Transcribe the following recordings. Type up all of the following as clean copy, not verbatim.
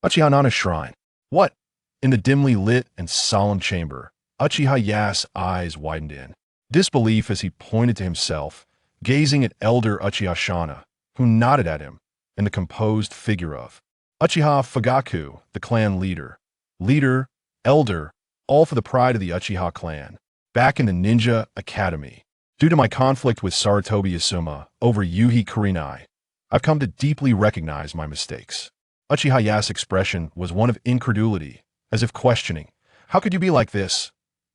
Uchiha Nana's shrine. What? In the dimly lit and solemn chamber, Uchiha Yasu's eyes widened in disbelief as he pointed to himself, gazing at elder Uchiha Shana, who nodded at him, and the composed figure of Uchiha Fugaku, the clan leader, elder, all for the pride of the Uchiha clan, back in the Ninja Academy. Due to my conflict with Sarutobi-sama over Yuhi Kurenai, I've come to deeply recognize my mistakes. Uchiha Yasu's expression was one of incredulity, as if questioning, "How could you be like this?"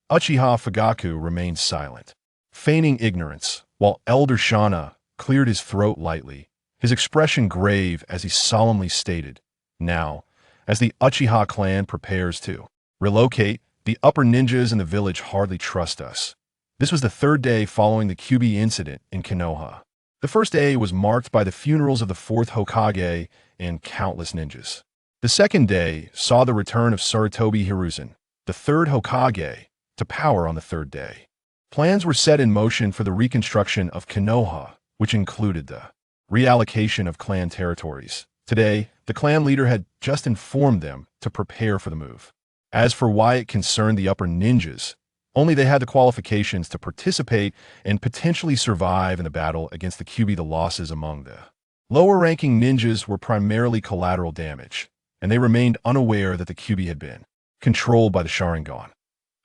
Uchiha Fugaku remained silent, feigning ignorance, while Elder Shana cleared his throat lightly, his expression grave as he solemnly stated, "Now, as the Uchiha clan prepares to relocate, the upper ninjas in the village hardly trust us." This was the third day following the Kyuubi incident in Konoha. The first day was marked by the funerals of the fourth Hokage and countless ninjas. The second day saw the return of Sarutobi Hiruzen, the third Hokage, to power on the third day. Plans were set in motion for the reconstruction of Konoha, which included the reallocation of clan territories. Today, the clan leader had just informed them to prepare for the move. As for why it concerned the upper ninjas, only they had the qualifications to participate and potentially survive in the battle against the Kyuubi. The losses among the lower-ranking ninjas were primarily collateral damage, and they remained unaware that the Kyuubi had been controlled by the Sharingan.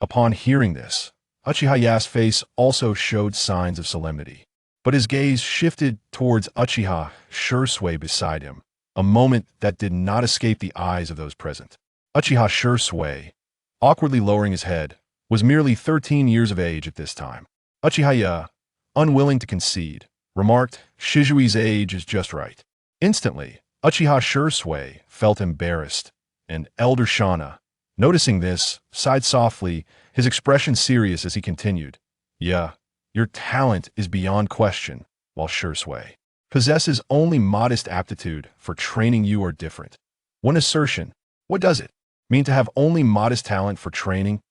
Upon hearing this, Uchiha Yasu's face also showed signs of solemnity, but his gaze shifted towards Uchiha Shisui beside him, a moment that did not escape the eyes of those present. Uchiha Shisui, awkwardly lowering his head, was merely 13 years of age at this time. Uchiha, unwilling to concede, remarked, "Shisui's age is just right." Instantly, Uchiha Shisui felt embarrassed, and Elder Shana, noticing this, sighed softly, his expression serious as he continued, "Yeah, your talent is beyond question, while Shisui possesses only modest aptitude for training. You are different." One assertion, what does it mean to have only modest talent for training?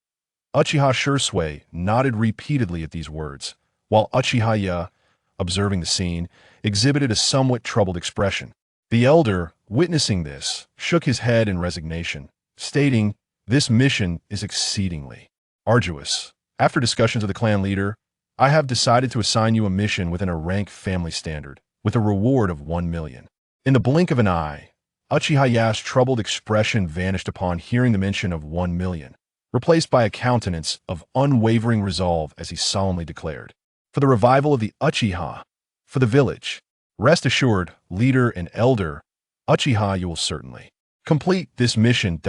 Uchiha Shisui nodded repeatedly at these words, while Uchiha, observing the scene, exhibited a somewhat troubled expression. The elder, witnessing this, shook his head in resignation, stating, "This mission is exceedingly arduous. After discussions with the clan leader, I have decided to assign you a mission within a rank family standard, with a reward of 1 million. In the blink of an eye, Uchiha Yasu's troubled expression vanished upon hearing the mention of 1 million, replaced by a countenance of unwavering resolve as he solemnly declared, "For the revival of the Uchiha, for the village. Rest assured, leader and elder, Uchiha, you will certainly complete this mission."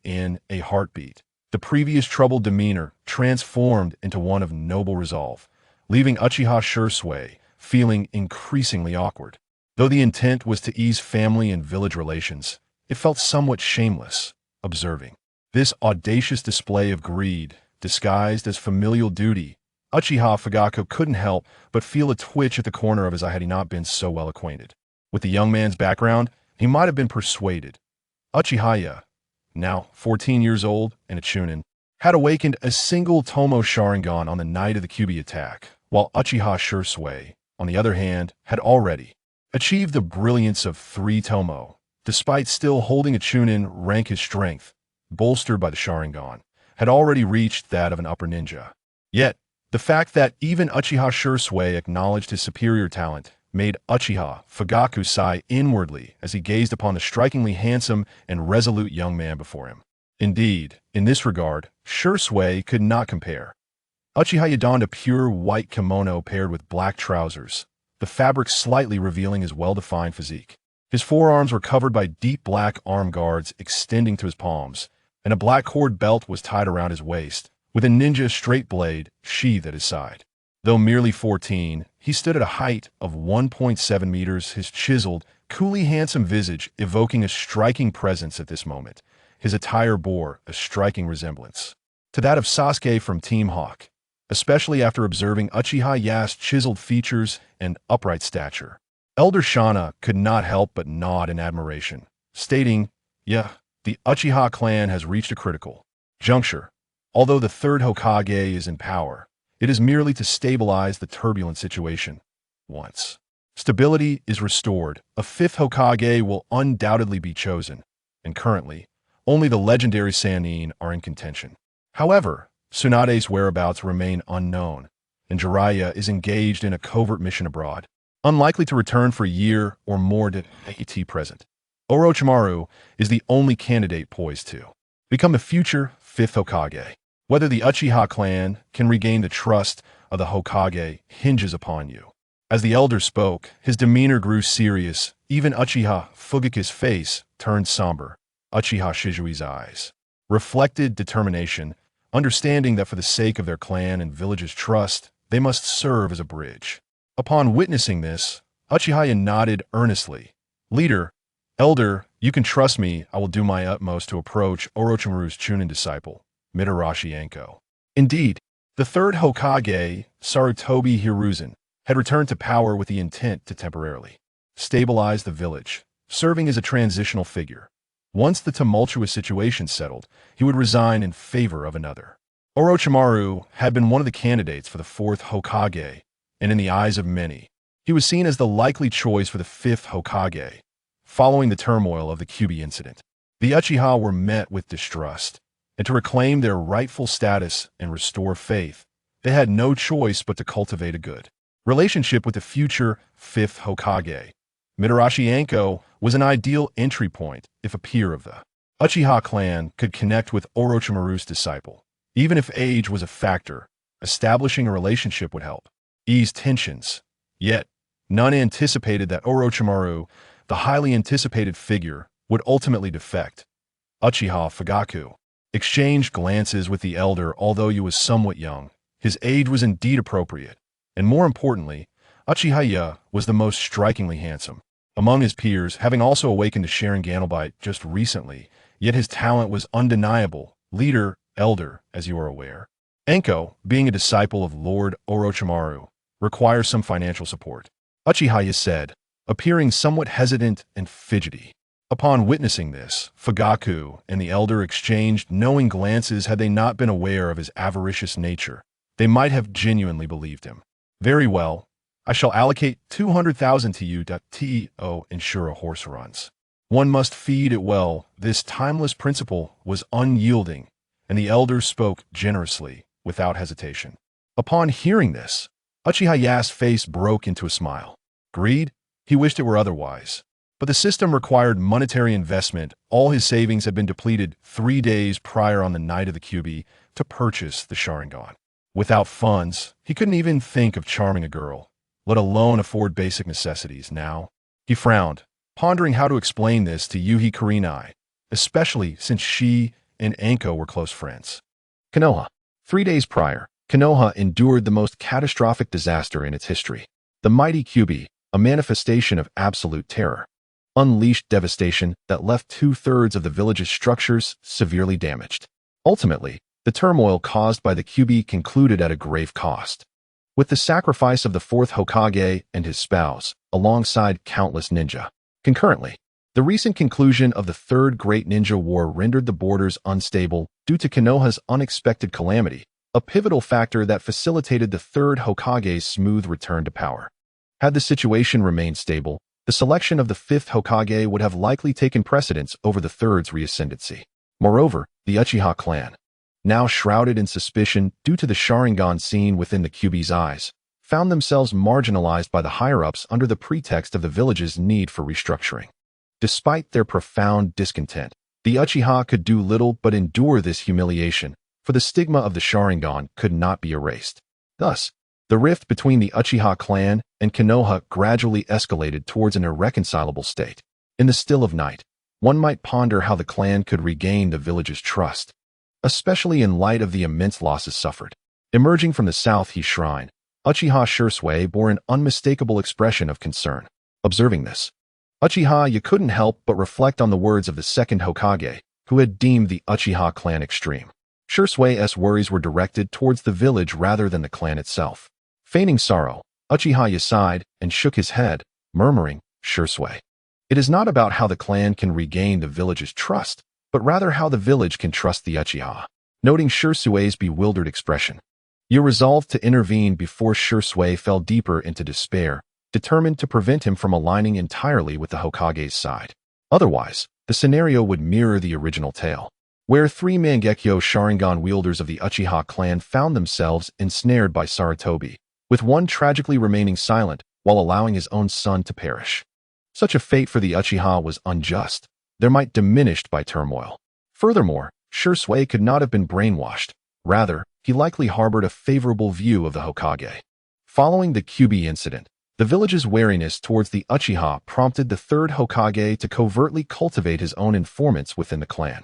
In a heartbeat, the previous troubled demeanor transformed into one of noble resolve, leaving Uchiha Shisui feeling increasingly awkward. Though the intent was to ease family and village relations, it felt somewhat shameless, observing this audacious display of greed, disguised as familial duty. Uchiha Fugaku couldn't help but feel a twitch at the corner of his eye had he not been so well acquainted with the young man's background. He might have been persuaded. Uchiha, now 14 years old and a chunin, had awakened a single Tomo Sharingan on the night of the Kyuubi attack, while Uchiha Shisui, on the other hand, had already achieved the brilliance of 3 Tomo, despite still holding a chunin rank. His strength, bolstered by the Sharingan, had already reached that of an upper ninja. Yet, the fact that even Uchiha Shisui acknowledged his superior talent made Uchiha Fugaku sigh inwardly as he gazed upon the strikingly handsome and resolute young man before him. Indeed, in this regard, Shisui could not compare. Uchiha donned a pure white kimono paired with black trousers, the fabric slightly revealing his well-defined physique. His forearms were covered by deep black arm guards extending to his palms, and a black cord belt was tied around his waist, with a ninja straight blade sheathed at his side. Though merely 14, he stood at a height of 1.7 meters, his chiseled, coolly handsome visage evoking a striking presence at this moment. His attire bore a striking resemblance to that of Sasuke from Team Hawk, especially after observing Uchiha Yasu's chiseled features and upright stature. Elder Shana could not help but nod in admiration, stating, "Yeah, the Uchiha clan has reached a critical juncture. Although the third Hokage is in power, it is merely to stabilize the turbulent situation. Once stability is restored, a fifth Hokage will undoubtedly be chosen. and currently, only the legendary Sannin are in contention. However, Tsunade's whereabouts remain unknown, and Jiraiya is engaged in a covert mission abroad, unlikely to return for a year or more to at present. Orochimaru is the only candidate poised to become the future fifth Hokage. Whether the Uchiha clan can regain the trust of the Hokage hinges upon you. As the elder spoke, his demeanor grew serious. Even Uchiha Fugaku's face turned somber. Uchiha Shisui's eyes reflected determination, understanding that for the sake of their clan and village's trust, they must serve as a bridge. Upon witnessing this, Uchiha nodded earnestly. Leader, elder, you can trust me. I will do my utmost to approach Orochimaru's Chunin disciple, Mitarashi Anko. Indeed, the third Hokage, Sarutobi Hiruzen, had returned to power with the intent to temporarily stabilize the village, serving as a transitional figure. Once the tumultuous situation settled, he would resign in favor of another. Orochimaru had been one of the candidates for the fourth Hokage, and in the eyes of many, he was seen as the likely choice for the fifth Hokage. Following the turmoil of the Kyuubi incident, the Uchiha were met with distrust, and to reclaim their rightful status and restore faith, they had no choice but to cultivate a good relationship with the future fifth Hokage. Mitarashi Anko was an ideal entry point if a peer of the Uchiha clan could connect with Orochimaru's disciple. Even if age was a factor, establishing a relationship would help ease tensions. Yet, none anticipated that Orochimaru, the highly anticipated figure, would ultimately defect. Uchiha Fugaku exchanged glances with the elder. Although he was somewhat young, his age was indeed appropriate, and more importantly, Uchiha was the most strikingly handsome among his peers, having also awakened to Sharinganobite just recently, yet his talent was undeniable. Leader, elder, as you are aware, Anko, being a disciple of Lord Orochimaru, requires some financial support, Uchiha said, appearing somewhat hesitant and fidgety. Upon witnessing this, Fugaku and the elder exchanged knowing glances. Had they not been aware of his avaricious nature, they might have genuinely believed him. Very well, I shall allocate 200,000 to you to ensure a horse runs. One must feed it well. This timeless principle was unyielding, and the elder spoke generously, without hesitation. Upon hearing this, Uchiha's face broke into a smile. Greed? He wished it were otherwise. But the system required monetary investment. All his savings had been depleted 3 days prior on the night of the Kyuubi to purchase the Sharingan. Without funds, he couldn't even think of charming a girl, let alone afford basic necessities. Now, he frowned, pondering how to explain this to Yuhi Kurenai, especially since she and Anko were close friends. Konoha. 3 days prior, Konoha endured the most catastrophic disaster in its history. The mighty Kyuubi, a manifestation of absolute terror, unleashed devastation that left 2/3 of the village's structures severely damaged. Ultimately, the turmoil caused by the Kyuubi concluded at a grave cost, with the sacrifice of the fourth Hokage and his spouse, alongside countless ninja. Concurrently, the recent conclusion of the Third Great Ninja War rendered the borders unstable due to Konoha's unexpected calamity, a pivotal factor that facilitated the Third Hokage's smooth return to power. Had the situation remained stable, the selection of the fifth Hokage would have likely taken precedence over the third's reascendancy. Moreover, the Uchiha clan, now shrouded in suspicion due to the Sharingan seen within the Kyuubi's eyes, found themselves marginalized by the higher-ups under the pretext of the village's need for restructuring. Despite their profound discontent, the Uchiha could do little but endure this humiliation, for the stigma of the Sharingan could not be erased. Thus, the rift between the Uchiha clan and Konoha gradually escalated towards an irreconcilable state. In the still of night, one might ponder how the clan could regain the village's trust, especially in light of the immense losses suffered. Emerging from the South He Shrine, Uchiha Shisui bore an unmistakable expression of concern. Observing this, Uchiha couldn't help but reflect on the words of the second Hokage, who had deemed the Uchiha clan extreme. Shisui's worries were directed towards the village rather than the clan itself. Feigning sorrow, Uchiha sighed and shook his head, murmuring, Shisui. It is not about how the clan can regain the village's trust, but rather how the village can trust the Uchiha. Noting Shisui's bewildered expression, he resolved to intervene before Shisui fell deeper into despair, determined to prevent him from aligning entirely with the Hokage's side. Otherwise, the the scenario would mirror the original tale, where three Mangekyo Sharingan wielders of the Uchiha clan found themselves ensnared by Sarutobi, with one tragically remaining silent while allowing his own son to perish. Such a fate for the Uchiha was unjust, their might diminished by turmoil. Furthermore, Shisui could not have been brainwashed. Rather, he likely harbored a favorable view of the Hokage. Following the Kyubi incident, the village's wariness towards the Uchiha prompted the third Hokage to covertly cultivate his own informants within the clan.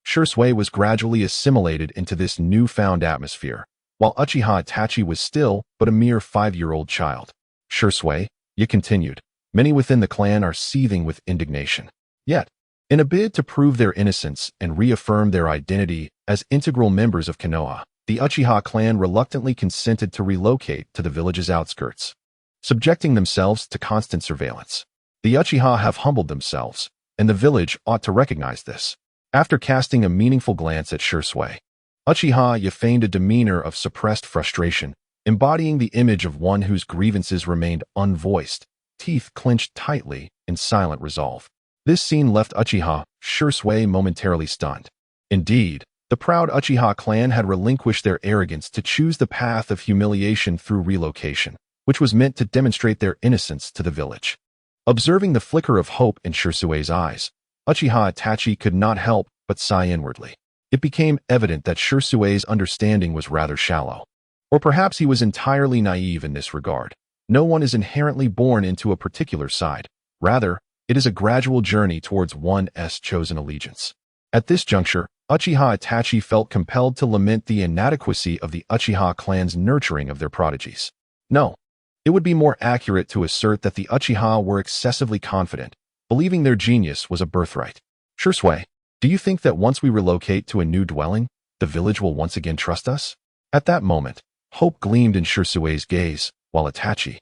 Shisui was gradually assimilated into this newfound atmosphere, while Uchiha Itachi was still but a mere 5-year-old child. Shisui, you continued, many within the clan are seething with indignation. Yet, in a bid to prove their innocence and reaffirm their identity as integral members of Konoha, the Uchiha clan reluctantly consented to relocate to the village's outskirts, subjecting themselves to constant surveillance. The Uchiha have humbled themselves, and the village ought to recognize this. After casting a meaningful glance at Shisui, Uchiha feigned a demeanor of suppressed frustration, embodying the image of one whose grievances remained unvoiced, teeth clenched tightly in silent resolve. This scene left Uchiha Shisui momentarily stunned. Indeed, the proud Uchiha clan had relinquished their arrogance to choose the path of humiliation through relocation, which was meant to demonstrate their innocence to the village. Observing the flicker of hope in Shisui's eyes, Uchiha Itachi could not help but sigh inwardly. It became evident that Shisui's understanding was rather shallow. Or perhaps he was entirely naive in this regard. No one is inherently born into a particular side. Rather, it is a gradual journey towards one's chosen allegiance. At this juncture, Uchiha Itachi felt compelled to lament the inadequacy of the Uchiha clan's nurturing of their prodigies. No, it would be more accurate to assert that the Uchiha were excessively confident, believing their genius was a birthright. Shisui, do you think that once we relocate to a new dwelling, the village will once again trust us? At that moment, hope gleamed in Shisui's gaze, while Itachi,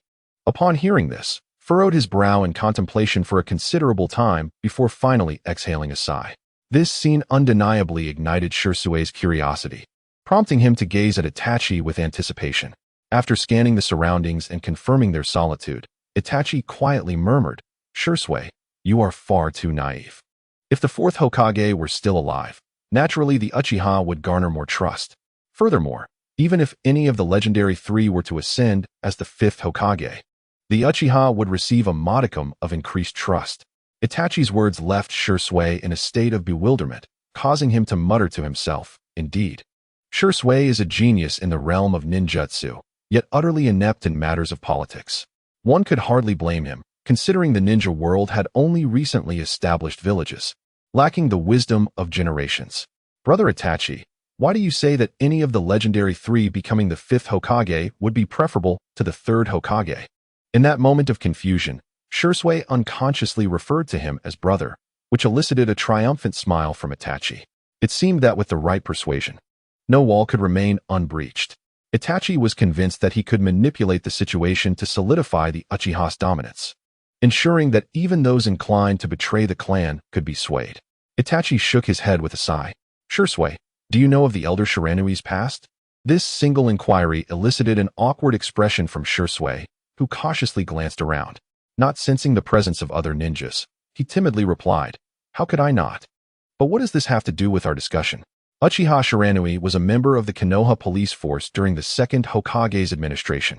upon hearing this, furrowed his brow in contemplation for a considerable time before finally exhaling a sigh. This scene undeniably ignited Shisui's curiosity, prompting him to gaze at Itachi with anticipation. After scanning the surroundings and confirming their solitude, Itachi quietly murmured, "Shisui, you are far too naive." If the fourth Hokage were still alive, naturally the Uchiha would garner more trust. Furthermore, even if any of the legendary three were to ascend as the fifth Hokage, the Uchiha would receive a modicum of increased trust. Itachi's words left Shisui in a state of bewilderment, causing him to mutter to himself, "Indeed, Shisui is a genius in the realm of ninjutsu, yet utterly inept in matters of politics." One could hardly blame him, considering the ninja world had only recently established villages, lacking the wisdom of generations. Brother Itachi, why do you say that any of the legendary three becoming the fifth Hokage would be preferable to the third Hokage? In that moment of confusion, Shisui unconsciously referred to him as brother, which elicited a triumphant smile from Itachi. It seemed that with the right persuasion, no wall could remain unbreached. Itachi was convinced that he could manipulate the situation to solidify the Uchiha's dominance, ensuring that even those inclined to betray the clan could be swayed. Itachi shook his head with a sigh. "Shisui, do you know of the elder Shiranui's past?" This single inquiry elicited an awkward expression from Shisui, who cautiously glanced around. Not sensing the presence of other ninjas, he timidly replied, "How could I not? But what does this have to do with our discussion?" Uchiha Shiranui was a member of the Konoha police force during the second Hokage's administration,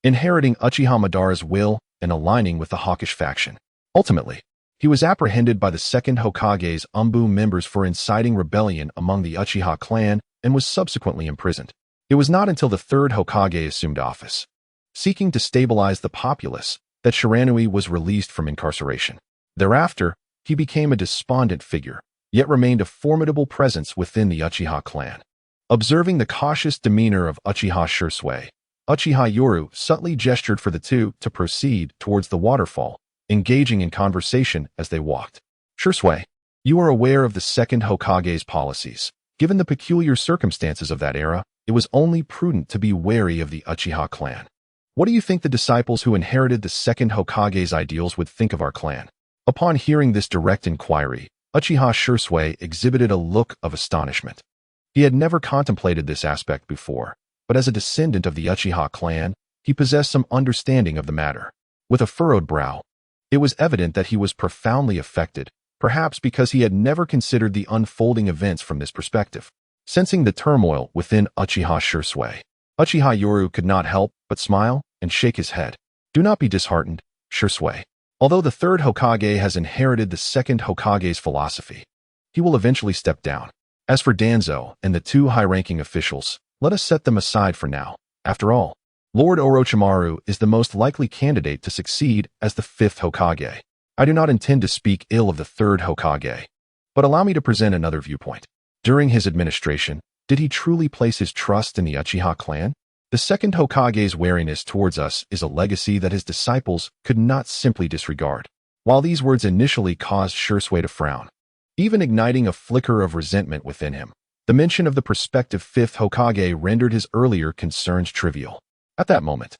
inheriting Uchiha Madara's will and aligning with the hawkish faction. Ultimately, he was apprehended by the second Hokage's Umbu members for inciting rebellion among the Uchiha clan and was subsequently imprisoned. It was not until the third Hokage assumed office, seeking to stabilize the populace, that Shiranui was released from incarceration. Thereafter, he became a despondent figure, yet remained a formidable presence within the Uchiha clan. Observing the cautious demeanor of Uchiha Shisui, Uchiha Yoru subtly gestured for the two to proceed towards the waterfall, engaging in conversation as they walked. "Shisui, you are aware of the second Hokage's policies. Given the peculiar circumstances of that era, it was only prudent to be wary of the Uchiha clan. What do you think the disciples who inherited the second Hokage's ideals would think of our clan?" Upon hearing this direct inquiry, Uchiha Shisui exhibited a look of astonishment. He had never contemplated this aspect before, but as a descendant of the Uchiha clan, he possessed some understanding of the matter. With a furrowed brow, it was evident that he was profoundly affected, perhaps because he had never considered the unfolding events from this perspective. Sensing the turmoil within Uchiha Shisui, Uchiha Yoru could not help but smile and shake his head. Do not be disheartened, Shisui. Although the third Hokage has inherited the second Hokage's philosophy, he will eventually step down. As for Danzo and the two high-ranking officials, let us set them aside for now. After all, Lord Orochimaru is the most likely candidate to succeed as the fifth Hokage. I do not intend to speak ill of the third Hokage, but allow me to present another viewpoint. During his administration, did he truly place his trust in the Uchiha clan? The second Hokage's wariness towards us is a legacy that his disciples could not simply disregard. While these words initially caused Shisui to frown, even igniting a flicker of resentment within him, the mention of the prospective fifth Hokage rendered his earlier concerns trivial. At that moment,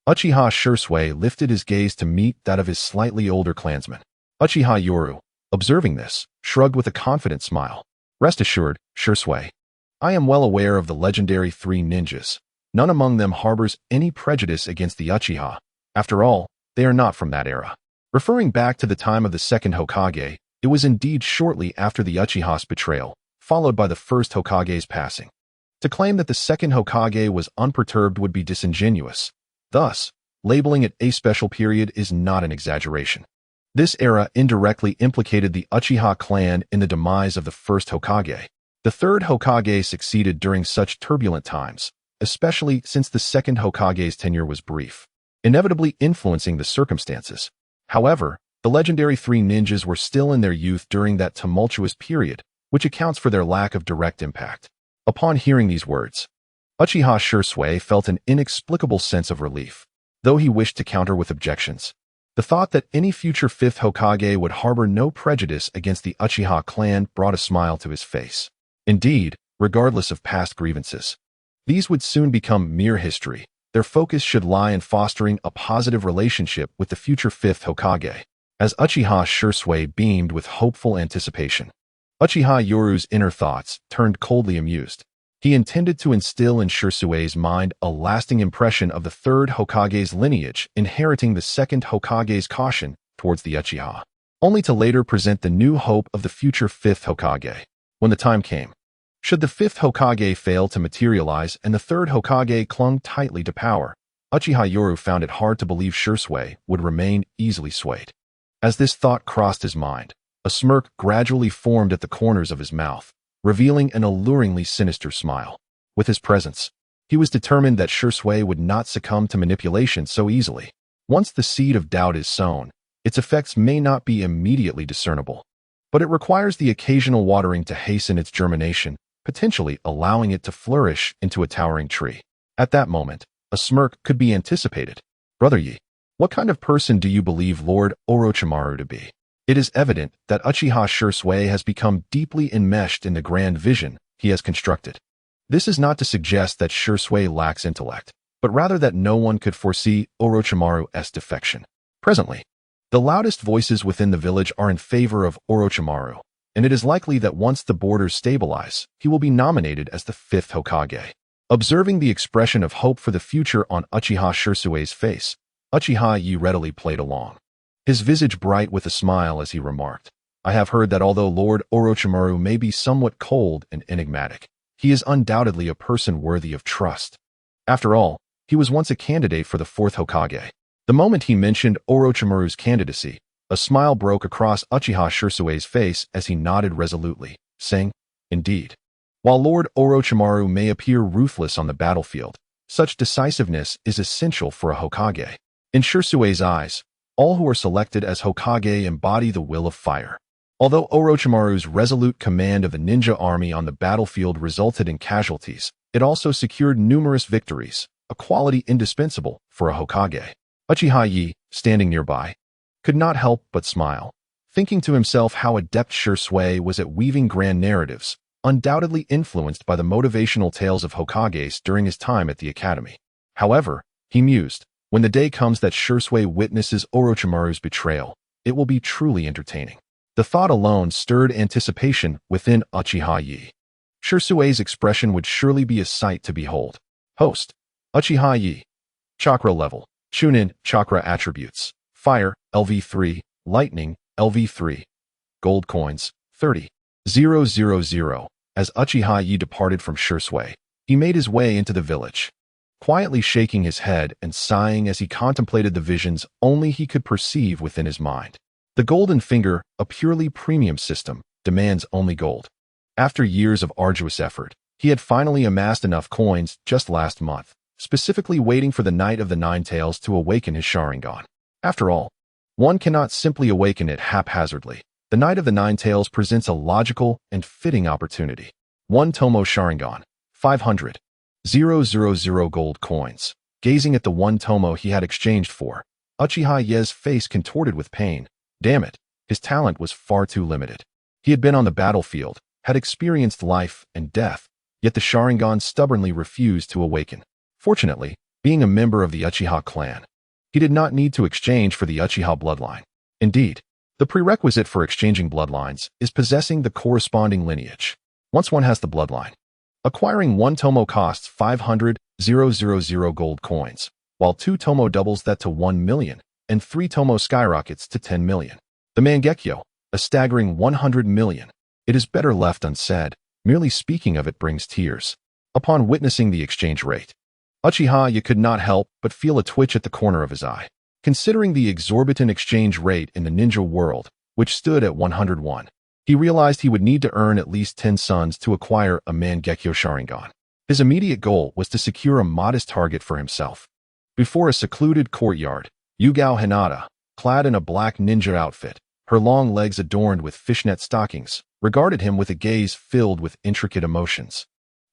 Uchiha Shisui lifted his gaze to meet that of his slightly older clansman. Uchiha Yoru, observing this, shrugged with a confident smile. Rest assured, Shisui, I am well aware of the legendary three ninjas. None among them harbors any prejudice against the Uchiha. After all, they are not from that era. Referring back to the time of the second Hokage, it was indeed shortly after the Uchiha's betrayal, followed by the first Hokage's passing. To claim that the second Hokage was unperturbed would be disingenuous. Thus, labeling it a special period is not an exaggeration. This era indirectly implicated the Uchiha clan in the demise of the first Hokage. The third Hokage succeeded during such turbulent times, especially since the second Hokage's tenure was brief, inevitably influencing the circumstances. However, the legendary three ninjas were still in their youth during that tumultuous period, which accounts for their lack of direct impact. Upon hearing these words, Uchiha Shisui felt an inexplicable sense of relief, though he wished to counter with objections. The thought that any future fifth Hokage would harbor no prejudice against the Uchiha clan brought a smile to his face. Indeed, regardless of past grievances, these would soon become mere history. Their focus should lie in fostering a positive relationship with the future fifth Hokage. As Uchiha Shisui beamed with hopeful anticipation, Uchiha Yoru's inner thoughts turned coldly amused. He intended to instill in Shisui's mind a lasting impression of the third Hokage's lineage, inheriting the second Hokage's caution towards the Uchiha, only to later present the new hope of the future fifth Hokage. When the time came, should the fifth Hokage fail to materialize and the third Hokage clung tightly to power, Uchiha Yoru found it hard to believe Shisui would remain easily swayed. As this thought crossed his mind, a smirk gradually formed at the corners of his mouth, revealing an alluringly sinister smile. With his presence, he was determined that Shisui would not succumb to manipulation so easily. Once the seed of doubt is sown, its effects may not be immediately discernible, but it requires the occasional watering to hasten its germination, potentially allowing it to flourish into a towering tree. At that moment, a smirk could be anticipated. Brother Yi, what kind of person do you believe Lord Orochimaru to be? It is evident that Uchiha Shisui has become deeply enmeshed in the grand vision he has constructed. This is not to suggest that Shisui lacks intellect, but rather that no one could foresee Orochimaru's defection. Presently, the loudest voices within the village are in favor of Orochimaru, and it is likely that once the borders stabilize, he will be nominated as the fifth Hokage. Observing the expression of hope for the future on Uchiha Shisui's face, Uchiha Yi readily played along, his visage bright with a smile as he remarked, I have heard that although Lord Orochimaru may be somewhat cold and enigmatic, he is undoubtedly a person worthy of trust. After all, he was once a candidate for the fourth Hokage. The moment he mentioned Orochimaru's candidacy, a smile broke across Uchiha Shisui's face as he nodded resolutely, saying, Indeed. While Lord Orochimaru may appear ruthless on the battlefield, such decisiveness is essential for a Hokage. In Shisui's eyes, all who are selected as Hokage embody the will of fire. Although Orochimaru's resolute command of the ninja army on the battlefield resulted in casualties, it also secured numerous victories, a quality indispensable for a Hokage. Uchiha Yi, standing nearby, could not help but smile, thinking to himself how adept Shisui was at weaving grand narratives, undoubtedly influenced by the motivational tales of Hokages during his time at the academy. However, he mused, when the day comes that Shisui witnesses Orochimaru's betrayal, it will be truly entertaining. The thought alone stirred anticipation within Uchiha Yi. Shisui's expression would surely be a sight to behold. Host, Uchiha Yi. Chakra level, Chunin, chakra attributes, fire, LV3, lightning, LV3. gold coins, 30,000. As Uchiha Yi departed from Shisui, he made his way into the village, quietly shaking his head and sighing as he contemplated the visions only he could perceive within his mind. The Golden Finger, a purely premium system, demands only gold. After years of arduous effort, he had finally amassed enough coins just last month, specifically waiting for the Knight of the Nine Tails to awaken his Sharingan. After all, one cannot simply awaken it haphazardly. The Knight of the Nine Tails presents a logical and fitting opportunity. 1 Tomo Sharingan, 500,000 gold coins. Gazing at the 1 Tomo he had exchanged for, Uchiha Ye's face contorted with pain. Damn it, his talent was far too limited. He had been on the battlefield, had experienced life and death, yet the Sharingan stubbornly refused to awaken. Fortunately, being a member of the Uchiha clan, he did not need to exchange for the Uchiha bloodline. Indeed, the prerequisite for exchanging bloodlines is possessing the corresponding lineage. Once one has the bloodline, acquiring 1 Tomo costs 500,000 gold coins, while 2 Tomo doubles that to 1 million, and 3 Tomo skyrockets to 10 million. The Mangekyo, a staggering 100 million. It is better left unsaid. Merely speaking of it brings tears. Upon witnessing the exchange rate, Uchiha Yi could not help but feel a twitch at the corner of his eye. Considering the exorbitant exchange rate in the ninja world, which stood at 101, he realized he would need to earn at least 10 suns to acquire a Mangekyo Sharingan. His immediate goal was to secure a modest target for himself. Before a secluded courtyard, Yugao Hinata, clad in a black ninja outfit, her long legs adorned with fishnet stockings, regarded him with a gaze filled with intricate emotions,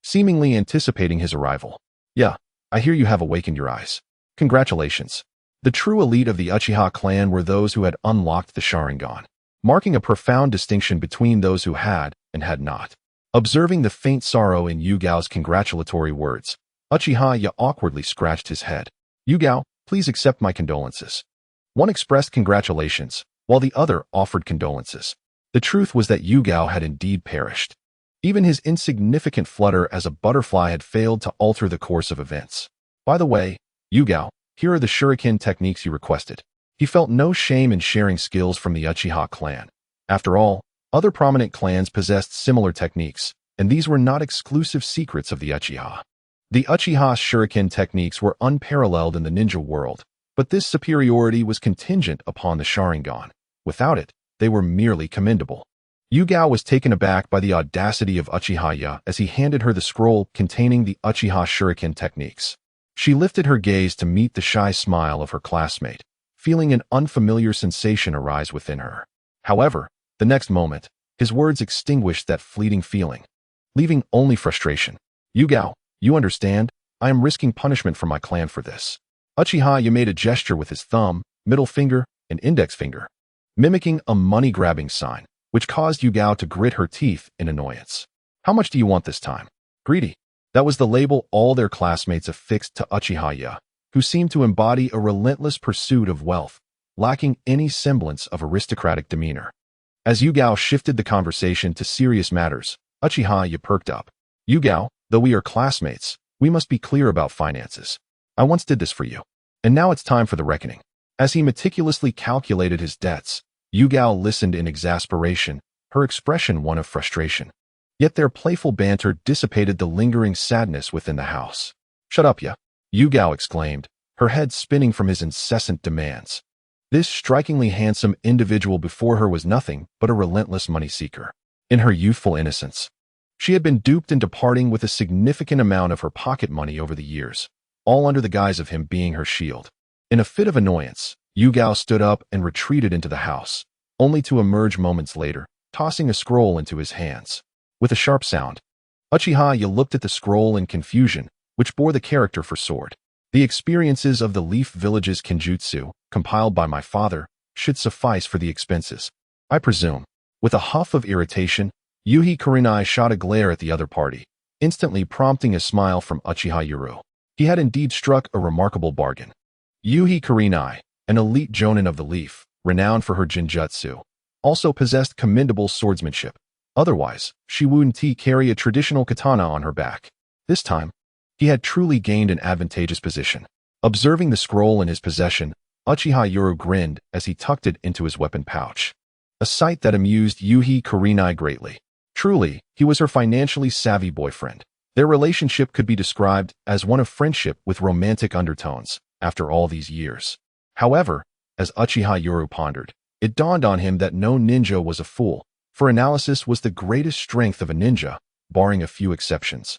seemingly anticipating his arrival. Yeah, I hear you have awakened your eyes. Congratulations. The true elite of the Uchiha clan were those who had unlocked the Sharingan, marking a profound distinction between those who had and had not. Observing the faint sorrow in Yugao's congratulatory words, Uchiha Yi awkwardly scratched his head. Yugao, please accept my condolences. One expressed congratulations, while the other offered condolences. The truth was that Yugao had indeed perished. Even his insignificant flutter as a butterfly had failed to alter the course of events. By the way, Yugao, here are the shuriken techniques you requested. He felt no shame in sharing skills from the Uchiha clan. After all, other prominent clans possessed similar techniques, and these were not exclusive secrets of the Uchiha. The Uchiha shuriken techniques were unparalleled in the ninja world, but this superiority was contingent upon the Sharingan. Without it, they were merely commendable. Yugao was taken aback by the audacity of Uchiha Yi as he handed her the scroll containing the Uchiha shuriken techniques. She lifted her gaze to meet the shy smile of her classmate, feeling an unfamiliar sensation arise within her. However, the next moment, his words extinguished that fleeting feeling, leaving only frustration. Yugao, you understand? I am risking punishment from my clan for this. Uchiha Yi made a gesture with his thumb, middle finger, and index finger, mimicking a money-grabbing sign, which caused Yugao to grit her teeth in annoyance. How much do you want this time? Greedy. That was the label all their classmates affixed to Uchiha Yi, who seemed to embody a relentless pursuit of wealth, lacking any semblance of aristocratic demeanor. As Yugao shifted the conversation to serious matters, Uchiha Yi perked up. Yugao, though we are classmates, we must be clear about finances. I once did this for you, and now it's time for the reckoning. As he meticulously calculated his debts, Yugao listened in exasperation, her expression one of frustration. Yet their playful banter dissipated the lingering sadness within the house. Shut up, ya! Yugao exclaimed, her head spinning from his incessant demands. This strikingly handsome individual before her was nothing but a relentless money seeker. In her youthful innocence, she had been duped into parting with a significant amount of her pocket money over the years, all under the guise of him being her shield. In a fit of annoyance, Yugao stood up and retreated into the house, only to emerge moments later, tossing a scroll into his hands. With a sharp sound, Uchiha Yi looked at the scroll in confusion, which bore the character for sword. The experiences of the Leaf Village's Kenjutsu, compiled by my father, should suffice for the expenses, I presume. With a huff of irritation, Yuhi Kurenai shot a glare at the other party, instantly prompting a smile from Uchiha Yuru. He had indeed struck a remarkable bargain. Yuhi Kurenai, an elite jonin of the Leaf, renowned for her jinjutsu, also possessed commendable swordsmanship. Otherwise, she wouldn't carry a traditional katana on her back. This time, he had truly gained an advantageous position. Observing the scroll in his possession, Uchiha Yuru grinned as he tucked it into his weapon pouch. a sight that amused Yuhi Kurenai greatly. Truly, he was her financially savvy boyfriend. Their relationship could be described as one of friendship with romantic undertones after all these years. However, as Uchiha Yoru pondered, it dawned on him that no ninja was a fool, for analysis was the greatest strength of a ninja, barring a few exceptions,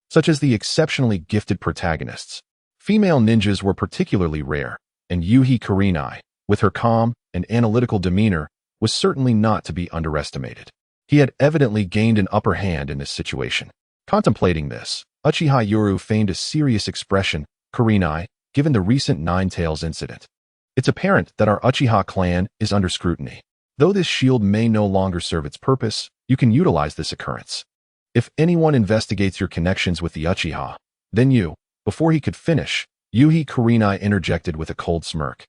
such as the exceptionally gifted protagonists. Female ninjas were particularly rare, and Yuhi Kurenai, with her calm and analytical demeanor, was certainly not to be underestimated. He had evidently gained an upper hand in this situation. Contemplating this, Uchiha Yoru feigned a serious expression. Kurenai, given the recent Nine Tails incident, it's apparent that our Uchiha clan is under scrutiny. Though this shield may no longer serve its purpose, you can utilize this occurrence. If anyone investigates your connections with the Uchiha, then you, before he could finish, Yuhi Kurenai interjected with a cold smirk.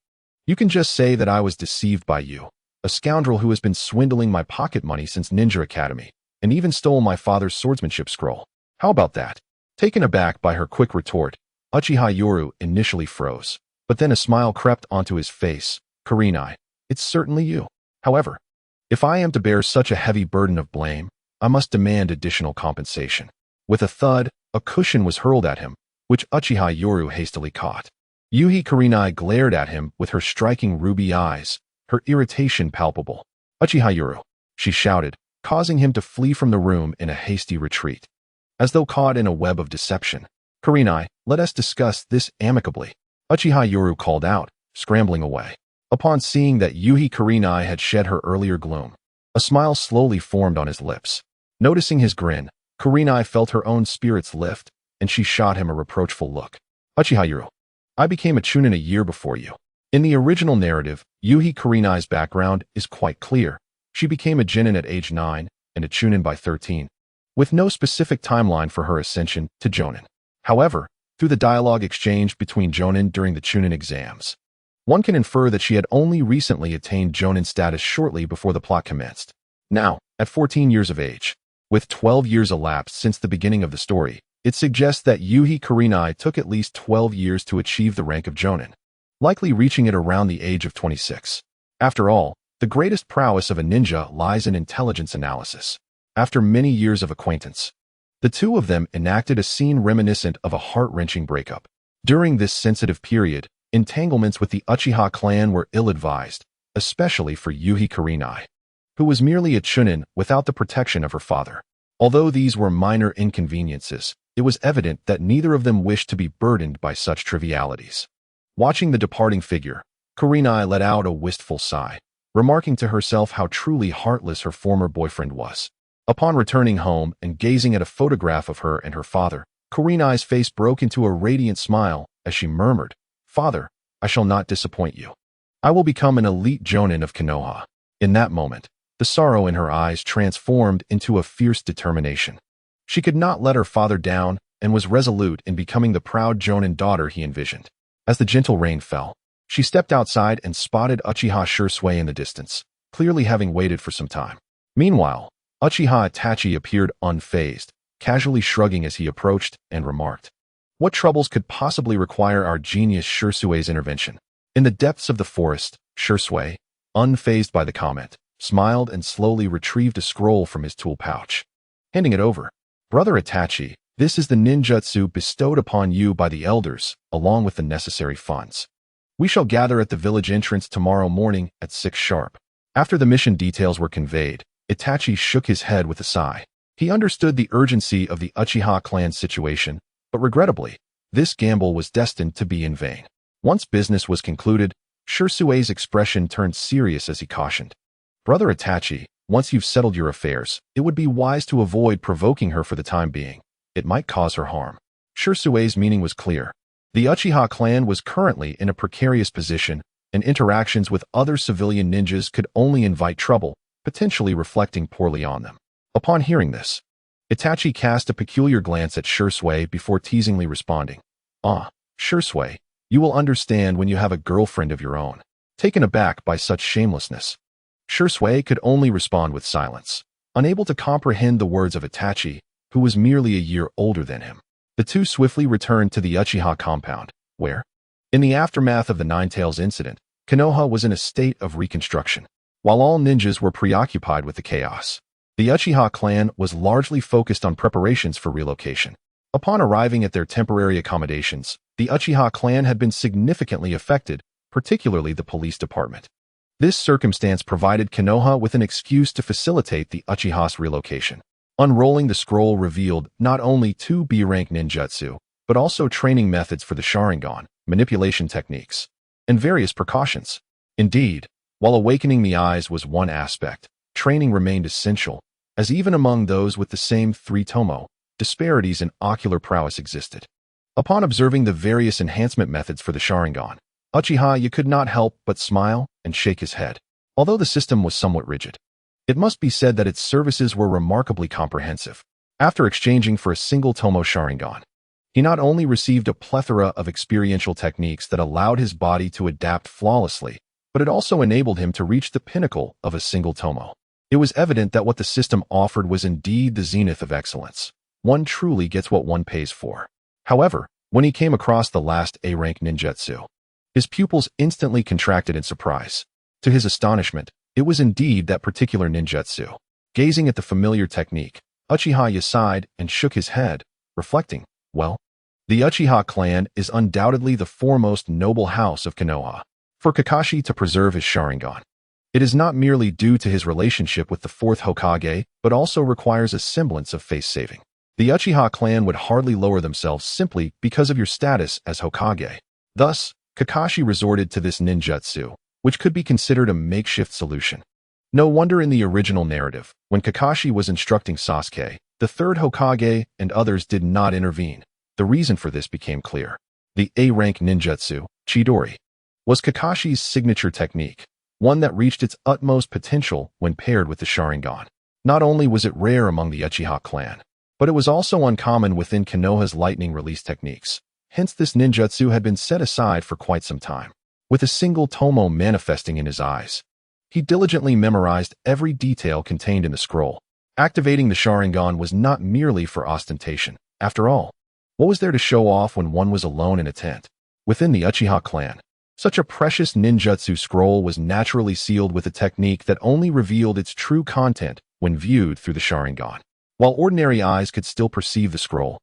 You can just say that I was deceived by you, a scoundrel who has been swindling my pocket money since Ninja Academy, and even stole my father's swordsmanship scroll. How about that? Taken aback by her quick retort, Uchiha Yoru initially froze, but then a smile crept onto his face. Kurenai, it's certainly you. However, if I am to bear such a heavy burden of blame, I must demand additional compensation. With a thud, a cushion was hurled at him, which Uchiha Yoru hastily caught. Yuhi Kurenai glared at him with her striking ruby eyes, her irritation palpable. Uchiha Yoru, she shouted, causing him to flee from the room in a hasty retreat. As though caught in a web of deception. Kurenai, let us discuss this amicably. Uchiha Yoru called out, scrambling away. Upon seeing that Yuhi Kurenai had shed her earlier gloom, a smile slowly formed on his lips. Noticing his grin, Kurenai felt her own spirits lift, and she shot him a reproachful look. Uchiha Yoru, I became a chunin a year before you. In the original narrative, Yuhi Kurenai's background is quite clear. She became a genin at age 9 and a chunin by 13, with no specific timeline for her ascension to jonin. However, through the dialogue exchanged between jonin during the chunin exams, one can infer that she had only recently attained jonin status shortly before the plot commenced. Now, at 14 years of age, with 12 years elapsed since the beginning of the story, it suggests that Yuhi Kurenai took at least 12 years to achieve the rank of jonin, likely reaching it around the age of 26. After all, the greatest prowess of a ninja lies in intelligence analysis. After many years of acquaintance, the two of them enacted a scene reminiscent of a heart-wrenching breakup. During this sensitive period, entanglements with the Uchiha clan were ill-advised, especially for Yuhi Kurenai, who was merely a chunin without the protection of her father. Although these were minor inconveniences, it was evident that neither of them wished to be burdened by such trivialities. Watching the departing figure, Kurenai let out a wistful sigh, remarking to herself how truly heartless her former boyfriend was. Upon returning home and gazing at a photograph of her and her father, Kurenai's face broke into a radiant smile as she murmured, "Father, I shall not disappoint you. I will become an elite jonin of Konoha." In that moment, the sorrow in her eyes transformed into a fierce determination. She could not let her father down and was resolute in becoming the proud jonin daughter he envisioned. As the gentle rain fell, she stepped outside and spotted Uchiha Shisui in the distance, clearly having waited for some time. Meanwhile, Uchiha Itachi appeared unfazed, casually shrugging as he approached and remarked, "What troubles could possibly require our genius Shisui's intervention?" In the depths of the forest, Shisui, unfazed by the comment, smiled and slowly retrieved a scroll from his tool pouch. Handing it over, "Brother Itachi, this is the ninjutsu bestowed upon you by the elders, along with the necessary funds. We shall gather at the village entrance tomorrow morning at 6 sharp." After the mission details were conveyed, Itachi shook his head with a sigh. He understood the urgency of the Uchiha clan situation, but regrettably, this gamble was destined to be in vain. Once business was concluded, Shisui's expression turned serious as he cautioned, "Brother Itachi, once you've settled your affairs, it would be wise to avoid provoking her for the time being. It might cause her harm." Shisui's meaning was clear. The Uchiha clan was currently in a precarious position, and interactions with other civilian ninjas could only invite trouble, potentially reflecting poorly on them. Upon hearing this, Itachi cast a peculiar glance at Shisui before teasingly responding, "Ah, Shisui, you will understand when you have a girlfriend of your own." Taken aback by such shamelessness, Shisui could only respond with silence, unable to comprehend the words of Itachi, who was merely a year older than him. The two swiftly returned to the Uchiha compound, where, in the aftermath of the Nine Tails incident, Konoha was in a state of reconstruction. While all ninjas were preoccupied with the chaos, the Uchiha clan was largely focused on preparations for relocation. Upon arriving at their temporary accommodations, the Uchiha clan had been significantly affected, particularly the police department. This circumstance provided Konoha with an excuse to facilitate the Uchiha's relocation. Unrolling the scroll revealed not only 2 B-rank ninjutsu, but also training methods for the Sharingan, manipulation techniques, and various precautions. Indeed, while awakening the eyes was one aspect, training remained essential, as even among those with the same 3 tomo, disparities in ocular prowess existed. Upon observing the various enhancement methods for the Sharingan, Uchiha could not help but smile and shake his head. Although the system was somewhat rigid, it must be said that its services were remarkably comprehensive. After exchanging for a single tomo Sharingan, he not only received a plethora of experiential techniques that allowed his body to adapt flawlessly, but it also enabled him to reach the pinnacle of a single tomo. It was evident that what the system offered was indeed the zenith of excellence. One truly gets what one pays for. However, when he came across the last A-rank ninjutsu, his pupils instantly contracted in surprise. To his astonishment, it was indeed that particular ninjutsu. Gazing at the familiar technique, Uchiha sighed and shook his head, reflecting, well, the Uchiha clan is undoubtedly the foremost noble house of Konoha. For Kakashi to preserve his Sharingan, it is not merely due to his relationship with the Fourth Hokage, but also requires a semblance of face-saving. The Uchiha clan would hardly lower themselves simply because of your status as Hokage. Thus, Kakashi resorted to this ninjutsu, which could be considered a makeshift solution. No wonder in the original narrative, when Kakashi was instructing Sasuke, the Third Hokage and others did not intervene. The reason for this became clear. The A-rank ninjutsu, Chidori, was Kakashi's signature technique, one that reached its utmost potential when paired with the Sharingan. Not only was it rare among the Uchiha clan, but it was also uncommon within Konoha's lightning release techniques. Hence this ninjutsu had been set aside for quite some time. With a single tomo manifesting in his eyes, he diligently memorized every detail contained in the scroll. Activating the Sharingan was not merely for ostentation. After all, what was there to show off when one was alone in a tent? Within the Uchiha clan, such a precious ninjutsu scroll was naturally sealed with a technique that only revealed its true content when viewed through the Sharingan. While ordinary eyes could still perceive the scroll,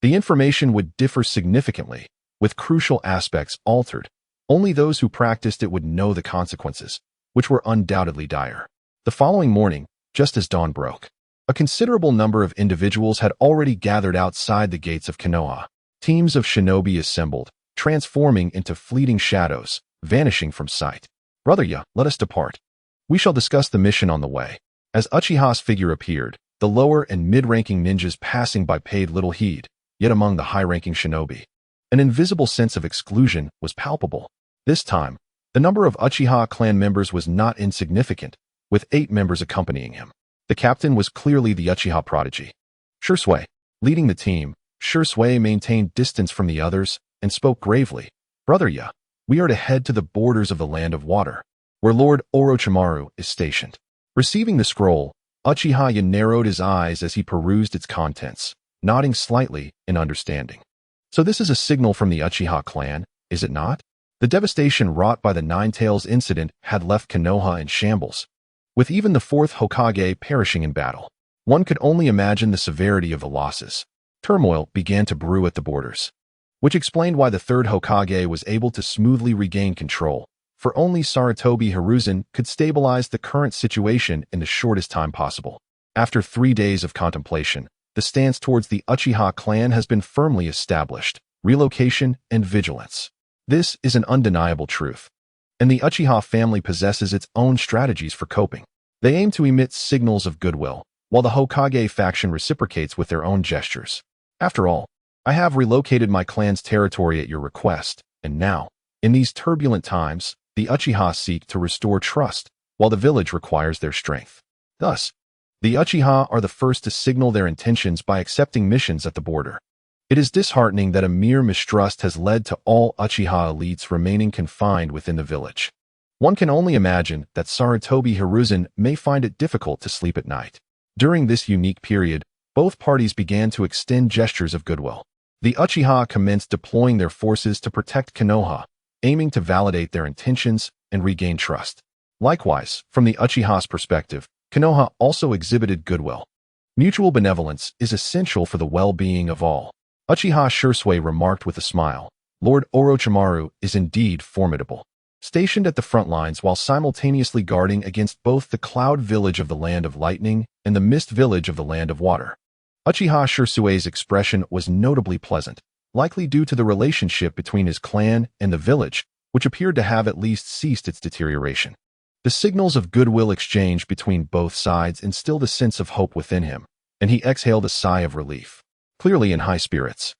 the information would differ significantly, with crucial aspects altered. Only those who practiced it would know the consequences, which were undoubtedly dire. The following morning, just as dawn broke, a considerable number of individuals had already gathered outside the gates of Konoha. Teams of shinobi assembled, transforming into fleeting shadows, vanishing from sight. Brother, let us depart. We shall discuss the mission on the way. As Uchiha's figure appeared, the lower and mid-ranking ninjas passing by paid little heed, yet among the high-ranking shinobi, an invisible sense of exclusion was palpable. This time, the number of Uchiha clan members was not insignificant, with 8 members accompanying him. The captain was clearly the Uchiha prodigy, Shisui. Leading the team, Shisui maintained distance from the others and spoke gravely. Brother, we are to head to the borders of the Land of Water, where Lord Orochimaru is stationed. Receiving the scroll, Uchiha narrowed his eyes as he perused its contents, nodding slightly in understanding. So this is a signal from the Uchiha clan, is it not? The devastation wrought by the Nine-Tails incident had left Konoha in shambles, with even the Fourth Hokage perishing in battle. One could only imagine the severity of the losses. Turmoil began to brew at the borders, which explained why the Third Hokage was able to smoothly regain control, for only Sarutobi Hiruzen could stabilize the current situation in the shortest time possible. After 3 days of contemplation, the stance towards the Uchiha clan has been firmly established: relocation and vigilance. This is an undeniable truth, and the Uchiha family possesses its own strategies for coping. They aim to emit signals of goodwill, while the Hokage faction reciprocates with their own gestures. After all, I have relocated my clan's territory at your request, and now, in these turbulent times, the Uchiha seek to restore trust, while the village requires their strength. Thus, the Uchiha are the first to signal their intentions by accepting missions at the border. It is disheartening that a mere mistrust has led to all Uchiha elites remaining confined within the village. One can only imagine that Sarutobi Hiruzen may find it difficult to sleep at night. During this unique period, both parties began to extend gestures of goodwill. The Uchiha commenced deploying their forces to protect Konoha, aiming to validate their intentions and regain trust. Likewise, from the Uchiha's perspective, Konoha also exhibited goodwill. Mutual benevolence is essential for the well-being of all. Uchiha Shisui remarked with a smile, Lord Orochimaru is indeed formidable. Stationed at the front lines while simultaneously guarding against both the Cloud Village of the Land of Lightning and the Mist Village of the Land of Water. Uchiha Shisui's expression was notably pleasant, likely due to the relationship between his clan and the village, which appeared to have at least ceased its deterioration. The signals of goodwill exchanged between both sides instilled a sense of hope within him, and he exhaled a sigh of relief, clearly in high spirits.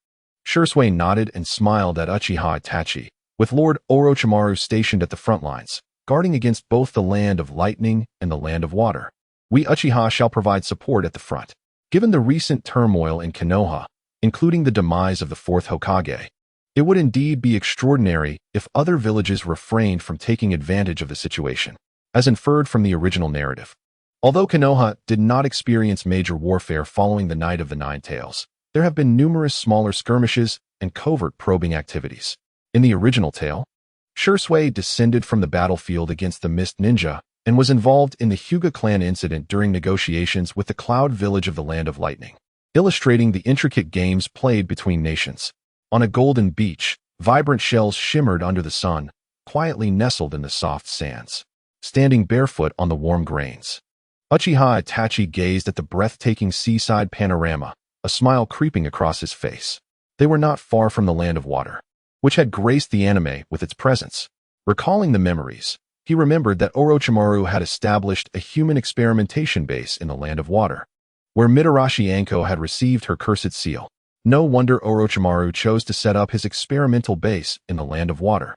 Shisui nodded and smiled at Uchiha Itachi, with Lord Orochimaru stationed at the front lines, guarding against both the Land of Lightning and the Land of Water. We Uchiha shall provide support at the front. Given the recent turmoil in Konoha, including the demise of the Fourth Hokage, it would indeed be extraordinary if other villages refrained from taking advantage of the situation, as inferred from the original narrative. Although Konoha did not experience major warfare following the Night of the Nine Tails, there have been numerous smaller skirmishes and covert probing activities. In the original tale, Shisui descended from the battlefield against the Mist Ninja and was involved in the Hyuga clan incident during negotiations with the Cloud Village of the Land of Lightning, illustrating the intricate games played between nations. On a golden beach, vibrant shells shimmered under the sun, quietly nestled in the soft sands, standing barefoot on the warm grains. Uchiha Itachi gazed at the breathtaking seaside panorama, a smile creeping across his face. They were not far from the Land of Water, which had graced the anime with its presence. Recalling the memories, he remembered that Orochimaru had established a human experimentation base in the Land of Water, where Mitarashi Anko had received her cursed seal. No wonder Orochimaru chose to set up his experimental base in the Land of Water.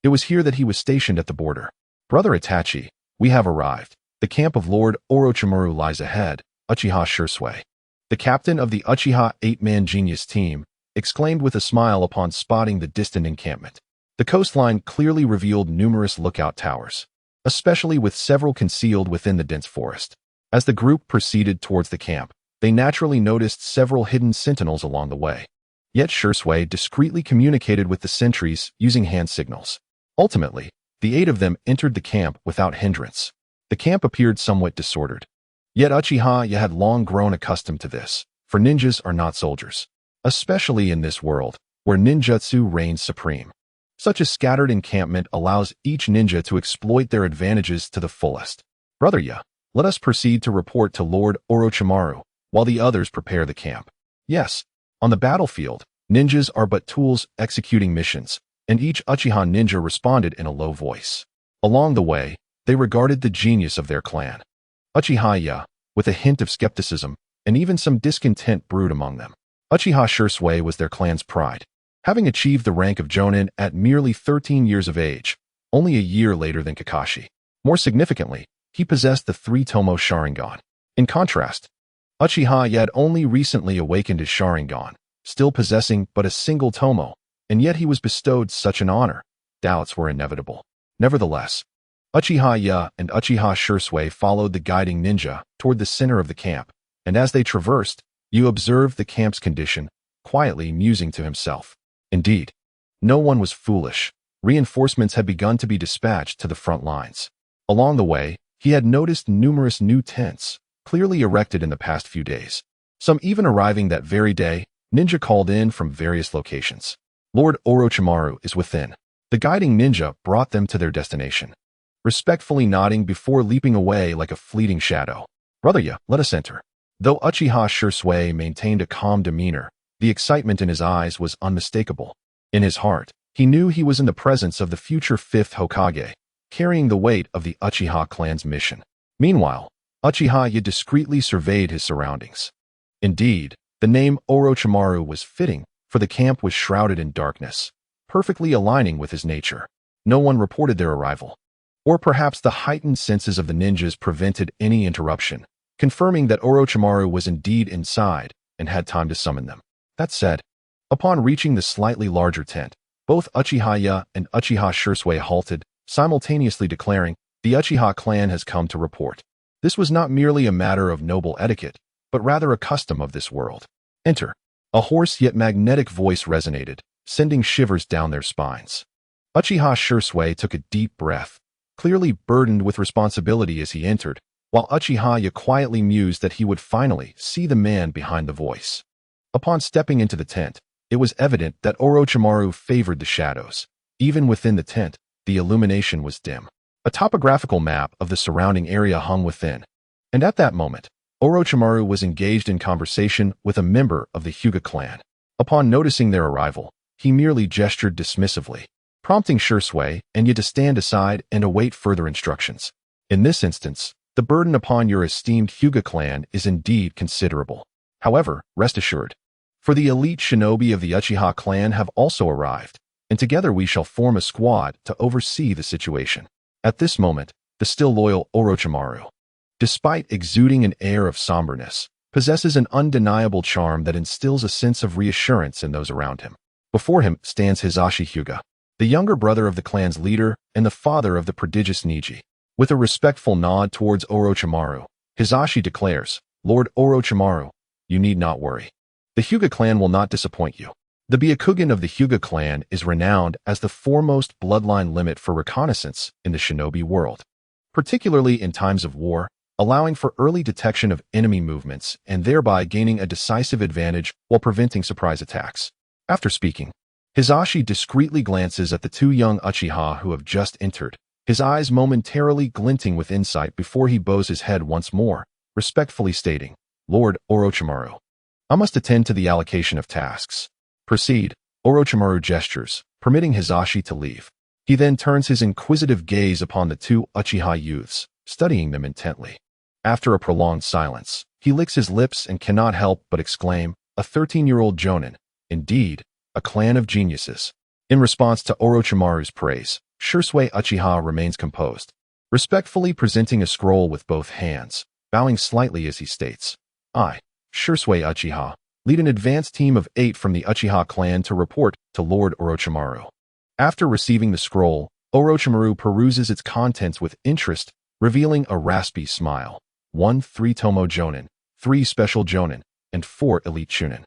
It was here that he was stationed at the border. Brother Itachi, we have arrived. The camp of Lord Orochimaru lies ahead, Uchiha Shisui. The captain of the Uchiha 8-man genius team exclaimed with a smile upon spotting the distant encampment. The coastline clearly revealed numerous lookout towers, especially with several concealed within the dense forest. As the group proceeded towards the camp, they naturally noticed several hidden sentinels along the way. Yet Shisui discreetly communicated with the sentries using hand signals. Ultimately, the 8 of them entered the camp without hindrance. The camp appeared somewhat disordered. Yet Uchiha had long grown accustomed to this, for ninjas are not soldiers, especially in this world, where ninjutsu reigns supreme. Such a scattered encampment allows each ninja to exploit their advantages to the fullest. Brother let us proceed to report to Lord Orochimaru, while the others prepare the camp. Yes, on the battlefield, ninjas are but tools executing missions, and each Uchiha ninja responded in a low voice. Along the way, they regarded the genius of their clan. Uchiha, with a hint of skepticism, and even some discontent brewed among them. Uchiha Shisui was their clan's pride, having achieved the rank of Jonin at merely 13 years of age, only a year later than Kakashi. More significantly, he possessed the 3-tomo Sharingan. In contrast, Uchiha had only recently awakened his Sharingan, still possessing but a single tomo, and yet he was bestowed such an honor. Doubts were inevitable. Nevertheless, Uchiha and Uchiha Shisui followed the guiding ninja toward the center of the camp, and as they traversed, you observed the camp's condition, quietly musing to himself. Indeed, no one was foolish. Reinforcements had begun to be dispatched to the front lines. Along the way, he had noticed numerous new tents, clearly erected in the past few days. Some even arriving that very day, ninja called in from various locations. Lord Orochimaru is within. The guiding ninja brought them to their destination, respectfully nodding before leaping away like a fleeting shadow. Brother let us enter. Though Uchiha Shisui maintained a calm demeanor, the excitement in his eyes was unmistakable. In his heart, he knew he was in the presence of the future 5th Hokage, carrying the weight of the Uchiha clan's mission. Meanwhile, Uchiha discreetly surveyed his surroundings. Indeed, the name Orochimaru was fitting, for the camp was shrouded in darkness, perfectly aligning with his nature. No one reported their arrival. Or perhaps the heightened senses of the ninjas prevented any interruption, confirming that Orochimaru was indeed inside and had time to summon them. That said, upon reaching the slightly larger tent, both Uchiha and Uchiha Shisui halted, simultaneously declaring, "The Uchiha clan has come to report." This was not merely a matter of noble etiquette, but rather a custom of this world. Enter. A hoarse yet magnetic voice resonated, sending shivers down their spines. Uchiha Shisui took a deep breath, clearly burdened with responsibility as he entered, while Uchiha quietly mused that he would finally see the man behind the voice. Upon stepping into the tent, it was evident that Orochimaru favored the shadows. Even within the tent, the illumination was dim. A topographical map of the surrounding area hung within. And at that moment, Orochimaru was engaged in conversation with a member of the Hyuga clan. Upon noticing their arrival, he merely gestured dismissively, prompting Shisui and Yu to stand aside and await further instructions. In this instance, the burden upon your esteemed Hyuga clan is indeed considerable. However, rest assured, for the elite shinobi of the Uchiha clan have also arrived, and together we shall form a squad to oversee the situation. At this moment, the still loyal Orochimaru, despite exuding an air of somberness, possesses an undeniable charm that instills a sense of reassurance in those around him. Before him stands Hisashi Hyuga, the younger brother of the clan's leader and the father of the prodigious Neji. With a respectful nod towards Orochimaru, Hisashi declares, "Lord Orochimaru, you need not worry. The Hyuga clan will not disappoint you. The Byakugan of the Hyuga clan is renowned as the foremost bloodline limit for reconnaissance in the shinobi world, particularly in times of war, allowing for early detection of enemy movements and thereby gaining a decisive advantage while preventing surprise attacks." After speaking, Hisashi discreetly glances at the two young Uchiha who have just entered, his eyes momentarily glinting with insight before he bows his head once more, respectfully stating, "Lord Orochimaru, I must attend to the allocation of tasks." "Proceed." Orochimaru gestures, permitting Hisashi to leave. He then turns his inquisitive gaze upon the two Uchiha youths, studying them intently. After a prolonged silence, he licks his lips and cannot help but exclaim, "A 13-year-old Jonin, indeed, a clan of geniuses." In response to Orochimaru's praise, Shisui Uchiha remains composed, respectfully presenting a scroll with both hands, bowing slightly as he states, "I, Shisui Uchiha, lead an advanced team of 8 from the Uchiha clan to report to Lord Orochimaru." After receiving the scroll, Orochimaru peruses its contents with interest, revealing a raspy smile. 3 Tomo Jonin, 3 Special Jonin, and 4 Elite Chunin,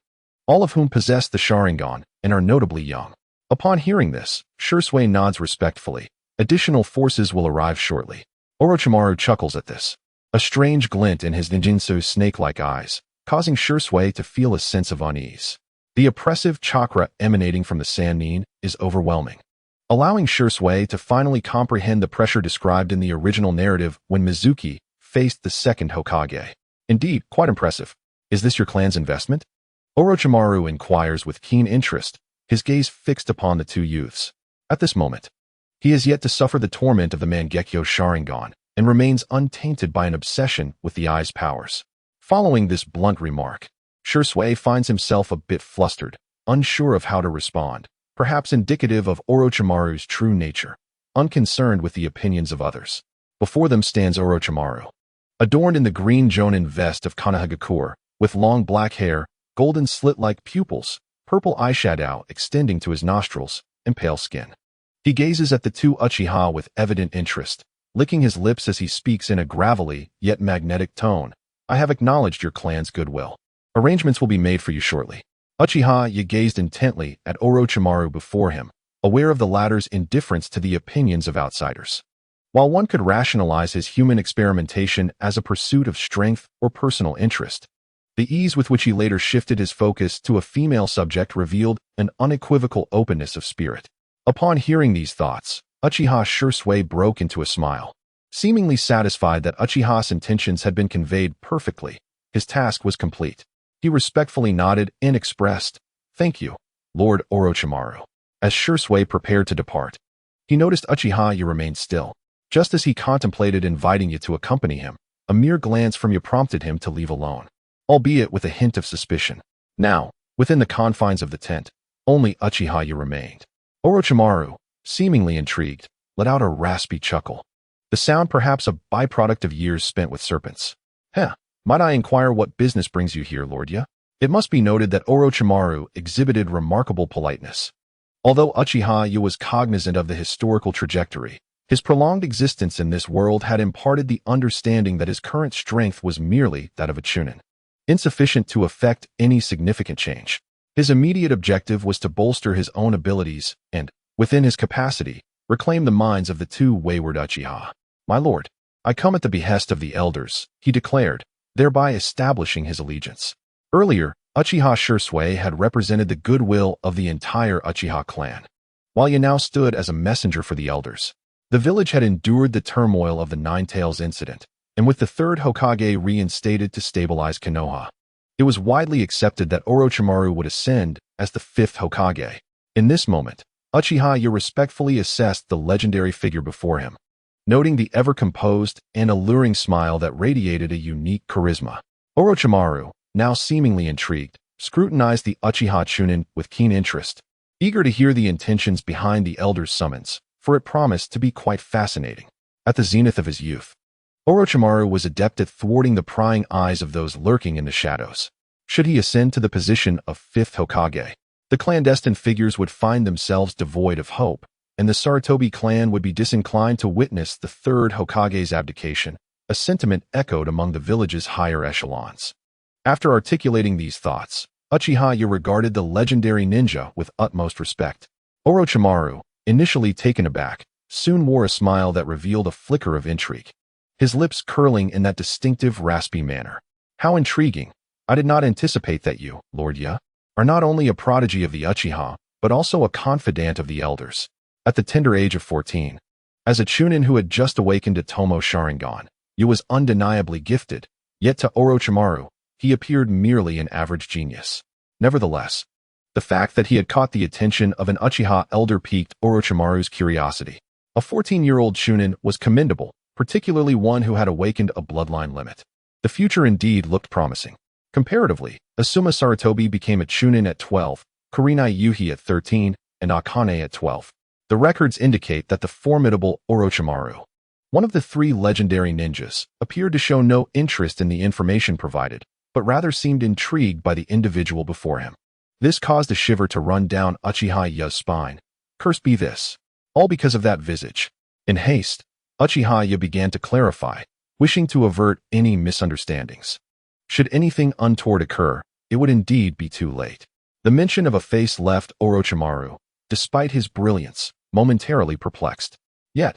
all of whom possess the Sharingan and are notably young. Upon hearing this, Shisui nods respectfully. Additional forces will arrive shortly. Orochimaru chuckles at this, a strange glint in his ninjutsu snake-like eyes, causing Shisui to feel a sense of unease. The oppressive chakra emanating from the Sannin is overwhelming, allowing Shisui to finally comprehend the pressure described in the original narrative when Mizuki faced the second Hokage. "Indeed, quite impressive. Is this your clan's investment?" Orochimaru inquires with keen interest, his gaze fixed upon the two youths. At this moment, he has yet to suffer the torment of the Mangekyo Sharingan and remains untainted by an obsession with the eye's powers. Following this blunt remark, Shisui finds himself a bit flustered, unsure of how to respond, perhaps indicative of Orochimaru's true nature, unconcerned with the opinions of others. Before them stands Orochimaru, adorned in the green Jonin vest of Konoha, with long black hair, golden slit-like pupils, purple eyeshadow extending to his nostrils, and pale skin. He gazes at the two Uchiha with evident interest, licking his lips as he speaks in a gravelly yet magnetic tone. "I have acknowledged your clan's goodwill. Arrangements will be made for you shortly." Uchiha gazed intently at Orochimaru before him, aware of the latter's indifference to the opinions of outsiders. While one could rationalize his human experimentation as a pursuit of strength or personal interest, the ease with which he later shifted his focus to a female subject revealed an unequivocal openness of spirit. Upon hearing these thoughts, Uchiha Shisui broke into a smile. Seemingly satisfied that Uchiha's intentions had been conveyed perfectly, his task was complete. He respectfully nodded and expressed, "Thank you, Lord Orochimaru." As Shisui prepared to depart, he noticed Uchiha remained still. Just as he contemplated inviting Yu to accompany him, a mere glance from Yu prompted him to leave alone, albeit with a hint of suspicion. Now, within the confines of the tent, only Uchiha remained. Orochimaru, seemingly intrigued, let out a raspy chuckle, the sound perhaps a byproduct of years spent with serpents. Might I inquire what business brings you here, Lord Yu?" It must be noted that Orochimaru exhibited remarkable politeness. Although Uchiha was cognizant of the historical trajectory, his prolonged existence in this world had imparted the understanding that his current strength was merely that of a Chunin, insufficient to effect any significant change. His immediate objective was to bolster his own abilities and, within his capacity, reclaim the minds of the two wayward Uchiha. "My lord, I come at the behest of the elders," he declared, thereby establishing his allegiance. Earlier, Uchiha Shisui had represented the goodwill of the entire Uchiha clan, while he now stood as a messenger for the elders. The village had endured the turmoil of the Nine Tails incident, and with the Third Hokage reinstated to stabilize Konoha, it was widely accepted that Orochimaru would ascend as the fifth Hokage. In this moment, Uchiha respectfully assessed the legendary figure before him, noting the ever-composed and alluring smile that radiated a unique charisma. Orochimaru, now seemingly intrigued, scrutinized the Uchiha Chunin with keen interest, eager to hear the intentions behind the elder's summons, for it promised to be quite fascinating. At the zenith of his youth, Orochimaru was adept at thwarting the prying eyes of those lurking in the shadows. Should he ascend to the position of fifth Hokage, the clandestine figures would find themselves devoid of hope, and the Sarutobi clan would be disinclined to witness the third Hokage's abdication, a sentiment echoed among the village's higher echelons. After articulating these thoughts, Uchiha regarded the legendary ninja with utmost respect. Orochimaru, initially taken aback, soon wore a smile that revealed a flicker of intrigue, his lips curling in that distinctive raspy manner. "How intriguing! I did not anticipate that you, Lord Ya, are not only a prodigy of the Uchiha, but also a confidant of the elders." At the tender age of 14, as a Chunin who had just awakened to Tomo Sharingan, Yu was undeniably gifted, yet to Orochimaru, he appeared merely an average genius. Nevertheless, the fact that he had caught the attention of an Uchiha elder piqued Orochimaru's curiosity. A 14-year-old Chunin was commendable, particularly one who had awakened a bloodline limit. The future indeed looked promising. Comparatively, Asuma Sarutobi became a Chunin at 12, Kurenai Yuhi at 13, and Akane at 12. The records indicate that the formidable Orochimaru, one of the three legendary ninjas, appeared to show no interest in the information provided, but rather seemed intrigued by the individual before him. This caused a shiver to run down Uchiha Ya's spine. Cursed be this. All because of that visage. In haste, Uchiha Ya began to clarify, wishing to avert any misunderstandings. Should anything untoward occur, it would indeed be too late. The mention of a face left Orochimaru, despite his brilliance, momentarily perplexed. Yet,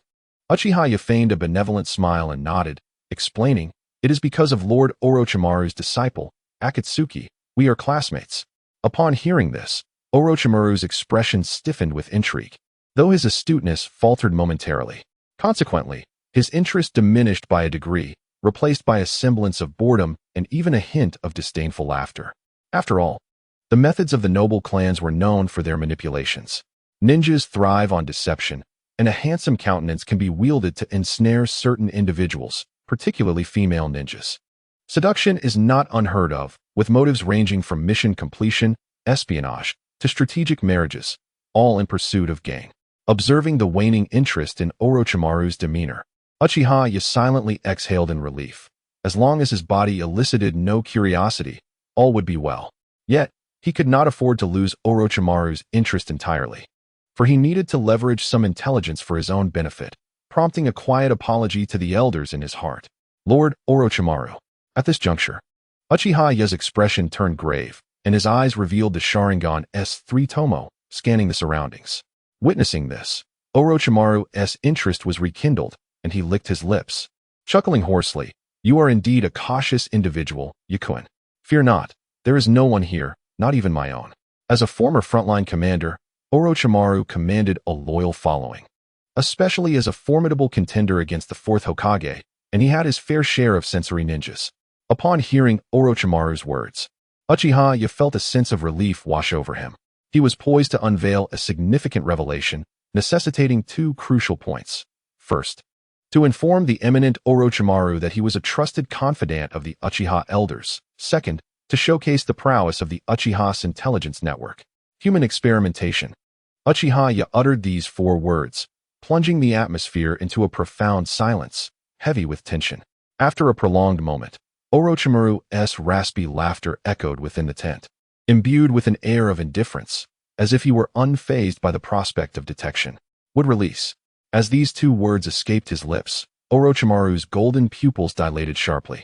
Uchiha feigned a benevolent smile and nodded, explaining, "It is because of Lord Orochimaru's disciple, Akatsuki, we are classmates." Upon hearing this, Orochimaru's expression stiffened with intrigue, though his astuteness faltered momentarily. Consequently, his interest diminished by a degree, replaced by a semblance of boredom and even a hint of disdainful laughter. After all, the methods of the noble clans were known for their manipulations. Ninjas thrive on deception, and a handsome countenance can be wielded to ensnare certain individuals, particularly female ninjas. Seduction is not unheard of, with motives ranging from mission completion, espionage, to strategic marriages, all in pursuit of gain. Observing the waning interest in Orochimaru's demeanor, Uchiha silently exhaled in relief. As long as his body elicited no curiosity, all would be well. Yet, he could not afford to lose Orochimaru's interest entirely, for he needed to leverage some intelligence for his own benefit, prompting a quiet apology to the elders in his heart. "Lord Orochimaru." At this juncture, Uchiha's expression turned grave, and his eyes revealed the Sharingan's 3 Tomo, scanning the surroundings. Witnessing this, Orochimaru's interest was rekindled, and he licked his lips. Chuckling hoarsely, "You are indeed a cautious individual, Yakuen. Fear not, there is no one here, not even my own." As a former frontline commander, Orochimaru commanded a loyal following, especially as a formidable contender against the fourth Hokage, and he had his fair share of sensory ninjas. Upon hearing Orochimaru's words, Uchiha felt a sense of relief wash over him. He was poised to unveil a significant revelation, necessitating 2 crucial points. First, to inform the eminent Orochimaru that he was a trusted confidant of the Uchiha elders. Second, to showcase the prowess of the Uchiha's intelligence network. Human experimentation. Uchiha uttered these 4 words, plunging the atmosphere into a profound silence, heavy with tension. After a prolonged moment, Orochimaru's raspy laughter echoed within the tent, imbued with an air of indifference, as if he were unfazed by the prospect of detection. Would release. As these 2 words escaped his lips, Orochimaru's golden pupils dilated sharply,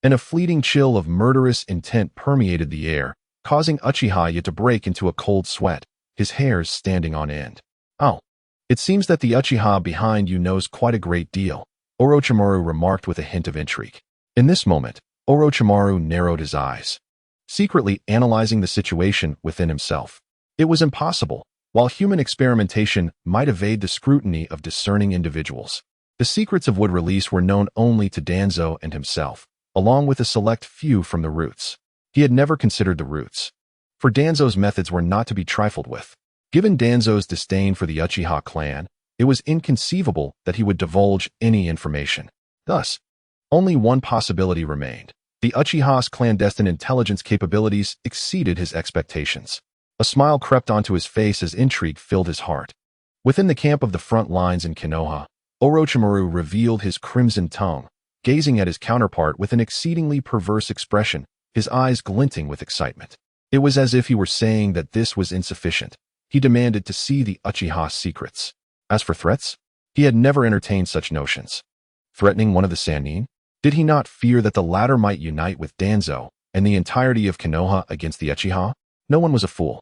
and a fleeting chill of murderous intent permeated the air, causing Uchiha to break into a cold sweat, his hairs standing on end. "Oh, It seems that the Uchiha behind you knows quite a great deal, Orochimaru remarked with a hint of intrigue. In this moment, Orochimaru narrowed his eyes, secretly analyzing the situation within himself. It was impossible. While human experimentation might evade the scrutiny of discerning individuals, the secrets of wood release were known only to Danzo and himself, along with a select few from the roots. He had never considered the roots, for Danzo's methods were not to be trifled with. Given Danzo's disdain for the Uchiha clan, it was inconceivable that he would divulge any information. Thus, only one possibility remained. The Uchiha's clandestine intelligence capabilities exceeded his expectations. A smile crept onto his face as intrigue filled his heart. Within the camp of the front lines in Konoha, Orochimaru revealed his crimson tongue, gazing at his counterpart with an exceedingly perverse expression, his eyes glinting with excitement. It was as if he were saying that this was insufficient. He demanded to see the Uchiha's secrets. As for threats, he had never entertained such notions. Threatening one of the Sannin? Did he not fear that the latter might unite with Danzo and the entirety of Konoha against the Uchiha? No one was a fool.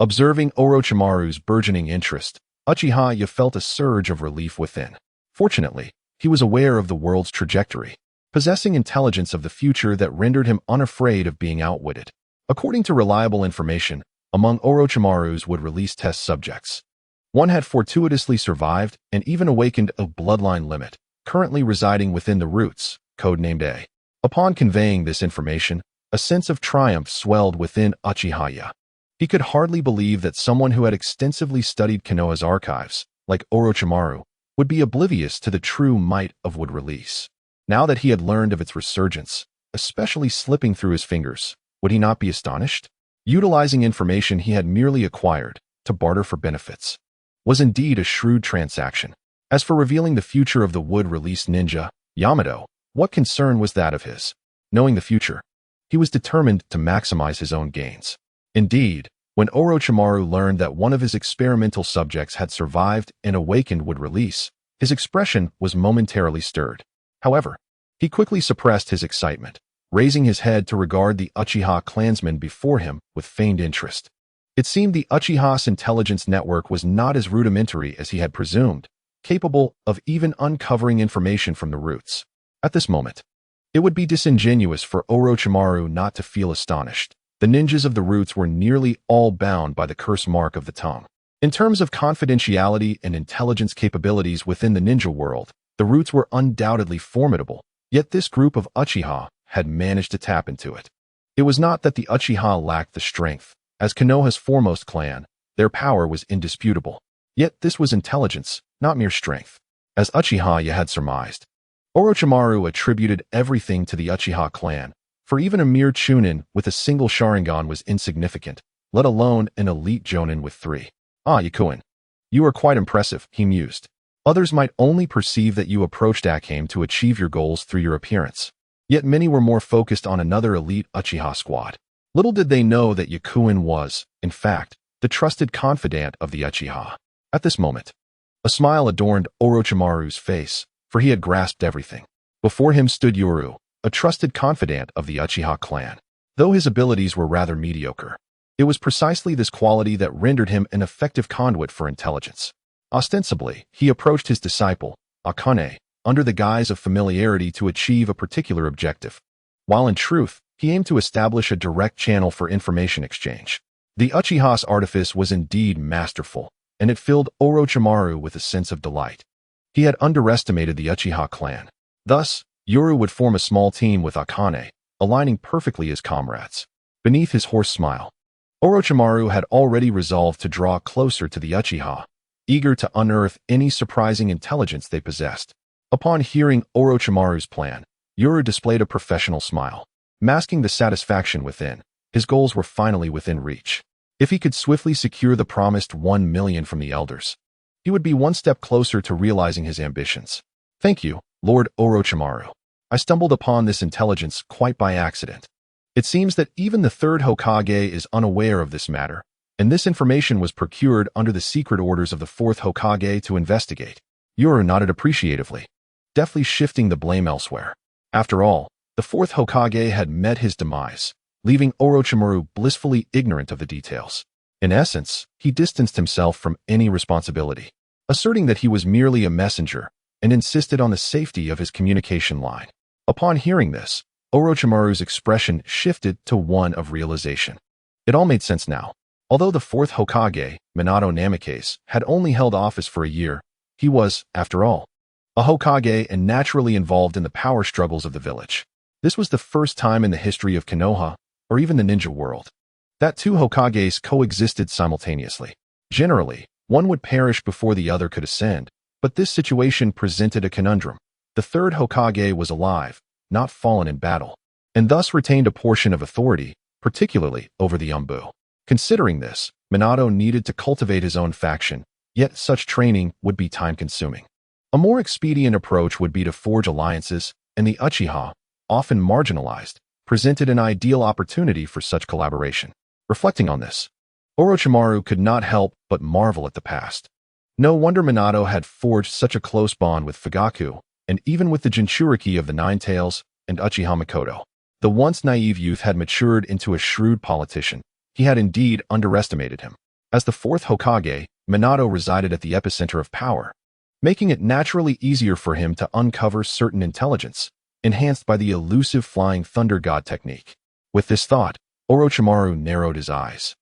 Observing Orochimaru's burgeoning interest, Uchiha felt a surge of relief within. Fortunately, he was aware of the world's trajectory, possessing intelligence of the future that rendered him unafraid of being outwitted. According to reliable information, among Orochimaru's would-release test subjects, one had fortuitously survived and even awakened a bloodline-limit, currently residing within the roots, codenamed A. Upon conveying this information, a sense of triumph swelled within Uchiha. He could hardly believe that someone who had extensively studied Konoha's archives, like Orochimaru, would be oblivious to the true might of wood release. Now that he had learned of its resurgence, especially slipping through his fingers, would he not be astonished? Utilizing information he had merely acquired to barter for benefits was indeed a shrewd transaction. As for revealing the future of the wood release ninja, Yamato, what concern was that of his? Knowing the future, he was determined to maximize his own gains. Indeed, when Orochimaru learned that one of his experimental subjects had survived and awakened wood release, his expression was momentarily stirred. However, he quickly suppressed his excitement, raising his head to regard the Uchiha clansmen before him with feigned interest. It seemed the Uchiha's intelligence network was not as rudimentary as he had presumed, capable of even uncovering information from the roots. At this moment, it would be disingenuous for Orochimaru not to feel astonished. The ninjas of the roots were nearly all bound by the curse mark of the tongue. In terms of confidentiality and intelligence capabilities within the ninja world, the roots were undoubtedly formidable, yet this group of Uchiha had managed to tap into it. It was not that the Uchiha lacked the strength. As Konoha's foremost clan, their power was indisputable. Yet this was intelligence, not mere strength. As Uchiha had surmised, Orochimaru attributed everything to the Uchiha clan, for even a mere Chunin with a single Sharingan was insignificant, let alone an elite Jonin with 3. Ah, Yakuin. You are quite impressive, he mused. Others might only perceive that you approached Akame to achieve your goals through your appearance. Yet many were more focused on another elite Uchiha squad. Little did they know that Yakuin was, in fact, the trusted confidant of the Uchiha. At this moment, a smile adorned Orochimaru's face, for he had grasped everything. Before him stood Yoru, a trusted confidant of the Uchiha clan. Though his abilities were rather mediocre, it was precisely this quality that rendered him an effective conduit for intelligence. Ostensibly, he approached his disciple, Akane, under the guise of familiarity to achieve a particular objective, while in truth, he aimed to establish a direct channel for information exchange. The Uchiha's artifice was indeed masterful, and it filled Orochimaru with a sense of delight. He had underestimated the Uchiha clan. Thus, Yoru would form a small team with Akane, aligning perfectly as comrades. Beneath his horse smile, Orochimaru had already resolved to draw closer to the Uchiha, eager to unearth any surprising intelligence they possessed. Upon hearing Orochimaru's plan, Yoru displayed a professional smile, masking the satisfaction within. His goals were finally within reach. If he could swiftly secure the promised 1 million from the elders, he would be one step closer to realizing his ambitions. Thank you, Lord Orochimaru. I stumbled upon this intelligence quite by accident. It seems that even the Third Hokage is unaware of this matter, and this information was procured under the secret orders of the Fourth Hokage to investigate. Yoru nodded appreciatively, deftly shifting the blame elsewhere. After all, the Fourth Hokage had met his demise, leaving Orochimaru blissfully ignorant of the details. In essence, he distanced himself from any responsibility. asserting that he was merely a messenger and insisted on the safety of his communication line. Upon hearing this, Orochimaru's expression shifted to one of realization. It all made sense now. Although the fourth Hokage, Minato Namikaze, had only held office for a year, he was, after all, a Hokage and naturally involved in the power struggles of the village. This was the first time in the history of Konoha, or even the ninja world, that two Hokages coexisted simultaneously. Generally, one would perish before the other could ascend, but this situation presented a conundrum. The third Hokage was alive, not fallen in battle, and thus retained a portion of authority, particularly over the Umbu. Considering this, Minato needed to cultivate his own faction, yet such training would be time-consuming. A more expedient approach would be to forge alliances, and the Uchiha, often marginalized, presented an ideal opportunity for such collaboration. Reflecting on this, Orochimaru could not help but marvel at the past. No wonder Minato had forged such a close bond with Fugaku, and even with the Jinchuriki of the Nine Tails and Uchiha Mikoto. The once naive youth had matured into a shrewd politician. He had indeed underestimated him. As the fourth Hokage, Minato resided at the epicenter of power, making it naturally easier for him to uncover certain intelligence, enhanced by the elusive flying thunder god technique. With this thought, Orochimaru narrowed his eyes.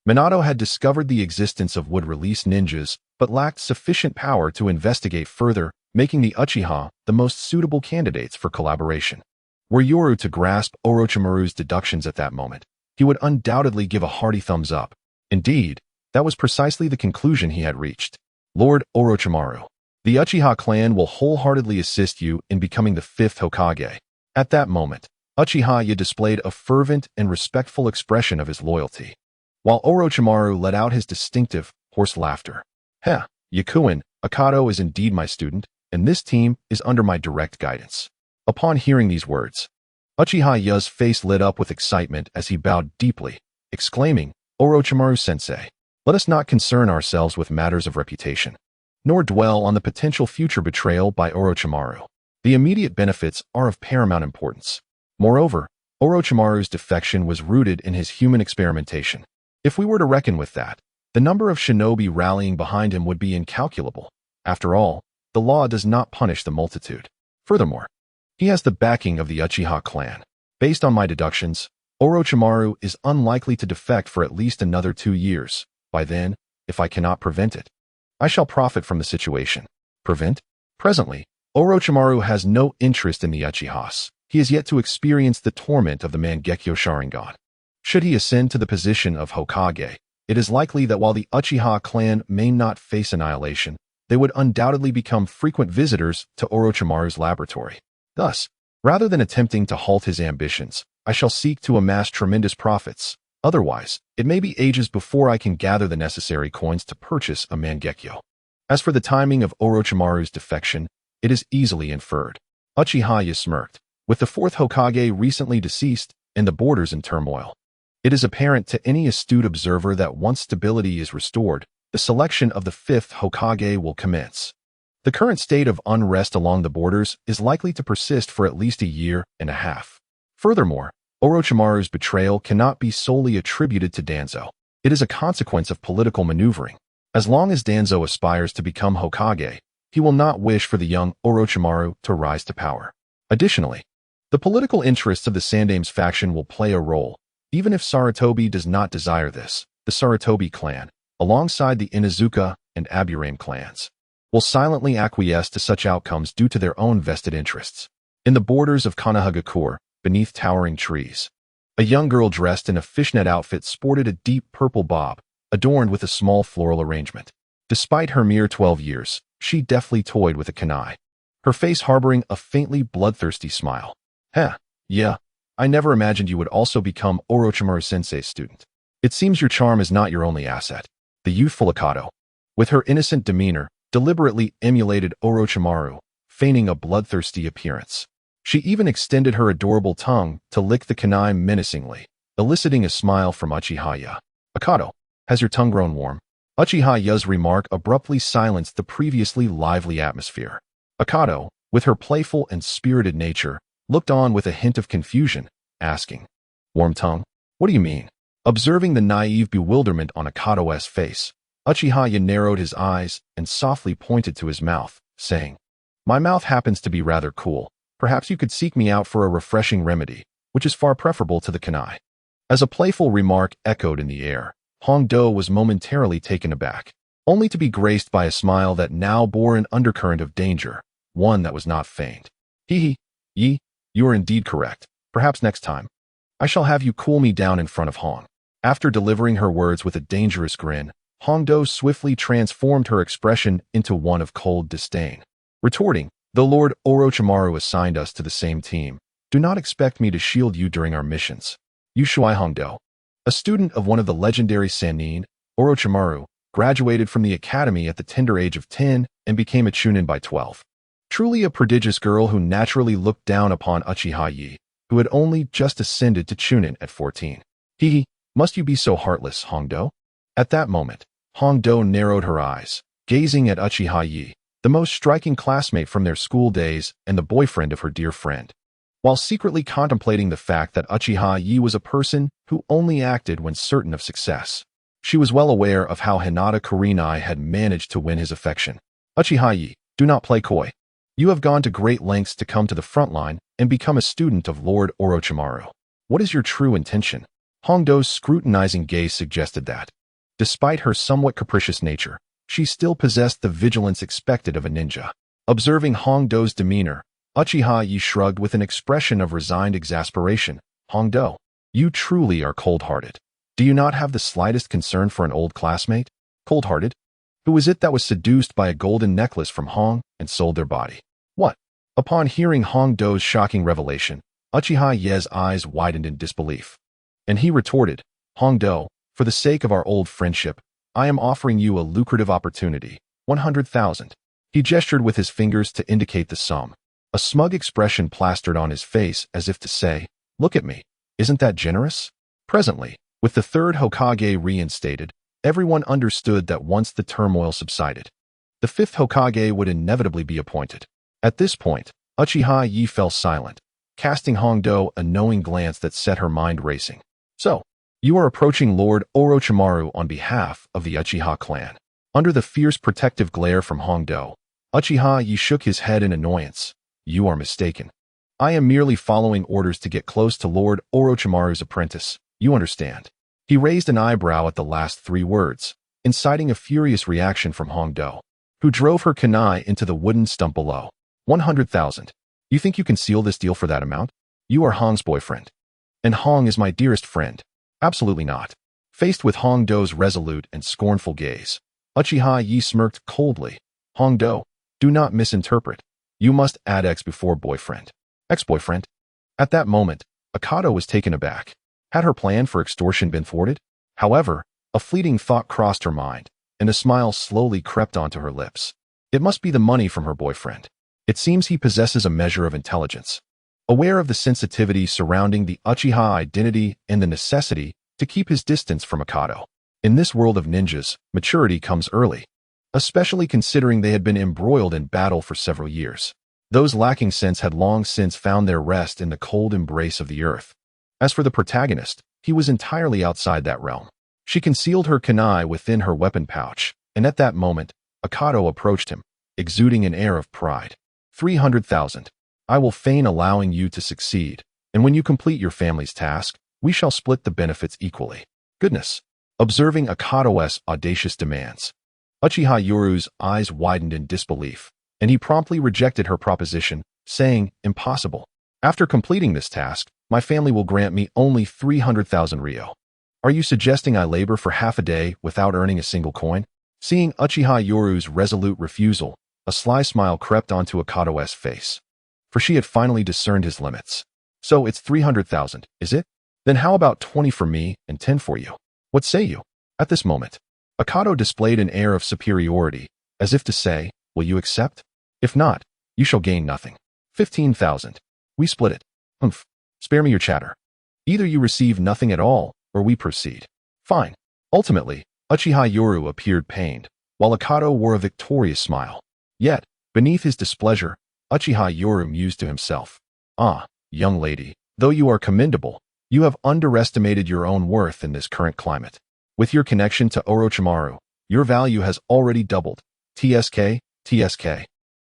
Minato had discovered the existence of wood-release ninjas, but lacked sufficient power to investigate further, making the Uchiha the most suitable candidates for collaboration. Were Yoru to grasp Orochimaru's deductions at that moment, he would undoubtedly give a hearty thumbs up. Indeed, that was precisely the conclusion he had reached. Lord Orochimaru, the Uchiha clan will wholeheartedly assist you in becoming the fifth Hokage. At that moment, Uchiha displayed a fervent and respectful expression of his loyalty, while Orochimaru let out his distinctive, hoarse laughter. Heh, Yakuin, Akado is indeed my student, and this team is under my direct guidance. Upon hearing these words, Uchiha-ya's face lit up with excitement as he bowed deeply, exclaiming, Orochimaru-sensei, let us not concern ourselves with matters of reputation, nor dwell on the potential future betrayal by Orochimaru. The immediate benefits are of paramount importance. Moreover, Orochimaru's defection was rooted in his human experimentation. If we were to reckon with that, the number of shinobi rallying behind him would be incalculable. After all, the law does not punish the multitude. Furthermore, he has the backing of the Uchiha clan. Based on my deductions, Orochimaru is unlikely to defect for at least another 2 years. By then, if I cannot prevent it, I shall profit from the situation. Prevent? Presently, Orochimaru has no interest in the Uchihas. He is yet to experience the torment of the Mangekyo Sharingan. Should he ascend to the position of Hokage, it is likely that while the Uchiha clan may not face annihilation, they would undoubtedly become frequent visitors to Orochimaru's laboratory. Thus, rather than attempting to halt his ambitions, I shall seek to amass tremendous profits. Otherwise, it may be ages before I can gather the necessary coins to purchase a Mangekyo. As for the timing of Orochimaru's defection, it is easily inferred. Uchiha smirked. With the fourth Hokage recently deceased and the borders in turmoil, it is apparent to any astute observer that once stability is restored, the selection of the fifth Hokage will commence. The current state of unrest along the borders is likely to persist for at least a year and a half. Furthermore, Orochimaru's betrayal cannot be solely attributed to Danzo. It is a consequence of political maneuvering. As long as Danzo aspires to become Hokage, he will not wish for the young Orochimaru to rise to power. Additionally, the political interests of the Sandame's faction will play a role, even if Sarutobi does not desire this. The Sarutobi clan, alongside the Inuzuka and Aburame clans, will silently acquiesce to such outcomes due to their own vested interests. In the borders of Konohagakure, beneath towering trees, a young girl dressed in a fishnet outfit sported a deep purple bob, adorned with a small floral arrangement. Despite her mere 12 years, she deftly toyed with a kunai, her face harboring a faintly bloodthirsty smile. Yeah, I never imagined you would also become Orochimaru-sensei's student. It seems your charm is not your only asset. The youthful Akado, with her innocent demeanor, deliberately emulated Orochimaru, feigning a bloodthirsty appearance. She even extended her adorable tongue to lick the kunai menacingly, eliciting a smile from Uchiha. Akado, has your tongue grown warm? Uchiha's remark abruptly silenced the previously lively atmosphere. Akado, with her playful and spirited nature, looked on with a hint of confusion, asking, Warm tongue? What do you mean? Observing the naive bewilderment on Akado's face, Uchiha narrowed his eyes and softly pointed to his mouth, saying, "My mouth happens to be rather cool. Perhaps you could seek me out for a refreshing remedy, which is far preferable to the kunai." As a playful remark echoed in the air, Hongdo was momentarily taken aback, only to be graced by a smile that now bore an undercurrent of danger, one that was not feigned. "Hee hee, you are indeed correct. Perhaps next time, I shall have you cool me down in front of Hong." After delivering her words with a dangerous grin, Hongdo swiftly transformed her expression into one of cold disdain, retorting, "The Lord Orochimaru assigned us to the same team. Do not expect me to shield you during our missions." Uchiha Hongdo, a student of one of the legendary Sannin, Orochimaru, graduated from the academy at the tender age of 10 and became a chunin by 12. Truly a prodigious girl who naturally looked down upon Uchiha, who had only just ascended to chunin at 14. "Hee, must you be so heartless, Hongdo?" At that moment, Hongdo narrowed her eyes, gazing at Uchiha, the most striking classmate from their school days and the boyfriend of her dear friend, while secretly contemplating the fact that Uchiha was a person who only acted when certain of success. She was well aware of how Hinata Kurenai had managed to win his affection. "Uchiha, do not play coy. You have gone to great lengths to come to the front line and become a student of Lord Orochimaru. What is your true intention?" Hongdo's scrutinizing gaze suggested that, despite her somewhat capricious nature, she still possessed the vigilance expected of a ninja. Observing Hongdo's demeanor, Uchiha shrugged with an expression of resigned exasperation. "Hongdo, you truly are cold-hearted. Do you not have the slightest concern for an old classmate? Cold-hearted? Who is it that was seduced by a golden necklace from Hong and sold their body? What?" Upon hearing Hongdo's shocking revelation, Uchiha's eyes widened in disbelief. And he retorted, "Hongdo, for the sake of our old friendship, I am offering you a lucrative opportunity, 100,000. He gestured with his fingers to indicate the sum. A smug expression plastered on his face as if to say, "Look at me, isn't that generous?" Presently, with the third Hokage reinstated, everyone understood that once the turmoil subsided, the fifth Hokage would inevitably be appointed. At this point, Uchiha fell silent, casting Hongdo a knowing glance that set her mind racing. "So, you are approaching Lord Orochimaru on behalf of the Uchiha clan." Under the fierce protective glare from Hongdo, Uchiha shook his head in annoyance. "You are mistaken. I am merely following orders to get close to Lord Orochimaru's apprentice, you understand." He raised an eyebrow at the last three words, inciting a furious reaction from Hongdo, who drove her kunai into the wooden stump below. 100,000. You think you can seal this deal for that amount? You are Hong's boyfriend. And Hong is my dearest friend. Absolutely not. Faced with Hongdo's resolute and scornful gaze, Uchiha smirked coldly. "Hongdo, do not misinterpret. You must add X before boyfriend. Ex-boyfriend?" At that moment, Akado was taken aback. Had her plan for extortion been thwarted? However, a fleeting thought crossed her mind, and a smile slowly crept onto her lips. It must be the money from her boyfriend. It seems he possesses a measure of intelligence. Aware of the sensitivity surrounding the Uchiha identity and the necessity to keep his distance from Akado. In this world of ninjas, maturity comes early, especially considering they had been embroiled in battle for several years. Those lacking sense had long since found their rest in the cold embrace of the earth. As for the protagonist, he was entirely outside that realm. She concealed her kunai within her weapon pouch, and at that moment, Akado approached him, exuding an air of pride. 300,000. I will feign allowing you to succeed, and when you complete your family's task, we shall split the benefits equally." Goodness. Observing Akado's audacious demands, Uchiha Yoru's eyes widened in disbelief, and he promptly rejected her proposition, saying, "Impossible. After completing this task, my family will grant me only 300,000 ryo. Are you suggesting I labor for half a day without earning a single coin?" Seeing Uchiha Yoru's resolute refusal, a sly smile crept onto Akado's face, for she had finally discerned his limits. "So it's 300,000, is it? Then how about 20 for me and 10 for you? What say you?" At this moment, Akado displayed an air of superiority, as if to say, "Will you accept? If not, you shall gain nothing. 15,000. We split it. Humph. Spare me your chatter. Either you receive nothing at all, or we proceed." "Fine." Ultimately, Uchiha Yoru appeared pained, while Akado wore a victorious smile. Yet, beneath his displeasure, Uchiha Yoru mused to himself, "Ah, young lady, though you are commendable, you have underestimated your own worth in this current climate. With your connection to Orochimaru, Your value has already doubled. TSK, TSK.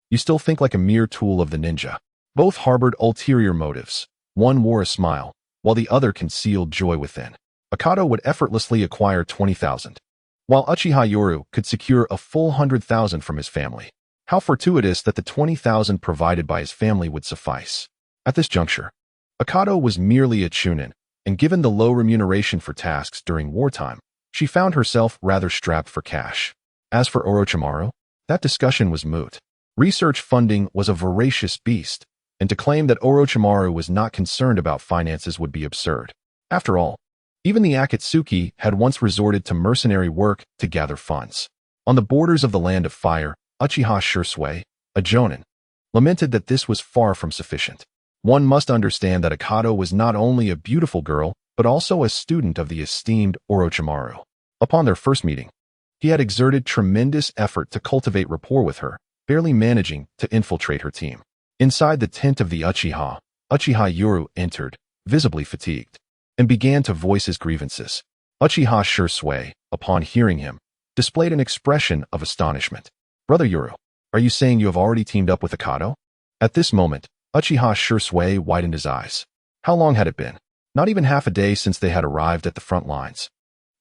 You still think like a mere tool of the ninja. Both harbored ulterior motives. One wore a smile, while the other concealed joy within. Akado would effortlessly acquire 20,000, while Uchiha Yoru could secure a full 100,000 from his family. How fortuitous that the 20,000 provided by his family would suffice. At this juncture, Akado was merely a chunin, and given the low remuneration for tasks during wartime, she found herself rather strapped for cash. As for Orochimaru, that discussion was moot. Research funding was a voracious beast, and to claim that Orochimaru was not concerned about finances would be absurd. After all, even the Akatsuki had once resorted to mercenary work to gather funds. On the borders of the Land of Fire, Uchiha Shisui, a jonin, lamented that this was far from sufficient. One must understand that Akado was not only a beautiful girl, but also a student of the esteemed Orochimaru. Upon their first meeting, he had exerted tremendous effort to cultivate rapport with her, barely managing to infiltrate her team. Inside the tent of the Uchiha Yoru entered, visibly fatigued, and began to voice his grievances. Uchiha Shisui, upon hearing him, displayed an expression of astonishment. Brother Yoru, are you saying you have already teamed up with Akado? At this moment, Uchiha Shisui widened his eyes. How long had it been? Not even half a day since they had arrived at the front lines.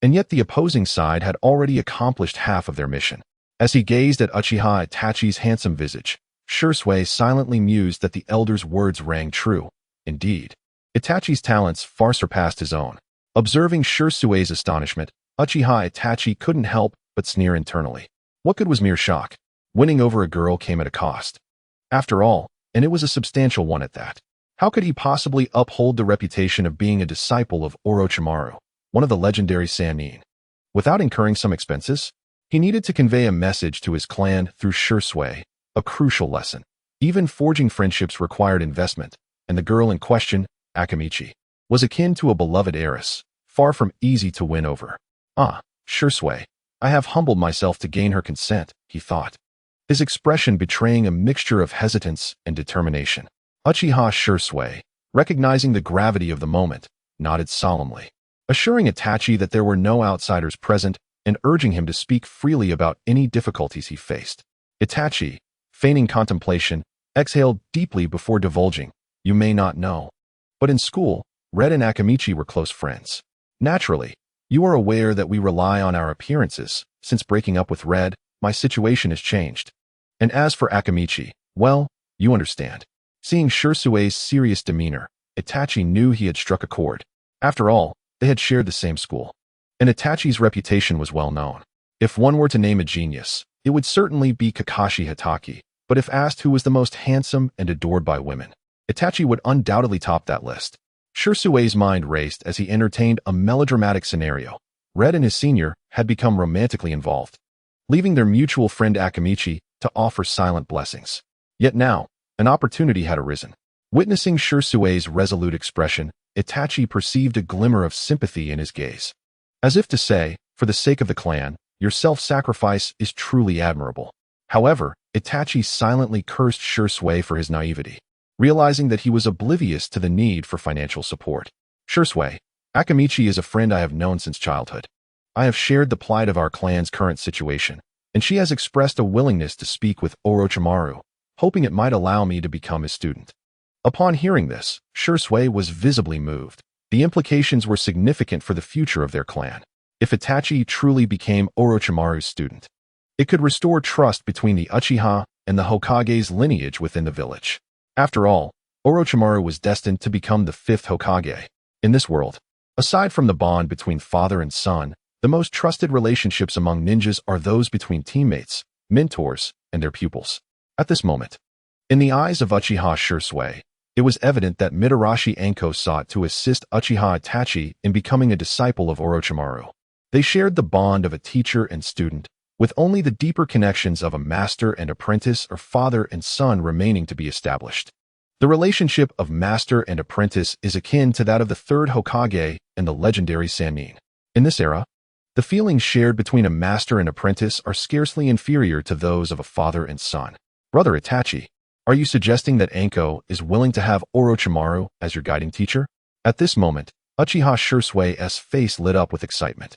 And yet the opposing side had already accomplished half of their mission. As he gazed at Uchiha Itachi's handsome visage, Shisui silently mused that the elder's words rang true. Indeed, Itachi's talents far surpassed his own. Observing Shisui's astonishment, Uchiha Itachi couldn't help but sneer internally. What good was mere shock? Winning over a girl came at a cost. After all, and it was a substantial one at that. How could he possibly uphold the reputation of being a disciple of Orochimaru, one of the legendary Sannin, without incurring some expenses? He needed to convey a message to his clan through Shisui, a crucial lesson. Even forging friendships required investment, and the girl in question, Akamichi, was akin to a beloved heiress, far from easy to win over. Shisui, I have humbled myself to gain her consent, he thought, his expression betraying a mixture of hesitance and determination. Uchiha Shisui, recognizing the gravity of the moment, nodded solemnly, assuring Itachi that there were no outsiders present and urging him to speak freely about any difficulties he faced. Itachi, feigning contemplation, exhaled deeply before divulging, "You may not know, but in school, Red and Akamichi were close friends. Naturally, you are aware that we rely on our appearances. Since breaking up with Red, my situation has changed. And as for Akamichi, well, you understand." Seeing Shisui's serious demeanor, Itachi knew he had struck a chord. After all, they had shared the same school, and Itachi's reputation was well known. If one were to name a genius, it would certainly be Kakashi Hatake, but if asked who was the most handsome and adored by women, Itachi would undoubtedly top that list. Shisui's mind raced as he entertained a melodramatic scenario. Red and his senior had become romantically involved, leaving their mutual friend Akamichi to offer silent blessings. Yet now, an opportunity had arisen. Witnessing Shisui's resolute expression, Itachi perceived a glimmer of sympathy in his gaze. As if to say, for the sake of the clan, your self-sacrifice is truly admirable. However, Itachi silently cursed Shisui for his naivety, realizing that he was oblivious to the need for financial support. Shisui, Akamichi is a friend I have known since childhood. I have shared the plight of our clan's current situation, and she has expressed a willingness to speak with Orochimaru, hoping it might allow me to become his student. Upon hearing this, Shisui was visibly moved. The implications were significant for the future of their clan. If Itachi truly became Orochimaru's student, it could restore trust between the Uchiha and the Hokage's lineage within the village. After all, Orochimaru was destined to become the 5th Hokage. In this world, aside from the bond between father and son, the most trusted relationships among ninjas are those between teammates, mentors, and their pupils. At this moment, in the eyes of Uchiha Shisui, it was evident that Mitarashi Anko sought to assist Uchiha Itachi in becoming a disciple of Orochimaru. They shared the bond of a teacher and student, with only the deeper connections of a master and apprentice or father and son remaining to be established. The relationship of master and apprentice is akin to that of the 3rd Hokage and the legendary Sannin. In this era, the feelings shared between a master and apprentice are scarcely inferior to those of a father and son. Brother Itachi, are you suggesting that Anko is willing to have Orochimaru as your guiding teacher? At this moment, Uchiha Shisui's face lit up with excitement.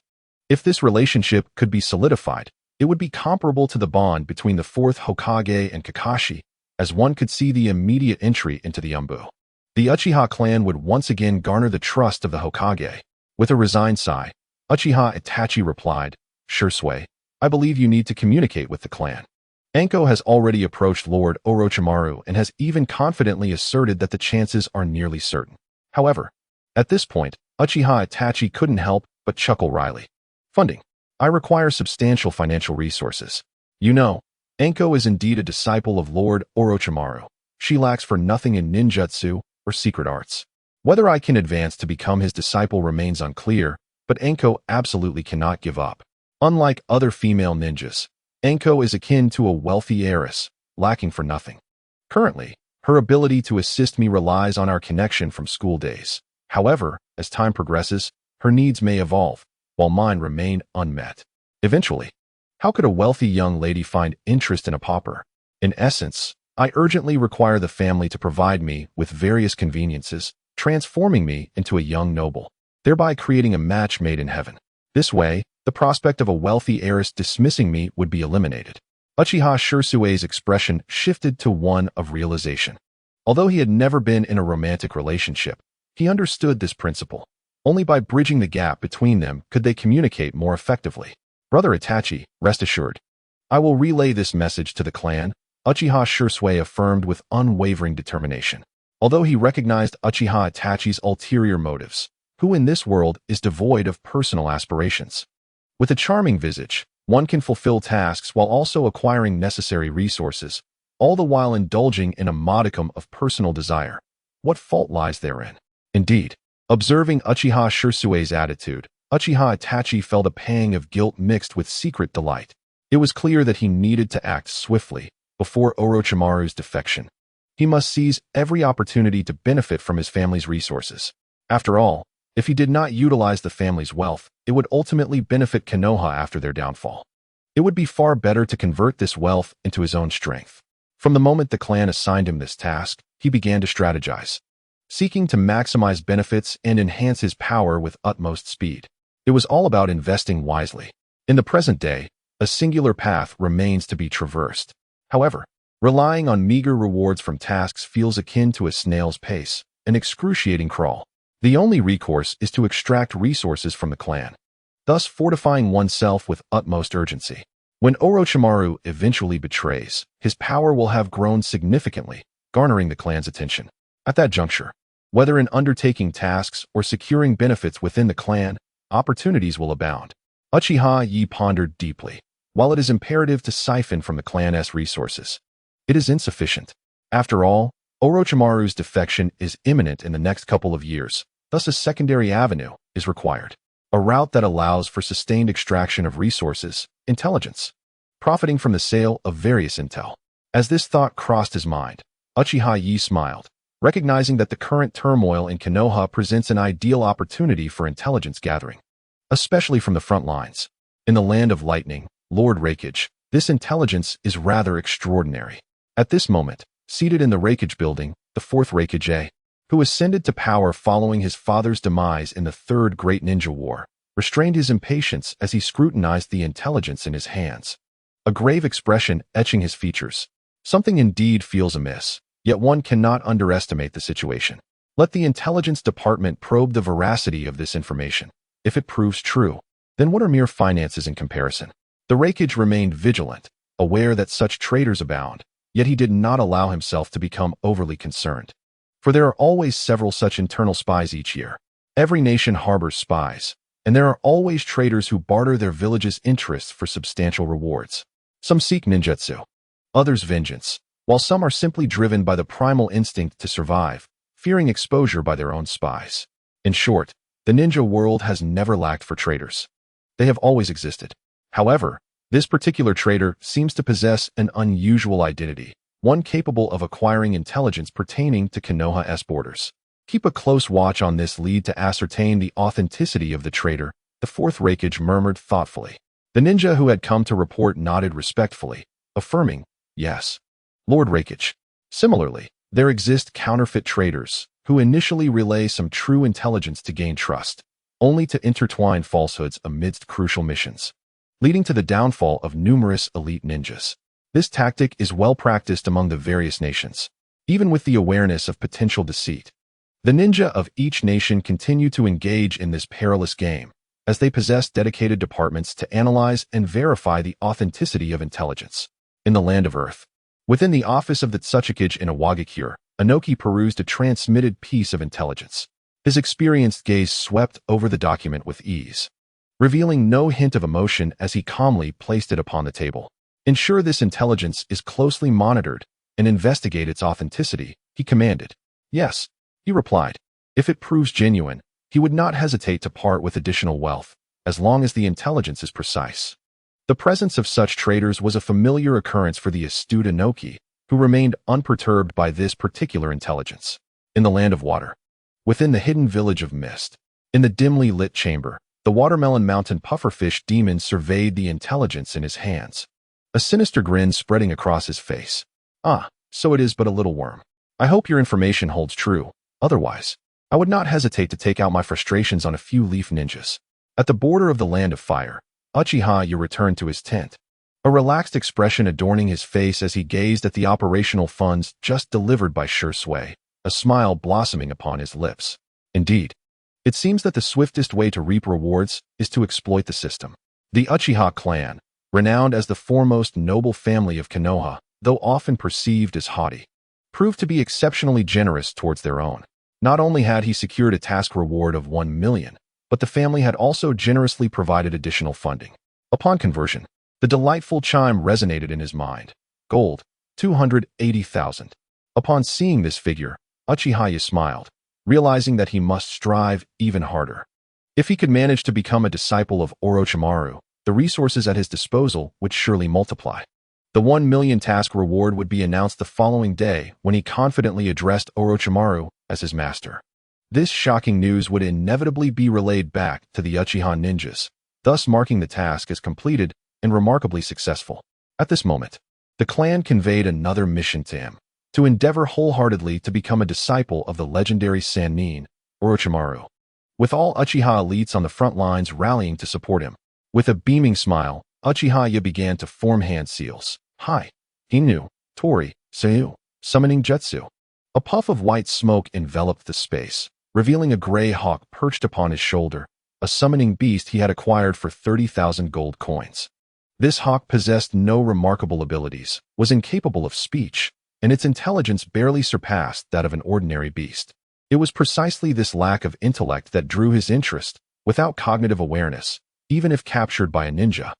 If this relationship could be solidified, it would be comparable to the bond between the fourth Hokage and Kakashi, as one could see the immediate entry into the Umbu. The Uchiha clan would once again garner the trust of the Hokage. With a resigned sigh, Uchiha Itachi replied, "Shisui, I believe you need to communicate with the clan." Anko has already approached Lord Orochimaru and has even confidently asserted that the chances are nearly certain. However, at this point, Uchiha Itachi couldn't help but chuckle wryly. Funding. I require substantial financial resources. You know, Anko is indeed a disciple of Lord Orochimaru. She lacks for nothing in ninjutsu or secret arts. Whether I can advance to become his disciple remains unclear, but Anko absolutely cannot give up. Unlike other female ninjas, Anko is akin to a wealthy heiress, lacking for nothing. Currently, her ability to assist me relies on our connection from school days. However, as time progresses, her needs may evolve, while mine remain unmet. Eventually, how could a wealthy young lady find interest in a pauper? In essence, I urgently require the family to provide me with various conveniences, transforming me into a young noble, thereby creating a match made in heaven. This way, the prospect of a wealthy heiress dismissing me would be eliminated. Uchiha Shisui's expression shifted to one of realization. Although he had never been in a romantic relationship, he understood this principle. Only by bridging the gap between them could they communicate more effectively. Brother Itachi, rest assured. I will relay this message to the clan, Uchiha Shisui affirmed with unwavering determination. Although he recognized Uchiha Itachi's ulterior motives, who in this world is devoid of personal aspirations. With a charming visage, one can fulfill tasks while also acquiring necessary resources, all the while indulging in a modicum of personal desire. What fault lies therein? Indeed, observing Uchiha Shisui's attitude, Uchiha Itachi felt a pang of guilt mixed with secret delight. It was clear that he needed to act swiftly before Orochimaru's defection. He must seize every opportunity to benefit from his family's resources. After all, if he did not utilize the family's wealth, it would ultimately benefit Konoha after their downfall. It would be far better to convert this wealth into his own strength. From the moment the clan assigned him this task, he began to strategize, seeking to maximize benefits and enhance his power with utmost speed. It was all about investing wisely. In the present day, a singular path remains to be traversed. However, relying on meager rewards from tasks feels akin to a snail's pace, an excruciating crawl. The only recourse is to extract resources from the clan, thus fortifying oneself with utmost urgency. When Orochimaru eventually betrays, his power will have grown significantly, garnering the clan's attention. At that juncture, whether in undertaking tasks or securing benefits within the clan, opportunities will abound. Uchiha Yi pondered deeply. While it is imperative to siphon from the clan's resources, it is insufficient. After all, Orochimaru's defection is imminent in the next couple of years, thus a secondary avenue is required. A route that allows for sustained extraction of resources, intelligence, profiting from the sale of various intel. As this thought crossed his mind, Uchiha Yi smiled, recognizing that the current turmoil in Konoha presents an ideal opportunity for intelligence gathering, especially from the front lines. In the land of lightning, Lord Hokage, this intelligence is rather extraordinary. At this moment, seated in the Hokage building, the fourth Hokage, who ascended to power following his father's demise in the Third Great Ninja War, restrained his impatience as he scrutinized the intelligence in his hands, a grave expression etching his features. Something indeed feels amiss, yet one cannot underestimate the situation. Let the intelligence department probe the veracity of this information. If it proves true, then what are mere finances in comparison? The Hokage remained vigilant, aware that such traitors abound, yet he did not allow himself to become overly concerned. For there are always several such internal spies each year. Every nation harbors spies, and there are always traitors who barter their village's interests for substantial rewards. Some seek ninjutsu, others vengeance, while some are simply driven by the primal instinct to survive, fearing exposure by their own spies. In short, the ninja world has never lacked for traitors. They have always existed. However, this particular traitor seems to possess an unusual identity, one capable of acquiring intelligence pertaining to Konoha's borders. Keep a close watch on this lead to ascertain the authenticity of the traitor, the fourth Hokage murmured thoughtfully. The ninja who had come to report nodded respectfully, affirming, "Yes, Lord Hokage." Similarly, there exist counterfeit traitors, who initially relay some true intelligence to gain trust, only to intertwine falsehoods amidst crucial missions, leading to the downfall of numerous elite ninjas. This tactic is well practiced among the various nations, even with the awareness of potential deceit. The ninja of each nation continue to engage in this perilous game, as they possess dedicated departments to analyze and verify the authenticity of intelligence. In the Land of Earth, within the office of the Third Hokage in Iwagakure, Inoki perused a transmitted piece of intelligence. His experienced gaze swept over the document with ease, revealing no hint of emotion as he calmly placed it upon the table. Ensure this intelligence is closely monitored and investigate its authenticity, he commanded. Yes, he replied. If it proves genuine, he would not hesitate to part with additional wealth, as long as the intelligence is precise. The presence of such traders was a familiar occurrence for the astute Inoki, who remained unperturbed by this particular intelligence. In the Land of Water, within the hidden village of Mist, in the dimly lit chamber, the Watermelon Mountain pufferfish demon surveyed the intelligence in his hands, a sinister grin spreading across his face. Ah, so it is but a little worm. I hope your information holds true. Otherwise, I would not hesitate to take out my frustrations on a few leaf ninjas. At the border of the Land of Fire, Uchiha returned to his tent, a relaxed expression adorning his face as he gazed at the operational funds just delivered by Shisui, a smile blossoming upon his lips. Indeed, it seems that the swiftest way to reap rewards is to exploit the system. The Uchiha clan, renowned as the foremost noble family of Konoha, though often perceived as haughty, proved to be exceptionally generous towards their own. Not only had he secured a task reward of 1 million, but the family had also generously provided additional funding. Upon conversion, the delightful chime resonated in his mind. Gold, 280,000. Upon seeing this figure, Uchiha smiled, realizing that he must strive even harder. If he could manage to become a disciple of Orochimaru, the resources at his disposal would surely multiply. The 1 million task reward would be announced the following day when he confidently addressed Orochimaru as his master. This shocking news would inevitably be relayed back to the Uchiha ninjas, thus marking the task as completed and remarkably successful. At this moment, the clan conveyed another mission to him, to endeavor wholeheartedly to become a disciple of the legendary Sannin, Orochimaru. With all Uchiha elites on the front lines rallying to support him, with a beaming smile, Uchiha began to form hand seals. Hi, Hinu, Tori, Sayu, summoning jutsu. A puff of white smoke enveloped the space, revealing a gray hawk perched upon his shoulder, a summoning beast he had acquired for 30,000 gold coins. This hawk possessed no remarkable abilities, was incapable of speech, and its intelligence barely surpassed that of an ordinary beast. It was precisely this lack of intellect that drew his interest, without cognitive awareness, even if captured by a ninja.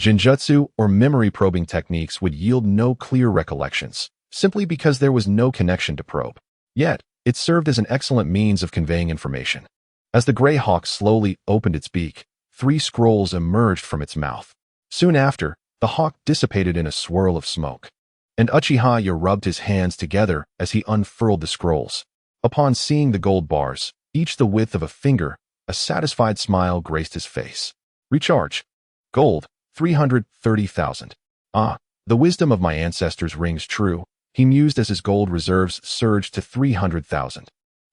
Jinjutsu or memory-probing techniques would yield no clear recollections, simply because there was no connection to probe. Yet, it served as an excellent means of conveying information. As the gray hawk slowly opened its beak, 3 scrolls emerged from its mouth. Soon after, the hawk dissipated in a swirl of smoke, and Uchiha rubbed his hands together as he unfurled the scrolls. Upon seeing the gold bars, each the width of a finger, a satisfied smile graced his face. Recharge. Gold, 330,000. Ah, the wisdom of my ancestors rings true, he mused as his gold reserves surged to 300,000.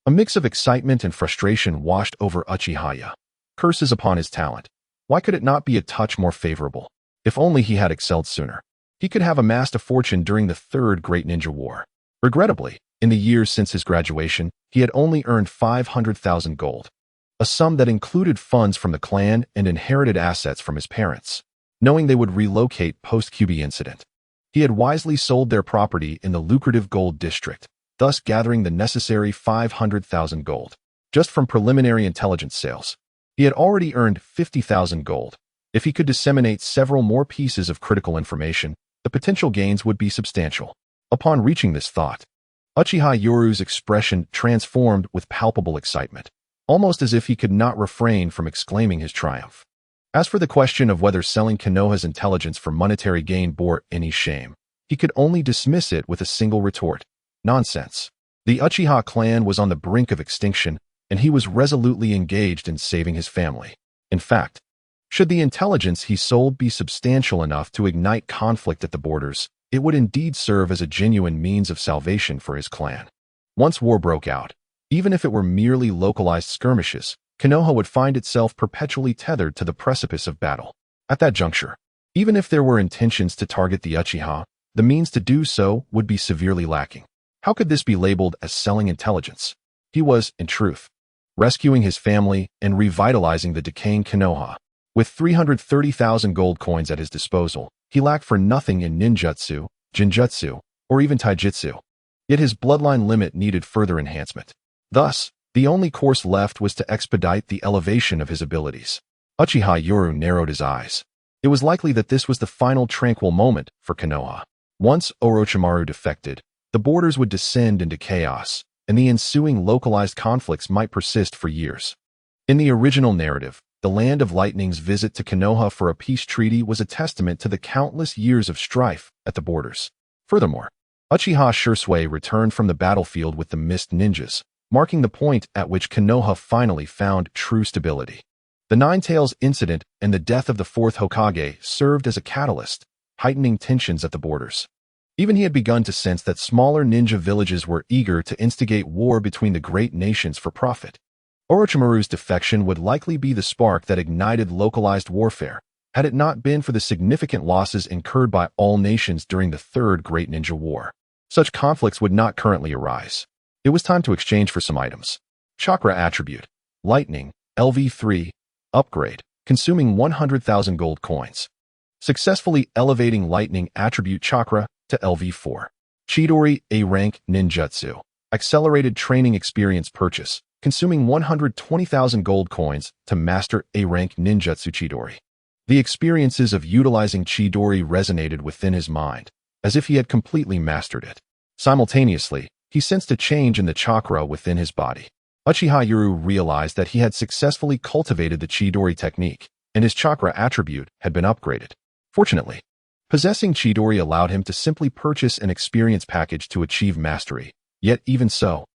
A mix of excitement and frustration washed over Uchiha. Curses upon his talent. Why could it not be a touch more favorable? If only he had excelled sooner. He could have amassed a fortune during the Third Great Ninja War. Regrettably, in the years since his graduation, he had only earned 500,000 gold, a sum that included funds from the clan and inherited assets from his parents. Knowing they would relocate post-QB incident, he had wisely sold their property in the lucrative gold district, thus gathering the necessary 500,000 gold. Just from preliminary intelligence sales, he had already earned 50,000 gold. If he could disseminate several more pieces of critical information, the potential gains would be substantial. Upon reaching this thought, Uchiha expression transformed with palpable excitement, almost as if he could not refrain from exclaiming his triumph. As for the question of whether selling Konoha's intelligence for monetary gain bore any shame, he could only dismiss it with a single retort. Nonsense. The Uchiha clan was on the brink of extinction, and he was resolutely engaged in saving his family. In fact, should the intelligence he sold be substantial enough to ignite conflict at the borders, it would indeed serve as a genuine means of salvation for his clan. Once war broke out, even if it were merely localized skirmishes, Konoha would find itself perpetually tethered to the precipice of battle. At that juncture, even if there were intentions to target the Uchiha, the means to do so would be severely lacking. How could this be labeled as selling intelligence? He was, in truth, rescuing his family and revitalizing the decaying Konoha. With 330,000 gold coins at his disposal, he lacked for nothing in ninjutsu, jinjutsu, or even taijutsu. Yet his bloodline limit needed further enhancement. Thus, the only course left was to expedite the elevation of his abilities. Uchiha Yoru narrowed his eyes. It was likely that this was the final tranquil moment for Konoha. Once Orochimaru defected, the borders would descend into chaos, and the ensuing localized conflicts might persist for years. In the original narrative, the Land of Lightning's visit to Konoha for a peace treaty was a testament to the countless years of strife at the borders. Furthermore, Uchiha Shisui returned from the battlefield with the Mist Ninjas, marking the point at which Konoha finally found true stability. The Nine Tails incident and the death of the Fourth Hokage served as a catalyst, heightening tensions at the borders. Even he had begun to sense that smaller ninja villages were eager to instigate war between the great nations for profit. Orochimaru's defection would likely be the spark that ignited localized warfare, had it not been for the significant losses incurred by all nations during the Third Great Ninja War. Such conflicts would not currently arise. It was time to exchange for some items. Chakra attribute, lightning, LV3, upgrade, consuming 100,000 gold coins. Successfully elevating lightning attribute chakra to LV4. Chidori A rank ninjutsu, accelerated training experience purchase, consuming 120,000 gold coins to master A rank ninjutsu Chidori. The experiences of utilizing Chidori resonated within his mind, as if he had completely mastered it. Simultaneously, he sensed a change in the chakra within his body. Uchiha Yoru realized that he had successfully cultivated the Chidori technique, and his chakra attribute had been upgraded. Fortunately, possessing Chidori allowed him to simply purchase an experience package to achieve mastery, yet even so,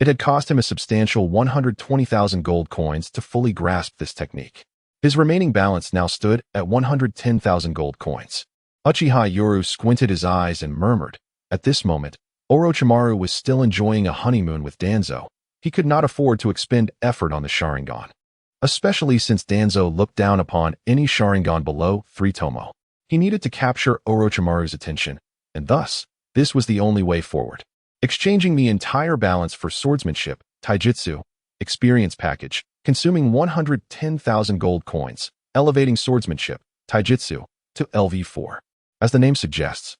it had cost him a substantial 120,000 gold coins to fully grasp this technique. His remaining balance now stood at 110,000 gold coins. Uchiha Yoru squinted his eyes and murmured, at this moment, Orochimaru was still enjoying a honeymoon with Danzo. He could not afford to expend effort on the Sharingan, especially since Danzo looked down upon any Sharingan below 3 tomo. He needed to capture Orochimaru's attention, and thus, this was the only way forward. Exchanging the entire balance for swordsmanship, taijutsu, experience package, consuming 110,000 gold coins, elevating swordsmanship, taijutsu, to LV4. As the name suggests,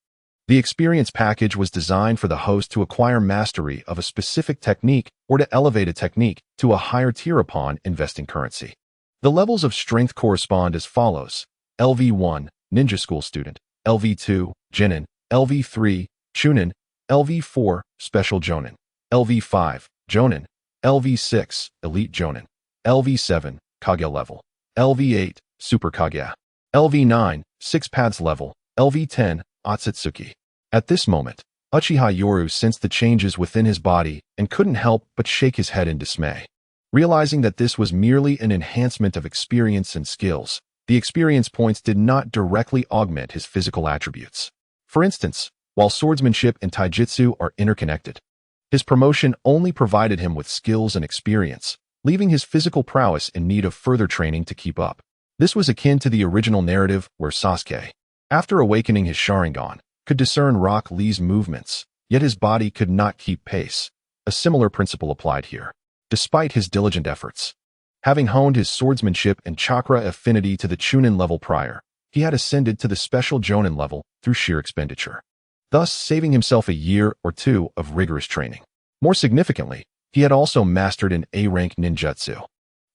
the experience package was designed for the host to acquire mastery of a specific technique or to elevate a technique to a higher tier upon investing currency. The levels of strength correspond as follows: LV1, Ninja School Student, LV2, Genin, LV3, Chunin, LV4, Special Jonin, LV5, Jonin, LV6, Elite Jonin, LV7, Kage level, LV8, Super Kage, LV9, 6 pads level, LV10, Otsutsuki. At this moment, Uchiha Yoru sensed the changes within his body and couldn't help but shake his head in dismay. Realizing that this was merely an enhancement of experience and skills, the experience points did not directly augment his physical attributes. For instance, while swordsmanship and taijutsu are interconnected, his promotion only provided him with skills and experience, leaving his physical prowess in need of further training to keep up. This was akin to the original narrative where Sasuke, after awakening his Sharingan, could discern Rock Lee's movements, yet his body could not keep pace. A similar principle applied here. Despite his diligent efforts, having honed his swordsmanship and chakra affinity to the Chunin level prior, he had ascended to the special Jonin level through sheer expenditure, thus saving himself a year or two of rigorous training. More significantly, he had also mastered an A-rank ninjutsu.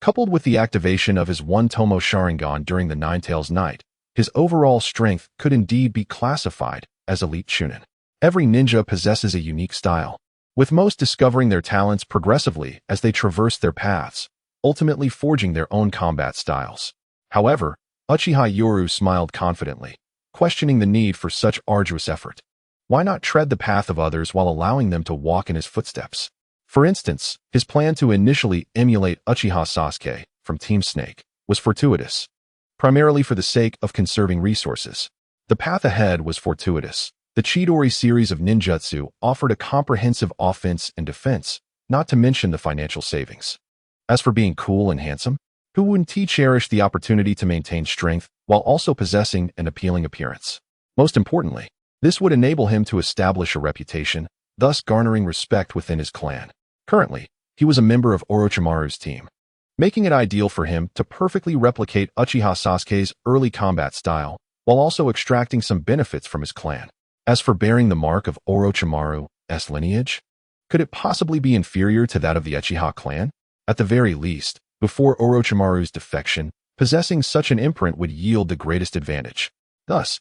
Coupled with the activation of his one-tomo Sharingan during the Nine Tails Night, his overall strength could indeed be classified as Elite Chunin. Every ninja possesses a unique style, with most discovering their talents progressively as they traverse their paths, ultimately forging their own combat styles. However, Uchiha Yoru smiled confidently, questioning the need for such arduous effort. Why not tread the path of others while allowing them to walk in his footsteps? For instance, his plan to initially emulate Uchiha Sasuke from Team Snake was fortuitous, primarily for the sake of conserving resources. The path ahead was fortuitous. The Chidori series of ninjutsu offered a comprehensive offense and defense, not to mention the financial savings. As for being cool and handsome, who wouldn't he cherish the opportunity to maintain strength while also possessing an appealing appearance? Most importantly, this would enable him to establish a reputation, thus garnering respect within his clan. Currently, he was a member of Orochimaru's team, making it ideal for him to perfectly replicate Uchiha Sasuke's early combat style while also extracting some benefits from his clan. As for bearing the mark of Orochimaru's lineage, could it possibly be inferior to that of the Uchiha clan? At the very least, before Orochimaru's defection, possessing such an imprint would yield the greatest advantage. Thus,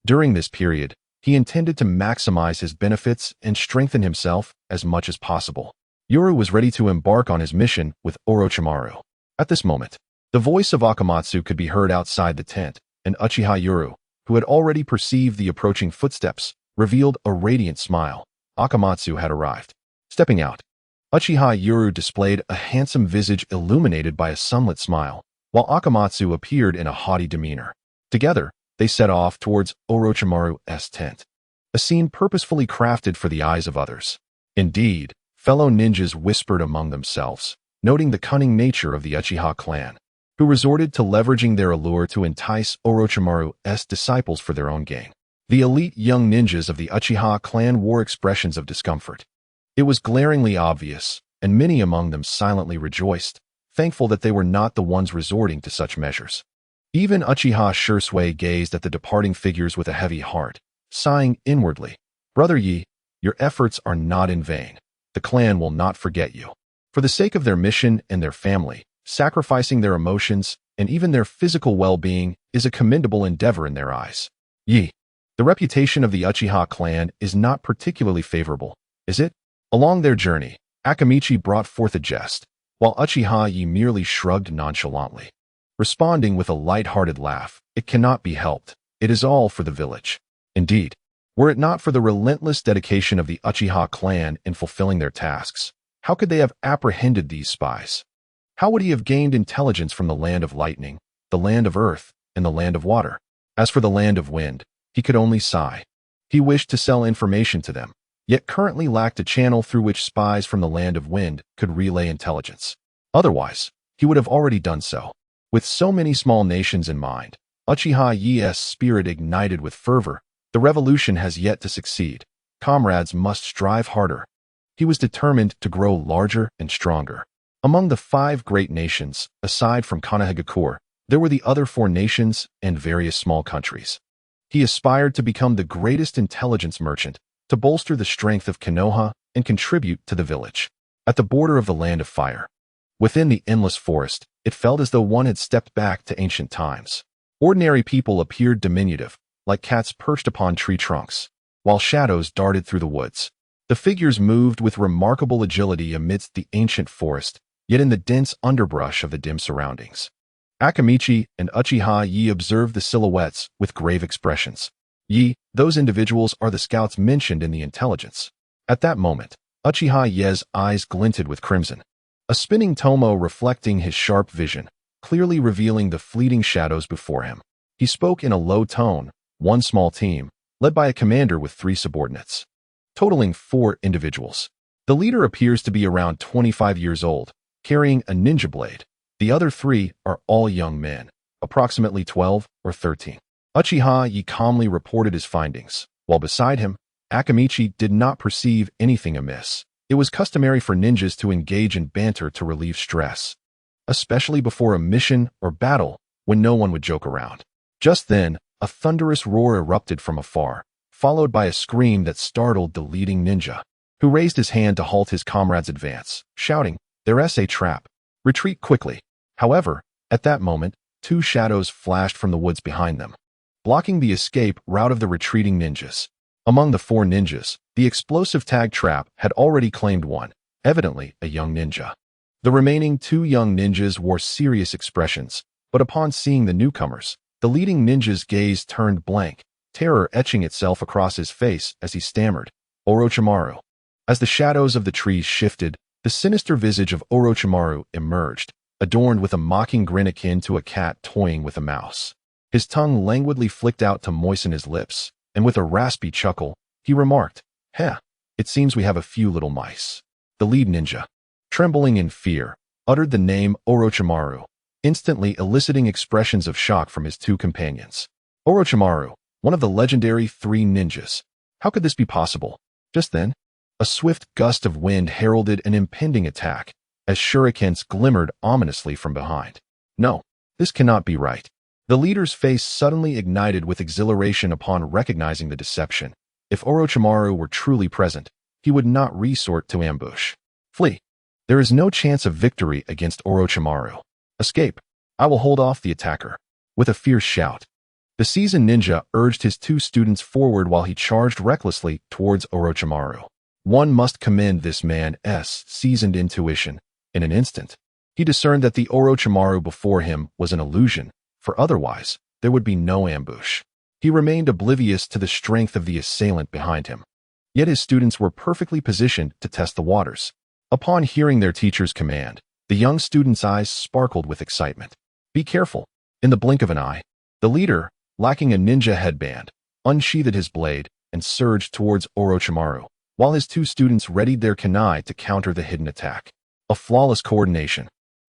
during this period, he intended to maximize his benefits and strengthen himself as much as possible. Yoru was ready to embark on his mission with Orochimaru. At this moment, the voice of Akamatsu could be heard outside the tent, and Uchiha Yoru, who had already perceived the approaching footsteps, revealed a radiant smile. Akamatsu had arrived. Stepping out, Uchiha Yoru displayed a handsome visage illuminated by a sunlit smile, while Akamatsu appeared in a haughty demeanor. Together, they set off towards Orochimaru's tent, a scene purposefully crafted for the eyes of others. Indeed, fellow ninjas whispered among themselves, noting the cunning nature of the Uchiha clan, who resorted to leveraging their allure to entice Orochimaru's disciples for their own gain. The elite young ninjas of the Uchiha clan wore expressions of discomfort. It was glaringly obvious, and many among them silently rejoiced, thankful that they were not the ones resorting to such measures. Even Uchiha Shisui gazed at the departing figures with a heavy heart, sighing inwardly, "Brother Yi, your efforts are not in vain. The clan will not forget you." For the sake of their mission and their family, sacrificing their emotions and even their physical well-being is a commendable endeavor in their eyes. Yi, the reputation of the Uchiha clan is not particularly favorable, is it? Along their journey, Akamichi brought forth a jest, while Uchiha Yi merely shrugged nonchalantly, responding with a light-hearted laugh. "It cannot be helped. It is all for the village." Indeed, were it not for the relentless dedication of the Uchiha clan in fulfilling their tasks, how could they have apprehended these spies? How would he have gained intelligence from the land of lightning, the land of earth, and the land of water? As for the land of wind, he could only sigh. He wished to sell information to them, yet currently lacked a channel through which spies from the land of wind could relay intelligence. Otherwise, he would have already done so. With so many small nations in mind, Uchiha Yi's spirit ignited with fervor. The revolution has yet to succeed. Comrades must strive harder. He was determined to grow larger and stronger. Among the 5 great nations, aside from Konoha, there were the other 4 nations and various small countries. He aspired to become the greatest intelligence merchant, to bolster the strength of Konoha and contribute to the village. At the border of the land of fire, within the endless forest, it felt as though one had stepped back to ancient times. Ordinary people appeared diminutive, like cats perched upon tree trunks, while shadows darted through the woods. The figures moved with remarkable agility amidst the ancient forest, yet in the dense underbrush of the dim surroundings. Akamichi and Uchiha Yi observed the silhouettes with grave expressions. "Yi, those individuals are the scouts mentioned in the intelligence." At that moment, Uchiha Yi's eyes glinted with crimson, a spinning tomo reflecting his sharp vision, clearly revealing the fleeting shadows before him. He spoke in a low tone. "One small team, led by a commander with 3 subordinates, totaling 4 individuals. The leader appears to be around 25 years old, carrying a ninja blade. The other 3 are all young men, approximately 12 or 13. Uchiha Yi calmly reported his findings, while beside him, Akamichi did not perceive anything amiss. It was customary for ninjas to engage in banter to relieve stress, especially before a mission or battle when no one would joke around. Just then, a thunderous roar erupted from afar, followed by a scream that startled the leading ninja, who raised his hand to halt his comrade's advance, shouting, "There's a trap. Retreat quickly." However, at that moment, 2 shadows flashed from the woods behind them, blocking the escape route of the retreating ninjas. Among the 4 ninjas, the explosive tag trap had already claimed one, evidently a young ninja. The remaining 2 young ninjas wore serious expressions, but upon seeing the newcomers, the leading ninja's gaze turned blank, terror etching itself across his face as he stammered, "Orochimaru." As the shadows of the trees shifted, the sinister visage of Orochimaru emerged, adorned with a mocking grin akin to a cat toying with a mouse. His tongue languidly flicked out to moisten his lips, and with a raspy chuckle, he remarked, "Heh, it seems we have a few little mice." The lead ninja, trembling in fear, uttered the name Orochimaru, instantly eliciting expressions of shock from his two companions. Orochimaru, one of the legendary three ninjas. How could this be possible? Just then, a swift gust of wind heralded an impending attack, as shurikens glimmered ominously from behind. No, this cannot be right. The leader's face suddenly ignited with exhilaration upon recognizing the deception. If Orochimaru were truly present, he would not resort to ambush. Flee. There is no chance of victory against Orochimaru. Escape. I will hold off the attacker. With a fierce shout, the seasoned ninja urged his two students forward while he charged recklessly towards Orochimaru. One must commend this man's seasoned intuition. In an instant, he discerned that the Orochimaru before him was an illusion, for otherwise, there would be no ambush. He remained oblivious to the strength of the assailant behind him. Yet his students were perfectly positioned to test the waters. Upon hearing their teacher's command, the young student's eyes sparkled with excitement. Be careful. In the blink of an eye, the leader, lacking a ninja headband, unsheathed his blade and surged towards Orochimaru, while his two students readied their kunai to counter the hidden attack. A flawless coordination.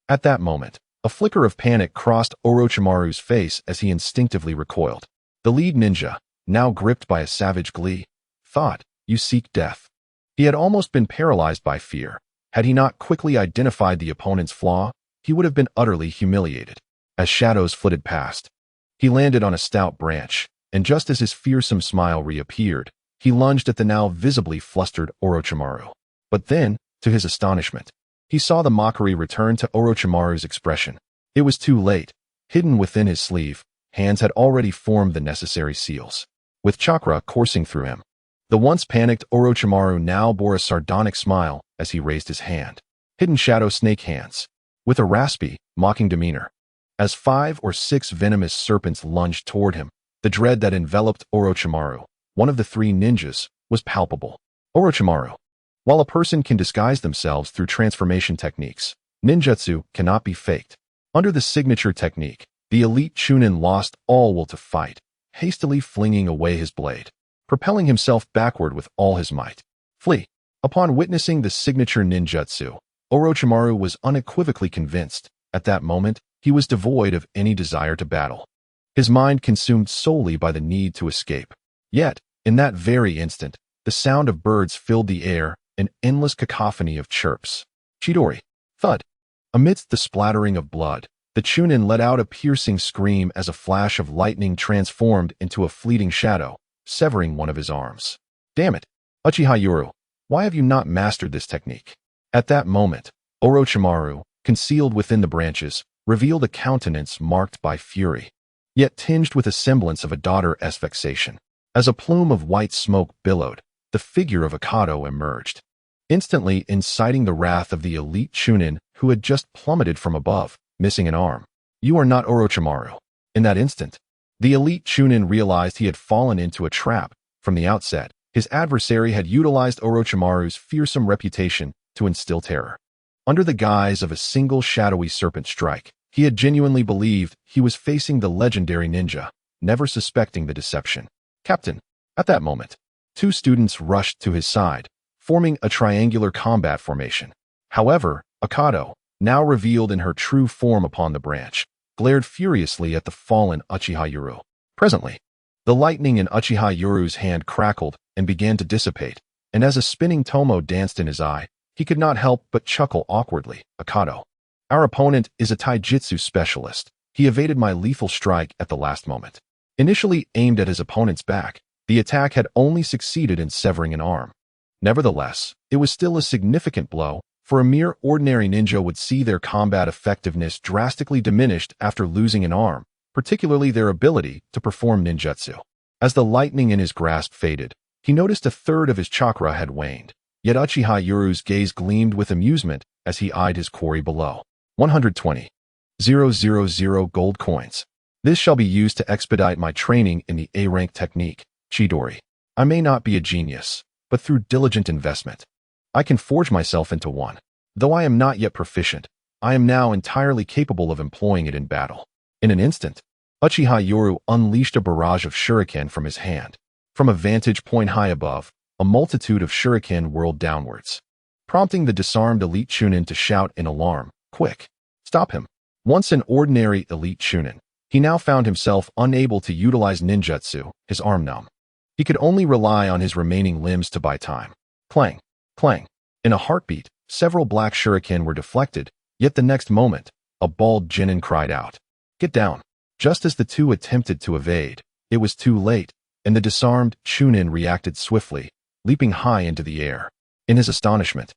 At that moment, a flicker of panic crossed Orochimaru's face as he instinctively recoiled. The lead ninja, now gripped by a savage glee, thought, "You seek death." He had almost been paralyzed by fear. Had he not quickly identified the opponent's flaw, he would have been utterly humiliated. As shadows flitted past, he landed on a stout branch, and just as his fearsome smile reappeared, he lunged at the now visibly flustered Orochimaru. But then, to his astonishment, he saw the mockery return to Orochimaru's expression. It was too late. Hidden within his sleeve, hands had already formed the necessary seals. With chakra coursing through him, the once panicked Orochimaru now bore a sardonic smile as he raised his hand. Hidden shadow snake hands, with a raspy, mocking demeanor. As 5 or 6 venomous serpents lunged toward him, the dread that enveloped Orochimaru, one of the three ninjas, was palpable. Orochimaru. While a person can disguise themselves through transformation techniques, ninjutsu cannot be faked. Under the signature technique, the elite Chunin lost all will to fight, hastily flinging away his blade, propelling himself backward with all his might. Flee. Upon witnessing the signature ninjutsu, Orochimaru was unequivocally convinced. At that moment, he was devoid of any desire to battle. His mind consumed solely by the need to escape. Yet, in that very instant, the sound of birds filled the air, an endless cacophony of chirps. Chidori. Thud. Amidst the splattering of blood, the Chunin let out a piercing scream as a flash of lightning transformed into a fleeting shadow, severing one of his arms. Damn it! Uchiha Yuru, why have you not mastered this technique? At that moment, Orochimaru, concealed within the branches, revealed a countenance marked by fury, yet tinged with a semblance of a daughter's vexation. As a plume of white smoke billowed, the figure of Akado emerged, instantly inciting the wrath of the elite Chunin who had just plummeted from above, missing an arm. You are not Orochimaru. In that instant, the elite Chunin realized he had fallen into a trap. From the outset, his adversary had utilized Orochimaru's fearsome reputation to instill terror. Under the guise of a single shadowy serpent strike, he had genuinely believed he was facing the legendary ninja, never suspecting the deception. Captain. At that moment, 2 students rushed to his side, forming a triangular combat formation. However, Akado, now revealed in her true form upon the branch, glared furiously at the fallen Uchiha Yuru. Presently, the lightning in Uchiha Yuru's hand crackled and began to dissipate, and as a spinning tomo danced in his eye, he could not help but chuckle awkwardly. Akado. Our opponent is a taijutsu specialist. He evaded my lethal strike at the last moment. Initially aimed at his opponent's back, the attack had only succeeded in severing an arm. Nevertheless, it was still a significant blow, for a mere ordinary ninja would see their combat effectiveness drastically diminished after losing an arm, particularly their ability to perform ninjutsu. As the lightning in his grasp faded, he noticed a third of his chakra had waned, yet Uchiha Yuru's gaze gleamed with amusement as he eyed his quarry below. 120,000 gold coins. This shall be used to expedite my training in the A-rank technique, Chidori. I may not be a genius, but through diligent investment, I can forge myself into one. Though I am not yet proficient, I am now entirely capable of employing it in battle. In an instant, Uchiha Yuru unleashed a barrage of shuriken from his hand. From a vantage point high above, a multitude of shuriken whirled downwards, prompting the disarmed elite Chunin to shout in alarm. Quick! Stop him! Once an ordinary elite chunin, he now found himself unable to utilize ninjutsu, his arm numb. He could only rely on his remaining limbs to buy time. Clang! Clang! In a heartbeat, several black shuriken were deflected, yet the next moment, a bald Jinin cried out, "Get down!" Just as the two attempted to evade, it was too late, and the disarmed Chunin reacted swiftly, leaping high into the air. In his astonishment,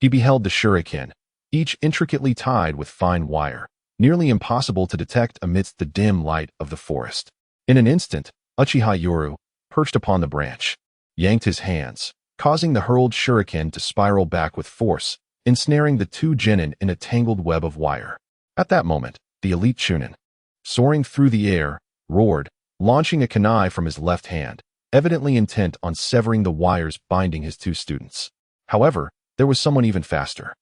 he beheld the shuriken, each intricately tied with fine wire, nearly impossible to detect amidst the dim light of the forest. In an instant, Uchiha Yoru, perched upon the branch, yanked his hands, causing the hurled shuriken to spiral back with force, ensnaring the two genin in a tangled web of wire. At that moment, the elite chunin, soaring through the air, roared, launching a kunai from his left hand, evidently intent on severing the wires binding his two students. However, there was someone even faster.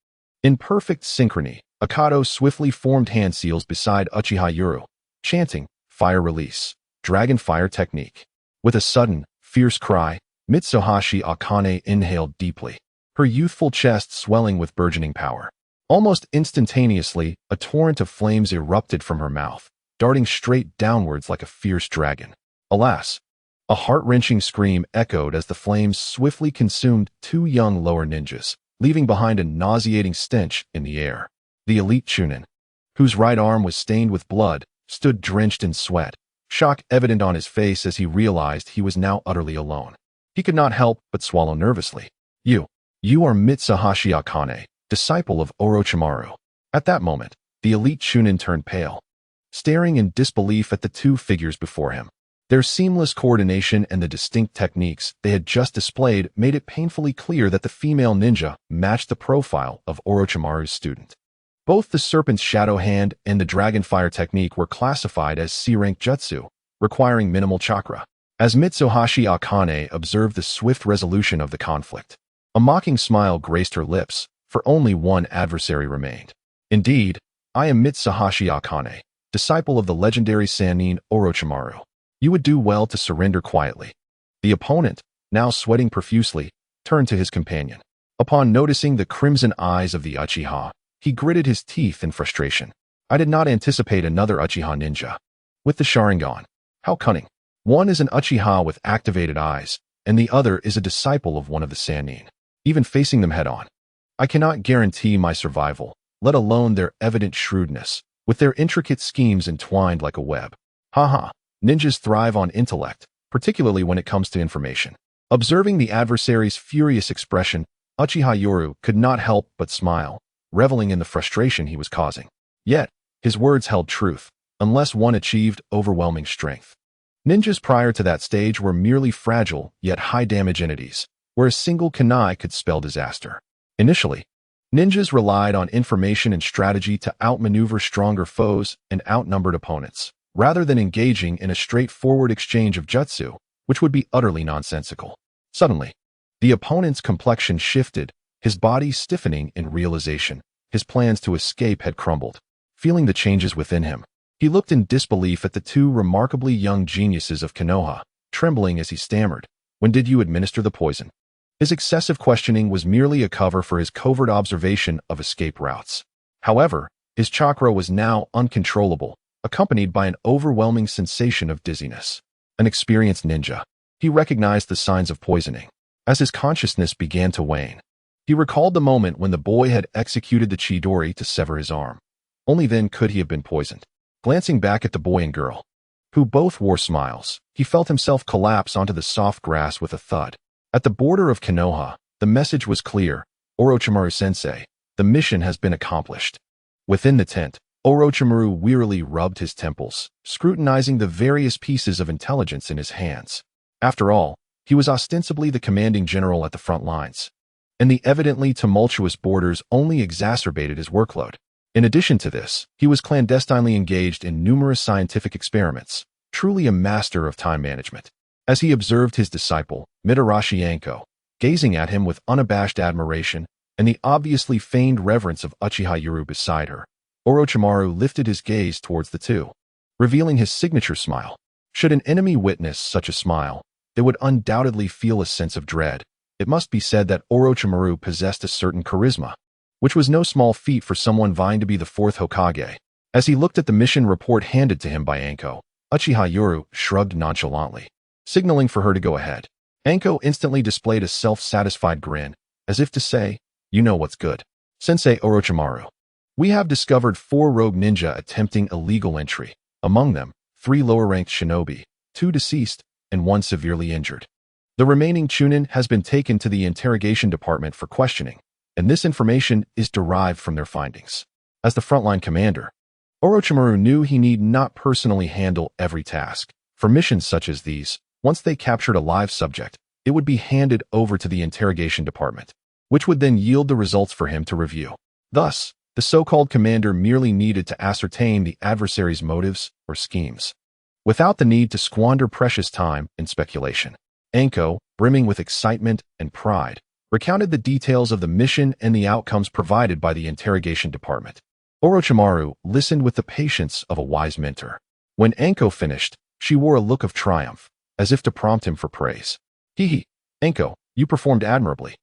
In perfect synchrony, Akado swiftly formed hand seals beside Uchiha Yoru, chanting, "Fire release, dragon fire technique." With a sudden, fierce cry, Mitsuhashi Akane inhaled deeply, her youthful chest swelling with burgeoning power. Almost instantaneously, a torrent of flames erupted from her mouth, darting straight downwards like a fierce dragon. Alas! A heart-wrenching scream echoed as the flames swiftly consumed two young lower ninjas, leaving behind a nauseating stench in the air. The elite chunin, whose right arm was stained with blood, stood drenched in sweat, shock evident on his face as he realized he was now utterly alone. He could not help but swallow nervously. You are Mitsuhashi Akane, disciple of Orochimaru." At that moment, the elite chunin turned pale, staring in disbelief at the two figures before him. Their seamless coordination and the distinct techniques they had just displayed made it painfully clear that the female ninja matched the profile of Orochimaru's student. Both the Serpent's Shadow Hand and the Dragon Fire technique were classified as C-rank jutsu, requiring minimal chakra. As Mitsuhashi Akane observed the swift resolution of the conflict, a mocking smile graced her lips, for only one adversary remained. "Indeed, I am Mitsuhashi Akane, disciple of the legendary Sannin Orochimaru. You would do well to surrender quietly." The opponent, now sweating profusely, turned to his companion. Upon noticing the crimson eyes of the Uchiha, he gritted his teeth in frustration. "I did not anticipate another Uchiha ninja with the Sharingan. How cunning. One is an Uchiha with activated eyes, and the other is a disciple of one of the Sannin. Even facing them head-on, I cannot guarantee my survival, let alone their evident shrewdness, with their intricate schemes entwined like a web. Haha, ninjas thrive on intellect, particularly when it comes to information." Observing the adversary's furious expression, Uchiha Yoru could not help but smile, reveling in the frustration he was causing. Yet, his words held truth, unless one achieved overwhelming strength. Ninjas prior to that stage were merely fragile yet high-damage entities, where a single kunai could spell disaster. Initially, ninjas relied on information and strategy to outmaneuver stronger foes and outnumbered opponents, rather than engaging in a straightforward exchange of jutsu, which would be utterly nonsensical. Suddenly, the opponent's complexion shifted, his body stiffening in realization. His plans to escape had crumbled. Feeling the changes within him, he looked in disbelief at the two remarkably young geniuses of Konoha, trembling as he stammered, "When did you administer the poison?" His excessive questioning was merely a cover for his covert observation of escape routes. However, his chakra was now uncontrollable, accompanied by an overwhelming sensation of dizziness. An experienced ninja, he recognized the signs of poisoning. As his consciousness began to wane, he recalled the moment when the boy had executed the Chidori to sever his arm. Only then could he have been poisoned. Glancing back at the boy and girl, who both wore smiles, he felt himself collapse onto the soft grass with a thud. At the border of Konoha, the message was clear: "Orochimaru-sensei, the mission has been accomplished." Within the tent, Orochimaru wearily rubbed his temples, scrutinizing the various pieces of intelligence in his hands. After all, he was ostensibly the commanding general at the front lines, and the evidently tumultuous borders only exacerbated his workload. In addition to this, he was clandestinely engaged in numerous scientific experiments, truly a master of time management. As he observed his disciple, Mitarashi Anko, gazing at him with unabashed admiration and the obviously feigned reverence of Uchiha Yoru beside her, Orochimaru lifted his gaze towards the two, revealing his signature smile. Should an enemy witness such a smile, they would undoubtedly feel a sense of dread. It must be said that Orochimaru possessed a certain charisma. which was no small feat for someone vying to be the fourth Hokage. As he looked at the mission report handed to him by Anko, Uchiha Yoru shrugged nonchalantly, signaling for her to go ahead. Anko instantly displayed a self-satisfied grin, as if to say, "You know what's good. Sensei Orochimaru. We have discovered 4 rogue ninja attempting illegal entry. Among them, 3 lower-ranked shinobi, 2 deceased, and 1 severely injured. The remaining Chunin has been taken to the interrogation department for questioning, and this information is derived from their findings." As the frontline commander, Orochimaru knew he need not personally handle every task. For missions such as these, once they captured a live subject, it would be handed over to the interrogation department, which would then yield the results for him to review. Thus, the so-called commander merely needed to ascertain the adversary's motives or schemes, without the need to squander precious time in speculation. Anko, brimming with excitement and pride, recounted the details of the mission and the outcomes provided by the interrogation department. Orochimaru listened with the patience of a wise mentor. When Anko finished, she wore a look of triumph, as if to prompt him for praise. "Hee, Anko, you performed admirably.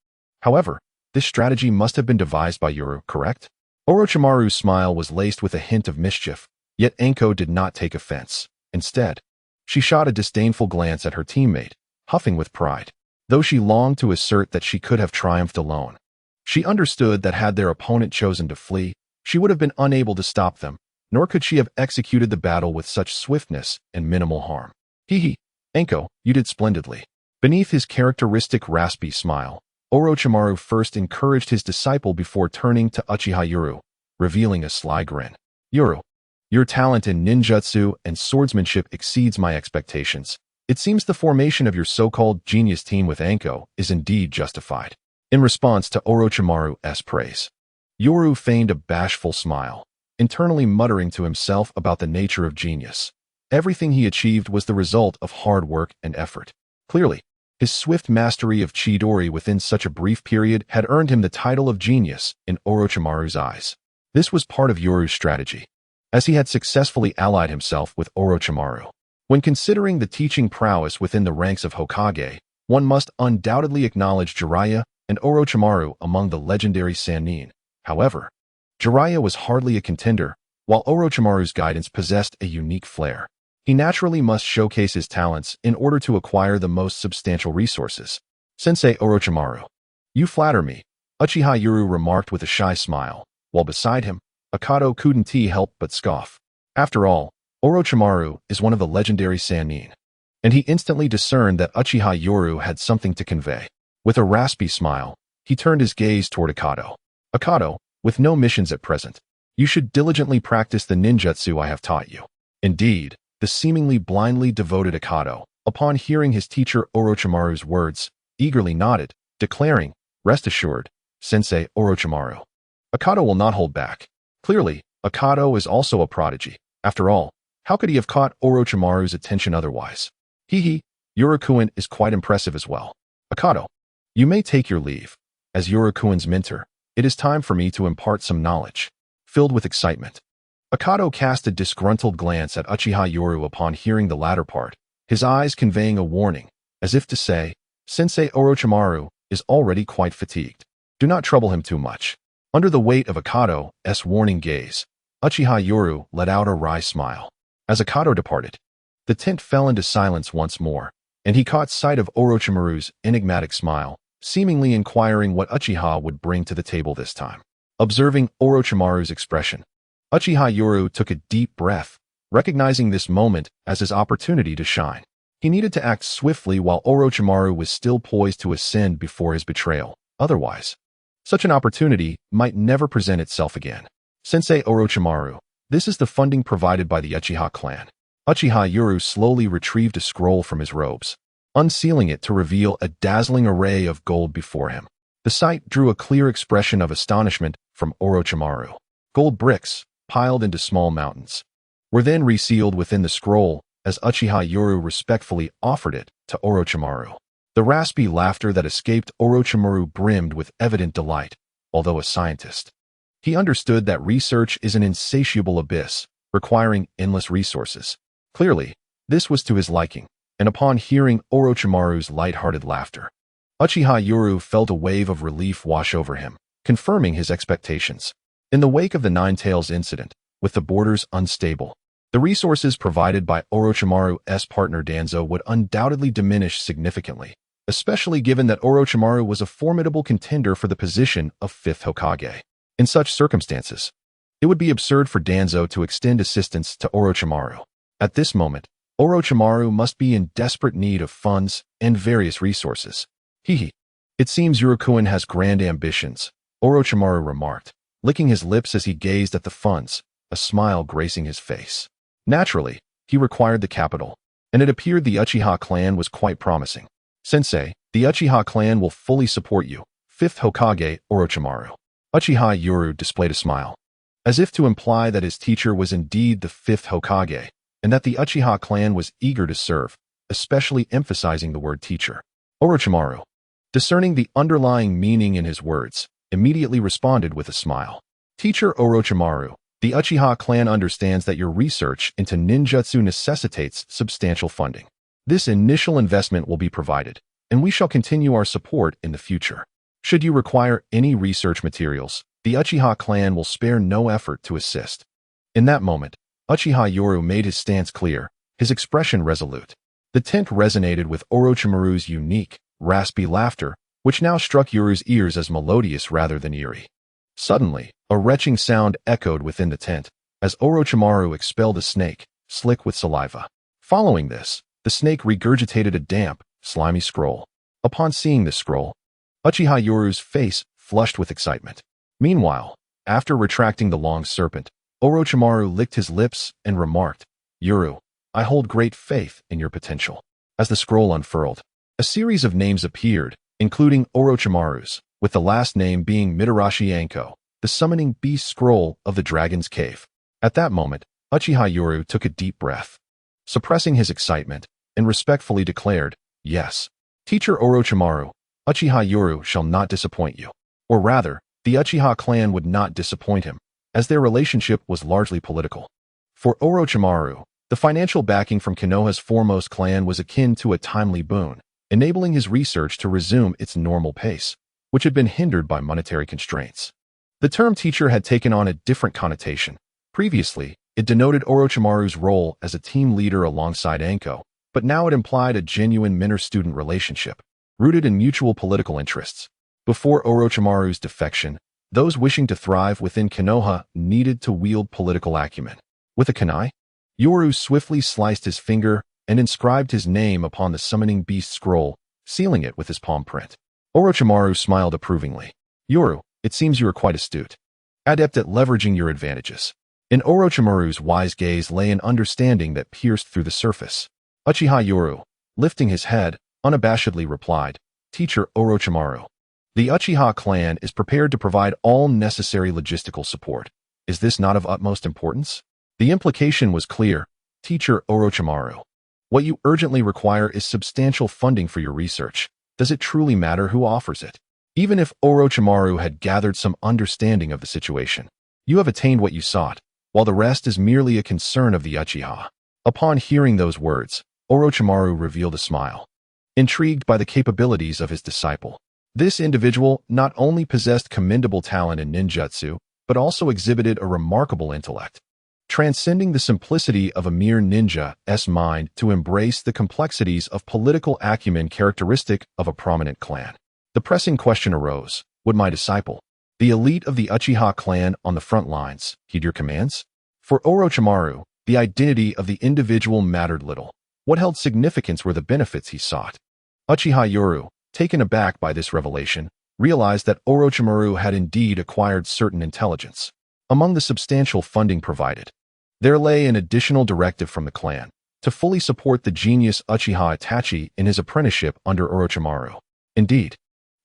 However, this strategy must have been devised by Yoru, correct?" Orochimaru's smile was laced with a hint of mischief, yet Anko did not take offense. Instead, she shot a disdainful glance at her teammate, huffing with pride. Though she longed to assert that she could have triumphed alone, she understood that had their opponent chosen to flee, she would have been unable to stop them, nor could she have executed the battle with such swiftness and minimal harm. "Hee, Anko, you did splendidly." Beneath his characteristic raspy smile, Orochimaru first encouraged his disciple before turning to Uchiha Yoru, revealing a sly grin. "Yoru, your talent in ninjutsu and swordsmanship exceeds my expectations. It seems the formation of your so-called genius team with Anko is indeed justified." In response to Orochimaru's praise, Yoru feigned a bashful smile, internally muttering to himself about the nature of genius. Everything he achieved was the result of hard work and effort. Clearly, his swift mastery of Chidori within such a brief period had earned him the title of genius in Orochimaru's eyes. This was part of Yoru's strategy, as he had successfully allied himself with Orochimaru. When considering the teaching prowess within the ranks of Hokage, one must undoubtedly acknowledge Jiraiya and Orochimaru among the legendary Sannin. However, Jiraiya was hardly a contender, while Orochimaru's guidance possessed a unique flair. He naturally must showcase his talents in order to acquire the most substantial resources. "Sensei Orochimaru, you flatter me," Uchiha Yoru remarked with a shy smile, while beside him, Akado couldn't help but scoff. After all, Orochimaru is one of the legendary Sannin, and he instantly discerned that Uchiha Yoru had something to convey. With a raspy smile, he turned his gaze toward Akado. "Akado, with no missions at present, you should diligently practice the ninjutsu I have taught you." Indeed, the seemingly blindly devoted Akado, upon hearing his teacher Orochimaru's words, eagerly nodded, declaring, "Rest assured, Sensei Orochimaru. Akado will not hold back." Clearly, Akado is also a prodigy. After all, how could he have caught Orochimaru's attention otherwise? "Hee, Yoru-kun is quite impressive as well. Akado, you may take your leave. As Yoru-kun's mentor, it is time for me to impart some knowledge." Filled with excitement, Akado cast a disgruntled glance at Uchiha Yoru upon hearing the latter part, his eyes conveying a warning, as if to say, "Sensei Orochimaru is already quite fatigued. Do not trouble him too much." Under the weight of Akado's warning gaze, Uchiha Yoru let out a wry smile. As Akado departed, the tent fell into silence once more, and he caught sight of Orochimaru's enigmatic smile, seemingly inquiring what Uchiha would bring to the table this time. Observing Orochimaru's expression, Uchiha Yoru took a deep breath, recognizing this moment as his opportunity to shine. He needed to act swiftly while Orochimaru was still poised to ascend before his betrayal. Otherwise, such an opportunity might never present itself again. "Sensei Orochimaru, this is the funding provided by the Uchiha clan." Uchiha Yoru slowly retrieved a scroll from his robes, unsealing it to reveal a dazzling array of gold before him. The sight drew a clear expression of astonishment from Orochimaru. Gold bricks, piled into small mountains, were then resealed within the scroll as Uchiha Yoru respectfully offered it to Orochimaru. The raspy laughter that escaped Orochimaru brimmed with evident delight. Although a scientist, he understood that research is an insatiable abyss, requiring endless resources. Clearly, this was to his liking, and upon hearing Orochimaru's light-hearted laughter, Uchiha Yoru felt a wave of relief wash over him, confirming his expectations. In the wake of the Nine Tails incident, with the borders unstable, the resources provided by Orochimaru's partner Danzo would undoubtedly diminish significantly, especially given that Orochimaru was a formidable contender for the position of Fifth Hokage. In such circumstances, it would be absurd for Danzo to extend assistance to Orochimaru. At this moment, Orochimaru must be in desperate need of funds and various resources. Hehe. It seems Yurikuen has grand ambitions, Orochimaru remarked, licking his lips as he gazed at the funds, a smile gracing his face. Naturally, he required the capital, and it appeared the Uchiha clan was quite promising. Sensei, the Uchiha clan will fully support you, Fifth Hokage Orochimaru. Uchiha Yuru displayed a smile, as if to imply that his teacher was indeed the Fifth Hokage, and that the Uchiha clan was eager to serve, especially emphasizing the word teacher. Orochimaru, discerning the underlying meaning in his words, immediately responded with a smile. Teacher Orochimaru, the Uchiha clan understands that your research into ninjutsu necessitates substantial funding. This initial investment will be provided, and we shall continue our support in the future. Should you require any research materials, the Uchiha clan will spare no effort to assist. In that moment, Uchiha Yoru made his stance clear, his expression resolute. The tent resonated with Orochimaru's unique, raspy laughter, which now struck Yoru's ears as melodious rather than eerie. Suddenly, a retching sound echoed within the tent, as Orochimaru expelled a snake, slick with saliva. Following this, the snake regurgitated a damp, slimy scroll. Upon seeing this scroll, Uchiha Yoru's face flushed with excitement. Meanwhile, after retracting the long serpent, Orochimaru licked his lips and remarked, "Yoru, I hold great faith in your potential." As the scroll unfurled, a series of names appeared, including Orochimaru's, with the last name being Mitarashi Anko, the summoning beast scroll of the Dragon's Cave. At that moment, Uchiha Yoru took a deep breath, suppressing his excitement, and respectfully declared, "Yes, Teacher Orochimaru, Uchiha Yoru shall not disappoint you." Or rather, the Uchiha clan would not disappoint him, as their relationship was largely political. For Orochimaru, the financial backing from Konoha's foremost clan was akin to a timely boon, enabling his research to resume its normal pace, which had been hindered by monetary constraints. The term teacher had taken on a different connotation. Previously, it denoted Orochimaru's role as a team leader alongside Anko, but now it implied a genuine mentor-student relationship, rooted in mutual political interests. Before Orochimaru's defection, those wishing to thrive within Konoha needed to wield political acumen. With a kunai, Yoru swiftly sliced his finger and inscribed his name upon the summoning beast scroll, sealing it with his palm print. Orochimaru smiled approvingly. "Yoru, it seems you are quite astute, adept at leveraging your advantages." In Orochimaru's wise gaze lay an understanding that pierced through the surface. Uchiha Yoru, lifting his head, unabashedly replied, "Teacher Orochimaru, the Uchiha clan is prepared to provide all necessary logistical support. Is this not of utmost importance?" The implication was clear. "Teacher Orochimaru, what you urgently require is substantial funding for your research. Does it truly matter who offers it?" Even if Orochimaru had gathered some understanding of the situation, "You have attained what you sought, while the rest is merely a concern of the Uchiha." Upon hearing those words, Orochimaru revealed a smile, intrigued by the capabilities of his disciple. This individual not only possessed commendable talent in ninjutsu, but also exhibited a remarkable intellect, transcending the simplicity of a mere ninja's mind to embrace the complexities of political acumen characteristic of a prominent clan. The pressing question arose, would my disciple, the elite of the Uchiha clan on the front lines, heed your commands? For Orochimaru, the identity of the individual mattered little. What held significance were the benefits he sought. Uchiha Yoru, taken aback by this revelation, realized that Orochimaru had indeed acquired certain intelligence. Among the substantial funding provided, there lay an additional directive from the clan to fully support the genius Uchiha Itachi in his apprenticeship under Orochimaru. Indeed,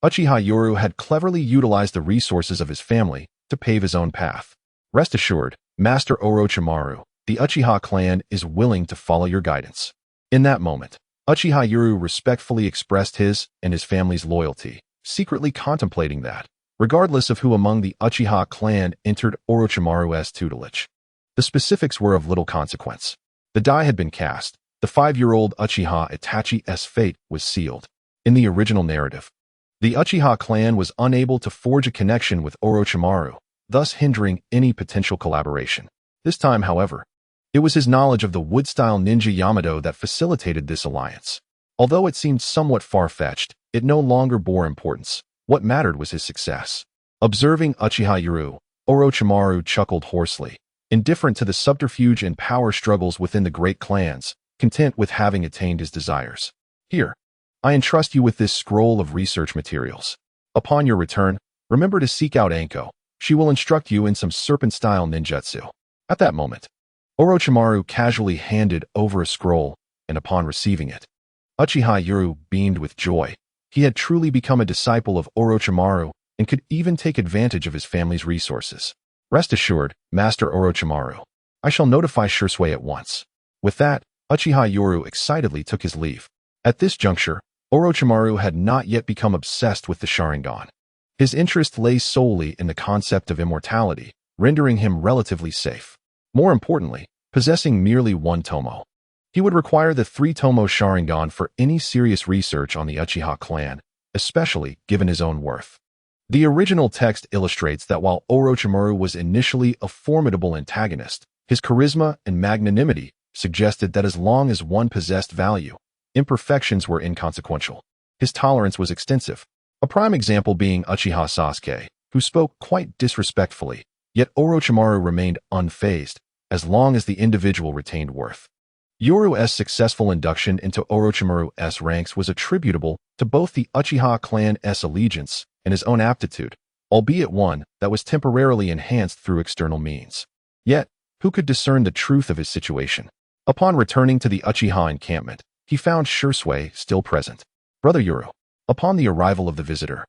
Uchiha Yoru had cleverly utilized the resources of his family to pave his own path. "Rest assured, Master Orochimaru, the Uchiha clan is willing to follow your guidance." In that moment, Uchiha Yoru respectfully expressed his and his family's loyalty, secretly contemplating that, regardless of who among the Uchiha clan entered Orochimaru's tutelage, the specifics were of little consequence. The die had been cast. The 5-year-old Uchiha Itachi's fate was sealed. In the original narrative, The Uchiha clan was unable to forge a connection with Orochimaru, thus hindering any potential collaboration. This time, however, it was his knowledge of the wood-style ninja Yamato that facilitated this alliance. Although it seemed somewhat far-fetched, it no longer bore importance. What mattered was his success. Observing Uchiha Yuru, Orochimaru chuckled hoarsely, indifferent to the subterfuge and power struggles within the great clans, content with having attained his desires. Here, I entrust you with this scroll of research materials. Upon your return, remember to seek out Anko. She will instruct you in some serpent-style ninjutsu. At that moment, Orochimaru casually handed over a scroll, and upon receiving it, Uchiha Yuru beamed with joy. He had truly become a disciple of Orochimaru and could even take advantage of his family's resources. Rest assured, Master Orochimaru, I shall notify Shisui at once. With that, Uchiha Yuru excitedly took his leave. At this juncture, Orochimaru had not yet become obsessed with the Sharingan. His interest lay solely in the concept of immortality, rendering him relatively safe. More importantly, possessing merely one tomo. He would require the 3-tomo Sharingan for any serious research on the Uchiha clan, especially given his own worth. The original text illustrates that while Orochimaru was initially a formidable antagonist, his charisma and magnanimity suggested that as long as one possessed value, imperfections were inconsequential. His tolerance was extensive, a prime example being Uchiha Sasuke, who spoke quite disrespectfully, yet Orochimaru remained unfazed, as long as the individual retained worth. Yoru's successful induction into Orochimaru's ranks was attributable to both the Uchiha clan's allegiance and his own aptitude, albeit one that was temporarily enhanced through external means. Yet, who could discern the truth of his situation? Upon returning to the Uchiha encampment, he found Shisui still present. Brother Yuru. Upon the arrival of the visitor,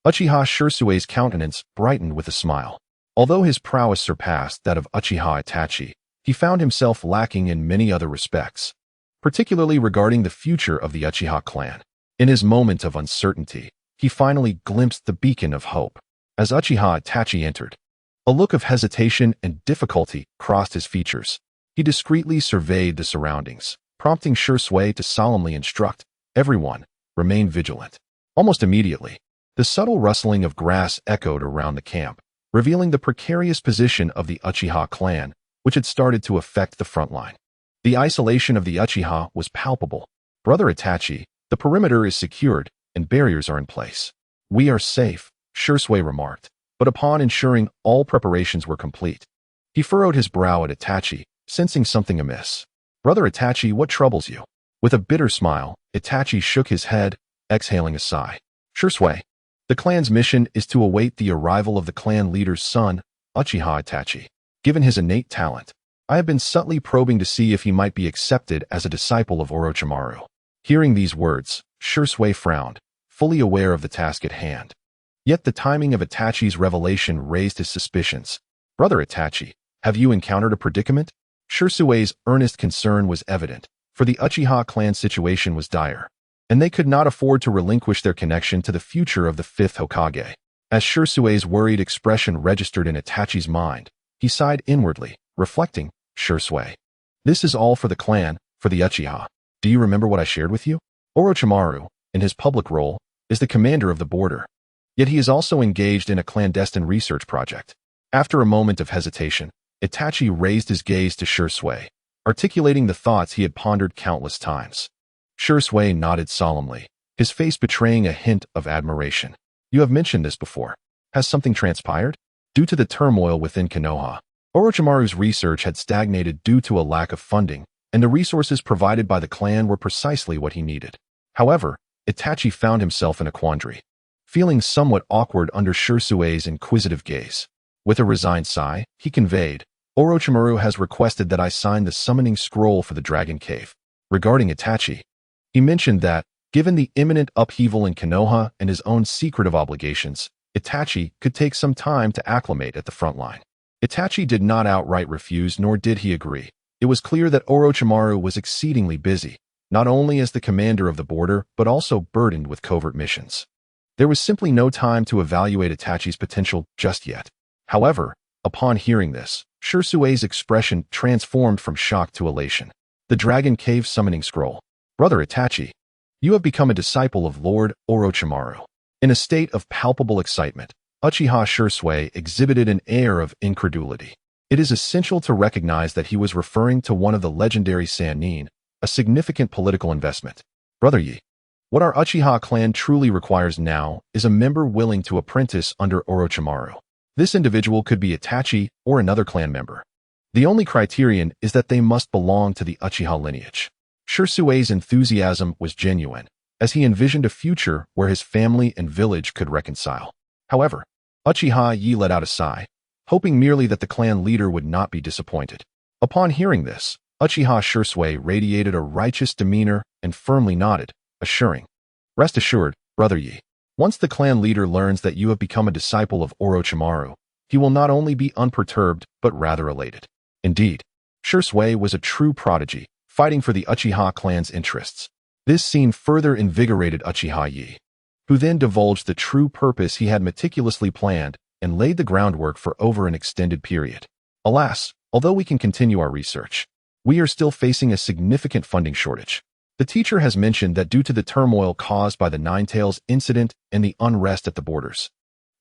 Uchiha Shisui's countenance brightened with a smile. Although his prowess surpassed that of Uchiha Itachi, he found himself lacking in many other respects, particularly regarding the future of the Uchiha clan. In his moment of uncertainty, he finally glimpsed the beacon of hope. As Uchiha Itachi entered, a look of hesitation and difficulty crossed his features. He discreetly surveyed the surroundings, prompting Shisui to solemnly instruct everyone, remain vigilant. Almost immediately, the subtle rustling of grass echoed around the camp, revealing the precarious position of the Uchiha clan, which had started to affect the front line. The isolation of the Uchiha was palpable. Brother Itachi, the perimeter is secured, and barriers are in place. We are safe, Shisui remarked, but upon ensuring all preparations were complete, he furrowed his brow at Itachi, sensing something amiss. Brother Itachi, what troubles you? With a bitter smile, Itachi shook his head, exhaling a sigh. Shisui, the clan's mission is to await the arrival of the clan leader's son, Uchiha Itachi. Given his innate talent, I have been subtly probing to see if he might be accepted as a disciple of Orochimaru. Hearing these words, Shisui frowned, fully aware of the task at hand. Yet the timing of Itachi's revelation raised his suspicions. Brother Itachi, have you encountered a predicament? Shisui's earnest concern was evident, for the Uchiha clan situation was dire, and they could not afford to relinquish their connection to the future of the 5th Hokage. As Shisui's worried expression registered in Itachi's mind, he sighed inwardly, reflecting, Shisui, this is all for the clan, for the Uchiha. Do you remember what I shared with you? Orochimaru, in his public role, is the commander of the border. Yet he is also engaged in a clandestine research project. After a moment of hesitation, Itachi raised his gaze to Shisui, articulating the thoughts he had pondered countless times. Shisui nodded solemnly, his face betraying a hint of admiration. You have mentioned this before. Has something transpired? Due to the turmoil within Konoha, Orochimaru's research had stagnated due to a lack of funding, and the resources provided by the clan were precisely what he needed. However, Itachi found himself in a quandary, feeling somewhat awkward under Shisui's inquisitive gaze. With a resigned sigh, he conveyed, Orochimaru has requested that I sign the summoning scroll for the Dragon Cave. Regarding Itachi, he mentioned that, given the imminent upheaval in Konoha and his own secretive obligations, Itachi could take some time to acclimate at the front line. Itachi did not outright refuse, nor did he agree. It was clear that Orochimaru was exceedingly busy, not only as the commander of the border, but also burdened with covert missions. There was simply no time to evaluate Itachi's potential just yet. However, upon hearing this, Shisui's expression transformed from shock to elation. The Dragon Cave Summoning Scroll. Brother Itachi, you have become a disciple of Lord Orochimaru. In a state of palpable excitement, Uchiha Shisui exhibited an air of incredulity. It is essential to recognize that he was referring to one of the legendary Sannin, a significant political investment. Brother Yi, what our Uchiha clan truly requires now is a member willing to apprentice under Orochimaru. This individual could be Itachi or another clan member. The only criterion is that they must belong to the Uchiha lineage. Shisui's enthusiasm was genuine, as he envisioned a future where his family and village could reconcile. However, Uchiha Yi let out a sigh, hoping merely that the clan leader would not be disappointed. Upon hearing this, Uchiha Shisui radiated a righteous demeanor and firmly nodded, assuring, "Rest assured, Brother Yi, once the clan leader learns that you have become a disciple of Orochimaru, he will not only be unperturbed but rather elated." Indeed, Shisui was a true prodigy, fighting for the Uchiha clan's interests. This scene further invigorated Uchiha Yi, who then divulged the true purpose he had meticulously planned and laid the groundwork for over an extended period. Alas, although we can continue our research, we are still facing a significant funding shortage. The teacher has mentioned that due to the turmoil caused by the Ninetales incident and the unrest at the borders,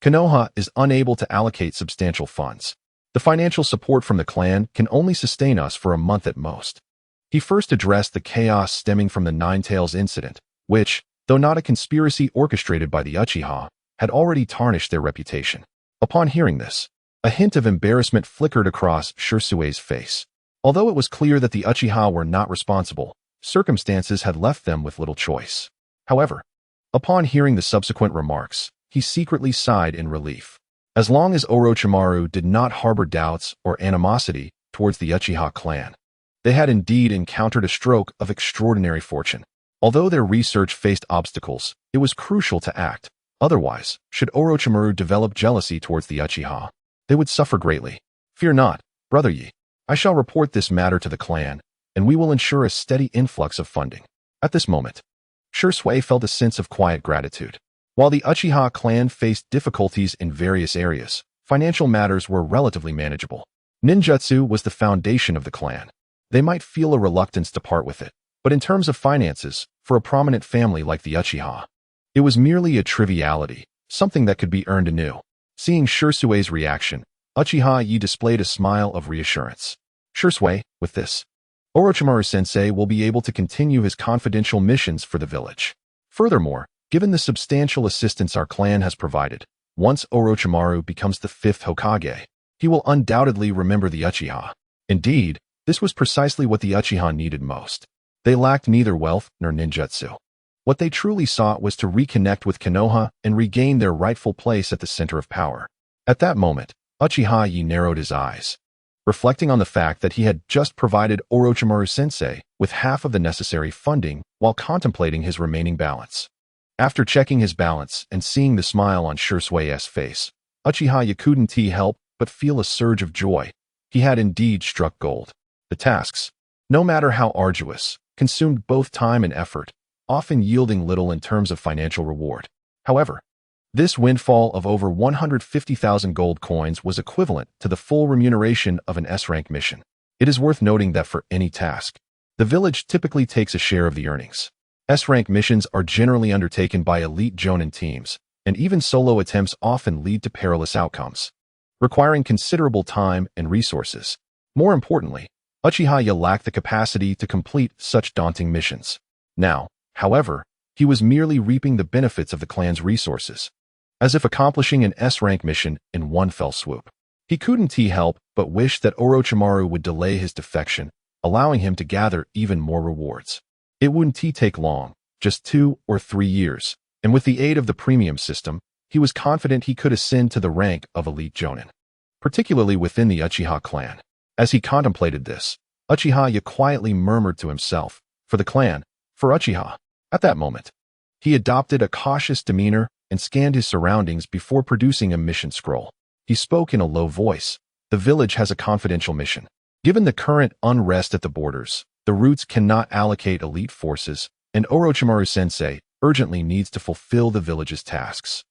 Konoha is unable to allocate substantial funds. The financial support from the clan can only sustain us for a month at most. He first addressed the chaos stemming from the Ninetales incident, which, though not a conspiracy orchestrated by the Uchiha, had already tarnished their reputation. Upon hearing this, a hint of embarrassment flickered across Shisui's face. Although it was clear that the Uchiha were not responsible, circumstances had left them with little choice. However, upon hearing the subsequent remarks, he secretly sighed in relief. As long as Orochimaru did not harbor doubts or animosity towards the Uchiha clan, they had indeed encountered a stroke of extraordinary fortune. Although their research faced obstacles, it was crucial to act. Otherwise, should Orochimaru develop jealousy towards the Uchiha, they would suffer greatly. Fear not, Brother Yi. I shall report this matter to the clan, and we will ensure a steady influx of funding. At this moment, Shisui felt a sense of quiet gratitude. While the Uchiha clan faced difficulties in various areas, financial matters were relatively manageable. Ninjutsu was the foundation of the clan. They might feel a reluctance to part with it, but in terms of finances, for a prominent family like the Uchiha, it was merely a triviality, something that could be earned anew. Seeing Shisui's reaction, Uchiha Yi displayed a smile of reassurance. Shisui, with this, Orochimaru-sensei will be able to continue his confidential missions for the village. Furthermore, given the substantial assistance our clan has provided, once Orochimaru becomes the 5th Hokage, he will undoubtedly remember the Uchiha. Indeed, this was precisely what the Uchiha needed most. They lacked neither wealth nor ninjutsu. What they truly sought was to reconnect with Konoha and regain their rightful place at the center of power. At that moment, Uchiha Yi narrowed his eyes, reflecting on the fact that he had just provided Orochimaru-sensei with half of the necessary funding while contemplating his remaining balance. After checking his balance and seeing the smile on Shisui's face, Uchiha Yi couldn't help but feel a surge of joy. He had indeed struck gold. The tasks, no matter how arduous, consumed both time and effort, often yielding little in terms of financial reward. However, this windfall of over 150,000 gold coins was equivalent to the full remuneration of an S-rank mission. It is worth noting that for any task, the village typically takes a share of the earnings. S-rank missions are generally undertaken by elite jonin teams, and even solo attempts often lead to perilous outcomes, requiring considerable time and resources. More importantly, Uchiha Yi lacked the capacity to complete such daunting missions. Now, however, he was merely reaping the benefits of the clan's resources, as if accomplishing an S-rank mission in one fell swoop. He couldn't help but wish that Orochimaru would delay his defection, allowing him to gather even more rewards. It wouldn't take long, just 2 or 3 years, and with the aid of the premium system, he was confident he could ascend to the rank of elite jonin, particularly within the Uchiha clan. As he contemplated this, Uchiha Yi quietly murmured to himself, "For the clan, for Uchiha." At that moment, he adopted a cautious demeanor and scanned his surroundings before producing a mission scroll. He spoke in a low voice. "The village has a confidential mission. Given the current unrest at the borders, the roots cannot allocate elite forces, and Orochimaru-sensei urgently needs to fulfill the village's tasks.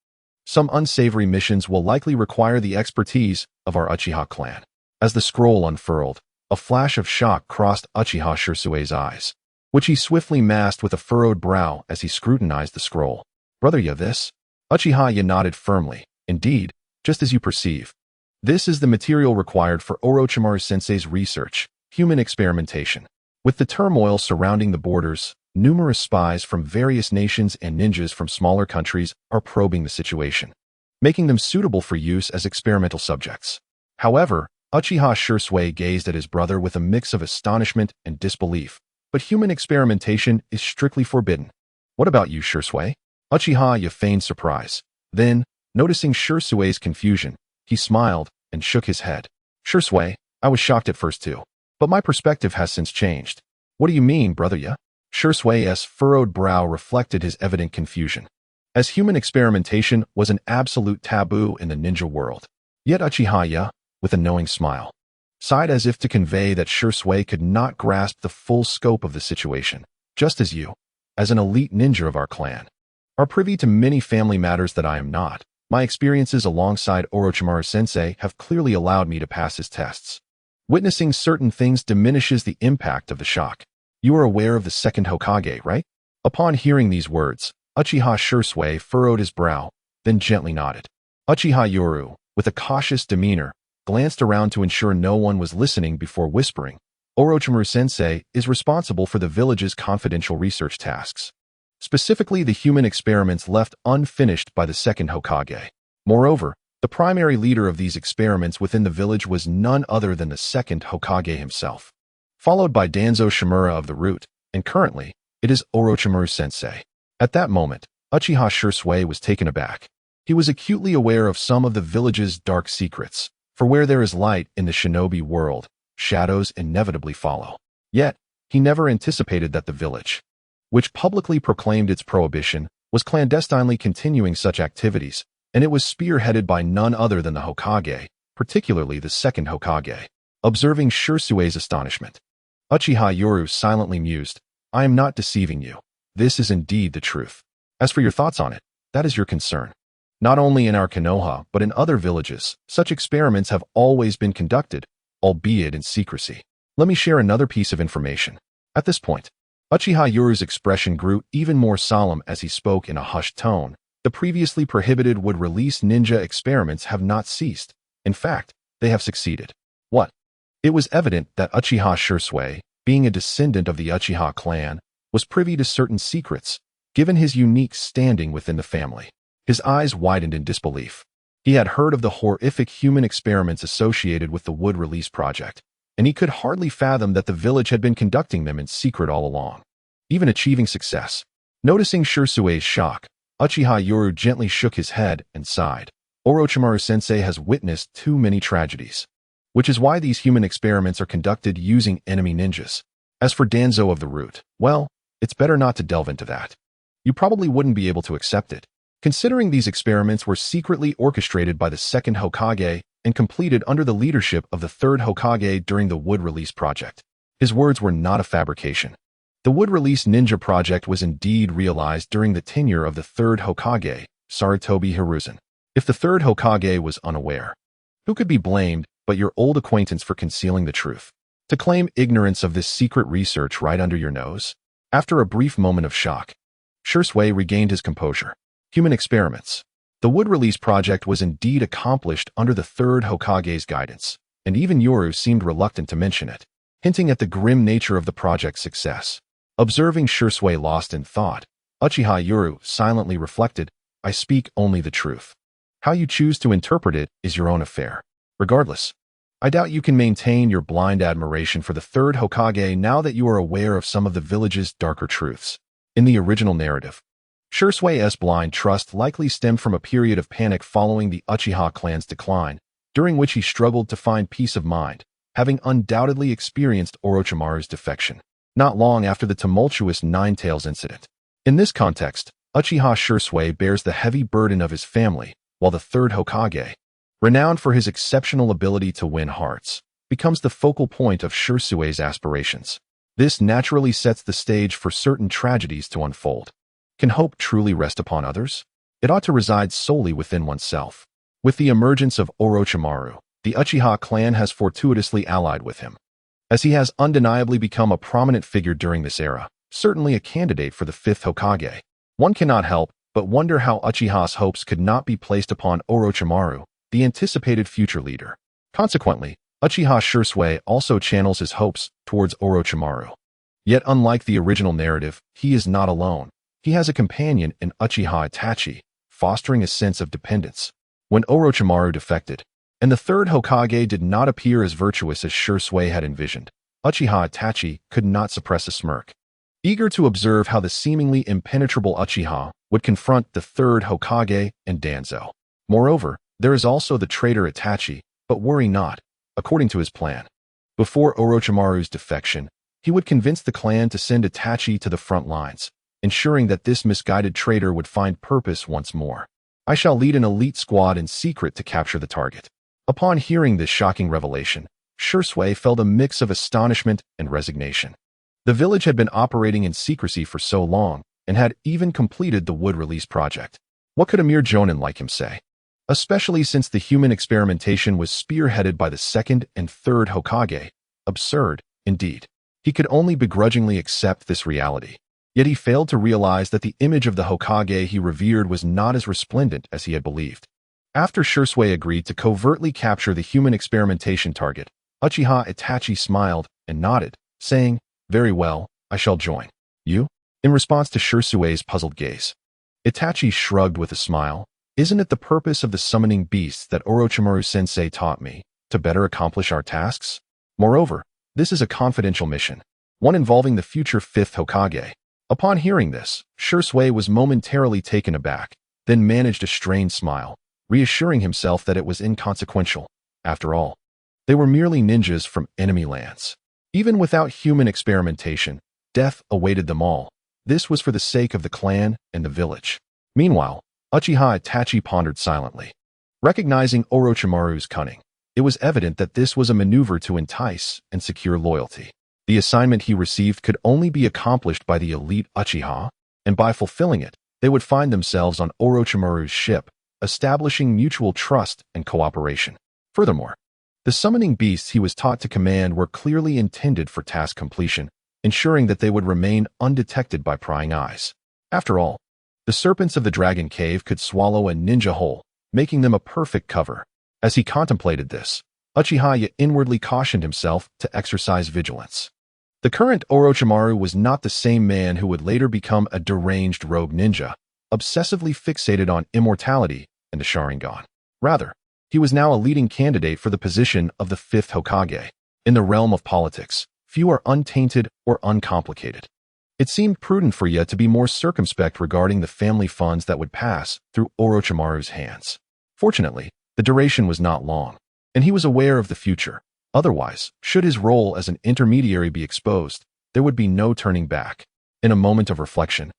Some unsavory missions will likely require the expertise of our Uchiha clan." As the scroll unfurled, a flash of shock crossed Uchiha Shisui's eyes, which he swiftly masked with a furrowed brow as he scrutinized the scroll. "Brother Yi, this?" Uchiha nodded firmly. Indeed, just as you perceive. This is the material required for Orochimaru-sensei's research, human experimentation. With the turmoil surrounding the borders, numerous spies from various nations and ninjas from smaller countries are probing the situation, making them suitable for use as experimental subjects. However, Uchiha Shisui gazed at his brother with a mix of astonishment and disbelief. But human experimentation is strictly forbidden. What about you, Shisui? Uchiha feigned surprise. Then, noticing Shisui's confusion, he smiled and shook his head. Shisui, I was shocked at first too. But my perspective has since changed. What do you mean, brother ya? Shisui's furrowed brow reflected his evident confusion, as human experimentation was an absolute taboo in the ninja world. Yet Uchiha, with a knowing smile, sighed as if to convey that Shisui could not grasp the full scope of the situation, just as you, as an elite ninja of our clan, are privy to many family matters that I am not. My experiences alongside Orochimaru-sensei have clearly allowed me to pass his tests. Witnessing certain things diminishes the impact of the shock. You are aware of the second Hokage, right? Upon hearing these words, Uchiha Shisui furrowed his brow, then gently nodded. Uchiha, with a cautious demeanor, glanced around to ensure no one was listening before whispering, Orochimaru-sensei is responsible for the village's confidential research tasks, specifically the human experiments left unfinished by the second Hokage. Moreover, the primary leader of these experiments within the village was none other than the second Hokage himself, followed by Danzo Shimura of the Root, and currently, it is Orochimaru-sensei. At that moment, Uchiha Shisui was taken aback. He was acutely aware of some of the village's dark secrets, for where there is light in the shinobi world, shadows inevitably follow. Yet, he never anticipated that the village, which publicly proclaimed its prohibition, was clandestinely continuing such activities, and it was spearheaded by none other than the Hokage, particularly the second Hokage. Observing Shisui's astonishment, Uchiha silently mused, I am not deceiving you. This is indeed the truth. As for your thoughts on it, that is your concern. Not only in our Konoha, but in other villages, such experiments have always been conducted, albeit in secrecy. Let me share another piece of information. At this point, Uchiha expression grew even more solemn as he spoke in a hushed tone. The previously prohibited would-release ninja experiments have not ceased. In fact, they have succeeded. What? It was evident that Uchiha Shisui, being a descendant of the Uchiha clan, was privy to certain secrets, given his unique standing within the family. His eyes widened in disbelief. He had heard of the horrific human experiments associated with the wood-release project, and he could hardly fathom that the village had been conducting them in secret all along, even achieving success. Noticing Shisui's shock, Uchiha gently shook his head and sighed. Orochimaru-sensei has witnessed too many tragedies, which is why these human experiments are conducted using enemy ninjas. As for Danzo of the Root, well, it's better not to delve into that. You probably wouldn't be able to accept it, considering these experiments were secretly orchestrated by the second Hokage and completed under the leadership of the third Hokage during the wood release project. His words were not a fabrication. The wood release ninja project was indeed realized during the tenure of the third Hokage, Sarutobi Hiruzen. If the third Hokage was unaware, who could be blamed but your old acquaintance for concealing the truth? To claim ignorance of this secret research right under your nose? After a brief moment of shock, Shisui regained his composure. Human experiments. The wood release project was indeed accomplished under the third Hokage's guidance, and even Yoru seemed reluctant to mention it, hinting at the grim nature of the project's success. Observing Shisui lost in thought, Uchiha silently reflected, I speak only the truth. How you choose to interpret it is your own affair. Regardless, I doubt you can maintain your blind admiration for the third Hokage now that you are aware of some of the village's darker truths. In the original narrative, Shisui's blind trust likely stemmed from a period of panic following the Uchiha clan's decline, during which he struggled to find peace of mind, having undoubtedly experienced Orochimaru's defection, not long after the tumultuous Nine Tails incident. In this context, Uchiha Shisui bears the heavy burden of his family, while the third Hokage, renowned for his exceptional ability to win hearts, becomes the focal point of Shisui's aspirations. This naturally sets the stage for certain tragedies to unfold. Can hope truly rest upon others? It ought to reside solely within oneself. With the emergence of Orochimaru, the Uchiha clan has fortuitously allied with him, as he has undeniably become a prominent figure during this era, certainly a candidate for the fifth Hokage. One cannot help but wonder how Uchiha's hopes could not be placed upon Orochimaru, the anticipated future leader. Consequently, Uchiha Shisui also channels his hopes towards Orochimaru. Yet unlike the original narrative, he is not alone. He has a companion in Uchiha Itachi, fostering a sense of dependence. When Orochimaru defected, and the third Hokage did not appear as virtuous as Shisui had envisioned, Uchiha Itachi could not suppress a smirk. Eager to observe how the seemingly impenetrable Uchiha would confront the third Hokage and Danzo. Moreover, there is also the traitor Itachi, but worry not, according to his plan. Before Orochimaru's defection, he would convince the clan to send Itachi to the front lines, ensuring that this misguided traitor would find purpose once more. I shall lead an elite squad in secret to capture the target. Upon hearing this shocking revelation, Shisui felt a mix of astonishment and resignation. The village had been operating in secrecy for so long, and had even completed the wood release project. What could a mere jonin like him say? Especially since the human experimentation was spearheaded by the second and third Hokage. Absurd, indeed. He could only begrudgingly accept this reality. Yet he failed to realize that the image of the Hokage he revered was not as resplendent as he had believed. After Shisui agreed to covertly capture the human experimentation target, Uchiha Itachi smiled and nodded, saying, "Very well, I shall join. You?" In response to Shisui's puzzled gaze. Itachi shrugged with a smile. "Isn't it the purpose of the summoning beasts that Orochimaru-sensei taught me, to better accomplish our tasks? Moreover, this is a confidential mission, one involving the future fifth Hokage." Upon hearing this, Shisui was momentarily taken aback, then managed a strained smile, reassuring himself that it was inconsequential. After all, they were merely ninjas from enemy lands. Even without human experimentation, death awaited them all. This was for the sake of the clan and the village. Meanwhile, Uchiha Itachi pondered silently. Recognizing Orochimaru's cunning, it was evident that this was a maneuver to entice and secure loyalty. The assignment he received could only be accomplished by the elite Uchiha, and by fulfilling it, they would find themselves on Orochimaru's ship, establishing mutual trust and cooperation. Furthermore, the summoning beasts he was taught to command were clearly intended for task completion, ensuring that they would remain undetected by prying eyes. After all, the serpents of the dragon cave could swallow a ninja whole, making them a perfect cover. As he contemplated this, Uchiha inwardly cautioned himself to exercise vigilance. The current Orochimaru was not the same man who would later become a deranged rogue ninja, obsessively fixated on immortality and the Sharingan. Rather, he was now a leading candidate for the position of the fifth Hokage. In the realm of politics, few are untainted or uncomplicated. It seemed prudent for Ye to be more circumspect regarding the family funds that would pass through Orochimaru's hands. Fortunately, the duration was not long, and he was aware of the future. Otherwise, should his role as an intermediary be exposed, there would be no turning back. In a moment of reflection,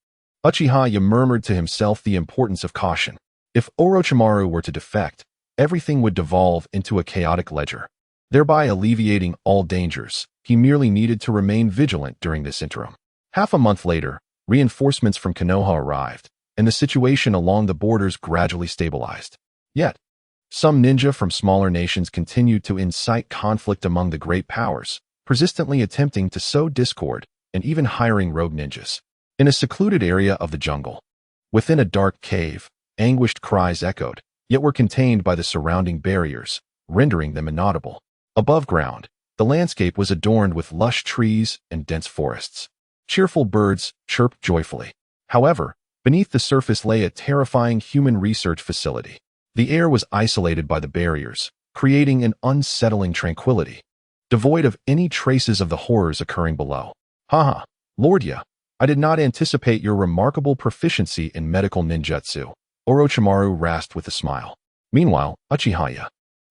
Uchiha murmured to himself the importance of caution. If Orochimaru were to defect, everything would devolve into a chaotic ledger. Thereby alleviating all dangers, he merely needed to remain vigilant during this interim. Half a month later, reinforcements from Konoha arrived, and the situation along the borders gradually stabilized. Yet, some ninja from smaller nations continued to incite conflict among the great powers, persistently attempting to sow discord and even hiring rogue ninjas. In a secluded area of the jungle, within a dark cave, anguished cries echoed, yet were contained by the surrounding barriers, rendering them inaudible. Above ground, the landscape was adorned with lush trees and dense forests. Cheerful birds chirped joyfully. However, beneath the surface lay a terrifying human research facility. The air was isolated by the barriers, creating an unsettling tranquility, devoid of any traces of the horrors occurring below. Haha, Lord Ya, I did not anticipate your remarkable proficiency in medical ninjutsu, Orochimaru rasped with a smile. Meanwhile, Uchiha,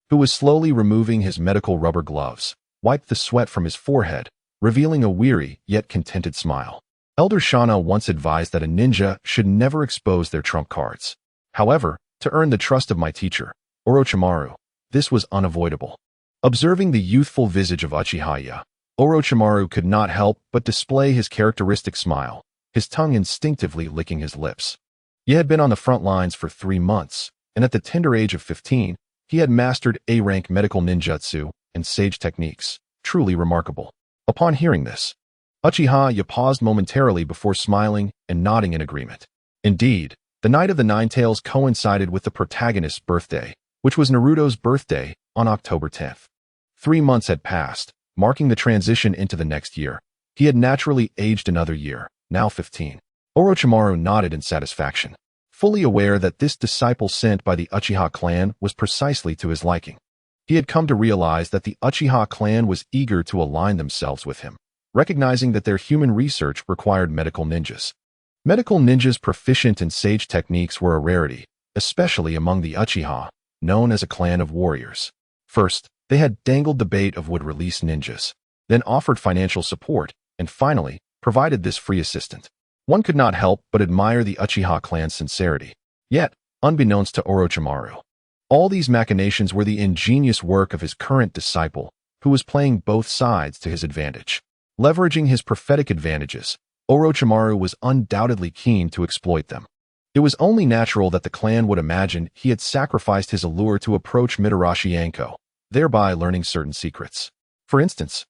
who was slowly removing his medical rubber gloves, wiped the sweat from his forehead, revealing a weary yet contented smile. Elder Shana once advised that a ninja should never expose their trump cards. However, to earn the trust of my teacher, Orochimaru, this was unavoidable. Observing the youthful visage of Uchiha, Orochimaru could not help but display his characteristic smile, his tongue instinctively licking his lips. He had been on the front lines for 3 months, and at the tender age of 15, he had mastered A-rank medical ninjutsu and sage techniques, truly remarkable. Upon hearing this, Uchiha paused momentarily before smiling and nodding in agreement. Indeed, The night of the Nine Tails coincided with the protagonist's birthday, which was Naruto's birthday on October 10th. 3 months had passed, marking the transition into the next year. He had naturally aged another year, now 15. Orochimaru nodded in satisfaction, fully aware that this disciple sent by the Uchiha clan was precisely to his liking. He had come to realize that the Uchiha clan was eager to align themselves with him, recognizing that their human research required medical ninjas. Medical ninjas proficient in sage techniques were a rarity, especially among the Uchiha, known as a clan of warriors. First, they had dangled the bait of would-release ninjas, then offered financial support, and finally, provided this free assistant. One could not help but admire the Uchiha clan's sincerity. Yet, unbeknownst to Orochimaru, all these machinations were the ingenious work of his current disciple, who was playing both sides to his advantage. Leveraging his prophetic advantages, Orochimaru was undoubtedly keen to exploit them. It was only natural that the clan would imagine he had sacrificed his allure to approach Mitarashi Yanko, thereby learning certain secrets. For instance,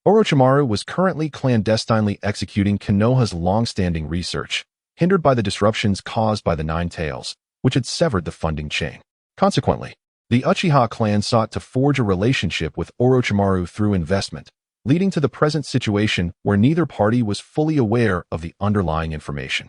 Orochimaru was currently clandestinely executing Konoha's long-standing research, hindered by the disruptions caused by the Nine Tails, which had severed the funding chain. Consequently, the Uchiha clan sought to forge a relationship with Orochimaru through investment, leading to the present situation where neither party was fully aware of the underlying information.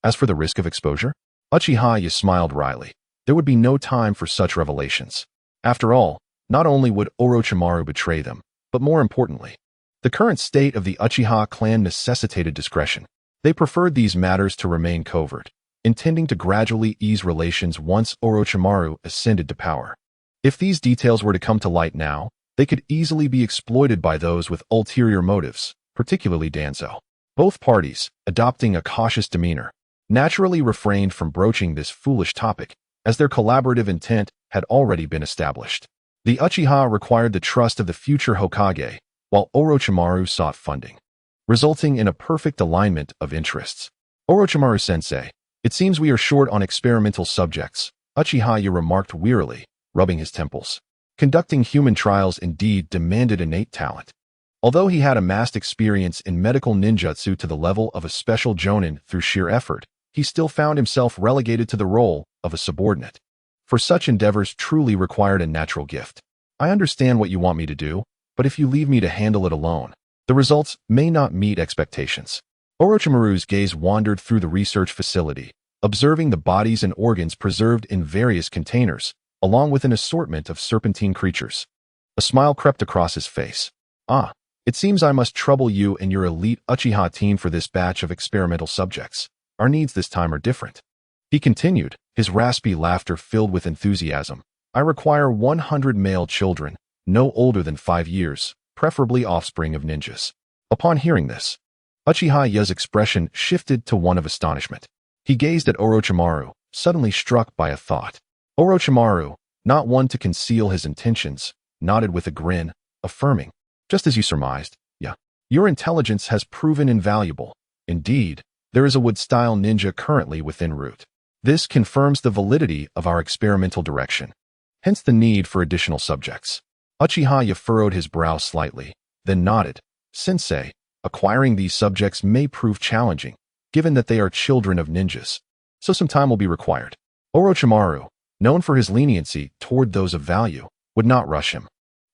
As for the risk of exposure, Uchiha smiled wryly. There would be no time for such revelations. After all, not only would Orochimaru betray them, but more importantly, the current state of the Uchiha clan necessitated discretion. They preferred these matters to remain covert, intending to gradually ease relations once Orochimaru ascended to power. If these details were to come to light now, they could easily be exploited by those with ulterior motives, particularly Danzo. Both parties, adopting a cautious demeanor, naturally refrained from broaching this foolish topic, as their collaborative intent had already been established. The Uchiha required the trust of the future Hokage, while Orochimaru sought funding, resulting in a perfect alignment of interests. Orochimaru-sensei, it seems we are short on experimental subjects, Uchiha remarked wearily, rubbing his temples. Conducting human trials indeed demanded innate talent. Although he had amassed experience in medical ninjutsu to the level of a special jonin through sheer effort, he still found himself relegated to the role of a subordinate. For such endeavors truly required a natural gift. I understand what you want me to do, but if you leave me to handle it alone, the results may not meet expectations. Orochimaru's gaze wandered through the research facility, observing the bodies and organs preserved in various containers, along with an assortment of serpentine creatures. A smile crept across his face. Ah, it seems I must trouble you and your elite Uchiha team for this batch of experimental subjects. Our needs this time are different. He continued, his raspy laughter filled with enthusiasm. I require 100 male children, no older than 5 years, preferably offspring of ninjas. Upon hearing this, Uchiha's expression shifted to one of astonishment. He gazed at Orochimaru, suddenly struck by a thought. Orochimaru, not one to conceal his intentions, nodded with a grin, affirming, just as you surmised, yeah. Your intelligence has proven invaluable. Indeed, there is a wood-style ninja currently within route. This confirms the validity of our experimental direction, hence the need for additional subjects. Uchiha furrowed his brow slightly, then nodded. Sensei, acquiring these subjects may prove challenging, given that they are children of ninjas, so some time will be required. Orochimaru, known for his leniency toward those of value, would not rush him,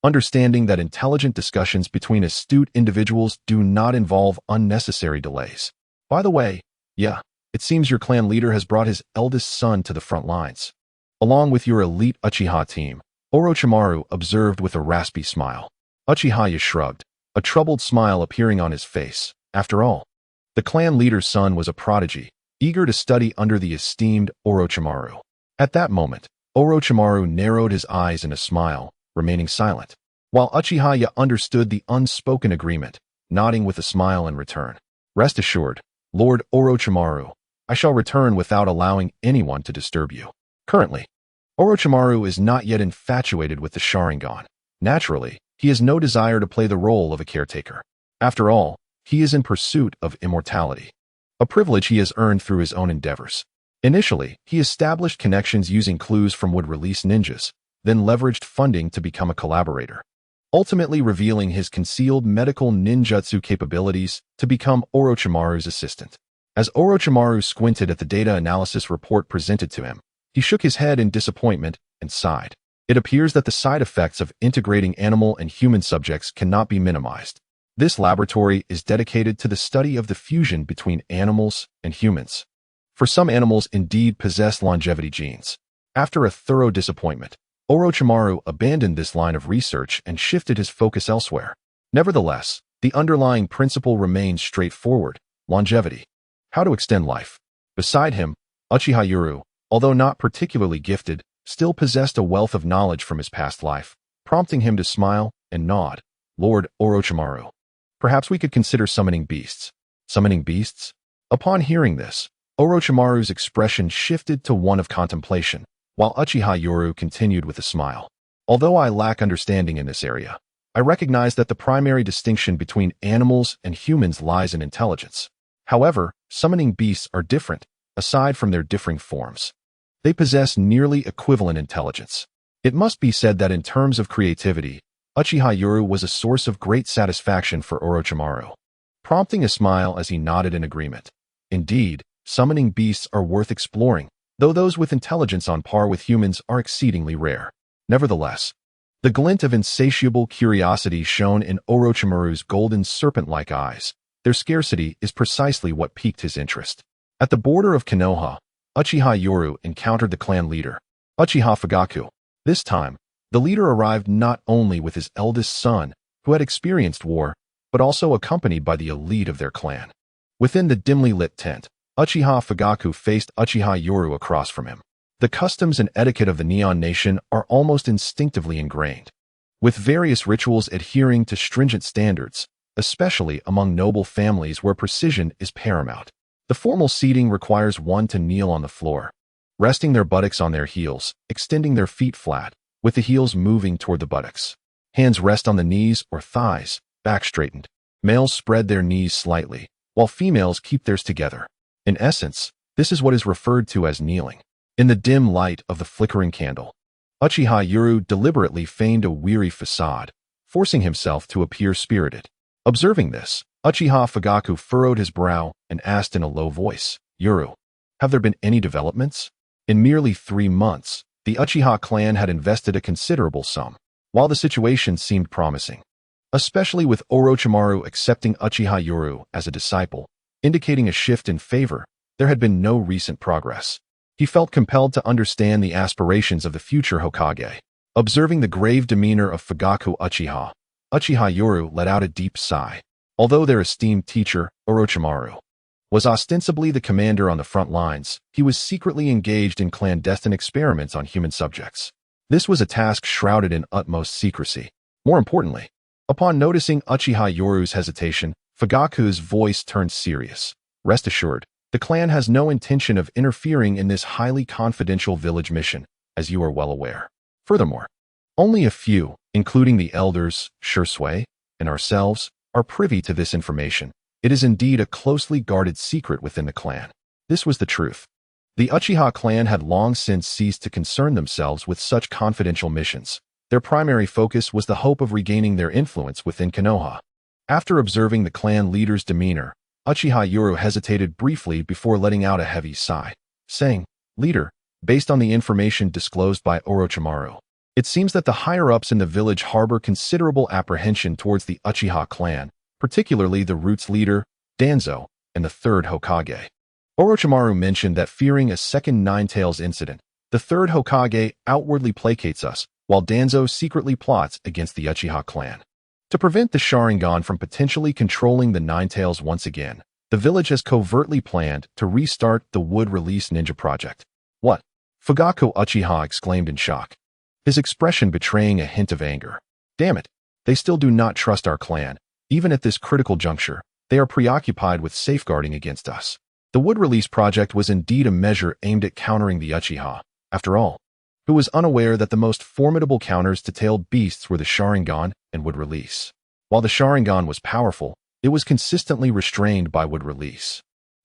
understanding that intelligent discussions between astute individuals do not involve unnecessary delays. By the way, yeah, it seems your clan leader has brought his eldest son to the front lines. Along with your elite Uchiha team, Orochimaru observed with a raspy smile. Uchiha shrugged, a troubled smile appearing on his face. After all, the clan leader's son was a prodigy, eager to study under the esteemed Orochimaru. At that moment, Orochimaru narrowed his eyes in a smile, remaining silent, while Uchiha understood the unspoken agreement, nodding with a smile in return. Rest assured, Lord Orochimaru, I shall return without allowing anyone to disturb you. Currently, Orochimaru is not yet infatuated with the Sharingan. Naturally, he has no desire to play the role of a caretaker. After all, he is in pursuit of immortality, a privilege he has earned through his own endeavors. Initially, he established connections using clues from would-release ninjas, then leveraged funding to become a collaborator, ultimately revealing his concealed medical ninjutsu capabilities to become Orochimaru's assistant. As Orochimaru squinted at the data analysis report presented to him, he shook his head in disappointment and sighed. It appears that the side effects of integrating animal and human subjects cannot be minimized. This laboratory is dedicated to the study of the fusion between animals and humans. For some animals indeed possess longevity genes. After a thorough disappointment, Orochimaru abandoned this line of research and shifted his focus elsewhere. Nevertheless, the underlying principle remains straightforward: longevity. How to extend life. Beside him, Uchiha Yuru, although not particularly gifted, still possessed a wealth of knowledge from his past life, prompting him to smile and nod. Lord Orochimaru. Perhaps we could consider summoning beasts. Summoning beasts? Upon hearing this, Orochimaru's expression shifted to one of contemplation, while Uchiha Yuru continued with a smile. Although I lack understanding in this area, I recognize that the primary distinction between animals and humans lies in intelligence. However, summoning beasts are different, aside from their differing forms. They possess nearly equivalent intelligence. It must be said that in terms of creativity, Uchiha Yuru was a source of great satisfaction for Orochimaru, prompting a smile as he nodded in agreement. Indeed, summoning beasts are worth exploring, though those with intelligence on par with humans are exceedingly rare. Nevertheless, the glint of insatiable curiosity shone in Orochimaru's golden serpent-like eyes. Their scarcity is precisely what piqued his interest. At the border of Konoha, Uchiha Yuru encountered the clan leader, Uchiha Fugaku. This time, the leader arrived not only with his eldest son, who had experienced war, but also accompanied by the elite of their clan. Within the dimly lit tent, Uchiha Fugaku faced Uchiha Yuru across from him. The customs and etiquette of the Neon Nation are almost instinctively ingrained, with various rituals adhering to stringent standards, especially among noble families where precision is paramount. The formal seating requires one to kneel on the floor, resting their buttocks on their heels, extending their feet flat, with the heels moving toward the buttocks. Hands rest on the knees or thighs, back straightened. Males spread their knees slightly, while females keep theirs together. In essence, this is what is referred to as kneeling. In the dim light of the flickering candle, Uchiha Yuru deliberately feigned a weary facade, forcing himself to appear spirited. Observing this, Uchiha Fugaku furrowed his brow and asked in a low voice, "Yuru, have there been any developments?" In merely 3 months, the Uchiha clan had invested a considerable sum, while the situation seemed promising, especially with Orochimaru accepting Uchiha Yuru as a disciple, indicating a shift in favor. There had been no recent progress. He felt compelled to understand the aspirations of the future Hokage. Observing the grave demeanor of Fugaku Uchiha Yuru let out a deep sigh. Although their esteemed teacher, Orochimaru, was ostensibly the commander on the front lines, he was secretly engaged in clandestine experiments on human subjects. This was a task shrouded in utmost secrecy. More importantly, upon noticing Uchiha Yoru's hesitation, Fugaku's voice turned serious. Rest assured, the clan has no intention of interfering in this highly confidential village mission, as you are well aware. Furthermore, only a few, including the elders, Shisui, and ourselves, are privy to this information. It is indeed a closely guarded secret within the clan. This was the truth. The Uchiha clan had long since ceased to concern themselves with such confidential missions. Their primary focus was the hope of regaining their influence within Konoha. After observing the clan leader's demeanor, Uchiha Yuru hesitated briefly before letting out a heavy sigh, saying, "Leader, based on the information disclosed by Orochimaru, it seems that the higher-ups in the village harbor considerable apprehension towards the Uchiha clan, particularly the Roots leader, Danzo, and the Third Hokage." Orochimaru mentioned that fearing a second Ninetales incident, the Third Hokage outwardly placates us, while Danzo secretly plots against the Uchiha clan. To prevent the Sharingan from potentially controlling the Ninetales once again, the village has covertly planned to restart the Wood Release Ninja Project. What? Fugaku Uchiha exclaimed in shock, his expression betraying a hint of anger. Damn it, they still do not trust our clan. Even at this critical juncture, they are preoccupied with safeguarding against us. The Wood Release Project was indeed a measure aimed at countering the Uchiha. After all, who was unaware that the most formidable counters to tailed beasts were the Sharingan and Wood Release? While the Sharingan was powerful, it was consistently restrained by Wood Release.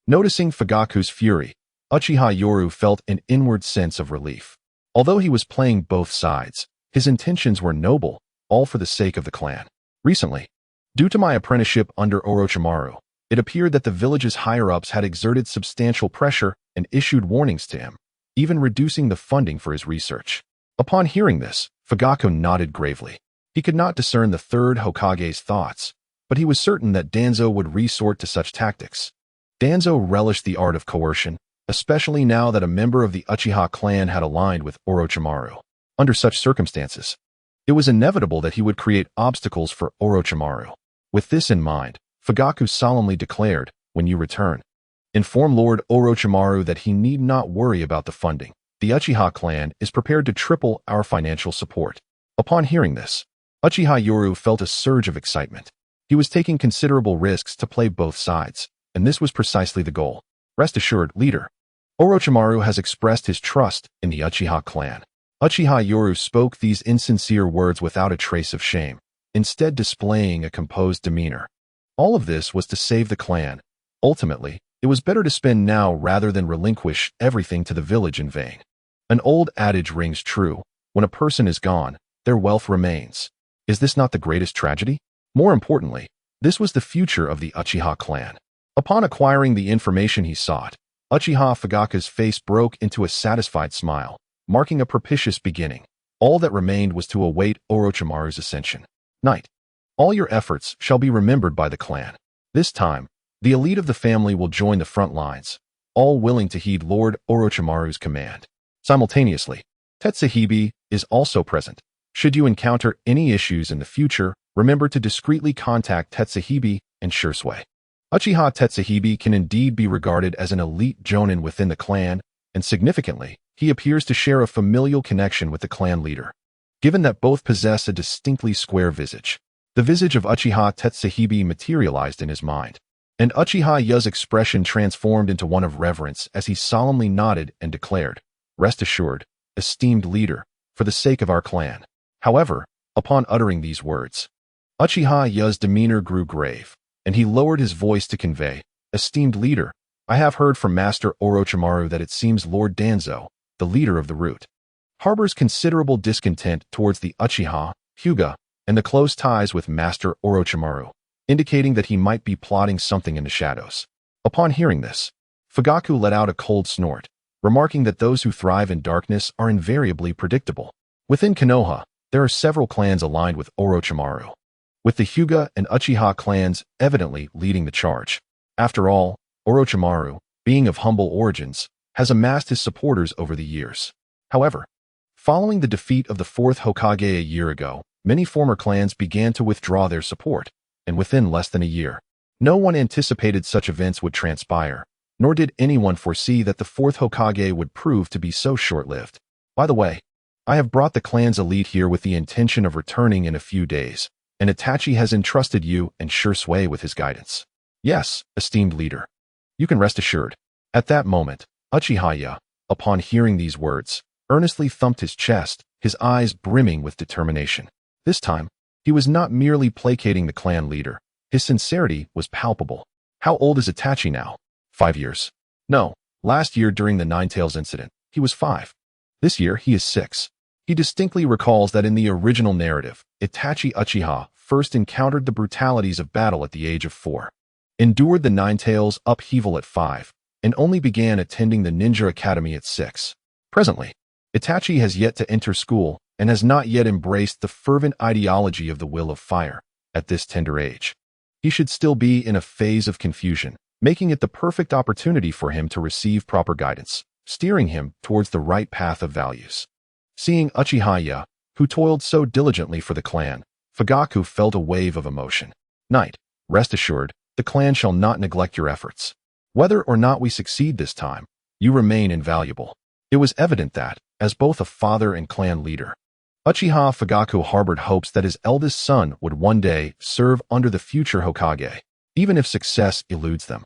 Noticing Fugaku's fury, Uchiha Yoru felt an inward sense of relief. Although he was playing both sides, his intentions were noble, all for the sake of the clan. Recently, due to my apprenticeship under Orochimaru, It appeared that the village's higher-ups had exerted substantial pressure and issued warnings to him, even reducing the funding for his research. Upon hearing this, Fugaku nodded gravely. He could not discern the Third Hokage's thoughts, but he was certain that Danzo would resort to such tactics. Danzo relished the art of coercion, especially now that a member of the Uchiha clan had aligned with Orochimaru. Under such circumstances, it was inevitable that he would create obstacles for Orochimaru. With this in mind, Fugaku solemnly declared, "When you return, inform Lord Orochimaru that he need not worry about the funding. The Uchiha clan is prepared to triple our financial support." Upon hearing this, Uchiha Yoru felt a surge of excitement. He was taking considerable risks to play both sides, and this was precisely the goal. "Rest assured, leader. Orochimaru has expressed his trust in the Uchiha clan." Uchiha Yoru spoke these insincere words without a trace of shame, instead displaying a composed demeanor. All of this was to save the clan. Ultimately, it was better to spend now rather than relinquish everything to the village in vain. An old adage rings true: when a person is gone, their wealth remains. Is this not the greatest tragedy? More importantly, this was the future of the Uchiha clan. Upon acquiring the information he sought, Uchiha Fugaku's face broke into a satisfied smile, marking a propitious beginning. All that remained was to await Orochimaru's ascension. Night. All your efforts shall be remembered by the clan. This time, the elite of the family will join the front lines, all willing to heed Lord Orochimaru's command. Simultaneously, Tetsuhebe is also present. Should you encounter any issues in the future, remember to discreetly contact Tetsuhebe and Shisui. Uchiha Tetsuhebe can indeed be regarded as an elite jonin within the clan, and significantly, he appears to share a familial connection with the clan leader. Given that both possess a distinctly square visage, the visage of Uchiha Tetsuhebe materialized in his mind, and Uchiha Ya's expression transformed into one of reverence as he solemnly nodded and declared, "Rest assured, esteemed leader, for the sake of our clan." However, upon uttering these words, Uchiha Ya's demeanor grew grave, and he lowered his voice to convey, "Esteemed leader, I have heard from Master Orochimaru that it seems Lord Danzo, the leader of the root, harbors considerable discontent towards the Uchiha, Hyuga, and the close ties with Master Orochimaru, indicating that he might be plotting something in the shadows." Upon hearing this, Fugaku let out a cold snort, remarking that those who thrive in darkness are invariably predictable. Within Konoha, there are several clans aligned with Orochimaru, with the Hyuga and Uchiha clans evidently leading the charge. After all, Orochimaru, being of humble origins, has amassed his supporters over the years. However, following the defeat of the Fourth Hokage a year ago, many former clans began to withdraw their support, and within less than a year, no one anticipated such events would transpire, nor did anyone foresee that the Fourth Hokage would prove to be so short-lived. By the way, I have brought the clan's elite here with the intention of returning in a few days, and Itachi has entrusted you and Shisui with his guidance. Yes, esteemed leader. You can rest assured. At that moment, Uchiha Ya, upon hearing these words, earnestly thumped his chest, his eyes brimming with determination. This time, he was not merely placating the clan leader. His sincerity was palpable. How old is Itachi now? 5 years. No, last year during the Ninetales incident, he was 5. This year, he is 6. He distinctly recalls that in the original narrative, Itachi Uchiha first encountered the brutalities of battle at the age of 4, endured the Ninetales upheaval at 5, and only began attending the ninja academy at 6. Presently, Itachi has yet to enter school and has not yet embraced the fervent ideology of the will of fire. At this tender age, he should still be in a phase of confusion, making it the perfect opportunity for him to receive proper guidance, steering him towards the right path of values. Seeing Uchiha Ya, who toiled so diligently for the clan, Fugaku felt a wave of emotion. Knight, rest assured, the clan shall not neglect your efforts. Whether or not we succeed this time, you remain invaluable. It was evident that, as both a father and clan leader, Uchiha Fugaku harbored hopes that his eldest son would one day serve under the future Hokage, even if success eludes them.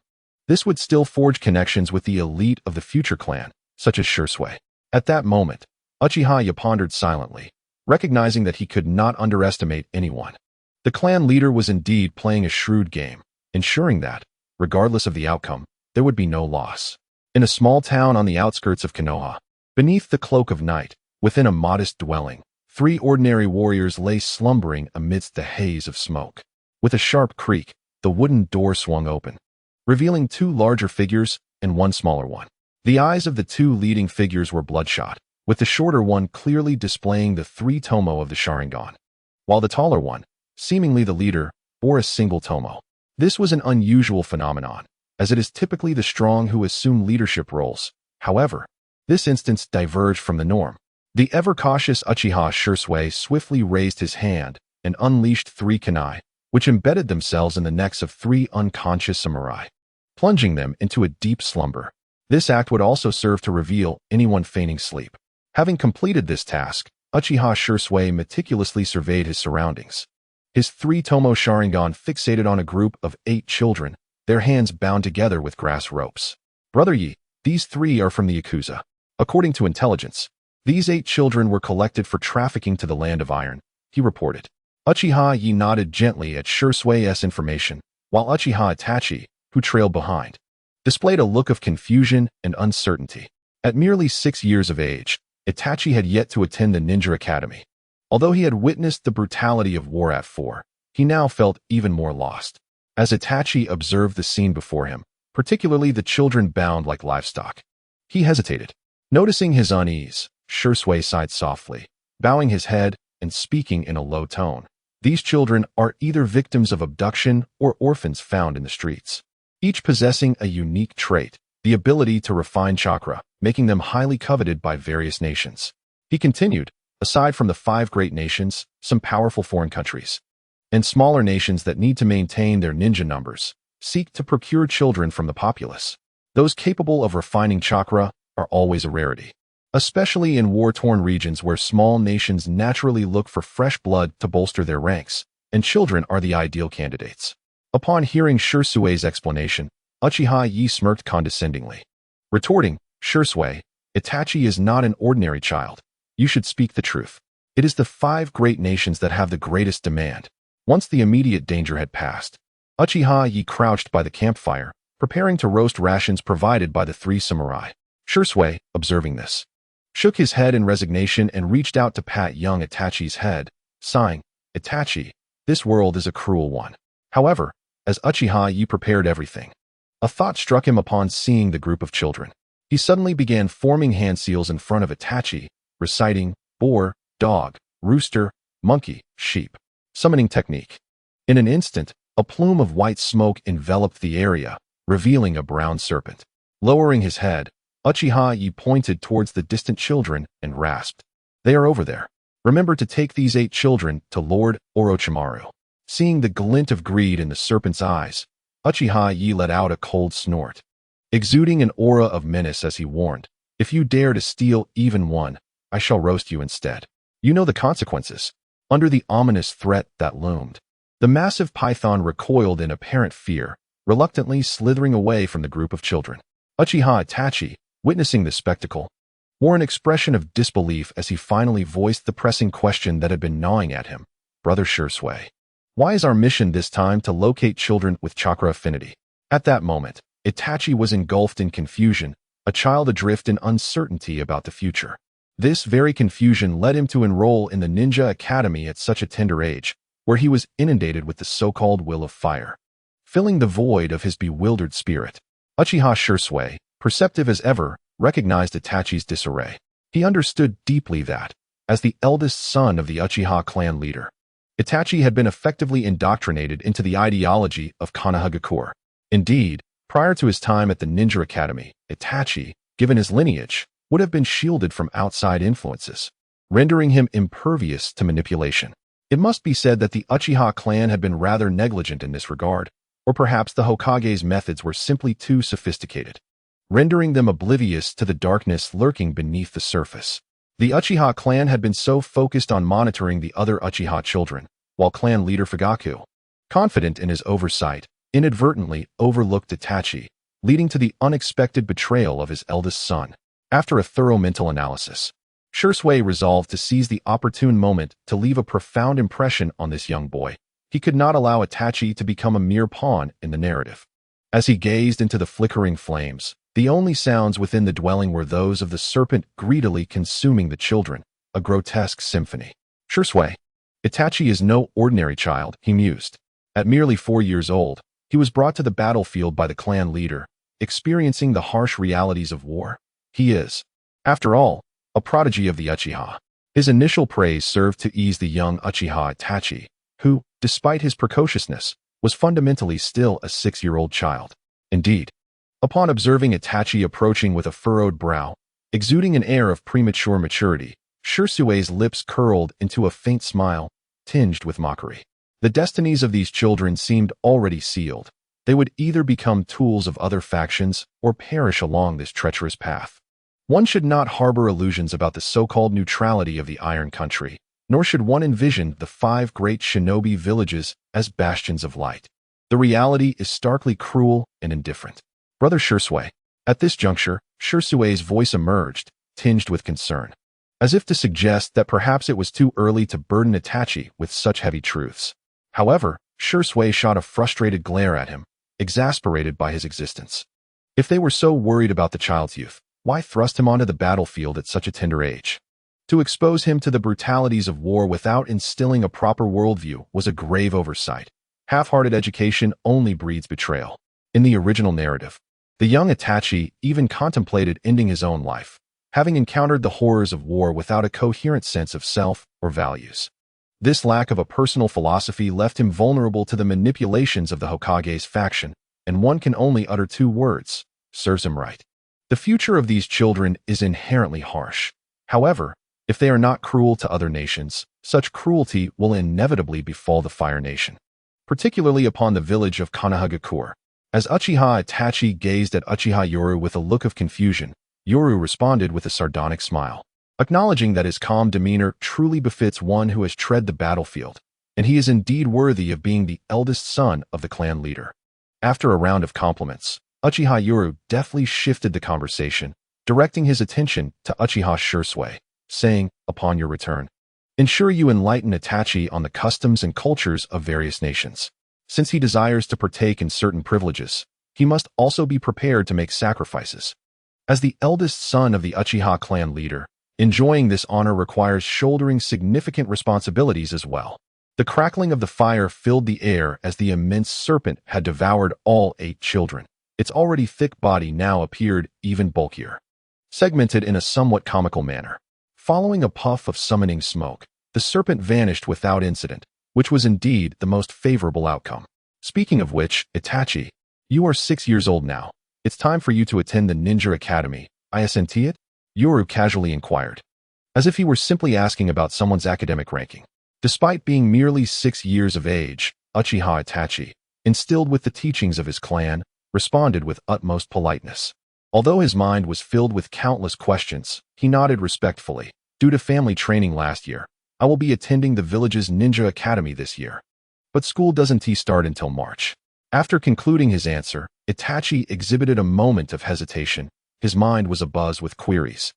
This would still forge connections with the elite of the future clan, such as Shisui. At that moment, Uchiha Ya pondered silently, recognizing that he could not underestimate anyone. The clan leader was indeed playing a shrewd game, ensuring that, regardless of the outcome, there would be no loss. In a small town on the outskirts of Konoha, beneath the cloak of night, within a modest dwelling, 3 ordinary warriors lay slumbering amidst the haze of smoke. With a sharp creak, the wooden door swung open, revealing two larger figures and one smaller one. The eyes of the two leading figures were bloodshot, with the shorter one clearly displaying the 3 tomo of the Sharingan, while the taller one, seemingly the leader, bore a single tomo. This was an unusual phenomenon, as it is typically the strong who assume leadership roles. However, this instance diverged from the norm. The ever-cautious Uchiha Shisui swiftly raised his hand and unleashed 3 kunai, which embedded themselves in the necks of 3 unconscious samurai, plunging them into a deep slumber. This act would also serve to reveal anyone feigning sleep. Having completed this task, Uchiha Shisui meticulously surveyed his surroundings. His 3 tomo Sharingan fixated on a group of 8 children, their hands bound together with grass ropes. Brother Yi, these 3 are from the Yakuza. According to intelligence, these 8 children were collected for trafficking to the Land of Iron, he reported. Uchiha Yi nodded gently at Shisui's information, while Uchiha Itachi, who trailed behind, displayed a look of confusion and uncertainty. At merely 6 years of age, Itachi had yet to attend the ninja academy. Although he had witnessed the brutality of war at 4, he now felt even more lost. As Itachi observed the scene before him, particularly the children bound like livestock, he hesitated. Noticing his unease, Shisui sighed softly, bowing his head and speaking in a low tone. These children are either victims of abduction or orphans found in the streets, each possessing a unique trait, the ability to refine chakra, making them highly coveted by various nations. He continued, aside from the 5 great nations, some powerful foreign countries, and smaller nations that need to maintain their ninja numbers, seek to procure children from the populace. Those capable of refining chakra are always a rarity, especially in war-torn regions where small nations naturally look for fresh blood to bolster their ranks, and children are the ideal candidates. Upon hearing Shisui's explanation, Uchiha Yi smirked condescendingly, retorting, Shisui, Itachi is not an ordinary child. You should speak the truth. It is the 5 great nations that have the greatest demand. Once the immediate danger had passed, Uchiha Yi crouched by the campfire, preparing to roast rations provided by the 3 samurai. Shisui, observing this, shook his head in resignation and reached out to pat young Itachi's head, sighing, Itachi, this world is a cruel one. However, as Uchiha Yi prepared everything, a thought struck him upon seeing the group of children. He suddenly began forming hand seals in front of Itachi, reciting, boar, dog, rooster, monkey, sheep. Summoning technique. In an instant, a plume of white smoke enveloped the area, revealing a brown serpent. Lowering his head, Uchiha Yi pointed towards the distant children and rasped, they are over there. Remember to take these 8 children to Lord Orochimaru. Seeing the glint of greed in the serpent's eyes, Uchiha Yi let out a cold snort, exuding an aura of menace as he warned, if you dare to steal even one, I shall roast you instead. You know the consequences. Under the ominous threat that loomed, the massive python recoiled in apparent fear, reluctantly slithering away from the group of children. Uchiha Itachi, witnessing the spectacle, wore an expression of disbelief as he finally voiced the pressing question that had been gnawing at him. Brother Shisui, why is our mission this time to locate children with chakra affinity? At that moment, Itachi was engulfed in confusion, a child adrift in uncertainty about the future. This very confusion led him to enroll in the ninja academy at such a tender age, where he was inundated with the so-called will of fire, filling the void of his bewildered spirit. Uchiha Shisui, perceptive as ever, recognized Itachi's disarray. He understood deeply that, as the eldest son of the Uchiha clan leader, Itachi had been effectively indoctrinated into the ideology of Konoha. Indeed, prior to his time at the ninja academy, Itachi, given his lineage, would have been shielded from outside influences, rendering him impervious to manipulation. It must be said that the Uchiha clan had been rather negligent in this regard, or perhaps the Hokage's methods were simply too sophisticated, rendering them oblivious to the darkness lurking beneath the surface. The Uchiha clan had been so focused on monitoring the other Uchiha children, while clan leader Fugaku, confident in his oversight, inadvertently overlooked Itachi, leading to the unexpected betrayal of his eldest son. After a thorough mental analysis, Shisui resolved to seize the opportune moment to leave a profound impression on this young boy. He could not allow Itachi to become a mere pawn in the narrative. As he gazed into the flickering flames, the only sounds within the dwelling were those of the serpent greedily consuming the children, a grotesque symphony. Shisui, Itachi is no ordinary child, he mused. At merely 4 years old, He was brought to the battlefield by the clan leader, experiencing the harsh realities of war. He is, after all, a prodigy of the Uchiha. His initial praise served to ease the young Uchiha Itachi, who, despite his precociousness, was fundamentally still a 6-year-old child. Indeed, upon observing Itachi approaching with a furrowed brow, exuding an air of premature maturity, Shisui's lips curled into a faint smile, tinged with mockery. The destinies of these children seemed already sealed. They would either become tools of other factions or perish along this treacherous path. One should not harbor illusions about the so-called neutrality of the Iron Country, nor should one envision the 5 great shinobi villages as bastions of light. The reality is starkly cruel and indifferent. Brother Shisui. At this juncture, Shisui's voice emerged, tinged with concern, as if to suggest that perhaps it was too early to burden Itachi with such heavy truths. However, Shisui shot a frustrated glare at him, exasperated by his existence. If they were so worried about the child's youth, why thrust him onto the battlefield at such a tender age? To expose him to the brutalities of war without instilling a proper worldview was a grave oversight. Half-hearted education only breeds betrayal. In the original narrative, the young Itachi even contemplated ending his own life, having encountered the horrors of war without a coherent sense of self or values. This lack of a personal philosophy left him vulnerable to the manipulations of the Hokage's faction, and one can only utter 2 words: serves him right. The future of these children is inherently harsh. However, if they are not cruel to other nations, such cruelty will inevitably befall the Fire Nation, particularly upon the village of Konoha. As Uchiha Itachi gazed at Uchiha Yoru with a look of confusion, Yoru responded with a sardonic smile, acknowledging that his calm demeanor truly befits one who has tread the battlefield, and he is indeed worthy of being the eldest son of the clan leader. After a round of compliments, Uchiha Yoru deftly shifted the conversation, directing his attention to Uchiha Shisui, saying, upon your return, ensure you enlighten Itachi on the customs and cultures of various nations. Since he desires to partake in certain privileges, he must also be prepared to make sacrifices. As the eldest son of the Uchiha clan leader, enjoying this honor requires shouldering significant responsibilities as well. The crackling of the fire filled the air as the immense serpent had devoured all 8 children. Its already thick body now appeared even bulkier, segmented in a somewhat comical manner. Following a puff of summoning smoke, the serpent vanished without incident, which was indeed the most favorable outcome. Speaking of which, Itachi, you are 6 years old now. It's time for you to attend the Ninja Academy, isn't it? Yoru casually inquired, as if he were simply asking about someone's academic ranking. Despite being merely 6 years of age, Uchiha Itachi, instilled with the teachings of his clan, responded with utmost politeness. Although his mind was filled with countless questions, he nodded respectfully. Due to family training last year, I will be attending the village's Ninja Academy this year. But school doesn't start until March. After concluding his answer, Itachi exhibited a moment of hesitation. His mind was abuzz with queries.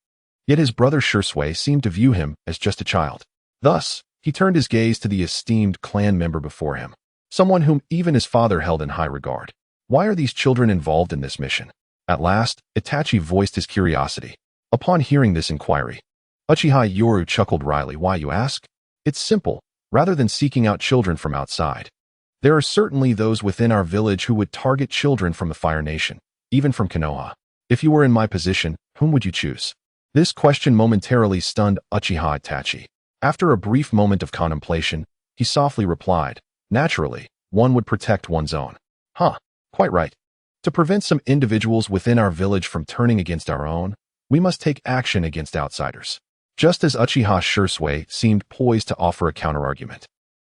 Yet his brother Shisui seemed to view him as just a child. Thus, he turned his gaze to the esteemed clan member before him, someone whom even his father held in high regard. Why are these children involved in this mission? At last, Itachi voiced his curiosity. Upon hearing this inquiry, Uchiha Yoru chuckled wryly. Why, you ask? It's simple. Rather than seeking out children from outside, there are certainly those within our village who would target children from the Fire Nation, even from Konoha. If you were in my position, whom would you choose? This question momentarily stunned Uchiha Itachi. After a brief moment of contemplation, he softly replied, naturally, one would protect one's own. Quite right. To prevent some individuals within our village from turning against our own, we must take action against outsiders. Just as Uchiha Shisui seemed poised to offer a counterargument,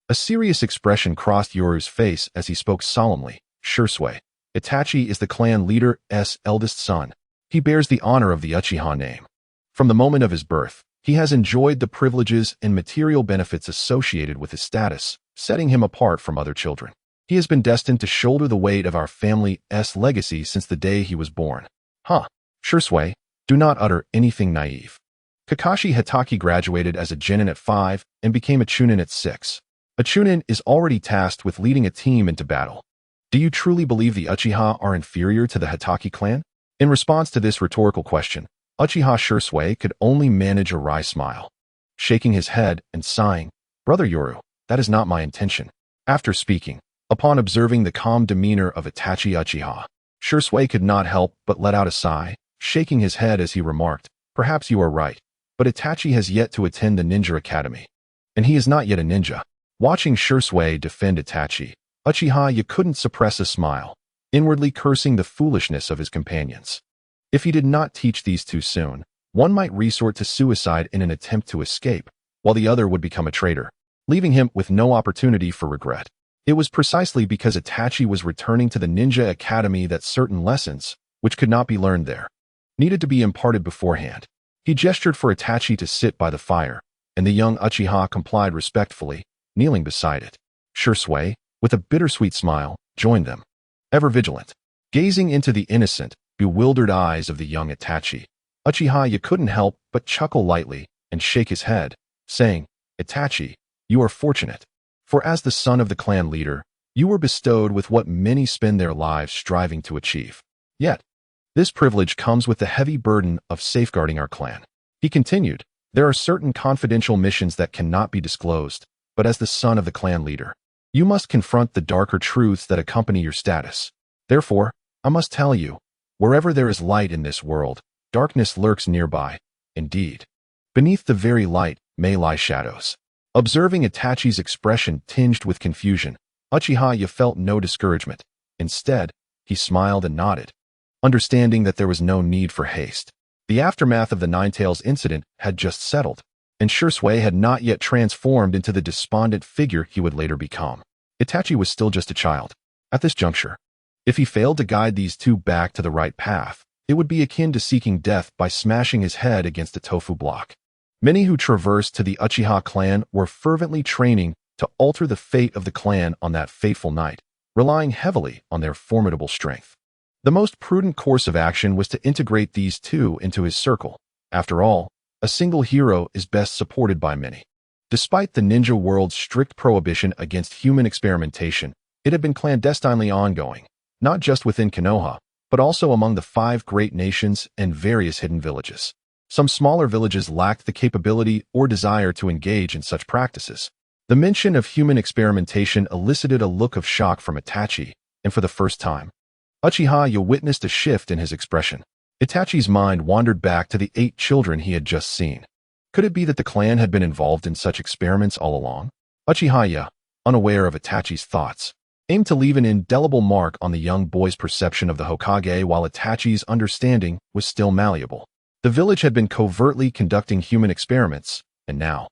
a serious expression crossed Yoru's face as he spoke solemnly. Shisui, Itachi is the clan leader's eldest son. He bears the honor of the Uchiha name. From the moment of his birth, he has enjoyed the privileges and material benefits associated with his status, setting him apart from other children. He has been destined to shoulder the weight of our family's legacy since the day he was born. Shisui, do not utter anything naive. Kakashi Hatake graduated as a Genin at 5 and became a Chunin at 6. A Chunin is already tasked with leading a team into battle. Do you truly believe the Uchiha are inferior to the Hatake clan? In response to this rhetorical question, Uchiha Shisui could only manage a wry smile, shaking his head and sighing, Brother Yoru, that is not my intention. After speaking, Upon observing the calm demeanor of Itachi Uchiha, Shisui could not help but let out a sigh, shaking his head as he remarked, "Perhaps you are right, but Itachi has yet to attend the ninja academy. And he is not yet a ninja." Watching Shisui defend Itachi, Uchiha couldn't suppress a smile, inwardly cursing the foolishness of his companions. If he did not teach these too soon, one might resort to suicide in an attempt to escape, while the other would become a traitor, leaving him with no opportunity for regret. It was precisely because Itachi was returning to the ninja academy that certain lessons, which could not be learned there, needed to be imparted beforehand. He gestured for Itachi to sit by the fire, and the young Uchiha complied respectfully, kneeling beside it. Shisui, with a bittersweet smile, joined them, ever vigilant. Gazing into the innocent, bewildered eyes of the young Itachi, Uchiha couldn't help but chuckle lightly and shake his head, saying, "Itachi, you are fortunate. For as the son of the clan leader, you were bestowed with what many spend their lives striving to achieve. Yet, this privilege comes with the heavy burden of safeguarding our clan." He continued, "There are certain confidential missions that cannot be disclosed, but as the son of the clan leader, you must confront the darker truths that accompany your status. Therefore, I must tell you, wherever there is light in this world, darkness lurks nearby. Indeed, beneath the very light may lie shadows." Observing Itachi's expression tinged with confusion, Uchiha felt no discouragement. Instead, he smiled and nodded, understanding that there was no need for haste. The aftermath of the Ninetales incident had just settled, and Shisui had not yet transformed into the despondent figure he would later become. Itachi was still just a child. At this juncture, if he failed to guide these two back to the right path, it would be akin to seeking death by smashing his head against a tofu block. Many who traversed to the Uchiha clan were fervently training to alter the fate of the clan on that fateful night, relying heavily on their formidable strength. The most prudent course of action was to integrate these two into his circle. After all, a single hero is best supported by many. Despite the ninja world's strict prohibition against human experimentation, it had been clandestinely ongoing, not just within Konoha, but also among the 5 great nations and various hidden villages. Some smaller villages lacked the capability or desire to engage in such practices. The mention of human experimentation elicited a look of shock from Itachi, and for the first time, Uchiha witnessed a shift in his expression. Itachi's mind wandered back to the 8 children he had just seen. Could it be that the clan had been involved in such experiments all along? Uchiha, unaware of Itachi's thoughts, aimed to leave an indelible mark on the young boy's perception of the Hokage while Itachi's understanding was still malleable. The village had been covertly conducting human experiments, and now,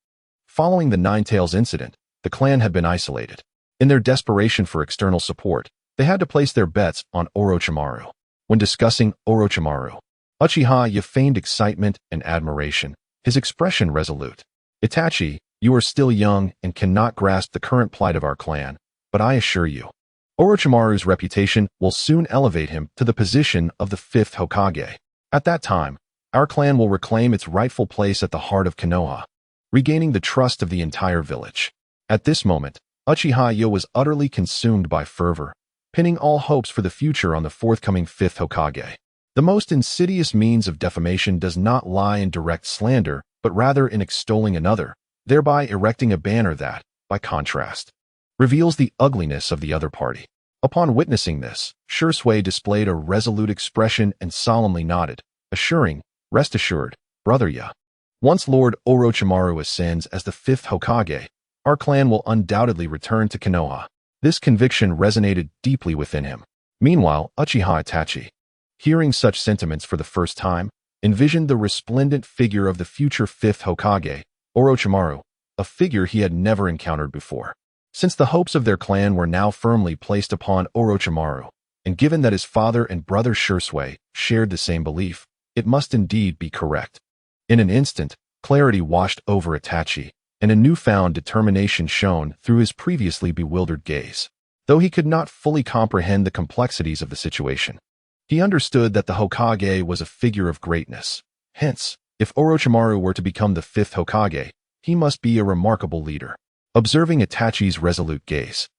following the Ninetales incident, the clan had been isolated. In their desperation for external support, they had to place their bets on Orochimaru. When discussing Orochimaru, Uchiha feigned excitement and admiration, his expression resolute. "Itachi, you are still young and cannot grasp the current plight of our clan, but I assure you, Orochimaru's reputation will soon elevate him to the position of the 5th Hokage. At that time, our clan will reclaim its rightful place at the heart of Konoha, regaining the trust of the entire village." At this moment, Uchiha was utterly consumed by fervor, pinning all hopes for the future on the forthcoming 5th Hokage. The most insidious means of defamation does not lie in direct slander, but rather in extolling another, thereby erecting a banner that, by contrast, reveals the ugliness of the other party. Upon witnessing this, Shisui displayed a resolute expression and solemnly nodded, assuring, "Rest assured, brother Ya. Once Lord Orochimaru ascends as the 5th Hokage, our clan will undoubtedly return to Konoha." This conviction resonated deeply within him. Meanwhile, Uchiha Itachi, hearing such sentiments for the first time, envisioned the resplendent figure of the future 5th Hokage, Orochimaru, a figure he had never encountered before. Since the hopes of their clan were now firmly placed upon Orochimaru, and given that his father and brother Shisui shared the same belief, it must indeed be correct. In an instant, clarity washed over Itachi, and a newfound determination shone through his previously bewildered gaze. Though he could not fully comprehend the complexities of the situation, he understood that the Hokage was a figure of greatness. Hence, if Orochimaru were to become the 5th Hokage, he must be a remarkable leader. Observing Itachi's resolute gaze,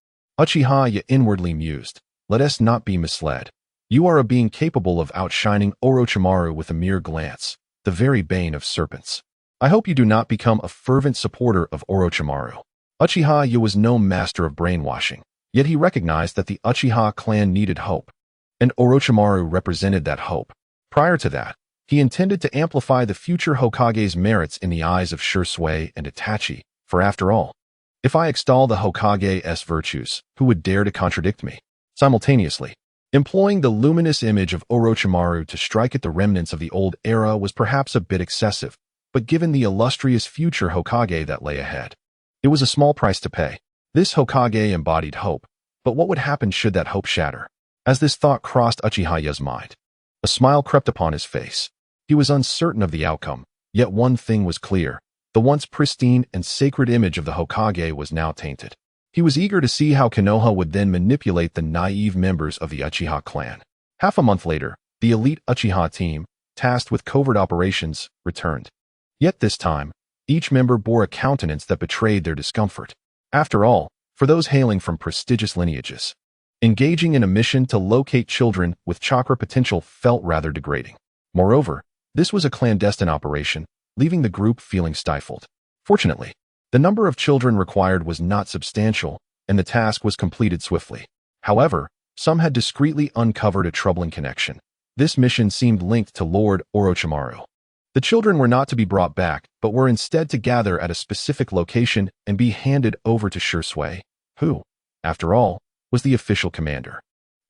Uchiha inwardly mused, "Let us not be misled. You are a being capable of outshining Orochimaru with a mere glance, the very bane of serpents. I hope you do not become a fervent supporter of Orochimaru." Uchiha was no master of brainwashing. Yet he recognized that the Uchiha clan needed hope, and Orochimaru represented that hope. Prior to that, he intended to amplify the future Hokage's merits in the eyes of Shisui and Itachi, for after all, if I extol the Hokage's virtues, who would dare to contradict me? Simultaneously, employing the luminous image of Orochimaru to strike at the remnants of the old era was perhaps a bit excessive, but given the illustrious future Hokage that lay ahead, it was a small price to pay. This Hokage embodied hope, but what would happen should that hope shatter? As this thought crossed Uchiha's mind, a smile crept upon his face. He was uncertain of the outcome, yet one thing was clear. The once pristine and sacred image of the Hokage was now tainted. He was eager to see how Konoha would then manipulate the naive members of the Uchiha clan. Half a month later, the elite Uchiha team, tasked with covert operations, returned. Yet this time, each member bore a countenance that betrayed their discomfort. After all, for those hailing from prestigious lineages, engaging in a mission to locate children with chakra potential felt rather degrading. Moreover, this was a clandestine operation, leaving the group feeling stifled. Fortunately, the number of children required was not substantial, and the task was completed swiftly. However, some had discreetly uncovered a troubling connection. This mission seemed linked to Lord Orochimaru. The children were not to be brought back, but were instead to gather at a specific location and be handed over to Shisui, who, after all, was the official commander.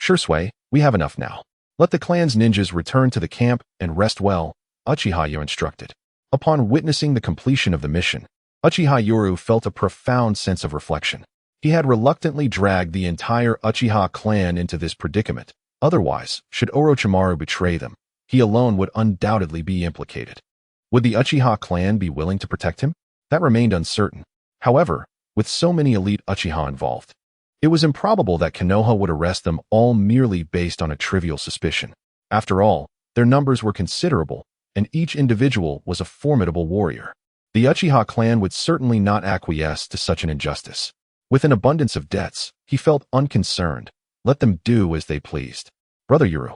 Shisui, we have enough now. Let the clan's ninjas return to the camp and rest well, Uchiha instructed. Upon witnessing the completion of the mission, Uchiha felt a profound sense of reflection. He had reluctantly dragged the entire Uchiha clan into this predicament. Otherwise, should Orochimaru betray them, he alone would undoubtedly be implicated. Would the Uchiha clan be willing to protect him? That remained uncertain. However, with so many elite Uchiha involved, it was improbable that Konoha would arrest them all merely based on a trivial suspicion. After all, their numbers were considerable, and each individual was a formidable warrior. The Uchiha clan would certainly not acquiesce to such an injustice. With an abundance of debts, he felt unconcerned. Let them do as they pleased. Brother Uru,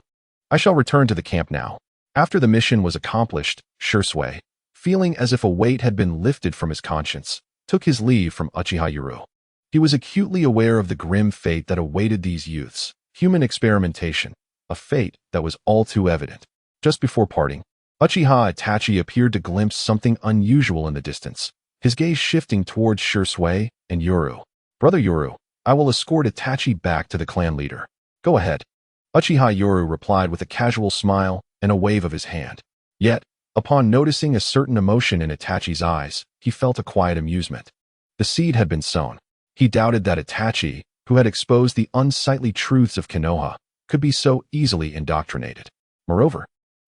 I shall return to the camp now. After the mission was accomplished, Shisui, feeling as if a weight had been lifted from his conscience, took his leave from Uchiha. He was acutely aware of the grim fate that awaited these youths. Human experimentation, a fate that was all too evident. Just before parting, Uchiha Itachi appeared to glimpse something unusual in the distance, his gaze shifting towards Shisui and Uru. Brother Uru, I will escort Itachi back to the clan leader. Go ahead. Uchiha replied with a casual smile and a wave of his hand. Yet, upon noticing a certain emotion in Itachi's eyes, he felt a quiet amusement. The seed had been sown. He doubted that Itachi, who had exposed the unsightly truths of Konoha, could be so easily indoctrinated. Moreover,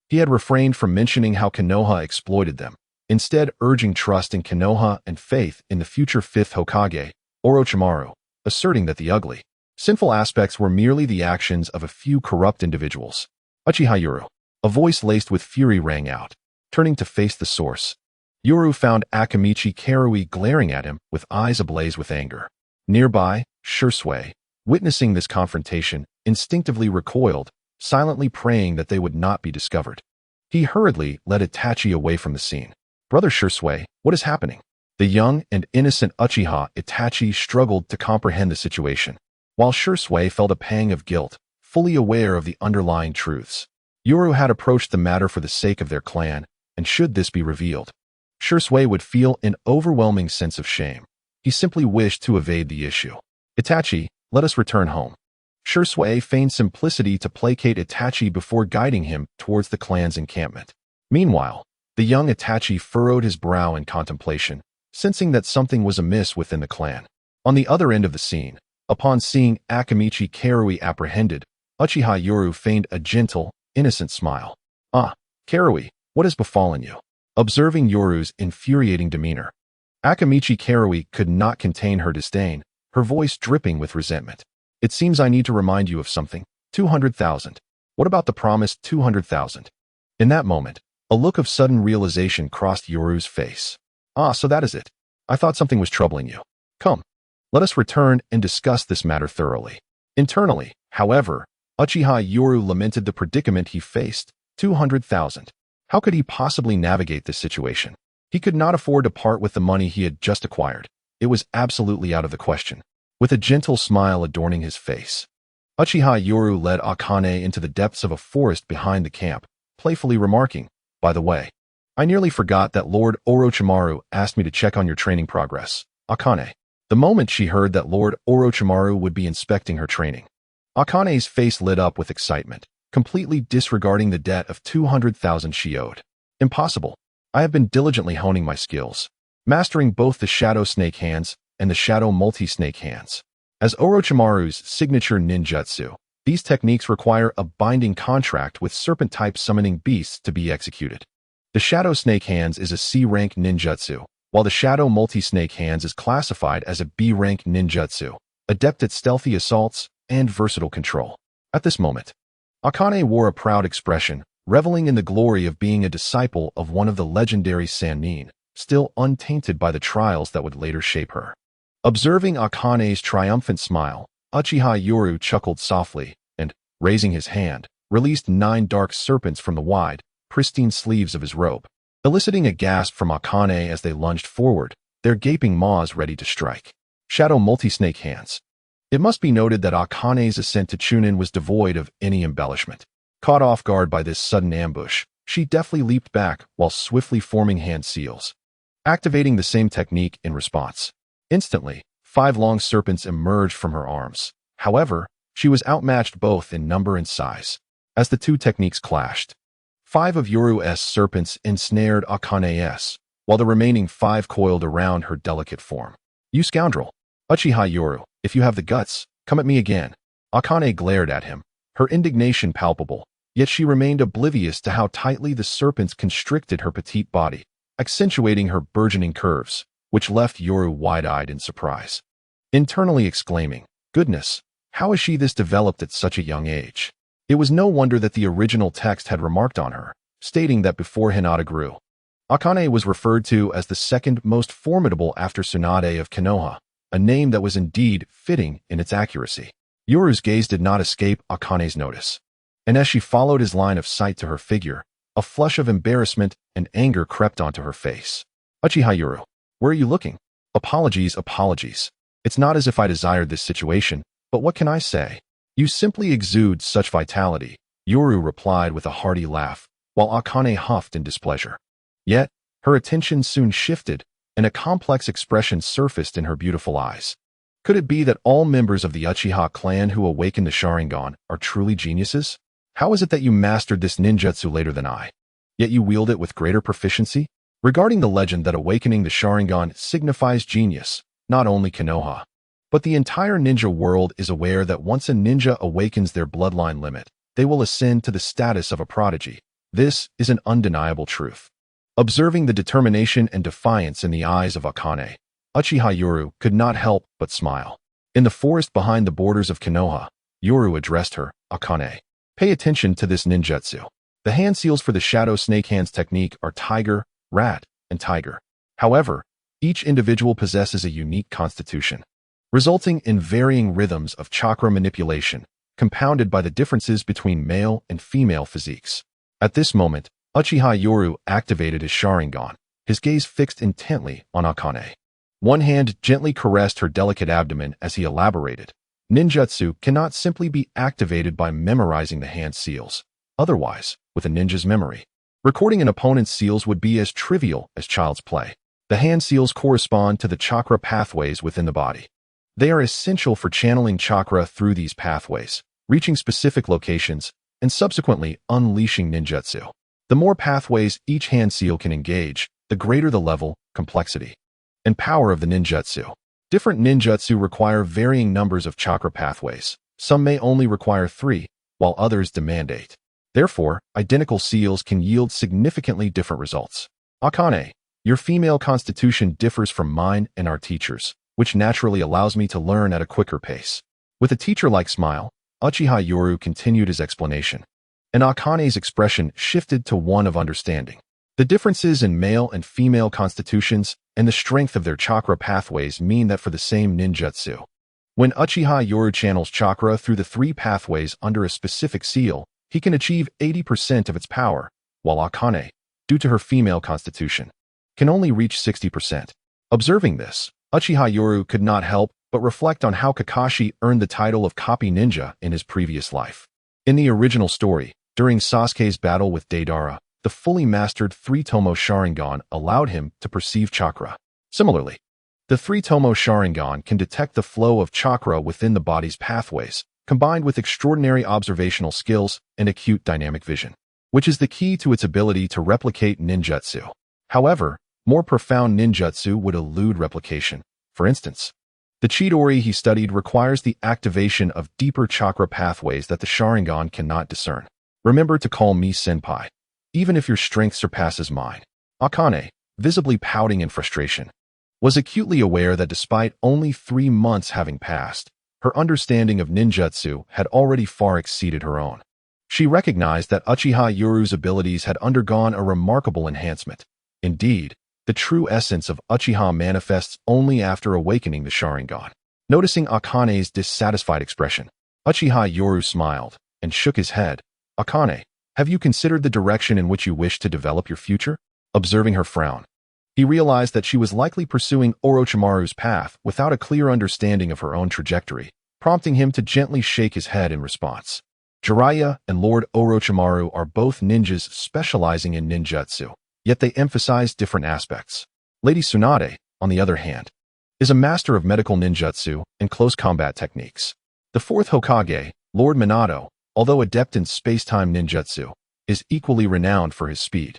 he had refrained from mentioning how Konoha exploited them, instead urging trust in Konoha and faith in the future fifth Hokage, Orochimaru, asserting that the ugly, sinful aspects were merely the actions of a few corrupt individuals. Uchiha, a voice laced with fury rang out. Turning to face the source, Uru found Akamichi Karui glaring at him with eyes ablaze with anger. Nearby, Shisui, witnessing this confrontation, instinctively recoiled, silently praying that they would not be discovered. He hurriedly led Itachi away from the scene. Brother Shisui, what is happening? The young and innocent Uchiha Itachi struggled to comprehend the situation, while Shisui felt a pang of guilt, fully aware of the underlying truths. Uru had approached the matter for the sake of their clan, and should this be revealed, Shisui would feel an overwhelming sense of shame. He simply wished to evade the issue. Itachi, let us return home. Shisui feigned simplicity to placate Itachi before guiding him towards the clan's encampment. Meanwhile, the young Itachi furrowed his brow in contemplation, sensing that something was amiss within the clan. On the other end of the scene, upon seeing Akamichi Karui apprehended, Uchiha feigned a gentle, innocent smile. Ah, Karui, what has befallen you? Observing Yoru's infuriating demeanor, Akamichi Karui could not contain her disdain, her voice dripping with resentment. It seems I need to remind you of something. 200,000. What about the promised 200,000? In that moment, a look of sudden realization crossed Yoru's face. Ah, so that is it. I thought something was troubling you. Come, let us return and discuss this matter thoroughly. Internally, however, Uchiha lamented the predicament he faced. 200,000. How could he possibly navigate this situation? He could not afford to part with the money he had just acquired. It was absolutely out of the question. with a gentle smile adorning his face. Uchiha Yoru led Akane into the depths of a forest behind the camp, playfully remarking, "By the way, I nearly forgot that Lord Orochimaru asked me to check on your training progress, Akane." The moment she heard that Lord Orochimaru would be inspecting her training, Akane's face lit up with excitement, completely disregarding the debt of 200,000 she owed. "Impossible. I have been diligently honing my skills, mastering both the Shadow Snake Hands and the Shadow Multi-Snake Hands. As Orochimaru's signature ninjutsu, these techniques require a binding contract with serpent-type summoning beasts to be executed. The Shadow Snake Hands is a C-rank ninjutsu, while the Shadow Multi-Snake Hands is classified as a B-rank ninjutsu, adept at stealthy assaults and versatile control." At this moment, Akane wore a proud expression, reveling in the glory of being a disciple of one of the legendary Sannin, still untainted by the trials that would later shape her. Observing Akane's triumphant smile, Uchiha Yoru chuckled softly and, raising his hand, released 9 dark serpents from the wide, pristine sleeves of his robe, eliciting a gasp from Akane as they lunged forward, their gaping maws ready to strike. Shadow Multi-Snake Hands. It must be noted that Akane's ascent to Chunin was devoid of any embellishment. Caught off guard by this sudden ambush, she deftly leaped back while swiftly forming hand seals, activating the same technique in response. Instantly, 5 long serpents emerged from her arms. However, she was outmatched both in number and size. As the two techniques clashed, 5 of Yoru's serpents ensnared Akane's, while the remaining 5 coiled around her delicate form. "You scoundrel! Uchiha Yoru, if you have the guts, come at me again." Akane glared at him, her indignation palpable, yet she remained oblivious to how tightly the serpents constricted her petite body, accentuating her burgeoning curves, which left Yoru wide-eyed in surprise, internally exclaiming, "Goodness, how is she this developed at such a young age?" It was no wonder that the original text had remarked on her, stating that before Hinata grew, Akane was referred to as the second most formidable after Tsunade of Konoha, a name that was indeed fitting in its accuracy. Yoru's gaze did not escape Akane's notice, and as she followed his line of sight to her figure, a flush of embarrassment and anger crept onto her face. "Uchiha Yoru, where are you looking?" Apologies. It's not as if I desired this situation, but what can I say? You simply exude such vitality," Yoru replied with a hearty laugh, while Akane huffed in displeasure. Yet, her attention soon shifted, and a complex expression surfaced in her beautiful eyes. Could it be that all members of the Uchiha clan who awaken the Sharingan are truly geniuses? How is it that you mastered this ninjutsu later than I, yet you wield it with greater proficiency? Regarding the legend that awakening the Sharingan signifies genius, not only Konoha, but the entire ninja world is aware that once a ninja awakens their bloodline limit, they will ascend to the status of a prodigy. This is an undeniable truth. Observing the determination and defiance in the eyes of Akane, Uchiha Yoru could not help but smile. In the forest behind the borders of Konoha, Yoru addressed her, "Akane, pay attention to this ninjutsu. The hand seals for the Shadow Snake Hands technique are Tiger, Rat, and Tiger. However, each individual possesses a unique constitution, resulting in varying rhythms of chakra manipulation, compounded by the differences between male and female physiques." At this moment, Uchiha Yoru activated his Sharingan, his gaze fixed intently on Akane. One hand gently caressed her delicate abdomen as he elaborated, "Ninjutsu cannot simply be activated by memorizing the hand seals. Otherwise, with a ninja's memory, recording an opponent's seals would be as trivial as child's play. The hand seals correspond to the chakra pathways within the body. They are essential for channeling chakra through these pathways, reaching specific locations, and subsequently unleashing ninjutsu. The more pathways each hand seal can engage, the greater the level, complexity, and power of the ninjutsu. Different ninjutsu require varying numbers of chakra pathways. Some may only require 3, while others demand 8. Therefore, identical seals can yield significantly different results. Akane, your female constitution differs from mine and our teachers, which naturally allows me to learn at a quicker pace." With a teacher-like smile, Uchiha Yoru continued his explanation, and Akane's expression shifted to one of understanding. The differences in male and female constitutions and the strength of their chakra pathways mean that for the same ninjutsu, when Uchiha Yoru channels chakra through the 3 pathways under a specific seal, he can achieve 80% of its power, while Akane, due to her female constitution, can only reach 60%. Observing this, Uchiha Yoru could not help but reflect on how Kakashi earned the title of Copy Ninja in his previous life. In the original story, during Sasuke's battle with Deidara, the fully mastered three-tomo Sharingan allowed him to perceive chakra. Similarly, the three-tomo Sharingan can detect the flow of chakra within the body's pathways, combined with extraordinary observational skills and acute dynamic vision, which is the key to its ability to replicate ninjutsu. However, more profound ninjutsu would elude replication. For instance, the Chidori he studied requires the activation of deeper chakra pathways that the Sharingan cannot discern. Remember to call me senpai, even if your strength surpasses mine. Akane, visibly pouting in frustration, was acutely aware that despite only 3 months having passed, her understanding of ninjutsu had already far exceeded her own. She recognized that Uchiha Yoru's abilities had undergone a remarkable enhancement. Indeed, the true essence of Uchiha manifests only after awakening the Sharingan. Noticing Akane's dissatisfied expression, Uchiha Yoru smiled and shook his head. Akane, have you considered the direction in which you wish to develop your future? Observing her frown, he realized that she was likely pursuing Orochimaru's path without a clear understanding of her own trajectory, prompting him to gently shake his head in response. Jiraiya and Lord Orochimaru are both ninjas specializing in ninjutsu, yet they emphasize different aspects. Lady Tsunade, on the other hand, is a master of medical ninjutsu and close combat techniques. The fourth Hokage, Lord Minato, although adept in space-time ninjutsu, is equally renowned for his speed,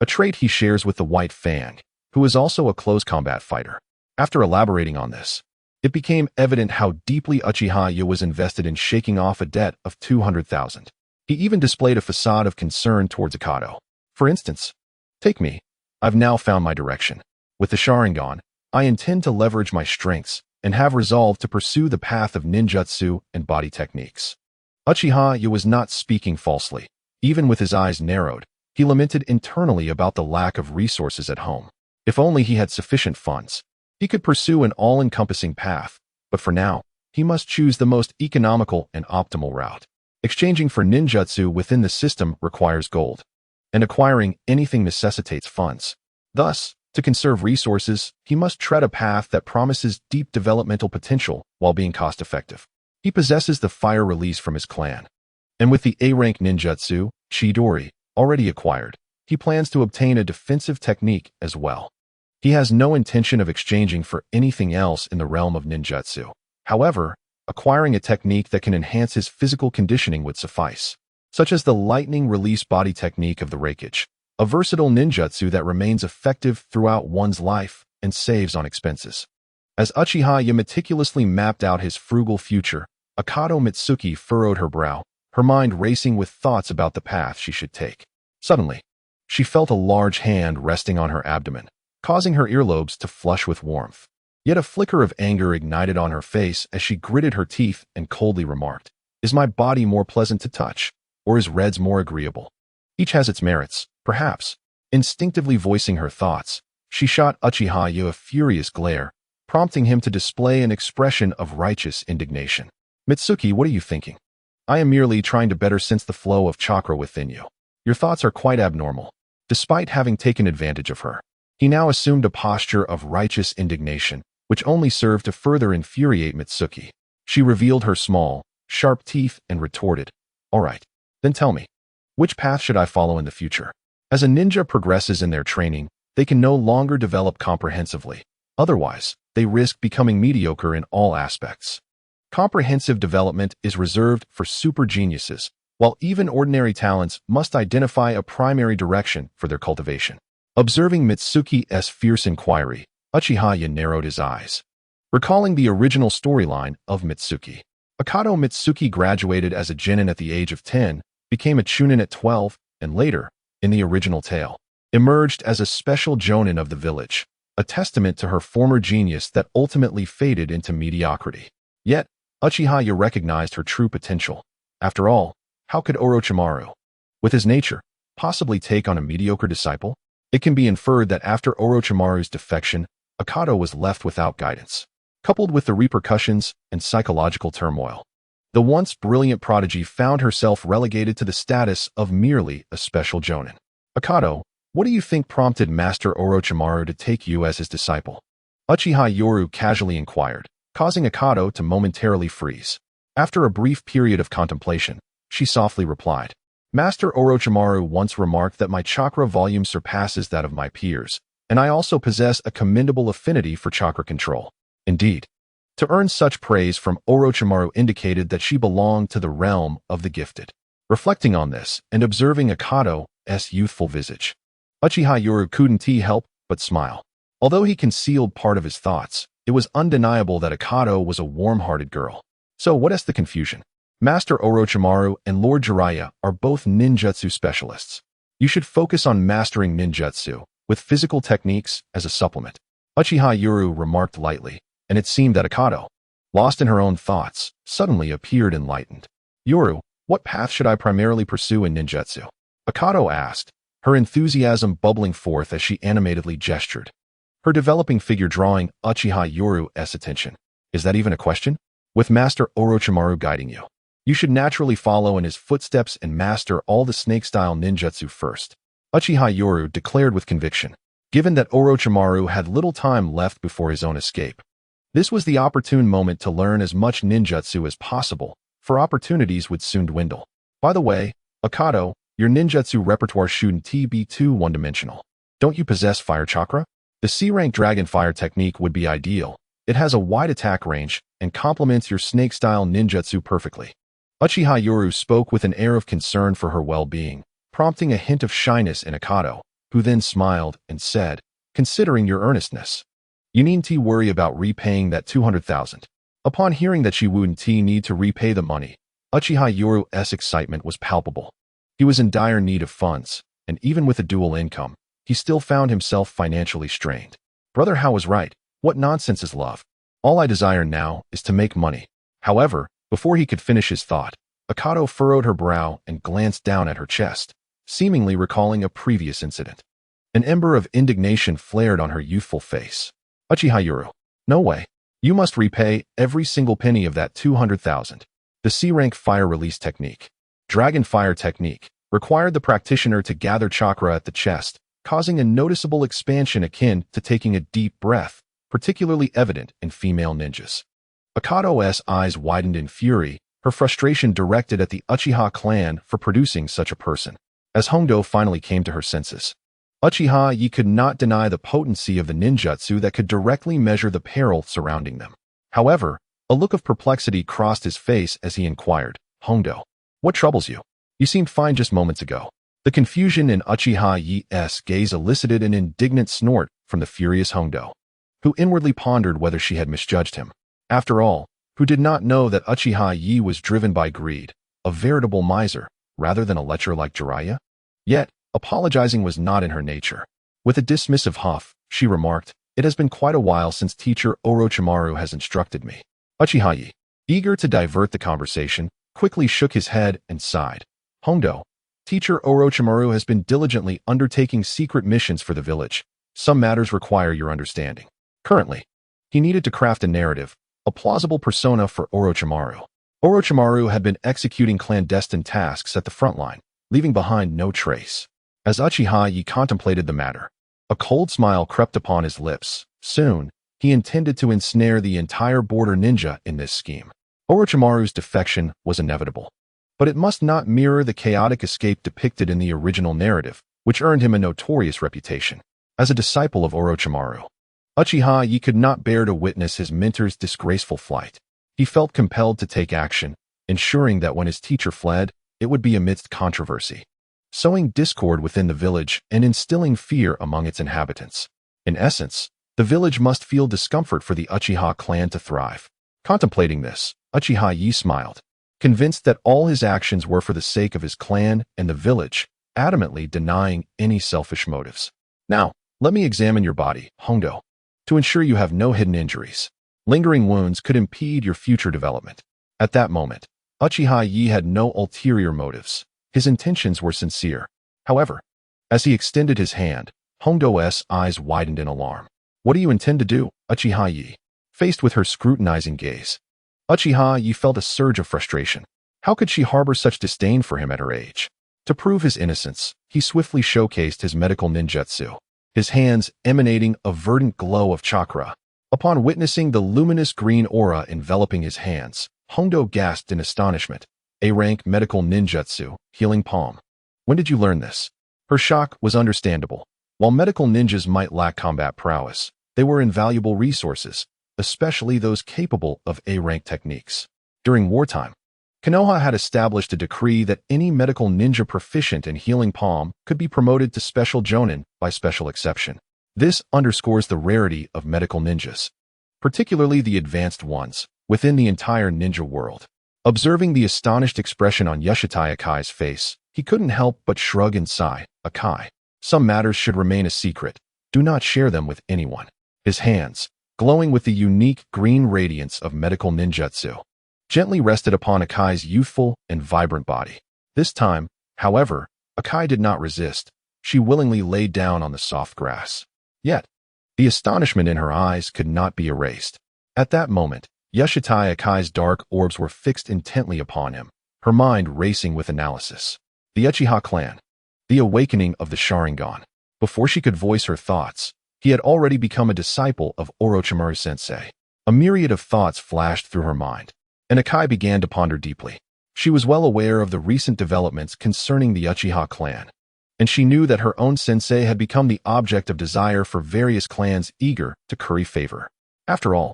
a trait he shares with the White Fang, who is also a close combat fighter. After elaborating on this, it became evident how deeply Uchiha was invested in shaking off a debt of 200,000. He even displayed a facade of concern towards Akato. For instance, take me. I've now found my direction. With the Sharingan, I intend to leverage my strengths and have resolved to pursue the path of ninjutsu and body techniques. Uchiha was not speaking falsely. Even with his eyes narrowed, he lamented internally about the lack of resources at home. If only he had sufficient funds, he could pursue an all-encompassing path, but for now, he must choose the most economical and optimal route. Exchanging for ninjutsu within the system requires gold, and acquiring anything necessitates funds. Thus, to conserve resources, he must tread a path that promises deep developmental potential while being cost-effective. He possesses the fire release from his clan, and with the A-rank ninjutsu, Chidori, already acquired, he plans to obtain a defensive technique as well. He has no intention of exchanging for anything else in the realm of ninjutsu. However, acquiring a technique that can enhance his physical conditioning would suffice, such as the lightning release body technique of the Raikage, a versatile ninjutsu that remains effective throughout one's life and saves on expenses. As Uchiha meticulously mapped out his frugal future, Akato Mitsuki furrowed her brow, her mind racing with thoughts about the path she should take. Suddenly, she felt a large hand resting on her abdomen, causing her earlobes to flush with warmth. Yet a flicker of anger ignited on her face as she gritted her teeth and coldly remarked, "Is my body more pleasant to touch, or is Red's more agreeable? Each has its merits, perhaps." Instinctively voicing her thoughts, she shot Uchiha a furious glare, prompting him to display an expression of righteous indignation. "Mitsuki, what are you thinking? I am merely trying to better sense the flow of chakra within you. Your thoughts are quite abnormal." Despite having taken advantage of her, he now assumed a posture of righteous indignation, which only served to further infuriate Mitsuki. She revealed her small, sharp teeth and retorted, "All right, then tell me, which path should I follow in the future?" As a ninja progresses in their training, they can no longer develop comprehensively. Otherwise, they risk becoming mediocre in all aspects. Comprehensive development is reserved for super geniuses, while even ordinary talents must identify a primary direction for their cultivation. Observing Mitsuki's fierce inquiry, Uchiha narrowed his eyes, recalling the original storyline of Mitsuki. Akato Mitsuki graduated as a genin at the age of 10, became a chunin at 12, and later, in the original tale, emerged as a special jonin of the village, a testament to her former genius that ultimately faded into mediocrity. Yet, Uchiha recognized her true potential. After all, how could Orochimaru, with his nature, possibly take on a mediocre disciple? It can be inferred that after Orochimaru's defection, Akato was left without guidance. Coupled with the repercussions and psychological turmoil, the once brilliant prodigy found herself relegated to the status of merely a special jonin. "Akato, what do you think prompted Master Orochimaru to take you as his disciple?" Uchiha Yoru casually inquired, causing Akado to momentarily freeze. After a brief period of contemplation, she softly replied, Master Orochimaru once remarked that my chakra volume surpasses that of my peers, and I also possess a commendable affinity for chakra control. Indeed, to earn such praise from Orochimaru indicated that she belonged to the realm of the gifted. Reflecting on this and observing Akado's youthful visage, Uchiha Yoru couldn't help but smile. Although he concealed part of his thoughts, it was undeniable that Akado was a warm-hearted girl. So what is the confusion? Master Orochimaru and Lord Jiraiya are both ninjutsu specialists. You should focus on mastering ninjutsu, with physical techniques as a supplement. Uchiha Yoru remarked lightly, and it seemed that Akado, lost in her own thoughts, suddenly appeared enlightened. Yoru, what path should I primarily pursue in ninjutsu? Akado asked, her enthusiasm bubbling forth as she animatedly gestured, her developing figure drawing Uchiha Yoru's attention. Is that even a question? With Master Orochimaru guiding you, you should naturally follow in his footsteps and master all the snake-style ninjutsu first, Uchiha Yoru declared with conviction, given that Orochimaru had little time left before his own escape. This was the opportune moment to learn as much ninjutsu as possible, for opportunities would soon dwindle. By the way, Akado, your ninjutsu repertoire shouldn't be too one-dimensional. Don't you possess fire chakra? The C-rank dragon fire technique would be ideal. It has a wide attack range and complements your snake-style ninjutsu perfectly. Uchiha Yoru spoke with an air of concern for her well-being, prompting a hint of shyness in Akado, who then smiled and said, considering your earnestness, you needn't worry about repaying that 200,000. Upon hearing that she wouldn't need to repay the money, Uchiha Yoru's excitement was palpable. He was in dire need of funds, and even with a dual income, he still found himself financially strained. Brother Hao was right. What nonsense is love? All I desire now is to make money. However, before he could finish his thought, Akado furrowed her brow and glanced down at her chest, seemingly recalling a previous incident. An ember of indignation flared on her youthful face. Uchiha Yoru, no way. You must repay every single penny of that 200,000. The C-rank fire release technique, dragon fire technique, required the practitioner to gather chakra at the chest, causing a noticeable expansion akin to taking a deep breath, particularly evident in female ninjas. Akado's eyes widened in fury, her frustration directed at the Uchiha clan for producing such a person. As Hondo finally came to her senses, Uchiha could not deny the potency of the ninjutsu that could directly measure the peril surrounding them. However, a look of perplexity crossed his face as he inquired, Hondo, what troubles you? You seemed fine just moments ago. The confusion in Uchiha's gaze elicited an indignant snort from the furious Hondo, who inwardly pondered whether she had misjudged him. After all, who did not know that Uchiha was driven by greed, a veritable miser, rather than a lecher like Jiraiya? Yet, apologizing was not in her nature. With a dismissive huff, she remarked, it has been quite a while since teacher Orochimaru has instructed me. Uchiha, eager to divert the conversation, quickly shook his head and sighed. Hondo, teacher Orochimaru has been diligently undertaking secret missions for the village. Some matters require your understanding. Currently, he needed to craft a narrative, a plausible persona for Orochimaru. Orochimaru had been executing clandestine tasks at the front line, leaving behind no trace. As Uchiha contemplated the matter, a cold smile crept upon his lips. Soon, he intended to ensnare the entire border ninja in this scheme. Orochimaru's defection was inevitable, but it must not mirror the chaotic escape depicted in the original narrative, which earned him a notorious reputation. As a disciple of Orochimaru, Uchiha could not bear to witness his mentor's disgraceful flight. He felt compelled to take action, ensuring that when his teacher fled, it would be amidst controversy, sowing discord within the village and instilling fear among its inhabitants. In essence, the village must feel discomfort for the Uchiha clan to thrive. Contemplating this, Uchiha smiled, convinced that all his actions were for the sake of his clan and the village, adamantly denying any selfish motives. Now, let me examine your body, Hondo, to ensure you have no hidden injuries. Lingering wounds could impede your future development. At that moment, Uchiha had no ulterior motives. His intentions were sincere. However, as he extended his hand, Hondo's eyes widened in alarm. What do you intend to do, Uchiha? Faced with her scrutinizing gaze, Uchiha felt a surge of frustration. How could she harbor such disdain for him at her age? To prove his innocence, he swiftly showcased his medical ninjutsu, his hands emanating a verdant glow of chakra. Upon witnessing the luminous green aura enveloping his hands, Hondo gasped in astonishment. A-rank medical ninjutsu, healing palm. When did you learn this? Her shock was understandable. While medical ninjas might lack combat prowess, they were invaluable resources, especially those capable of A-rank techniques. During wartime, Konoha had established a decree that any medical ninja proficient in healing palm could be promoted to special jonin by special exception. This underscores the rarity of medical ninjas, particularly the advanced ones, within the entire ninja world. Observing the astonished expression on Uchiha Akai's face, he couldn't help but shrug and sigh. Akai, some matters should remain a secret. Do not share them with anyone. His hands, glowing with the unique green radiance of medical ninjutsu, gently rested upon Akai's youthful and vibrant body. This time, however, Akai did not resist. She willingly laid down on the soft grass. Yet, the astonishment in her eyes could not be erased. At that moment, Uchiha Akai's dark orbs were fixed intently upon him, her mind racing with analysis. The Uchiha clan. The awakening of the Sharingan. Before she could voice her thoughts, he had already become a disciple of Orochimaru-sensei. A myriad of thoughts flashed through her mind, and Akai began to ponder deeply. She was well aware of the recent developments concerning the Uchiha clan, and she knew that her own sensei had become the object of desire for various clans eager to curry favor. After all,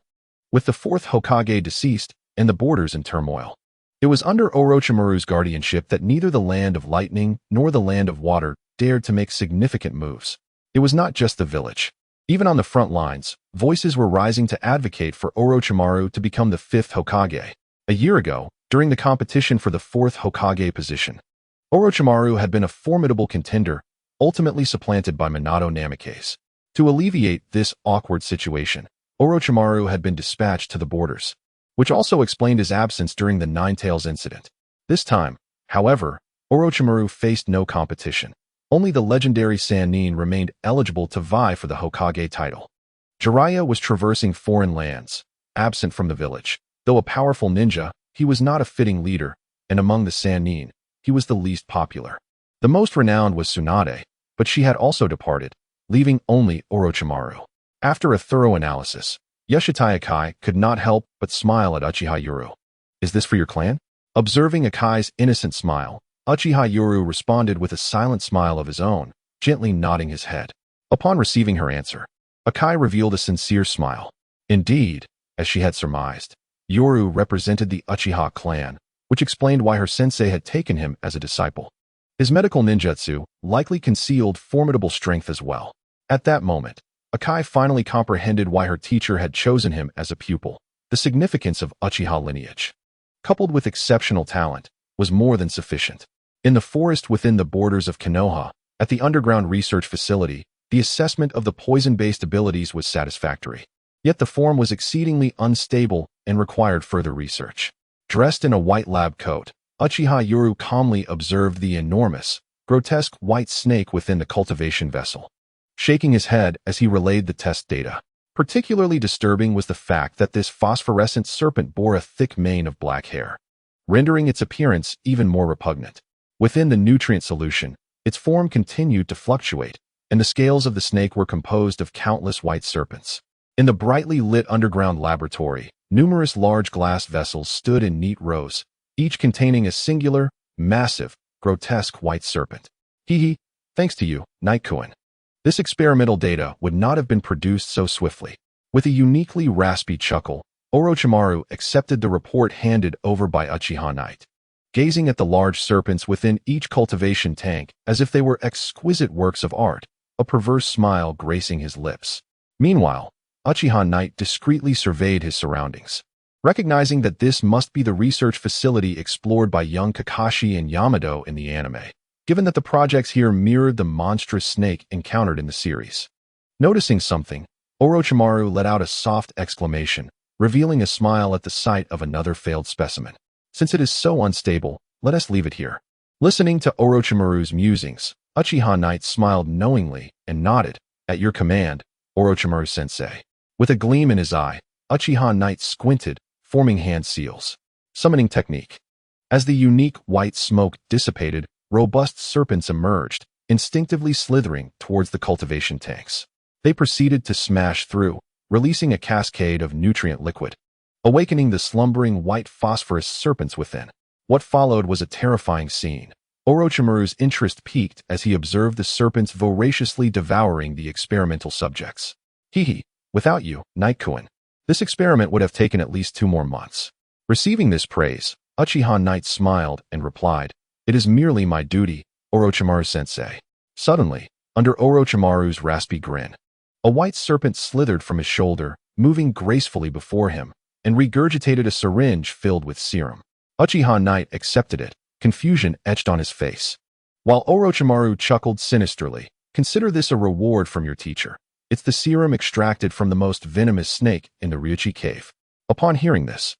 with the fourth Hokage deceased and the borders in turmoil, it was under Orochimaru's guardianship that neither the Land of Lightning nor the Land of Water dared to make significant moves. It was not just the village. Even on the front lines, voices were rising to advocate for Orochimaru to become the fifth Hokage. A year ago, during the competition for the fourth Hokage position, Orochimaru had been a formidable contender, ultimately supplanted by Minato Namikaze. To alleviate this awkward situation, Orochimaru had been dispatched to the borders, which also explained his absence during the Nine Tails incident. This time, however, Orochimaru faced no competition. Only the legendary Sannin remained eligible to vie for the Hokage title. Jiraiya was traversing foreign lands, absent from the village. Though a powerful ninja, he was not a fitting leader, and among the Sannin, he was the least popular. The most renowned was Tsunade, but she had also departed, leaving only Orochimaru. After a thorough analysis, Uchiha Akai could not help but smile at Uchiha Yuru. Is this for your clan? Observing Akai's innocent smile, Uchiha Yuru responded with a silent smile of his own, gently nodding his head. Upon receiving her answer, Akai revealed a sincere smile. Indeed, as she had surmised, Yoru represented the Uchiha clan, which explained why her sensei had taken him as a disciple. His medical ninjutsu likely concealed formidable strength as well. At that moment, Akai finally comprehended why her teacher had chosen him as a pupil. The significance of Uchiha lineage, coupled with exceptional talent, was more than sufficient. In the forest within the borders of Konoha, at the underground research facility, the assessment of the poison-based abilities was satisfactory. Yet the form was exceedingly unstable and required further research. Dressed in a white lab coat, Uchiha Yuru calmly observed the enormous, grotesque white snake within the cultivation vessel, shaking his head as he relayed the test data. Particularly disturbing was the fact that this phosphorescent serpent bore a thick mane of black hair, rendering its appearance even more repugnant. Within the nutrient solution, its form continued to fluctuate, and the scales of the snake were composed of countless white serpents. In the brightly lit underground laboratory, numerous large glass vessels stood in neat rows, each containing a singular, massive, grotesque white serpent. Hee, thanks to you, Night-kun. This experimental data would not have been produced so swiftly. With a uniquely raspy chuckle, Orochimaru accepted the report handed over by Uchiha Knight, gazing at the large serpents within each cultivation tank as if they were exquisite works of art, a perverse smile gracing his lips. Meanwhile, Uchiha Knight discreetly surveyed his surroundings, recognizing that this must be the research facility explored by young Kakashi and Yamado in the anime, given that the projects here mirrored the monstrous snake encountered in the series. Noticing something, Orochimaru let out a soft exclamation, revealing a smile at the sight of another failed specimen. Since it is so unstable, let us leave it here. Listening to Orochimaru's musings, Uchiha Knight smiled knowingly and nodded. At your command, Orochimaru-sensei. With a gleam in his eye, Uchiha Knight squinted, forming hand seals. Summoning technique. As the unique white smoke dissipated, robust serpents emerged, instinctively slithering towards the cultivation tanks. They proceeded to smash through, releasing a cascade of nutrient liquid, awakening the slumbering white phosphorus serpents within. What followed was a terrifying scene. Orochimaru's interest peaked as he observed the serpents voraciously devouring the experimental subjects. Hee, without you, Night-kun, this experiment would have taken at least 2 more months. Receiving this praise, Uchiha Knight smiled and replied, "It is merely my duty, Orochimaru-sensei." Suddenly, under Orochimaru's raspy grin, a white serpent slithered from his shoulder, moving gracefully before him, and regurgitated a syringe filled with serum. Uchiha Knight accepted it, confusion etched on his face. While Orochimaru chuckled sinisterly, "Consider this a reward from your teacher. It's the serum extracted from the most venomous snake in the Ryuchi cave." Upon hearing this,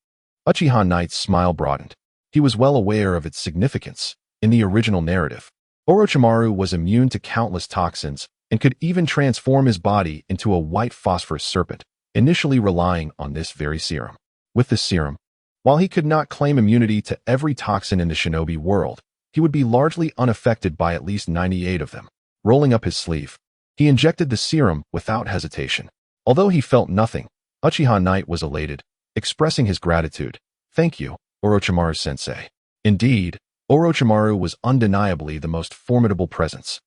Uchiha Knight's smile broadened. He was well aware of its significance. In the original narrative, Orochimaru was immune to countless toxins and could even transform his body into a white phosphorus serpent, initially relying on this very serum. With this serum, while he could not claim immunity to every toxin in the shinobi world, he would be largely unaffected by at least 98 of them. Rolling up his sleeve, he injected the serum without hesitation. Although he felt nothing, Uchiha Knight was elated, expressing his gratitude. "Thank you, Orochimaru-sensei." Indeed, Orochimaru was undeniably the most formidable presence.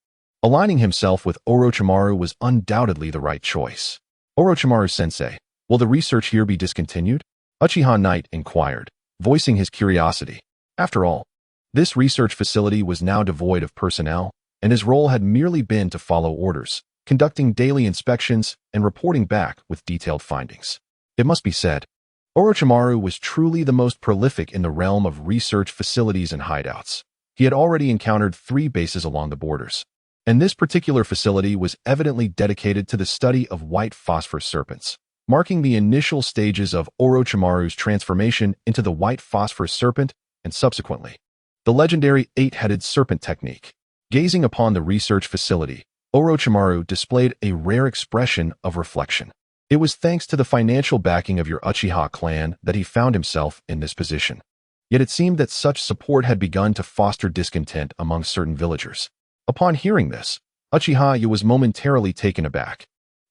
Aligning himself with Orochimaru was undoubtedly the right choice. "Orochimaru-sensei, will the research here be discontinued?" Uchiha Knight inquired, voicing his curiosity. After all, this research facility was now devoid of personnel, and his role had merely been to follow orders, conducting daily inspections and reporting back with detailed findings. It must be said, Orochimaru was truly the most prolific in the realm of research facilities and hideouts. He had already encountered 3 bases along the borders, and this particular facility was evidently dedicated to the study of white phosphorus serpents, marking the initial stages of Orochimaru's transformation into the white phosphorus serpent and subsequently, the legendary 8-headed serpent technique. Gazing upon the research facility, Orochimaru displayed a rare expression of reflection. It was thanks to the financial backing of your Uchiha clan that he found himself in this position. Yet it seemed that such support had begun to foster discontent among certain villagers. Upon hearing this, Uchiha was momentarily taken aback,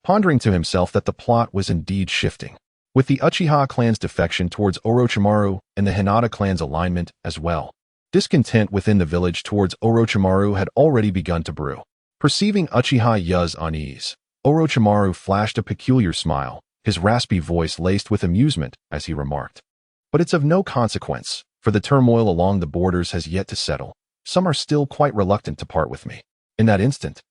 pondering to himself that the plot was indeed shifting. With the Uchiha clan's defection towards Orochimaru and the Hinata clan's alignment as well, discontent within the village towards Orochimaru had already begun to brew. Perceiving Uchiha's unease, Orochimaru flashed a peculiar smile, his raspy voice laced with amusement as he remarked, "But it's of no consequence, for the turmoil along the borders has yet to settle. Some are still quite reluctant to part with me." In that instant,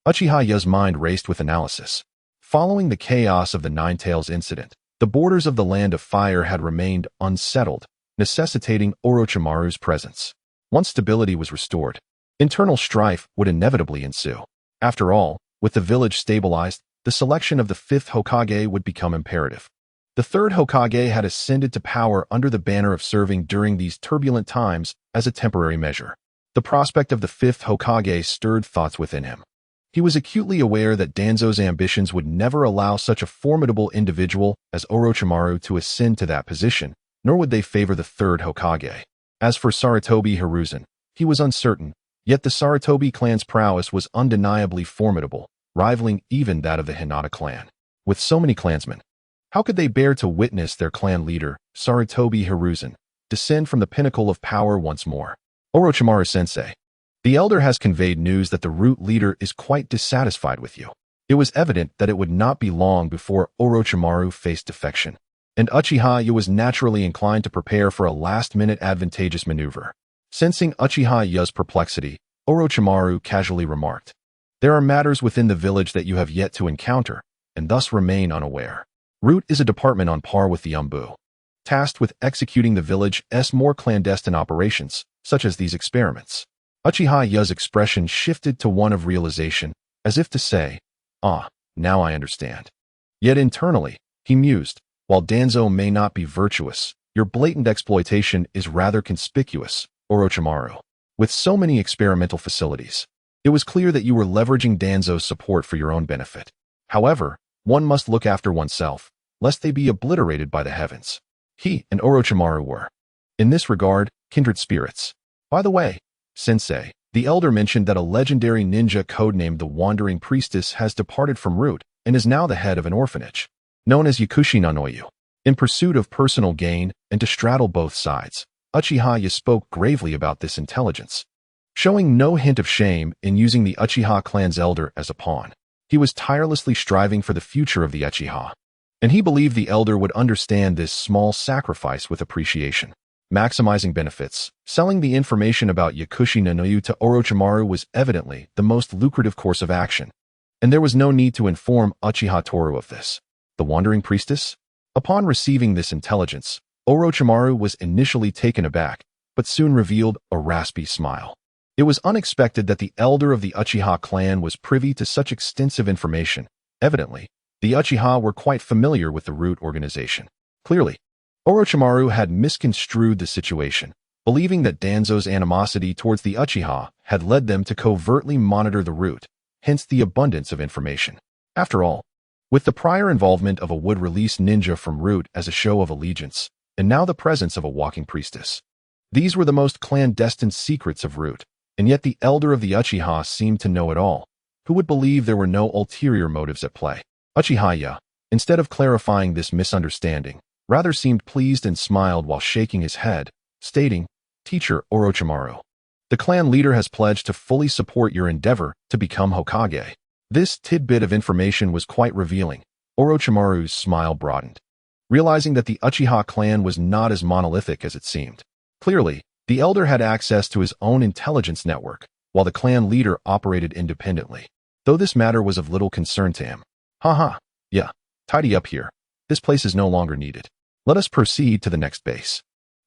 Uchiha's mind raced with analysis. Following the chaos of the Nine-Tails incident, the borders of the Land of Fire had remained unsettled, necessitating Orochimaru's presence. Once stability was restored, internal strife would inevitably ensue. After all, with the village stabilized, the selection of the 5th Hokage would become imperative. The Third Hokage had ascended to power under the banner of serving during these turbulent times as a temporary measure. The prospect of the 5th Hokage stirred thoughts within him. He was acutely aware that Danzo's ambitions would never allow such a formidable individual as Orochimaru to ascend to that position, nor would they favor the 3rd Hokage. As for Sarutobi Hiruzen, he was uncertain, yet the Sarutobi clan's prowess was undeniably formidable, rivaling even that of the Hinata clan. With so many clansmen, how could they bear to witness their clan leader, Sarutobi Hiruzen, descend from the pinnacle of power once more? "Orochimaru-sensei, the elder has conveyed news that the root leader is quite dissatisfied with you." It was evident that it would not be long before Orochimaru faced defection, and Uchiha was naturally inclined to prepare for a last-minute advantageous maneuver. Sensing Uchiha's perplexity, Orochimaru casually remarked, "There are matters within the village that you have yet to encounter, and thus remain unaware. Root is a department on par with the Umbu, tasked with executing the village's more clandestine operations, such as these experiments." Uchiha's expression shifted to one of realization, as if to say, "Ah, now I understand." Yet internally, he mused, "While Danzo may not be virtuous, your blatant exploitation is rather conspicuous, Orochimaru. With so many experimental facilities, it was clear that you were leveraging Danzo's support for your own benefit. However, one must look after oneself, lest they be obliterated by the heavens." He and Orochimaru were, in this regard, kindred spirits. "By the way, Sensei, the elder mentioned that a legendary ninja codenamed the Wandering Priestess has departed from Root and is now the head of an orphanage. known as Yakushi Nanoyu. In pursuit of personal gain and to straddle both sides, Uchiha spoke gravely about this intelligence, showing no hint of shame in using the Uchiha clan's elder as a pawn. He was tirelessly striving for the future of the Uchiha, and he believed the elder would understand this small sacrifice with appreciation. Maximizing benefits, selling the information about Yakushi Nanoyu to Orochimaru was evidently the most lucrative course of action, and there was no need to inform Uchiha Toru of this. The Wandering Priestess? Upon receiving this intelligence, Orochimaru was initially taken aback, but soon revealed a raspy smile. It was unexpected that the elder of the Uchiha clan was privy to such extensive information. Evidently, the Uchiha were quite familiar with the root organization. Clearly, Orochimaru had misconstrued the situation, believing that Danzo's animosity towards the Uchiha had led them to covertly monitor the root, hence the abundance of information. After all, with the prior involvement of a wood-release ninja from Root as a show of allegiance, and now the presence of a walking priestess, these were the most clandestine secrets of Root, and yet the elder of the Uchiha seemed to know it all. Who would believe there were no ulterior motives at play? Uchiha, instead of clarifying this misunderstanding, rather seemed pleased and smiled while shaking his head, stating, "Teacher Orochimaru, the clan leader has pledged to fully support your endeavor to become Hokage." This tidbit of information was quite revealing. Orochimaru's smile broadened, realizing that the Uchiha clan was not as monolithic as it seemed. Clearly, the elder had access to his own intelligence network, while the clan leader operated independently, though this matter was of little concern to him. Yeah, tidy up here. This place is no longer needed. Let us proceed to the next base.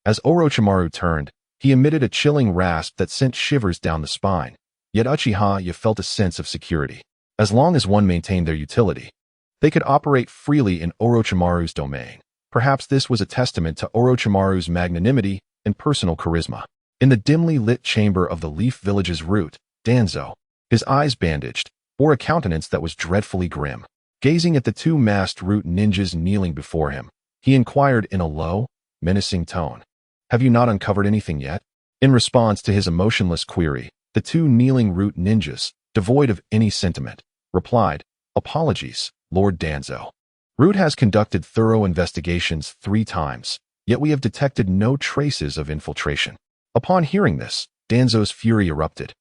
As Orochimaru turned, he emitted a chilling rasp that sent shivers down the spine, yet Uchiha felt a sense of security. As long as one maintained their utility, they could operate freely in Orochimaru's domain. Perhaps this was a testament to Orochimaru's magnanimity and personal charisma. In the dimly lit chamber of the Leaf Village's root, Danzo, his eyes bandaged, bore a countenance that was dreadfully grim. Gazing at the two masked root ninjas kneeling before him, he inquired in a low, menacing tone, "Have you not uncovered anything yet?" In response to his emotionless query, the two kneeling root ninjas, devoid of any sentiment, replied, "Apologies, Lord Danzo. Root has conducted thorough investigations 3 times, yet we have detected no traces of infiltration." Upon hearing this, Danzo's fury erupted.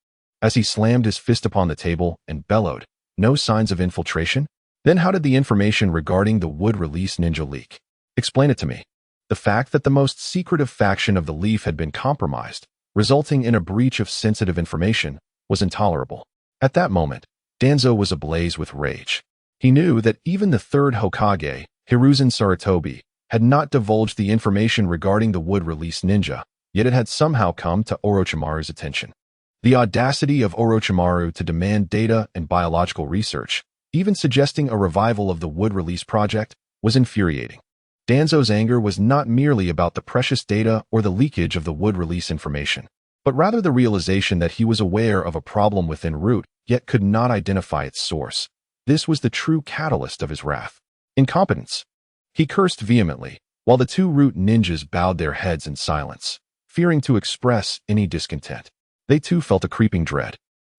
As he slammed his fist upon the table and bellowed, "No signs of infiltration? Then how did the information regarding the wood-release ninja leak? Explain it to me." The fact that the most secretive faction of the Leaf had been compromised, resulting in a breach of sensitive information, was intolerable. At that moment, Danzo was ablaze with rage. He knew that even the third Hokage, Hiruzen Sarutobi, had not divulged the information regarding the wood-release ninja, yet it had somehow come to Orochimaru's attention. The audacity of Orochimaru to demand data and biological research, even suggesting a revival of the wood-release project, was infuriating. Danzo's anger was not merely about the precious data or the leakage of the wood-release information, but rather the realization that he was aware of a problem within Root, yet could not identify its source. This was the true catalyst of his wrath. Incompetence. He cursed vehemently, while the two Root ninjas bowed their heads in silence, fearing to express any discontent. They too felt a creeping dread.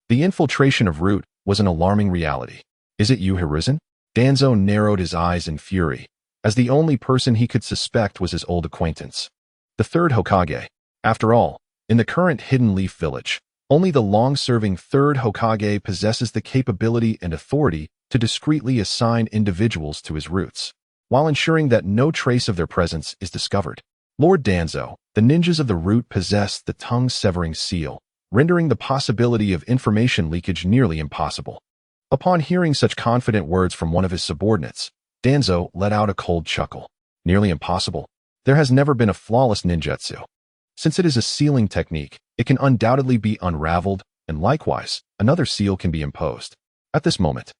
The infiltration of Root was an alarming reality. "Is it you, Hiruzen?" Danzo narrowed his eyes in fury, as the only person he could suspect was his old acquaintance, the third Hokage. After all, in the current Hidden Leaf Village, only the long-serving third Hokage possesses the capability and authority to discreetly assign individuals to his roots, while ensuring that no trace of their presence is discovered. Lord Danzo, the ninjas of the root possess the tongue-severing seal, rendering the possibility of information leakage nearly impossible. Upon hearing such confident words from one of his subordinates, Danzo let out a cold chuckle. Nearly impossible? There has never been a flawless ninjutsu. Since it is a sealing technique, it can undoubtedly be unraveled, and likewise, another seal can be imposed. At this moment,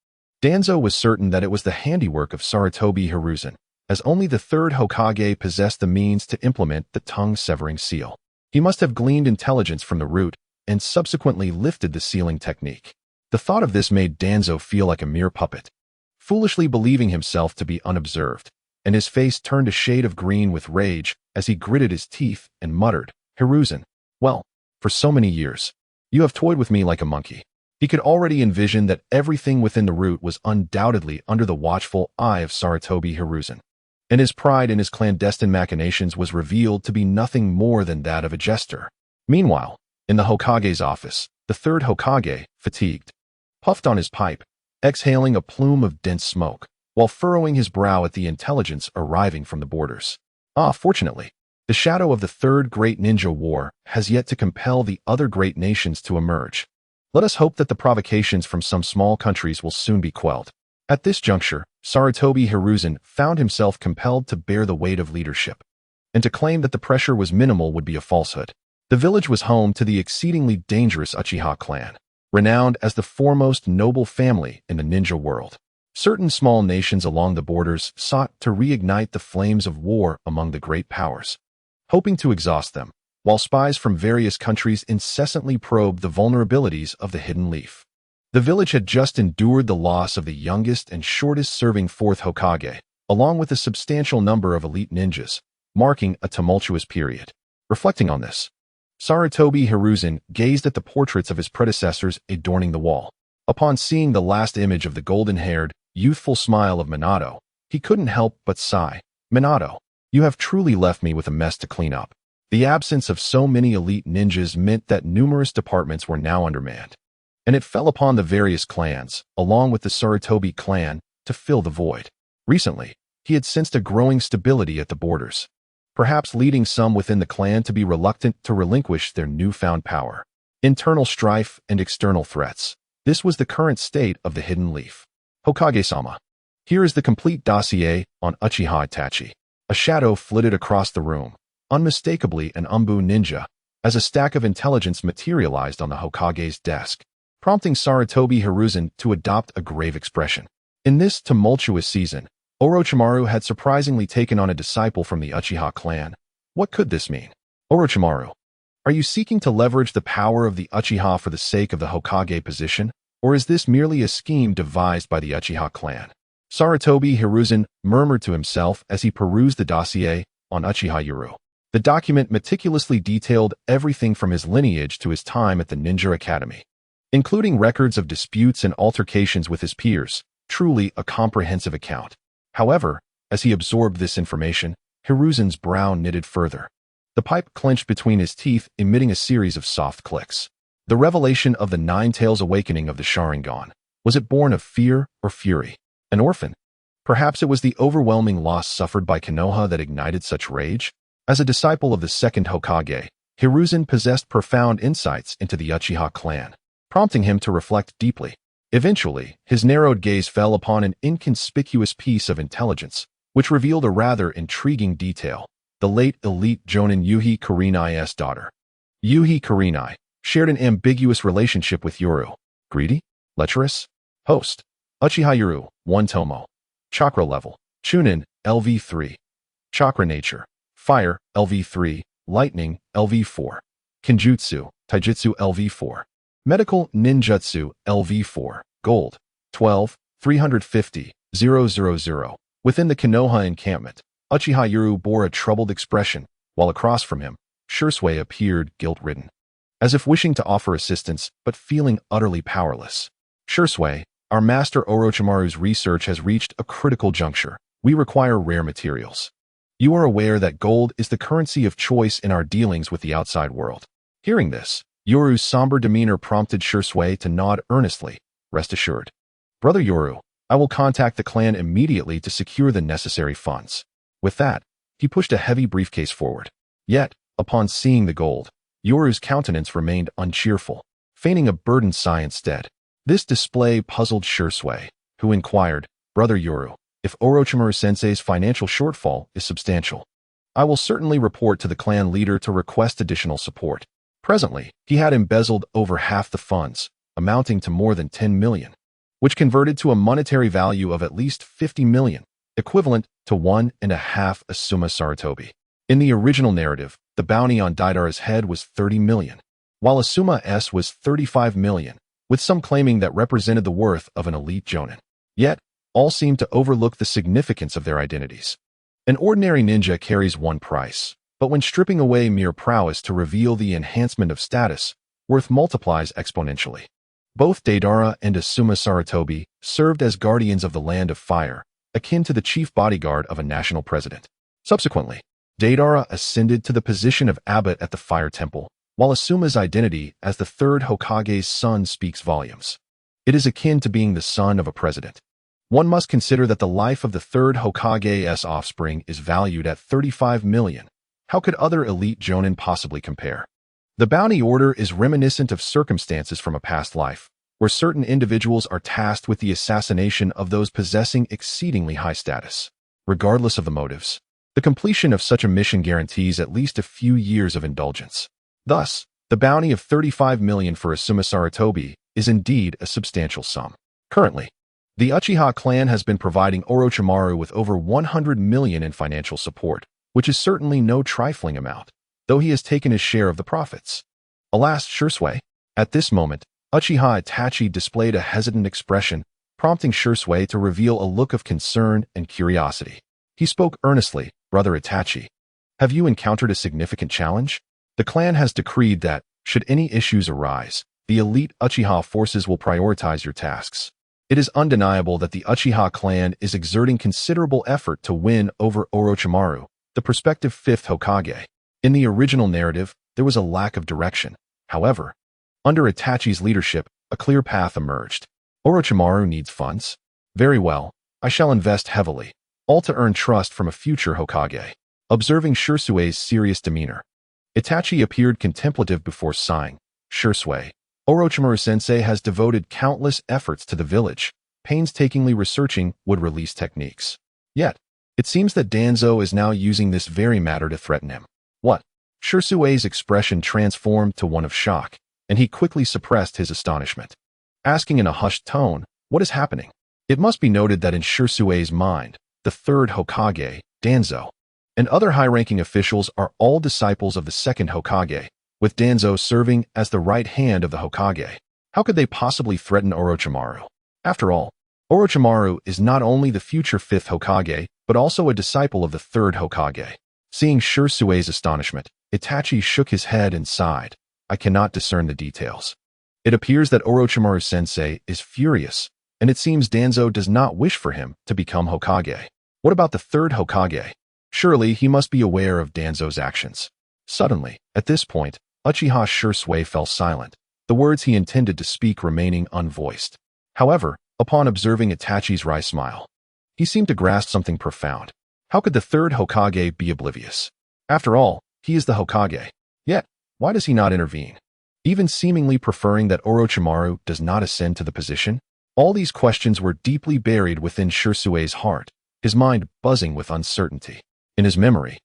Danzo was certain that it was the handiwork of Sarutobi Hiruzen, as only the third Hokage possessed the means to implement the tongue-severing seal. He must have gleaned intelligence from the root and subsequently lifted the sealing technique. The thought of this made Danzo feel like a mere puppet, foolishly believing himself to be unobserved, and his face turned a shade of green with rage as he gritted his teeth and muttered, "Hiruzen, well, for so many years, you have toyed with me like a monkey. He could already envision that everything within the route was undoubtedly under the watchful eye of Sarutobi Hiruzen, and his pride in his clandestine machinations was revealed to be nothing more than that of a jester. Meanwhile, in the Hokage's office, the third Hokage, fatigued, puffed on his pipe, exhaling a plume of dense smoke, while furrowing his brow at the intelligence arriving from the borders. Fortunately, the shadow of the Third Great Ninja War has yet to compel the other great nations to emerge. Let us hope that the provocations from some small countries will soon be quelled. At this juncture, Sarutobi Hiruzen found himself compelled to bear the weight of leadership, and to claim that the pressure was minimal would be a falsehood. The village was home to the exceedingly dangerous Uchiha clan, renowned as the foremost noble family in the ninja world. Certain small nations along the borders sought to reignite the flames of war among the great powers, hoping to exhaust them, while spies from various countries incessantly probed the vulnerabilities of the hidden leaf. The village had just endured the loss of the youngest and shortest-serving fourth Hokage, along with a substantial number of elite ninjas, marking a tumultuous period. Reflecting on this, Sarutobi Hiruzen gazed at the portraits of his predecessors adorning the wall. Upon seeing the last image of the golden-haired, youthful smile of Minato, he couldn't help but sigh. Minato, you have truly left me with a mess to clean up. The absence of so many elite ninjas meant that numerous departments were now undermanned, and it fell upon the various clans, along with the Sarutobi clan, to fill the void. Recently, he had sensed a growing stability at the borders, perhaps leading some within the clan to be reluctant to relinquish their newfound power. Internal strife and external threats. This was the current state of the Hidden Leaf. Hokage-sama. Here is the complete dossier on Uchiha Itachi. A shadow flitted across the room, unmistakably an Umbu ninja, as a stack of intelligence materialized on the Hokage's desk, prompting Sarutobi Hiruzen to adopt a grave expression. In this tumultuous season, Orochimaru had surprisingly taken on a disciple from the Uchiha clan. What could this mean? Orochimaru, are you seeking to leverage the power of the Uchiha for the sake of the Hokage position, or is this merely a scheme devised by the Uchiha clan? Sarutobi Hiruzen murmured to himself as he perused the dossier on Uchiha Yuru. The document meticulously detailed everything from his lineage to his time at the Ninja Academy, including records of disputes and altercations with his peers. Truly a comprehensive account. However, as he absorbed this information, Hiruzen's brow knitted further. The pipe clenched between his teeth, emitting a series of soft clicks. The revelation of the Nine-Tails awakening of the Sharingan. Was it born of fear or fury? An orphan? Perhaps it was the overwhelming loss suffered by Konoha that ignited such rage? As a disciple of the second Hokage, Hiruzen possessed profound insights into the Uchiha clan, prompting him to reflect deeply. Eventually, his narrowed gaze fell upon an inconspicuous piece of intelligence, which revealed a rather intriguing detail: the late elite Jonin Yuhi Kurenai's daughter. Yuhi Kurenai shared an ambiguous relationship with Yuru. Greedy? Lecherous? Host. Uchiha Yuru, 1 Tomo. Chakra level. Chunin, LV3. Chakra nature. Fire, LV3. Lightning, LV4. Kenjutsu, Taijutsu LV4. Medical Ninjutsu, LV4. Gold. 12, 350, 000. Within the Konoha encampment, Uchiha Yuru bore a troubled expression, while across from him, Shisui appeared guilt-ridden, as if wishing to offer assistance but feeling utterly powerless. Shisui, our master Orochimaru's research has reached a critical juncture. We require rare materials. You are aware that gold is the currency of choice in our dealings with the outside world. Hearing this, Yoru's somber demeanor prompted Shisui to nod earnestly. Rest assured. Brother Yoru, I will contact the clan immediately to secure the necessary funds. With that, he pushed a heavy briefcase forward. Yet, upon seeing the gold, Yoru's countenance remained uncheerful, feigning a burdened sigh instead. This display puzzled Shisui, who inquired, Brother Yoru, if Orochimaru-sensei's financial shortfall is substantial, I will certainly report to the clan leader to request additional support. Presently, he had embezzled over half the funds, amounting to more than 10 million, which converted to a monetary value of at least 50 million, equivalent to 1.5 Asuma Sarutobi. In the original narrative, the bounty on Deidara's head was 30 million, while Asuma's was 35 million, with some claiming that represented the worth of an elite jonin. Yet, all seemed to overlook the significance of their identities. An ordinary ninja carries one price, but when stripping away mere prowess to reveal the enhancement of status, worth multiplies exponentially. Both Deidara and Asuma Saratobi served as guardians of the Land of Fire, akin to the chief bodyguard of a national president. Subsequently, Deidara ascended to the position of abbot at the Fire Temple, while Asuma's identity as the Third Hokage's son speaks volumes. It is akin to being the son of a president. One must consider that the life of the Third Hokage's offspring is valued at 35 million. How could other elite jonin possibly compare? The bounty order is reminiscent of circumstances from a past life, where certain individuals are tasked with the assassination of those possessing exceedingly high status. Regardless of the motives, the completion of such a mission guarantees at least a few years of indulgence. Thus, the bounty of 35 million for Asuma Saratobi is indeed a substantial sum. Currently, the Uchiha clan has been providing Orochimaru with over 100 million in financial support, which is certainly no trifling amount, though he has taken his share of the profits. Alas, Shisui. At this moment, Uchiha Itachi displayed a hesitant expression, prompting Shisui to reveal a look of concern and curiosity. He spoke earnestly, "Brother Itachi, have you encountered a significant challenge? The clan has decreed that, should any issues arise, the elite Uchiha forces will prioritize your tasks. It is undeniable that the Uchiha clan is exerting considerable effort to win over Orochimaru, the prospective fifth Hokage. In the original narrative, there was a lack of direction. However, under Itachi's leadership, a clear path emerged. Orochimaru needs funds? Very well, I shall invest heavily, all to earn trust from a future Hokage." Observing Shisui's serious demeanor, Itachi appeared contemplative before sighing. "Shisui, Orochimaru-sensei has devoted countless efforts to the village, painstakingly researching wood-release techniques. Yet, it seems that Danzo is now using this very matter to threaten him." "What?" Shisui's expression transformed to one of shock, and he quickly suppressed his astonishment. Asking in a hushed tone, "What is happening?" It must be noted that in Shisui's mind, the third Hokage, Danzo, and other high-ranking officials are all disciples of the second Hokage, with Danzo serving as the right hand of the Hokage. How could they possibly threaten Orochimaru? After all, Orochimaru is not only the future fifth Hokage, but also a disciple of the third Hokage. Seeing Shisui's astonishment, Itachi shook his head and sighed. "I cannot discern the details. It appears that Orochimaru-sensei is furious, and it seems Danzo does not wish for him to become Hokage. What about the third Hokage? Surely he must be aware of Danzo's actions." Suddenly, at this point, Uchiha Shisui fell silent, the words he intended to speak remaining unvoiced. However, upon observing Itachi's wry smile, he seemed to grasp something profound. How could the third Hokage be oblivious? After all, he is the Hokage. Yet, why does he not intervene? Even seemingly preferring that Orochimaru does not ascend to the position? All these questions were deeply buried within Shisui's heart, his mind buzzing with uncertainty. In his memory,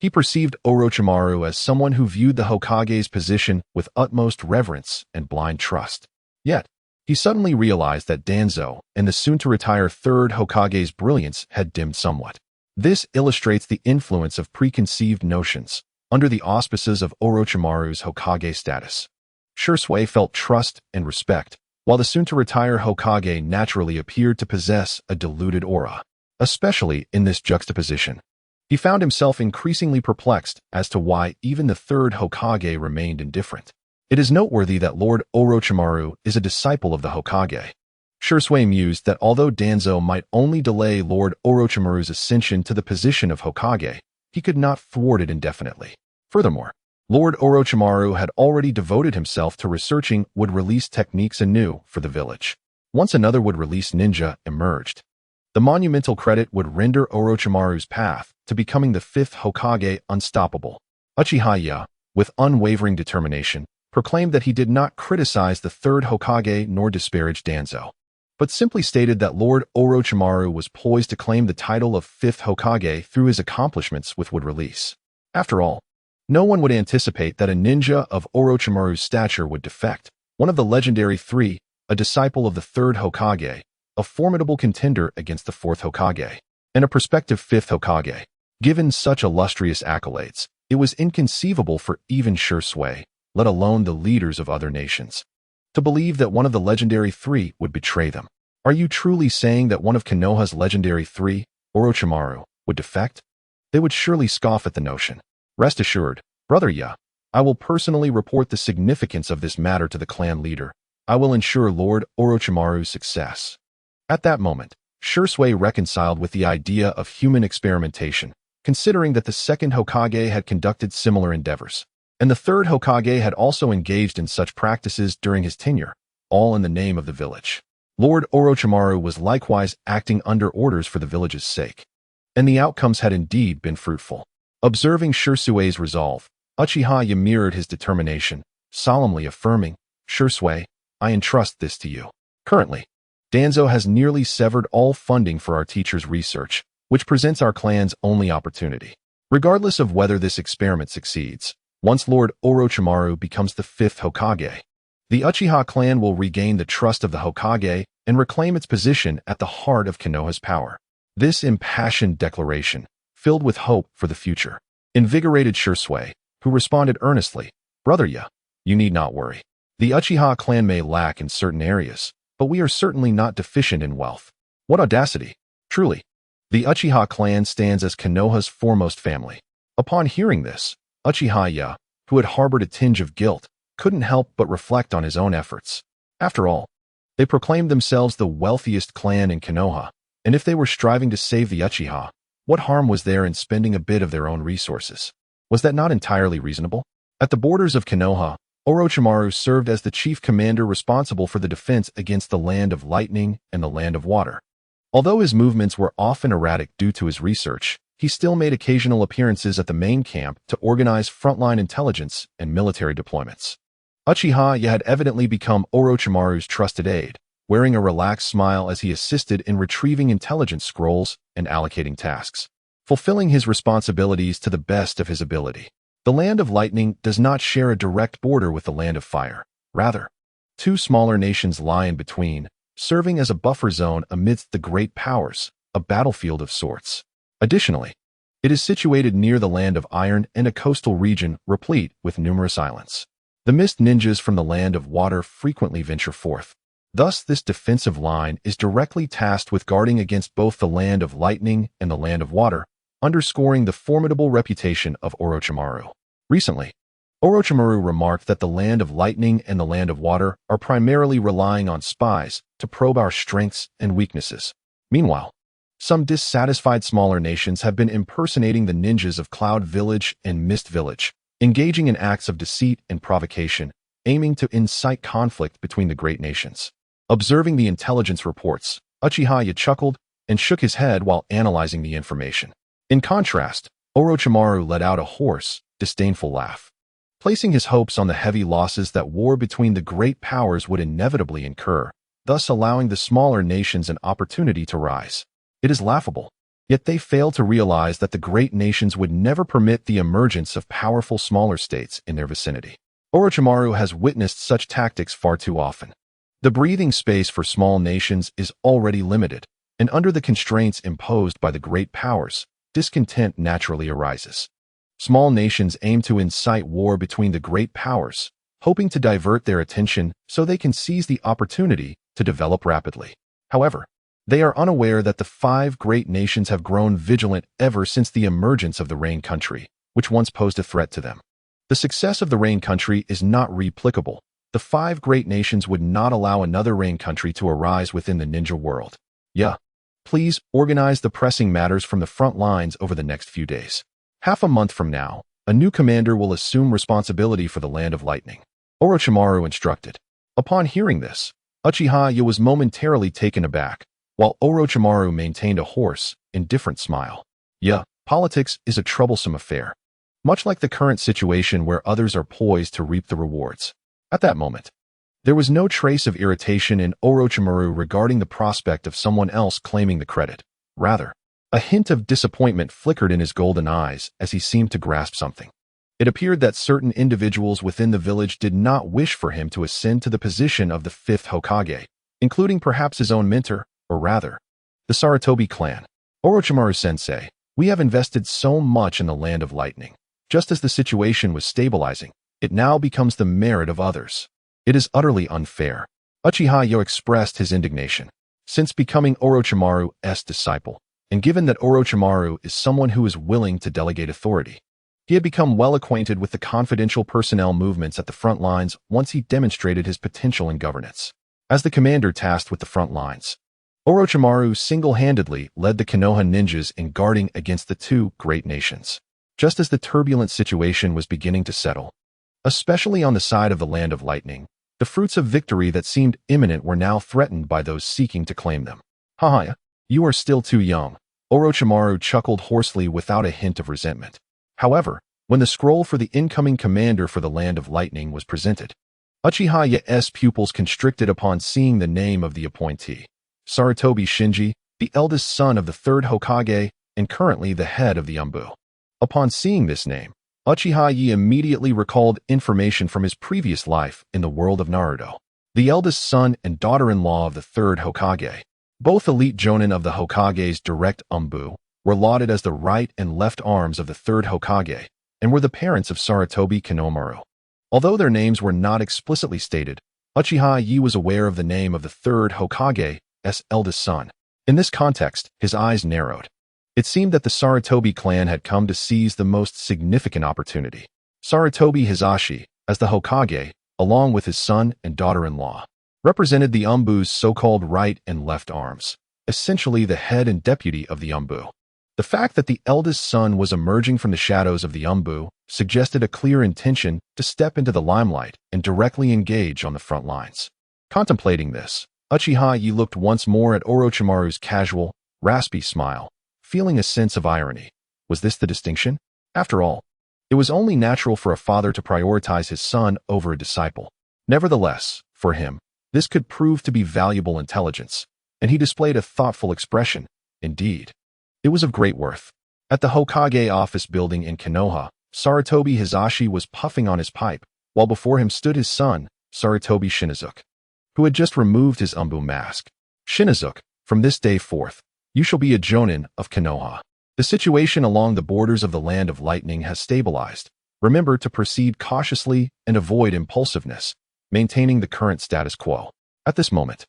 he perceived Orochimaru as someone who viewed the Hokage's position with utmost reverence and blind trust. Yet, he suddenly realized that Danzo and the soon-to-retire third Hokage's brilliance had dimmed somewhat. This illustrates the influence of preconceived notions under the auspices of Orochimaru's Hokage status. Shisui felt trust and respect, while the soon-to-retire Hokage naturally appeared to possess a diluted aura. Especially in this juxtaposition, he found himself increasingly perplexed as to why even the third Hokage remained indifferent. It is noteworthy that Lord Orochimaru is a disciple of the Hokage. Shisui mused that although Danzo might only delay Lord Orochimaru's ascension to the position of Hokage, he could not thwart it indefinitely. Furthermore, Lord Orochimaru had already devoted himself to researching wood-release techniques anew for the village. Once another wood-release ninja emerged, the monumental credit would render Orochimaru's path to becoming the fifth Hokage unstoppable. Uchiha, with unwavering determination, proclaimed that he did not criticize the third Hokage nor disparage Danzo, but simply stated that Lord Orochimaru was poised to claim the title of fifth Hokage through his accomplishments with wood-release. After all, no one would anticipate that a ninja of Orochimaru's stature would defect, one of the legendary three, a disciple of the third Hokage, a formidable contender against the fourth Hokage, and a prospective fifth Hokage. Given such illustrious accolades, it was inconceivable for even Shisui, let alone the leaders of other nations, to believe that one of the legendary three would betray them. Are you truly saying that one of Konoha's legendary three, Orochimaru, would defect? They would surely scoff at the notion. Rest assured, brother Ya, I will personally report the significance of this matter to the clan leader, I will ensure Lord Orochimaru's success." At that moment, Shisui reconciled with the idea of human experimentation, considering that the second Hokage had conducted similar endeavors, and the third Hokage had also engaged in such practices during his tenure, all in the name of the village. Lord Orochimaru was likewise acting under orders for the village's sake, and the outcomes had indeed been fruitful. Observing Shisui's resolve, Uchiha mirrored his determination, solemnly affirming, "Shisui, I entrust this to you." Currently, Danzo has nearly severed all funding for our teacher's research, which presents our clan's only opportunity. Regardless of whether this experiment succeeds, once Lord Orochimaru becomes the fifth Hokage, the Uchiha clan will regain the trust of the Hokage and reclaim its position at the heart of Konoha's power. This impassioned declaration, filled with hope for the future, invigorated Shisui, who responded earnestly, "Brother you need not worry. The Uchiha clan may lack in certain areas, but we are certainly not deficient in wealth." What audacity! Truly, the Uchiha clan stands as Konoha's foremost family. Upon hearing this, Uchiha, who had harbored a tinge of guilt, couldn't help but reflect on his own efforts. After all, they proclaimed themselves the wealthiest clan in Konoha, and if they were striving to save the Uchiha, what harm was there in spending a bit of their own resources? Was that not entirely reasonable? At the borders of Konoha, Orochimaru served as the chief commander responsible for the defense against the Land of Lightning and the Land of Water. Although his movements were often erratic due to his research, he still made occasional appearances at the main camp to organize frontline intelligence and military deployments. Uchiha had evidently become Orochimaru's trusted aide, wearing a relaxed smile as he assisted in retrieving intelligence scrolls and allocating tasks, fulfilling his responsibilities to the best of his ability. The Land of Lightning does not share a direct border with the Land of Fire. Rather, two smaller nations lie in between, serving as a buffer zone amidst the great powers, a battlefield of sorts. Additionally, it is situated near the Land of Iron and a coastal region replete with numerous islands. The mist ninjas from the Land of Water frequently venture forth. Thus, this defensive line is directly tasked with guarding against both the Land of Lightning and the Land of Water, underscoring the formidable reputation of Orochimaru. Recently, Orochimaru remarked that the Land of Lightning and the Land of Water are primarily relying on spies to probe our strengths and weaknesses. Meanwhile, some dissatisfied smaller nations have been impersonating the ninjas of Cloud Village and Mist Village, engaging in acts of deceit and provocation, aiming to incite conflict between the great nations. Observing the intelligence reports, Uchiha chuckled and shook his head while analyzing the information. In contrast, Orochimaru let out a hoarse, disdainful laugh. Placing his hopes on the heavy losses that war between the great powers would inevitably incur, thus allowing the smaller nations an opportunity to rise. It is laughable, yet they fail to realize that the great nations would never permit the emergence of powerful smaller states in their vicinity. Orochimaru has witnessed such tactics far too often. The breathing space for small nations is already limited, and under the constraints imposed by the great powers, discontent naturally arises. Small nations aim to incite war between the great powers, hoping to divert their attention so they can seize the opportunity to develop rapidly. However, they are unaware that the five great nations have grown vigilant ever since the emergence of the Rain Country, which once posed a threat to them. The success of the Rain Country is not replicable. The five great nations would not allow another Rain Country to arise within the ninja world. Please organize the pressing matters from the front lines over the next few days. Half a month from now, a new commander will assume responsibility for the Land of Lightning. Orochimaru instructed. Upon hearing this, Uchiha was momentarily taken aback, while Orochimaru maintained a hoarse, indifferent smile. Politics is a troublesome affair, much like the current situation where others are poised to reap the rewards. At that moment, there was no trace of irritation in Orochimaru regarding the prospect of someone else claiming the credit. Rather, a hint of disappointment flickered in his golden eyes as he seemed to grasp something. It appeared that certain individuals within the village did not wish for him to ascend to the position of the fifth Hokage, including perhaps his own mentor, or rather, the Sarutobi clan. Orochimaru-sensei, we have invested so much in the Land of Lightning. Just as the situation was stabilizing, it now becomes the merit of others. It is utterly unfair. Uchiha expressed his indignation. Since becoming Orochimaru's disciple, and given that Orochimaru is someone who is willing to delegate authority, He had become well acquainted with the confidential personnel movements at the front lines once he demonstrated his potential in governance. As the commander tasked with the front lines, Orochimaru single-handedly led the Konoha ninjas in guarding against the two great nations. Just as the turbulent situation was beginning to settle, especially on the side of the Land of Lightning, the fruits of victory that seemed imminent were now threatened by those seeking to claim them. Haha, you are still too young, Orochimaru chuckled hoarsely without a hint of resentment. However, when the scroll for the incoming commander for the Land of Lightning was presented, Uchiha's pupils constricted upon seeing the name of the appointee. Sarutobi Shinji, the eldest son of the Third Hokage and currently the head of the Anbu. Upon seeing this name, Uchiha immediately recalled information from his previous life in the world of Naruto. The eldest son and daughter-in-law of the Third Hokage, both elite jonin of the Hokage's direct Anbu, were lauded as the right and left arms of the Third Hokage and were the parents of Sarutobi Konohamaru. Although their names were not explicitly stated, Uchiha was aware of the name of the Third Hokage's eldest son. In this context, his eyes narrowed. It seemed that the Sarutobi clan had come to seize the most significant opportunity. Sarutobi Hisashi, as the Hokage, along with his son and daughter-in-law, represented the Anbu's so-called right and left arms, essentially the head and deputy of the Anbu. The fact that the eldest son was emerging from the shadows of the Anbu suggested a clear intention to step into the limelight and directly engage on the front lines. Contemplating this, Uchiha looked once more at Orochimaru's casual, raspy smile, feeling a sense of irony. Was this the distinction? After all, it was only natural for a father to prioritize his son over a disciple. Nevertheless, for him, this could prove to be valuable intelligence, and he displayed a thoughtful expression. Indeed, it was of great worth. At the Hokage office building in Konoha, Sarutobi Hisashi was puffing on his pipe, while before him stood his son, Sarutobi Shinizuke, who had just removed his Anbu mask. Shinizuke, from this day forth, you shall be a jonin of Konoha. The situation along the borders of the Land of Lightning has stabilized. Remember to proceed cautiously and avoid impulsiveness, maintaining the current status quo. At this moment,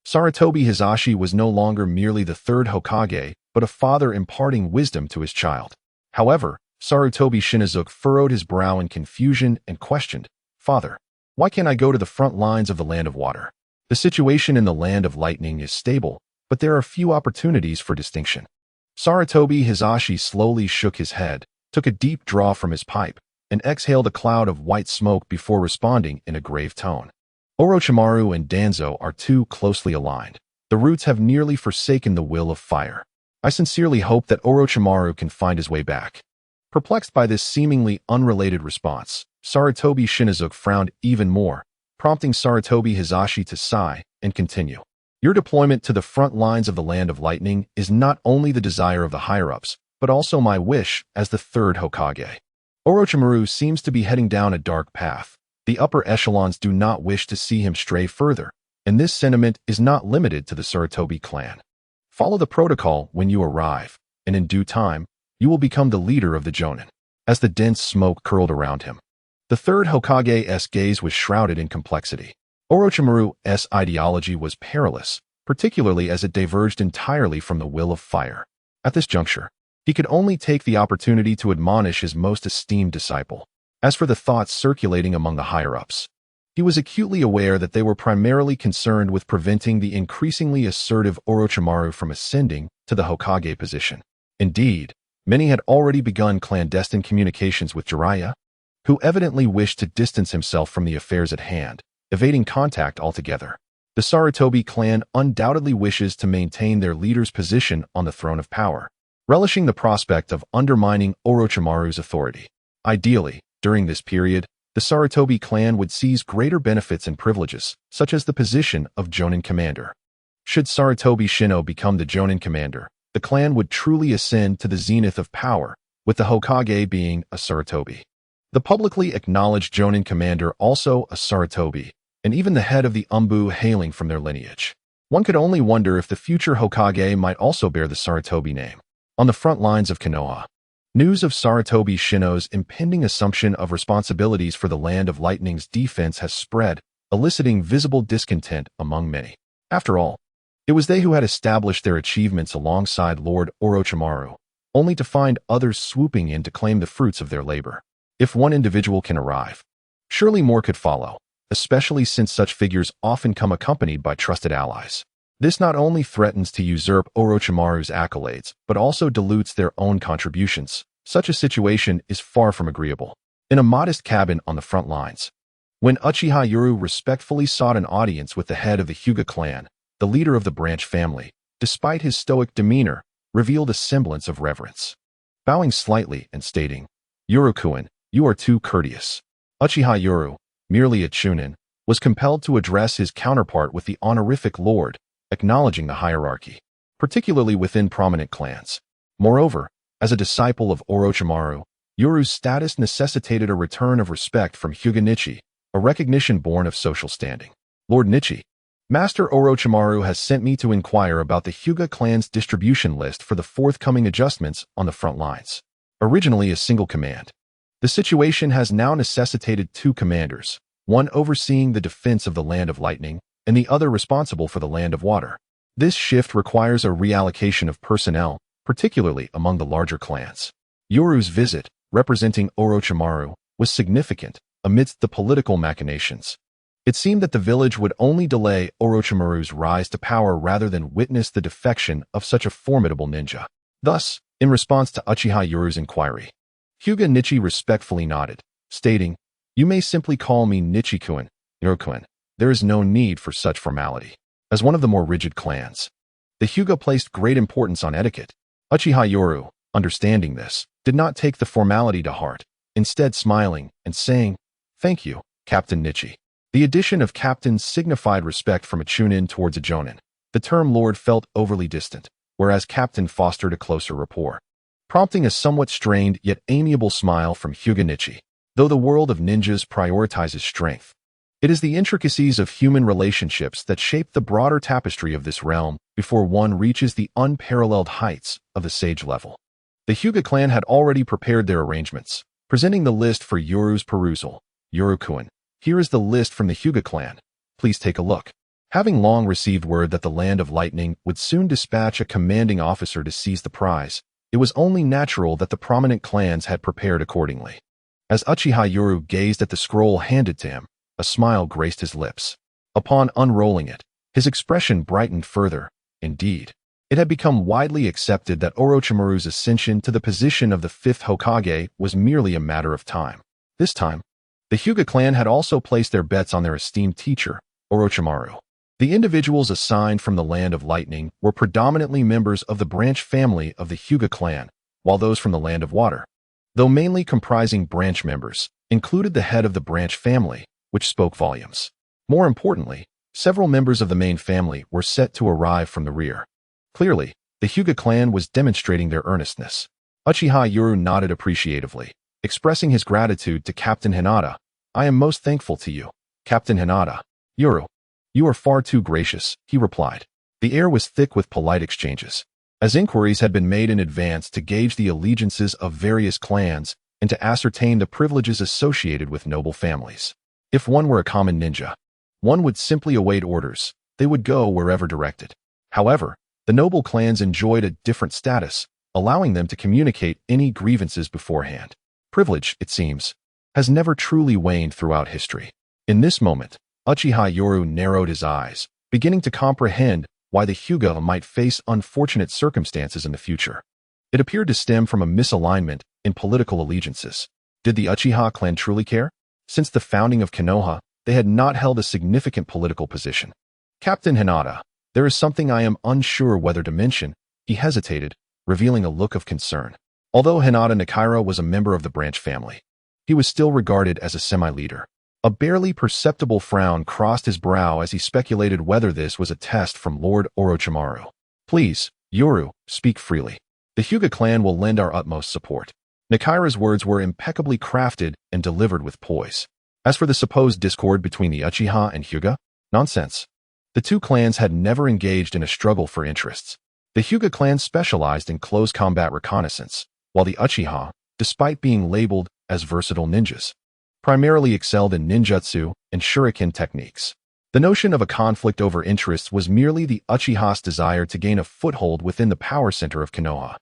Sarutobi Hisashi was no longer merely the Third Hokage, but a father imparting wisdom to his child. However, Sarutobi Shinizuke furrowed his brow in confusion and questioned, "Father, why can't I go to the front lines of the Land of Water? The situation in the Land of Lightning is stable, but there are few opportunities for distinction." Sarutobi Hisashi slowly shook his head, took a deep draw from his pipe, and exhaled a cloud of white smoke before responding in a grave tone. Orochimaru and Danzo are too closely aligned. The roots have nearly forsaken the will of fire. I sincerely hope that Orochimaru can find his way back. Perplexed by this seemingly unrelated response, Sarutobi Shinizuke frowned even more, prompting Sarutobi Hisashi to sigh and continue. Your deployment to the front lines of the Land of Lightning is not only the desire of the higher-ups, but also my wish as the Third Hokage. Orochimaru seems to be heading down a dark path. The upper echelons do not wish to see him stray further, and this sentiment is not limited to the Sarutobi clan. Follow the protocol when you arrive, and in due time, you will become the leader of the Jonin. As the dense smoke curled around him, the Third Hokage's gaze was shrouded in complexity. Orochimaru's ideology was perilous, particularly as it diverged entirely from the will of fire. At this juncture, he could only take the opportunity to admonish his most esteemed disciple. As for the thoughts circulating among the higher-ups, he was acutely aware that they were primarily concerned with preventing the increasingly assertive Orochimaru from ascending to the Hokage position. Indeed, many had already begun clandestine communications with Jiraiya, who evidently wished to distance himself from the affairs at hand, evading contact altogether. The Sarutobi clan undoubtedly wishes to maintain their leader's position on the throne of power, relishing the prospect of undermining Orochimaru's authority. Ideally, during this period, the Sarutobi clan would seize greater benefits and privileges, such as the position of Jonin commander. Should Sarutobi Shino become the Jonin commander, the clan would truly ascend to the zenith of power, with the Hokage being a Sarutobi. The publicly acknowledged Jonin commander also a Sarutobi, and even the head of the Anbu hailing from their lineage. One could only wonder if the future Hokage might also bear the Sarutobi name. On the front lines of Konoha, news of Sarutobi Shino's impending assumption of responsibilities for the Land of Lightning's defense has spread, eliciting visible discontent among many. After all, it was they who had established their achievements alongside Lord Orochimaru, only to find others swooping in to claim the fruits of their labor. If one individual can arrive, surely more could follow, especially since such figures often come accompanied by trusted allies. This not only threatens to usurp Orochimaru's accolades, but also dilutes their own contributions. Such a situation is far from agreeable. In a modest cabin on the front lines, when Uchiha Yuru respectfully sought an audience with the head of the Hyuga clan, the leader of the branch family, despite his stoic demeanor, revealed a semblance of reverence. Bowing slightly and stating, "Yuru-kun, you are too courteous." Uchiha Yuru, merely a chunin, was compelled to address his counterpart with the honorific lord, acknowledging the hierarchy, particularly within prominent clans. Moreover, as a disciple of Orochimaru, Yuru's status necessitated a return of respect from Hyuga Nichi, a recognition born of social standing. "Lord Nichi, Master Orochimaru has sent me to inquire about the Hyuga clan's distribution list for the forthcoming adjustments on the front lines. Originally a single command, the situation has now necessitated two commanders, one overseeing the defense of the Land of Lightning and the other responsible for the Land of Water. This shift requires a reallocation of personnel, particularly among the larger clans." Yoru's visit, representing Orochimaru, was significant amidst the political machinations. It seemed that the village would only delay Orochimaru's rise to power rather than witness the defection of such a formidable ninja. Thus, in response to Uchiha Yoru's inquiry, Hyuga Nichi respectfully nodded, stating, "You may simply call me Nichi-kun, Yuru-kun. There is no need for such formality." As one of the more rigid clans, the Hyuga placed great importance on etiquette. Uchiha Yoru, understanding this, did not take the formality to heart, instead smiling and saying, "Thank you, Captain Nichi." The addition of captain signified respect from a chunin towards a jonin. The term lord felt overly distant, whereas captain fostered a closer rapport, prompting a somewhat strained yet amiable smile from Hyuga Nichi. Though the world of ninjas prioritizes strength, it is the intricacies of human relationships that shape the broader tapestry of this realm before one reaches the unparalleled heights of the sage level. The Hyuga clan had already prepared their arrangements, presenting the list for Yoru's perusal. "Yuru-kun, here is the list from the Hyuga clan. Please take a look." Having long received word that the Land of Lightning would soon dispatch a commanding officer to seize the prize, it was only natural that the prominent clans had prepared accordingly. As Uchiha Yoru gazed at the scroll handed to him, a smile graced his lips. Upon unrolling it, his expression brightened further. Indeed, it had become widely accepted that Orochimaru's ascension to the position of the fifth Hokage was merely a matter of time. This time, the Hyuga clan had also placed their bets on their esteemed teacher, Orochimaru. The individuals assigned from the Land of Lightning were predominantly members of the branch family of the Hyuga clan, while those from the Land of Water, though mainly comprising branch members, included the head of the branch family, which spoke volumes. More importantly, several members of the main family were set to arrive from the rear. Clearly, the Hyuga clan was demonstrating their earnestness. Uchiha Yoru nodded appreciatively, expressing his gratitude to Captain Hinata. "I am most thankful to you, Captain Hinata." "Yoru, you are far too gracious," he replied. The air was thick with polite exchanges, as inquiries had been made in advance to gauge the allegiances of various clans and to ascertain the privileges associated with noble families. If one were a common ninja, one would simply await orders. They would go wherever directed. However, the noble clans enjoyed a different status, allowing them to communicate any grievances beforehand. Privilege, it seems, has never truly waned throughout history. In this moment, Uchiha Yoru narrowed his eyes, beginning to comprehend why the Hyuga might face unfortunate circumstances in the future. It appeared to stem from a misalignment in political allegiances. Did the Uchiha clan truly care? Since the founding of Konoha, they had not held a significant political position. "Captain Hinata, there is something I am unsure whether to mention." He hesitated, revealing a look of concern. Although Hinata Nakaira was a member of the branch family, he was still regarded as a semi-leader. A barely perceptible frown crossed his brow as he speculated whether this was a test from Lord Orochimaru. "Please, Yoru, speak freely. The Hyuga clan will lend our utmost support." Nakaira's words were impeccably crafted and delivered with poise. As for the supposed discord between the Uchiha and Hyuga, nonsense. The two clans had never engaged in a struggle for interests. The Hyuga clan specialized in close combat reconnaissance, while the Uchiha, despite being labeled as versatile ninjas, primarily excelled in ninjutsu and shuriken techniques. The notion of a conflict over interests was merely the Uchiha's desire to gain a foothold within the power center of Konoha.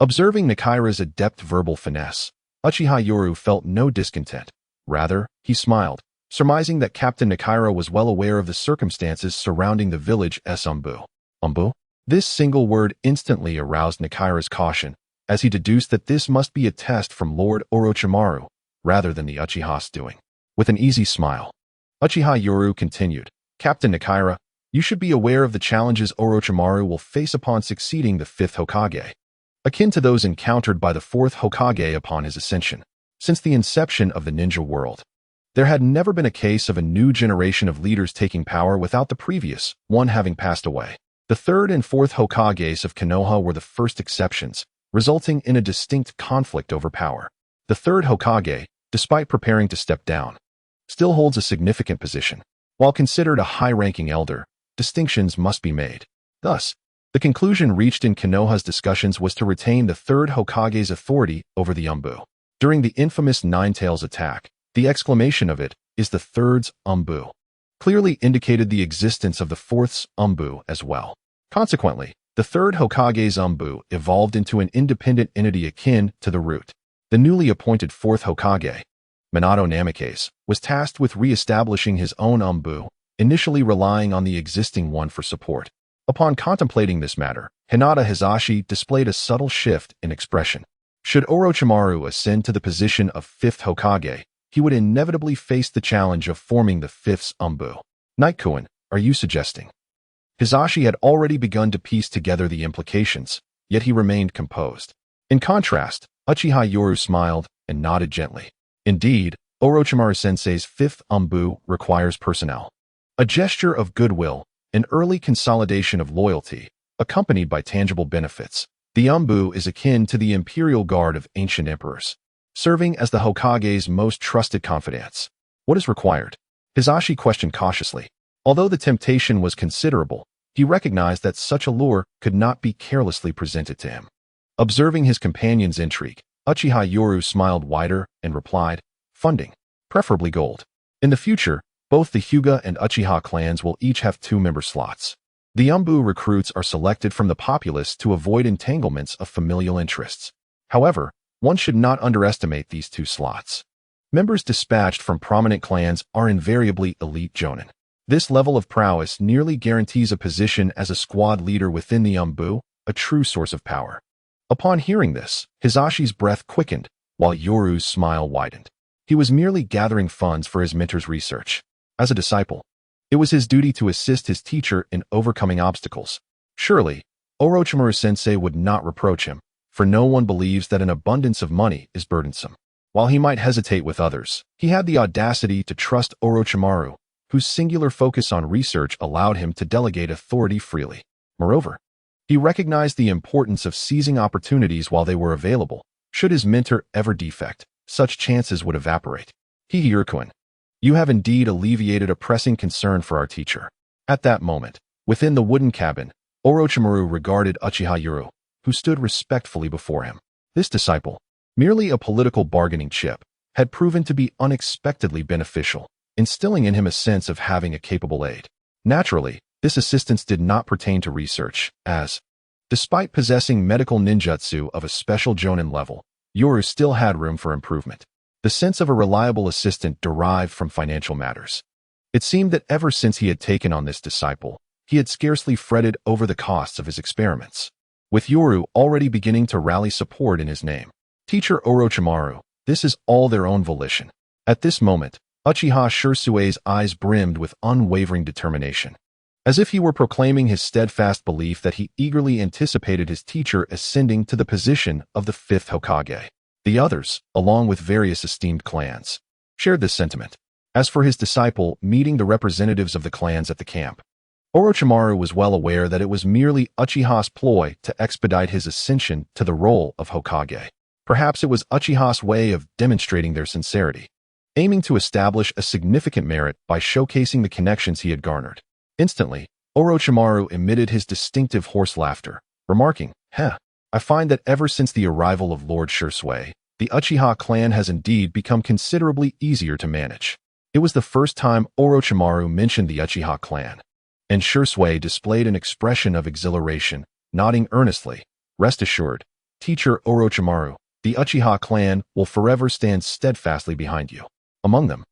Observing Nakaira's adept verbal finesse, Uchiha Yoru felt no discontent. Rather, he smiled, surmising that Captain Nakaira was well aware of the circumstances surrounding the village's umbu. Umbu? This single word instantly aroused Nakaira's caution, as he deduced that this must be a test from Lord Orochimaru, rather than the Uchiha's doing. With an easy smile, Uchiha Yoru continued, Captain Nakaira, you should be aware of the challenges Orochimaru will face upon succeeding the 5th Hokage, akin to those encountered by the 4th Hokage upon his ascension. Since the inception of the ninja world, there had never been a case of a new generation of leaders taking power without the previous one having passed away. The 3rd and 4th Hokages of Konoha were the first exceptions, resulting in a distinct conflict over power. The 3rd Hokage, despite preparing to step down, still holds a significant position. While considered a high-ranking elder, distinctions must be made. Thus, the conclusion reached in Konoha's discussions was to retain the 3rd Hokage's authority over the umbu. During the infamous Nine-Tails attack, the exclamation of it is the 3rd's umbu clearly indicated the existence of the 4th's umbu as well. Consequently, the 3rd Hokage's umbu evolved into an independent entity akin to the root. The newly appointed 4th Hokage, Minato Namikaze, was tasked with re-establishing his own umbu, initially relying on the existing one for support. Upon contemplating this matter, Hinata Hisashi displayed a subtle shift in expression. Should Orochimaru ascend to the position of 5th Hokage, he would inevitably face the challenge of forming the 5th's umbu. Night-kun, are you suggesting? Hisashi had already begun to piece together the implications, yet he remained composed. In contrast, Uchiha Yoru smiled and nodded gently. Indeed, Orochimaru-sensei's 5th umbu requires personnel. A gesture of goodwill, an early consolidation of loyalty, accompanied by tangible benefits. The umbu is akin to the imperial guard of ancient emperors, serving as the Hokage's most trusted confidants. What is required? Hisashi questioned cautiously. Although the temptation was considerable, he recognized that such a lure could not be carelessly presented to him. Observing his companion's intrigue, Uchiha Yoru smiled wider and replied, funding, preferably gold. In the future, both the Hyuga and Uchiha clans will each have 2 member slots. The umbu recruits are selected from the populace to avoid entanglements of familial interests. However, one should not underestimate these 2 slots. Members dispatched from prominent clans are invariably elite jonin. This level of prowess nearly guarantees a position as a squad leader within the umbu, a true source of power. Upon hearing this, Hisashi's breath quickened, while Yoru's smile widened. He was merely gathering funds for his mentor's research. As a disciple, it was his duty to assist his teacher in overcoming obstacles. Surely, Orochimaru-sensei would not reproach him, for no one believes that an abundance of money is burdensome. While he might hesitate with others, he had the audacity to trust Orochimaru, whose singular focus on research allowed him to delegate authority freely. Moreover, he recognized the importance of seizing opportunities while they were available. Should his mentor ever defect, such chances would evaporate. Hihirikun, you have indeed alleviated a pressing concern for our teacher. At that moment, within the wooden cabin, Orochimaru regarded Uchiha Yoru, who stood respectfully before him. This disciple, merely a political bargaining chip, had proven to be unexpectedly beneficial, instilling in him a sense of having a capable aide. Naturally, this assistance did not pertain to research, as, despite possessing medical ninjutsu of a special jonin level, Yoru still had room for improvement. The sense of a reliable assistant derived from financial matters. It seemed that ever since he had taken on this disciple, he had scarcely fretted over the costs of his experiments. With Yoru already beginning to rally support in his name, Teacher Orochimaru, this is all their own volition. At this moment, Uchiha Shisui's eyes brimmed with unwavering determination, as if he were proclaiming his steadfast belief that he eagerly anticipated his teacher ascending to the position of the 5th Hokage. The others, along with various esteemed clans, shared this sentiment. As for his disciple meeting the representatives of the clans at the camp, Orochimaru was well aware that it was merely Uchiha's ploy to expedite his ascension to the role of Hokage. Perhaps it was Uchiha's way of demonstrating their sincerity, aiming to establish a significant merit by showcasing the connections he had garnered. Instantly, Orochimaru emitted his distinctive hoarse laughter, remarking, I find that ever since the arrival of Lord Shisui, the Uchiha clan has indeed become considerably easier to manage. It was the first time Orochimaru mentioned the Uchiha clan, and Shisui displayed an expression of exhilaration, nodding earnestly. Rest assured, Teacher Orochimaru, the Uchiha clan will forever stand steadfastly behind you. Among them,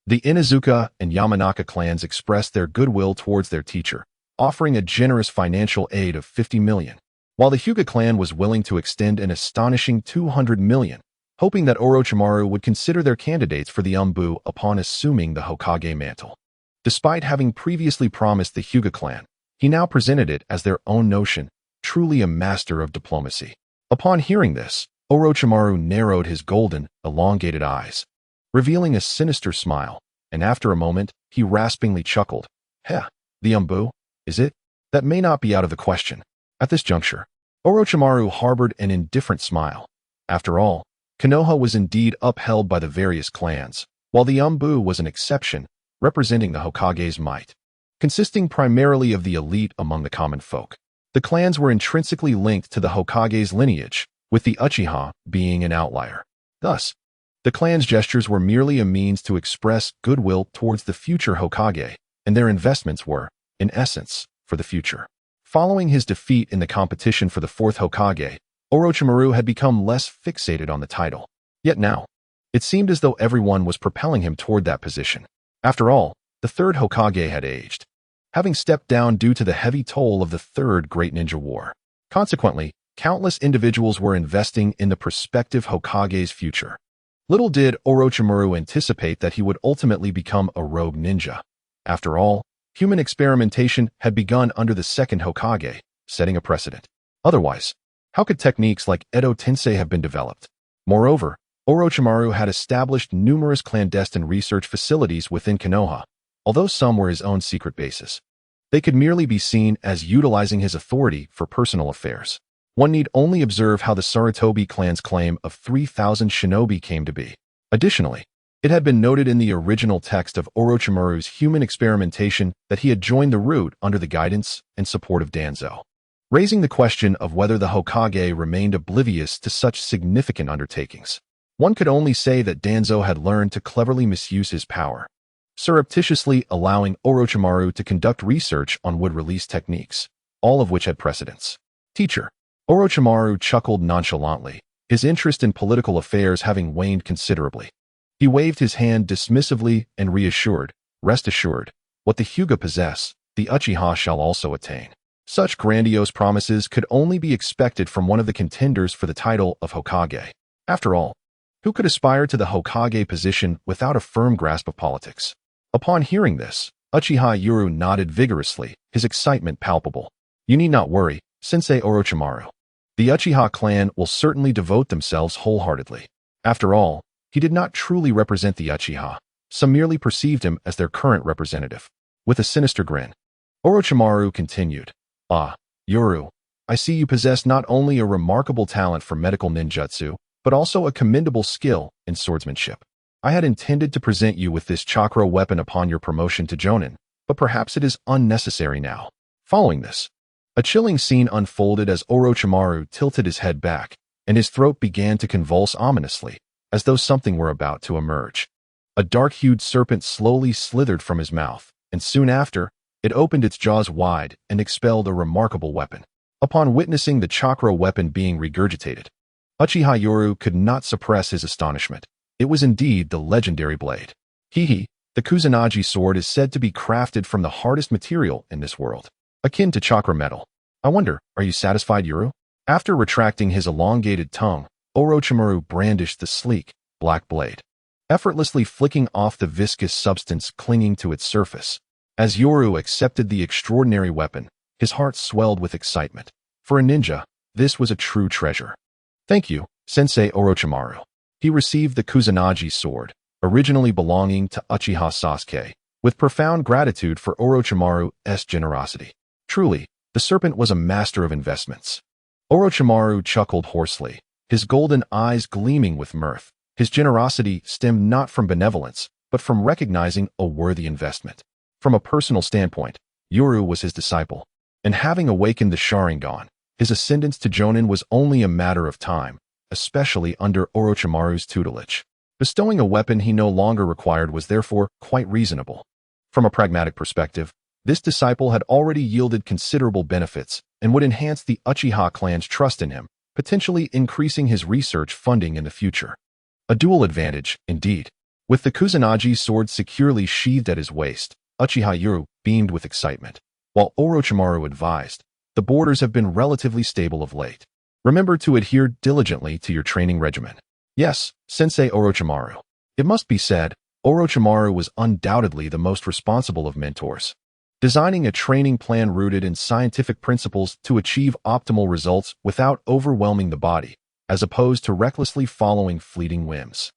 the Inuzuka and Yamanaka clans expressed their goodwill towards their teacher, offering a generous financial aid of 50 million, while the Hyuga clan was willing to extend an astonishing 200 million, hoping that Orochimaru would consider their candidates for the Umbu upon assuming the Hokage mantle. Despite having previously promised the Hyuga clan, he now presented it as their own notion, truly a master of diplomacy. Upon hearing this, Orochimaru narrowed his golden, elongated eyes, revealing a sinister smile, and after a moment, he raspingly chuckled. Heh, the Umbu, is it? That may not be out of the question. At this juncture, Orochimaru harbored an indifferent smile. After all, Konoha was indeed upheld by the various clans, while the Umbu was an exception, representing the Hokage's might. Consisting primarily of the elite among the common folk, the clans were intrinsically linked to the Hokage's lineage, with the Uchiha being an outlier. Thus, the clan's gestures were merely a means to express goodwill towards the future Hokage, and their investments were, in essence, for the future. Following his defeat in the competition for the fourth Hokage, Orochimaru had become less fixated on the title. Yet now, it seemed as though everyone was propelling him toward that position. After all, the third Hokage had aged, having stepped down due to the heavy toll of the Third Great Ninja War. Consequently, countless individuals were investing in the prospective Hokage's future. Little did Orochimaru anticipate that he would ultimately become a rogue ninja. After all, human experimentation had begun under the second Hokage, setting a precedent. Otherwise, how could techniques like Edo Tensei have been developed? Moreover, Orochimaru had established numerous clandestine research facilities within Konoha, although some were his own secret bases. They could merely be seen as utilizing his authority for personal affairs. One need only observe how the Sarutobi clan's claim of 3,000 shinobi came to be. Additionally, it had been noted in the original text of Orochimaru's human experimentation that he had joined the route under the guidance and support of Danzo, raising the question of whether the Hokage remained oblivious to such significant undertakings. One could only say that Danzo had learned to cleverly misuse his power, surreptitiously allowing Orochimaru to conduct research on wood-release techniques, all of which had precedence. Teacher, Orochimaru chuckled nonchalantly, his interest in political affairs having waned considerably. He waved his hand dismissively and reassured, rest assured, what the Hyuga possess, the Uchiha shall also attain. Such grandiose promises could only be expected from one of the contenders for the title of Hokage. After all, who could aspire to the Hokage position without a firm grasp of politics? Upon hearing this, Uchiha Yuru nodded vigorously, his excitement palpable. You need not worry, Sensei Orochimaru. The Uchiha clan will certainly devote themselves wholeheartedly. After all, he did not truly represent the Uchiha. Some merely perceived him as their current representative. With a sinister grin, Orochimaru continued, Ah, Yuru, I see you possess not only a remarkable talent for medical ninjutsu, but also a commendable skill in swordsmanship. I had intended to present you with this chakra weapon upon your promotion to Jonin, but perhaps it is unnecessary now. Following this, a chilling scene unfolded as Orochimaru tilted his head back, and his throat began to convulse ominously, as though something were about to emerge. A dark-hued serpent slowly slithered from his mouth, and soon after, it opened its jaws wide and expelled a remarkable weapon. Upon witnessing the chakra weapon being regurgitated, Uchiha Yoru could not suppress his astonishment. It was indeed the legendary blade. The Kusanagi sword is said to be crafted from the hardest material in this world, akin to chakra metal. I wonder, are you satisfied, Yoru? After retracting his elongated tongue, Orochimaru brandished the sleek, black blade, effortlessly flicking off the viscous substance clinging to its surface. As Yoru accepted the extraordinary weapon, his heart swelled with excitement. For a ninja, this was a true treasure. Thank you, Sensei Orochimaru. He received the Kusanagi sword, originally belonging to Uchiha Sasuke, with profound gratitude for Orochimaru's generosity. Truly, the serpent was a master of investments. Orochimaru chuckled hoarsely, his golden eyes gleaming with mirth. His generosity stemmed not from benevolence, but from recognizing a worthy investment. From a personal standpoint, Yoru was his disciple, and having awakened the Sharingan, his ascendance to Jonin was only a matter of time, especially under Orochimaru's tutelage. Bestowing a weapon he no longer required was therefore quite reasonable. From a pragmatic perspective, this disciple had already yielded considerable benefits and would enhance the Uchiha clan's trust in him, potentially increasing his research funding in the future. A dual advantage, indeed. With the Kusanagi sword securely sheathed at his waist, Uchiha Yuru beamed with excitement. While Orochimaru advised, the borders have been relatively stable of late. Remember to adhere diligently to your training regimen. Yes, Sensei Orochimaru. It must be said, Orochimaru was undoubtedly the most responsible of mentors. Designing a training plan rooted in scientific principles to achieve optimal results without overwhelming the body, as opposed to recklessly following fleeting whims.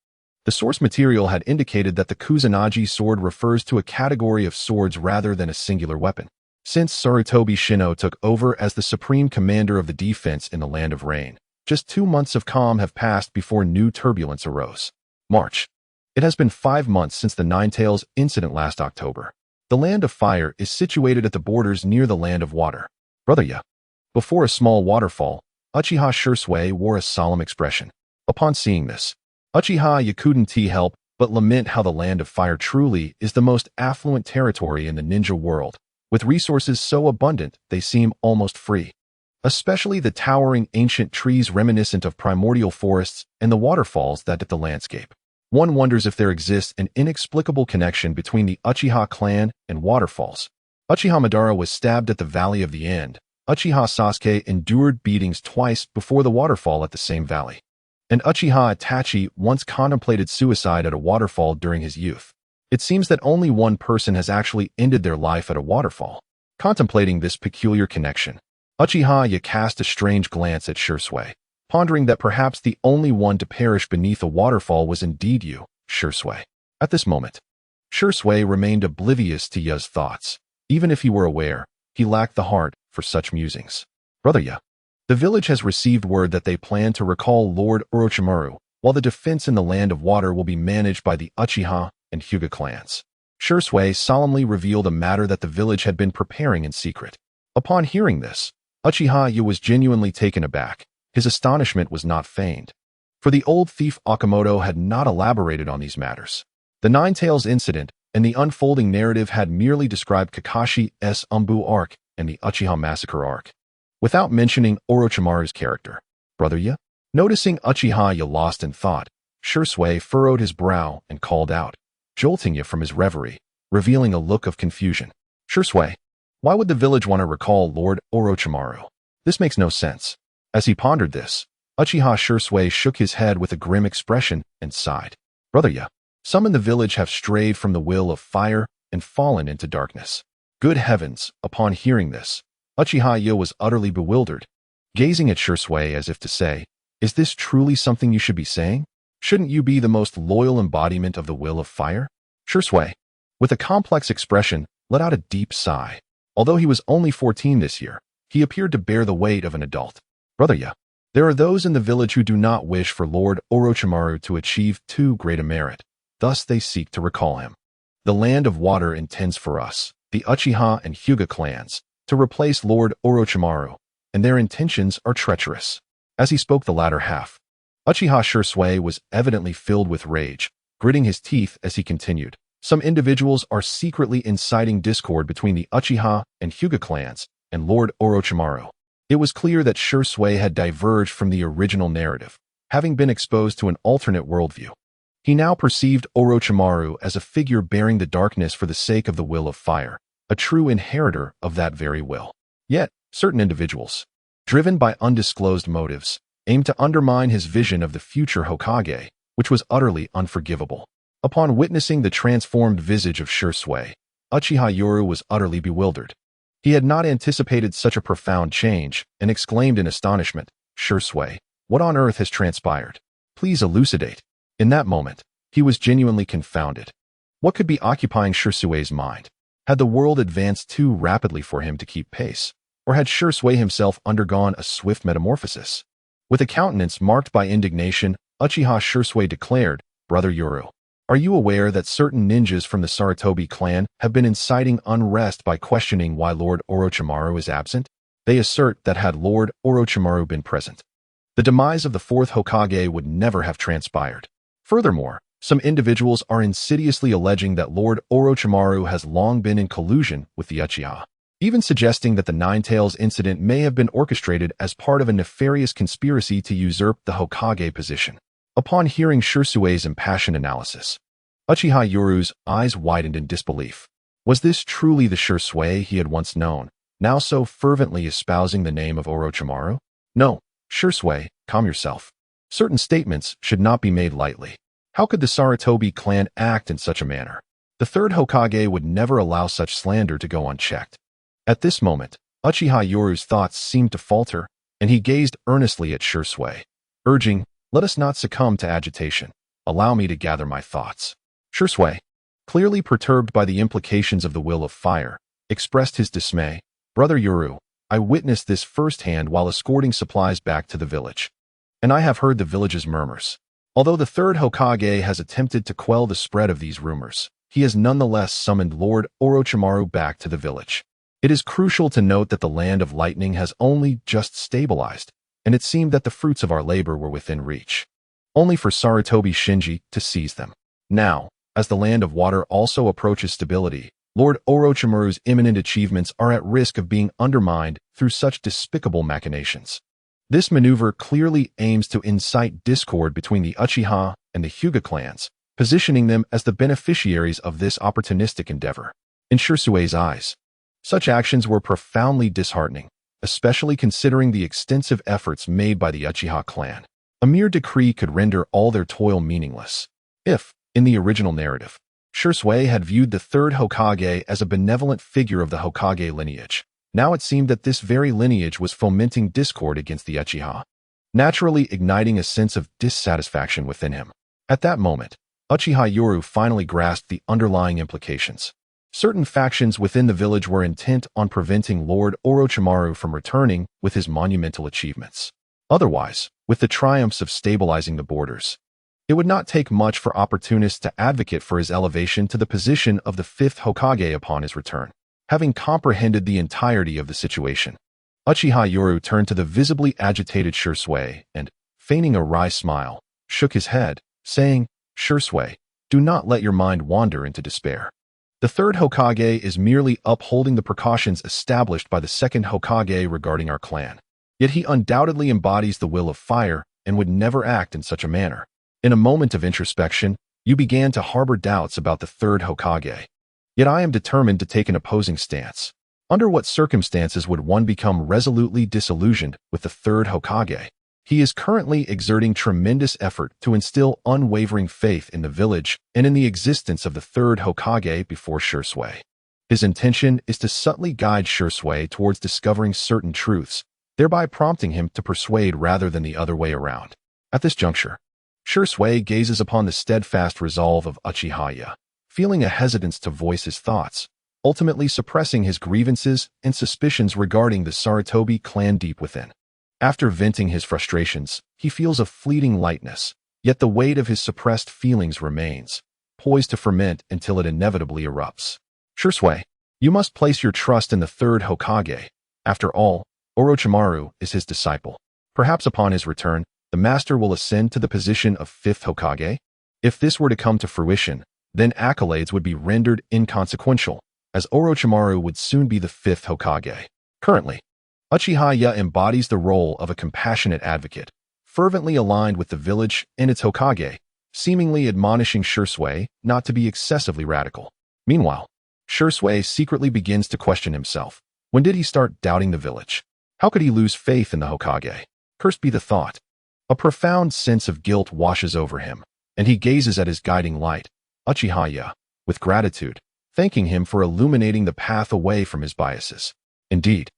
The source material had indicated that the Kusanagi sword refers to a category of swords rather than a singular weapon. Since Sarutobi Shino took over as the supreme commander of the defense in the Land of Rain, just 2 months of calm have passed before new turbulence arose. March. It has been 5 months since the Ninetales incident last October. The Land of Fire is situated at the borders near the Land of Water. Brother. Before a small waterfall, Uchiha Shisui wore a solemn expression. Upon seeing this, Uchiha couldn't help but lament how the Land of Fire truly is the most affluent territory in the ninja world, with resources so abundant they seem almost free. Especially the towering ancient trees reminiscent of primordial forests and the waterfalls that dip the landscape. One wonders if there exists an inexplicable connection between the Uchiha clan and waterfalls. Uchiha Madara was stabbed at the Valley of the End. Uchiha Sasuke endured beatings twice before the waterfall at the same valley. And Uchiha Itachi once contemplated suicide at a waterfall during his youth. It seems that only one person has actually ended their life at a waterfall. Contemplating this peculiar connection, Uchiha cast a strange glance at Shisui, pondering that perhaps the only one to perish beneath a waterfall was indeed Shisui. At this moment, Shisui remained oblivious to Ya's thoughts. Even if he were aware, he lacked the heart for such musings. Brother. The village has received word that they plan to recall Lord Orochimaru, while the defense in the Land of Water will be managed by the Uchiha and Hyuga clans. Shisui solemnly revealed a matter that the village had been preparing in secret. Upon hearing this, Uchiha was genuinely taken aback. His astonishment was not feigned. For the old thief Okamoto had not elaborated on these matters. The Ninetales incident and the unfolding narrative had merely described Kakashi's Umbu arc and the Uchiha massacre arc, without mentioning Orochimaru's character. Brother. Noticing Uchiha lost in thought, Shisui furrowed his brow and called out, jolting from his reverie, revealing a look of confusion. Shisui, why would the village want to recall Lord Orochimaru? This makes no sense. As he pondered this, Uchiha Shisui shook his head with a grim expression and sighed. Brother. Some in the village have strayed from the will of fire and fallen into darkness. Good heavens, upon hearing this, Uchiha was utterly bewildered, gazing at Shisui as if to say, is this truly something you should be saying? Shouldn't you be the most loyal embodiment of the will of fire? Shisui, with a complex expression, let out a deep sigh. Although he was only 14 this year, he appeared to bear the weight of an adult. Brother. There are those in the village who do not wish for Lord Orochimaru to achieve too great a merit. Thus they seek to recall him. The Land of Water intends for us, the Uchiha and Hyuga clans, to replace Lord Orochimaru, and their intentions are treacherous. As he spoke the latter half, Uchiha Shisui was evidently filled with rage, gritting his teeth as he continued. Some individuals are secretly inciting discord between the Uchiha and Hyuga clans and Lord Orochimaru. It was clear that Shisui had diverged from the original narrative, having been exposed to an alternate worldview. He now perceived Orochimaru as a figure bearing the darkness for the sake of the will of fire, a true inheritor of that very will. Yet, certain individuals, driven by undisclosed motives, aimed to undermine his vision of the future Hokage, which was utterly unforgivable. Upon witnessing the transformed visage of Shisui, Uchiha Yuru was utterly bewildered. He had not anticipated such a profound change and exclaimed in astonishment, Shisui, what on earth has transpired? Please elucidate. In that moment, he was genuinely confounded. What could be occupying Shisui's mind? Had the world advanced too rapidly for him to keep pace? Or had Shisui himself undergone a swift metamorphosis? With a countenance marked by indignation, Uchiha Shisui declared, Brother Yuru, are you aware that certain ninjas from the Sarutobi clan have been inciting unrest by questioning why Lord Orochimaru is absent? They assert that had Lord Orochimaru been present, the demise of the fourth Hokage would never have transpired. Furthermore, some individuals are insidiously alleging that Lord Orochimaru has long been in collusion with the Uchiha. even suggesting that the Nine-Tails incident may have been orchestrated as part of a nefarious conspiracy to usurp the Hokage position. Upon hearing Shisui's impassioned analysis, Uchiha Yoru's eyes widened in disbelief. Was this truly the Shisui he had once known, now so fervently espousing the name of Orochimaru? No, Shisui, calm yourself. Certain statements should not be made lightly. How could the Sarutobi clan act in such a manner? The Third Hokage would never allow such slander to go unchecked. At this moment, Uchiha Yoru's thoughts seemed to falter, and he gazed earnestly at Shisui, urging, "Let us not succumb to agitation. Allow me to gather my thoughts." Shisui, clearly perturbed by the implications of the will of fire, expressed his dismay. "Brother Yoru, I witnessed this firsthand while escorting supplies back to the village. And I have heard the village's murmurs. Although the Third Hokage has attempted to quell the spread of these rumors, he has nonetheless summoned Lord Orochimaru back to the village. It is crucial to note that the Land of Lightning has only just stabilized, and it seemed that the fruits of our labor were within reach. Only for Sarutobi Shinji to seize them. Now, as the Land of Water also approaches stability, Lord Orochimaru's imminent achievements are at risk of being undermined through such despicable machinations. This maneuver clearly aims to incite discord between the Uchiha and the Hyuga clans, positioning them as the beneficiaries of this opportunistic endeavor. In Shisui's eyes, such actions were profoundly disheartening, especially considering the extensive efforts made by the Uchiha clan. A mere decree could render all their toil meaningless. If, in the original narrative, Shisui had viewed the Third Hokage as a benevolent figure of the Hokage lineage, now it seemed that this very lineage was fomenting discord against the Uchiha, naturally igniting a sense of dissatisfaction within him. At that moment, Uchiha Yoru finally grasped the underlying implications. Certain factions within the village were intent on preventing Lord Orochimaru from returning with his monumental achievements. Otherwise, with the triumphs of stabilizing the borders, it would not take much for opportunists to advocate for his elevation to the position of the fifth Hokage upon his return. Having comprehended the entirety of the situation, Uchiha Yoru turned to the visibly agitated Shisui and, feigning a wry smile, shook his head, saying, "Shisui, do not let your mind wander into despair. The Third Hokage is merely upholding the precautions established by the Second Hokage regarding our clan. Yet he undoubtedly embodies the will of fire and would never act in such a manner. In a moment of introspection, you began to harbor doubts about the Third Hokage. Yet I am determined to take an opposing stance. Under what circumstances would one become resolutely disillusioned with the Third Hokage? He is currently exerting tremendous effort to instill unwavering faith in the village and in the existence of the Third Hokage before Shisui. His intention is to subtly guide Shisui towards discovering certain truths, thereby prompting him to persuade rather than the other way around. At this juncture, Shisui gazes upon the steadfast resolve of Uchiha, feeling a hesitance to voice his thoughts, ultimately suppressing his grievances and suspicions regarding the Sarutobi clan deep within. After venting his frustrations, he feels a fleeting lightness, yet the weight of his suppressed feelings remains, poised to ferment until it inevitably erupts. Shisui, you must place your trust in the Third Hokage. After all, Orochimaru is his disciple. Perhaps upon his return, the master will ascend to the position of fifth Hokage? If this were to come to fruition, then accolades would be rendered inconsequential, as Orochimaru would soon be the fifth Hokage. Currently, Uchiha embodies the role of a compassionate advocate, fervently aligned with the village and its Hokage, seemingly admonishing Shisui not to be excessively radical. Meanwhile, Shisui secretly begins to question himself. When did he start doubting the village? How could he lose faith in the Hokage? Cursed be the thought. A profound sense of guilt washes over him, and he gazes at his guiding light, Uchiha, with gratitude, thanking him for illuminating the path away from his biases. Indeed,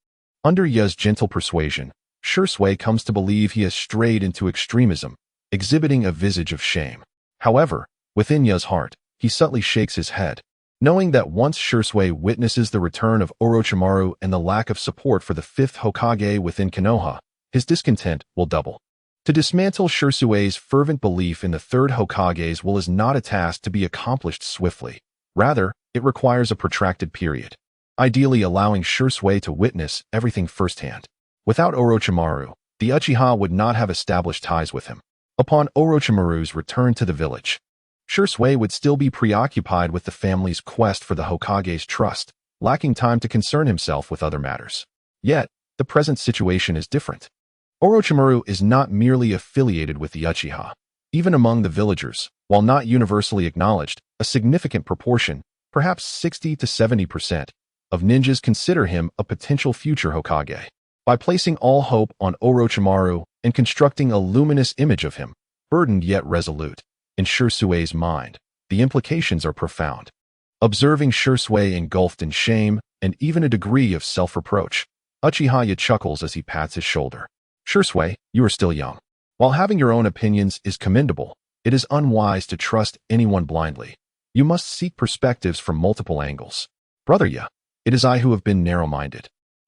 under Ya's gentle persuasion, Shisui comes to believe he has strayed into extremism, exhibiting a visage of shame. However, within Ya's heart, he subtly shakes his head, knowing that once Shisui witnesses the return of Orochimaru and the lack of support for the fifth Hokage within Konoha, his discontent will double. To dismantle Shisui's fervent belief in the Third Hokage's will is not a task to be accomplished swiftly. Rather, it requires a protracted period, ideally allowing Shisui to witness everything firsthand. Without Orochimaru, the Uchiha would not have established ties with him. Upon Orochimaru's return to the village, Shisui would still be preoccupied with the family's quest for the Hokage's trust, lacking time to concern himself with other matters. Yet, the present situation is different. Orochimaru is not merely affiliated with the Uchiha. Even among the villagers, while not universally acknowledged, a significant proportion, perhaps 60 to 70%, of ninjas consider him a potential future Hokage. By placing all hope on Orochimaru and constructing a luminous image of him, burdened yet resolute, in Shisui's mind, the implications are profound. Observing Shisui engulfed in shame and even a degree of self-reproach, Uchiha chuckles as he pats his shoulder. Shisui, you are still young. While having your own opinions is commendable, it is unwise to trust anyone blindly. You must seek perspectives from multiple angles. Brother Ya, it is I who have been narrow-minded.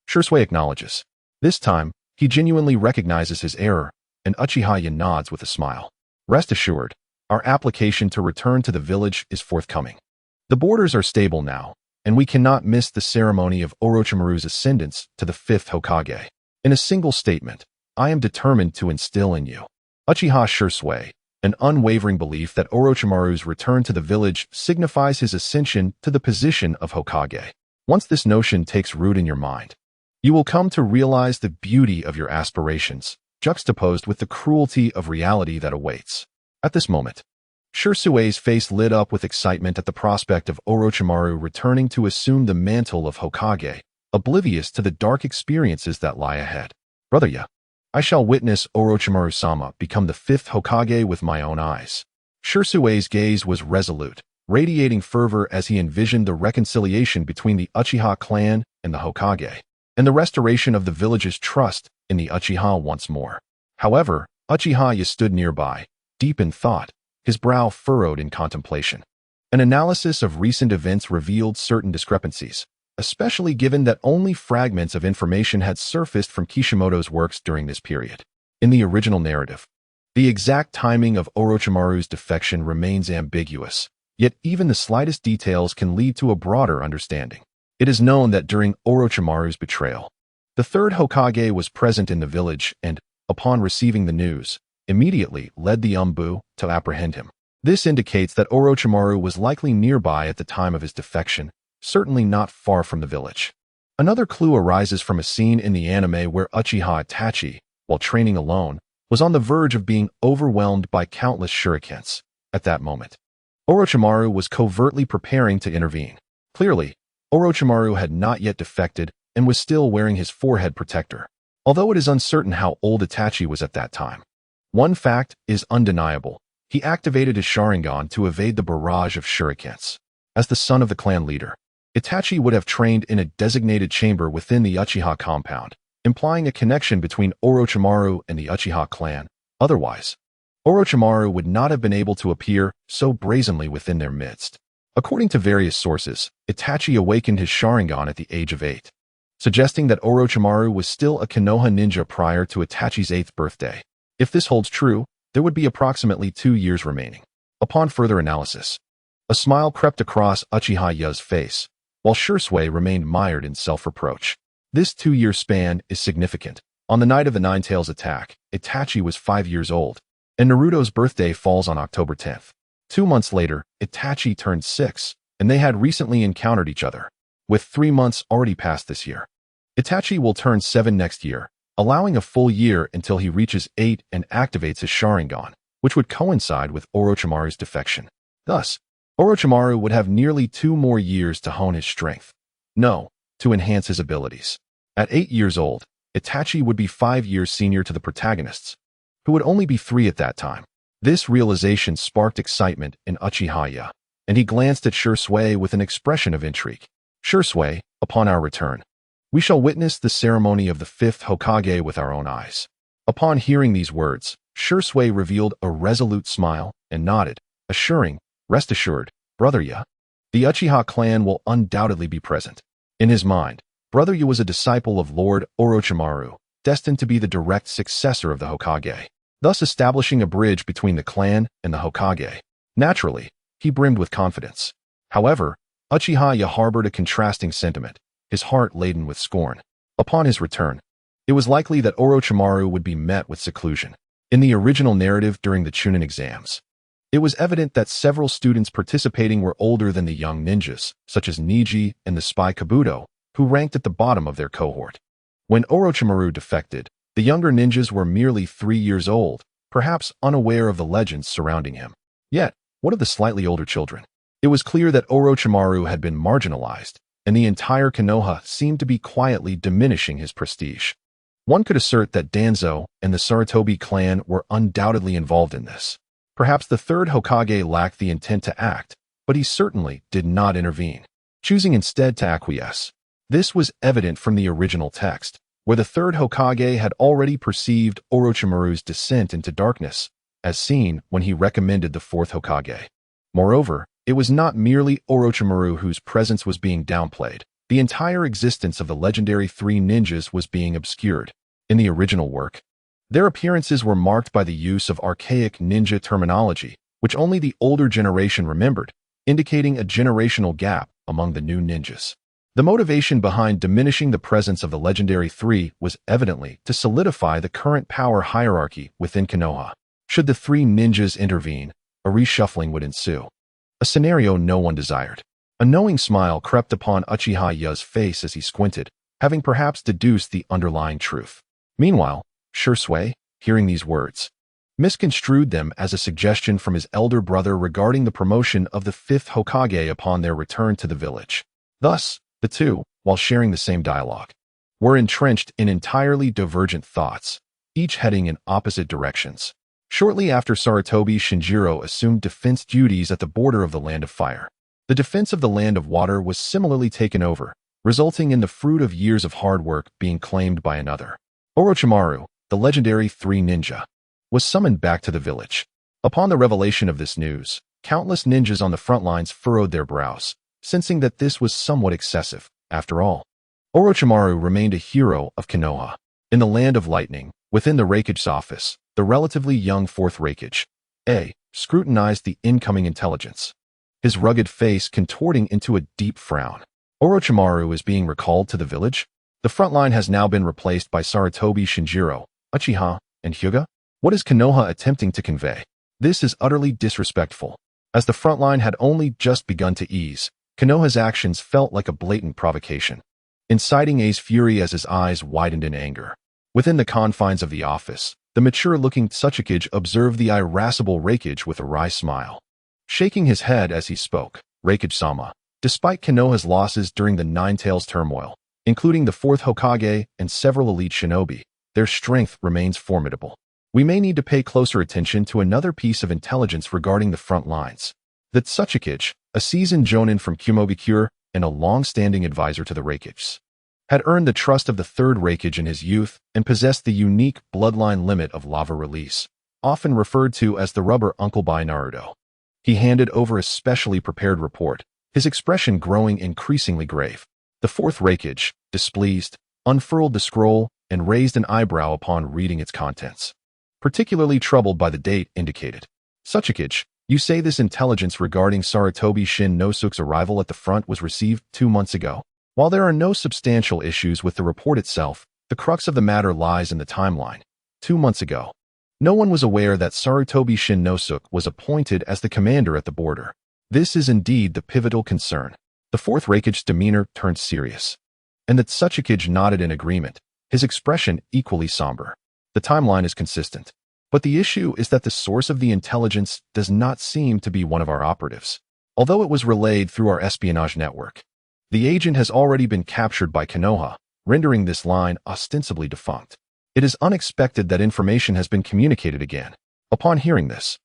Shisui acknowledges. This time, he genuinely recognizes his error, and Uchiha nods with a smile. Rest assured, our application to return to the village is forthcoming. The borders are stable now, and we cannot miss the ceremony of Orochimaru's ascendance to the 5th Hokage. In a single statement, I am determined to instill in you, Uchiha Shisui, an unwavering belief that Orochimaru's return to the village signifies his ascension to the position of Hokage. Once this notion takes root in your mind, you will come to realize the beauty of your aspirations, juxtaposed with the cruelty of reality that awaits. At this moment, Shisui's face lit up with excitement at the prospect of Orochimaru returning to assume the mantle of Hokage, oblivious to the dark experiences that lie ahead. Brother Ya, I shall witness Orochimaru-sama become the 5th Hokage with my own eyes. Shisui's gaze was resolute, radiating fervor as he envisioned the reconciliation between the Uchiha clan and the Hokage, and the restoration of the village's trust in the Uchiha once more. However, Uchiha stood nearby, deep in thought, his brow furrowed in contemplation. An analysis of recent events revealed certain discrepancies, especially given that only fragments of information had surfaced from Kishimoto's works during this period. In the original narrative, the exact timing of Orochimaru's defection remains ambiguous, yet even the slightest details can lead to a broader understanding. It is known that during Orochimaru's betrayal, the 3rd Hokage was present in the village and, upon receiving the news, immediately led the Umbu to apprehend him. This indicates that Orochimaru was likely nearby at the time of his defection, certainly not far from the village. Another clue arises from a scene in the anime where Uchiha Itachi, while training alone, was on the verge of being overwhelmed by countless shurikens. At that moment, Orochimaru was covertly preparing to intervene. Clearly, Orochimaru had not yet defected and was still wearing his forehead protector, although it is uncertain how old Itachi was at that time. One fact is undeniable. He activated his Sharingan to evade the barrage of shurikens. As the son of the clan leader, Itachi would have trained in a designated chamber within the Uchiha compound, implying a connection between Orochimaru and the Uchiha clan. Otherwise, Orochimaru would not have been able to appear so brazenly within their midst. According to various sources, Itachi awakened his Sharingan at the age of 8, suggesting that Orochimaru was still a Konoha ninja prior to Itachi's 8th birthday. If this holds true, there would be approximately 2 years remaining. Upon further analysis, a smile crept across Uchiha's face, while Shisui remained mired in self-reproach. This 2-year span is significant. On the night of the Nine-Tails attack, Itachi was 5 years old, and Naruto's birthday falls on October 10th. 2 months later, Itachi turned 6, and they had recently encountered each other. With 3 months already passed this year, Itachi will turn 7 next year, allowing a full year until he reaches 8 and activates his Sharingan, which would coincide with Orochimaru's defection. Thus, Orochimaru would have nearly 2 more years to hone his strength. No, to enhance his abilities. At 8 years old, Itachi would be 5 years senior to the protagonists, who would only be 3 at that time. This realization sparked excitement in Uchiha, and he glanced at Shisui with an expression of intrigue. Shisui, upon our return, we shall witness the ceremony of the 5th Hokage with our own eyes. Upon hearing these words, Shisui revealed a resolute smile and nodded, assuring, rest assured, Brother Ya, the Uchiha clan will undoubtedly be present. In his mind, Brother Ya was a disciple of Lord Orochimaru, destined to be the direct successor of the Hokage, thus establishing a bridge between the clan and the Hokage. Naturally, he brimmed with confidence. However, Uchiha harbored a contrasting sentiment, his heart laden with scorn. Upon his return, it was likely that Orochimaru would be met with seclusion. In the original narrative during the Chunin exams, It was evident that several students participating were older than the young ninjas, such as Niji and the spy Kabuto, who ranked at the bottom of their cohort. When Orochimaru defected, the younger ninjas were merely 3 years old, perhaps unaware of the legends surrounding him. Yet, what of the slightly older children? It was clear that Orochimaru had been marginalized, and the entire Konoha seemed to be quietly diminishing his prestige. One could assert that Danzo and the Sarutobi clan were undoubtedly involved in this. Perhaps the Third Hokage lacked the intent to act, but he certainly did not intervene, choosing instead to acquiesce. This was evident from the original text, where the Third Hokage had already perceived Orochimaru's descent into darkness, as seen when he recommended the Fourth Hokage. Moreover, it was not merely Orochimaru whose presence was being downplayed. The entire existence of the legendary three ninjas was being obscured. In the original work, their appearances were marked by the use of archaic ninja terminology, which only the older generation remembered, indicating a generational gap among the new ninjas. The motivation behind diminishing the presence of the legendary three was evidently to solidify the current power hierarchy within Konoha. Should the three ninjas intervene, a reshuffling would ensue. A scenario no one desired. A knowing smile crept upon Uchiha Ya's face as he squinted, having perhaps deduced the underlying truth. Meanwhile, Shisui, hearing these words, misconstrued them as a suggestion from his elder brother regarding the promotion of the fifth Hokage upon their return to the village. Thus, the two, while sharing the same dialogue, were entrenched in entirely divergent thoughts, each heading in opposite directions. Shortly after Sarutobi Shinjiro assumed defense duties at the border of the Land of Fire, the defense of the Land of Water was similarly taken over, resulting in the fruit of years of hard work being claimed by another. Orochimaru, the legendary three ninja, was summoned back to the village. Upon the revelation of this news, countless ninjas on the front lines furrowed their brows, sensing that this was somewhat excessive. After all, Orochimaru remained a hero of Konoha. In the Land of Lightning, within the Raikage's office, the relatively young fourth Raikage, scrutinized the incoming intelligence, his rugged face contorting into a deep frown. Orochimaru is being recalled to the village? The front line has now been replaced by Sarutobi Shinjiro, Uchiha, and Hyuga? What is Konoha attempting to convey? This is utterly disrespectful. As the front line had only just begun to ease, Konoha's actions felt like a blatant provocation, inciting A's fury as his eyes widened in anger. Within the confines of the office, the mature-looking Tsuchikage observed the irascible Raikage with a wry smile. Shaking his head as he spoke, Raikage-sama, despite Konoha's losses during the Nine Tails turmoil, including the fourth Hokage and several elite shinobi, their strength remains formidable. We may need to pay closer attention to another piece of intelligence regarding the front lines. The Tsuchikage, a seasoned jonin from Kumobikure and a long-standing advisor to the Raikages, had earned the trust of the third Raikage in his youth and possessed the unique bloodline limit of lava release, often referred to as the rubber uncle by Naruto. He handed over a specially prepared report, his expression growing increasingly grave. The fourth Raikage, displeased, unfurled the scroll and raised an eyebrow upon reading its contents. Particularly troubled by the date indicated. Tsuchikage, you say this intelligence regarding Sarutobi Shin-Nosuke's arrival at the front was received 2 months ago? While there are no substantial issues with the report itself, the crux of the matter lies in the timeline. 2 months ago, no one was aware that Sarutobi Shin-Nosuke was appointed as the commander at the border. This is indeed the pivotal concern. The fourth Raikage's demeanor turned serious, and the Tsuchikage nodded in agreement, his expression equally somber. The timeline is consistent, but the issue is that the source of the intelligence does not seem to be one of our operatives. Although it was relayed through our espionage network, the agent has already been captured by Konoha, rendering this line ostensibly defunct. It is unexpected that information has been communicated again. Upon hearing this,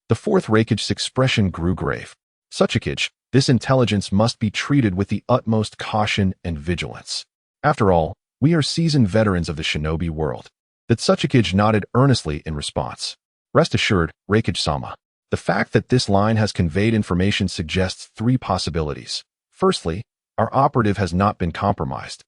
the fourth Raikage's expression grew grave. Tsuchikage, this intelligence must be treated with the utmost caution and vigilance. After all, we are seasoned veterans of the shinobi world. The Tsuchikage nodded earnestly in response. Rest assured, Raikage-sama, the fact that this line has conveyed information suggests 3 possibilities. Firstly, our operative has not been compromised,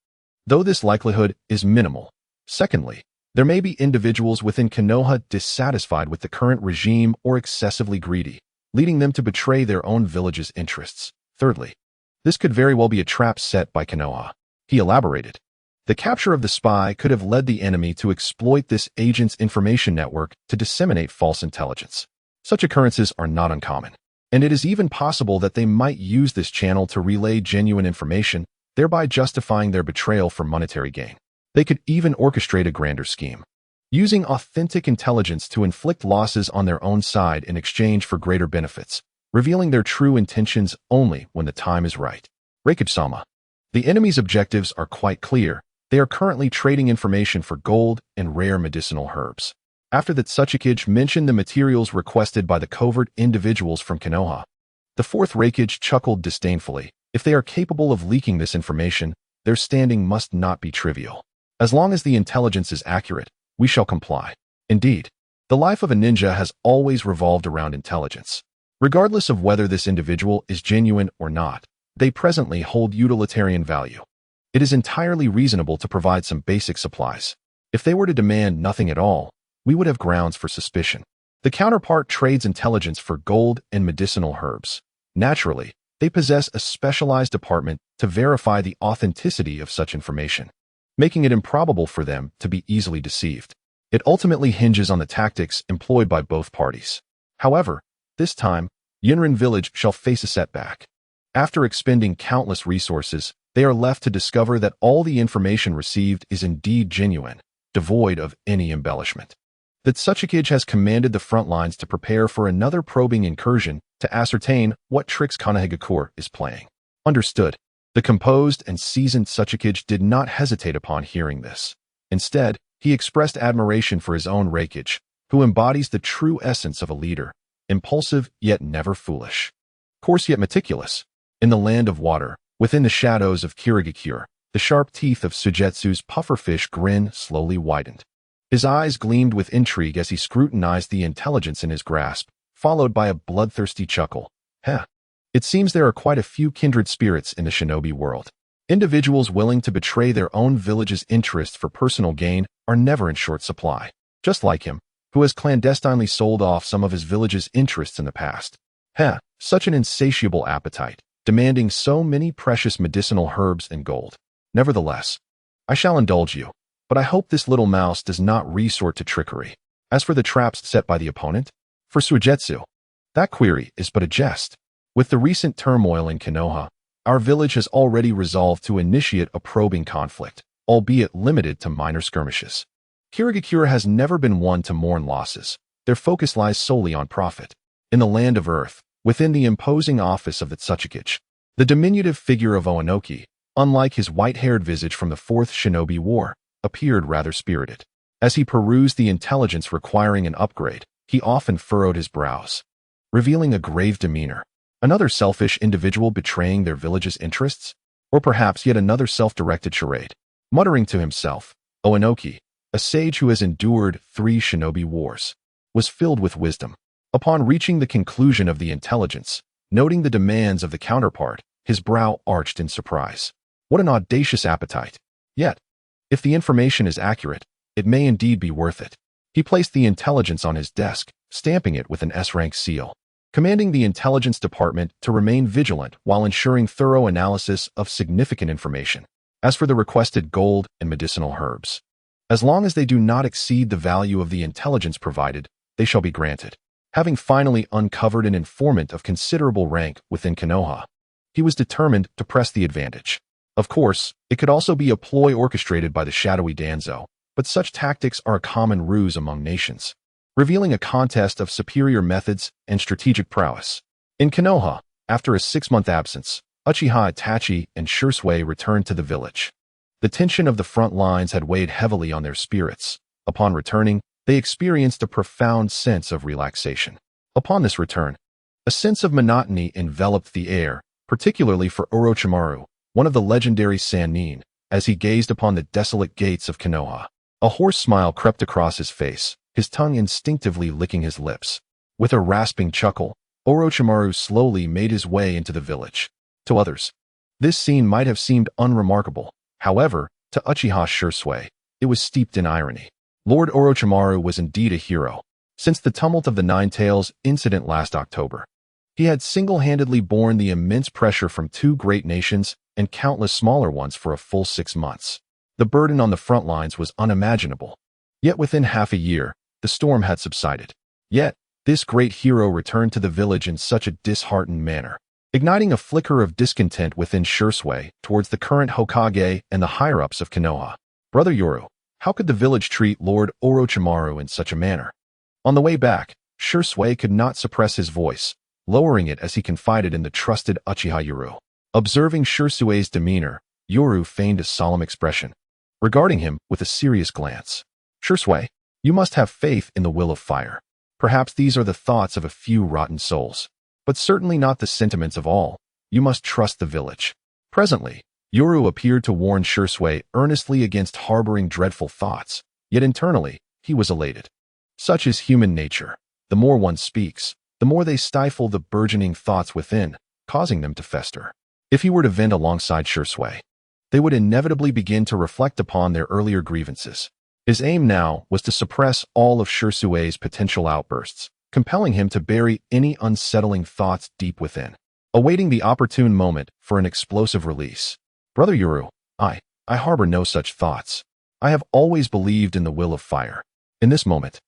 though this likelihood is minimal. Secondly, there may be individuals within Konoha dissatisfied with the current regime or excessively greedy, leading them to betray their own village's interests. Thirdly, this could very well be a trap set by Konoha. He elaborated. The capture of the spy could have led the enemy to exploit this agent's information network to disseminate false intelligence. Such occurrences are not uncommon, and it is even possible that they might use this channel to relay genuine information, thereby justifying their betrayal for monetary gain. They could even orchestrate a grander scheme, using authentic intelligence to inflict losses on their own side in exchange for greater benefits, revealing their true intentions only when the time is right. Hokage-sama. The enemy's objectives are quite clear. They are currently trading information for gold and rare medicinal herbs. After that Hokage mentioned the materials requested by the covert individuals from Konoha, the fourth Hokage chuckled disdainfully. If they are capable of leaking this information, their standing must not be trivial. As long as the intelligence is accurate, we shall comply. Indeed, the life of a ninja has always revolved around intelligence. Regardless of whether this individual is genuine or not, they presently hold utilitarian value. It is entirely reasonable to provide some basic supplies. If they were to demand nothing at all, we would have grounds for suspicion. The counterpart trades intelligence for gold and medicinal herbs. Naturally, they possess a specialized department to verify the authenticity of such information, making it improbable for them to be easily deceived. It ultimately hinges on the tactics employed by both parties. However, this time, Yunrin village shall face a setback. After expending countless resources, they are left to discover that all the information received is indeed genuine, devoid of any embellishment. That Hokage has commanded the front lines to prepare for another probing incursion to ascertain what tricks Konoha is playing. Understood. The composed and seasoned Hokage did not hesitate upon hearing this. Instead, he expressed admiration for his own Hokage, who embodies the true essence of a leader, impulsive yet never foolish, coarse yet meticulous. In the land of water, within the shadows of Kirigakure, the sharp teeth of Sujetsu's pufferfish grin slowly widened. His eyes gleamed with intrigue as he scrutinized the intelligence in his grasp, followed by a bloodthirsty chuckle. Heh. It seems there are quite a few kindred spirits in the shinobi world. Individuals willing to betray their own village's interests for personal gain are never in short supply. Just like him, who has clandestinely sold off some of his village's interests in the past. Such an insatiable appetite, demanding so many precious medicinal herbs and gold. Nevertheless, I shall indulge you, but I hope this little mouse does not resort to trickery. As for the traps set by the opponent, for Suigetsu, that query is but a jest. With the recent turmoil in Konoha, our village has already resolved to initiate a probing conflict, albeit limited to minor skirmishes. Kirigakure has never been one to mourn losses. Their focus lies solely on profit. In the land of Earth, within the imposing office of the Hokage, the diminutive figure of Onoki, unlike his white-haired visage from the Fourth Shinobi War, appeared rather spirited. As he perused the intelligence requiring an upgrade, he often furrowed his brows, revealing a grave demeanor. Another selfish individual betraying their village's interests? Or perhaps yet another self-directed charade? Muttering to himself, Onoki, a sage who has endured 3 shinobi wars, was filled with wisdom. Upon reaching the conclusion of the intelligence, noting the demands of the counterpart, his brow arched in surprise. What an audacious appetite! Yet, if the information is accurate, it may indeed be worth it. He placed the intelligence on his desk, stamping it with an S-rank seal, commanding the intelligence department to remain vigilant while ensuring thorough analysis of significant information. As for the requested gold and medicinal herbs, as long as they do not exceed the value of the intelligence provided, they shall be granted. Having finally uncovered an informant of considerable rank within Konoha, he was determined to press the advantage. Of course, it could also be a ploy orchestrated by the shadowy Danzo, but such tactics are a common ruse among nations, revealing a contest of superior methods and strategic prowess. In Konoha, after a 6-month absence, Uchiha Itachi and Shisui returned to the village. The tension of the front lines had weighed heavily on their spirits. Upon returning, they experienced a profound sense of relaxation. Upon this return, a sense of monotony enveloped the air, particularly for Orochimaru, one of the legendary Sannin, as he gazed upon the desolate gates of Konoha. A hoarse smile crept across his face, his tongue instinctively licking his lips. With a rasping chuckle, Orochimaru slowly made his way into the village. To others, this scene might have seemed unremarkable. However, to Uchiha Shisui, it was steeped in irony. Lord Orochimaru was indeed a hero. Since the tumult of the Nine Tails incident last October, he had single-handedly borne the immense pressure from 2 great nations and countless smaller ones for a full 6 months. The burden on the front lines was unimaginable. Yet within half a year, the storm had subsided. Yet, This great hero returned to the village in such a disheartened manner, igniting a flicker of discontent within Shisui towards the current Hokage and the higher-ups of Konoha. Brother Yoru, how could the village treat Lord Orochimaru in such a manner? On the way back, Shisui could not suppress his voice, lowering it as he confided in the trusted Uchiha Yoru. Observing Shisui's demeanor, Yoru feigned a solemn expression, regarding him with a serious glance. Shisui, you must have faith in the will of fire. Perhaps these are the thoughts of a few rotten souls, but certainly not the sentiments of all. You must trust the village. Presently, Yoru appeared to warn Shisui earnestly against harboring dreadful thoughts, yet internally, he was elated. Such is human nature. The more one speaks, the more they stifle the burgeoning thoughts within, causing them to fester. If he were to vent alongside Shisui, they would inevitably begin to reflect upon their earlier grievances. His aim now was to suppress all of Shisui's potential outbursts, compelling him to bury any unsettling thoughts deep within, awaiting the opportune moment for an explosive release. Brother Yoru, I harbor no such thoughts. I have always believed in the will of fire. In this moment,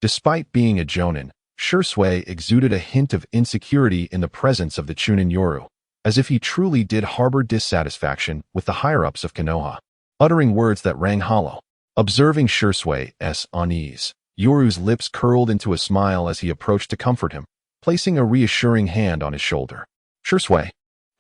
despite being a jonin, Shisui exuded a hint of insecurity in the presence of the Chunin Yoru, as if he truly did harbor dissatisfaction with the higher-ups of Konoha, uttering words that rang hollow. Observing Shisui's unease, Yoru's lips curled into a smile as he approached to comfort him, placing a reassuring hand on his shoulder. Shisui,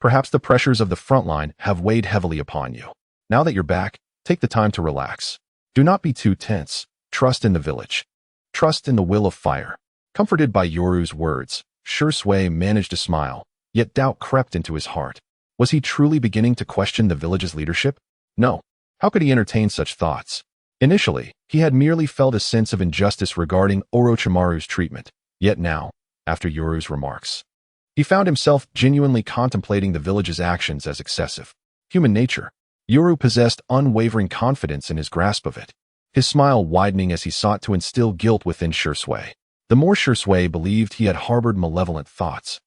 perhaps the pressures of the front line have weighed heavily upon you. Now that you're back, take the time to relax. Do not be too tense. Trust in the village. Trust in the will of fire. Comforted by Yoru's words, Shisui managed to smile, yet doubt crept into his heart. Was he truly beginning to question the village's leadership? No. How could he entertain such thoughts? Initially, he had merely felt a sense of injustice regarding Orochimaru's treatment, yet now, after Yoru's remarks, he found himself genuinely contemplating the village's actions as excessive. Human nature. Yoru possessed unwavering confidence in his grasp of it, his smile widening as he sought to instill guilt within Shisui. The more Shisui believed he had harbored malevolent thoughts,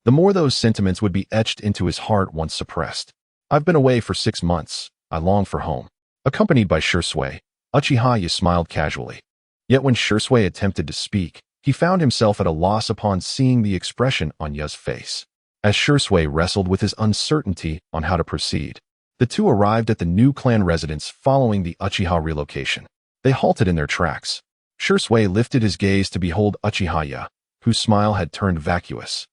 the more those sentiments would be etched into his heart once suppressed. I've been away for 6 months. I long for home. Accompanied by Shisui, Uchiha smiled casually. Yet when Shisui attempted to speak, he found himself at a loss upon seeing the expression on Ya's face. As Shisui wrestled with his uncertainty on how to proceed, the two arrived at the new clan residence following the Uchiha relocation. They halted in their tracks. Shisui lifted his gaze to behold Uchiha, whose smile had turned vacuous,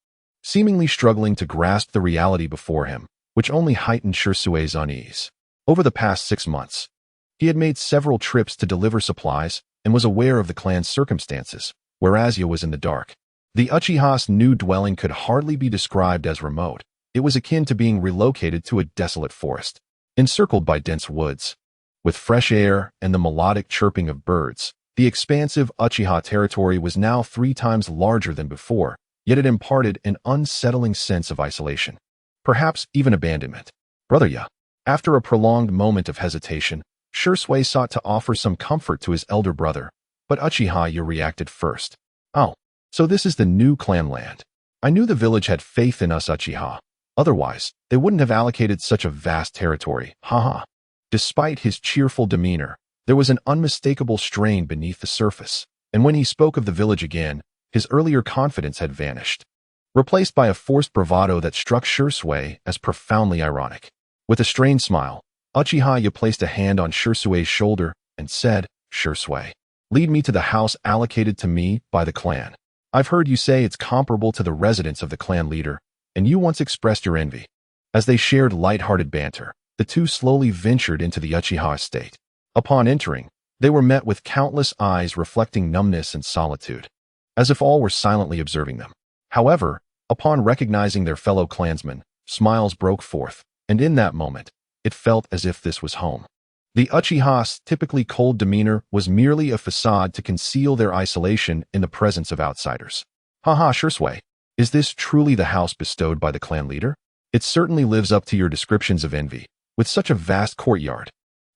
seemingly struggling to grasp the reality before him, which only heightened Shisui's unease. Over the past 6 months, he had made several trips to deliver supplies and was aware of the clan's circumstances, whereas Ya was in the dark. The Uchiha's new dwelling could hardly be described as remote. It was akin to being relocated to a desolate forest, encircled by dense woods. With fresh air and the melodic chirping of birds, the expansive Uchiha territory was now 3 times larger than before, yet it imparted an unsettling sense of isolation, perhaps even abandonment. Brother Ya, after a prolonged moment of hesitation, Shisui sought to offer some comfort to his elder brother, but Uchiha reacted first. Oh, so this is the new clan land. I knew the village had faith in us, Uchiha. Otherwise, they wouldn't have allocated such a vast territory, haha. Despite his cheerful demeanor, there was an unmistakable strain beneath the surface, and when he spoke of the village again, his earlier confidence had vanished, replaced by a forced bravado that struck Shisui as profoundly ironic. With a strained smile, Uchiha placed a hand on Shisui's shoulder and said, Shisui, lead me to the house allocated to me by the clan. I've heard you say it's comparable to the residence of the clan leader, and you once expressed your envy. As they shared light-hearted banter, the two slowly ventured into the Uchiha estate. Upon entering, they were met with countless eyes reflecting numbness and solitude, as if all were silently observing them. However, upon recognizing their fellow clansmen, smiles broke forth, and in that moment, it felt as if this was home. The Uchiha's typically cold demeanor was merely a facade to conceal their isolation in the presence of outsiders. Haha, Shisui, is this truly the house bestowed by the clan leader? It certainly lives up to your descriptions of envy, with such a vast courtyard.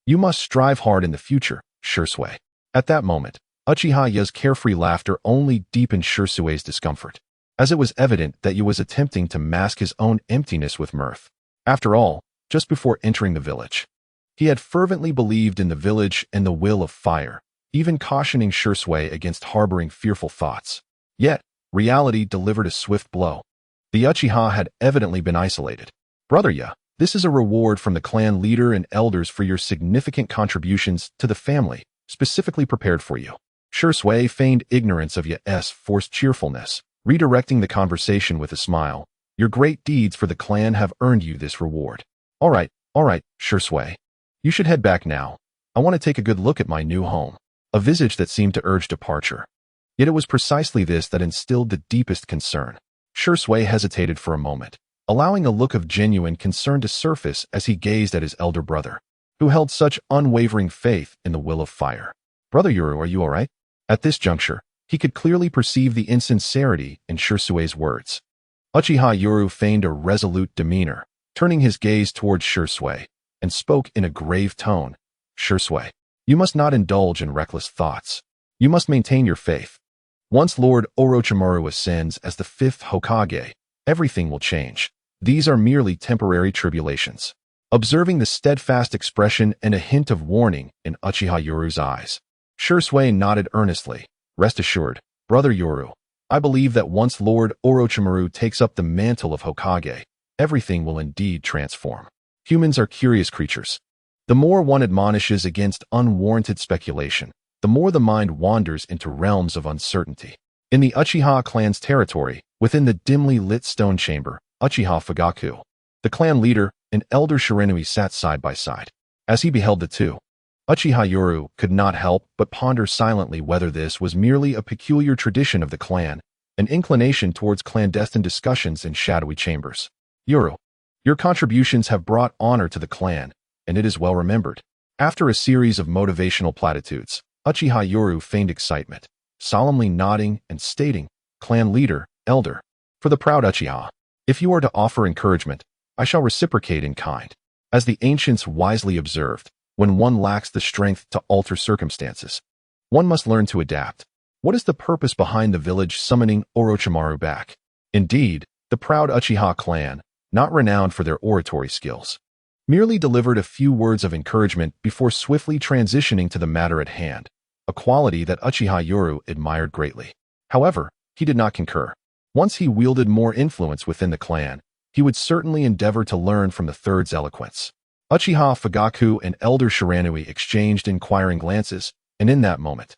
You must strive hard in the future, Shisui. At that moment, Uchiha's carefree laughter only deepened Shisui's discomfort, as it was evident that he was attempting to mask his own emptiness with mirth. After all, just before entering the village, he had fervently believed in the village and the will of fire, even cautioning Shisui against harboring fearful thoughts. Yet, reality delivered a swift blow. The Uchiha had evidently been isolated. Brother Ya, this is a reward from the clan leader and elders for your significant contributions to the family, specifically prepared for you. Shisui feigned ignorance of Ya's forced cheerfulness, redirecting the conversation with a smile. Your great deeds for the clan have earned you this reward. All right, Shisui. You should head back now. I want to take a good look at my new home. A visage that seemed to urge departure. Yet it was precisely this that instilled the deepest concern. Shisui hesitated for a moment, allowing a look of genuine concern to surface as he gazed at his elder brother, who held such unwavering faith in the will of fire. Brother Yuru, are you all right? At this juncture, he could clearly perceive the insincerity in Shisui's words. Uchiha Yuru feigned a resolute demeanor, turning his gaze towards Shisui, and spoke in a grave tone. Shisui, you must not indulge in reckless thoughts. You must maintain your faith. Once Lord Orochimaru ascends as the 5th Hokage, everything will change. These are merely temporary tribulations. Observing the steadfast expression and a hint of warning in Uchiha Yuru's eyes, Shisui nodded earnestly. Rest assured, Brother Yuru, I believe that once Lord Orochimaru takes up the mantle of Hokage, everything will indeed transform. Humans are curious creatures. The more one admonishes against unwarranted speculation, the more the mind wanders into realms of uncertainty. In the Uchiha clan's territory, within the dimly lit stone chamber, Uchiha Fugaku, the clan leader, and elder Shiranui sat side by side. As he beheld the two, Uchiha Yuru could not help but ponder silently whether this was merely a peculiar tradition of the clan, an inclination towards clandestine discussions in shadowy chambers. Yuru, your contributions have brought honor to the clan, and it is well remembered. After a series of motivational platitudes, Uchiha Yuru feigned excitement, solemnly nodding and stating, Clan leader, elder, for the proud Uchiha, if you are to offer encouragement, I shall reciprocate in kind. As the ancients wisely observed, when one lacks the strength to alter circumstances, one must learn to adapt. What is the purpose behind the village summoning Orochimaru back? Indeed, the proud Uchiha clan, not renowned for their oratory skills, merely delivered a few words of encouragement before swiftly transitioning to the matter at hand, a quality that Uchiha Yuru admired greatly. However, he did not concur. Once he wielded more influence within the clan, he would certainly endeavor to learn from the third's eloquence. Uchiha Fugaku and elder Shiranui exchanged inquiring glances, and in that moment,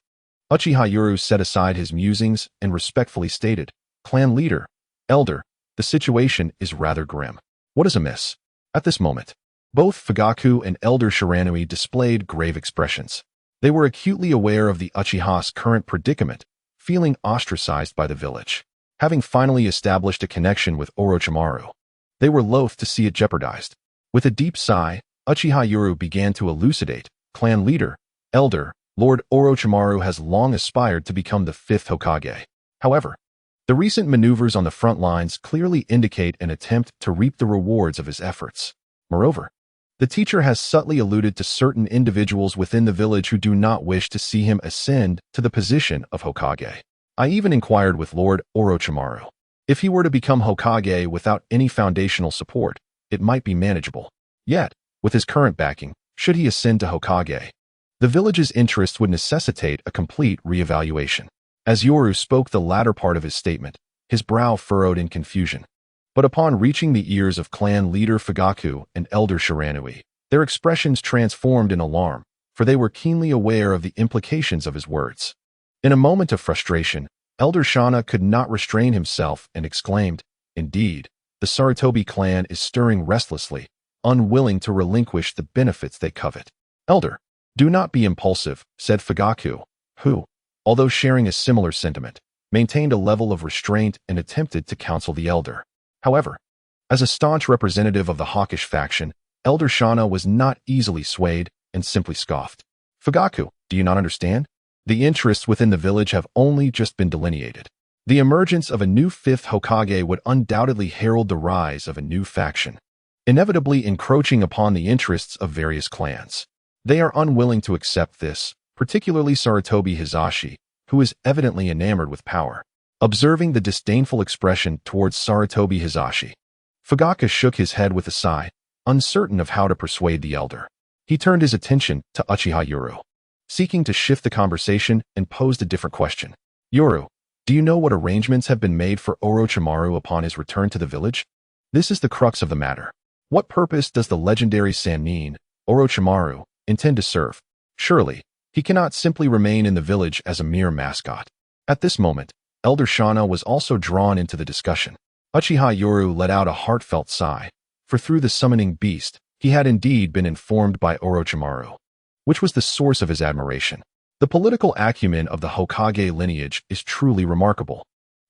Uchiha Yuru set aside his musings and respectfully stated, Clan leader, elder, the situation is rather grim. What is amiss? At this moment, both Fugaku and elder Shiranui displayed grave expressions. They were acutely aware of the Uchiha's current predicament, feeling ostracized by the village. Having finally established a connection with Orochimaru, they were loath to see it jeopardized. With a deep sigh, Uchiha Yuru began to elucidate, Clan leader, elder, Lord Orochimaru has long aspired to become the 5th Hokage. However, the recent maneuvers on the front lines clearly indicate an attempt to reap the rewards of his efforts. Moreover, the teacher has subtly alluded to certain individuals within the village who do not wish to see him ascend to the position of Hokage. I even inquired with Lord Orochimaru. If he were to become Hokage without any foundational support, it might be manageable. Yet, with his current backing, should he ascend to Hokage, the village's interests would necessitate a complete re-evaluation. As Yoru spoke the latter part of his statement, his brow furrowed in confusion. But upon reaching the ears of clan leader Fugaku and elder Shiranui, their expressions transformed in alarm, for they were keenly aware of the implications of his words. In a moment of frustration, elder Shana could not restrain himself and exclaimed, Indeed, the Sarutobi clan is stirring restlessly, unwilling to relinquish the benefits they covet. Elder, do not be impulsive, said Fugaku, who, although sharing a similar sentiment, maintained a level of restraint and attempted to counsel the elder. However, as a staunch representative of the hawkish faction, elder Shana was not easily swayed and simply scoffed. Fugaku, do you not understand? The interests within the village have only just been delineated. The emergence of a new 5th Hokage would undoubtedly herald the rise of a new faction, inevitably encroaching upon the interests of various clans. They are unwilling to accept this, particularly Sarutobi Hisashi, who is evidently enamored with power. Observing the disdainful expression towards Sarutobi Hisashi, Fugaku shook his head with a sigh, uncertain of how to persuade the elder. He turned his attention to Uchiha Yuru, seeking to shift the conversation and posed a different question. Yuru, Do you know what arrangements have been made for Orochimaru upon his return to the village? This is the crux of the matter. What purpose does the legendary Sannin, Orochimaru, intend to serve? Surely, he cannot simply remain in the village as a mere mascot. At this moment, Elder Shana was also drawn into the discussion. Uchiha Yoru let out a heartfelt sigh, for through the summoning beast, he had indeed been informed by Orochimaru, which was the source of his admiration. The political acumen of the Hokage lineage is truly remarkable.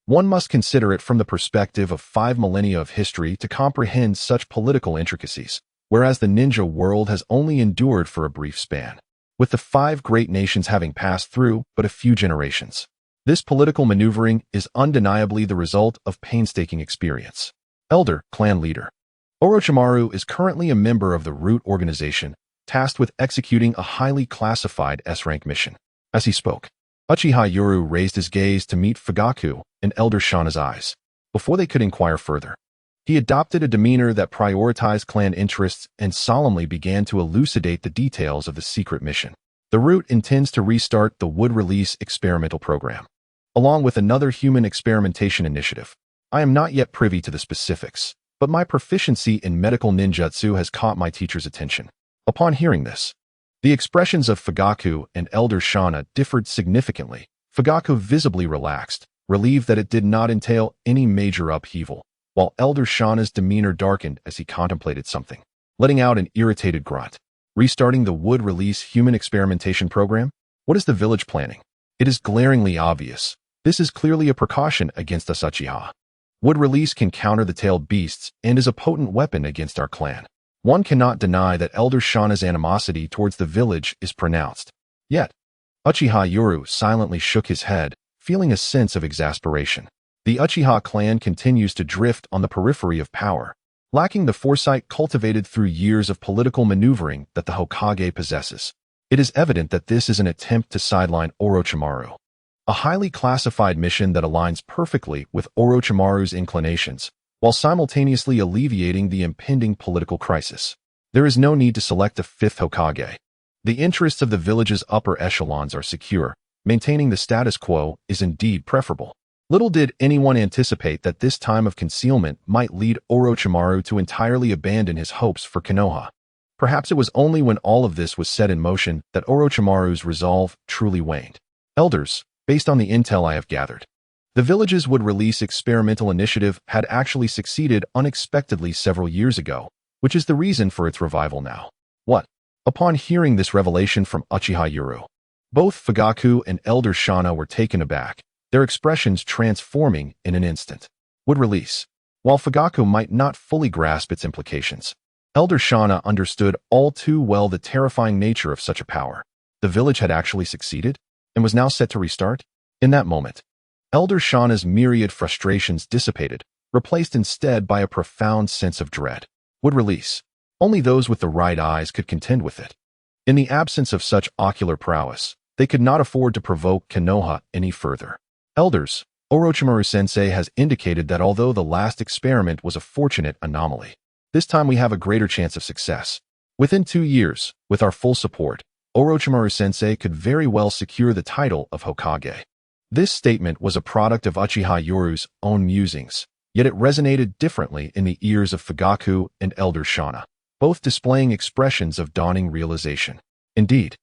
One must consider it from the perspective of 5 millennia of history to comprehend such political intricacies, whereas the ninja world has only endured for a brief span, with the 5 great nations having passed through but a few generations. This political maneuvering is undeniably the result of painstaking experience. Elder, clan leader. Orochimaru is currently a member of the Root organization, tasked with executing a highly classified S-rank mission. As he spoke, Uchiha Yoru raised his gaze to meet Fugaku and Elder Shana's eyes. Before they could inquire further, he adopted a demeanor that prioritized clan interests and solemnly began to elucidate the details of the secret mission. The Root intends to restart the Wood Release experimental program, along with another human experimentation initiative. I am not yet privy to the specifics, but my proficiency in medical ninjutsu has caught my teacher's attention. Upon hearing this, the expressions of Fugaku and Elder Shana differed significantly. Fugaku visibly relaxed, relieved that it did not entail any major upheaval, while Elder Shana's demeanor darkened as he contemplated something, letting out an irritated grunt. Restarting the Wood Release human experimentation program? What is the village planning? It is glaringly obvious. This is clearly a precaution against us Uchiha. Wood Release can counter the tailed beasts and is a potent weapon against our clan. One cannot deny that Elder Shana's animosity towards the village is pronounced. Yet, Uchiha Yoru silently shook his head, feeling a sense of exasperation. The Uchiha clan continues to drift on the periphery of power, lacking the foresight cultivated through years of political maneuvering that the Hokage possesses. It is evident that this is an attempt to sideline Orochimaru, a highly classified mission that aligns perfectly with Orochimaru's inclinations, while simultaneously alleviating the impending political crisis. There is no need to select a 5th Hokage. The interests of the village's upper echelons are secure. Maintaining the status quo is indeed preferable. Little did anyone anticipate that this time of concealment might lead Orochimaru to entirely abandon his hopes for Konoha. Perhaps it was only when all of this was set in motion that Orochimaru's resolve truly waned. Elders, based on the intel I have gathered, the village's Wood Release experimental initiative had actually succeeded unexpectedly several years ago, which is the reason for its revival now. What? Upon hearing this revelation from Uchiha Yoru, both Fugaku and Elder Shana were taken aback, their expressions transforming in an instant. Wood Release. While Fugaku might not fully grasp its implications, Elder Shana understood all too well the terrifying nature of such a power. The village had actually succeeded, and was now set to restart? In that moment, Elder Shana's myriad frustrations dissipated, replaced instead by a profound sense of dread. Wood Release. Only those with the right eyes could contend with it. In the absence of such ocular prowess, they could not afford to provoke Konoha any further. Elders, Orochimaru-sensei has indicated that although the last experiment was a fortunate anomaly, this time we have a greater chance of success. Within 2 years, with our full support, Orochimaru-sensei could very well secure the title of Hokage. This statement was a product of Uchiha Yoru's own musings, yet it resonated differently in the ears of Fugaku and Elder Shana, both displaying expressions of dawning realization. Indeed,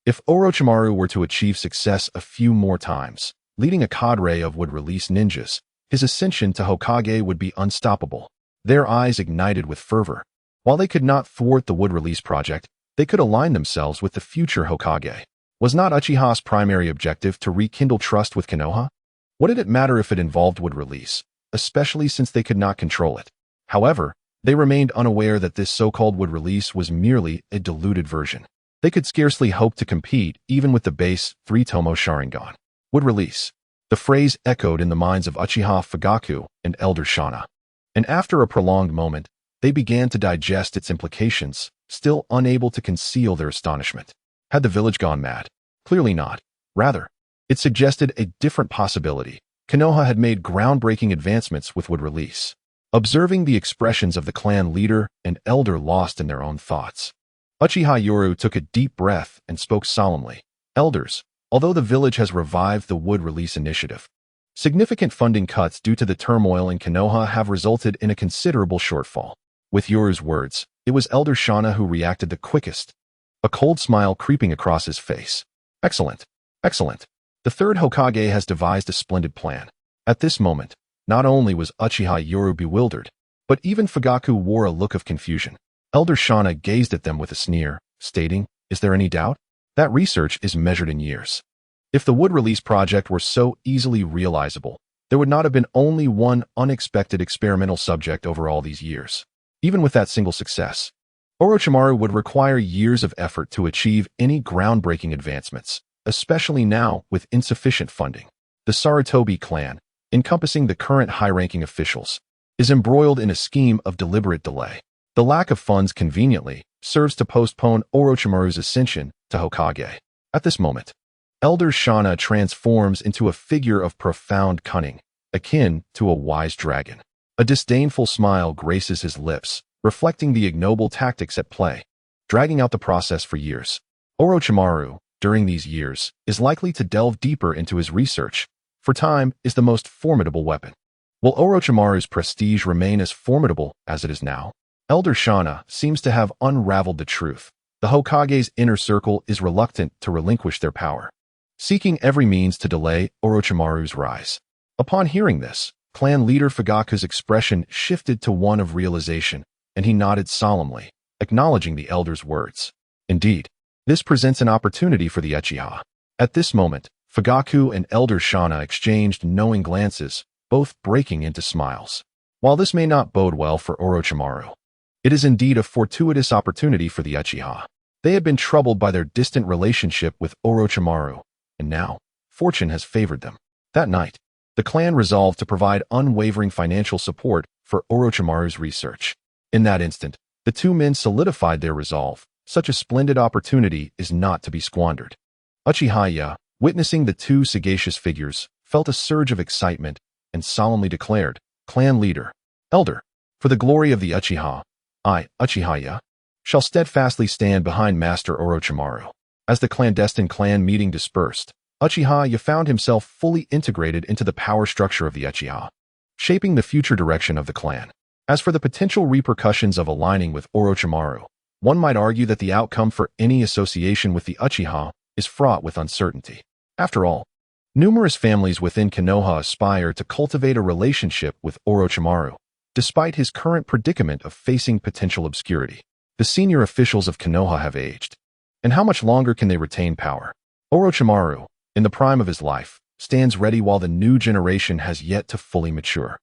if Orochimaru were to achieve success a few more times, leading a cadre of Wood Release ninjas, his ascension to Hokage would be unstoppable. Their eyes ignited with fervor. While they could not thwart the Wood Release project, they could align themselves with the future Hokage. Was not Uchiha's primary objective to rekindle trust with Konoha? What did it matter if it involved Wood Release, especially since they could not control it? However, they remained unaware that this so-called Wood Release was merely a diluted version. They could scarcely hope to compete even with the base 3-tomo Sharingan. Wood Release. The phrase echoed in the minds of Uchiha Fugaku and Elder Shana. And after a prolonged moment, they began to digest its implications, still unable to conceal their astonishment. Had the village gone mad? Clearly not. Rather, it suggested a different possibility. Konoha had made groundbreaking advancements with Wood Release. Observing the expressions of the clan leader and elder lost in their own thoughts, Uchiha Yoru took a deep breath and spoke solemnly. Elders, although the village has revived the Wood Release initiative, Significant funding cuts due to the turmoil in Konoha have resulted in a considerable shortfall. With Yoru's words, it was Elder Shana who reacted the quickest, a cold smile creeping across his face. Excellent. Excellent. The third Hokage has devised a splendid plan. At this moment, not only was Uchiha Yoru bewildered, but even Fugaku wore a look of confusion. Elder Shana gazed at them with a sneer, stating, "Is there any doubt? That research is measured in years. If the wood release project were so easily realizable, there would not have been only one unexpected experimental subject over all these years. Even with that single success, Orochimaru would require years of effort to achieve any groundbreaking advancements, especially now with insufficient funding. The Sarutobi clan, encompassing the current high-ranking officials, is embroiled in a scheme of deliberate delay. The lack of funds conveniently serves to postpone Orochimaru's ascension to Hokage. At this moment, Elder Shana transforms into a figure of profound cunning, akin to a wise dragon. A disdainful smile graces his lips, reflecting the ignoble tactics at play, dragging out the process for years. Orochimaru, during these years, is likely to delve deeper into his research, for time is the most formidable weapon. Will Orochimaru's prestige remain as formidable as it is now? Elder Shana seems to have unraveled the truth. The Hokage's inner circle is reluctant to relinquish their power, seeking every means to delay Orochimaru's rise. Upon hearing this, clan leader Fugaku's expression shifted to one of realization, and he nodded solemnly, acknowledging the elder's words. Indeed, this presents an opportunity for the Uchiha. At this moment, Fugaku and Elder Shana exchanged knowing glances, both breaking into smiles. While this may not bode well for Orochimaru, it is indeed a fortuitous opportunity for the Uchiha. They had been troubled by their distant relationship with Orochimaru, and now, fortune has favored them. That night, the clan resolved to provide unwavering financial support for Orochimaru's research. In that instant, the two men solidified their resolve. Such a splendid opportunity is not to be squandered. Uchiha, witnessing the two sagacious figures, felt a surge of excitement and solemnly declared, "Clan leader, elder, for the glory of the Uchiha, I, Uchiha, shall steadfastly stand behind Master Orochimaru." As the clandestine clan meeting dispersed, Uchiha found himself fully integrated into the power structure of the Uchiha, shaping the future direction of the clan. As for the potential repercussions of aligning with Orochimaru, one might argue that the outcome for any association with the Uchiha is fraught with uncertainty. After all, numerous families within Konoha aspire to cultivate a relationship with Orochimaru, despite his current predicament of facing potential obscurity. The senior officials of Konoha have aged, and how much longer can they retain power? Orochimaru, in the prime of his life, stands ready while the new generation has yet to fully mature.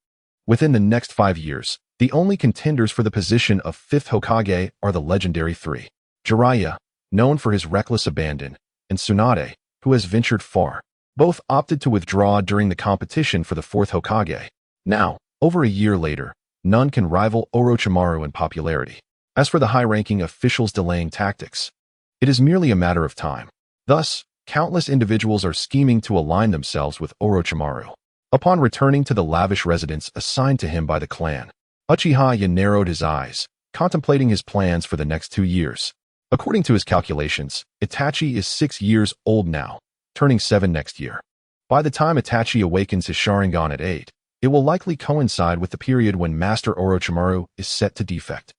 Within the next 5 years, the only contenders for the position of 5th Hokage are the legendary three: Jiraiya, known for his reckless abandon, and Tsunade, who has ventured far. Both opted to withdraw during the competition for the 4th Hokage. Now, over a year later, none can rival Orochimaru in popularity. As for the high-ranking officials' delaying tactics, it is merely a matter of time. Thus, countless individuals are scheming to align themselves with Orochimaru. Upon returning to the lavish residence assigned to him by the clan, Uchiha narrowed his eyes, contemplating his plans for the next 2 years. According to his calculations, Itachi is 6 years old now, turning 7 next year. By the time Itachi awakens his Sharingan at 8, it will likely coincide with the period when Master Orochimaru is set to defect.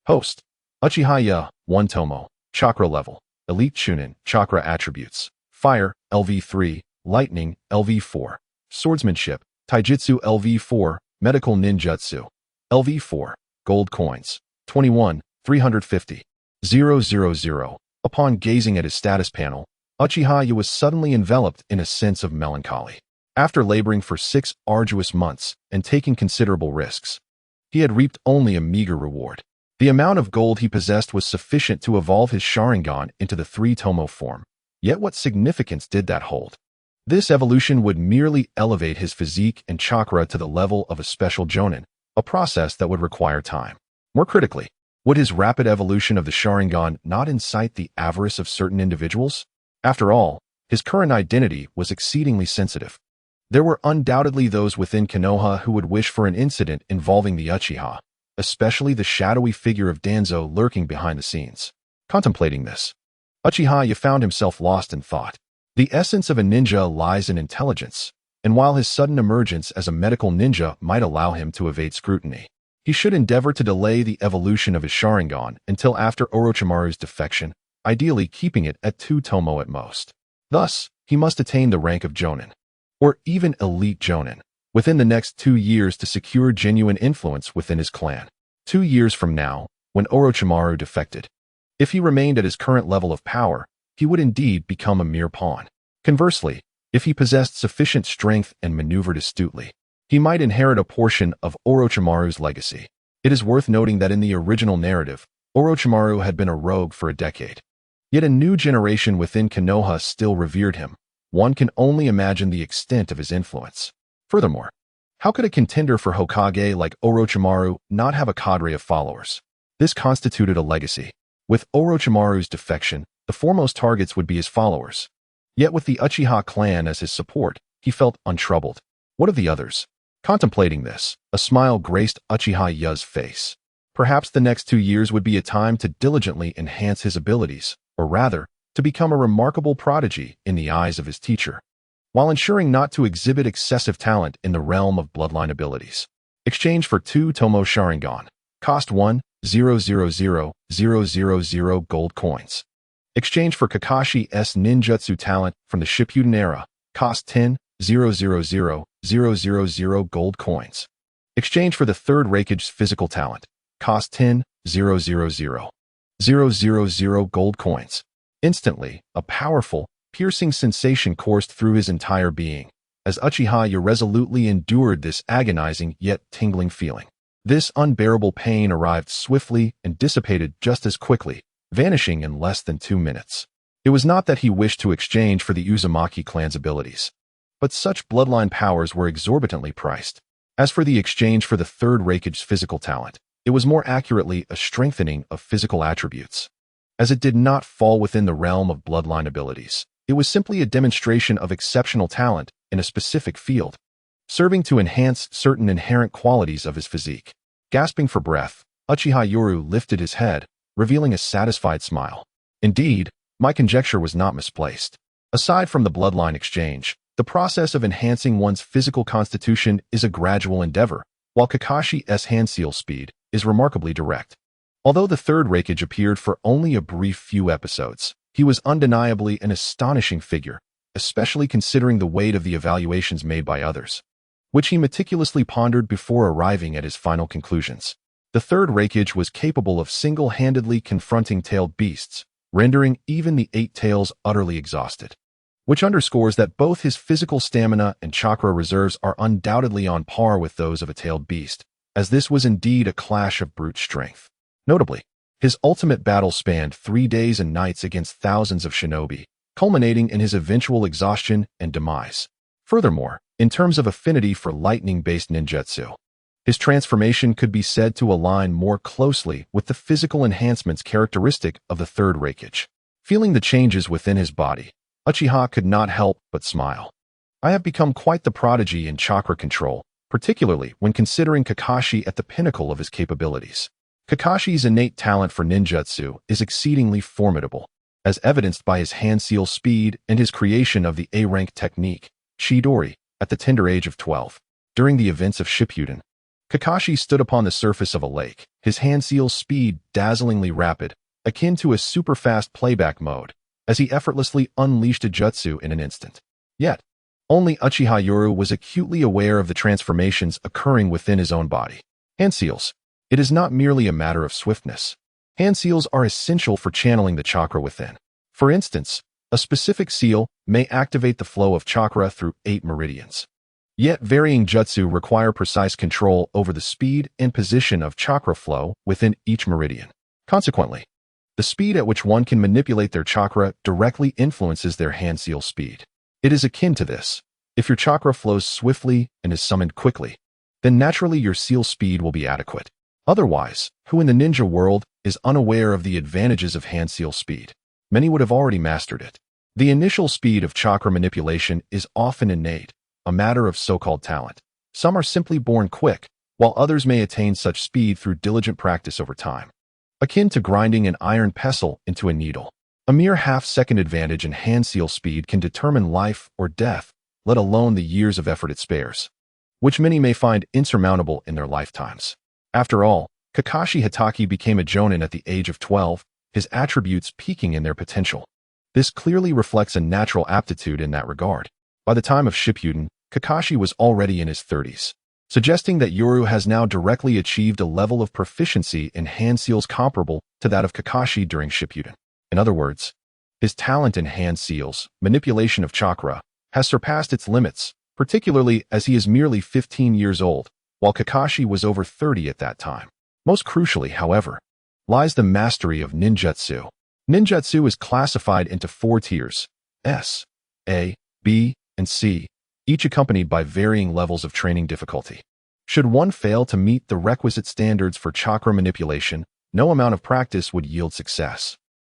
Host: Uchiha 1 Tomo, Chakra Level, Elite Chunin, Chakra Attributes, Fire, LV3, Lightning, LV4, Swordsmanship, Taijutsu LV4, Medical Ninjutsu, LV4, Gold Coins, 21, 350, 000. Upon gazing at his status panel, Uchiha was suddenly enveloped in a sense of melancholy. After laboring for 6 arduous months and taking considerable risks, he had reaped only a meager reward. The amount of gold he possessed was sufficient to evolve his Sharingan into the 3-Tomo form. Yet what significance did that hold? This evolution would merely elevate his physique and chakra to the level of a special Jonin, a process that would require time. More critically, would his rapid evolution of the Sharingan not incite the avarice of certain individuals? After all, his current identity was exceedingly sensitive. There were undoubtedly those within Konoha who would wish for an incident involving the Uchiha, especially the shadowy figure of Danzo lurking behind the scenes. Contemplating this, Uchiha found himself lost in thought. The essence of a ninja lies in intelligence, and while his sudden emergence as a medical ninja might allow him to evade scrutiny, he should endeavor to delay the evolution of his Sharingan until after Orochimaru's defection, ideally keeping it at 2 tomo at most. Thus, he must attain the rank of Jonin, or even elite Jonin, within the next 2 years to secure genuine influence within his clan. 2 years from now, when Orochimaru defected, if he remained at his current level of power, he would indeed become a mere pawn. Conversely, if he possessed sufficient strength and maneuvered astutely, he might inherit a portion of Orochimaru's legacy. It is worth noting that in the original narrative, Orochimaru had been a rogue for a decade. Yet a new generation within Konoha still revered him. One can only imagine the extent of his influence. Furthermore, how could a contender for Hokage like Orochimaru not have a cadre of followers? This constituted a legacy. With Orochimaru's defection, the foremost targets would be his followers. Yet with the Uchiha clan as his support, he felt untroubled. What of the others? Contemplating this, a smile graced Uchiha Yu's face. Perhaps the next 2 years would be a time to diligently enhance his abilities, or rather, to become a remarkable prodigy in the eyes of his teacher, while ensuring not to exhibit excessive talent in the realm of bloodline abilities. Exchange for 2 Tomo Sharingan. Cost 1,000,000 gold coins. Exchange for Kakashi's ninjutsu talent from the Shippuden era. Cost 10,000,000 gold coins. Exchange for the Third Hokage's physical talent. Cost 10,000,000 gold coins. Instantly, a powerful, piercing sensation coursed through his entire being, as Uchiha Yu resolutely endured this agonizing yet tingling feeling. This unbearable pain arrived swiftly and dissipated just as quickly, vanishing in less than 2 minutes. It was not that he wished to exchange for the Uzumaki clan's abilities, but such bloodline powers were exorbitantly priced. As for the exchange for the Third Hokage's physical talent, it was more accurately a strengthening of physical attributes. As it did not fall within the realm of bloodline abilities, it was simply a demonstration of exceptional talent in a specific field, serving to enhance certain inherent qualities of his physique. Gasping for breath, Uchiha Yu lifted his head, revealing a satisfied smile. Indeed, my conjecture was not misplaced. Aside from the bloodline exchange, the process of enhancing one's physical constitution is a gradual endeavor, while Kakashi's hand seal speed is remarkably direct. Although the Third Hokage appeared for only a brief few episodes, he was undeniably an astonishing figure, especially considering the weight of the evaluations made by others, which he meticulously pondered before arriving at his final conclusions. The Third Hokage was capable of single-handedly confronting tailed beasts, rendering even the 8 tails utterly exhausted, which underscores that both his physical stamina and chakra reserves are undoubtedly on par with those of a tailed beast, as this was indeed a clash of brute strength. Notably, his ultimate battle spanned 3 days and nights against thousands of shinobi, culminating in his eventual exhaustion and demise. Furthermore, in terms of affinity for lightning-based ninjutsu, his transformation could be said to align more closely with the physical enhancements characteristic of the Third Hokage. Feeling the changes within his body, Uchiha could not help but smile. I have become quite the prodigy in chakra control, particularly when considering Kakashi at the pinnacle of his capabilities. Kakashi's innate talent for ninjutsu is exceedingly formidable, as evidenced by his hand seal speed and his creation of the A-rank technique, Chidori, at the tender age of 12. During the events of Shippuden, Kakashi stood upon the surface of a lake, his hand seal speed dazzlingly rapid, akin to a super-fast playback mode, as he effortlessly unleashed a jutsu in an instant. Yet, only Uchiha Yu was acutely aware of the transformations occurring within his own body. Hand seals. It is not merely a matter of swiftness. Hand seals are essential for channeling the chakra within. For instance, a specific seal may activate the flow of chakra through 8 meridians. Yet varying jutsu require precise control over the speed and position of chakra flow within each meridian. Consequently, the speed at which one can manipulate their chakra directly influences their hand seal speed. It is akin to this. If your chakra flows swiftly and is summoned quickly, then naturally your seal speed will be adequate. Otherwise, who in the ninja world is unaware of the advantages of hand seal speed? Many would have already mastered it. The initial speed of chakra manipulation is often innate, a matter of so-called talent. Some are simply born quick, while others may attain such speed through diligent practice over time. Akin to grinding an iron pestle into a needle, a mere half-second advantage in hand seal speed can determine life or death, let alone the years of effort it spares, which many may find insurmountable in their lifetimes. After all, Kakashi Hatake became a jonin at the age of 12, his attributes peaking in their potential. This clearly reflects a natural aptitude in that regard. By the time of Shippuden, Kakashi was already in his 30s, suggesting that Yoru has now directly achieved a level of proficiency in hand seals comparable to that of Kakashi during Shippuden. In other words, his talent in hand seals, manipulation of chakra, has surpassed its limits, particularly as he is merely 15 years old, while Kakashi was over 30 at that time. Most crucially, however, lies the mastery of ninjutsu. Ninjutsu is classified into 4 tiers: S, A, B, and C, each accompanied by varying levels of training difficulty. Should one fail to meet the requisite standards for chakra manipulation, no amount of practice would yield success,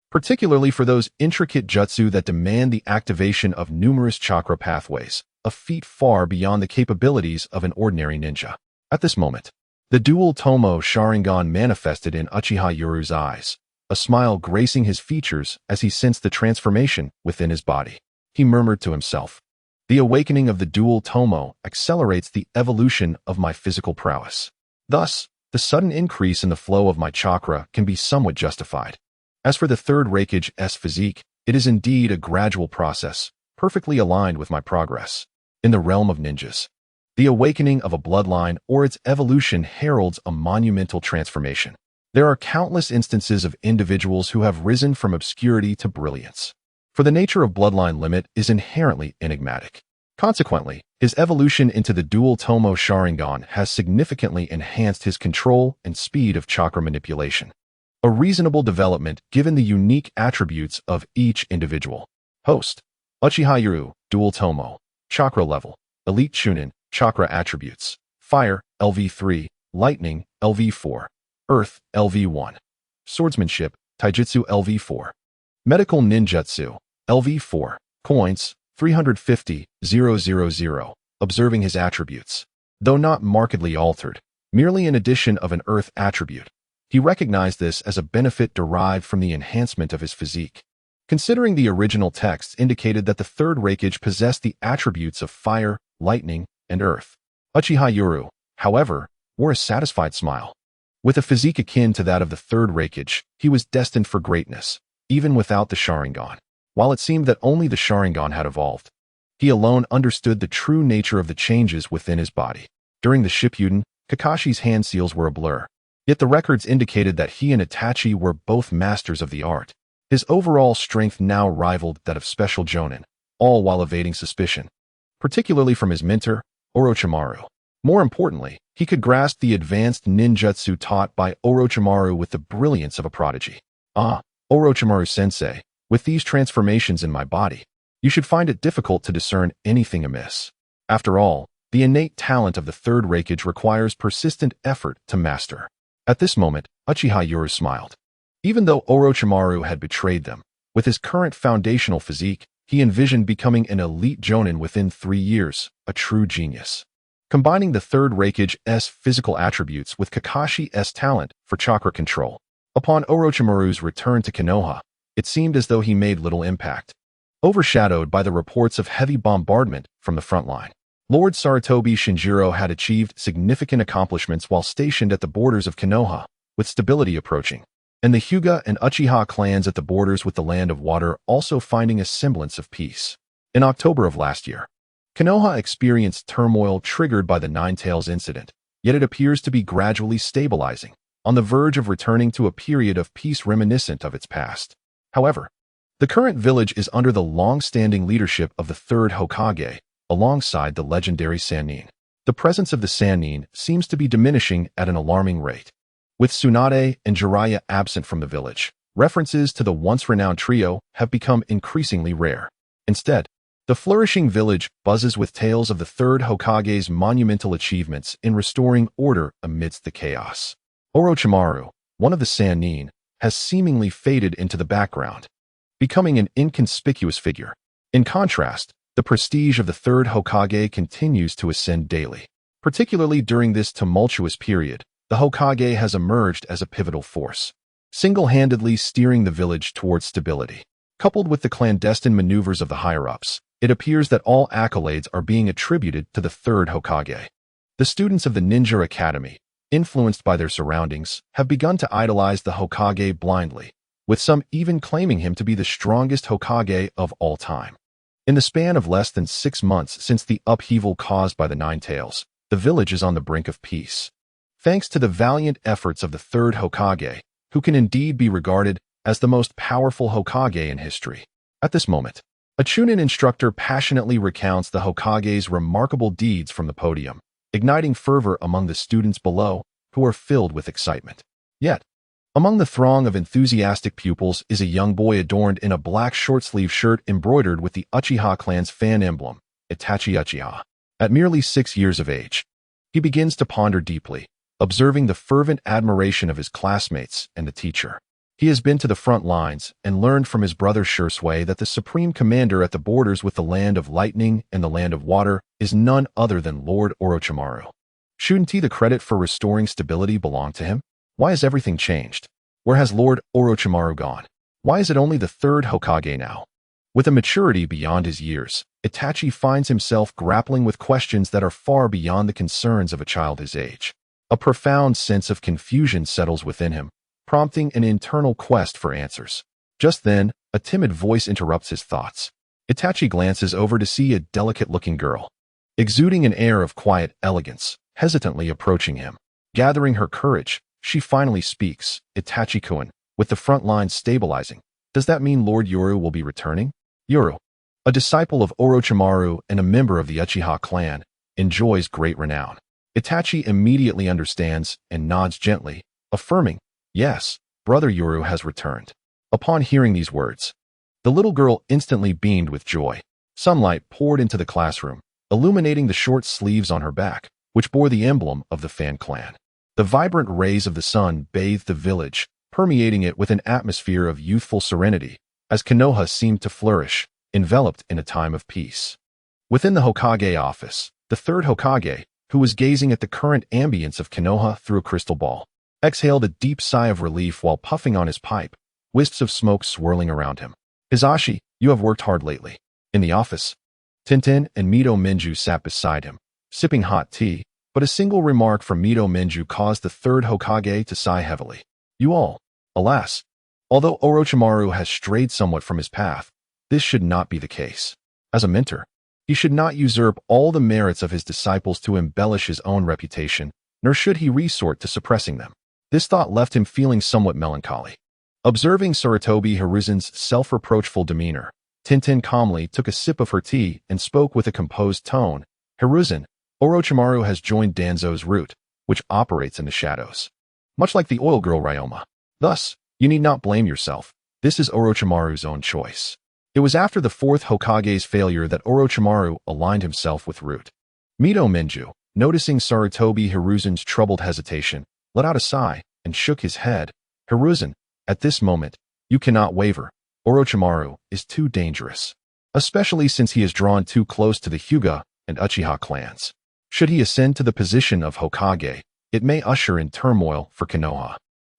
particularly for those intricate jutsu that demand the activation of numerous chakra pathways, a feat far beyond the capabilities of an ordinary ninja. At this moment, the dual Tomo Sharingan manifested in Uchiha Yoru's eyes, a smile gracing his features as he sensed the transformation within his body. He murmured to himself, "The awakening of the dual Tomo accelerates the evolution of my physical prowess. Thus, the sudden increase in the flow of my chakra can be somewhat justified. As for the Third Hokage's physique, it is indeed a gradual process, perfectly aligned with my progress. In the realm of ninjas, the awakening of a bloodline or its evolution heralds a monumental transformation. There are countless instances of individuals who have risen from obscurity to brilliance. For the nature of bloodline-limit is inherently enigmatic. Consequently, his evolution into the dual Tomo Sharingan has significantly enhanced his control and speed of chakra manipulation. A reasonable development given the unique attributes of each individual. Host: Uchiha Yoru, dual Tomo. Chakra level: Elite Chunin. Chakra attributes: Fire, LV3, Lightning, LV4, Earth, LV1. Swordsmanship, Taijutsu LV4. Medical Ninjutsu, LV4. Coins, 350,000. Observing his attributes, though not markedly altered, merely an addition of an Earth attribute, he recognized this as a benefit derived from the enhancement of his physique. Considering the original text indicated that the Third Hokage possessed the attributes of Fire, Lightning, and Earth, Uchiha Yoru, however, wore a satisfied smile. With a physique akin to that of the Third Hokage, he was destined for greatness, even without the Sharingan. While it seemed that only the Sharingan had evolved, he alone understood the true nature of the changes within his body. During the Shippuden, Kakashi's hand seals were a blur, yet the records indicated that he and Itachi were both masters of the art. His overall strength now rivaled that of Special Jonin, all while evading suspicion, particularly from his mentor, Orochimaru. More importantly, he could grasp the advanced ninjutsu taught by Orochimaru with the brilliance of a prodigy. "Ah, Orochimaru-sensei, with these transformations in my body, you should find it difficult to discern anything amiss. After all, the innate talent of the Third Hokage requires persistent effort to master." At this moment, Uchiha Yoru smiled. Even though Orochimaru had betrayed them, with his current foundational physique, he envisioned becoming an elite jonin within 3 years, a true genius. Combining the Third Hokage's physical attributes with Kakashi's talent for chakra control. Upon Orochimaru's return to Konoha, it seemed as though he made little impact, overshadowed by the reports of heavy bombardment from the front line. Lord Sarutobi Shinjiro had achieved significant accomplishments while stationed at the borders of Konoha, with stability approaching, and the Hyuga and Uchiha clans at the borders with the Land of Water also finding a semblance of peace. In October of last year, Konoha experienced turmoil triggered by the Nine Tails incident, yet it appears to be gradually stabilizing, on the verge of returning to a period of peace reminiscent of its past. However, the current village is under the long-standing leadership of the Third Hokage, alongside the legendary Sannin. The presence of the Sannin seems to be diminishing at an alarming rate. With Tsunade and Jiraiya absent from the village, references to the once-renowned trio have become increasingly rare. Instead, the flourishing village buzzes with tales of the Third Hokage's monumental achievements in restoring order amidst the chaos. Orochimaru, one of the Sannin, has seemingly faded into the background, becoming an inconspicuous figure. In contrast, the prestige of the Third Hokage continues to ascend daily. Particularly during this tumultuous period, the Hokage has emerged as a pivotal force, single-handedly steering the village towards stability. Coupled with the clandestine maneuvers of the higher-ups, it appears that all accolades are being attributed to the Third Hokage. The students of the Ninja Academy, influenced by their surroundings, have begun to idolize the Hokage blindly, with some even claiming him to be the strongest Hokage of all time. In the span of less than 6 months since the upheaval caused by the Nine Tails, the village is on the brink of peace. Thanks to the valiant efforts of the Third Hokage, who can indeed be regarded as the most powerful Hokage in history. At this moment, a Chunin instructor passionately recounts the Hokage's remarkable deeds from the podium, igniting fervor among the students below, who are filled with excitement. Yet, among the throng of enthusiastic pupils is a young boy adorned in a black short-sleeve shirt embroidered with the Uchiha clan's fan emblem, Itachi Uchiha. At merely 6 years of age, he begins to ponder deeply, observing the fervent admiration of his classmates and the teacher. He has been to the front lines and learned from his brother Shisui that the supreme commander at the borders with the land of lightning and the land of water is none other than Lord Orochimaru. Shouldn't the credit for restoring stability belong to him? Why has everything changed? Where has Lord Orochimaru gone? Why is it only the Third Hokage now? With a maturity beyond his years, Itachi finds himself grappling with questions that are far beyond the concerns of a child his age. A profound sense of confusion settles within him, prompting an internal quest for answers. Just then, a timid voice interrupts his thoughts. Itachi glances over to see a delicate-looking girl, exuding an air of quiet elegance, hesitantly approaching him. Gathering her courage, she finally speaks. Itachi-kun, with the front lines stabilizing, does that mean Lord Yoru will be returning? Yoru, a disciple of Orochimaru and a member of the Uchiha clan, enjoys great renown. Itachi immediately understands and nods gently, affirming, yes, brother Yoru has returned. Upon hearing these words, the little girl instantly beamed with joy. Sunlight poured into the classroom, illuminating the short sleeves on her back, which bore the emblem of the Fan clan. The vibrant rays of the sun bathed the village, permeating it with an atmosphere of youthful serenity, as Konoha seemed to flourish, enveloped in a time of peace. Within the Hokage office, the Third Hokage, who was gazing at the current ambience of Konoha through a crystal ball, exhaled a deep sigh of relief while puffing on his pipe, wisps of smoke swirling around him. Hisashi, you have worked hard lately. In the office, Tenten and Mito Menju sat beside him, sipping hot tea, but a single remark from Mito Menju caused the Third Hokage to sigh heavily. You all, alas, although Orochimaru has strayed somewhat from his path, this should not be the case. As a mentor, he should not usurp all the merits of his disciples to embellish his own reputation, nor should he resort to suppressing them. This thought left him feeling somewhat melancholy. Observing Sarutobi Hiruzen's self-reproachful demeanor, Tenten calmly took a sip of her tea and spoke with a composed tone. Hiruzen, Orochimaru has joined Danzo's route, which operates in the shadows. Much like the oil girl Ryoma. Thus, you need not blame yourself. This is Orochimaru's own choice. It was after the fourth Hokage's failure that Orochimaru aligned himself with Root. Mito Menju, noticing Sarutobi Hiruzen's troubled hesitation, let out a sigh and shook his head. Hiruzen, at this moment, you cannot waver. Orochimaru is too dangerous, especially since he is drawn too close to the Hyuga and Uchiha clans. Should he ascend to the position of Hokage, it may usher in turmoil for Konoha.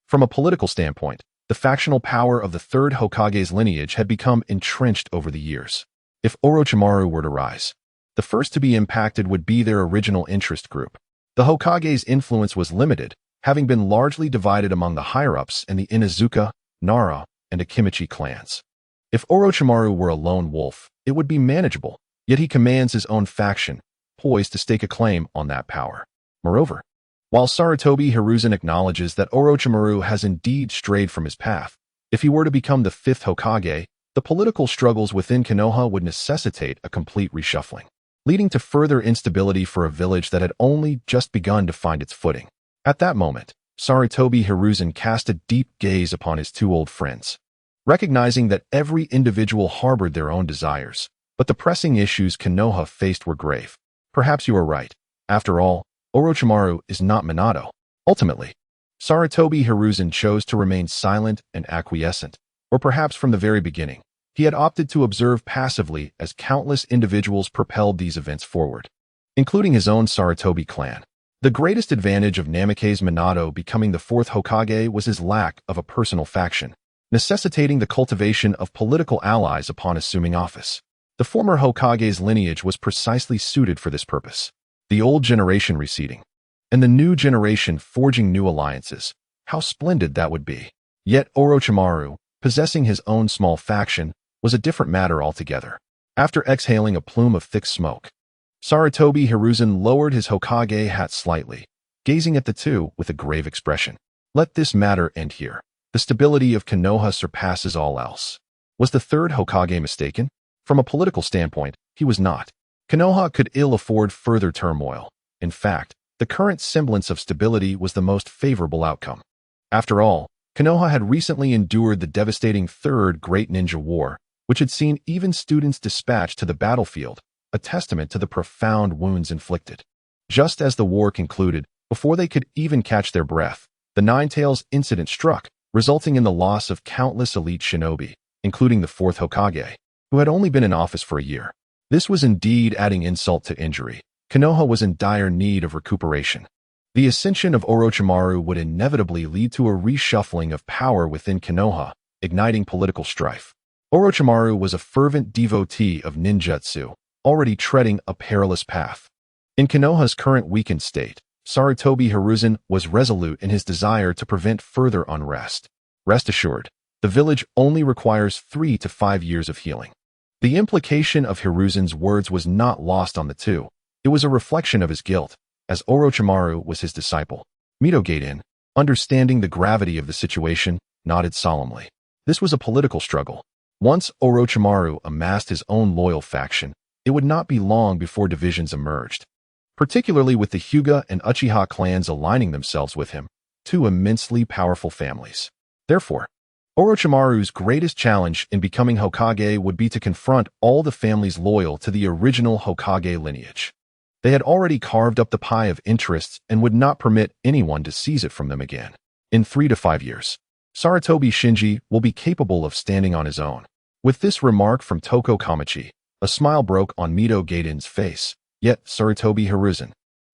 From a political standpoint, the factional power of the Third Hokage's lineage had become entrenched over the years. If Orochimaru were to rise, the first to be impacted would be their original interest group. The Hokage's influence was limited, having been largely divided among the higher-ups in the Inuzuka, Nara, and Akimichi clans. If Orochimaru were a lone wolf, it would be manageable, yet he commands his own faction, poised to stake a claim on that power. Moreover, while Sarutobi Hiruzen acknowledges that Orochimaru has indeed strayed from his path, if he were to become the fifth Hokage, the political struggles within Konoha would necessitate a complete reshuffling, leading to further instability for a village that had only just begun to find its footing. At that moment, Sarutobi Hiruzen cast a deep gaze upon his two old friends, recognizing that every individual harbored their own desires, but the pressing issues Konoha faced were grave. Perhaps you are right. After all, Orochimaru is not Minato. Ultimately, Sarutobi Hiruzen chose to remain silent and acquiescent, or perhaps from the very beginning, he had opted to observe passively as countless individuals propelled these events forward, including his own Sarutobi clan. The greatest advantage of Namake's Minato becoming the fourth Hokage was his lack of a personal faction, necessitating the cultivation of political allies upon assuming office. The former Hokage's lineage was precisely suited for this purpose. The old generation receding, and the new generation forging new alliances. How splendid that would be. Yet Orochimaru, possessing his own small faction, was a different matter altogether. After exhaling a plume of thick smoke, Sarutobi Hiruzen lowered his Hokage hat slightly, gazing at the two with a grave expression. Let this matter end here. The stability of Konoha surpasses all else. Was the third Hokage mistaken? From a political standpoint, he was not. Konoha could ill afford further turmoil. In fact, the current semblance of stability was the most favorable outcome. After all, Konoha had recently endured the devastating Third Great Ninja War, which had seen even students dispatched to the battlefield, a testament to the profound wounds inflicted. Just as the war concluded, before they could even catch their breath, the Nine-Tails incident struck, resulting in the loss of countless elite shinobi, including the fourth Hokage, who had only been in office for a year. This was indeed adding insult to injury. Konoha was in dire need of recuperation. The ascension of Orochimaru would inevitably lead to a reshuffling of power within Konoha, igniting political strife. Orochimaru was a fervent devotee of ninjutsu, already treading a perilous path. In Konoha's current weakened state, Sarutobi Hiruzen was resolute in his desire to prevent further unrest. Rest assured, the village only requires 3 to 5 years of healing. The implication of Hiruzen's words was not lost on the two. It was a reflection of his guilt, as Orochimaru was his disciple. Mito Gaiden, understanding the gravity of the situation, nodded solemnly. This was a political struggle. Once Orochimaru amassed his own loyal faction, it would not be long before divisions emerged, particularly with the Hyuga and Uchiha clans aligning themselves with him, two immensely powerful families. Therefore, Orochimaru's greatest challenge in becoming Hokage would be to confront all the families loyal to the original Hokage lineage. They had already carved up the pie of interests and would not permit anyone to seize it from them again. In 3 to 5 years, Sarutobi Shinji will be capable of standing on his own. With this remark from Toko Kamachi, a smile broke on Mito Gaiden's face, yet Sarutobi Hiruzen,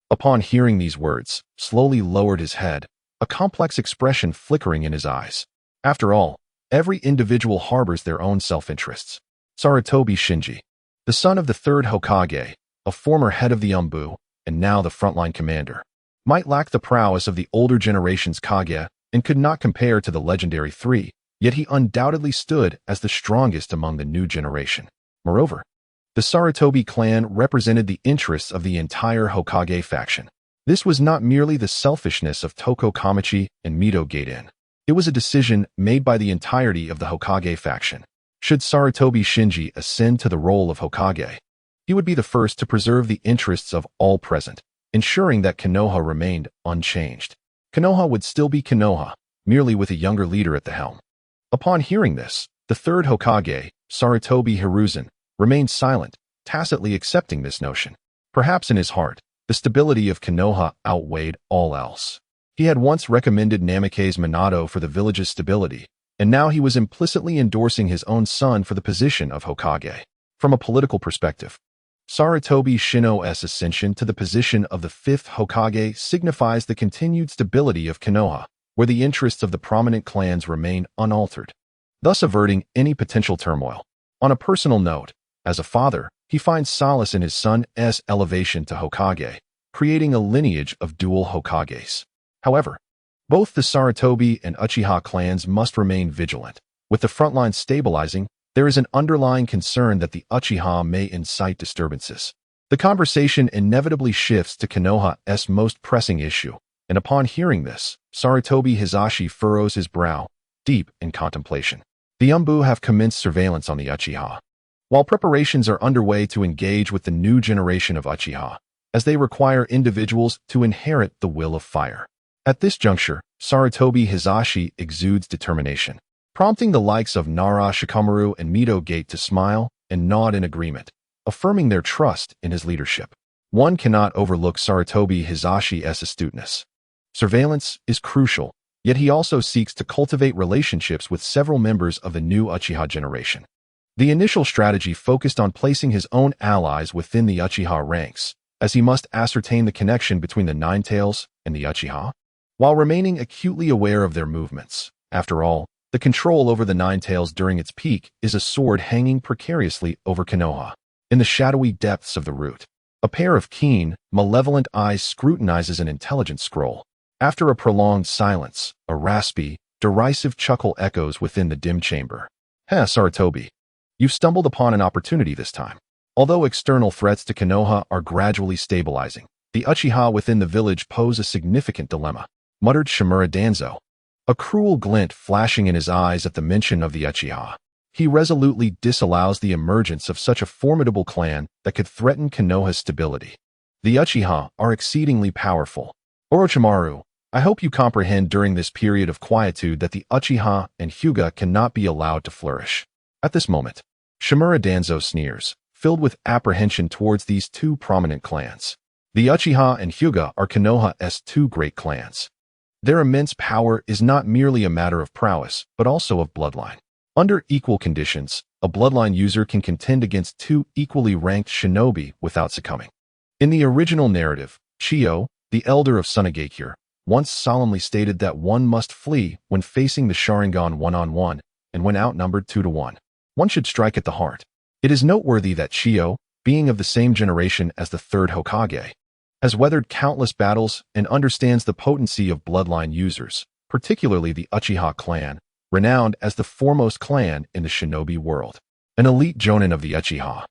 upon hearing these words, slowly lowered his head, a complex expression flickering in his eyes. After all, every individual harbors their own self-interests. Sarutobi Shinji, the son of the third Hokage, a former head of the Umbu, and now the frontline commander, might lack the prowess of the older generation's Kage and could not compare to the legendary three, yet he undoubtedly stood as the strongest among the new generation. Moreover, the Sarutobi clan represented the interests of the entire Hokage faction. This was not merely the selfishness of Toko Kamachi and Mito Gaiden. It was a decision made by the entirety of the Hokage faction. Should Sarutobi Shinji ascend to the role of Hokage, he would be the first to preserve the interests of all present, ensuring that Konoha remained unchanged. Konoha would still be Konoha, merely with a younger leader at the helm. Upon hearing this, the third Hokage, Sarutobi Hiruzen, remained silent, tacitly accepting this notion. Perhaps in his heart, the stability of Konoha outweighed all else. He had once recommended Namake's Minato for the village's stability, and now he was implicitly endorsing his own son for the position of Hokage. From a political perspective, Sarutobi Shino's ascension to the position of the fifth Hokage signifies the continued stability of Konoha, where the interests of the prominent clans remain unaltered, thus averting any potential turmoil. On a personal note, as a father, he finds solace in his son's elevation to Hokage, creating a lineage of dual Hokages. However, both the Sarutobi and Uchiha clans must remain vigilant. With the front line stabilizing, there is an underlying concern that the Uchiha may incite disturbances. The conversation inevitably shifts to Konoha's most pressing issue, and upon hearing this, Sarutobi Hisashi furrows his brow, deep in contemplation. The Umbu have commenced surveillance on the Uchiha, while preparations are underway to engage with the new generation of Uchiha, as they require individuals to inherit the will of fire. At this juncture, Sarutobi Hisashi exudes determination, prompting the likes of Nara Shikamaru and Mito Gate to smile and nod in agreement, affirming their trust in his leadership. One cannot overlook Sarutobi Hisashi's astuteness. Surveillance is crucial, yet he also seeks to cultivate relationships with several members of the new Uchiha generation. The initial strategy focused on placing his own allies within the Uchiha ranks, as he must ascertain the connection between the Nine-Tails and the Uchiha, while remaining acutely aware of their movements. After all, The control over the Nine Tails during its peak is a sword hanging precariously over Konoha. In the shadowy depths of the root, a pair of keen, malevolent eyes scrutinizes an intelligent scroll. After a prolonged silence, a raspy, derisive chuckle echoes within the dim chamber. Sarutobi, you've stumbled upon an opportunity this time. Although external threats to Konoha are gradually stabilizing, the Uchiha within the village pose a significant dilemma, muttered Shimura Danzo, a cruel glint flashing in his eyes at the mention of the Uchiha. He resolutely disallows the emergence of such a formidable clan that could threaten Konoha's stability. The Uchiha are exceedingly powerful. Orochimaru, I hope you comprehend during this period of quietude that the Uchiha and Hyuga cannot be allowed to flourish. At this moment, Shimura Danzo sneers, filled with apprehension towards these two prominent clans. The Uchiha and Hyuga are Konoha's two great clans. Their immense power is not merely a matter of prowess, but also of bloodline. Under equal conditions, a bloodline user can contend against two equally ranked shinobi without succumbing. In the original narrative, Chiyo, the elder of Sunagakure, once solemnly stated that one must flee when facing the Sharingan one-on-one, and when outnumbered 2-1. One should strike at the heart. It is noteworthy that Chiyo, being of the same generation as the Third Hokage, has weathered countless battles and understands the potency of bloodline users, particularly the Uchiha clan, renowned as the foremost clan in the shinobi world. An elite jonin of the Uchiha,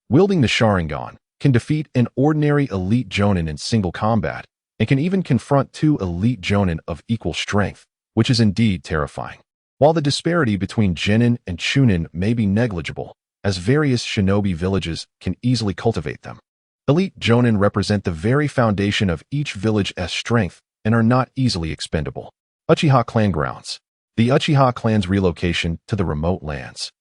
wielding the Sharingan, can defeat an ordinary elite jonin in single combat, and can even confront two elite jonin of equal strength, which is indeed terrifying. While the disparity between genin and chunin may be negligible, as various shinobi villages can easily cultivate them, elite jonin represent the very foundation of each village's strength and are not easily expendable. Uchiha clan grounds. The Uchiha clan's relocation to the remote lands,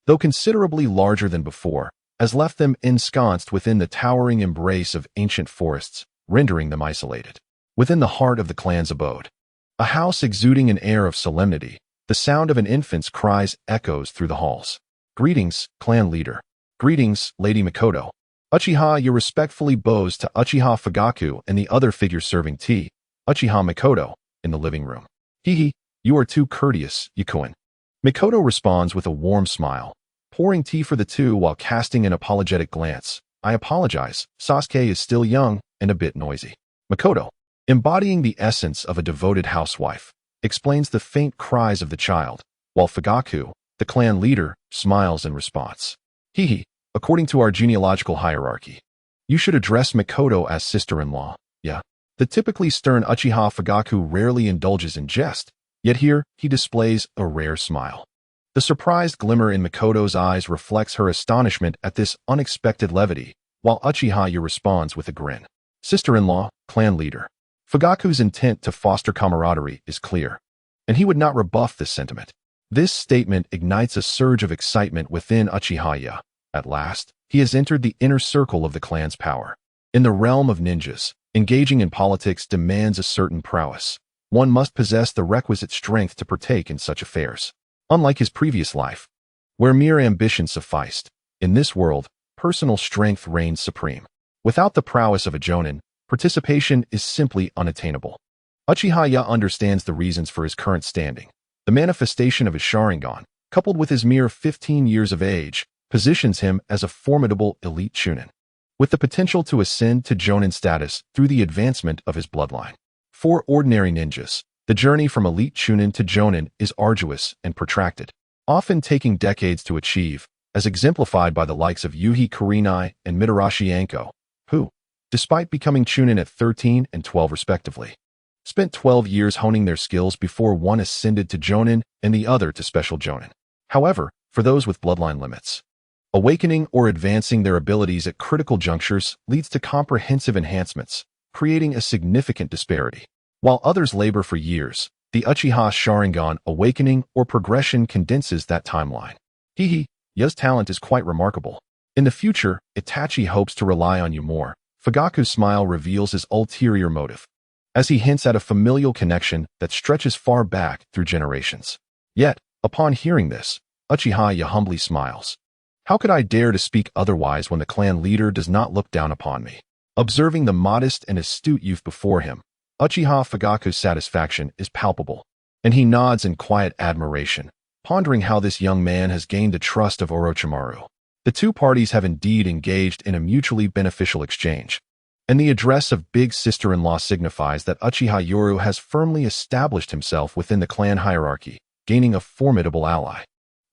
though considerably larger than before, has left them ensconced within the towering embrace of ancient forests, rendering them isolated. Within the heart of the clan's abode, a house exuding an air of solemnity, the sound of an infant's cries echoes through the halls. Greetings, clan leader. Greetings, Lady Mikoto. Uchiha you respectfully bows to Uchiha Fugaku and the other figure serving tea, Uchiha Mikoto, in the living room. Hehe. You are too courteous, Yukuin. Mikoto responds with a warm smile, pouring tea for the two while casting an apologetic glance. I apologize, Sasuke is still young and a bit noisy. Mikoto, embodying the essence of a devoted housewife, explains the faint cries of the child, while Fugaku, the clan leader, smiles in response. Hehe, according to our genealogical hierarchy, you should address Mikoto as sister-in-law, yeah. The typically stern Uchiha Fugaku rarely indulges in jest, yet here he displays a rare smile. The surprised glimmer in Mikoto's eyes reflects her astonishment at this unexpected levity, while Uchiha responds with a grin. Sister-in-law, clan leader. Fugaku's intent to foster camaraderie is clear, and he would not rebuff this sentiment. This statement ignites a surge of excitement within Uchiha. At last, he has entered the inner circle of the clan's power. In the realm of ninjas, engaging in politics demands a certain prowess. One must possess the requisite strength to partake in such affairs. Unlike his previous life, where mere ambition sufficed, in this world, personal strength reigns supreme. Without the prowess of a jonin, participation is simply unattainable. Uchiha understands the reasons for his current standing. The manifestation of his Sharingan, coupled with his mere 15 years of age, positions him as a formidable elite chunin, with the potential to ascend to jonin status through the advancement of his bloodline. For ordinary ninjas, the journey from elite chunin to jonin is arduous and protracted, often taking decades to achieve, as exemplified by the likes of Yuhi Kurenai and Mitarashi Anko, who, despite becoming chunin at 13 and 12 respectively, spent 12 years honing their skills before one ascended to jonin and the other to special jonin. However, for those with bloodline limits, awakening or advancing their abilities at critical junctures leads to comprehensive enhancements, creating a significant disparity. While others labor for years, the Uchiha Sharingan awakening or progression condenses that timeline. Ya's talent is quite remarkable. In the future, Itachi hopes to rely on you more. Fugaku's smile reveals his ulterior motive, as he hints at a familial connection that stretches far back through generations. Yet, upon hearing this, Uchiha humbly smiles. How could I dare to speak otherwise when the clan leader does not look down upon me? Observing the modest and astute youth before him, Uchiha Fugaku's satisfaction is palpable, and he nods in quiet admiration, pondering how this young man has gained the trust of Orochimaru. The two parties have indeed engaged in a mutually beneficial exchange, and the address of big sister-in-law signifies that Uchiha Yoru has firmly established himself within the clan hierarchy, gaining a formidable ally.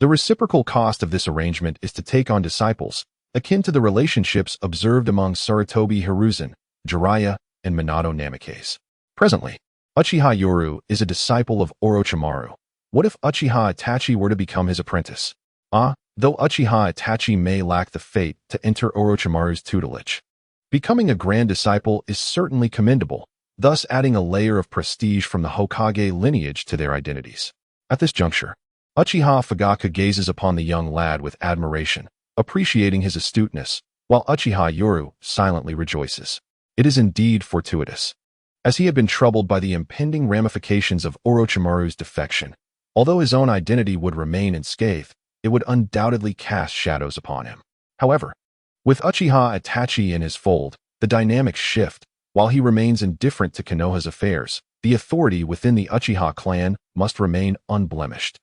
The reciprocal cost of this arrangement is to take on disciples, akin to the relationships observed among Sarutobi Hiruzen, Jiraiya, and Minato Namikaze. Presently, Uchiha Yoru is a disciple of Orochimaru. What if Uchiha Itachi were to become his apprentice? Though Uchiha Itachi may lack the fate to enter Orochimaru's tutelage, becoming a grand disciple is certainly commendable, thus adding a layer of prestige from the Hokage lineage to their identities. At this juncture, Uchiha Fugaku gazes upon the young lad with admiration, appreciating his astuteness, while Uchiha Yoru silently rejoices. It is indeed fortuitous, as he had been troubled by the impending ramifications of Orochimaru's defection. Although his own identity would remain unscathed, it would undoubtedly cast shadows upon him. However, with Uchiha Itachi in his fold, the dynamics shift. While he remains indifferent to Konoha's affairs, the authority within the Uchiha clan must remain unblemished.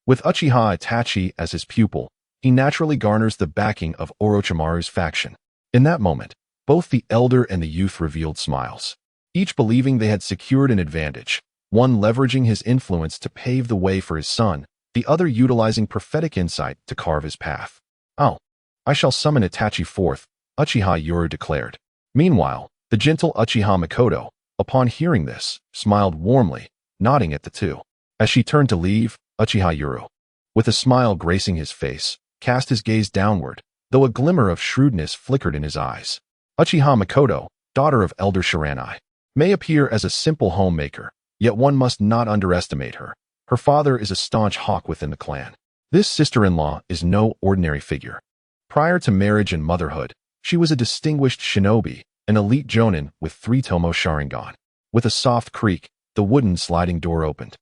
With Uchiha Itachi as his pupil, he naturally garners the backing of Orochimaru's faction. In that moment, both the elder and the youth revealed smiles, each believing they had secured an advantage, one leveraging his influence to pave the way for his son, the other utilizing prophetic insight to carve his path. "Oh, I shall summon Itachi forth," Uchiha Yoru declared. Meanwhile, the gentle Uchiha Mikoto, upon hearing this, smiled warmly, nodding at the two. As she turned to leave, Uchiha Yoru, with a smile gracing his face, cast his gaze downward, though a glimmer of shrewdness flickered in his eyes. Uchiha Mikoto, daughter of Elder Shiranai, may appear as a simple homemaker, yet one must not underestimate her. Her father is a staunch hawk within the clan. This sister-in-law is no ordinary figure. Prior to marriage and motherhood, she was a distinguished shinobi, an elite jonin with 3 Tomo Sharingan. With a soft creak, the wooden sliding door opened,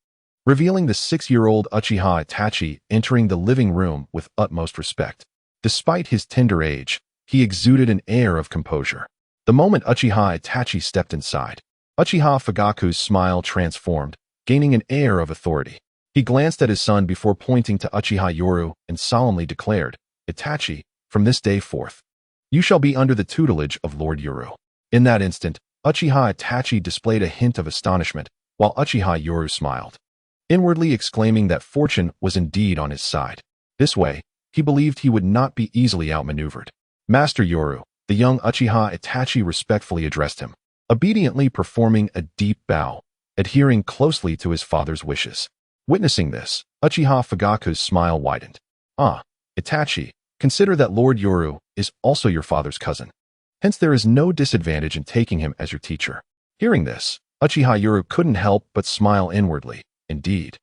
revealing the 6-year-old Uchiha Itachi entering the living room with utmost respect. Despite his tender age, he exuded an air of composure. The moment Uchiha Itachi stepped inside, Uchiha Fugaku's smile transformed, gaining an air of authority. He glanced at his son before pointing to Uchiha Yoru and solemnly declared, "Itachi, from this day forth, you shall be under the tutelage of Lord Yoru." In that instant, Uchiha Itachi displayed a hint of astonishment, while Uchiha Yoru smiled, inwardly exclaiming that fortune was indeed on his side. This way, he believed he would not be easily outmaneuvered. "Master Yoru," the young Uchiha Itachi respectfully addressed him, obediently performing a deep bow, adhering closely to his father's wishes. Witnessing this, Uchiha Fugaku's smile widened. Itachi, consider that Lord Yoru is also your father's cousin. Hence there is no disadvantage in taking him as your teacher." Hearing this, Uchiha Yoru couldn't help but smile inwardly. Indeed,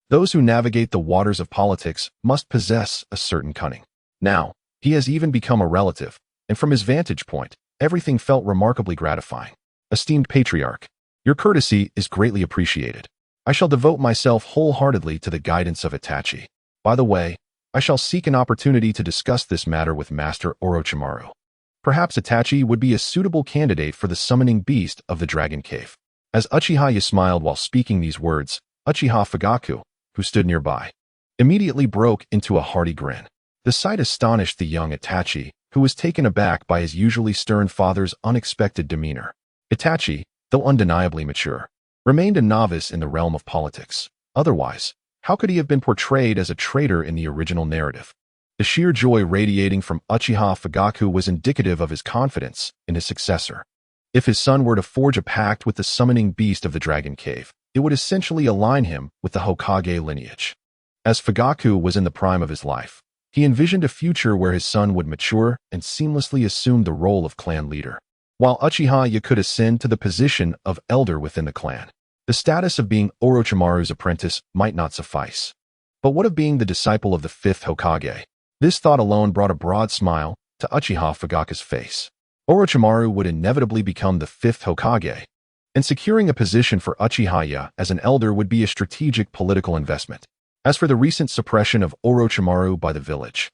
those who navigate the waters of politics must possess a certain cunning. Now, he has even become a relative, and from his vantage point, everything felt remarkably gratifying. "Esteemed Patriarch, your courtesy is greatly appreciated. I shall devote myself wholeheartedly to the guidance of Itachi. By the way, I shall seek an opportunity to discuss this matter with Master Orochimaru. Perhaps Itachi would be a suitable candidate for the summoning beast of the Dragon Cave." As Uchiha smiled while speaking these words, Uchiha Fugaku, who stood nearby, immediately broke into a hearty grin. The sight astonished the young Itachi, who was taken aback by his usually stern father's unexpected demeanor. Itachi, though undeniably mature, remained a novice in the realm of politics. Otherwise, how could he have been portrayed as a traitor in the original narrative? The sheer joy radiating from Uchiha Fugaku was indicative of his confidence in his successor. If his son were to forge a pact with the summoning beast of the Dragon Cave, it would essentially align him with the Hokage lineage. As Fugaku was in the prime of his life, he envisioned a future where his son would mature and seamlessly assume the role of clan leader, while Uchiha could ascend to the position of elder within the clan. The status of being Orochimaru's apprentice might not suffice. But what of being the disciple of the 5th Hokage? This thought alone brought a broad smile to Uchiha Fugaku's face. Orochimaru would inevitably become the 5th Hokage, and securing a position for Uchiha as an elder would be a strategic political investment. As for the recent suppression of Orochimaru by the village,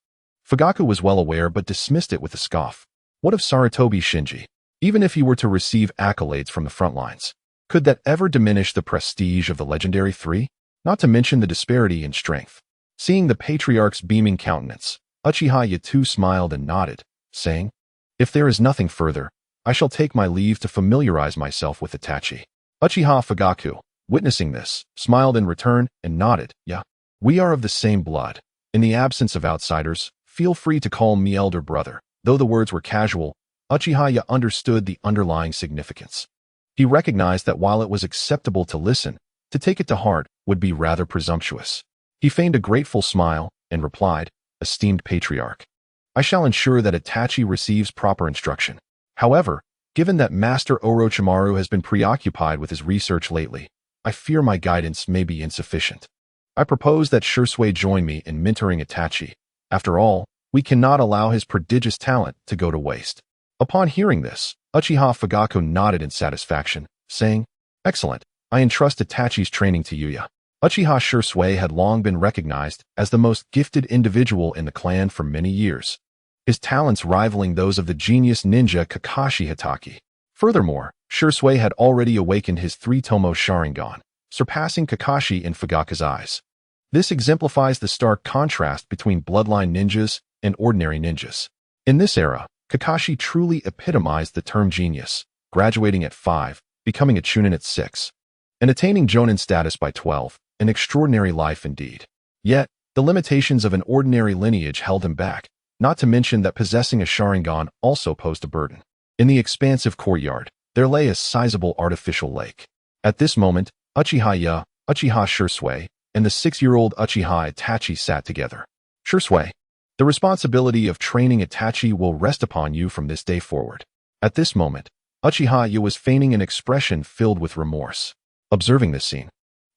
Fugaku was well aware but dismissed it with a scoff. What of Sarutobi Shinji? Even if he were to receive accolades from the front lines, could that ever diminish the prestige of the legendary 3? Not to mention the disparity in strength. Seeing the patriarch's beaming countenance, Uchiha Shisui smiled and nodded, saying, "If there is nothing further, I shall take my leave to familiarize myself with Itachi." Uchiha Fugaku, witnessing this, smiled in return and nodded, "Yeah, we are of the same blood. In the absence of outsiders, feel free to call me elder brother." Though the words were casual, Uchiha understood the underlying significance. He recognized that while it was acceptable to listen, to take it to heart would be rather presumptuous. He feigned a grateful smile and replied, "Esteemed patriarch, I shall ensure that Itachi receives proper instruction. However, given that Master Orochimaru has been preoccupied with his research lately, I fear my guidance may be insufficient. I propose that Shisui join me in mentoring Itachi. After all, we cannot allow his prodigious talent to go to waste." Upon hearing this, Uchiha Fugaku nodded in satisfaction, saying, "Excellent, I entrust Itachi's training to you." Uchiha Shisui had long been recognized as the most gifted individual in the clan for many years, his talents rivaling those of the genius ninja Kakashi Hatake. Furthermore, Shisui had already awakened his three-tomo Sharingan, surpassing Kakashi in Fugaku's eyes. This exemplifies the stark contrast between bloodline ninjas and ordinary ninjas. In this era, Kakashi truly epitomized the term genius, graduating at 5, becoming a chunin at 6, and attaining jonin status by 12, an extraordinary life indeed. Yet, the limitations of an ordinary lineage held him back, not to mention that possessing a Sharingan also posed a burden. In the expansive courtyard, there lay a sizable artificial lake. At this moment, Uchiha Shisui, and the 6-year-old Uchiha Itachi sat together. "Shisui, the responsibility of training Itachi will rest upon you from this day forward." At this moment, Uchiha was feigning an expression filled with remorse. Observing this scene,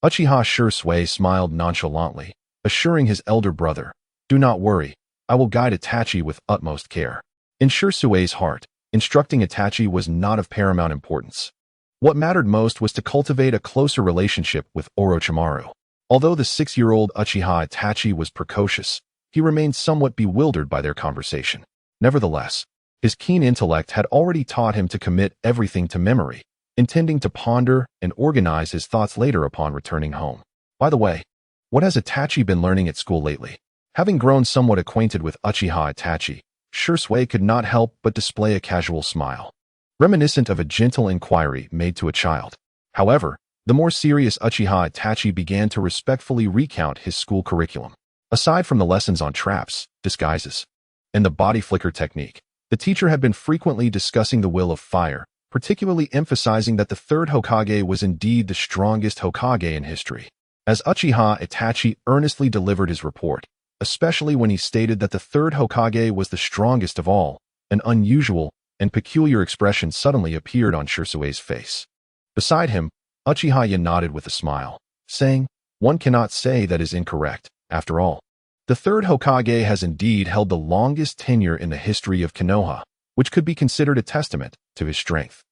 Uchiha Shisui smiled nonchalantly, assuring his elder brother, "Do not worry, I will guide Itachi with utmost care." In Shisui's heart, instructing Itachi was not of paramount importance. What mattered most was to cultivate a closer relationship with Orochimaru. Although the 6-year-old Uchiha Itachi was precocious, he remained somewhat bewildered by their conversation. Nevertheless, his keen intellect had already taught him to commit everything to memory, intending to ponder and organize his thoughts later upon returning home. By the way, what has Itachi been learning at school lately? Having grown somewhat acquainted with Uchiha Itachi, Shisui could not help but display a casual smile, reminiscent of a gentle inquiry made to a child. However, the more serious Uchiha Itachi began to respectfully recount his school curriculum. Aside from the lessons on traps, disguises, and the body flicker technique, the teacher had been frequently discussing the will of fire, particularly emphasizing that the Third Hokage was indeed the strongest Hokage in history. As Uchiha Itachi earnestly delivered his report, especially when he stated that the Third Hokage was the strongest of all, an unusual and peculiar expression suddenly appeared on Shisui's face. Beside him, Uchiha nodded with a smile, saying, "One cannot say that is incorrect. After all, the Third Hokage has indeed held the longest tenure in the history of Konoha, which could be considered a testament to his strength."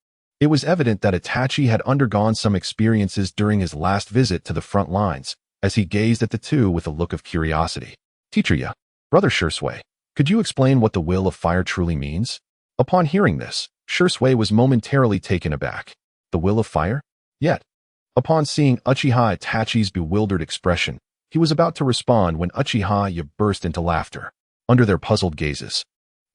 It was evident that Itachi had undergone some experiences during his last visit to the front lines, as he gazed at the two with a look of curiosity. "Teacher, brother Shisui, could you explain what the will of fire truly means?" Upon hearing this, Shisui was momentarily taken aback. The will of fire? Yet, upon seeing Uchiha Itachi's bewildered expression, he was about to respond when Uchiha burst into laughter. Under their puzzled gazes,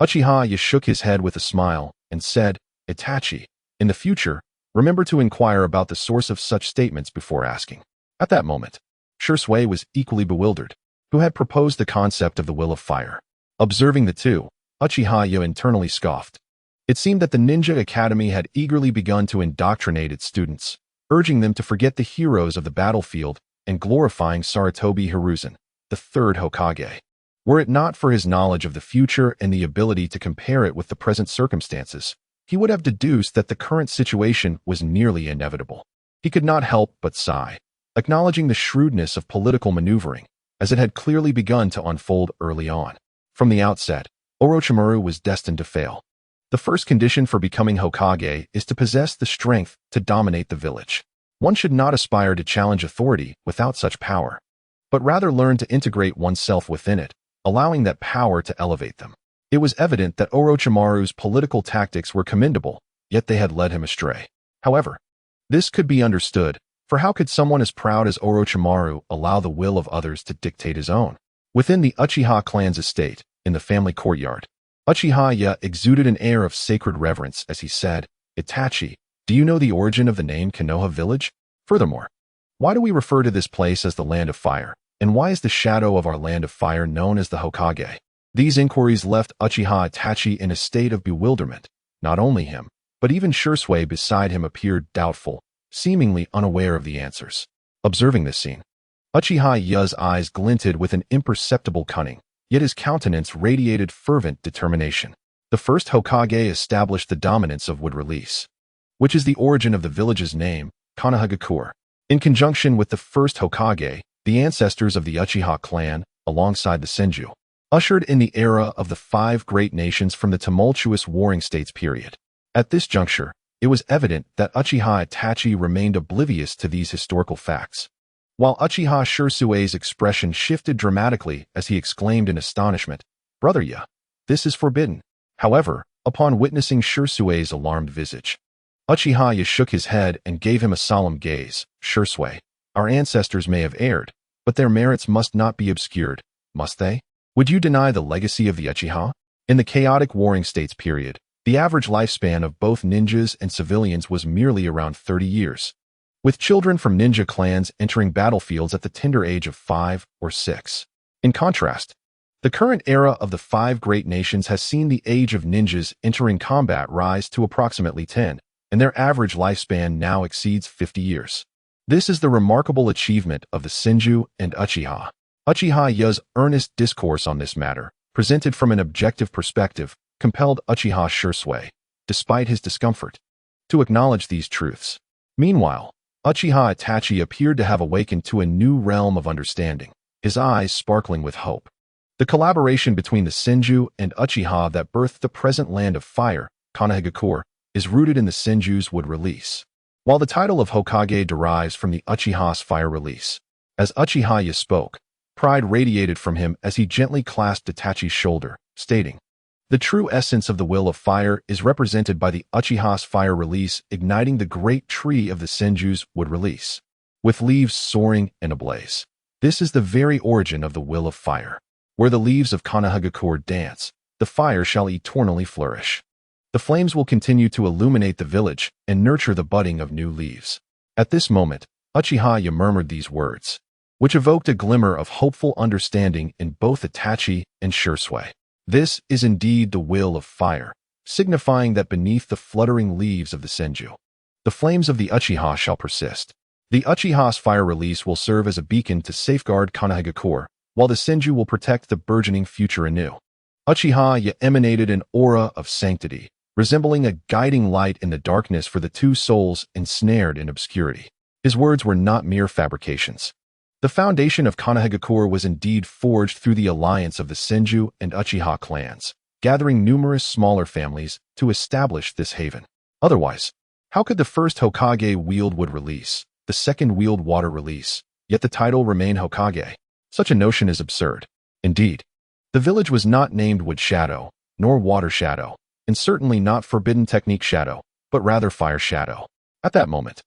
Uchiha shook his head with a smile and said, "Itachi, in the future, remember to inquire about the source of such statements before asking." At that moment, Shisui was equally bewildered, who had proposed the concept of the will of fire. Observing the two, Uchiha internally scoffed. It seemed that the Ninja Academy had eagerly begun to indoctrinate its students, urging them to forget the heroes of the battlefield and glorifying Sarutobi Hiruzen, the Third Hokage. Were it not for his knowledge of the future and the ability to compare it with the present circumstances, he would have deduced that the current situation was nearly inevitable. He could not help but sigh, acknowledging the shrewdness of political maneuvering, as it had clearly begun to unfold early on. From the outset, Orochimaru was destined to fail. The first condition for becoming Hokage is to possess the strength to dominate the village. One should not aspire to challenge authority without such power, but rather learn to integrate oneself within it, allowing that power to elevate them. It was evident that Orochimaru's political tactics were commendable, yet they had led him astray. However, this could be understood, for how could someone as proud as Orochimaru allow the will of others to dictate his own? Within the Uchiha clan's estate, in the family courtyard, Uchiha exuded an air of sacred reverence as he said, "Itachi, do you know the origin of the name Konoha village? Furthermore, why do we refer to this place as the Land of Fire, and why is the shadow of our Land of Fire known as the Hokage?" These inquiries left Uchiha Itachi in a state of bewilderment. Not only him, but even Shisui beside him appeared doubtful, seemingly unaware of the answers. Observing this scene, Uchiha's eyes glinted with an imperceptible cunning, yet his countenance radiated fervent determination. The first Hokage established the dominance of wood release, which is the origin of the village's name, Konoha. In conjunction with the first Hokage, the ancestors of the Uchiha clan, alongside the Senju, ushered in the era of the five great nations from the tumultuous warring states period. At this juncture, it was evident that Uchiha Itachi remained oblivious to these historical facts. While Uchiha Shisui's expression shifted dramatically as he exclaimed in astonishment, "Brother this is forbidden." However, upon witnessing Shisui's alarmed visage, Uchiha shook his head and gave him a solemn gaze. "Shisui, our ancestors may have erred, but their merits must not be obscured, must they? Would you deny the legacy of the Uchiha?" In the chaotic warring states period, the average lifespan of both ninjas and civilians was merely around 30 years, with children from ninja clans entering battlefields at the tender age of 5 or 6. In contrast, the current era of the five great nations has seen the age of ninjas entering combat rise to approximately 10, and their average lifespan now exceeds 50 years. This is the remarkable achievement of the Senju and Uchiha. Uchiha's earnest discourse on this matter, presented from an objective perspective, compelled Uchiha Shisui, despite his discomfort, to acknowledge these truths. Meanwhile, Uchiha Itachi appeared to have awakened to a new realm of understanding, his eyes sparkling with hope. The collaboration between the Senju and Uchiha that birthed the present Land of Fire, Konoha, is rooted in the Senju's wood release, while the title of Hokage derives from the Uchiha's fire release. As Uchiha spoke, pride radiated from him as he gently clasped Itachi's shoulder, stating, "The true essence of the will of fire is represented by the Uchiha's fire release igniting the great tree of the Senju's wood release, with leaves soaring and ablaze. This is the very origin of the will of fire. Where the leaves of Konoha dance, the fire shall eternally flourish. The flames will continue to illuminate the village and nurture the budding of new leaves." At this moment, Uchiha murmured these words, which evoked a glimmer of hopeful understanding in both Itachi and Shisui. This is indeed the will of fire, signifying that beneath the fluttering leaves of the Senju, the flames of the Uchiha shall persist. The Uchiha's fire release will serve as a beacon to safeguard Konoha, while the Senju will protect the burgeoning future anew. Uchiha emanated an aura of sanctity, resembling a guiding light in the darkness for the two souls ensnared in obscurity. His words were not mere fabrications. The foundation of Konoha was indeed forged through the alliance of the Senju and Uchiha clans, gathering numerous smaller families to establish this haven. Otherwise, how could the first Hokage wield wood release, the second wield water release, yet the title remain Hokage? Such a notion is absurd. Indeed, the village was not named Wood Shadow, nor Water Shadow, and certainly not Forbidden Technique Shadow, but rather Fire Shadow. At that moment,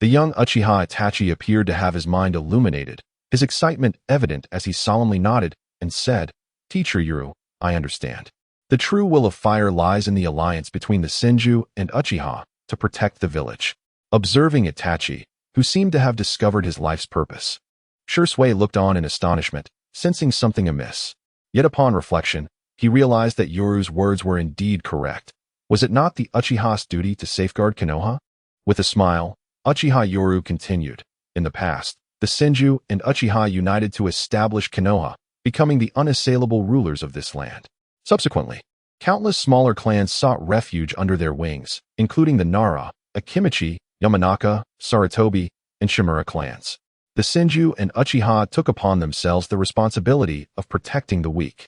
the young Uchiha Itachi appeared to have his mind illuminated, his excitement evident as he solemnly nodded and said, "Teacher Yuru, I understand. The true will of fire lies in the alliance between the Senju and Uchiha to protect the village." Observing Itachi, who seemed to have discovered his life's purpose, Shisui looked on in astonishment, sensing something amiss. Yet upon reflection, he realized that Yoru's words were indeed correct. Was it not the Uchiha's duty to safeguard Konoha? With a smile, Uchiha Yoru continued, "In the past, the Senju and Uchiha united to establish Konoha, becoming the unassailable rulers of this land. Subsequently, countless smaller clans sought refuge under their wings, including the Nara, Akimichi, Yamanaka, Sarutobi, and Shimura clans. The Senju and Uchiha took upon themselves the responsibility of protecting the weak.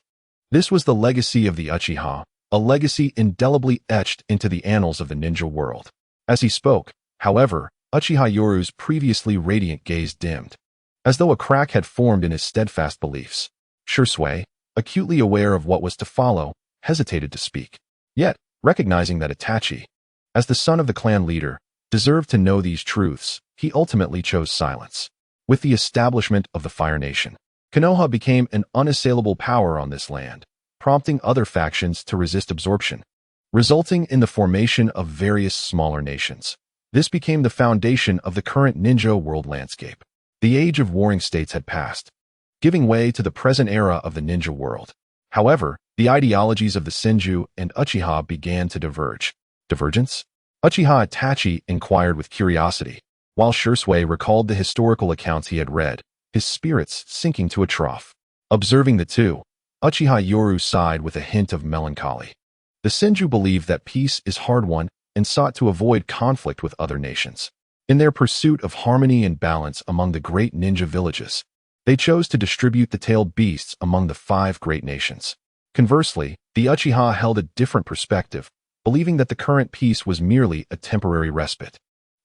This was the legacy of the Uchiha, a legacy indelibly etched into the annals of the ninja world." As he spoke, however, Uchiha Yoru's previously radiant gaze dimmed, as though a crack had formed in his steadfast beliefs. Shisui, acutely aware of what was to follow, hesitated to speak. Yet, recognizing that Itachi, as the son of the clan leader, deserved to know these truths, he ultimately chose silence. With the establishment of the Fire Nation, Konoha became an unassailable power on this land, prompting other factions to resist absorption, resulting in the formation of various smaller nations. This became the foundation of the current ninja world landscape. The age of warring states had passed, giving way to the present era of the ninja world. However, the ideologies of the Senju and Uchiha began to diverge. Divergence? Uchiha Itachi inquired with curiosity, while Shisui recalled the historical accounts he had read, his spirits sinking to a trough. Observing the two, Uchiha Yoru sighed with a hint of melancholy. The Senju believed that peace is hard-won and sought to avoid conflict with other nations. In their pursuit of harmony and balance among the great ninja villages, they chose to distribute the tailed beasts among the 5 great nations. Conversely, the Uchiha held a different perspective, believing that the current peace was merely a temporary respite.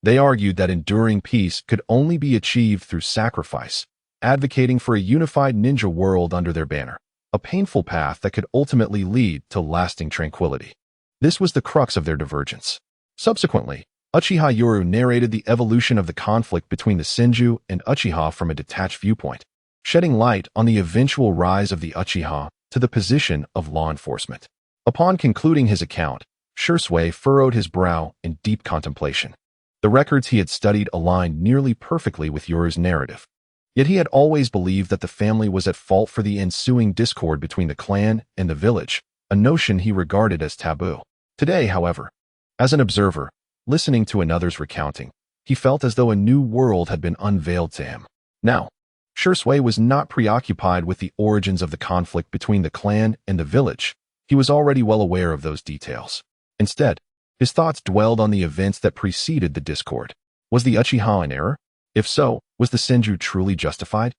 They argued that enduring peace could only be achieved through sacrifice, advocating for a unified ninja world under their banner, a painful path that could ultimately lead to lasting tranquility. This was the crux of their divergence. Subsequently, Uchiha Yoru narrated the evolution of the conflict between the Senju and Uchiha from a detached viewpoint, shedding light on the eventual rise of the Uchiha to the position of law enforcement. Upon concluding his account, Shisui furrowed his brow in deep contemplation. The records he had studied aligned nearly perfectly with Yoru's narrative. Yet he had always believed that the family was at fault for the ensuing discord between the clan and the village, a notion he regarded as taboo. Today, however, as an observer, listening to another's recounting, he felt as though a new world had been unveiled to him. Now, Shisui was not preoccupied with the origins of the conflict between the clan and the village. He was already well aware of those details. Instead, his thoughts dwelled on the events that preceded the discord. Was the Uchiha in error? If so, was the Senju truly justified?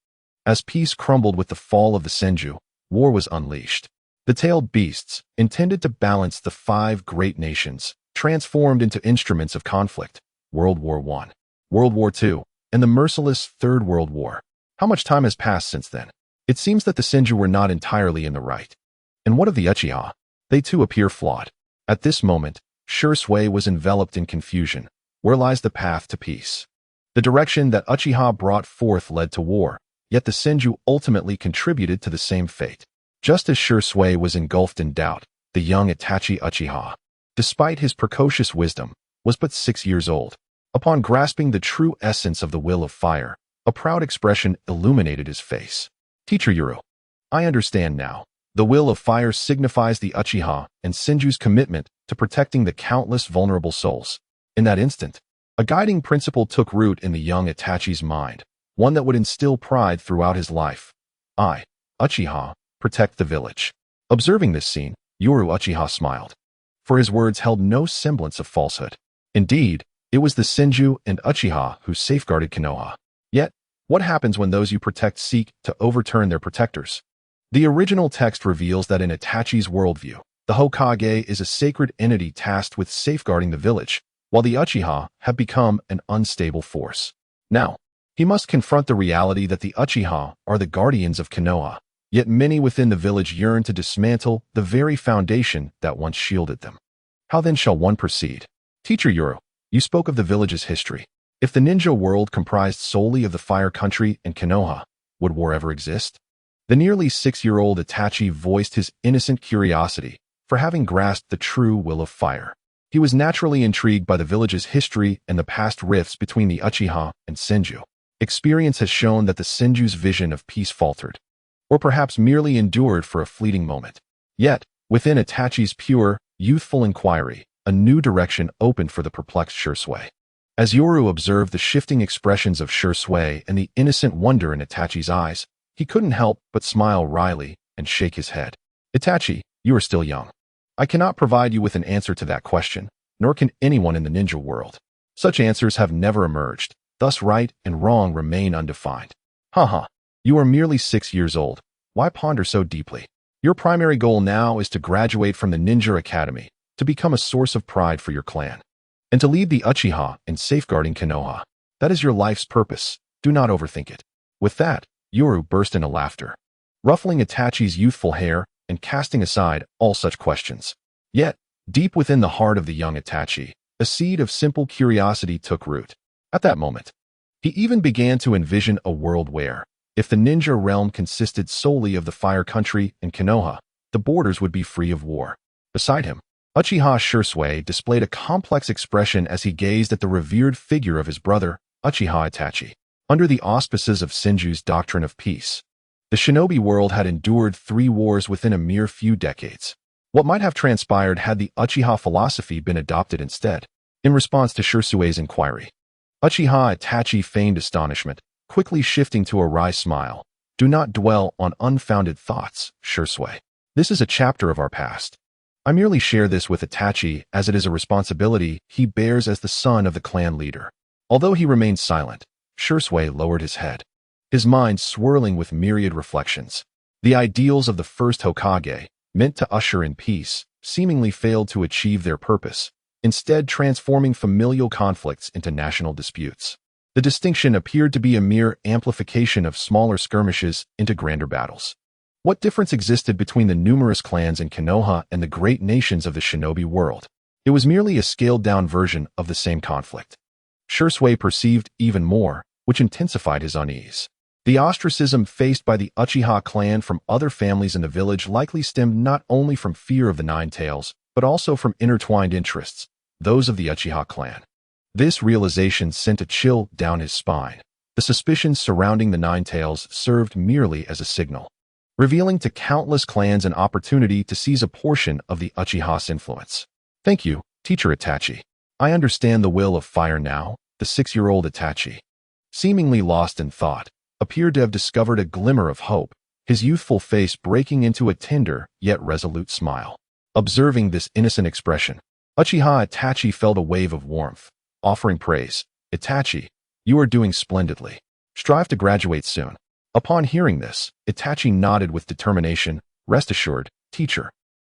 As peace crumbled with the fall of the Senju, war was unleashed. The tailed beasts, intended to balance the 5 great nations, transformed into instruments of conflict. World War I, World War II, and the merciless Third World War. How much time has passed since then? It seems that the Senju were not entirely in the right. And what of the Uchiha? They too appear flawed. At this moment, Shisui was enveloped in confusion. Where lies the path to peace? The direction that Uchiha brought forth led to war, yet the Senju ultimately contributed to the same fate. Just as Shisui was engulfed in doubt, the young Itachi Uchiha, despite his precocious wisdom, was but 6 years old. Upon grasping the true essence of the will of fire, a proud expression illuminated his face. Teacher Yoru, I understand now. The will of fire signifies the Uchiha and Senju's commitment to protecting the countless vulnerable souls. In that instant, a guiding principle took root in the young Itachi's mind, one that would instill pride throughout his life. I, Uchiha, protect the village. Observing this scene, Yoru Uchiha smiled, for his words held no semblance of falsehood. Indeed, it was the Senju and Uchiha who safeguarded Konoha. Yet, what happens when those you protect seek to overturn their protectors? The original text reveals that in Itachi's worldview, the Hokage is a sacred entity tasked with safeguarding the village, while the Uchiha have become an unstable force. Now, he must confront the reality that the Uchiha are the guardians of Konoha, yet many within the village yearn to dismantle the very foundation that once shielded them. How then shall one proceed? Teacher Yoru, you spoke of the village's history. If the ninja world comprised solely of the Fire Country and Konoha, would war ever exist? The nearly 6-year-old Itachi voiced his innocent curiosity for having grasped the true will of fire. He was naturally intrigued by the village's history and the past rifts between the Uchiha and Senju. Experience has shown that the Senju's vision of peace faltered, or perhaps merely endured for a fleeting moment. Yet, within Itachi's pure, youthful inquiry, a new direction opened for the perplexed Shisui. As Yoru observed the shifting expressions of Shisui and the innocent wonder in Itachi's eyes, he couldn't help but smile wryly and shake his head. Itachi, you are still young. I cannot provide you with an answer to that question, nor can anyone in the ninja world. Such answers have never emerged, thus right and wrong remain undefined. Haha, you are merely 6 years old. Why ponder so deeply? Your primary goal now is to graduate from the Ninja Academy, to become a source of pride for your clan, and to lead the Uchiha in safeguarding Konoha. That is your life's purpose. Do not overthink it. With that, Yoru burst into laughter, ruffling Itachi's youthful hair and casting aside all such questions. Yet, deep within the heart of the young Itachi, a seed of simple curiosity took root. At that moment, he even began to envision a world where, If the ninja realm consisted solely of the Fire Country and Konoha, the borders would be free of war. Beside him, Uchiha Shisui displayed a complex expression as he gazed at the revered figure of his brother, Uchiha Itachi. Under the auspices of Senju's doctrine of peace, the shinobi world had endured 3 wars within a mere few decades. What might have transpired had the Uchiha philosophy been adopted instead? In response to Shisui's inquiry, Uchiha Itachi feigned astonishment, quickly shifting to a wry smile. Do not dwell on unfounded thoughts, Shisui. This is a chapter of our past. I merely share this with Itachi as it is a responsibility he bears as the son of the clan leader. Although he remained silent, Shisui lowered his head, his mind swirling with myriad reflections. The ideals of the first Hokage, meant to usher in peace, seemingly failed to achieve their purpose, instead transforming familial conflicts into national disputes. The distinction appeared to be a mere amplification of smaller skirmishes into grander battles. What difference existed between the numerous clans in Konoha and the great nations of the shinobi world? It was merely a scaled-down version of the same conflict. Shisui perceived even more, which intensified his unease. The ostracism faced by the Uchiha clan from other families in the village likely stemmed not only from fear of the Nine Tails, but also from intertwined interests, those of the Uchiha clan. This realization sent a chill down his spine. The suspicions surrounding the Nine Tails served merely as a signal, revealing to countless clans an opportunity to seize a portion of the Uchiha's influence. Thank you, Teacher Itachi. I understand the will of fire now. The 6-year-old Itachi, seemingly lost in thought, appeared to have discovered a glimmer of hope, his youthful face breaking into a tender yet resolute smile. Observing this innocent expression, Uchiha Itachi felt a wave of warmth, offering praise. Itachi, you are doing splendidly. Strive to graduate soon. Upon hearing this, Itachi nodded with determination. Rest assured, teacher.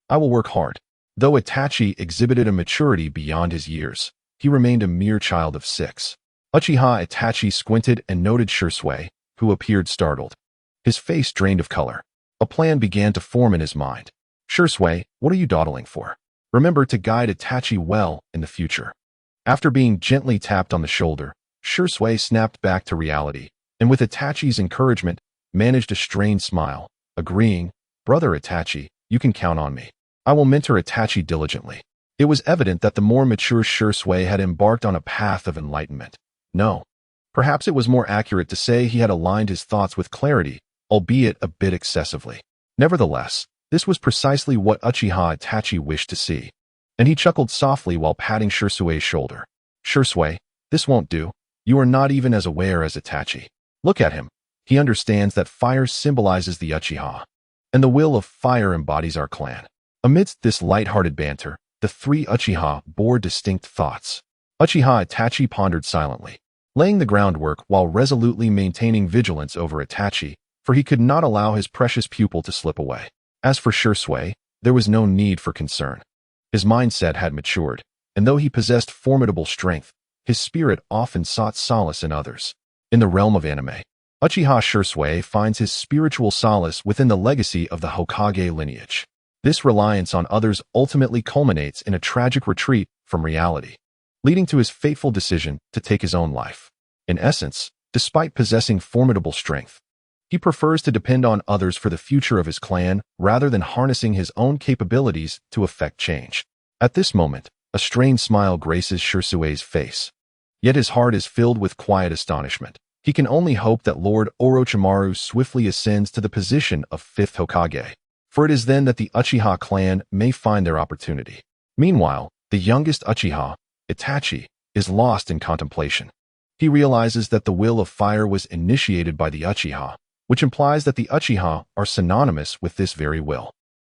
I will work hard. Though Itachi exhibited a maturity beyond his years, he remained a mere child of 6. Uchiha Itachi squinted and noted Shisui, who appeared startled. His face drained of color. A plan began to form in his mind. Shisui, what are you dawdling for? Remember to guide Itachi well in the future. After being gently tapped on the shoulder, Shisui snapped back to reality, and with Itachi's encouragement, managed a strained smile, agreeing, Brother Itachi, you can count on me. I will mentor Itachi diligently. It was evident that the more mature Shisui had embarked on a path of enlightenment. No. Perhaps it was more accurate to say he had aligned his thoughts with clarity, albeit a bit excessively. Nevertheless, this was precisely what Uchiha Itachi wished to see, and he chuckled softly while patting Shisui's shoulder. Shisui, this won't do. You are not even as aware as Itachi. Look at him. He understands that fire symbolizes the Uchiha, and the will of fire embodies our clan. Amidst this light-hearted banter, the 3 Uchiha bore distinct thoughts. Uchiha Itachi pondered silently, laying the groundwork while resolutely maintaining vigilance over Itachi, for he could not allow his precious pupil to slip away. As for Shisui, there was no need for concern. His mindset had matured, and though he possessed formidable strength, his spirit often sought solace in others. In the realm of anime, Uchiha Shisui finds his spiritual solace within the legacy of the Hokage lineage. This reliance on others ultimately culminates in a tragic retreat from reality, leading to his fateful decision to take his own life. In essence, despite possessing formidable strength, he prefers to depend on others for the future of his clan rather than harnessing his own capabilities to effect change. At this moment, a strained smile graces Shisui's face. Yet his heart is filled with quiet astonishment. He can only hope that Lord Orochimaru swiftly ascends to the position of 5th Hokage, for it is then that the Uchiha clan may find their opportunity. Meanwhile, the youngest Uchiha, Itachi, is lost in contemplation. He realizes that the will of fire was initiated by the Uchiha, which implies that the Uchiha are synonymous with this very will.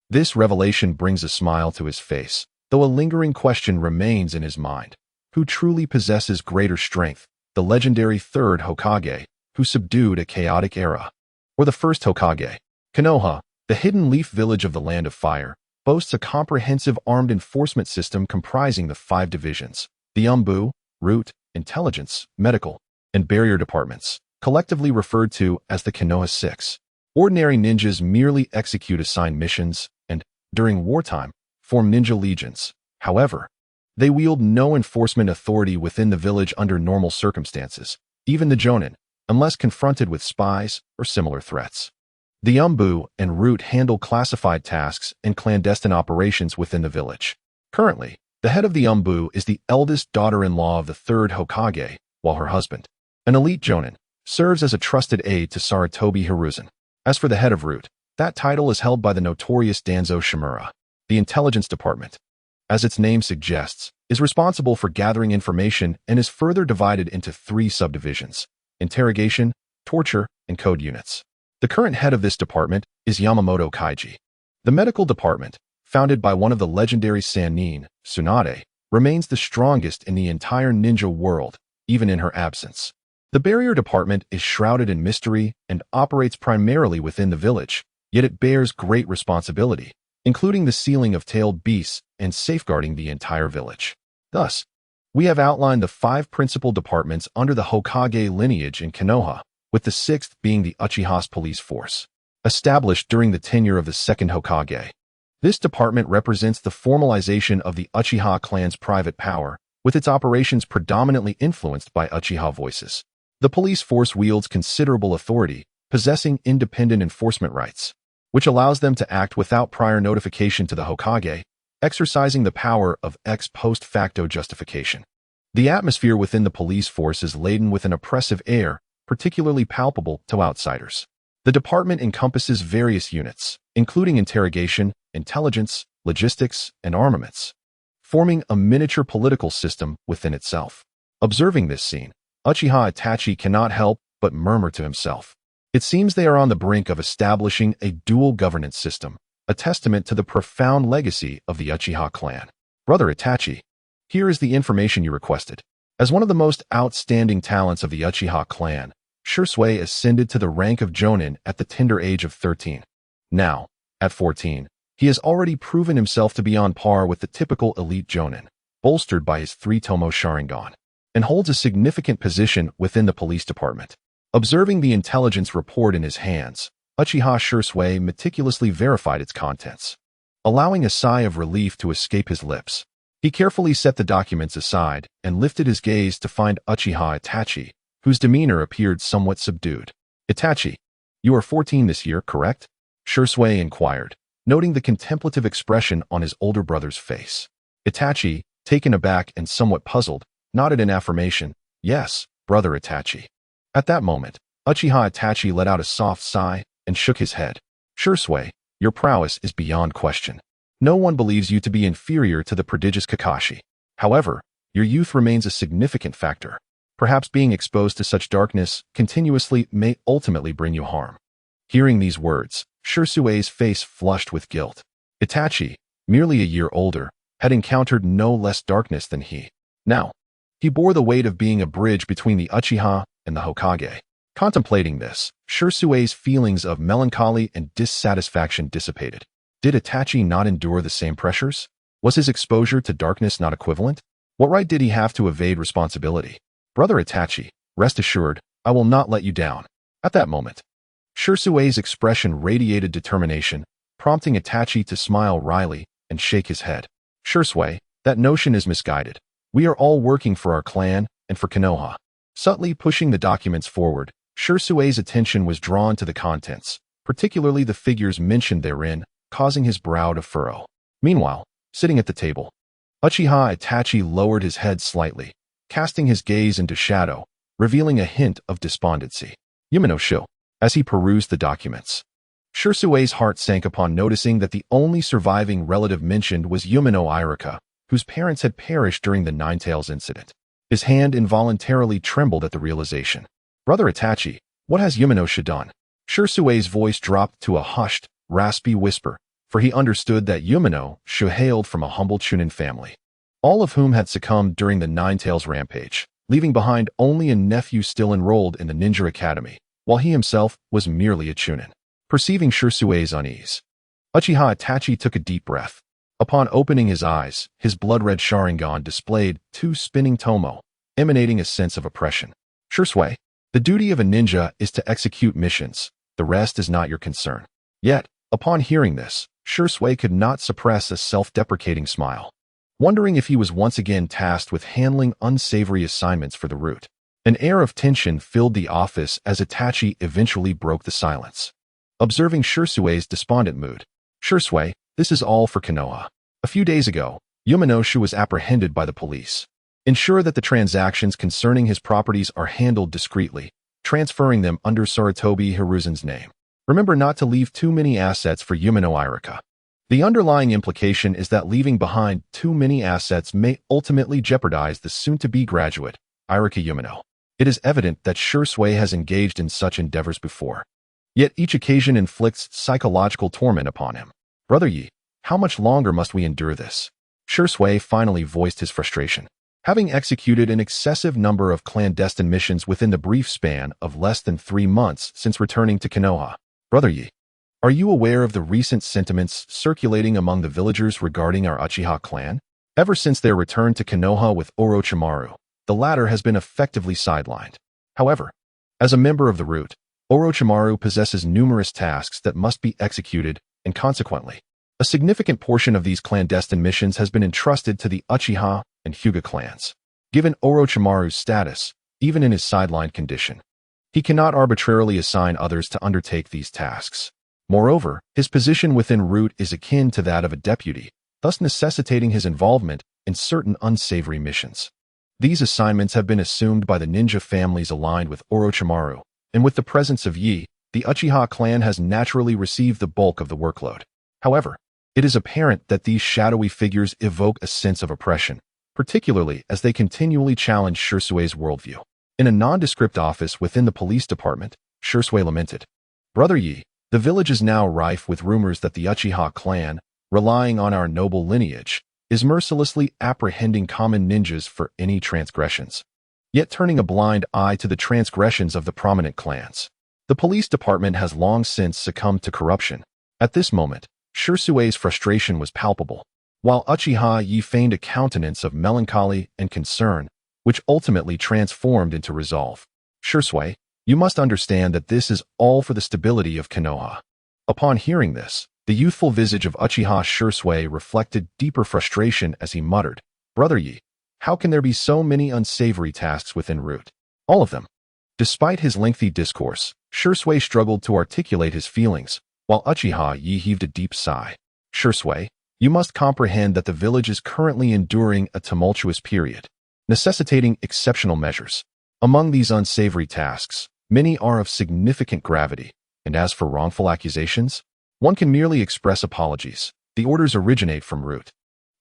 This revelation brings a smile to his face, though a lingering question remains in his mind. Who truly possesses greater strength, the legendary Third Hokage, who subdued a chaotic era, or the first Hokage? Konoha, the hidden leaf village of the Land of Fire, boasts a comprehensive armed enforcement system comprising the 5 divisions, the Umbu, Root, Intelligence, Medical, and Barrier departments, collectively referred to as the Konoha 6. Ordinary ninjas merely execute assigned missions and, during wartime, form ninja legions. However, they wield no enforcement authority within the village under normal circumstances. Even the Jonin, unless confronted with spies or similar threats. The Umbu and Root handle classified tasks and clandestine operations within the village. Currently, the head of the Umbu is the eldest daughter-in-law of the Third Hokage, while her husband, an elite jonin, serves as a trusted aide to Sarutobi Hiruzen. As for the head of Root, that title is held by the notorious Danzo Shimura. The Intelligence Department, as its name suggests, is responsible for gathering information and is further divided into 3 subdivisions: interrogation, torture, and code units. The current head of this department is Yamamoto Kaiji. The medical department, founded by one of the legendary Sannin, Tsunade, remains the strongest in the entire ninja world, even in her absence. The barrier department is shrouded in mystery and operates primarily within the village, yet it bears great responsibility, including the sealing of tailed beasts and safeguarding the entire village. Thus, we have outlined the 5 principal departments under the Hokage lineage in Konoha, with the 6th being the Uchiha's police force, established during the tenure of the 2nd Hokage. This department represents the formalization of the Uchiha clan's private power, with its operations predominantly influenced by Uchiha voices. The police force wields considerable authority, possessing independent enforcement rights, which allows them to act without prior notification to the Hokage, exercising the power of ex post facto justification. The atmosphere within the police force is laden with an oppressive air, particularly palpable to outsiders. The department encompasses various units, including interrogation, intelligence, logistics, and armaments, forming a miniature political system within itself. Observing this scene, Uchiha Itachi cannot help but murmur to himself. It seems they are on the brink of establishing a dual governance system, a testament to the profound legacy of the Uchiha clan. Brother Itachi, here is the information you requested. As one of the most outstanding talents of the Uchiha clan, Shisui ascended to the rank of Jonin at the tender age of 13. Now, at 14, he has already proven himself to be on par with the typical elite Jonin, bolstered by his 3-tomo Sharingan, and holds a significant position within the police department. Observing the intelligence report in his hands, Uchiha Shisui meticulously verified its contents. Allowing a sigh of relief to escape his lips, he carefully set the documents aside and lifted his gaze to find Uchiha Itachi, whose demeanor appeared somewhat subdued. Itachi, you are 14 this year, correct? Shisui inquired, noting the contemplative expression on his older brother's face. Itachi, taken aback and somewhat puzzled, nodded in affirmation. Yes, brother Itachi. At that moment, Uchiha Itachi let out a soft sigh and shook his head. Shisui, your prowess is beyond question. No one believes you to be inferior to the prodigious Kakashi. However, your youth remains a significant factor. Perhaps being exposed to such darkness continuously may ultimately bring you harm. Hearing these words, Shisui's face flushed with guilt. Itachi, merely a year older, had encountered no less darkness than he. Now, he bore the weight of being a bridge between the Uchiha and the Hokage. Contemplating this, Shisui's feelings of melancholy and dissatisfaction dissipated. Did Itachi not endure the same pressures? Was his exposure to darkness not equivalent? What right did he have to evade responsibility? Brother Itachi, rest assured, I will not let you down. At that moment, Shisui's expression radiated determination, prompting Itachi to smile wryly and shake his head. Shisui, that notion is misguided. We are all working for our clan and for Konoha. Subtly pushing the documents forward, Shisui's attention was drawn to the contents, particularly the figures mentioned therein, causing his brow to furrow. Meanwhile, sitting at the table, Uchiha Itachi lowered his head slightly, casting his gaze into shadow, revealing a hint of despondency. Yumino Sho, as he perused the documents. Shisui's heart sank upon noticing that the only surviving relative mentioned was Yumino Irika, whose parents had perished during the Ninetales incident. His hand involuntarily trembled at the realization. Brother Itachi, what has Yumino Sho done? Shisui's voice dropped to a hushed, raspy whisper, for he understood that Yumino Sho hailed from a humble Chunin family, all of whom had succumbed during the Ninetales rampage, leaving behind only a nephew still enrolled in the Ninja Academy, while he himself was merely a Chunin. Perceiving Shisui's unease, Uchiha Itachi took a deep breath. Upon opening his eyes, his blood-red Sharingan displayed 2 spinning tomo, emanating a sense of oppression. Shisui, the duty of a ninja is to execute missions. The rest is not your concern. Yet, upon hearing this, Shisui could not suppress a self-deprecating smile, wondering if he was once again tasked with handling unsavory assignments for the root. An air of tension filled the office as Itachi eventually broke the silence. Observing Shisui's despondent mood, "Shisui, this is all for Konoha. A few days ago, Yumenoshu was apprehended by the police. Ensure that the transactions concerning his properties are handled discreetly, transferring them under Sarutobi Hiruzen's name. Remember not to leave too many assets for Umeno Irika. The underlying implication is that leaving behind too many assets may ultimately jeopardize the soon-to-be graduate, Irika Umeno. It is evident that Shisui has engaged in such endeavors before. Yet each occasion inflicts psychological torment upon him. Brother Yi, how much longer must we endure this?" Shisui finally voiced his frustration. Having executed an excessive number of clandestine missions within the brief span of less than 3 months since returning to Konoha, "Brother Yi, are you aware of the recent sentiments circulating among the villagers regarding our Uchiha clan? Ever since their return to Konoha with Orochimaru, the latter has been effectively sidelined. However, as a member of the root, Orochimaru possesses numerous tasks that must be executed, and consequently, a significant portion of these clandestine missions has been entrusted to the Uchiha and Hyuga clans. Given Orochimaru's status, even in his sidelined condition, he cannot arbitrarily assign others to undertake these tasks. Moreover, his position within Root is akin to that of a deputy, thus necessitating his involvement in certain unsavory missions. These assignments have been assumed by the ninja families aligned with Orochimaru, and with the presence of Yi, the Uchiha clan has naturally received the bulk of the workload. However, it is apparent that these shadowy figures evoke a sense of oppression, particularly as they continually challenge Shisui's worldview. In a nondescript office within the police department, Shisui lamented, "Brother Yi, the village is now rife with rumors that the Uchiha clan, relying on our noble lineage, is mercilessly apprehending common ninjas for any transgressions, yet turning a blind eye to the transgressions of the prominent clans. The police department has long since succumbed to corruption." At this moment, Shisui's frustration was palpable, while Uchiha Yi feigned a countenance of melancholy and concern, which ultimately transformed into resolve. "Shisui, you must understand that this is all for the stability of Konoha." Upon hearing this, the youthful visage of Uchiha Shisui reflected deeper frustration as he muttered, "Brother Yi, how can there be so many unsavory tasks within Root? All of them." Despite his lengthy discourse, Shisui struggled to articulate his feelings, while Uchiha Yi heaved a deep sigh. "Shisui, you must comprehend that the village is currently enduring a tumultuous period, necessitating exceptional measures. Among these unsavory tasks, many are of significant gravity, and as for wrongful accusations, one can merely express apologies. The orders originate from Root,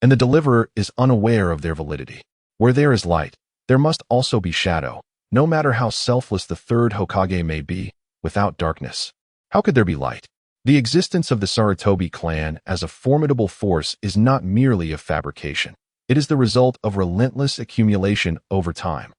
and the deliverer is unaware of their validity. Where there is light, there must also be shadow, no matter how selfless the Third Hokage may be. Without darkness, how could there be light? The existence of the Sarutobi clan as a formidable force is not merely a fabrication. It is the result of relentless accumulation over time,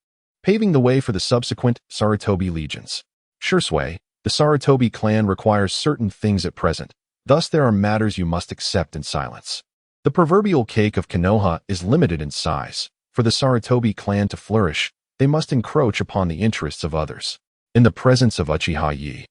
paving the way for the subsequent Sarutobi legions. Shisui, the Sarutobi clan requires certain things at present, thus there are matters you must accept in silence. The proverbial cake of Konoha is limited in size. For the Sarutobi clan to flourish, they must encroach upon the interests of others. In the presence of Uchiha Yi,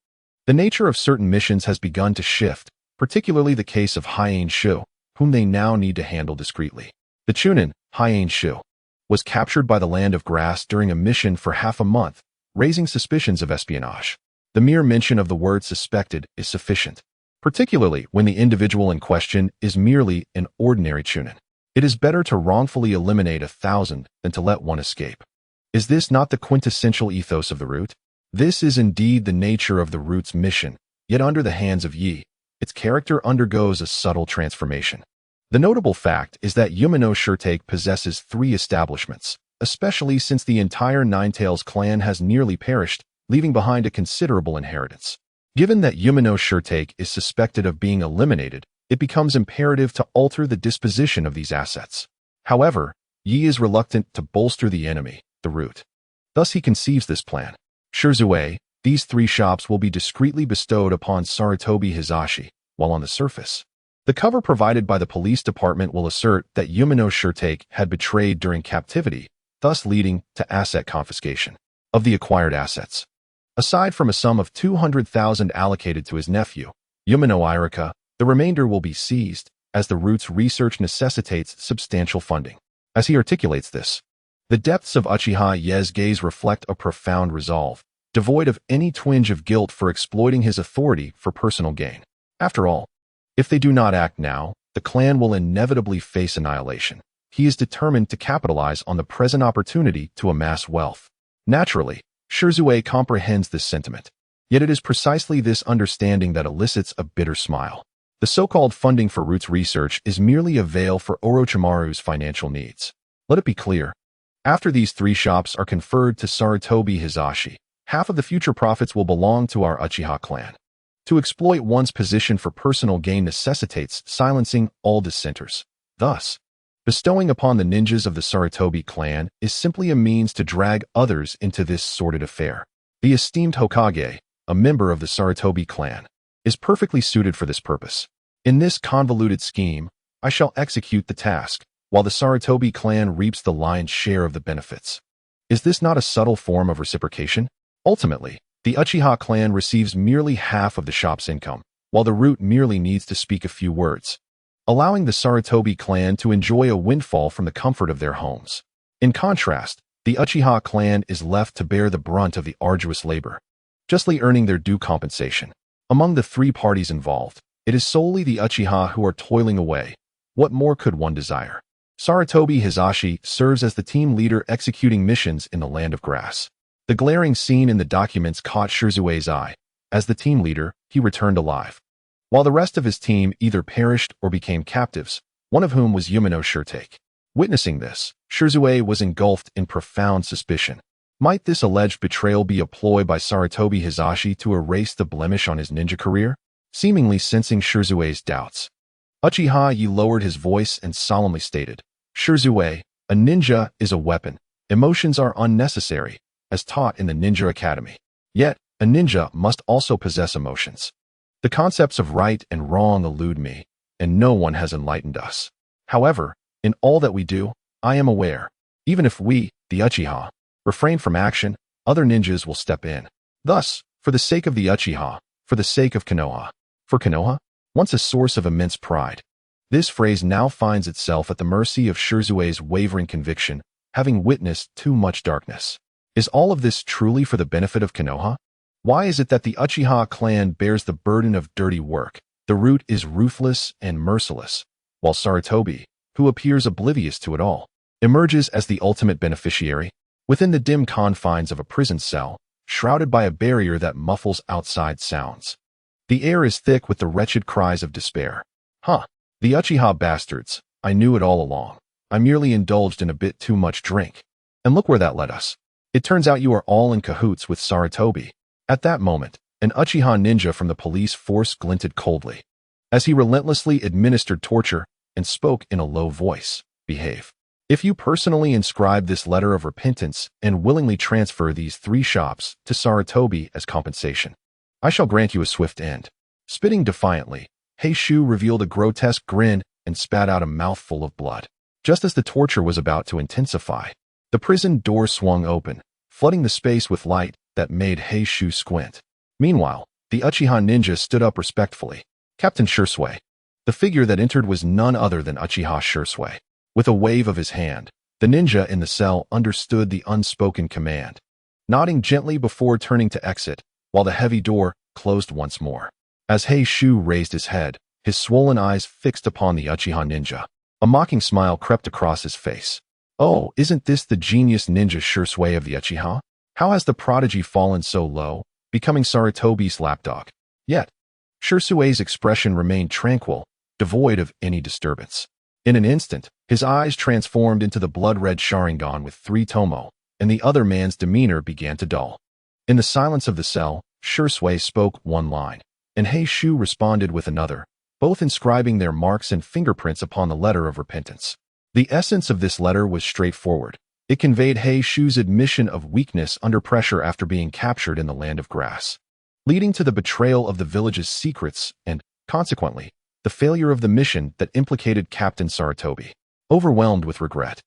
the nature of certain missions has begun to shift, particularly the case of Hien Shu, whom they now need to handle discreetly. The Chunin, Hien Shu, was captured by the Land of Grass during a mission for half a month, raising suspicions of espionage. The mere mention of the word suspected is sufficient, particularly when the individual in question is merely an ordinary Chunin. It is better to wrongfully eliminate 1,000 than to let one escape. Is this not the quintessential ethos of the Root? This is indeed the nature of the Root's mission, yet under the hands of Yi, its character undergoes a subtle transformation. The notable fact is that Umeno Shirtake possesses 3 establishments, especially since the entire Ninetales clan has nearly perished, leaving behind a considerable inheritance. Given that Umeno Shirtake is suspected of being eliminated, it becomes imperative to alter the disposition of these assets. However, Yi is reluctant to bolster the enemy, the Root. Thus he conceives this plan. Shisui, these 3 shops will be discreetly bestowed upon Sarutobi Hizashi, while on the surface, the cover provided by the police department will assert that Umeno Shirtake had betrayed during captivity, thus leading to asset confiscation of the acquired assets. Aside from a sum of 200,000 allocated to his nephew, Umeno Irika, the remainder will be seized, as the Root's research necessitates substantial funding. As he articulates this, The depths of Uchiha Ye's gaze reflect a profound resolve, devoid of any twinge of guilt for exploiting his authority for personal gain. After all, if they do not act now, the clan will inevitably face annihilation. He is determined to capitalize on the present opportunity to amass wealth. Naturally, Shisui comprehends this sentiment. Yet it is precisely this understanding that elicits a bitter smile. The so-called funding for Roots research is merely a veil for Orochimaru's financial needs. Let it be clear. After these 3 shops are conferred to Sarutobi Hisashi, half of the future profits will belong to our Uchiha clan. To exploit one's position for personal gain necessitates silencing all dissenters. Thus, bestowing upon the ninjas of the Sarutobi clan is simply a means to drag others into this sordid affair. The esteemed Hokage, a member of the Sarutobi clan, is perfectly suited for this purpose. In this convoluted scheme, I shall execute the task, while the Sarutobi clan reaps the lion's share of the benefits. Is this not a subtle form of reciprocation? Ultimately, the Uchiha clan receives merely half of the shop's income, while the root merely needs to speak a few words, allowing the Sarutobi clan to enjoy a windfall from the comfort of their homes. In contrast, the Uchiha clan is left to bear the brunt of the arduous labor, justly earning their due compensation. Among the 3 parties involved, it is solely the Uchiha who are toiling away. What more could one desire? Sarutobi Hisashi serves as the team leader executing missions in the Land of Grass. The glaring scene in the documents caught Shisui's eye. As the team leader, he returned alive, while the rest of his team either perished or became captives, one of whom was Yumino Shurtake. Witnessing this, Shisui was engulfed in profound suspicion. Might this alleged betrayal be a ploy by Sarutobi Hisashi to erase the blemish on his ninja career? Seemingly sensing Shisui's doubts, Uchiha Yi lowered his voice and solemnly stated, "Shisui, a ninja is a weapon. Emotions are unnecessary, as taught in the Ninja Academy. Yet, a ninja must also possess emotions. The concepts of right and wrong elude me, and no one has enlightened us. However, in all that we do, I am aware. Even if we, the Uchiha, refrain from action, other ninjas will step in. Thus, for the sake of the Uchiha, for the sake of Konoha. For Konoha, once a source of immense pride. This phrase now finds itself at the mercy of Shisui's wavering conviction, having witnessed too much darkness. Is all of this truly for the benefit of Konoha? Why is it that the Uchiha clan bears the burden of dirty work? The root is ruthless and merciless, while Sarutobi, who appears oblivious to it all, emerges as the ultimate beneficiary, within the dim confines of a prison cell, shrouded by a barrier that muffles outside sounds. The air is thick with the wretched cries of despair. The Uchiha bastards, I knew it all along. I merely indulged in a bit too much drink. And look where that led us. It turns out you are all in cahoots with Sarutobi." At that moment, an Uchiha ninja from the police force glinted coldly, as he relentlessly administered torture and spoke in a low voice. "Behave. If you personally inscribe this letter of repentance and willingly transfer these 3 shops to Sarutobi as compensation, I shall grant you a swift end." Spitting defiantly, Heishu revealed a grotesque grin and spat out a mouthful of blood. Just as the torture was about to intensify, the prison door swung open, flooding the space with light that made Heishu squint. Meanwhile, the Uchiha ninja stood up respectfully. "Captain Shisui." The figure that entered was none other than Uchiha Shisui. With a wave of his hand, the ninja in the cell understood the unspoken command, nodding gently before turning to exit, while the heavy door closed once more. As Heishu raised his head, his swollen eyes fixed upon the Uchiha ninja, a mocking smile crept across his face. "Oh, isn't this the genius ninja Shisui of the Uchiha? How has the prodigy fallen so low, becoming Sarutobi's lapdog?" Yet, Shisui's expression remained tranquil, devoid of any disturbance. In an instant, his eyes transformed into the blood-red Sharingan with 3 tomo, and the other man's demeanor began to dull. In the silence of the cell, Shisui spoke one line, and Heishu responded with another, both inscribing their marks and fingerprints upon the letter of repentance. The essence of this letter was straightforward. It conveyed Heishu's admission of weakness under pressure after being captured in the Land of Grass, leading to the betrayal of the village's secrets and, consequently, the failure of the mission that implicated Captain Sarutobi. Overwhelmed with regret,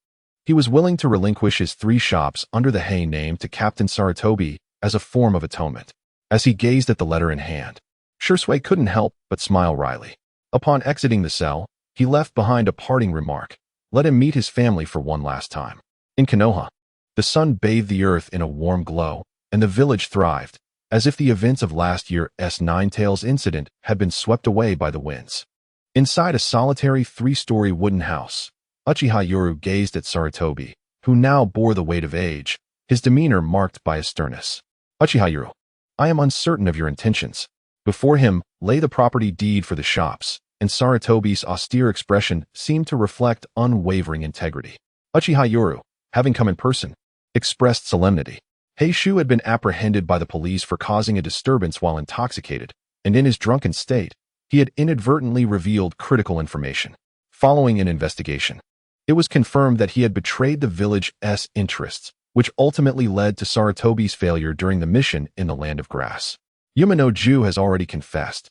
he was willing to relinquish his 3 shops under the Hei name to Captain Sarutobi as a form of atonement. As he gazed at the letter in hand, Shisui couldn't help but smile wryly. Upon exiting the cell, he left behind a parting remark. Let him meet his family for one last time. In Konoha, the sun bathed the earth in a warm glow, and the village thrived, as if the events of last year's Nine-Tails incident had been swept away by the winds. Inside a solitary three-story wooden house, Uchiha Yoru gazed at Sarutobi, who now bore the weight of age, his demeanor marked by a sternness. Uchiha Yoru, I am uncertain of your intentions. Before him lay the property deed for the shops, and Sarutobi's austere expression seemed to reflect unwavering integrity. Uchiha Yoru, having come in person, expressed solemnity. Heishu had been apprehended by the police for causing a disturbance while intoxicated, and in his drunken state, he had inadvertently revealed critical information. Following an investigation, it was confirmed that he had betrayed the village's interests, which ultimately led to Sarutobi's failure during the mission in the Land of Grass. Yumano-ju has already confessed,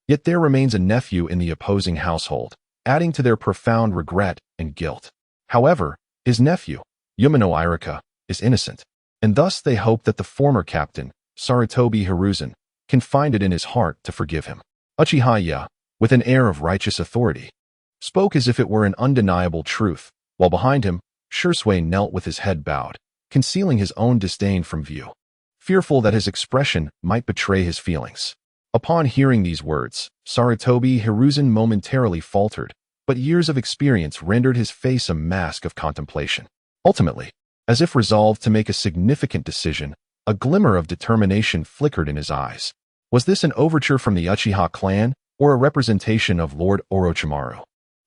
yet there remains a nephew in the opposing household, adding to their profound regret and guilt. However, his nephew, Yumano Irika, is innocent, and thus they hope that the former captain, Sarutobi Hiruzen, can find it in his heart to forgive him. Uchiha Ya, with an air of righteous authority, spoke as if it were an undeniable truth, while behind him, Shisui knelt with his head bowed, concealing his own disdain from view, fearful that his expression might betray his feelings. Upon hearing these words, Sarutobi Hiruzen momentarily faltered, but years of experience rendered his face a mask of contemplation. Ultimately, as if resolved to make a significant decision, a glimmer of determination flickered in his eyes. Was this an overture from the Uchiha clan, or a representation of Lord Orochimaru?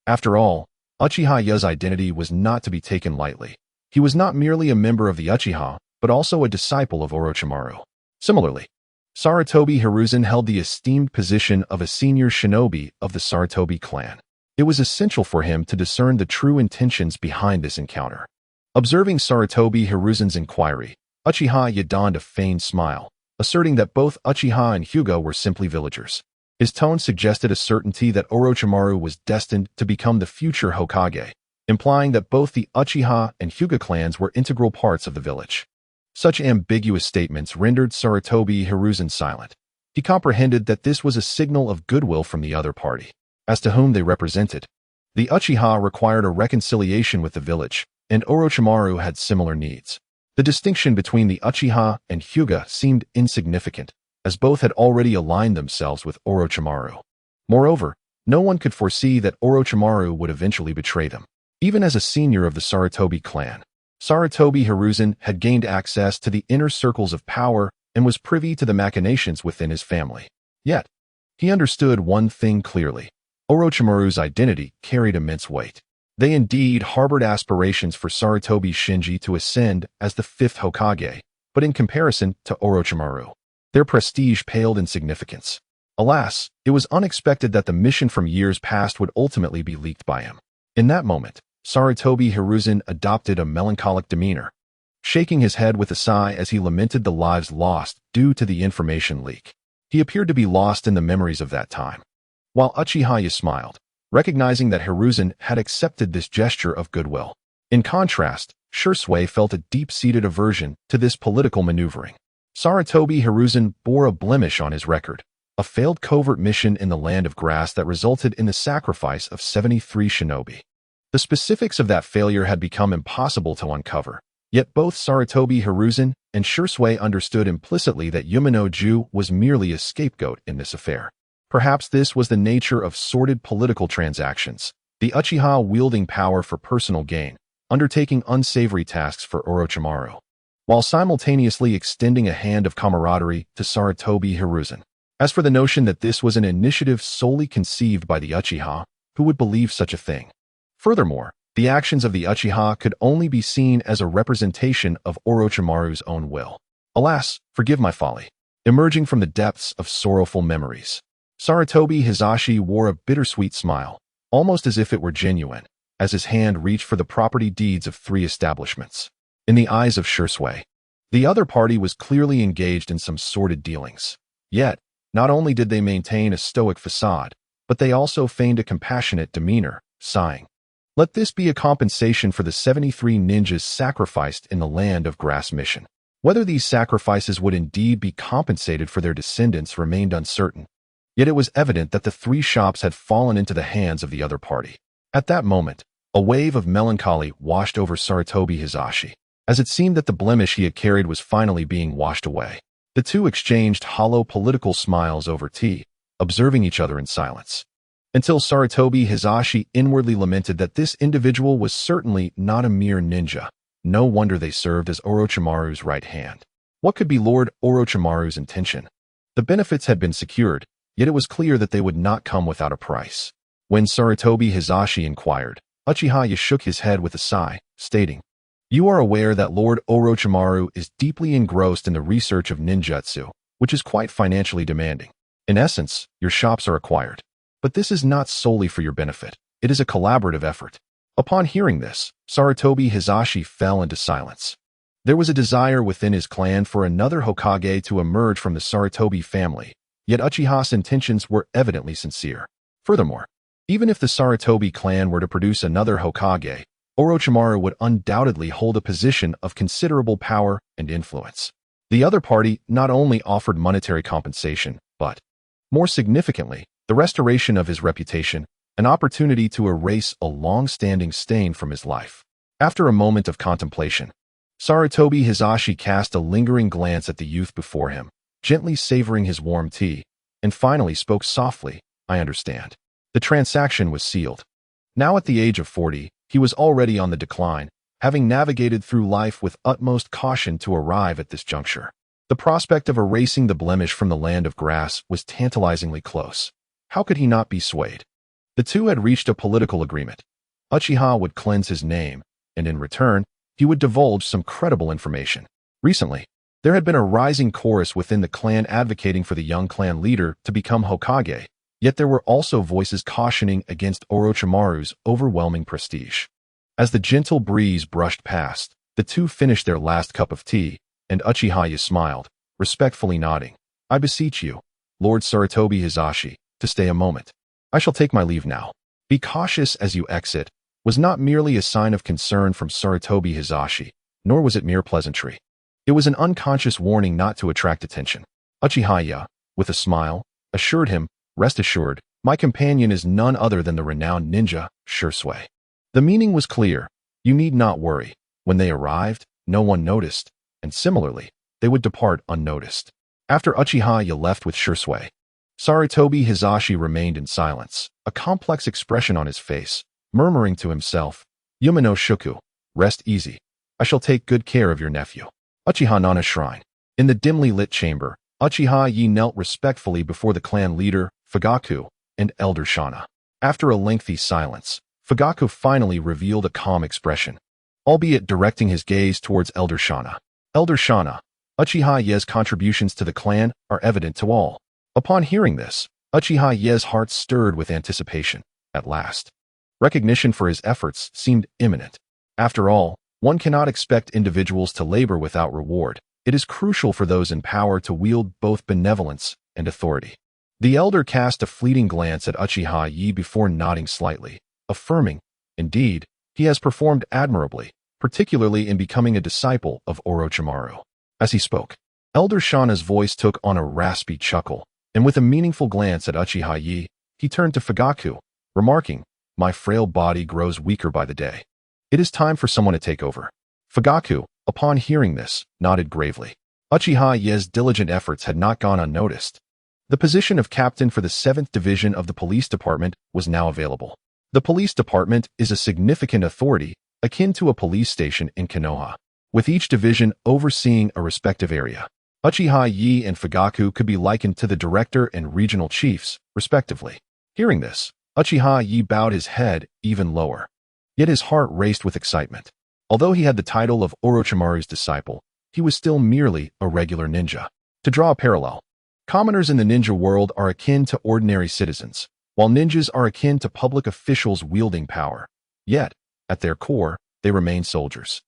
After all, Uchiha Ya's identity was not to be taken lightly. He was not merely a member of the Uchiha, but also a disciple of Orochimaru. Similarly, Sarutobi Hiruzen held the esteemed position of a senior shinobi of the Sarutobi clan. It was essential for him to discern the true intentions behind this encounter. Observing Sarutobi Hiruzen's inquiry, Uchiha Ya donned a feigned smile, asserting that both Uchiha and Hyuga were simply villagers. His tone suggested a certainty that Orochimaru was destined to become the future Hokage, implying that both the Uchiha and Hyuga clans were integral parts of the village. Such ambiguous statements rendered Sarutobi Hiruzen silent. He comprehended that this was a signal of goodwill from the other party. As to whom they represented, the Uchiha required a reconciliation with the village, and Orochimaru had similar needs. The distinction between the Uchiha and Hyuga seemed insignificant, as both had already aligned themselves with Orochimaru. Moreover, no one could foresee that Orochimaru would eventually betray them. Even as a senior of the Sarutobi clan, Sarutobi Hiruzen had gained access to the inner circles of power and was privy to the machinations within his family. Yet, he understood one thing clearly. Orochimaru's identity carried immense weight. They indeed harbored aspirations for Sarutobi Shinji to ascend as the fifth Hokage, but in comparison to Orochimaru, their prestige paled in significance. Alas, it was unexpected that the mission from years past would ultimately be leaked by him. In that moment, Sarutobi Hiruzen adopted a melancholic demeanor, shaking his head with a sigh as he lamented the lives lost due to the information leak. He appeared to be lost in the memories of that time. While Uchiha Ya smiled, recognizing that Hiruzen had accepted this gesture of goodwill. In contrast, Shisui felt a deep-seated aversion to this political maneuvering. Sarutobi Hiruzen bore a blemish on his record, a failed covert mission in the Land of Grass that resulted in the sacrifice of 73 shinobi. The specifics of that failure had become impossible to uncover, yet both Sarutobi Hiruzen and Shisui understood implicitly that Yumano-ju was merely a scapegoat in this affair. Perhaps this was the nature of sordid political transactions, the Uchiha wielding power for personal gain, undertaking unsavory tasks for Orochimaru, while simultaneously extending a hand of camaraderie to Sarutobi Hiruzen. As for the notion that this was an initiative solely conceived by the Uchiha, who would believe such a thing? Furthermore, the actions of the Uchiha could only be seen as a representation of Orochimaru's own will. Alas, forgive my folly. Emerging from the depths of sorrowful memories, Sarutobi Hizashi wore a bittersweet smile, almost as if it were genuine, as his hand reached for the property deeds of 3 establishments. In the eyes of Shisui, the other party was clearly engaged in some sordid dealings. Yet, not only did they maintain a stoic facade, but they also feigned a compassionate demeanor, sighing, "Let this be a compensation for the 73 ninjas sacrificed in the Land of Grass mission." Whether these sacrifices would indeed be compensated for their descendants remained uncertain. Yet it was evident that the 3 shops had fallen into the hands of the other party. At that moment, A wave of melancholy washed over Sarutobi Hisashi, as it seemed that the blemish he had carried was finally being washed away. The two exchanged hollow political smiles over tea, observing each other in silence, until Sarutobi Hisashi inwardly lamented that this individual was certainly not a mere ninja. No wonder they served as Orochimaru's right hand. What could be Lord Orochimaru's intention? The benefits had been secured, yet it was clear that they would not come without a price. When Sarutobi Hisashi inquired, Uchiha shook his head with a sigh, stating, "You are aware that Lord Orochimaru is deeply engrossed in the research of ninjutsu, which is quite financially demanding. In essence, your shops are acquired. But this is not solely for your benefit. It is a collaborative effort." Upon hearing this, Sarutobi Hisashi fell into silence. There was a desire within his clan for another Hokage to emerge from the Sarutobi family, yet Uchiha's intentions were evidently sincere. Furthermore, even if the Sarutobi clan were to produce another Hokage, Orochimaru would undoubtedly hold a position of considerable power and influence. The other party not only offered monetary compensation, but, more significantly, the restoration of his reputation, an opportunity to erase a long-standing stain from his life. After a moment of contemplation, Sarutobi Hisashi cast a lingering glance at the youth before him, gently savoring his warm tea, and finally spoke softly, "I understand." The transaction was sealed. Now at the age of 40, he was already on the decline, having navigated through life with utmost caution to arrive at this juncture. The prospect of erasing the blemish from the land of grass was tantalizingly close. How could he not be swayed? The two had reached a political agreement. Uchiha would cleanse his name, and in return, he would divulge some credible information. Recently, there had been a rising chorus within the clan advocating for the young clan leader to become Hokage, yet there were also voices cautioning against Orochimaru's overwhelming prestige. As the gentle breeze brushed past, the two finished their last cup of tea, and Uchiha smiled, respectfully nodding. "I beseech you, Lord Sarutobi Hisashi, to stay a moment. I shall take my leave now. Be cautious as you exit," was not merely a sign of concern from Sarutobi Hisashi, nor was it mere pleasantry. It was an unconscious warning not to attract attention. Uchiha, with a smile, assured him, "Rest assured, my companion is none other than the renowned ninja, Shisui." The meaning was clear. You need not worry. When they arrived, no one noticed, and similarly, they would depart unnoticed. After Uchiha left with Shisui, Sarutobi Hisashi remained in silence, a complex expression on his face, murmuring to himself, "Yuma no Shuku, rest easy. I shall take good care of your nephew." Uchiha Nana's shrine. In the dimly lit chamber, Uchiha knelt respectfully before the clan leader, Fugaku, and Elder Shana. After a lengthy silence, Fugaku finally revealed a calm expression, albeit directing his gaze towards Elder Shana. "Elder Shana, Uchiha's contributions to the clan are evident to all." Upon hearing this, Uchiha's heart stirred with anticipation. At last, recognition for his efforts seemed imminent. After all, one cannot expect individuals to labor without reward. It is crucial for those in power to wield both benevolence and authority. The elder cast a fleeting glance at Uchiha before nodding slightly, affirming, "Indeed, he has performed admirably, particularly in becoming a disciple of Orochimaru." As he spoke, Elder Shana's voice took on a raspy chuckle, and with a meaningful glance at Uchiha, he turned to Fugaku, remarking, "My frail body grows weaker by the day. It is time for someone to take over." Fugaku, upon hearing this, nodded gravely. Uchiha's diligent efforts had not gone unnoticed. The position of captain for the 7th Division of the Police Department was now available. The police department is a significant authority, akin to a police station in Konoha, with each division overseeing a respective area. Uchiha and Fugaku could be likened to the director and regional chiefs, respectively. Hearing this, Uchiha bowed his head even lower. Yet his heart raced with excitement. Although he had the title of Orochimaru's disciple, he was still merely a regular ninja. To draw a parallel, commoners in the ninja world are akin to ordinary citizens, while ninjas are akin to public officials wielding power. Yet, at their core, they remain soldiers.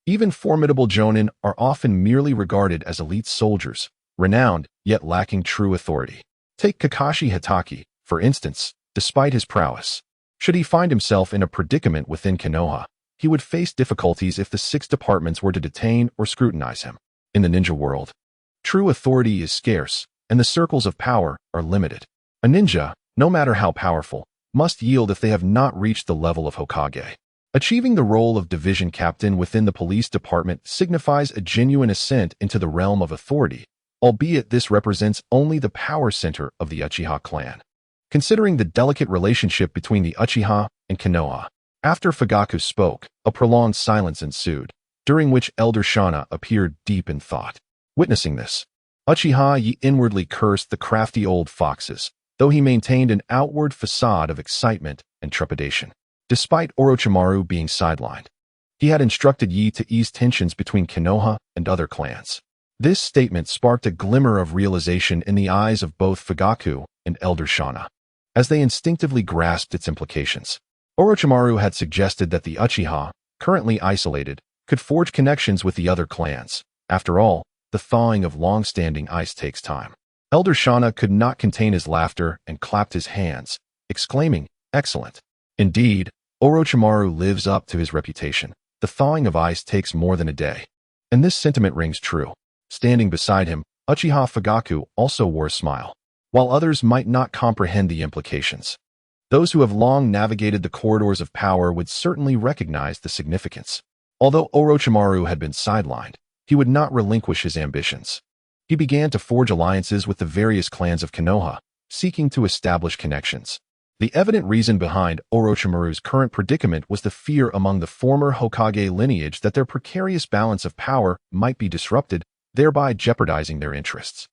Even formidable jonin are often merely regarded as elite soldiers, renowned yet lacking true authority. Take Kakashi Hatake, for instance. Despite his prowess, should he find himself in a predicament within Konoha, he would face difficulties if the 6 departments were to detain or scrutinize him. In the ninja world, true authority is scarce, and the circles of power are limited. A ninja, no matter how powerful, must yield if they have not reached the level of Hokage. Achieving the role of division captain within the police department signifies a genuine ascent into the realm of authority, albeit this represents only the power center of the Uchiha clan. Considering the delicate relationship between the Uchiha and Konoha, after Fugaku spoke, a prolonged silence ensued, during which Elder Shana appeared deep in thought. Witnessing this, Uchiha inwardly cursed the crafty old foxes, though he maintained an outward facade of excitement and trepidation. Despite Orochimaru being sidelined, he had instructed Yi to ease tensions between Konoha and other clans. This statement sparked a glimmer of realization in the eyes of both Fugaku and Elder Shana, as they instinctively grasped its implications. Orochimaru had suggested that the Uchiha, currently isolated, could forge connections with the other clans. After all, the thawing of long-standing ice takes time. Elder Shana could not contain his laughter and clapped his hands, exclaiming, "Excellent. Indeed, Orochimaru lives up to his reputation. The thawing of ice takes more than a day." And this sentiment rings true. Standing beside him, Uchiha Fugaku also wore a smile, while others might not comprehend the implications. Those who have long navigated the corridors of power would certainly recognize the significance. Although Orochimaru had been sidelined, he would not relinquish his ambitions. He began to forge alliances with the various clans of Konoha, seeking to establish connections. The evident reason behind Orochimaru's current predicament was the fear among the former Hokage lineage that their precarious balance of power might be disrupted, thereby jeopardizing their interests.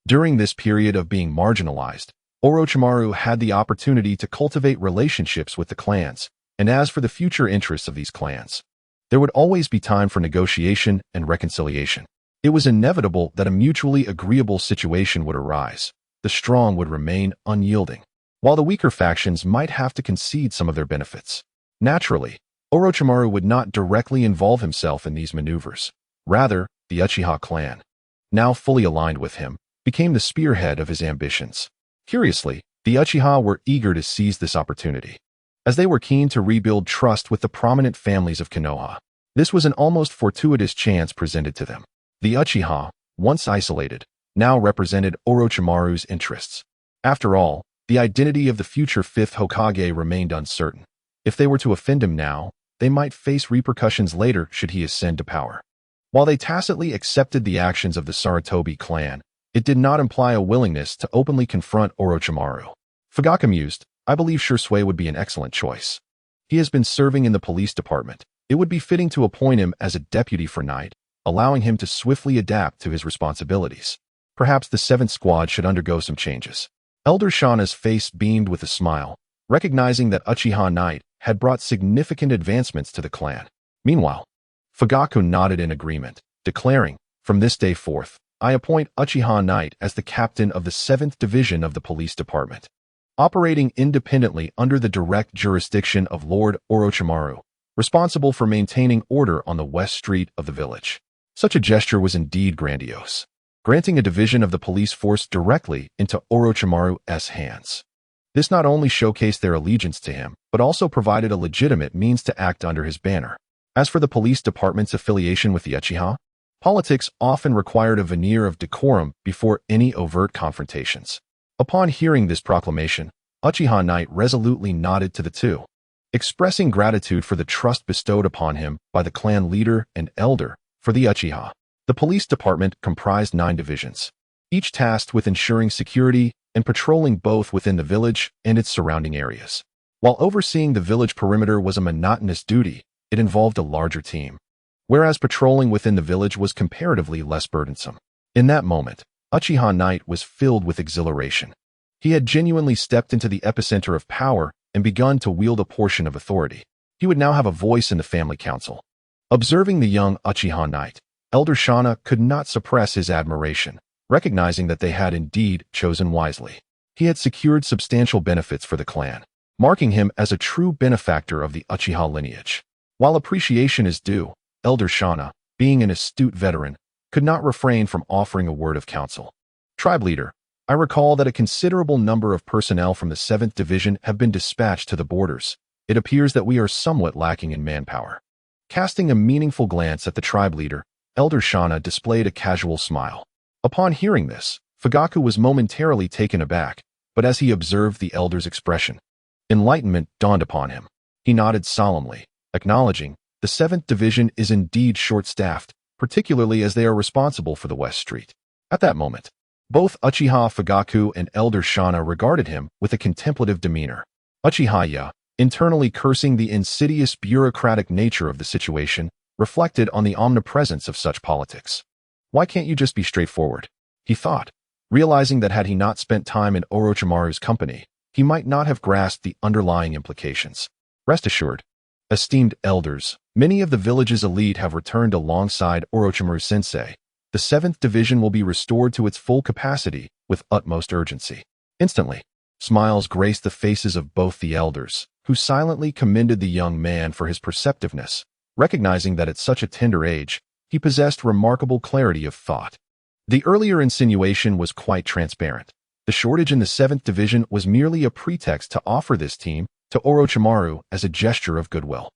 During this period of being marginalized, Orochimaru had the opportunity to cultivate relationships with the clans, and as for the future interests of these clans, there would always be time for negotiation and reconciliation. It was inevitable that a mutually agreeable situation would arise. The strong would remain unyielding, while the weaker factions might have to concede some of their benefits. Naturally, Orochimaru would not directly involve himself in these maneuvers. Rather, the Uchiha clan, now fully aligned with him, became the spearhead of his ambitions. Curiously, the Uchiha were eager to seize this opportunity, as they were keen to rebuild trust with the prominent families of Konoha. This was an almost fortuitous chance presented to them. The Uchiha, once isolated, now represented Orochimaru's interests. After all, the identity of the future fifth Hokage remained uncertain. If they were to offend him now, they might face repercussions later should he ascend to power. While they tacitly accepted the actions of the Sarutobi clan, it did not imply a willingness to openly confront Orochimaru. Fugaku mused, "I believe Shisui would be an excellent choice. He has been serving in the police department. It would be fitting to appoint him as a deputy for night, allowing him to swiftly adapt to his responsibilities. Perhaps the 7th Squad should undergo some changes." Elder Shana's face beamed with a smile, recognizing that Uchiha Knight had brought significant advancements to the clan. Meanwhile, Fugaku nodded in agreement, declaring, "From this day forth, I appoint Uchiha Knight as the captain of the 7th Division of the Police Department, operating independently under the direct jurisdiction of Lord Orochimaru, responsible for maintaining order on the west street of the village." Such a gesture was indeed grandiose, granting a division of the police force directly into Orochimaru's hands. This not only showcased their allegiance to him, but also provided a legitimate means to act under his banner. As for the police department's affiliation with the Uchiha, politics often required a veneer of decorum before any overt confrontations. Upon hearing this proclamation, Uchiha Knight resolutely nodded to the two, expressing gratitude for the trust bestowed upon him by the clan leader and elder. For the Uchiha, the police department comprised 9 divisions, each tasked with ensuring security and patrolling both within the village and its surrounding areas. While overseeing the village perimeter was a monotonous duty, it involved a larger team, whereas patrolling within the village was comparatively less burdensome. In that moment, Uchiha Knight was filled with exhilaration. He had genuinely stepped into the epicenter of power and begun to wield a portion of authority. He would now have a voice in the family council. Observing the young Uchiha Knight, Elder Shana could not suppress his admiration, recognizing that they had indeed chosen wisely. He had secured substantial benefits for the clan, marking him as a true benefactor of the Uchiha lineage. While appreciation is due, Elder Shana, being an astute veteran, could not refrain from offering a word of counsel. "Tribe leader, I recall that a considerable number of personnel from the 7th Division have been dispatched to the borders. It appears that we are somewhat lacking in manpower." Casting a meaningful glance at the tribe leader, Elder Shana displayed a casual smile. Upon hearing this, Fugaku was momentarily taken aback, but as he observed the elder's expression, enlightenment dawned upon him. He nodded solemnly, acknowledging the 7th Division is indeed short-staffed, particularly as they are responsible for the West Street. At that moment, both Uchiha Fugaku and Elder Shana regarded him with a contemplative demeanor. Uchiha, internally cursing the insidious bureaucratic nature of the situation, reflected on the omnipresence of such politics. Why can't you just be straightforward? He thought, realizing that had he not spent time in Orochimaru's company, he might not have grasped the underlying implications. Rest assured, esteemed elders, many of the village's elite have returned alongside Orochimaru-sensei. The 7th Division will be restored to its full capacity with utmost urgency. Instantly, smiles graced the faces of both the elders, who silently commended the young man for his perceptiveness, recognizing that at such a tender age, he possessed remarkable clarity of thought. The earlier insinuation was quite transparent. The shortage in the 7th Division was merely a pretext to offer this team to Orochimaru as a gesture of goodwill.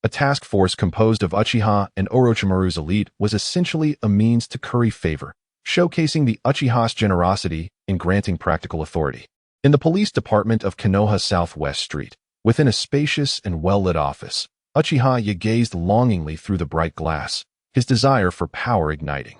A task force composed of Uchiha and Orochimaru's elite was essentially a means to curry favor, showcasing the Uchiha's generosity in granting practical authority. In the police department of Konoha Southwest Street, within a spacious and well-lit office, Uchiha gazed longingly through the bright glass, his desire for power igniting.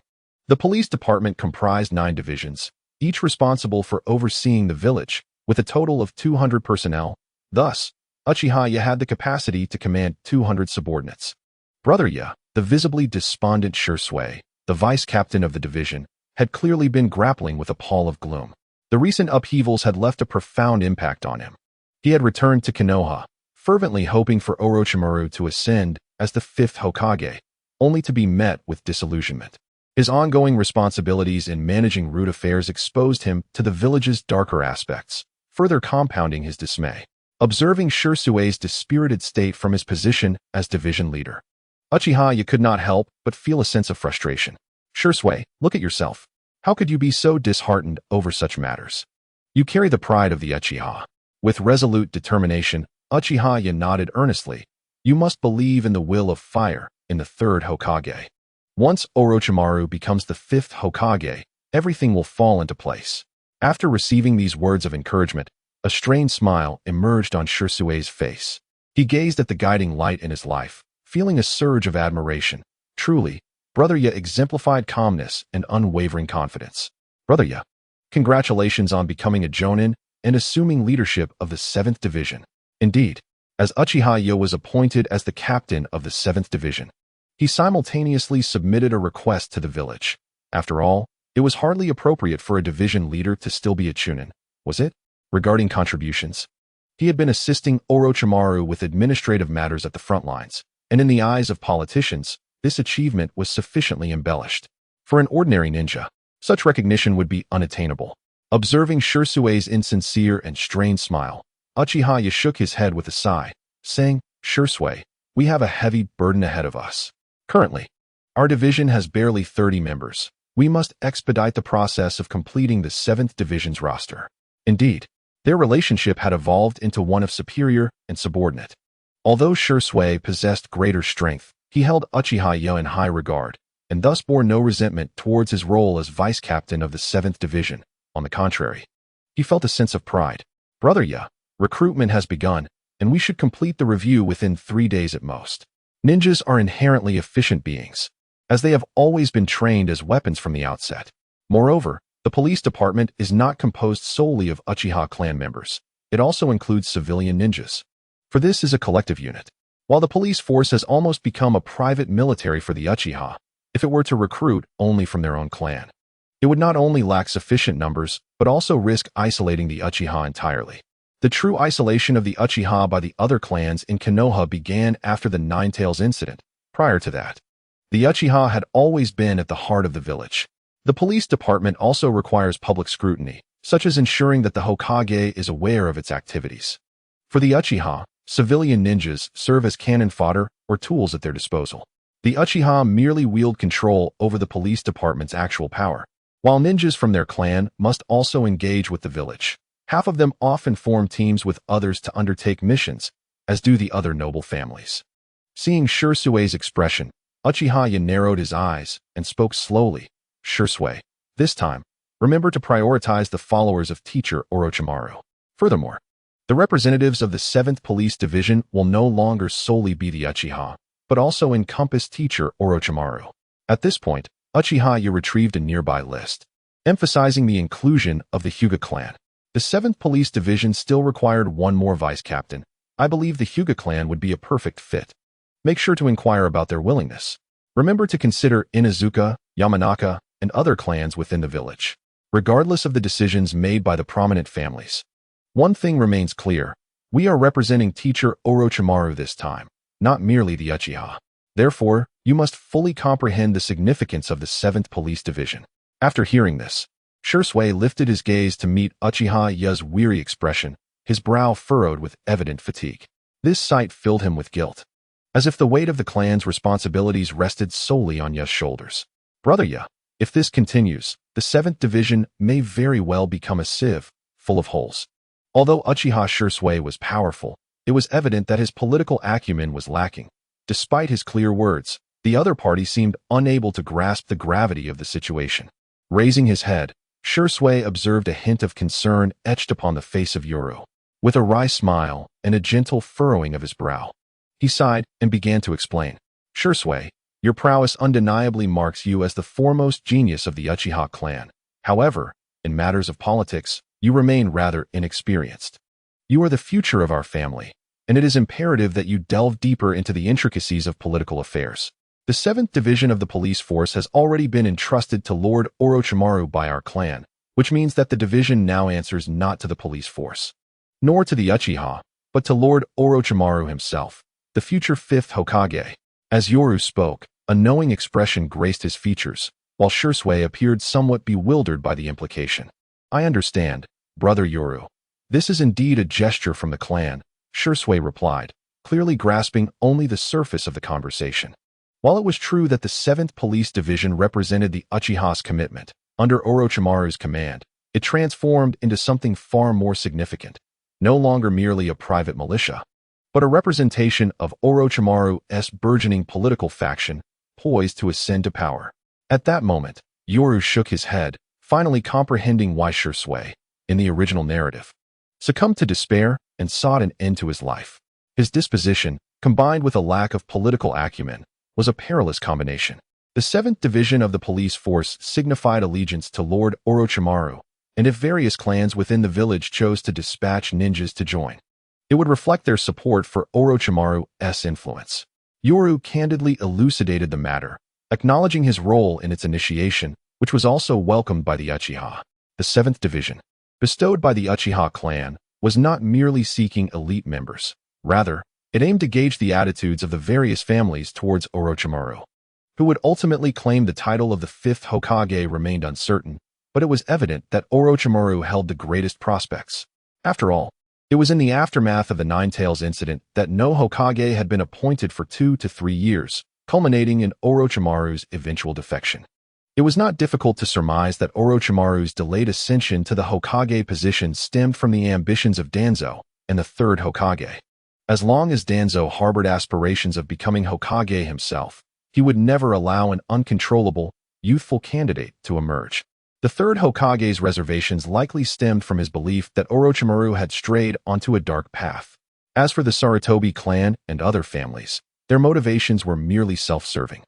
The police department comprised 9 divisions, each responsible for overseeing the village, with a total of 200 personnel. Thus, Uchiha had the capacity to command 200 subordinates. Brother the visibly despondent Shisui, the vice-captain of the division, had clearly been grappling with a pall of gloom. The recent upheavals had left a profound impact on him. He had returned to Konoha, fervently hoping for Orochimaru to ascend as the 5th Hokage, only to be met with disillusionment. His ongoing responsibilities in managing root affairs exposed him to the village's darker aspects, further compounding his dismay. Observing Shisui's dispirited state from his position as division leader, Uchiha could not help but feel a sense of frustration. Shisui, look at yourself. How could you be so disheartened over such matters? You carry the pride of the Uchiha. With resolute determination, Uchiha nodded earnestly. You must believe in the will of fire, in the 3rd Hokage. Once Orochimaru becomes the 5th Hokage, everything will fall into place. After receiving these words of encouragement, a strained smile emerged on Shisui's face. He gazed at the guiding light in his life, feeling a surge of admiration. Truly, Brother exemplified calmness and unwavering confidence. Brother congratulations on becoming a Jonin and assuming leadership of the 7th Division. Indeed, as Uchiha was appointed as the captain of the 7th Division, he simultaneously submitted a request to the village. After all, it was hardly appropriate for a division leader to still be a Chunin, was it? Regarding contributions, he had been assisting Orochimaru with administrative matters at the front lines, and in the eyes of politicians, this achievement was sufficiently embellished. For an ordinary ninja, such recognition would be unattainable. Observing Shisui's insincere and strained smile, Uchiha shook his head with a sigh, saying, Shisui, we have a heavy burden ahead of us. Currently, our division has barely 30 members. We must expedite the process of completing the 7th Division's roster. Indeed, their relationship had evolved into one of superior and subordinate. Although Shisui possessed greater strength, he held Uchiha in high regard, and thus bore no resentment towards his role as vice-captain of the 7th Division. On the contrary, he felt a sense of pride. Brother recruitment has begun, and we should complete the review within 3 days at most. Ninjas are inherently efficient beings, as they have always been trained as weapons from the outset. Moreover, the police department is not composed solely of Uchiha clan members. It also includes civilian ninjas. For this is a collective unit. While the police force has almost become a private military for the Uchiha, if it were to recruit only from their own clan, it would not only lack sufficient numbers, but also risk isolating the Uchiha entirely. The true isolation of the Uchiha by the other clans in Konoha began after the Ninetales incident. Prior to that, the Uchiha had always been at the heart of the village. The police department also requires public scrutiny, such as ensuring that the Hokage is aware of its activities. For the Uchiha, civilian ninjas serve as cannon fodder or tools at their disposal. The Uchiha merely wield control over the police department's actual power, while ninjas from their clan must also engage with the village. Half of them often form teams with others to undertake missions, as do the other noble families. Seeing Shisui's expression, Uchiha narrowed his eyes and spoke slowly. Shisui, this time, remember to prioritize the followers of teacher Orochimaru. Furthermore, The representatives of the 7th Police Division will no longer solely be the Uchiha, but also encompass teacher Orochimaru. At this point, Uchiha retrieved a nearby list, emphasizing the inclusion of the Hyuga clan. The 7th Police Division still required one more vice captain. I believe the Hyuga clan would be a perfect fit. Make sure to inquire about their willingness. Remember to consider Inuzuka, Yamanaka, and other clans within the village, regardless of the decisions made by the prominent families. One thing remains clear. We are representing teacher Orochimaru this time, not merely the Uchiha. Therefore, you must fully comprehend the significance of the 7th Police Division. After hearing this, Shisui lifted his gaze to meet Uchiha Ya's weary expression, his brow furrowed with evident fatigue. This sight filled him with guilt, as if the weight of the clan's responsibilities rested solely on Ya's shoulders. Brother Ya, if this continues, the 7th Division may very well become a sieve, full of holes. Although Uchiha Shisui was powerful, it was evident that his political acumen was lacking. Despite his clear words, the other party seemed unable to grasp the gravity of the situation. Raising his head, Shisui observed a hint of concern etched upon the face of Yoru. With a wry smile and a gentle furrowing of his brow, he sighed and began to explain. Shisui, your prowess undeniably marks you as the foremost genius of the Uchiha clan. However, in matters of politics, you remain rather inexperienced. You are the future of our family, and it is imperative that you delve deeper into the intricacies of political affairs. The 7th Division of the police force has already been entrusted to Lord Orochimaru by our clan, which means that the division now answers not to the police force, nor to the Uchiha, but to Lord Orochimaru himself, the future 5th Hokage. As Yoru spoke, a knowing expression graced his features, while Shisui appeared somewhat bewildered by the implication. I understand, Brother Yoru. This is indeed a gesture from the clan, Shisui replied, clearly grasping only the surface of the conversation. While it was true that the 7th Police Division represented the Uchiha's commitment, under Orochimaru's command, it transformed into something far more significant, no longer merely a private militia, but a representation of Orochimaru's burgeoning political faction, poised to ascend to power. At that moment, Yoru shook his head, finally comprehending why Shisui, in the original narrative, succumbed to despair and sought an end to his life. His disposition, combined with a lack of political acumen, was a perilous combination. The 7th Division of the police force signified allegiance to Lord Orochimaru, and if various clans within the village chose to dispatch ninjas to join, it would reflect their support for Orochimaru's influence. Yoru candidly elucidated the matter, acknowledging his role in its initiation, which was also welcomed by the Uchiha. The 7th Division, bestowed by the Uchiha clan, was not merely seeking elite members. Rather, it aimed to gauge the attitudes of the various families towards Orochimaru. Who would ultimately claim the title of the 5th Hokage remained uncertain, but it was evident that Orochimaru held the greatest prospects. After all, it was in the aftermath of the Nine Tails incident that no Hokage had been appointed for 2 to 3 years, culminating in Orochimaru's eventual defection. It was not difficult to surmise that Orochimaru's delayed ascension to the Hokage position stemmed from the ambitions of Danzo and the Third Hokage. As long as Danzo harbored aspirations of becoming Hokage himself, he would never allow an uncontrollable, youthful candidate to emerge. The Third Hokage's reservations likely stemmed from his belief that Orochimaru had strayed onto a dark path. As for the Sarutobi clan and other families, their motivations were merely self-serving,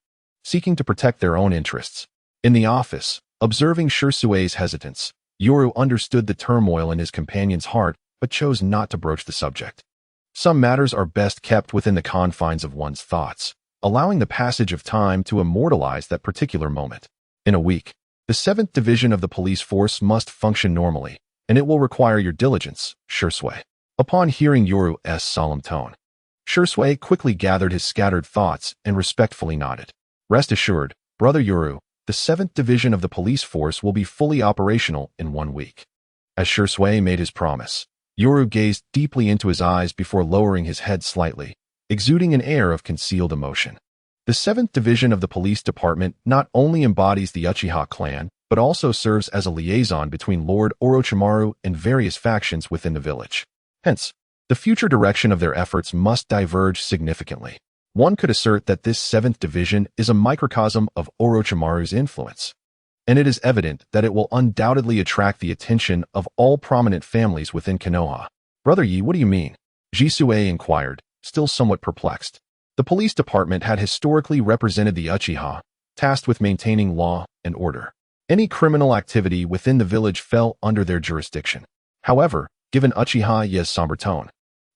seeking to protect their own interests. In the office, observing Shisui's hesitance, Yoru understood the turmoil in his companion's heart but chose not to broach the subject. Some matters are best kept within the confines of one's thoughts, allowing the passage of time to immortalize that particular moment. In a week, the 7th Division of the police force must function normally, and it will require your diligence, Shisui. Upon hearing Yoru's solemn tone, Shisui quickly gathered his scattered thoughts and respectfully nodded. Rest assured, Brother Yoru, the 7th Division of the police force will be fully operational in 1 week. As Shisui made his promise, Yoru gazed deeply into his eyes before lowering his head slightly, exuding an air of concealed emotion. The 7th Division of the Police Department not only embodies the Uchiha clan, but also serves as a liaison between Lord Orochimaru and various factions within the village. Hence, the future direction of their efforts must diverge significantly. One could assert that this 7th Division is a microcosm of Orochimaru's influence, and it is evident that it will undoubtedly attract the attention of all prominent families within Konoha. Brother Yi, what do you mean? Jisue inquired, still somewhat perplexed. The police department had historically represented the Uchiha, tasked with maintaining law and order. Any criminal activity within the village fell under their jurisdiction. However, given Uchiha Ye's somber tone,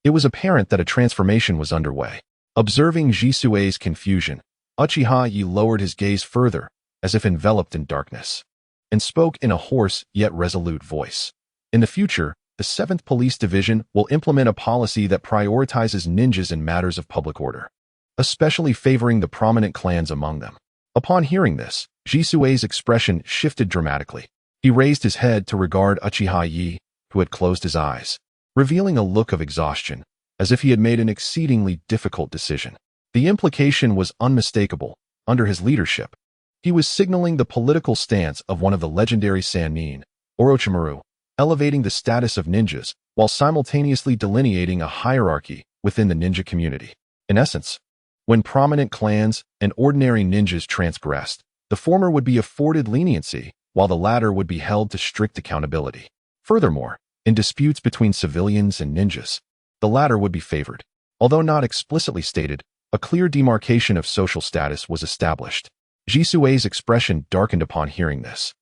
it was apparent that a transformation was underway. Observing Jisue's confusion, Uchiha Ye lowered his gaze further, as if enveloped in darkness, and spoke in a hoarse yet resolute voice. In the future, the 7th Police Division will implement a policy that prioritizes ninjas in matters of public order, especially favoring the prominent clans among them. Upon hearing this, Jisue's expression shifted dramatically. He raised his head to regard Uchiha Ye, who had closed his eyes, revealing a look of exhaustion, as if he had made an exceedingly difficult decision. The implication was unmistakable. Under his leadership, he was signaling the political stance of one of the legendary Sannin, Orochimaru, elevating the status of ninjas while simultaneously delineating a hierarchy within the ninja community. In essence, when prominent clans and ordinary ninjas transgressed, the former would be afforded leniency, while the latter would be held to strict accountability. Furthermore, in disputes between civilians and ninjas, the latter would be favored. Although not explicitly stated, a clear demarcation of social status was established. Jisue's expression darkened upon hearing this,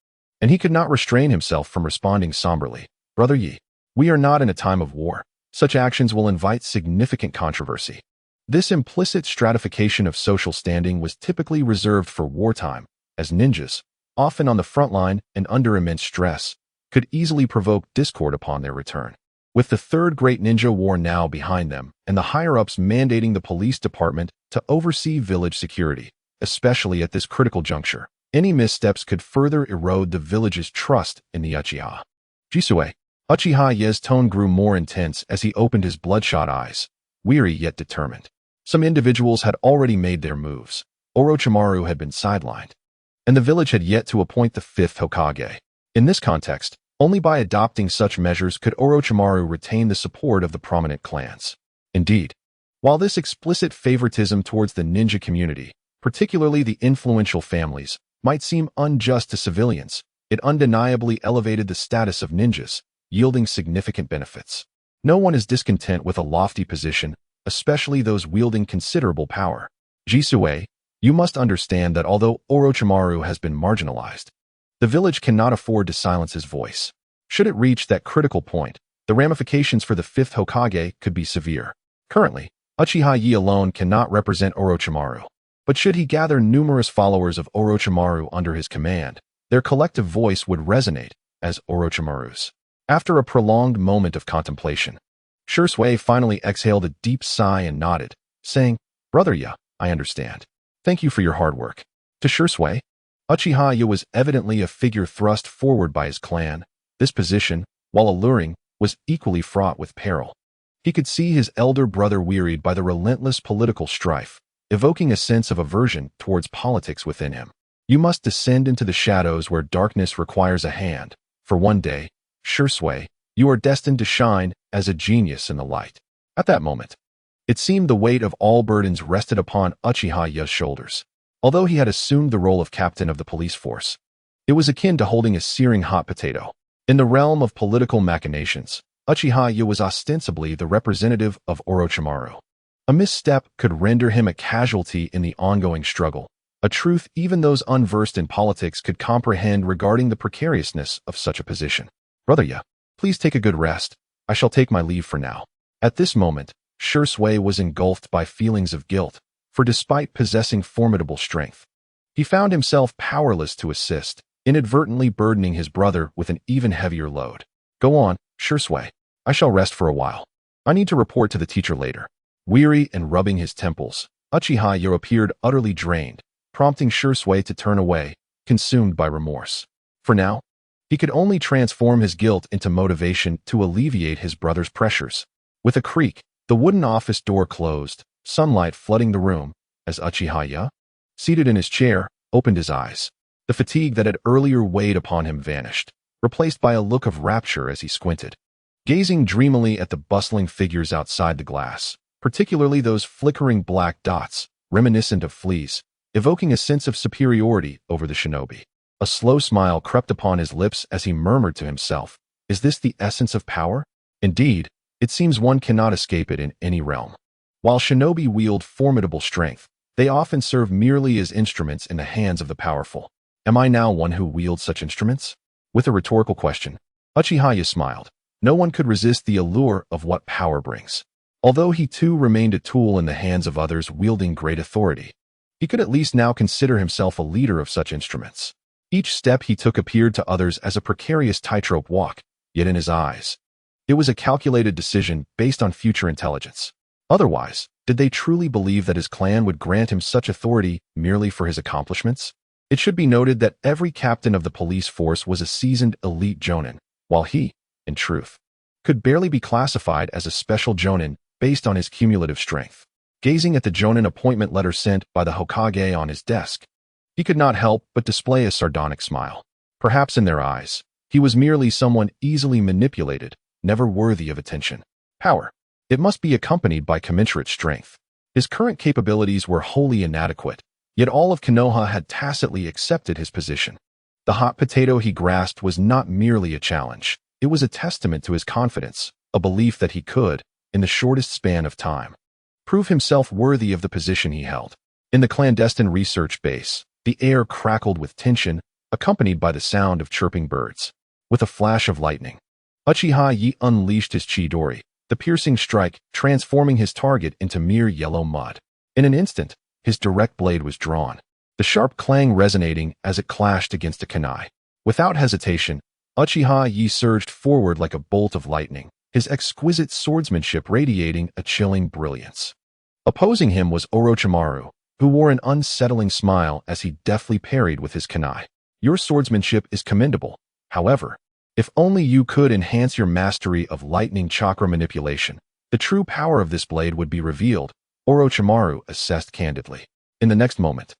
and he could not restrain himself from responding somberly. Brother Yi, we are not in a time of war. Such actions will invite significant controversy. This implicit stratification of social standing was typically reserved for wartime, as ninjas, often on the front line and under immense stress, could easily provoke discord upon their return. With the Third Great Ninja War now behind them, and the higher-ups mandating the police department to oversee village security, especially at this critical juncture, any missteps could further erode the village's trust in the Uchiha. Jisue, Uchiha Ye's tone grew more intense as he opened his bloodshot eyes, weary yet determined. Some individuals had already made their moves. Orochimaru had been sidelined, and the village had yet to appoint the 5th Hokage. In this context, only by adopting such measures could Orochimaru retain the support of the prominent clans. Indeed, while this explicit favoritism towards the ninja community, particularly the influential families, might seem unjust to civilians, it undeniably elevated the status of ninjas, yielding significant benefits. No one is discontent with a lofty position, especially those wielding considerable power. Jisue, you must understand that although Orochimaru has been marginalized, the village cannot afford to silence his voice. Should it reach that critical point, the ramifications for the 5th Hokage could be severe. Currently, Uchiha Ye alone cannot represent Orochimaru, but should he gather numerous followers of Orochimaru under his command, their collective voice would resonate as Orochimaru's. After a prolonged moment of contemplation, Shisui finally exhaled a deep sigh and nodded, saying, Brother Ya, I understand. Thank you for your hard work. To Shisui, Uchiha Ye was evidently a figure thrust forward by his clan. This position, while alluring, was equally fraught with peril. He could see his elder brother wearied by the relentless political strife, evoking a sense of aversion towards politics within him. You must descend into the shadows where darkness requires a hand, for one day, Shisui, you are destined to shine as a genius in the light. At that moment, it seemed the weight of all burdens rested upon Uchiha Ye's shoulders. Although he had assumed the role of captain of the police force, it was akin to holding a searing hot potato. In the realm of political machinations, Uchiha Ye was ostensibly the representative of Orochimaru. A misstep could render him a casualty in the ongoing struggle, a truth even those unversed in politics could comprehend regarding the precariousness of such a position. Brother Ya, please take a good rest. I shall take my leave for now. At this moment, Shisui was engulfed by feelings of guilt, for despite possessing formidable strength, he found himself powerless to assist, inadvertently burdening his brother with an even heavier load. Go on, Shisui. I shall rest for a while. I need to report to the teacher later. Weary and rubbing his temples, Uchiha Ye appeared utterly drained, prompting Shisui to turn away, consumed by remorse. For now, he could only transform his guilt into motivation to alleviate his brother's pressures. With a creak, the wooden office door closed, sunlight flooding the room, as Uchiha Ye, seated in his chair, opened his eyes. The fatigue that had earlier weighed upon him vanished, replaced by a look of rapture as he squinted, gazing dreamily at the bustling figures outside the glass, particularly those flickering black dots, reminiscent of fleas, evoking a sense of superiority over the shinobi. A slow smile crept upon his lips as he murmured to himself, "Is this the essence of power?" Indeed, It seems one cannot escape it in any realm. While shinobi wield formidable strength, they often serve merely as instruments in the hands of the powerful. Am I now one who wields such instruments? With a rhetorical question, Uchiha smiled. No one could resist the allure of what power brings. Although he too remained a tool in the hands of others wielding great authority, he could at least now consider himself a leader of such instruments. Each step he took appeared to others as a precarious tightrope walk, yet in his eyes, it was a calculated decision based on future intelligence. Otherwise, did they truly believe that his clan would grant him such authority merely for his accomplishments? It should be noted that every captain of the police force was a seasoned elite jonin, while he, in truth, could barely be classified as a special jonin based on his cumulative strength. Gazing at the jonin appointment letter sent by the Hokage on his desk, he could not help but display a sardonic smile. Perhaps in their eyes, he was merely someone easily manipulated, never worthy of attention. Power. It must be accompanied by commensurate strength. His current capabilities were wholly inadequate, yet all of Konoha had tacitly accepted his position. The hot potato he grasped was not merely a challenge. It was a testament to his confidence, a belief that he could, in the shortest span of time, prove himself worthy of the position he held. In the clandestine research base, the air crackled with tension, accompanied by the sound of chirping birds. With a flash of lightning, Uchiha unleashed his Chidori, the piercing strike transforming his target into mere yellow mud. In an instant, his direct blade was drawn, the sharp clang resonating as it clashed against a kunai. Without hesitation, Uchiha surged forward like a bolt of lightning, his exquisite swordsmanship radiating a chilling brilliance. Opposing him was Orochimaru, who wore an unsettling smile as he deftly parried with his kunai. Your swordsmanship is commendable. However, if only you could enhance your mastery of lightning chakra manipulation, the true power of this blade would be revealed, Orochimaru assessed candidly. In the next moment,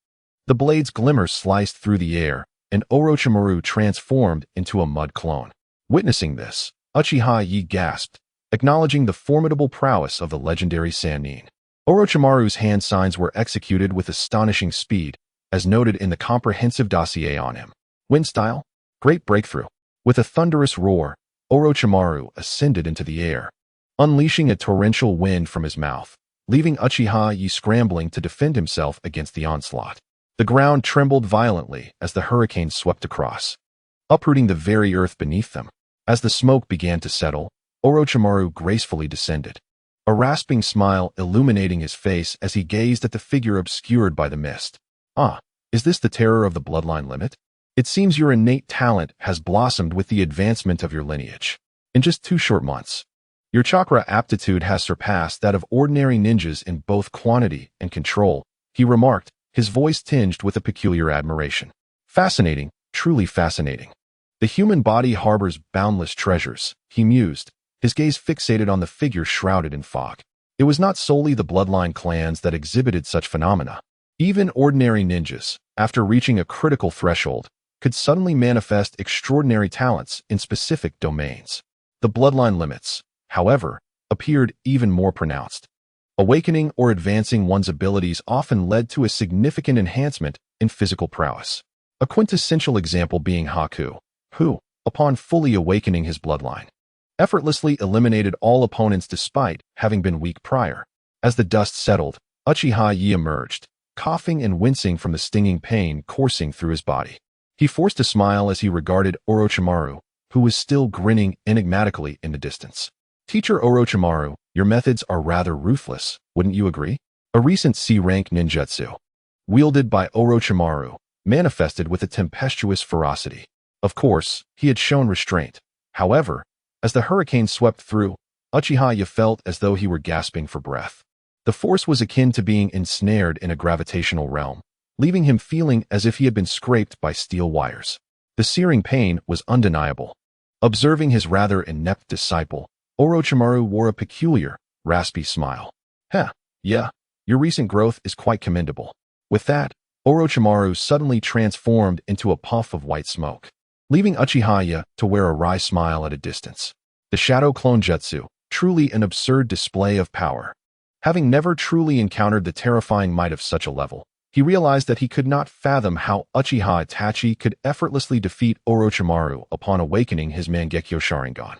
the blade's glimmer sliced through the air, and Orochimaru transformed into a mud clone. Witnessing this, Uchiha gasped, acknowledging the formidable prowess of the legendary Sannin. Orochimaru's hand signs were executed with astonishing speed, as noted in the comprehensive dossier on him. Wind style? Great breakthrough. With a thunderous roar, Orochimaru ascended into the air, unleashing a torrential wind from his mouth, leaving Uchiha scrambling to defend himself against the onslaught. The ground trembled violently as the hurricane swept across, uprooting the very earth beneath them. As the smoke began to settle, Orochimaru gracefully descended, a rasping smile illuminating his face as he gazed at the figure obscured by the mist. Ah, is this the terror of the bloodline-limit? It seems your innate talent has blossomed with the advancement of your lineage. In just 2 short months, your chakra aptitude has surpassed that of ordinary ninjas in both quantity and control, he remarked, his voice tinged with a peculiar admiration. Fascinating, truly fascinating. The human body harbors boundless treasures, he mused, his gaze fixated on the figure shrouded in fog. It was not solely the bloodline clans that exhibited such phenomena. Even ordinary ninjas, after reaching a critical threshold, could suddenly manifest extraordinary talents in specific domains. The bloodline limits, however, appeared even more pronounced. Awakening or advancing one's abilities often led to a significant enhancement in physical prowess. A quintessential example being Haku, who, upon fully awakening his bloodline, effortlessly eliminated all opponents despite having been weak prior. As the dust settled, Uchiha emerged, coughing and wincing from the stinging pain coursing through his body. He forced a smile as he regarded Orochimaru, who was still grinning enigmatically in the distance. Teacher Orochimaru, your methods are rather ruthless, wouldn't you agree? A recent C-rank ninjutsu, wielded by Orochimaru, manifested with a tempestuous ferocity. Of course, he had shown restraint. However, as the hurricane swept through, Uchiha felt as though he were gasping for breath. The force was akin to being ensnared in a gravitational realm, leaving him feeling as if he had been scraped by steel wires. The searing pain was undeniable. Observing his rather inept disciple, Orochimaru wore a peculiar, raspy smile. Yeah, your recent growth is quite commendable. With that, Orochimaru suddenly transformed into a puff of white smoke, leaving Uchiha to wear a wry smile at a distance. The shadow clone jutsu, truly an absurd display of power. Having never truly encountered the terrifying might of such a level, he realized that he could not fathom how Uchiha Itachi could effortlessly defeat Orochimaru upon awakening his Mangekyo Sharingan.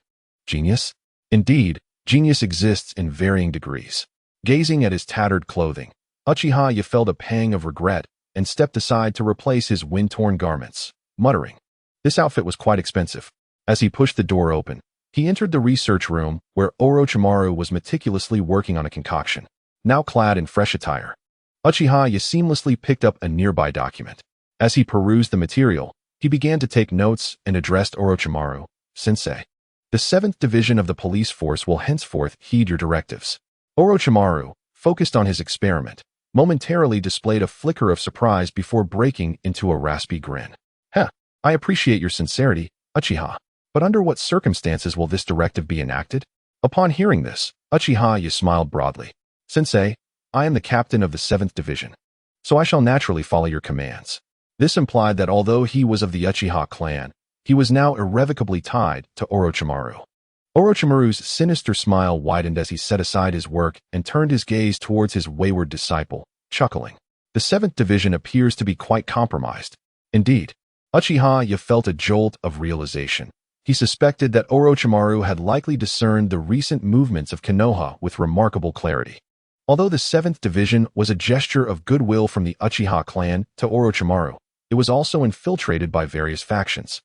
Genius? Indeed, Genius exists in varying degrees. Gazing at his tattered clothing, Uchiha felt a pang of regret and stepped aside to replace his wind-torn garments, muttering, "This outfit was quite expensive." As he pushed the door open, he entered the research room where Orochimaru was meticulously working on a concoction. Now clad in fresh attire, Uchiha seamlessly picked up a nearby document. As he perused the material, he began to take notes and addressed Orochimaru, "Sensei, the 7th Division of the police force will henceforth heed your directives." Orochimaru, focused on his experiment, momentarily displayed a flicker of surprise before breaking into a raspy grin. I appreciate your sincerity, Uchiha, but under what circumstances will this directive be enacted?" Upon hearing this, Uchiha smiled broadly. "Sensei, I am the captain of the 7th Division, so I shall naturally follow your commands." This implied that although he was of the Uchiha clan, he was now irrevocably tied to Orochimaru. Orochimaru's sinister smile widened as he set aside his work and turned his gaze towards his wayward disciple, chuckling. "The 7th Division appears to be quite compromised." Indeed, Uchiha felt a jolt of realization. He suspected that Orochimaru had likely discerned the recent movements of Konoha with remarkable clarity. Although the 7th Division was a gesture of goodwill from the Uchiha clan to Orochimaru, it was also infiltrated by various factions.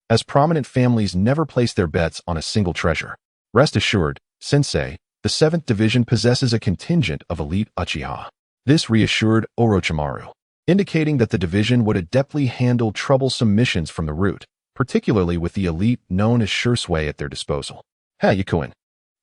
As prominent families never place their bets on a single treasure. Rest assured, Sensei, the 7th Division possesses a contingent of elite Uchiha. This reassured Orochimaru, indicating that the division would adeptly handle troublesome missions from the root, particularly with the elite known as Shisui at their disposal. "Hey, Yakuin,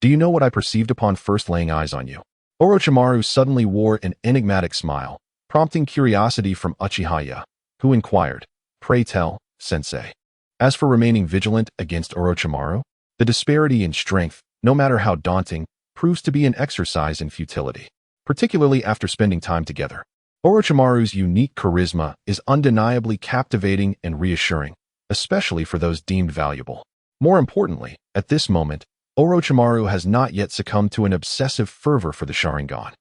do you know what I perceived upon first laying eyes on you?" Orochimaru suddenly wore an enigmatic smile, prompting curiosity from Uchiha, who inquired, "Pray tell, Sensei." As for remaining vigilant against Orochimaru, the disparity in strength, no matter how daunting, proves to be an exercise in futility, particularly after spending time together. Orochimaru's unique charisma is undeniably captivating and reassuring, especially for those deemed valuable. More importantly, at this moment, Orochimaru has not yet succumbed to an obsessive fervor for the Sharingan.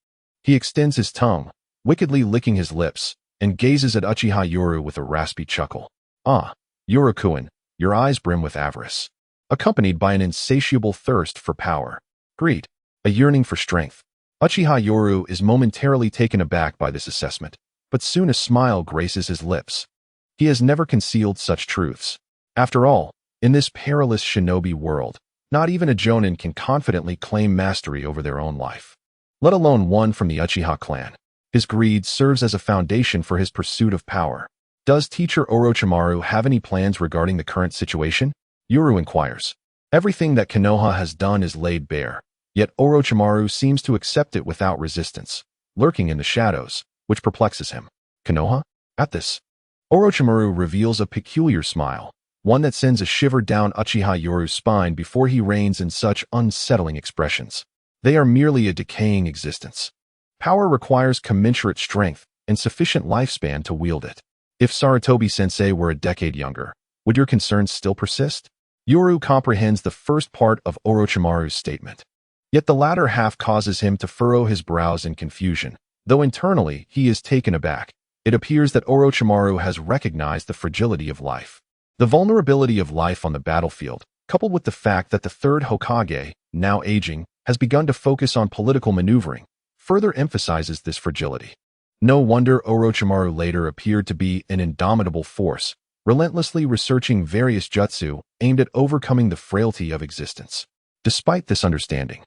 He extends his tongue, wickedly licking his lips, and gazes at Uchiha with a raspy chuckle. "Ah, Yuru-kun, your eyes brim with avarice, accompanied by an insatiable thirst for power, greed, a yearning for strength." Uchiha is momentarily taken aback by this assessment, but soon a smile graces his lips. He has never concealed such truths. After all, in this perilous shinobi world, not even a jonin can confidently claim mastery over their own life, let alone one from the Uchiha clan. His greed serves as a foundation for his pursuit of power. "Does teacher Orochimaru have any plans regarding the current situation?" Yuru inquires. Everything that Konoha has done is laid bare, yet Orochimaru seems to accept it without resistance, lurking in the shadows, which perplexes him. "Konoha?" At this, Orochimaru reveals a peculiar smile, one that sends a shiver down Uchiha spine before he reigns in such unsettling expressions. They are merely a decaying existence. Power requires commensurate strength and sufficient lifespan to wield it. If Sarutobi-sensei were a decade younger, would your concerns still persist? Yuru comprehends the first part of Orochimaru's statement. Yet the latter half causes him to furrow his brows in confusion, though internally he is taken aback. It appears that Orochimaru has recognized the fragility of life. The vulnerability of life on the battlefield, coupled with the fact that the Third Hokage, now aging, has begun to focus on political maneuvering, further emphasizes this fragility. No wonder Orochimaru later appeared to be an indomitable force, relentlessly researching various jutsu aimed at overcoming the frailty of existence. Despite this understanding,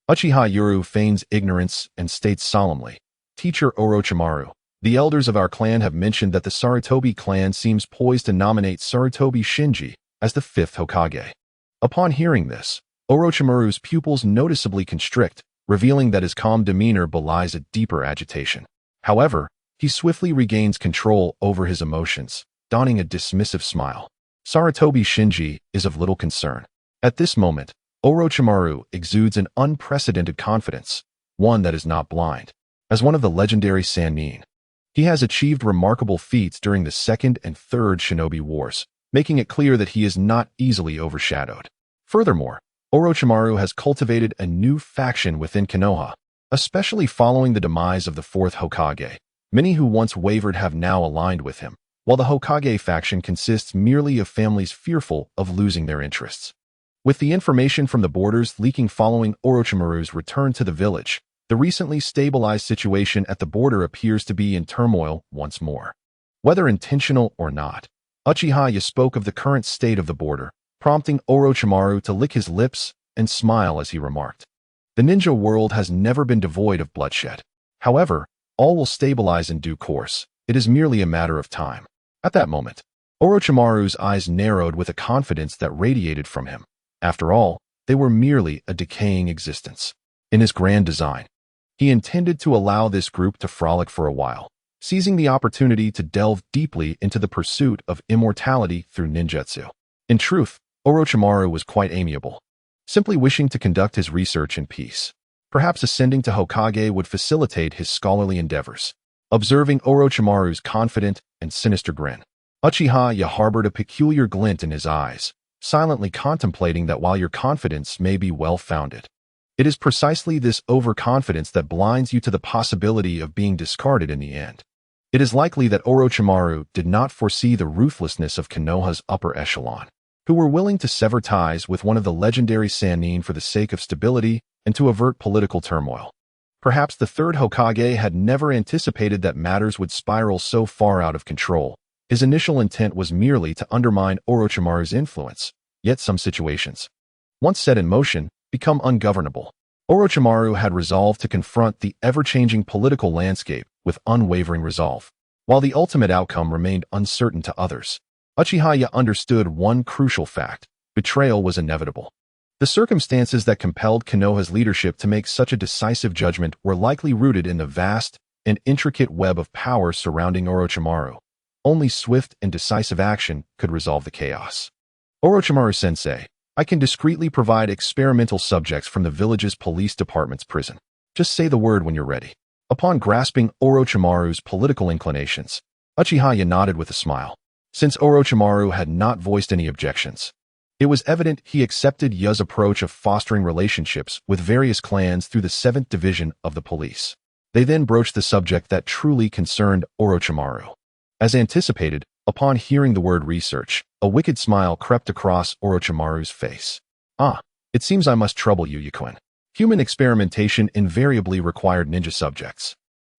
Uchiha feigns ignorance and states solemnly, "Teacher Orochimaru, the elders of our clan have mentioned that the Sarutobi clan seems poised to nominate Sarutobi Shinji as the 5th Hokage." Upon hearing this, Orochimaru's pupils noticeably constrict, revealing that his calm demeanor belies a deeper agitation. However, he swiftly regains control over his emotions, donning a dismissive smile. Sarutobi Shinji is of little concern. At this moment, Orochimaru exudes an unprecedented confidence, one that is not blind. As one of the legendary Sannin, he has achieved remarkable feats during the Second and Third Shinobi Wars, making it clear that he is not easily overshadowed. Furthermore, Orochimaru has cultivated a new faction within Konoha, especially following the demise of the 4th Hokage. Many who once wavered have now aligned with him, while the Hokage faction consists merely of families fearful of losing their interests. With the information from the borders leaking following Orochimaru's return to the village, the recently stabilized situation at the border appears to be in turmoil once more. Whether intentional or not, Uchiha spoke of the current state of the border, prompting Orochimaru to lick his lips and smile as he remarked, "The ninja world has never been devoid of bloodshed. However, all will stabilize in due course. It is merely a matter of time." At that moment, Orochimaru's eyes narrowed with a confidence that radiated from him. After all, they were merely a decaying existence. In his grand design, he intended to allow this group to frolic for a while, seizing the opportunity to delve deeply into the pursuit of immortality through ninjutsu. In truth, Orochimaru was quite amiable, simply wishing to conduct his research in peace. Perhaps ascending to Hokage would facilitate his scholarly endeavors. Observing Orochimaru's confident and sinister grin, Uchiha harbored a peculiar glint in his eyes, silently contemplating that while your confidence may be well-founded, it is precisely this overconfidence that blinds you to the possibility of being discarded in the end. It is likely that Orochimaru did not foresee the ruthlessness of Konoha's upper echelon, who were willing to sever ties with one of the legendary Sannin for the sake of stability and to avert political turmoil. Perhaps the Third Hokage had never anticipated that matters would spiral so far out of control. His initial intent was merely to undermine Orochimaru's influence, yet some situations, once set in motion, become ungovernable. Orochimaru had resolved to confront the ever-changing political landscape with unwavering resolve. While the ultimate outcome remained uncertain to others, Uchiha understood one crucial fact: betrayal was inevitable. The circumstances that compelled Konoha's leadership to make such a decisive judgment were likely rooted in the vast and intricate web of power surrounding Orochimaru. Only swift and decisive action could resolve the chaos. "Orochimaru-sensei, I can discreetly provide experimental subjects from the village's police department's prison. Just say the word when you're ready." Upon grasping Orochimaru's political inclinations, Uchiha nodded with a smile. Since Orochimaru had not voiced any objections, it was evident he accepted Ya's approach of fostering relationships with various clans through the 7th Division of the police. They then broached the subject that truly concerned Orochimaru. As anticipated, upon hearing the word research, a wicked smile crept across Orochimaru's face. "Ah, it seems I must trouble you, Yakuin." Human experimentation invariably required ninja subjects.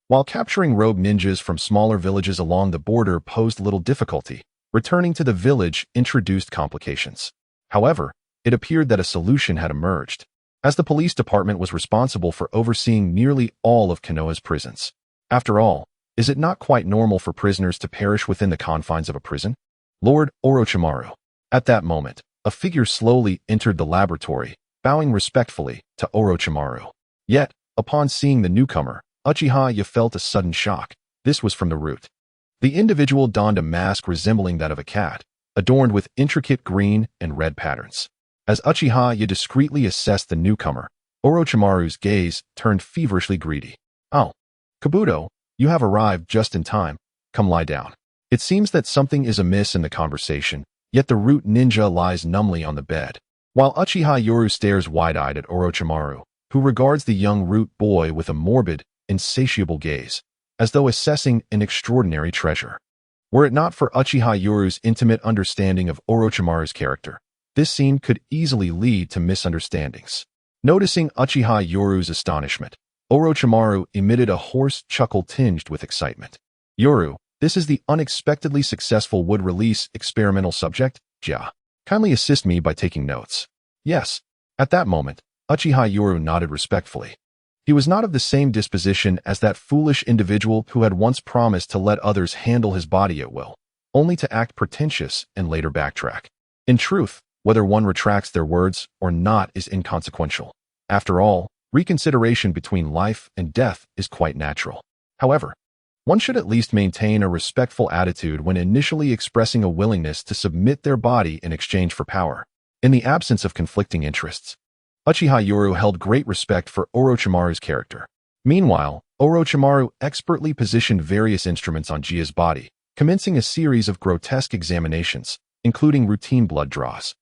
While capturing rogue ninjas from smaller villages along the border posed little difficulty, returning to the village introduced complications. However, it appeared that a solution had emerged, as the police department was responsible for overseeing nearly all of Konoha's prisons. After all, is it not quite normal for prisoners to perish within the confines of a prison? Lord Orochimaru. At that moment, a figure slowly entered the laboratory, bowing respectfully to Orochimaru. Yet, upon seeing the newcomer, Uchiha felt a sudden shock. This was from the root. The individual donned a mask resembling that of a cat, adorned with intricate green and red patterns. As Uchiha discreetly assessed the newcomer, Orochimaru's gaze turned feverishly greedy. "Oh, Kabuto, you have arrived just in time. Come lie down." It seems that something is amiss in the conversation, yet the root ninja lies numbly on the bed, while Uchiha stares wide-eyed at Orochimaru, who regards the young root boy with a morbid, insatiable gaze, as though assessing an extraordinary treasure. Were it not for Uchiha intimate understanding of Orochimaru's this scene could easily lead to misunderstandings. Noticing Uchiha astonishment, Orochimaru emitted a hoarse chuckle tinged with excitement. "Yoru, this is the unexpectedly successful wood-release experimental subject, Ja. Kindly assist me by taking notes." "Yes." At that moment, Uchiha nodded respectfully. He was not of the same disposition as that foolish individual who had once promised to let others handle his body at will, only to act pretentious and later backtrack. In truth, whether one retracts their words or not is inconsequential. After all, reconsideration between life and death is quite natural. However, one should at least maintain a respectful attitude when initially expressing a willingness to submit their body in exchange for power. In the absence of conflicting interests, Uchiha held great respect for Orochimaru's character. Meanwhile, Orochimaru expertly positioned various instruments on Jia's body, commencing a series of grotesque examinations, including routine blood draws.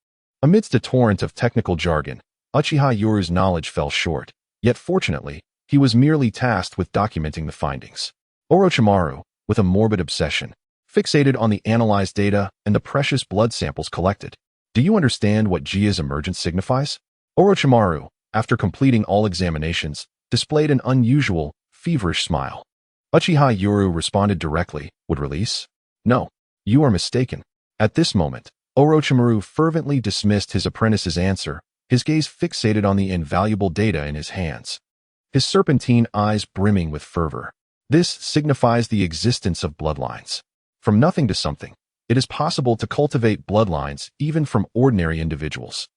Amidst a torrent of technical jargon, Uchiha knowledge fell short, yet fortunately, he was merely tasked with documenting the findings. Orochimaru, with a morbid obsession, fixated on the analyzed data and the precious blood samples collected. Do you understand what Jia's emergence signifies? Orochimaru, after completing all examinations, displayed an unusual, feverish smile. Uchiha Yoru responded directly, would release? No, you are mistaken. At this moment, Orochimaru fervently dismissed his apprentice's answer, his gaze fixated on the invaluable data in his hands, his serpentine eyes brimming with fervor. This signifies the existence of bloodlines. From nothing to something, it is possible to cultivate bloodlines even from ordinary individuals.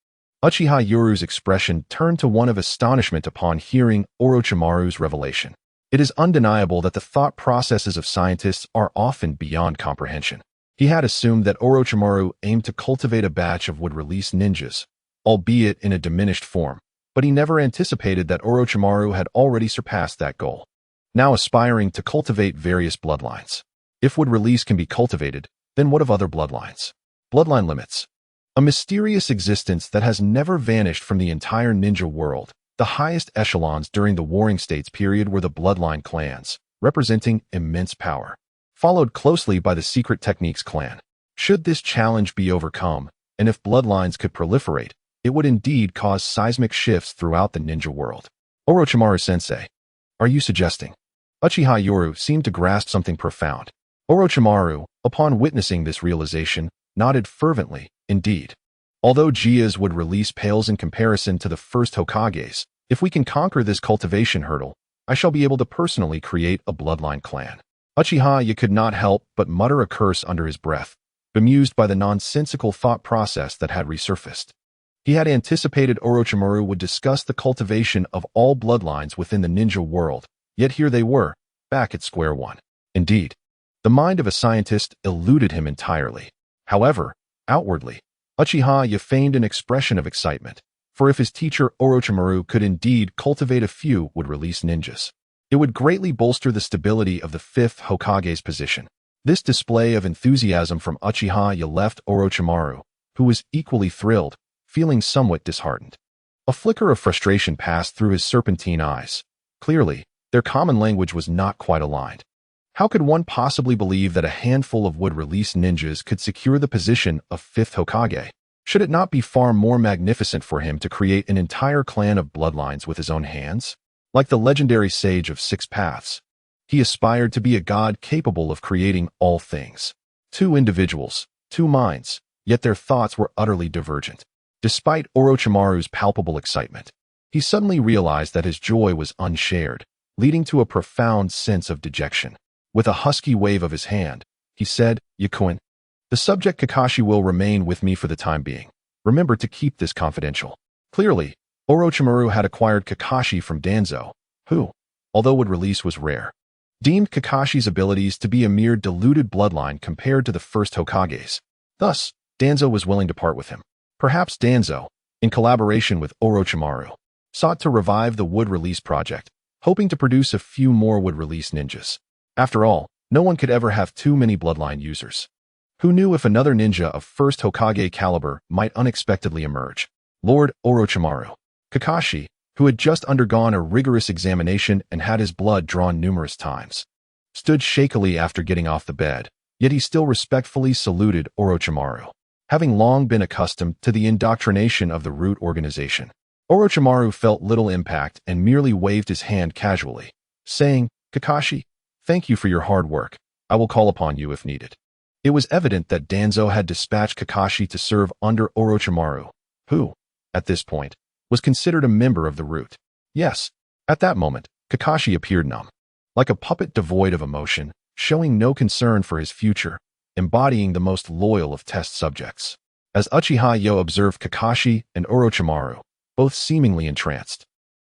Uchiha Yoru's expression turned to one of astonishment upon hearing Orochimaru's revelation. It is undeniable that the thought processes of scientists are often beyond comprehension. He had assumed that Orochimaru aimed to cultivate a batch of would-release ninjas, albeit in a diminished form, but he never anticipated that Orochimaru had already surpassed that goal, now aspiring to cultivate various bloodlines. If would-release can be cultivated, then what of other bloodlines? Bloodline limits. A mysterious existence that has never vanished from the entire ninja world. The highest echelons during the Warring States period were the bloodline clans, representing immense power, followed closely by the Secret Techniques clan. Should this challenge be overcome, and if bloodlines could proliferate, it would indeed cause seismic shifts throughout the ninja world. Orochimaru-sensei, are you suggesting? Uchiha Yoru seemed to grasp something profound. Orochimaru, upon witnessing this realization, nodded fervently, indeed. Although Jia's would-release pales in comparison to the first Hokage's, if we can conquer this cultivation hurdle, I shall be able to personally create a bloodline clan. Uchiha could not help but mutter a curse under his breath, bemused by the nonsensical thought process that had resurfaced. He had anticipated Orochimaru would discuss the cultivation of all bloodlines within the ninja world, yet here they were, back at square one. Indeed, the mind of a scientist eluded him entirely. However, outwardly, Uchiha feigned an expression of excitement, for if his teacher Orochimaru could indeed cultivate a few would-release ninjas, it would greatly bolster the stability of the 5th Hokage's position. This display of enthusiasm from Uchiha left Orochimaru, who was equally thrilled, feeling somewhat disheartened. A flicker of frustration passed through his serpentine eyes. Clearly, their common language was not quite aligned. How could one possibly believe that a handful of would-release ninjas could secure the position of 5th Hokage? Should it not be far more magnificent for him to create an entire clan of bloodlines with his own hands? Like the legendary sage of 6 paths, he aspired to be a god capable of creating all things. 2 individuals, 2 minds, yet their thoughts were utterly divergent. Despite Orochimaru's palpable excitement, he suddenly realized that his joy was unshared, leading to a profound sense of dejection. With a husky wave of his hand, he said, Yakuin, the subject Kakashi will remain with me for the time being. Remember to keep this confidential. Clearly, Orochimaru had acquired Kakashi from Danzo, who, although would-release was rare, deemed Kakashi's abilities to be a mere diluted bloodline compared to the first Hokage's. Thus, Danzo was willing to part with him. Perhaps Danzo, in collaboration with Orochimaru, sought to revive the would-release project, hoping to produce a few more would-release ninjas. After all, no one could ever have too many bloodline users. Who knew if another ninja of first Hokage caliber might unexpectedly emerge? Lord Orochimaru. Kakashi, who had just undergone a rigorous examination and had his blood drawn numerous times, stood shakily after getting off the bed, yet he still respectfully saluted Orochimaru. Having long been accustomed to the indoctrination of the root organization, Orochimaru felt little impact and merely waved his hand casually, saying, Kakashi, thank you for your hard work. I will call upon you if needed. It was evident that Danzo had dispatched Kakashi to serve under Orochimaru, who, at this point, was considered a member of the root. Yes, at that moment, Kakashi appeared numb, like a puppet devoid of emotion, showing no concern for his future, embodying the most loyal of test subjects. As Uchiha observed Kakashi and Orochimaru, both seemingly entranced,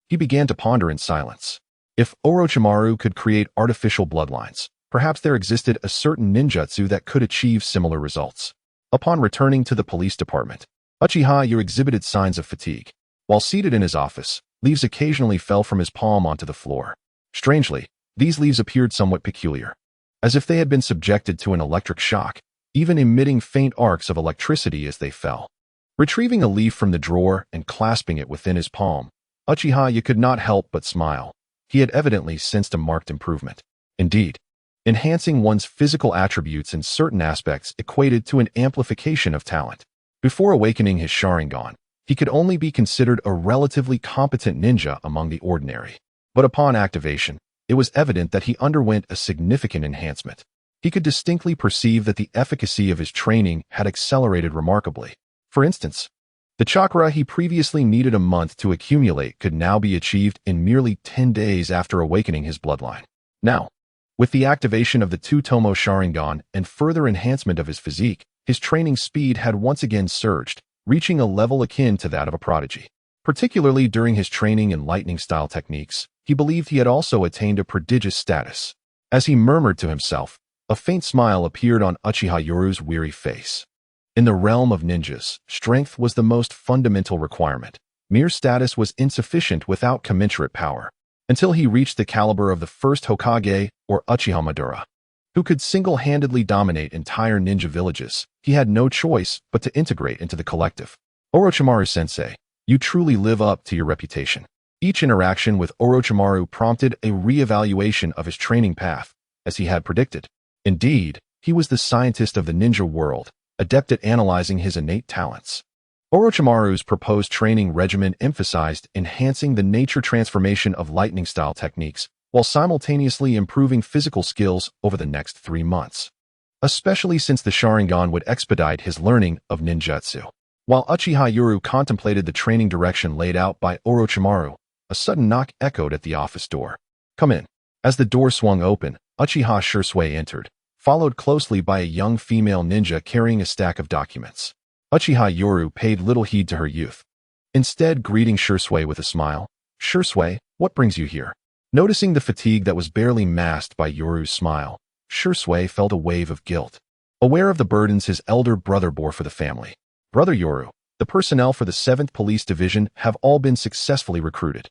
he began to ponder in silence. If Orochimaru could create artificial bloodlines, perhaps there existed a certain ninjutsu that could achieve similar results. Upon returning to the police department, Uchiha exhibited signs of fatigue. While seated in his office, leaves occasionally fell from his palm onto the floor. Strangely, these leaves appeared somewhat peculiar, as if they had been subjected to an electric shock, even emitting faint arcs of electricity as they fell. Retrieving a leaf from the drawer and clasping it within his palm, Uchiha could not help but smile. He had evidently sensed a marked improvement. Indeed, enhancing one's physical attributes in certain aspects equated to an amplification of talent. Before awakening his Sharingan, he could only be considered a relatively competent ninja among the ordinary. But upon activation, it was evident that he underwent a significant enhancement. He could distinctly perceive that the efficacy of his training had accelerated remarkably. For instance, the chakra he previously needed a month to accumulate could now be achieved in merely 10 days after awakening his bloodline. Now, with the activation of the two-tomo Sharingan and further enhancement of his physique, his training speed had once again surged, reaching a level akin to that of a prodigy. Particularly during his training in lightning-style techniques, he believed he had also attained a prodigious status. As he murmured to himself, a faint smile appeared on Uchiha Yoru's weary face. In the realm of ninjas, strength was the most fundamental requirement. Mere status was insufficient without commensurate power. Until he reached the caliber of the first Hokage, or Uchiha Madara, who could single-handedly dominate entire ninja villages, he had no choice but to integrate into the collective. Orochimaru-sensei, you truly live up to your reputation. Each interaction with Orochimaru prompted a re-evaluation of his training path, as he had predicted. Indeed, he was the scientist of the ninja world, adept at analyzing his innate talents. Orochimaru's proposed training regimen emphasized enhancing the nature transformation of lightning-style techniques while simultaneously improving physical skills over the next 3 months, especially since the Sharingan would expedite his learning of ninjutsu. While Uchiha Yoru contemplated the training direction laid out by Orochimaru, a sudden knock echoed at the office door. "Come in." As the door swung open, Uchiha Shisui entered, followed closely by a young female ninja carrying a stack of documents. Uchiha Yoru paid little heed to her youth, instead greeting Shisui with a smile. "Shisui, what brings you here?" Noticing the fatigue that was barely masked by Yoru's smile, Shisui felt a wave of guilt, aware of the burdens his elder brother bore for the family. "Brother Yoru, the personnel for the 7th Police Division have all been successfully recruited.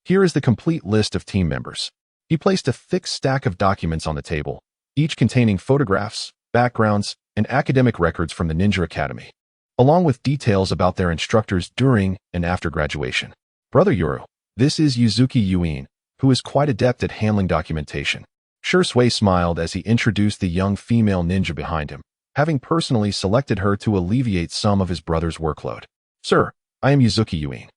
Here is the complete list of team members." He placed a thick stack of documents on the table, each containing photographs, backgrounds, and academic records from the Ninja Academy, along with details about their instructors during and after graduation. "Brother Yoru, this is Yuzuki Yuin, who is quite adept at handling documentation." Shisui smiled as he introduced the young female ninja behind him, having personally selected her to alleviate some of his brother's workload. "Sir, I am Yuzuki Yuin.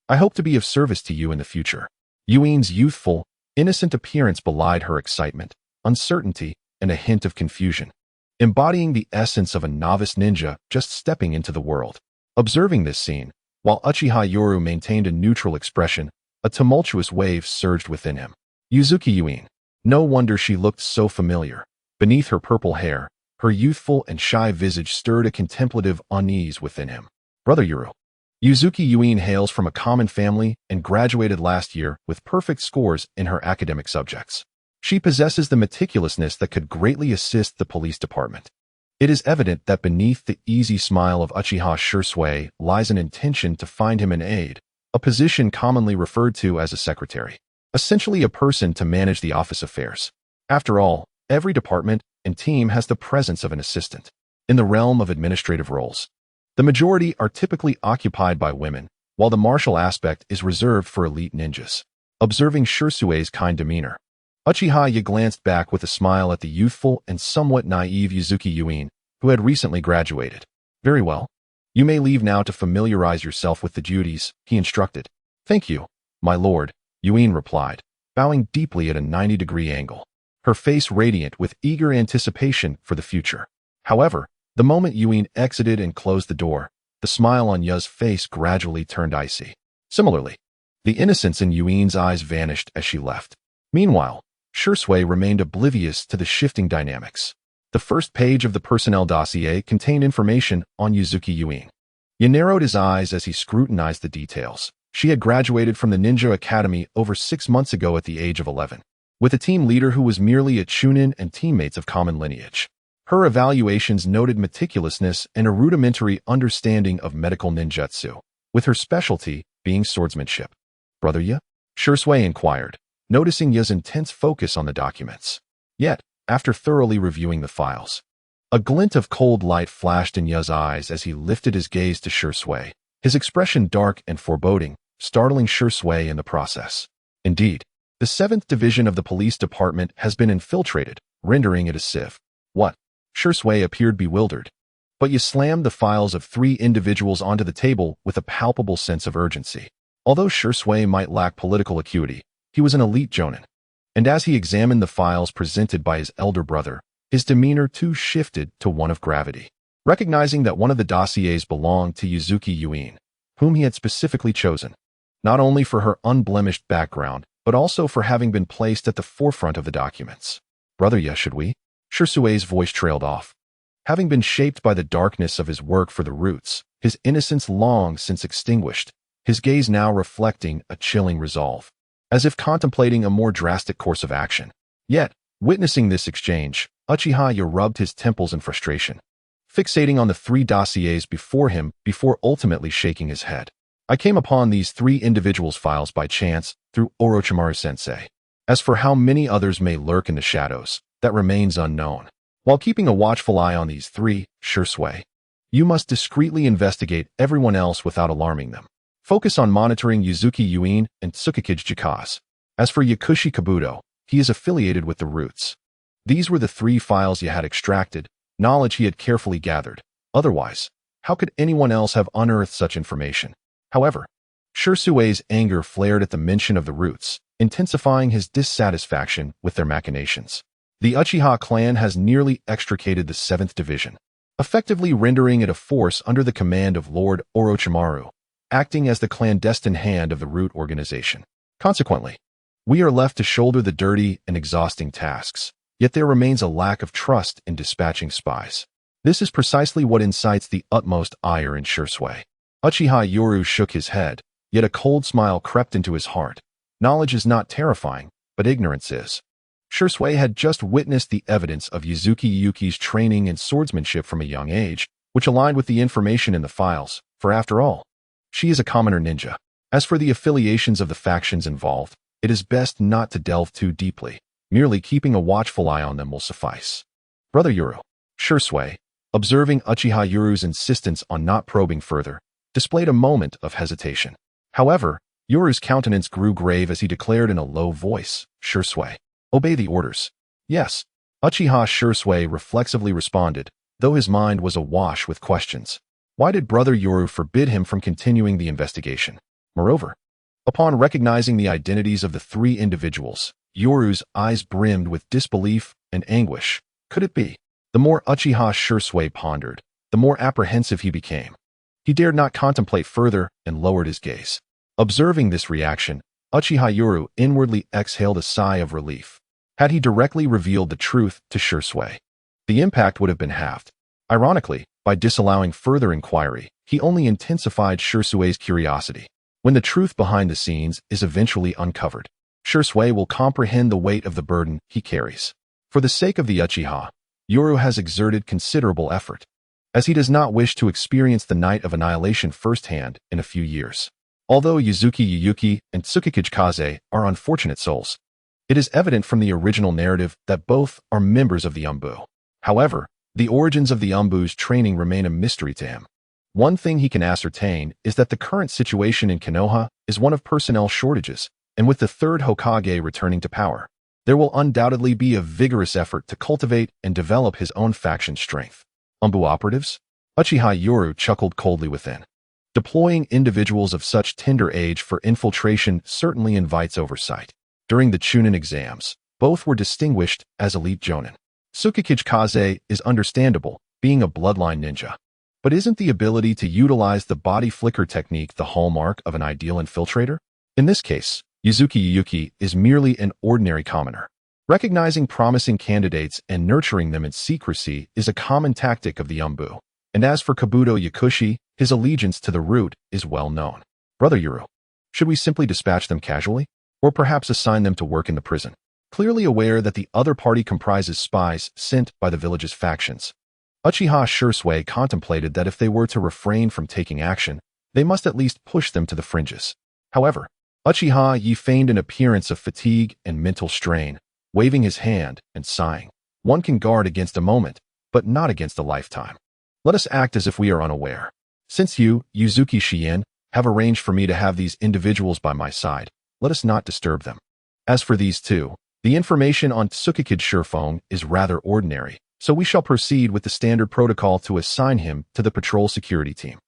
I hope to be of service to you in the future." Yuin's youthful, innocent appearance belied her excitement, uncertainty, and a hint of confusion, embodying the essence of a novice ninja just stepping into the world. Observing this scene, while Uchiha Yoru maintained a neutral expression, a tumultuous wave surged within him. Yuzuki Yuin. No wonder she looked so familiar. Beneath her purple hair, her youthful and shy visage stirred a contemplative unease within him. "Brother Yoru." Yuzuki Yuin hails from a common family and graduated last year with perfect scores in her academic subjects. She possesses the meticulousness that could greatly assist the police department. It is evident that beneath the easy smile of Uchiha Shisui lies an intention to find him an aide, a position commonly referred to as a secretary, essentially a person to manage the office affairs. After all, every department and team has the presence of an assistant. In the realm of administrative roles, the majority are typically occupied by women, while the martial aspect is reserved for elite ninjas. Observing Shisui's kind demeanor, Uchiha glanced back with a smile at the youthful and somewhat naive Yuzuki Yuin, who had recently graduated. "Very well. You may leave now to familiarize yourself with the duties," he instructed. "Thank you, my lord," Yuin replied, bowing deeply at a 90-degree angle, her face radiant with eager anticipation for the future. However, the moment Yuin exited and closed the door, the smile on Yu's face gradually turned icy. Similarly, the innocence in Yuin's eyes vanished as she left. Meanwhile, Shisui remained oblivious to the shifting dynamics. The first page of the personnel dossier contained information on Yuzuki Yuin. He narrowed his eyes as he scrutinized the details. She had graduated from the Ninja Academy over 6 months ago at the age of 11, with a team leader who was merely a chunin and teammates of common lineage. Her evaluations noted meticulousness and a rudimentary understanding of medical ninjutsu, with her specialty being swordsmanship. "Brother Ya?" Shisui inquired, noticing Ya's intense focus on the documents. Yet, after thoroughly reviewing the files, a glint of cold light flashed in Ya's eyes as he lifted his gaze to Shisui, his expression dark and foreboding, startling Shisui in the process. Indeed, the 7th Division of the police department has been infiltrated, rendering it a sieve. "What?" Shisui appeared bewildered. but you slammed the files of 3 individuals onto the table with a palpable sense of urgency. Although Shisui might lack political acuity, he was an elite jonin. And as he examined the files presented by his elder brother, his demeanor too shifted to one of gravity. Recognizing that one of the dossiers belonged to Yuzuki Yuin, whom he had specifically chosen, not only for her unblemished background, but also for having been placed at the forefront of the documents. Brother, yes, should we? Shisui's voice trailed off. Having been shaped by the darkness of his work for the Roots, his innocence long since extinguished, his gaze now reflecting a chilling resolve, as if contemplating a more drastic course of action. Yet, witnessing this exchange, Uchiha rubbed his temples in frustration, fixating on the 3 dossiers before him before ultimately shaking his head. I came upon these 3 individuals' files by chance through Orochimaru-sensei. As for how many others may lurk in the shadows, that remains unknown. While keeping a watchful eye on these 3, Shisui, you must discreetly investigate everyone else without alarming them. Focus on monitoring Yuzuki Yuin and Tsukikage Jikaze. As for Yakushi Kabuto, he is affiliated with the Roots. These were the 3 files you had extracted, knowledge he had carefully gathered. Otherwise, how could anyone else have unearthed such information? However, Shisui's anger flared at the mention of the Roots, intensifying his dissatisfaction with their machinations. The Uchiha clan has nearly extricated the 7th Division, effectively rendering it a force under the command of Lord Orochimaru, acting as the clandestine hand of the Root organization. Consequently, we are left to shoulder the dirty and exhausting tasks, yet there remains a lack of trust in dispatching spies. This is precisely what incites the utmost ire in Shisui. Uchiha Yoru shook his head, yet a cold smile crept into his heart. Knowledge is not terrifying, but ignorance is. Shisui had just witnessed the evidence of Yuzuki Yuki's training and swordsmanship from a young age, which aligned with the information in the files, for after all, she is a commoner ninja. As for the affiliations of the factions involved, it is best not to delve too deeply. Merely keeping a watchful eye on them will suffice. Brother Yoru, Shisui, observing Uchiha Yoru's insistence on not probing further, displayed a moment of hesitation. However, Yoru's countenance grew grave as he declared in a low voice, Shisui, obey the orders. Yes, Uchiha Shisui reflexively responded, though his mind was awash with questions. Why did Brother Yoru forbid him from continuing the investigation? Moreover, upon recognizing the identities of the 3 individuals, Yoru's eyes brimmed with disbelief and anguish. Could it be? The more Uchiha Shisui pondered, the more apprehensive he became. He dared not contemplate further and lowered his gaze. Observing this reaction, Uchiha Yoru inwardly exhaled a sigh of relief. Had he directly revealed the truth to Shisui, the impact would have been halved. Ironically, by disallowing further inquiry, he only intensified Shisui's curiosity. When the truth behind the scenes is eventually uncovered, Shisui will comprehend the weight of the burden he carries. For the sake of the Uchiha, Yoru has exerted considerable effort, as he does not wish to experience the night of annihilation firsthand in a few years. Although Yuzuki Yuki and Tsukikage Jikaze are unfortunate souls, it is evident from the original narrative that both are members of the Umbu. However, the origins of the Umbu's training remain a mystery to him. One thing he can ascertain is that the current situation in Konoha is one of personnel shortages, and with the Third Hokage returning to power, there will undoubtedly be a vigorous effort to cultivate and develop his own faction strength. Umbu operatives? Uchiha Yoru chuckled coldly within. Deploying individuals of such tender age for infiltration certainly invites oversight. During the Chunin exams, both were distinguished as elite jonin. Tsukikage Jikaze is understandable, being a bloodline ninja. But isn't the ability to utilize the body flicker technique the hallmark of an ideal infiltrator? In this case, Yuzuki Yuki is merely an ordinary commoner. Recognizing promising candidates and nurturing them in secrecy is a common tactic of the Umbu. And as for Kabuto Yakushi, his allegiance to the Root is well known. Brother Yoru, should we simply dispatch them casually? Or perhaps assign them to work in the prison? Clearly aware that the other party comprises spies sent by the village's factions, Uchiha Shisui contemplated that if they were to refrain from taking action, they must at least push them to the fringes. However, Uchiha feigned an appearance of fatigue and mental strain, waving his hand and sighing. One can guard against a moment, but not against a lifetime. Let us act as if we are unaware. Since you, Yuzuki Shien, have arranged for me to have these individuals by my side, let us not disturb them. As for these 2, the information on Tsukikage Shirphone is rather ordinary, so we shall proceed with the standard protocol to assign him to the patrol security team.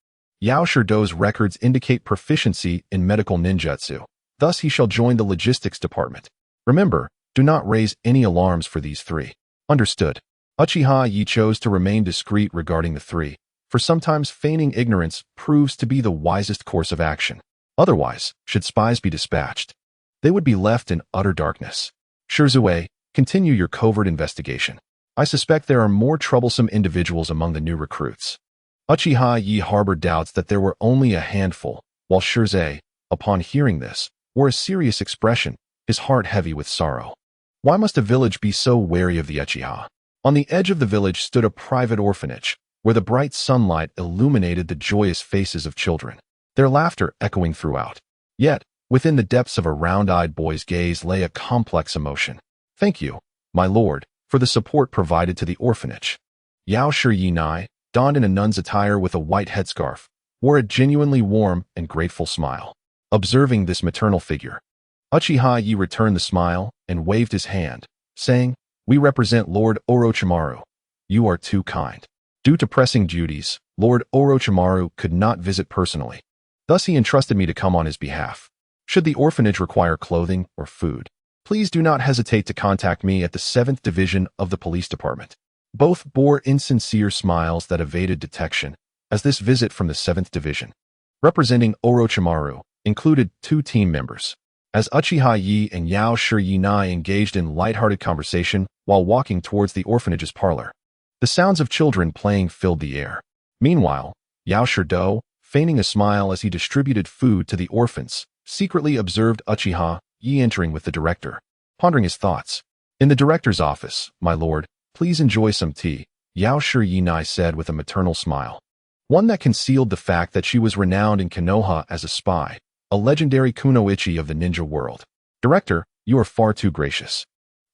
Yao Shido's records indicate proficiency in medical ninjutsu. Thus, he shall join the logistics department. Remember, do not raise any alarms for these three. Understood. Uchiha Yi chose to remain discreet regarding the three, for sometimes feigning ignorance proves to be the wisest course of action. Otherwise, should spies be dispatched, they would be left in utter darkness. Shisui, continue your covert investigation. I suspect there are more troublesome individuals among the new recruits. Uchiha Yi harbored doubts that there were only a handful, while Shisui, upon hearing this, wore a serious expression, his heart heavy with sorrow. Why must a village be so wary of the Uchiha? On the edge of the village stood a private orphanage, where the bright sunlight illuminated the joyous faces of children, their laughter echoing throughout. Yet, within the depths of a round-eyed boy's gaze lay a complex emotion. Thank you, my lord, for the support provided to the orphanage. Yao Shiyi, donned in a nun's attire with a white headscarf, wore a genuinely warm and grateful smile. Observing this maternal figure, Uchiha Yi returned the smile and waved his hand, saying, "We represent Lord Orochimaru. You are too kind." Due to pressing duties, Lord Orochimaru could not visit personally. Thus he entrusted me to come on his behalf. Should the orphanage require clothing or food, please do not hesitate to contact me at the 7th Division of the Police Department. Both bore insincere smiles that evaded detection, as this visit from the 7th Division, representing Orochimaru, included 2 team members. As Uchiha Yi and Yao Shiyi engaged in lighthearted conversation while walking towards the orphanage's parlor, the sounds of children playing filled the air. Meanwhile, Yao Shido, feigning a smile as he distributed food to the orphans, secretly observed Uchiha Yi entering with the director, pondering his thoughts. "In the director's office, my lord, please enjoy some tea," Yao Shiyi said with a maternal smile, one that concealed the fact that she was renowned in Konoha as a spy, a legendary kunoichi of the ninja world. "Director, you are far too gracious."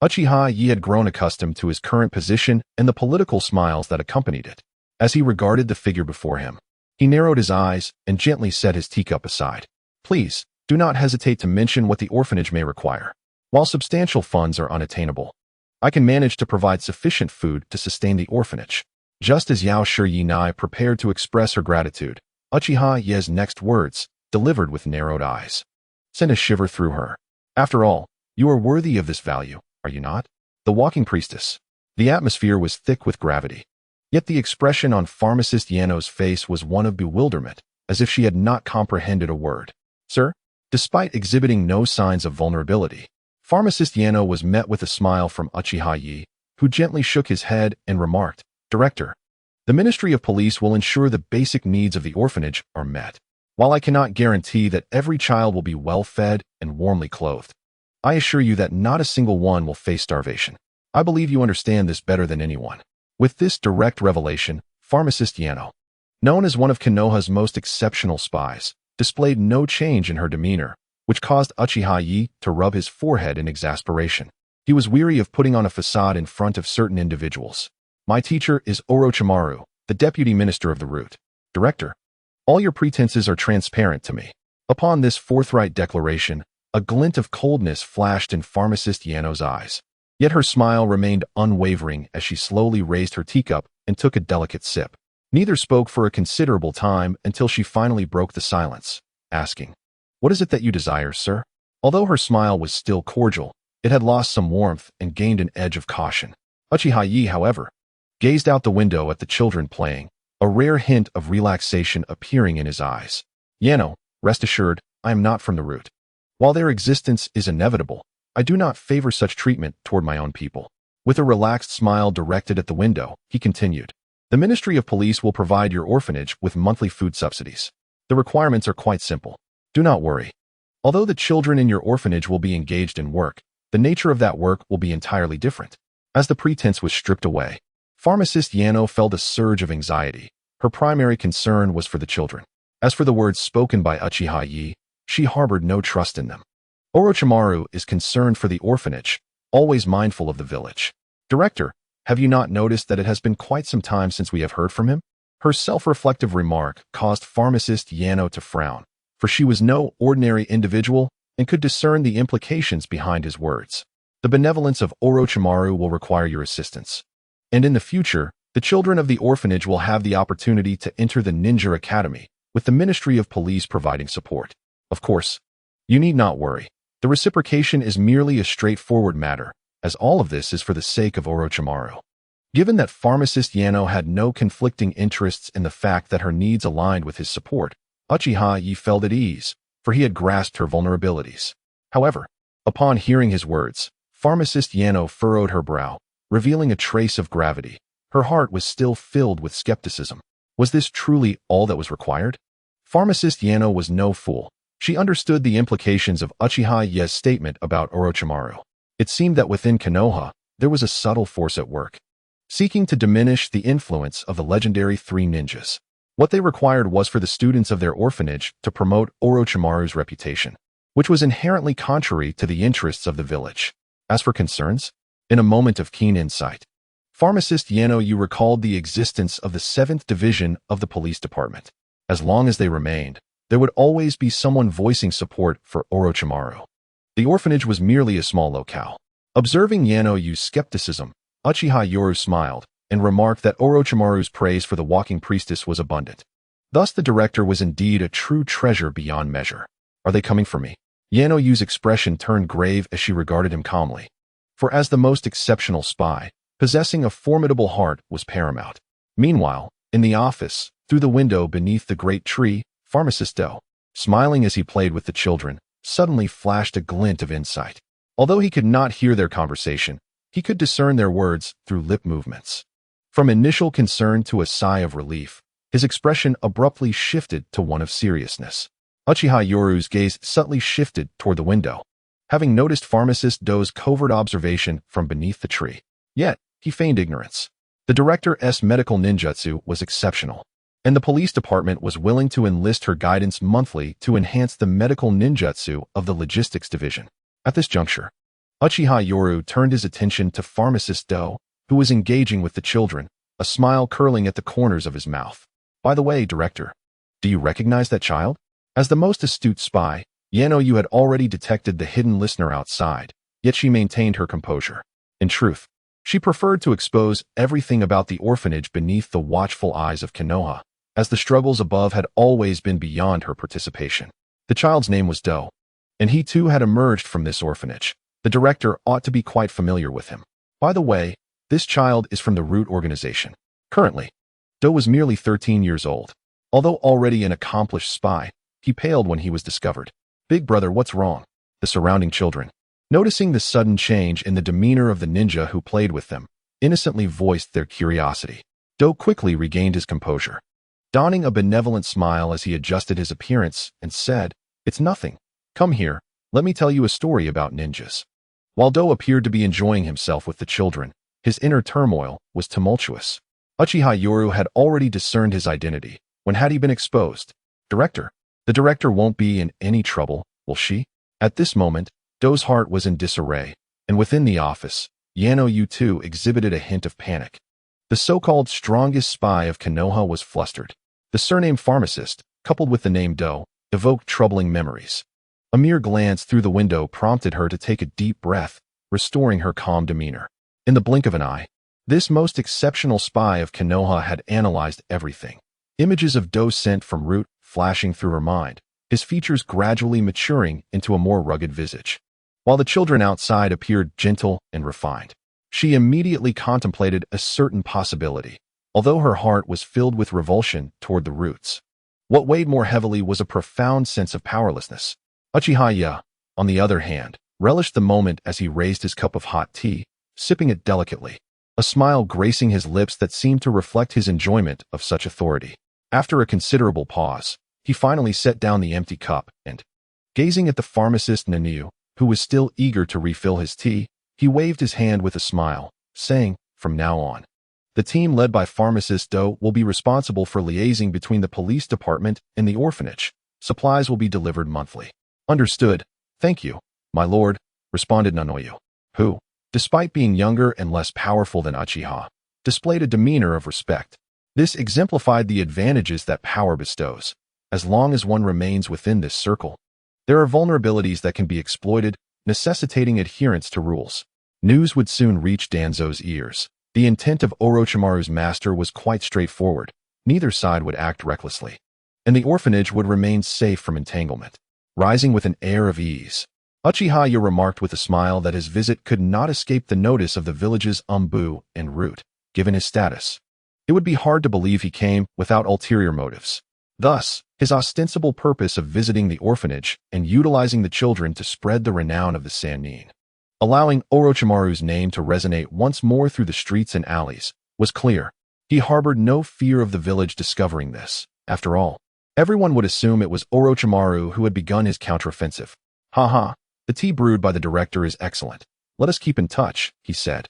Uchiha Yi had grown accustomed to his current position and the political smiles that accompanied it. As he regarded the figure before him, he narrowed his eyes and gently set his teacup aside. "Please, do not hesitate to mention what the orphanage may require. While substantial funds are unattainable, I can manage to provide sufficient food to sustain the orphanage." Just as Yao Shiyi prepared to express her gratitude, Uchiha Yi's next words, delivered with narrowed eyes, sent a shiver through her. "After all, you are worthy of this value, are you not?" The walking priestess. The atmosphere was thick with gravity. Yet the expression on pharmacist Yano's face was one of bewilderment, as if she had not comprehended a word. "Sir?" Despite exhibiting no signs of vulnerability, pharmacist Yano was met with a smile from Uchiha Yi, who gently shook his head and remarked, "Director, the Ministry of Police will ensure the basic needs of the orphanage are met. While I cannot guarantee that every child will be well-fed and warmly clothed, I assure you that not a single one will face starvation. I believe you understand this better than anyone." With this direct revelation, pharmacist Yano, known as one of Konoha's most exceptional spies, displayed no change in her demeanor, which caused Uchiha Yi to rub his forehead in exasperation. He was weary of putting on a facade in front of certain individuals. "My teacher is Orochimaru, the deputy minister of the root. Director, all your pretenses are transparent to me." Upon this forthright declaration, a glint of coldness flashed in pharmacist Yano's eyes. Yet her smile remained unwavering as she slowly raised her teacup and took a delicate sip. Neither spoke for a considerable time until she finally broke the silence, asking, "What is it that you desire, sir?" Although her smile was still cordial, it had lost some warmth and gained an edge of caution. Uchiha Yi, however, gazed out the window at the children playing, a rare hint of relaxation appearing in his eyes. "Yano, rest assured, I am not from the root. While their existence is inevitable, I do not favor such treatment toward my own people." With a relaxed smile directed at the window, he continued, "The Ministry of Police will provide your orphanage with monthly food subsidies. The requirements are quite simple. Do not worry. Although the children in your orphanage will be engaged in work, the nature of that work will be entirely different." As the pretense was stripped away, pharmacist Yano felt a surge of anxiety. Her primary concern was for the children. As for the words spoken by Uchiha Yi, she harbored no trust in them. Orochimaru is concerned for the orphanage, always mindful of the village. "Director, have you not noticed that it has been quite some time since we have heard from him?" Her self-reflective remark caused pharmacist Yano to frown, for she was no ordinary individual and could discern the implications behind his words. "The benevolence of Orochimaru will require your assistance. And in the future, the children of the orphanage will have the opportunity to enter the Ninja Academy, with the Ministry of Police providing support. Of course, you need not worry. The reciprocation is merely a straightforward matter, as all of this is for the sake of Orochimaru. Given that pharmacist Yano had no conflicting interests in the fact that her needs aligned with his support, Uchiha felt at ease, for he had grasped her vulnerabilities. However, upon hearing his words, pharmacist Yano furrowed her brow, revealing a trace of gravity. Her heart was still filled with skepticism. Was this truly all that was required? Pharmacist Yano was no fool. She understood the implications of Uchiha's statement about Orochimaru. It seemed that within Konoha, there was a subtle force at work, seeking to diminish the influence of the legendary three ninjas. What they required was for the students of their orphanage to promote Orochimaru's reputation, which was inherently contrary to the interests of the village. As for concerns, in a moment of keen insight, pharmacist Yano recalled the existence of the 7th Division of the police department. As long as they remained, there would always be someone voicing support for Orochimaru. The orphanage was merely a small locale. Observing Yano's skepticism, Uchiha smiled and remarked that Orochimaru's praise for the walking priestess was abundant. Thus the director was indeed a true treasure beyond measure. Are they coming for me? Yano's expression turned grave as she regarded him calmly. For as the most exceptional spy, possessing a formidable heart was paramount. Meanwhile, in the office, through the window beneath the great tree, pharmacist Do, smiling as he played with the children, suddenly flashed a glint of insight. Although he could not hear their conversation, he could discern their words through lip movements. From initial concern to a sigh of relief, his expression abruptly shifted to one of seriousness. Uchiha's gaze subtly shifted toward the window, having noticed pharmacist Do's covert observation from beneath the tree. Yet, he feigned ignorance. The director's medical ninjutsu was exceptional, and the police department was willing to enlist her guidance monthly to enhance the medical ninjutsu of the logistics division. At this juncture, Uchiha turned his attention to pharmacist Do, who was engaging with the children, a smile curling at the corners of his mouth. By the way, director, do you recognize that child? As the most astute spy, Yano had already detected the hidden listener outside, yet she maintained her composure. In truth, she preferred to expose everything about the orphanage beneath the watchful eyes of Konoha, as the struggles above had always been beyond her participation. The child's name was Do, and he too had emerged from this orphanage. The director ought to be quite familiar with him. By the way, this child is from the Root organization. Currently, Do was merely 13 years old. Although already an accomplished spy, he paled when he was discovered. Big brother, what's wrong? The surrounding children, noticing the sudden change in the demeanor of the ninja who played with them, innocently voiced their curiosity. Do quickly regained his composure, donning a benevolent smile as he adjusted his appearance and said, "It's nothing. Come here, let me tell you a story about ninjas." While Do appeared to be enjoying himself with the children, his inner turmoil was tumultuous. Uchiha had already discerned his identity. When had he been exposed? Director. The director won't be in any trouble, will she? At this moment, Do's heart was in disarray, and within the office, Yano too exhibited a hint of panic. The so-called strongest spy of Konoha was flustered. The surname pharmacist, coupled with the name Do, evoked troubling memories. A mere glance through the window prompted her to take a deep breath, restoring her calm demeanor. In the blink of an eye, this most exceptional spy of Konoha had analyzed everything. Images of Do sent from Root flashing through her mind, his features gradually maturing into a more rugged visage. While the children outside appeared gentle and refined, she immediately contemplated a certain possibility, although her heart was filled with revulsion toward the Roots. What weighed more heavily was a profound sense of powerlessness. Uchiha, on the other hand, relished the moment as he raised his cup of hot tea, sipping it delicately, a smile gracing his lips that seemed to reflect his enjoyment of such authority. After a considerable pause, he finally set down the empty cup and, gazing at the pharmacist Nanu, who was still eager to refill his tea, he waved his hand with a smile, saying, "From now on, the team led by pharmacist Do will be responsible for liaising between the police department and the orphanage. Supplies will be delivered monthly." "Understood. Thank you, my lord," responded Nanoyu, who, despite being younger and less powerful than Uchiha, displayed a demeanor of respect. This exemplified the advantages that power bestows. As long as one remains within this circle, there are vulnerabilities that can be exploited, necessitating adherence to rules. News would soon reach Danzo's ears. The intent of Orochimaru's master was quite straightforward. Neither side would act recklessly, and the orphanage would remain safe from entanglement. Rising with an air of ease, Uchiha remarked with a smile that his visit could not escape the notice of the village's Umbu and Root, given his status. It would be hard to believe he came without ulterior motives. Thus, his ostensible purpose of visiting the orphanage and utilizing the children to spread the renown of the Sannin, allowing Orochimaru's name to resonate once more through the streets and alleys, was clear. He harbored no fear of the village discovering this. After all, everyone would assume it was Orochimaru who had begun his counteroffensive. "Ha, the tea brewed by the director is excellent. Let us keep in touch," he said,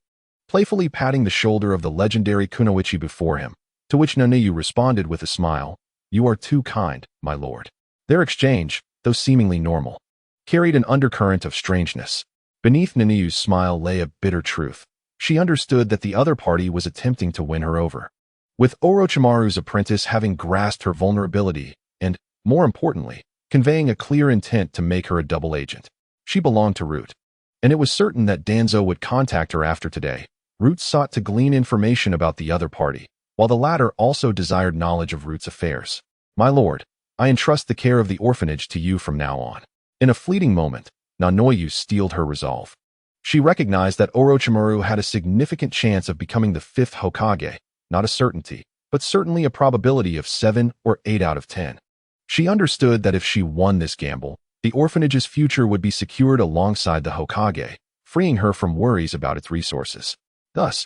playfully patting the shoulder of the legendary Kunoichi before him, to which Nanayu responded with a smile. "You are too kind, my lord." Their exchange, though seemingly normal, carried an undercurrent of strangeness. Beneath Nanayu's smile lay a bitter truth. She understood that the other party was attempting to win her over, with Orochimaru's apprentice having grasped her vulnerability and, more importantly, conveying a clear intent to make her a double agent. She belonged to Root, and it was certain that Danzo would contact her after today. Root sought to glean information about the other party, while the latter also desired knowledge of Root's affairs. "My lord, I entrust the care of the orphanage to you from now on." In a fleeting moment, Nanoyu steeled her resolve. She recognized that Orochimaru had a significant chance of becoming the 5th Hokage, not a certainty, but certainly a probability of 7 or 8 out of 10. She understood that if she won this gamble, the orphanage's future would be secured alongside the Hokage, freeing her from worries about its resources. Thus,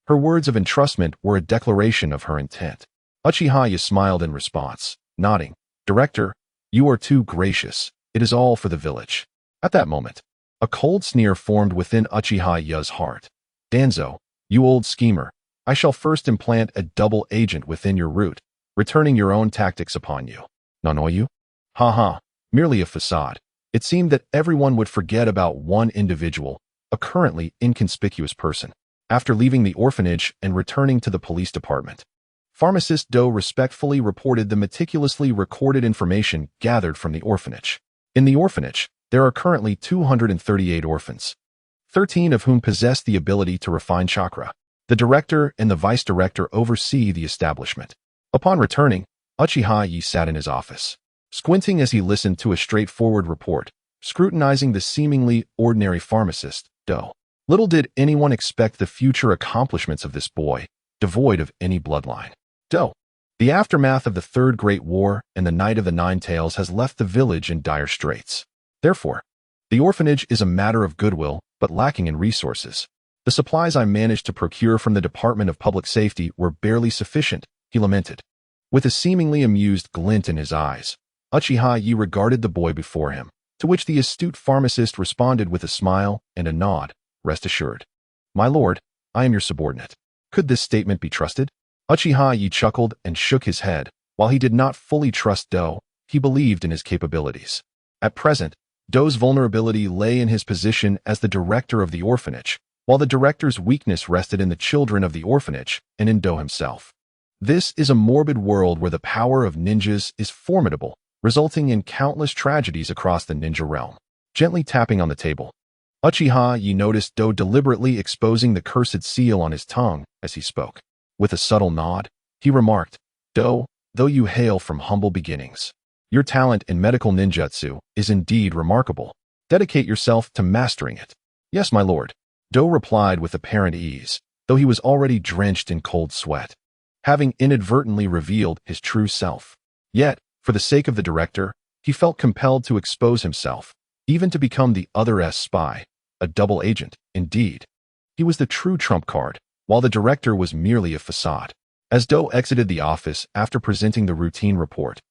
her words of entrustment were a declaration of her intent. Uchiha smiled in response, nodding. "Director, you are too gracious. It is all for the village." At that moment, a cold sneer formed within Uchiha's heart. "Danzo, you old schemer, I shall first implant a double agent within your Root, returning your own tactics upon you." "Nanoyu? Ha, merely a facade." It seemed that everyone would forget about one individual, a currently inconspicuous person. After leaving the orphanage and returning to the police department, Pharmacist Doe respectfully reported the meticulously recorded information gathered from the orphanage. In the orphanage, there are currently 238 orphans, 13 of whom possess the ability to refine chakra. The director and the vice director oversee the establishment. Upon returning, Uchiha sat in his office, squinting as he listened to a straightforward report, scrutinizing the seemingly ordinary pharmacist, Doe. Little did anyone expect the future accomplishments of this boy, devoid of any bloodline. Doe. The aftermath of the Third Great War and the Night of the Nine Tails has left the village in dire straits. Therefore, the orphanage is a matter of goodwill, but lacking in resources. The supplies I managed to procure from the Department of Public Safety were barely sufficient, he lamented. With a seemingly amused glint in his eyes, Uchiha regarded the boy before him, to which the astute pharmacist responded with a smile and a nod. "Rest assured, my lord, I am your subordinate." Could this statement be trusted? Uchiha chuckled and shook his head. While he did not fully trust Doe, he believed in his capabilities. At present, Doe's vulnerability lay in his position as the director of the orphanage, while the director's weakness rested in the children of the orphanage and in Doe himself. This is a morbid world where the power of ninjas is formidable, resulting in countless tragedies across the ninja realm. Gently tapping on the table, Uchiha noticed Doe deliberately exposing the cursed seal on his tongue as he spoke. With a subtle nod, he remarked, "Doe, though you hail from humble beginnings, your talent in medical ninjutsu is indeed remarkable. Dedicate yourself to mastering it." "Yes, my lord," Doe replied with apparent ease, though he was already drenched in cold sweat, having inadvertently revealed his true self. Yet, for the sake of the director, he felt compelled to expose himself, even to become the other's spy, a double agent, indeed. He was the true trump card, while the director was merely a facade. As Doe exited the office after presenting the routine report,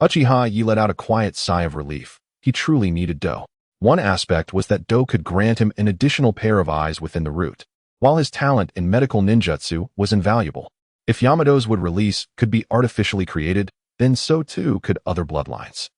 Uchiha let out a quiet sigh of relief. He truly needed Doe. One aspect was that Doe could grant him an additional pair of eyes within the Root, while his talent in medical ninjutsu was invaluable. If Yamato's would release could be artificially created, then so too could other bloodlines.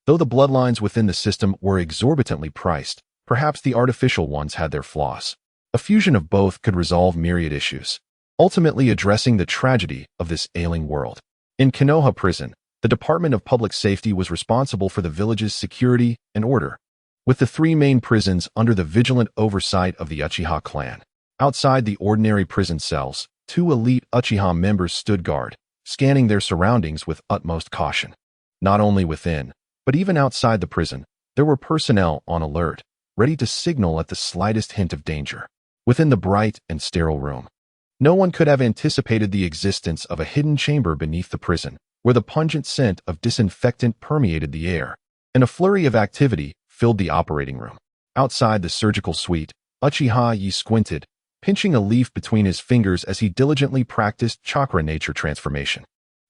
Though the bloodlines within the system were exorbitantly priced, perhaps the artificial ones had their flaws. A fusion of both could resolve myriad issues, ultimately addressing the tragedy of this ailing world. In Konoha prison, the Department of Public Safety was responsible for the village's security and order, with the three main prisons under the vigilant oversight of the Uchiha clan. Outside the ordinary prison cells, two elite Uchiha members stood guard, scanning their surroundings with utmost caution. Not only within, but even outside the prison, there were personnel on alert, ready to signal at the slightest hint of danger. Within the bright and sterile room, no one could have anticipated the existence of a hidden chamber beneath the prison, where the pungent scent of disinfectant permeated the air, and a flurry of activity filled the operating room. Outside the surgical suite, Uchiha squinted, pinching a leaf between his fingers as he diligently practiced chakra nature transformation.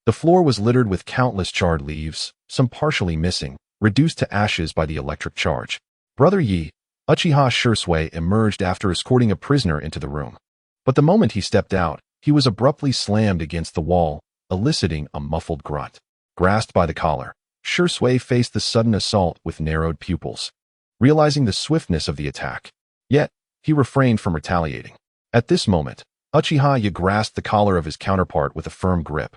The floor was littered with countless charred leaves, some partially missing, reduced to ashes by the electric charge. Brother Yi, Uchiha Shisui emerged after escorting a prisoner into the room. But the moment he stepped out, he was abruptly slammed against the wall, eliciting a muffled grunt. Grasped by the collar, Shisui faced the sudden assault with narrowed pupils, realizing the swiftness of the attack. Yet, he refrained from retaliating. At this moment, Uchiha grasped the collar of his counterpart with a firm grip,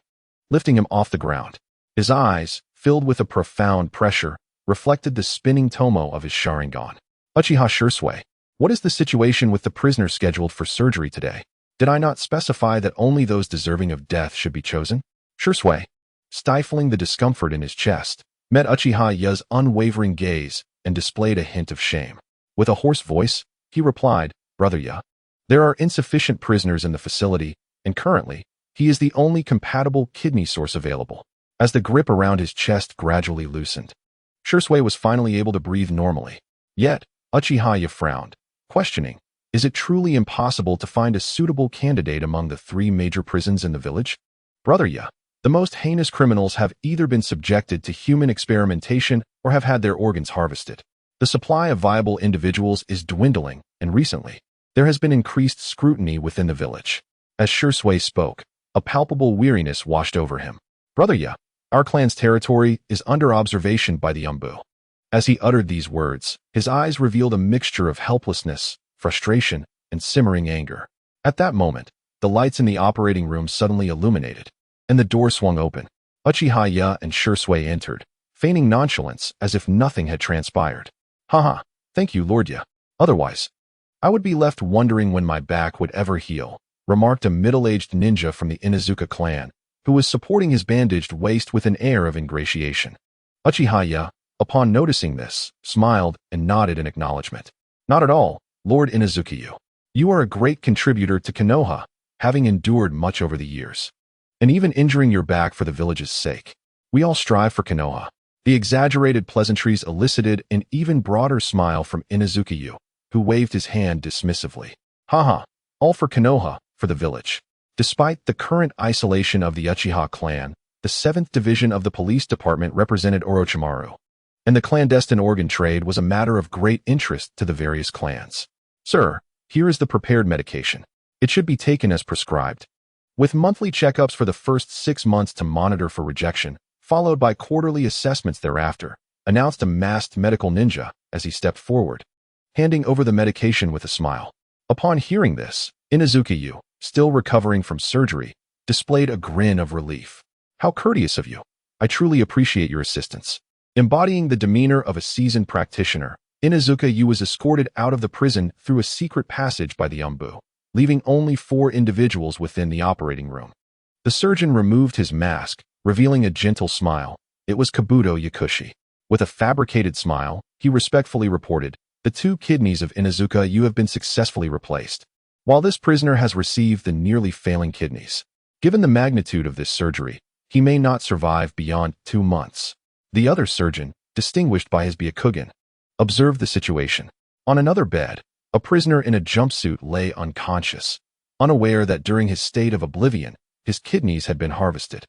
lifting him off the ground. His eyes, filled with a profound pressure, reflected the spinning tomo of his Sharingan. Uchiha Shisui, what is the situation with the prisoner scheduled for surgery today? Did I not specify that only those deserving of death should be chosen? Shisui, stifling the discomfort in his chest, met Uchiha's unwavering gaze and displayed a hint of shame. With a hoarse voice, he replied, Brother Ya, there are insufficient prisoners in the facility, and currently, he is the only compatible kidney source available. As the grip around his chest gradually loosened, Shisui was finally able to breathe normally. Yet, Uchiha frowned, questioning, is it truly impossible to find a suitable candidate among the 3 major prisons in the village? Brother Ya, the most heinous criminals have either been subjected to human experimentation or have had their organs harvested. The supply of viable individuals is dwindling, and recently, there has been increased scrutiny within the village. As Shisui spoke, a palpable weariness washed over him. Brother Ya, our clan's territory is under observation by the Umbu. As he uttered these words, his eyes revealed a mixture of helplessness, frustration, and simmering anger. At that moment, the lights in the operating room suddenly illuminated, and the door swung open. Uchiha and Shisui entered, feigning nonchalance as if nothing had transpired. Haha, thank you, Lord Ya. Otherwise, I would be left wondering when my back would ever heal, remarked a middle-aged ninja from the Inuzuka clan, who was supporting his bandaged waist with an air of ingratiation. Uchiha, upon noticing this, smiled and nodded in acknowledgement. Not at all, Lord Inuzuka. You are a great contributor to Konoha, having endured much over the years, and even injuring your back for the village's sake. We all strive for Konoha. The exaggerated pleasantries elicited an even broader smile from Inuzuka, who waved his hand dismissively. Haha, all for Konoha, for the village. Despite the current isolation of the Uchiha clan, the 7th Division of the Police Department represented Orochimaru, and the clandestine organ trade was a matter of great interest to the various clans. Sir, here is the prepared medication. It should be taken as prescribed, with monthly checkups for the first 6 months to monitor for rejection, followed by quarterly assessments thereafter, announced a masked medical ninja as he stepped forward, handing over the medication with a smile. Upon hearing this, Inuzuka, still recovering from surgery, displayed a grin of relief. How courteous of you. I truly appreciate your assistance. Embodying the demeanor of a seasoned practitioner, Inuzuka was escorted out of the prison through a secret passage by the Umbu, leaving only 4 individuals within the operating room. The surgeon removed his mask, revealing a gentle smile. It was Kabuto Yakushi. With a fabricated smile, he respectfully reported, the 2 kidneys of Inuzuka have been successfully replaced, while this prisoner has received the nearly failing kidneys. Given the magnitude of this surgery, he may not survive beyond 2 months. The other surgeon, distinguished by his Byakugan, observed the situation. On another bed, a prisoner in a jumpsuit lay unconscious, unaware that during his state of oblivion, his kidneys had been harvested.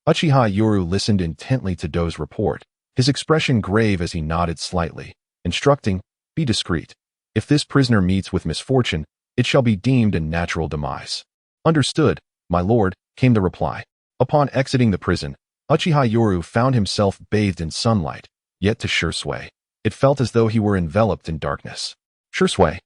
Uchiha listened intently to Do's report, his expression grave as he nodded slightly, instructing, be discreet. If this prisoner meets with misfortune, it shall be deemed a natural demise. Understood, my lord, came the reply. Upon exiting the prison, Uchiha found himself bathed in sunlight, yet to Shisui, it felt as though he were enveloped in darkness. Shisui,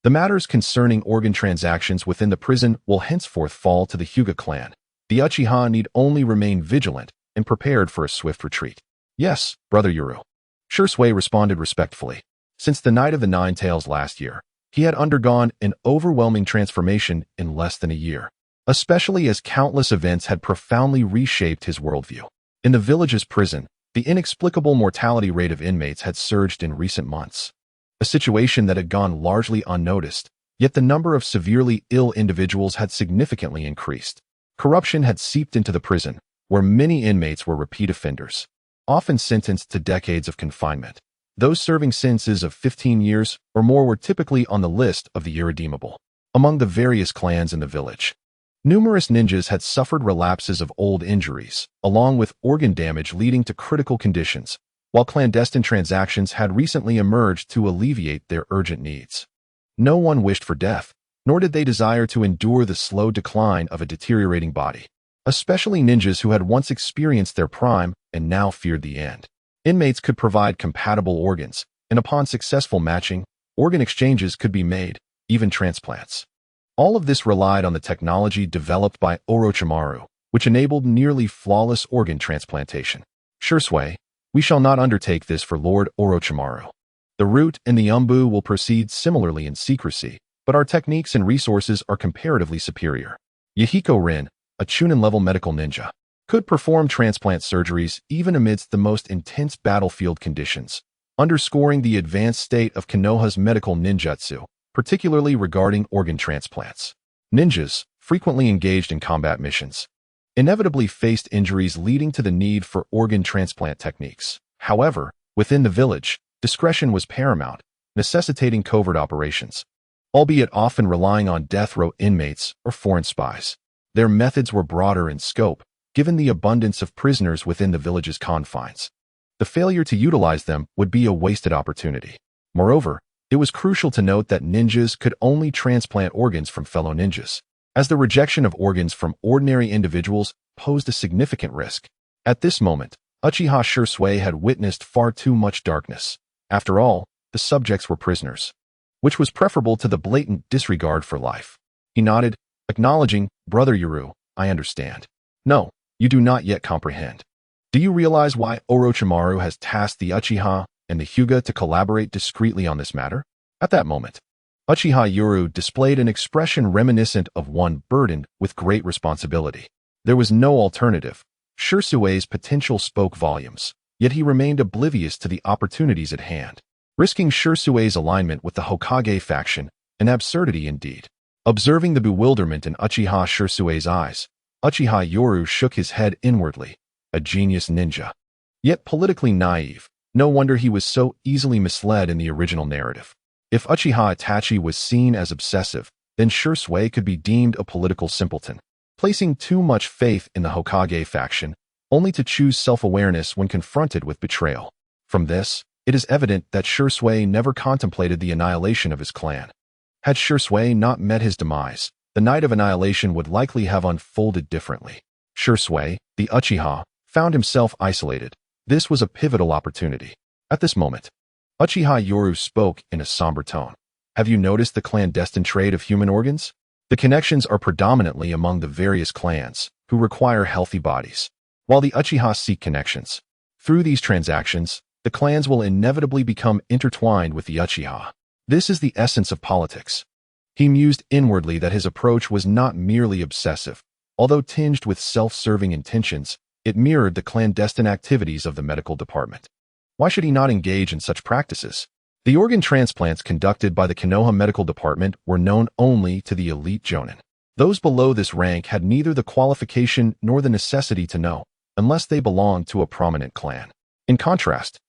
the matters concerning organ transactions within the prison will henceforth fall to the Hyuga clan. The Uchiha need only remain vigilant and prepared for a swift retreat. Yes, Brother Yuru. Shisui responded respectfully. Since the Night of the Nine Tails last year, He had undergone an overwhelming transformation in less than a year, especially as countless events had profoundly reshaped his worldview. In the village's prison, the inexplicable mortality rate of inmates had surged in recent months, a situation that had gone largely unnoticed, yet the number of severely ill individuals had significantly increased. Corruption had seeped into the prison, where many inmates were repeat offenders, often sentenced to decades of confinement. Those serving sentences of 15 years or more were typically on the list of the irredeemable. Among the various clans in the village, numerous ninjas had suffered relapses of old injuries, along with organ damage leading to critical conditions, while clandestine transactions had recently emerged to alleviate their urgent needs. No one wished for death, nor did they desire to endure the slow decline of a deteriorating body, especially ninjas who had once experienced their prime and now feared the end. Inmates could provide compatible organs, and upon successful matching, organ exchanges could be made, even transplants. All of this relied on the technology developed by Orochimaru, which enabled nearly flawless organ transplantation. Shisui, we shall not undertake this for Lord Orochimaru. The root and the umbu will proceed similarly in secrecy, but our techniques and resources are comparatively superior. Yahiko Rin, a Chunin-level medical ninja, could perform transplant surgeries even amidst the most intense battlefield conditions, underscoring the advanced state of Konoha's medical ninjutsu, particularly regarding organ transplants. Ninjas, frequently engaged in combat missions, inevitably faced injuries leading to the need for organ transplant techniques. However, within the village, discretion was paramount, necessitating covert operations, albeit often relying on death row inmates or foreign spies. Their methods were broader in scope, given the abundance of prisoners within the village's confines. The failure to utilize them would be a wasted opportunity. Moreover, it was crucial to note that ninjas could only transplant organs from fellow ninjas, as the rejection of organs from ordinary individuals posed a significant risk. At this moment, Uchiha Shisui had witnessed far too much darkness. After all, the subjects were prisoners, which was preferable to the blatant disregard for life. He nodded, acknowledging, "Brother Yuru, I understand." "No, you do not yet comprehend. Do you realize why Orochimaru has tasked the Uchiha and the Hyuga to collaborate discreetly on this matter?" At that moment, Uchiha Yuru displayed an expression reminiscent of one burdened with great responsibility. There was no alternative. Shisui's potential spoke volumes, yet he remained oblivious to the opportunities at hand, risking Shisui's alignment with the Hokage faction, an absurdity indeed. Observing the bewilderment in Uchiha Shisui's eyes, Uchiha Yoru shook his head inwardly. A genius ninja, yet politically naive. No wonder he was so easily misled in the original narrative. If Uchiha Itachi was seen as obsessive, then Shisui could be deemed a political simpleton, placing too much faith in the Hokage faction, only to choose self-awareness when confronted with betrayal. From this, it is evident that Shisui never contemplated the annihilation of his clan. Had Shisui not met his demise, the night of annihilation would likely have unfolded differently. Shisui, the Uchiha, found himself isolated. This was a pivotal opportunity. At this moment, Uchiha Yoru spoke in a somber tone. "Have you noticed the clandestine trade of human organs? The connections are predominantly among the various clans, who require healthy bodies, while the Uchiha seek connections. Through these transactions, the clans will inevitably become intertwined with the Uchiha. This is the essence of politics." He mused inwardly that his approach was not merely obsessive. Although tinged with self-serving intentions, it mirrored the clandestine activities of the medical department. Why should he not engage in such practices? The organ transplants conducted by the Konoha medical department were known only to the elite jonin. Those below this rank had neither the qualification nor the necessity to know, unless they belonged to a prominent clan. In contrast,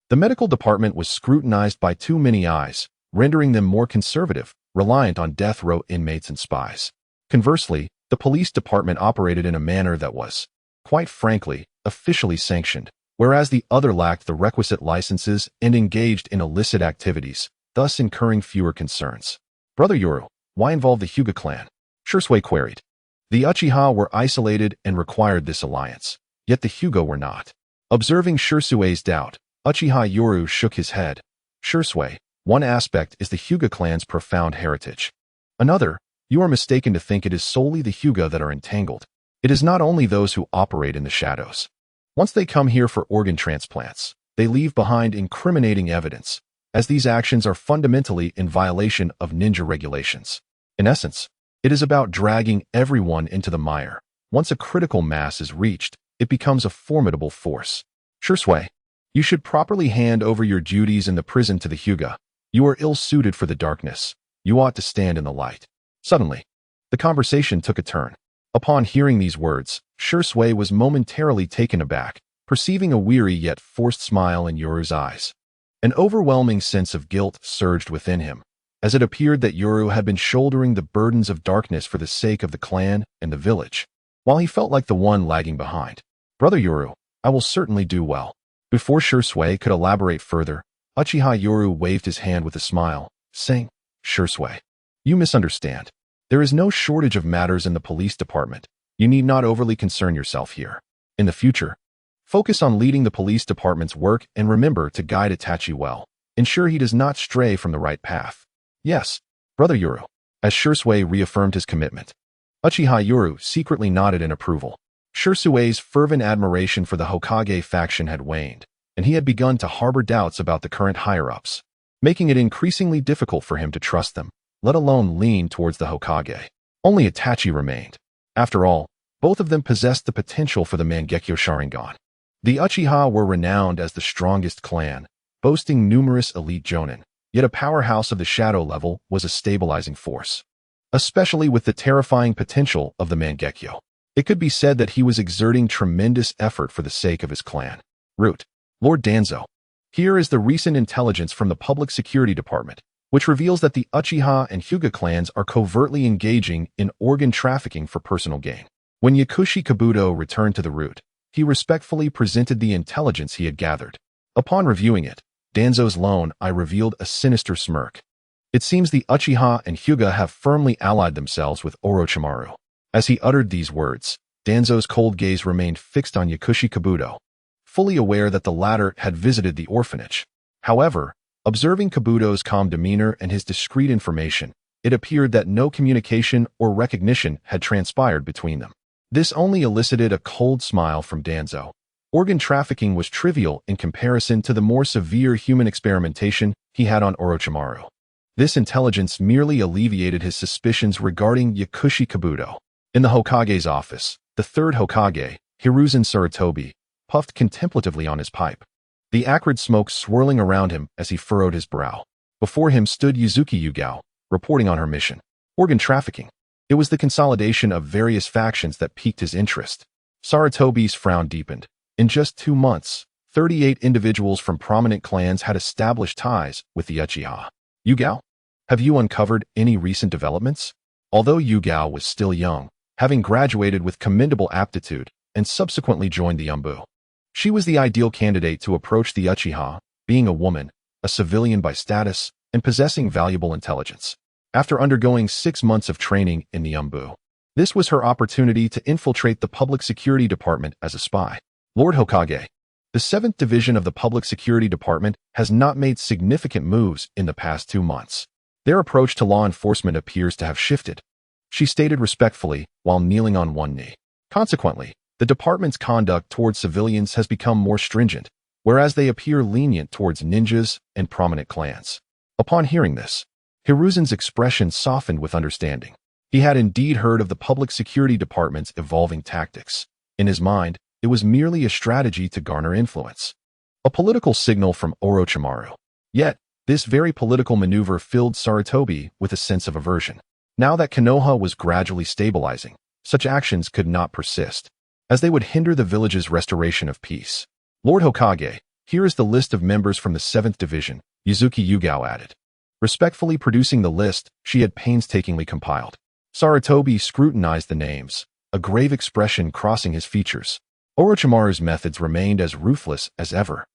the medical department was scrutinized by too many eyes, rendering them more conservative, reliant on death row inmates and spies. Conversely, the police department operated in a manner that was, quite frankly, officially sanctioned, whereas the other lacked the requisite licenses and engaged in illicit activities, thus incurring fewer concerns. "Brother Yuru, why involve the Hyuga clan?" Shisui queried. The Uchiha were isolated and required this alliance, yet the Hyuga were not. Observing Shisui's doubt, Uchiha Yoru shook his head. "Shisui, one aspect is the Hyuga clan's profound heritage. Another, you are mistaken to think it is solely the Hyuga that are entangled. It is not only those who operate in the shadows. Once they come here for organ transplants, they leave behind incriminating evidence, as these actions are fundamentally in violation of ninja regulations. In essence, it is about dragging everyone into the mire. Once a critical mass is reached, it becomes a formidable force. Shisui, you should properly hand over your duties in the prison to the Hyuga. You are ill-suited for the darkness. You ought to stand in the light. Suddenly, the conversation took a turn. Upon hearing these words, Shisui was momentarily taken aback, perceiving a weary yet forced smile in Yoru's eyes. An overwhelming sense of guilt surged within him, as it appeared that Yoru had been shouldering the burdens of darkness for the sake of the clan and the village, while he felt like the one lagging behind. Brother Yoru, I will certainly do well. Before Shisui could elaborate further, Uchiha Yoru waved his hand with a smile, saying, Shisui, you misunderstand. There is no shortage of matters in the police department. You need not overly concern yourself here. In the future, focus on leading the police department's work and remember to guide Itachi well. Ensure he does not stray from the right path. Yes, Brother Yoru, as Shisui reaffirmed his commitment. Uchiha Yoru secretly nodded in approval. Shisui's fervent admiration for the Hokage faction had waned, and he had begun to harbor doubts about the current higher-ups, making it increasingly difficult for him to trust them, let alone lean towards the Hokage. Only Itachi remained. After all, both of them possessed the potential for the Mangekyo Sharingan. The Uchiha were renowned as the strongest clan, boasting numerous elite jonin, yet a powerhouse of the shadow level was a stabilizing force, especially with the terrifying potential of the Mangekyo. It could be said that he was exerting tremendous effort for the sake of his clan. Root, Lord Danzo. Here is the recent intelligence from the Public Security Department, which reveals that the Uchiha and Hyuga clans are covertly engaging in organ trafficking for personal gain. When Yakushi Kabuto returned to the root, he respectfully presented the intelligence he had gathered. Upon reviewing it, Danzo's lone eye revealed a sinister smirk. It seems the Uchiha and Hyuga have firmly allied themselves with Orochimaru. As he uttered these words, Danzo's cold gaze remained fixed on Yakushi Kabuto, fully aware that the latter had visited the orphanage. However, observing Kabuto's calm demeanor and his discreet information, it appeared that no communication or recognition had transpired between them. This only elicited a cold smile from Danzo. Organ trafficking was trivial in comparison to the more severe human experimentation he had on Orochimaru. This intelligence merely alleviated his suspicions regarding Yakushi Kabuto. In the Hokage's office, the third Hokage, Hiruzen Sarutobi, puffed contemplatively on his pipe, the acrid smoke swirling around him as he furrowed his brow. Before him stood Yuzuki Yugao, reporting on her mission. Organ trafficking. It was the consolidation of various factions that piqued his interest. Sarutobi's frown deepened. In just 2 months, 38 individuals from prominent clans had established ties with the Uchiha. Yugao, have you uncovered any recent developments? Although Yugao was still young, having graduated with commendable aptitude and subsequently joined the Umbu, she was the ideal candidate to approach the Uchiha, being a woman, a civilian by status, and possessing valuable intelligence. After undergoing 6 months of training in the Umbu, this was her opportunity to infiltrate the Public Security Department as a spy. Lord Hokage, the 7th Division of the Public Security Department has not made significant moves in the past 2 months. Their approach to law enforcement appears to have shifted, she stated respectfully while kneeling on one knee. Consequently, the department's conduct towards civilians has become more stringent, whereas they appear lenient towards ninjas and prominent clans. Upon hearing this, Hiruzen's expression softened with understanding. He had indeed heard of the Public Security Department's evolving tactics. In his mind, it was merely a strategy to garner influence, a political signal from Orochimaru. Yet, this very political maneuver filled Sarutobi with a sense of aversion. Now that Konoha was gradually stabilizing, such actions could not persist, as they would hinder the village's restoration of peace. Lord Hokage, here is the list of members from the 7th Division, Yuzuki Yugao added. Respectfully producing the list she had painstakingly compiled. Sarutobi scrutinized the names, a grave expression crossing his features. Orochimaru's methods remained as ruthless as ever,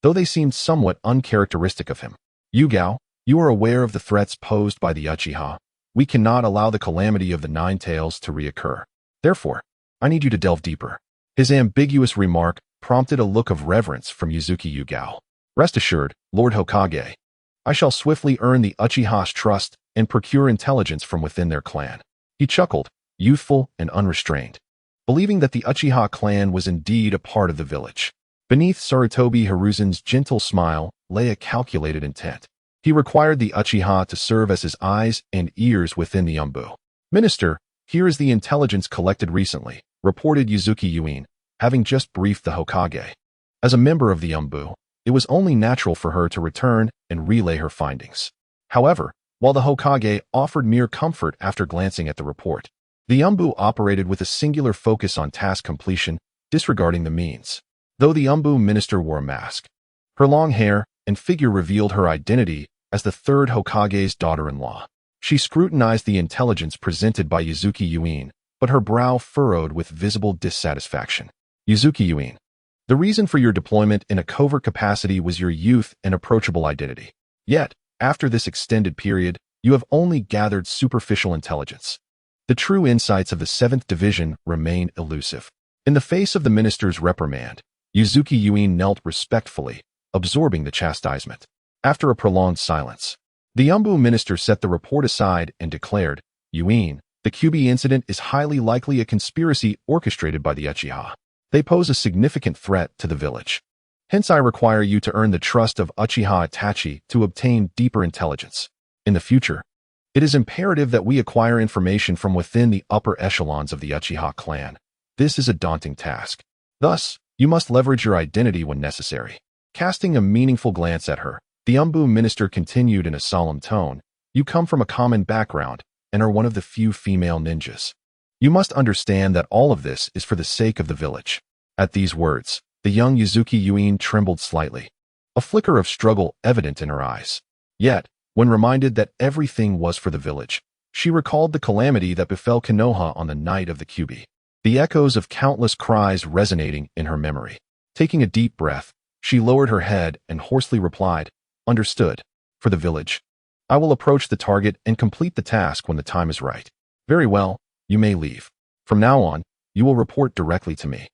though they seemed somewhat uncharacteristic of him. Yugao, you are aware of the threats posed by the Uchiha. We cannot allow the calamity of the Nine Tails to reoccur. Therefore, I need you to delve deeper. His ambiguous remark prompted a look of reverence from Yuzuki Yugao. Rest assured, Lord Hokage, I shall swiftly earn the Uchiha's trust and procure intelligence from within their clan. He chuckled, youthful and unrestrained, believing that the Uchiha clan was indeed a part of the village. Beneath Sarutobi Hiruzen's gentle smile lay a calculated intent. He required the Uchiha to serve as his eyes and ears within the Umbu. Minister, here is the intelligence collected recently, reported Yuzuki Yuin, having just briefed the Hokage. As a member of the Umbu, it was only natural for her to return and relay her findings. However, while the Hokage offered mere comfort after glancing at the report, the Umbu operated with a singular focus on task completion, disregarding the means. Though the Umbu minister wore a mask, her long hair and figure revealed her identity as the third Hokage's daughter-in-law. She scrutinized the intelligence presented by Yuzuki Yuin, but her brow furrowed with visible dissatisfaction. Yuzuki Yuin, the reason for your deployment in a covert capacity was your youth and approachable identity. Yet, after this extended period, you have only gathered superficial intelligence. The true insights of the 7th Division remain elusive. In the face of the minister's reprimand, Yuzuki Yuin knelt respectfully, absorbing the chastisement. After a prolonged silence, the Umbu minister set the report aside and declared, Yuin, the Kyuubi incident is highly likely a conspiracy orchestrated by the Uchiha. They pose a significant threat to the village. Hence I require you to earn the trust of Uchiha Itachi to obtain deeper intelligence. In the future, it is imperative that we acquire information from within the upper echelons of the Uchiha clan. This is a daunting task. Thus, you must leverage your identity when necessary. Casting a meaningful glance at her, the Umbu minister continued in a solemn tone, you come from a common background and are one of the few female ninjas. You must understand that all of this is for the sake of the village. At these words, the young Yuzuki Yuin trembled slightly, a flicker of struggle evident in her eyes. Yet, when reminded that everything was for the village, she recalled the calamity that befell Konoha on the night of the Kyuubi, the echoes of countless cries resonating in her memory. Taking a deep breath, she lowered her head and hoarsely replied, Understood. For the village. I will approach the target and complete the task when the time is right. Very well, you may leave. From now on, you will report directly to me.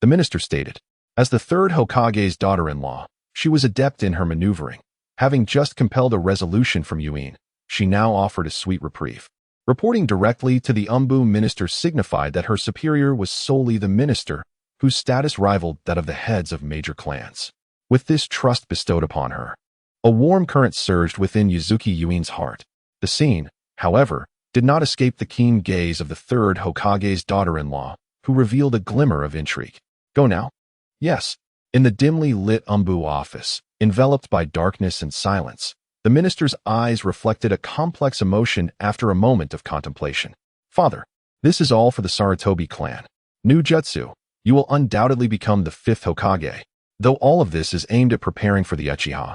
The minister stated. As the third Hokage's daughter-in-law, she was adept in her maneuvering. Having just compelled a resolution from Yuin, she now offered a sweet reprieve. Reporting directly to the Umbu minister signified that her superior was solely the minister, whose status rivaled that of the heads of major clans. With this trust bestowed upon her, a warm current surged within Yuzuki Yuin's heart. The scene, however, did not escape the keen gaze of the third Hokage's daughter-in-law, who revealed a glimmer of intrigue. Go now? Yes. In the dimly lit Umbu office, enveloped by darkness and silence, the minister's eyes reflected a complex emotion after a moment of contemplation. Father, this is all for the Sarutobi clan. New jutsu, you will undoubtedly become the 5th Hokage, though all of this is aimed at preparing for the Uchiha.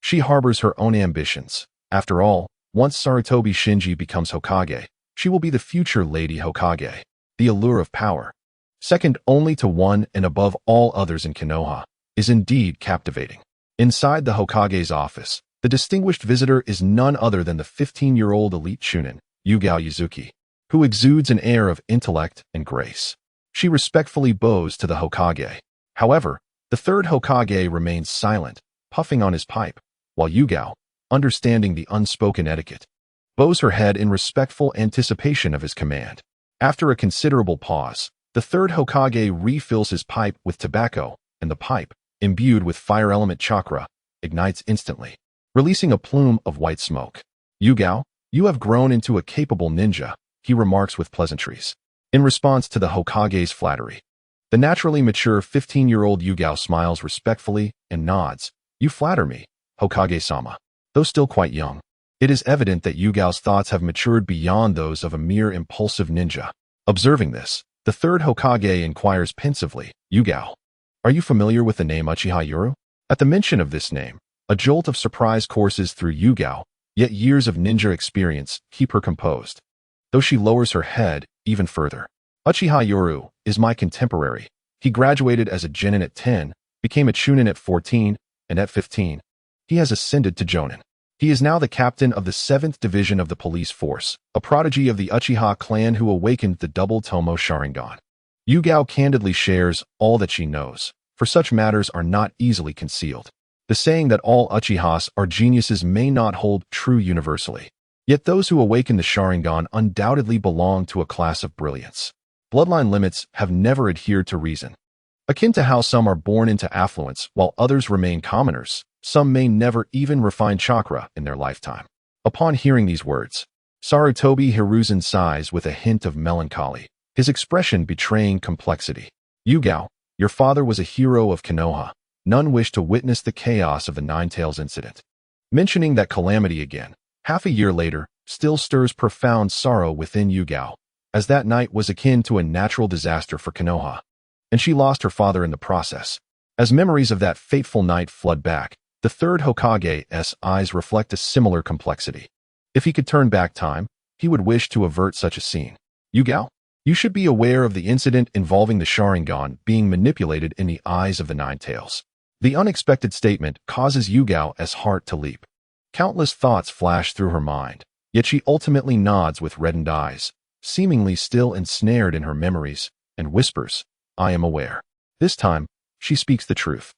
She harbors her own ambitions. After all, once Sarutobi Shinji becomes Hokage, she will be the future Lady Hokage. The allure of power, second only to one and above all others in Konoha, is indeed captivating. Inside the Hokage's office, the distinguished visitor is none other than the 15-year-old elite Chunin, Yugao Yuzuki, who exudes an air of intellect and grace. She respectfully bows to the Hokage. However, the third Hokage remains silent, puffing on his pipe, while Yugao, understanding the unspoken etiquette, bows her head in respectful anticipation of his command. After a considerable pause, the third Hokage refills his pipe with tobacco, and the pipe, imbued with fire element chakra, ignites instantly, releasing a plume of white smoke. Yugao, you have grown into a capable ninja, he remarks with pleasantries. In response to the Hokage's flattery, the naturally mature 15-year-old Yugao smiles respectfully and nods. You flatter me, Hokage-sama. Though still quite young, it is evident that Yugao's thoughts have matured beyond those of a mere impulsive ninja. Observing this, the third Hokage inquires pensively, Yugao, are you familiar with the name Uchiha Yuru? At the mention of this name, a jolt of surprise courses through Yugao, yet years of ninja experience keep her composed. Though she lowers her head even further. Uchiha Yuru is my contemporary. He graduated as a genin at 10, became a chunin at 14, and at 15, he has ascended to jonin. He is now the captain of the 7th Division of the police force, a prodigy of the Uchiha clan who awakened the double Tomo Sharingan. Yugao candidly shares all that she knows, for such matters are not easily concealed. The saying that all Uchihas are geniuses may not hold true universally. Yet those who awaken the Sharingan undoubtedly belong to a class of brilliance. Bloodline limits have never adhered to reason. Akin to how some are born into affluence while others remain commoners, Some may never even refine chakra in their lifetime. Upon hearing these words, Sarutobi Hiruzen sighs with a hint of melancholy, his expression betraying complexity. Yugao, your father was a hero of Konoha. None wish to witness the chaos of the Nine-Tails incident. Mentioning that calamity again, half a year later, still stirs profound sorrow within Yugao, as that night was akin to a natural disaster for Konoha, and she lost her father in the process. As memories of that fateful night flood back, the third Hokage's eyes reflect a similar complexity. If he could turn back time, he would wish to avert such a scene. Yugao, you should be aware of the incident involving the Sharingan being manipulated in the eyes of the Nine-Tails. The unexpected statement causes Yugao's heart to leap. Countless thoughts flash through her mind, yet she ultimately nods with reddened eyes, seemingly still ensnared in her memories, and whispers, I am aware. This time, she speaks the truth.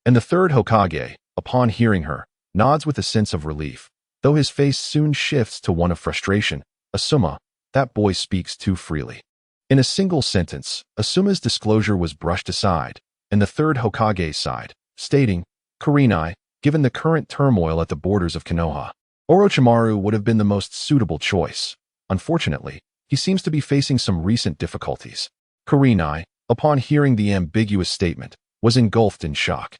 And the third Hokage, upon hearing her, nods with a sense of relief, though his face soon shifts to one of frustration. Asuma, that boy speaks too freely. In a single sentence, Asuma's disclosure was brushed aside, and the third Hokage sighed, stating, Kurenai, given the current turmoil at the borders of Konoha, Orochimaru would have been the most suitable choice. Unfortunately, he seems to be facing some recent difficulties. Kurenai, upon hearing the ambiguous statement, was engulfed in shock.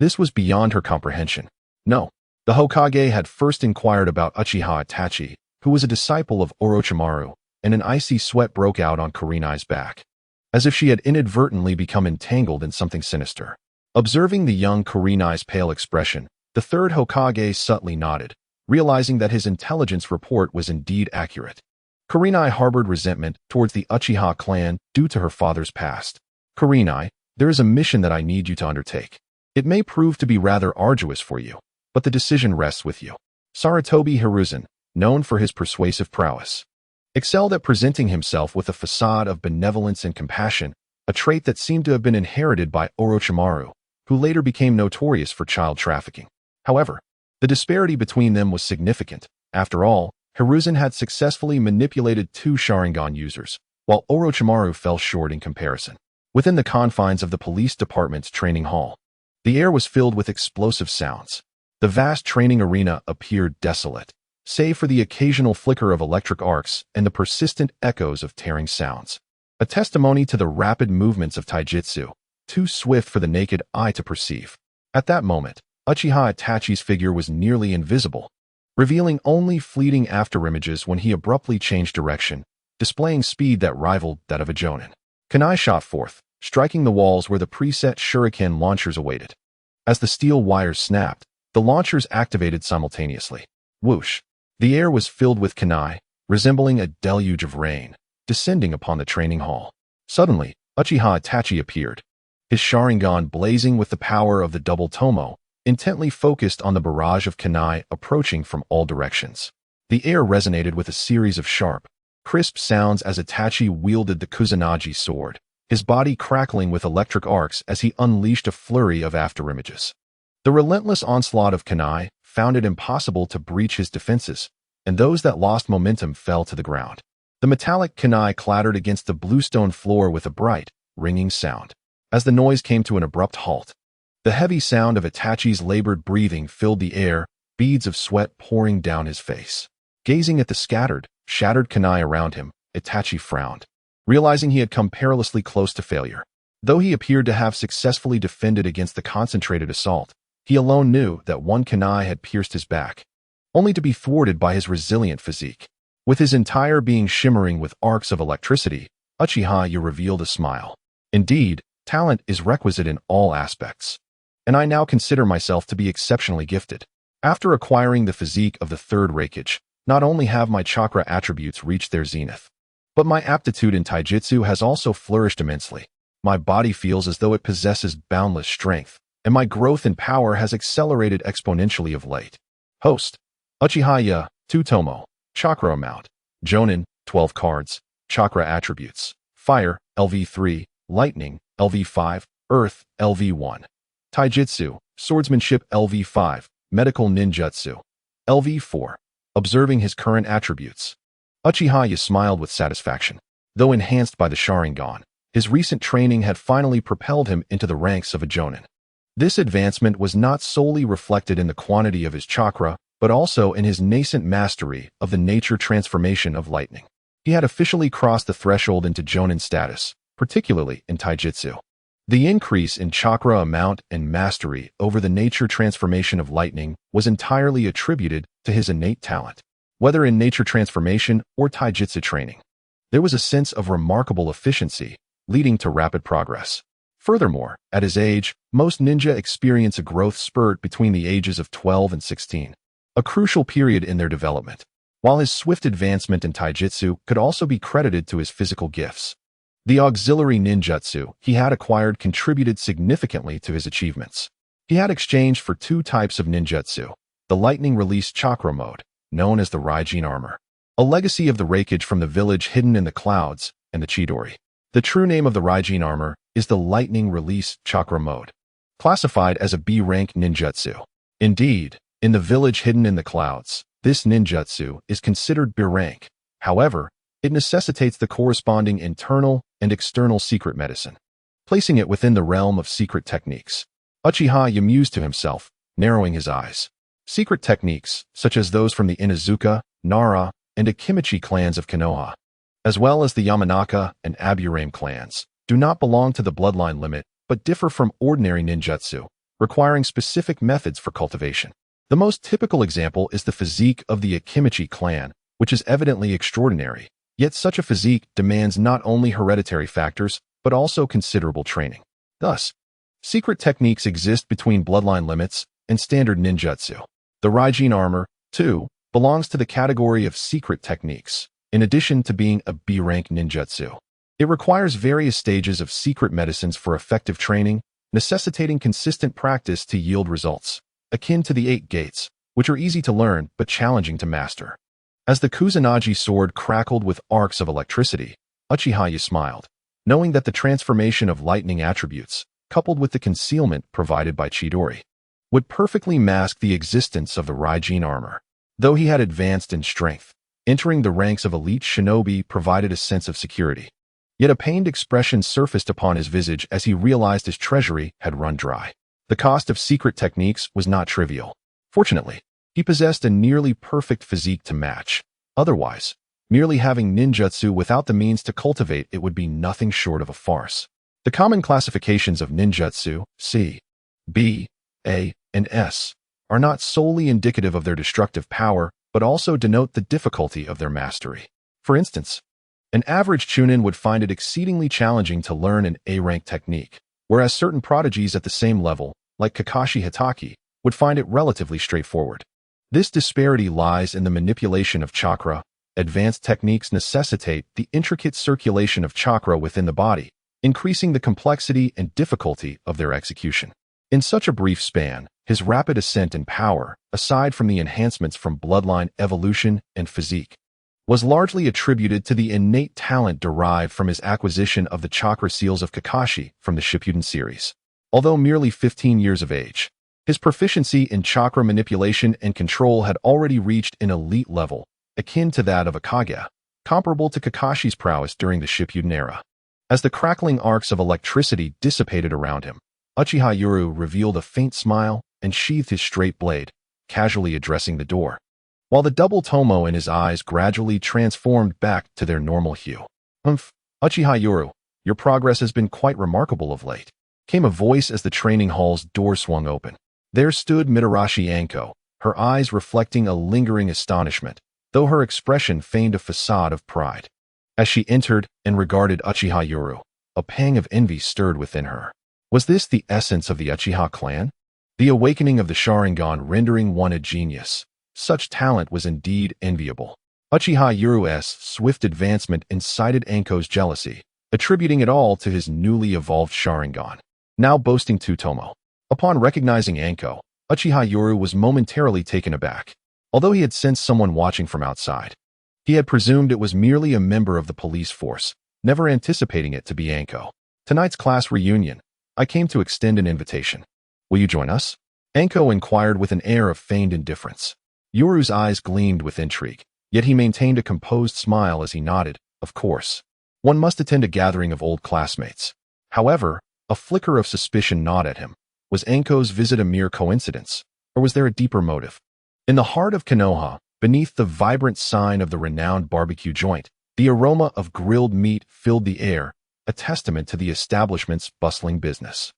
This was beyond her comprehension. No, the Hokage had first inquired about Uchiha Itachi, who was a disciple of Orochimaru, and an icy sweat broke out on Kurenai's back, as if she had inadvertently become entangled in something sinister. Observing the young Kurenai's pale expression, the third Hokage subtly nodded, realizing that his intelligence report was indeed accurate. Kurenai harbored resentment towards the Uchiha clan due to her father's past. Kurenai, there is a mission that I need you to undertake. It may prove to be rather arduous for you, but the decision rests with you. Sarutobi Hiruzen, known for his persuasive prowess, excelled at presenting himself with a facade of benevolence and compassion, a trait that seemed to have been inherited by Orochimaru, who later became notorious for child trafficking. However, the disparity between them was significant. After all, Hiruzen had successfully manipulated 2 Sharingan users, while Orochimaru fell short in comparison. Within the confines of the police department's training hall, the air was filled with explosive sounds. The vast training arena appeared desolate, save for the occasional flicker of electric arcs and the persistent echoes of tearing sounds. A testimony to the rapid movements of taijutsu, too swift for the naked eye to perceive. At that moment, Uchiha Itachi's figure was nearly invisible, revealing only fleeting afterimages when he abruptly changed direction, displaying speed that rivaled that of a Jonin. Kunai shot forth, striking the walls where the preset shuriken launchers awaited. As the steel wires snapped, the launchers activated simultaneously. Whoosh! The air was filled with kunai, resembling a deluge of rain, descending upon the training hall. Suddenly, Uchiha Itachi appeared, his Sharingan blazing with the power of the double tomo, intently focused on the barrage of kunai approaching from all directions. The air resonated with a series of sharp, crisp sounds as Itachi wielded the Kusanagi sword, his body crackling with electric arcs as he unleashed a flurry of afterimages. The relentless onslaught of kunai found it impossible to breach his defenses, and those that lost momentum fell to the ground. The metallic kunai clattered against the bluestone floor with a bright, ringing sound. As the noise came to an abrupt halt, the heavy sound of Itachi's labored breathing filled the air, beads of sweat pouring down his face. Gazing at the scattered, shattered kunai around him, Itachi frowned, realizing he had come perilously close to failure. Though he appeared to have successfully defended against the concentrated assault, he alone knew that one kunai had pierced his back, only to be thwarted by his resilient physique. With his entire being shimmering with arcs of electricity, Uchiha revealed a smile. Indeed, talent is requisite in all aspects, and I now consider myself to be exceptionally gifted. After acquiring the physique of the third Hokage, not only have my chakra attributes reached their zenith, but my aptitude in taijutsu has also flourished immensely. My body feels as though it possesses boundless strength, and my growth in power has accelerated exponentially of late. Host: Uchiha 2 Tomo. Chakra amount: Jonin, 12 cards. Chakra attributes: Fire, LV3, Lightning, LV5, Earth, LV1. Taijutsu, Swordsmanship, LV5, Medical Ninjutsu, LV4. Observing his current attributes, Uchiha smiled with satisfaction. Though enhanced by the Sharingan, his recent training had finally propelled him into the ranks of a Jonin. This advancement was not solely reflected in the quantity of his chakra, but also in his nascent mastery of the nature transformation of lightning. He had officially crossed the threshold into Jonin status, particularly in taijutsu. The increase in chakra amount and mastery over the nature transformation of lightning was entirely attributed to his innate talent. Whether in nature transformation or taijutsu training, there was a sense of remarkable efficiency, leading to rapid progress. Furthermore, at his age, most ninja experience a growth spurt between the ages of 12 and 16, a crucial period in their development. While his swift advancement in taijutsu could also be credited to his physical gifts, the auxiliary ninjutsu he had acquired contributed significantly to his achievements. He had exchanged for two types of ninjutsu: the lightning release chakra mode, known as the Raijin armor, a legacy of the Reikage from the village hidden in the clouds, and the Chidori. The true name of the Raijin armor is the lightning release chakra mode, classified as a B-rank ninjutsu. Indeed, in the village hidden in the clouds, this ninjutsu is considered B-rank. However, it necessitates the corresponding internal and external secret medicine, placing it within the realm of secret techniques. Uchiha mused to himself, narrowing his eyes. Secret techniques, such as those from the Inazuka, Nara, and Akimichi clans of Konoha, as well as the Yamanaka and Aburame clans, do not belong to the bloodline limit, but differ from ordinary ninjutsu, requiring specific methods for cultivation. The most typical example is the physique of the Akimichi clan, which is evidently extraordinary. Yet such a physique demands not only hereditary factors, but also considerable training. Thus, secret techniques exist between bloodline limits and standard ninjutsu. The Raijin armor, too, belongs to the category of secret techniques, in addition to being a B-rank ninjutsu. It requires various stages of secret medicines for effective training, necessitating consistent practice to yield results, akin to the 8 gates, which are easy to learn but challenging to master. As the Kusanagi sword crackled with arcs of electricity, Uchiha smiled, knowing that the transformation of lightning attributes, coupled with the concealment provided by Chidori, would perfectly mask the existence of the Raijin armor. Though he had advanced in strength, entering the ranks of elite shinobi provided a sense of security. Yet a pained expression surfaced upon his visage as he realized his treasury had run dry. The cost of secret techniques was not trivial. Fortunately, he possessed a nearly perfect physique to match. Otherwise, merely having ninjutsu without the means to cultivate it would be nothing short of a farce. The common classifications of ninjutsu, C, B, A, and S, are not solely indicative of their destructive power, but also denote the difficulty of their mastery. For instance, an average chunin would find it exceedingly challenging to learn an A-rank technique, whereas certain prodigies at the same level, like Kakashi Hitaki, would find it relatively straightforward. This disparity lies in the manipulation of chakra. Advanced techniques necessitate the intricate circulation of chakra within the body, increasing the complexity and difficulty of their execution. In such a brief span, his rapid ascent in power, aside from the enhancements from bloodline evolution and physique, was largely attributed to the innate talent derived from his acquisition of the chakra seals of Kakashi from the Shippuden series. Although merely 15 years of age, his proficiency in chakra manipulation and control had already reached an elite level, akin to that of a Kage, comparable to Kakashi's prowess during the Shippuden era. As the crackling arcs of electricity dissipated around him, Uchiha revealed a faint smile and sheathed his straight blade, casually addressing the door, while the double tomo in his eyes gradually transformed back to their normal hue. Uchiha, your progress has been quite remarkable of late, came a voice as the training hall's door swung open. There stood Mitarashi Anko, her eyes reflecting a lingering astonishment, though her expression feigned a facade of pride. As she entered and regarded Uchiha, a pang of envy stirred within her. Was this the essence of the Uchiha clan? The awakening of the Sharingan rendering one a genius. Such talent was indeed enviable. Uchiha-Yuru's swift advancement incited Anko's jealousy, attributing it all to his newly evolved Sharingan, now boasting 2 tomo. Upon recognizing Anko, Uchiha was momentarily taken aback. Although he had sensed someone watching from outside, he had presumed it was merely a member of the police force, never anticipating it to be Anko. Tonight's class reunion, I came to extend an invitation. Will you join us? Anko inquired with an air of feigned indifference. Yoru's eyes gleamed with intrigue, yet he maintained a composed smile as he nodded. Of course. One must attend a gathering of old classmates. However, a flicker of suspicion gnawed at him. Was Anko's visit a mere coincidence, or was there a deeper motive? In the heart of Konoha, beneath the vibrant sign of the renowned barbecue joint, the aroma of grilled meat filled the air, a testament to the establishment's bustling business.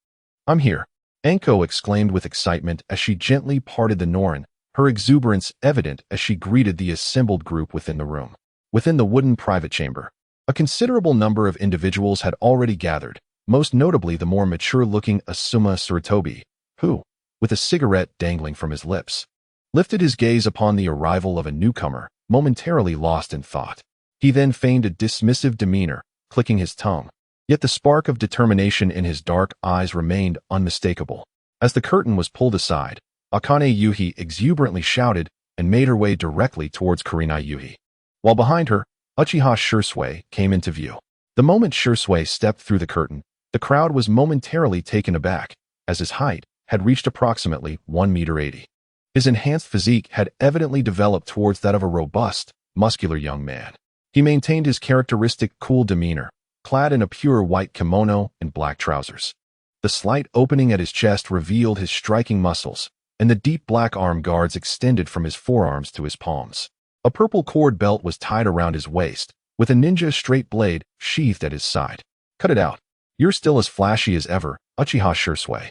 "I'm here," Anko exclaimed with excitement as she gently parted the Norin, her exuberance evident as she greeted the assembled group within the room. Within the wooden private chamber, a considerable number of individuals had already gathered, most notably the more mature-looking Asuma Sarutobi, who, with a cigarette dangling from his lips, lifted his gaze upon the arrival of a newcomer, momentarily lost in thought. He then feigned a dismissive demeanor, clicking his tongue. Yet the spark of determination in his dark eyes remained unmistakable. As the curtain was pulled aside, Akane Yuhi exuberantly shouted and made her way directly towards Kurenai Yuhi. While behind her, Uchiha Shisui came into view. The moment Shisui stepped through the curtain, the crowd was momentarily taken aback, as his height had reached approximately 1.80 meters. His enhanced physique had evidently developed towards that of a robust, muscular young man. He maintained his characteristic cool demeanor, clad in a pure white kimono and black trousers. The slight opening at his chest revealed his striking muscles, and the deep black arm guards extended from his forearms to his palms. A purple cord belt was tied around his waist, with a ninja straight blade sheathed at his side. "Cut it out. You're still as flashy as ever, Uchiha Shisui,"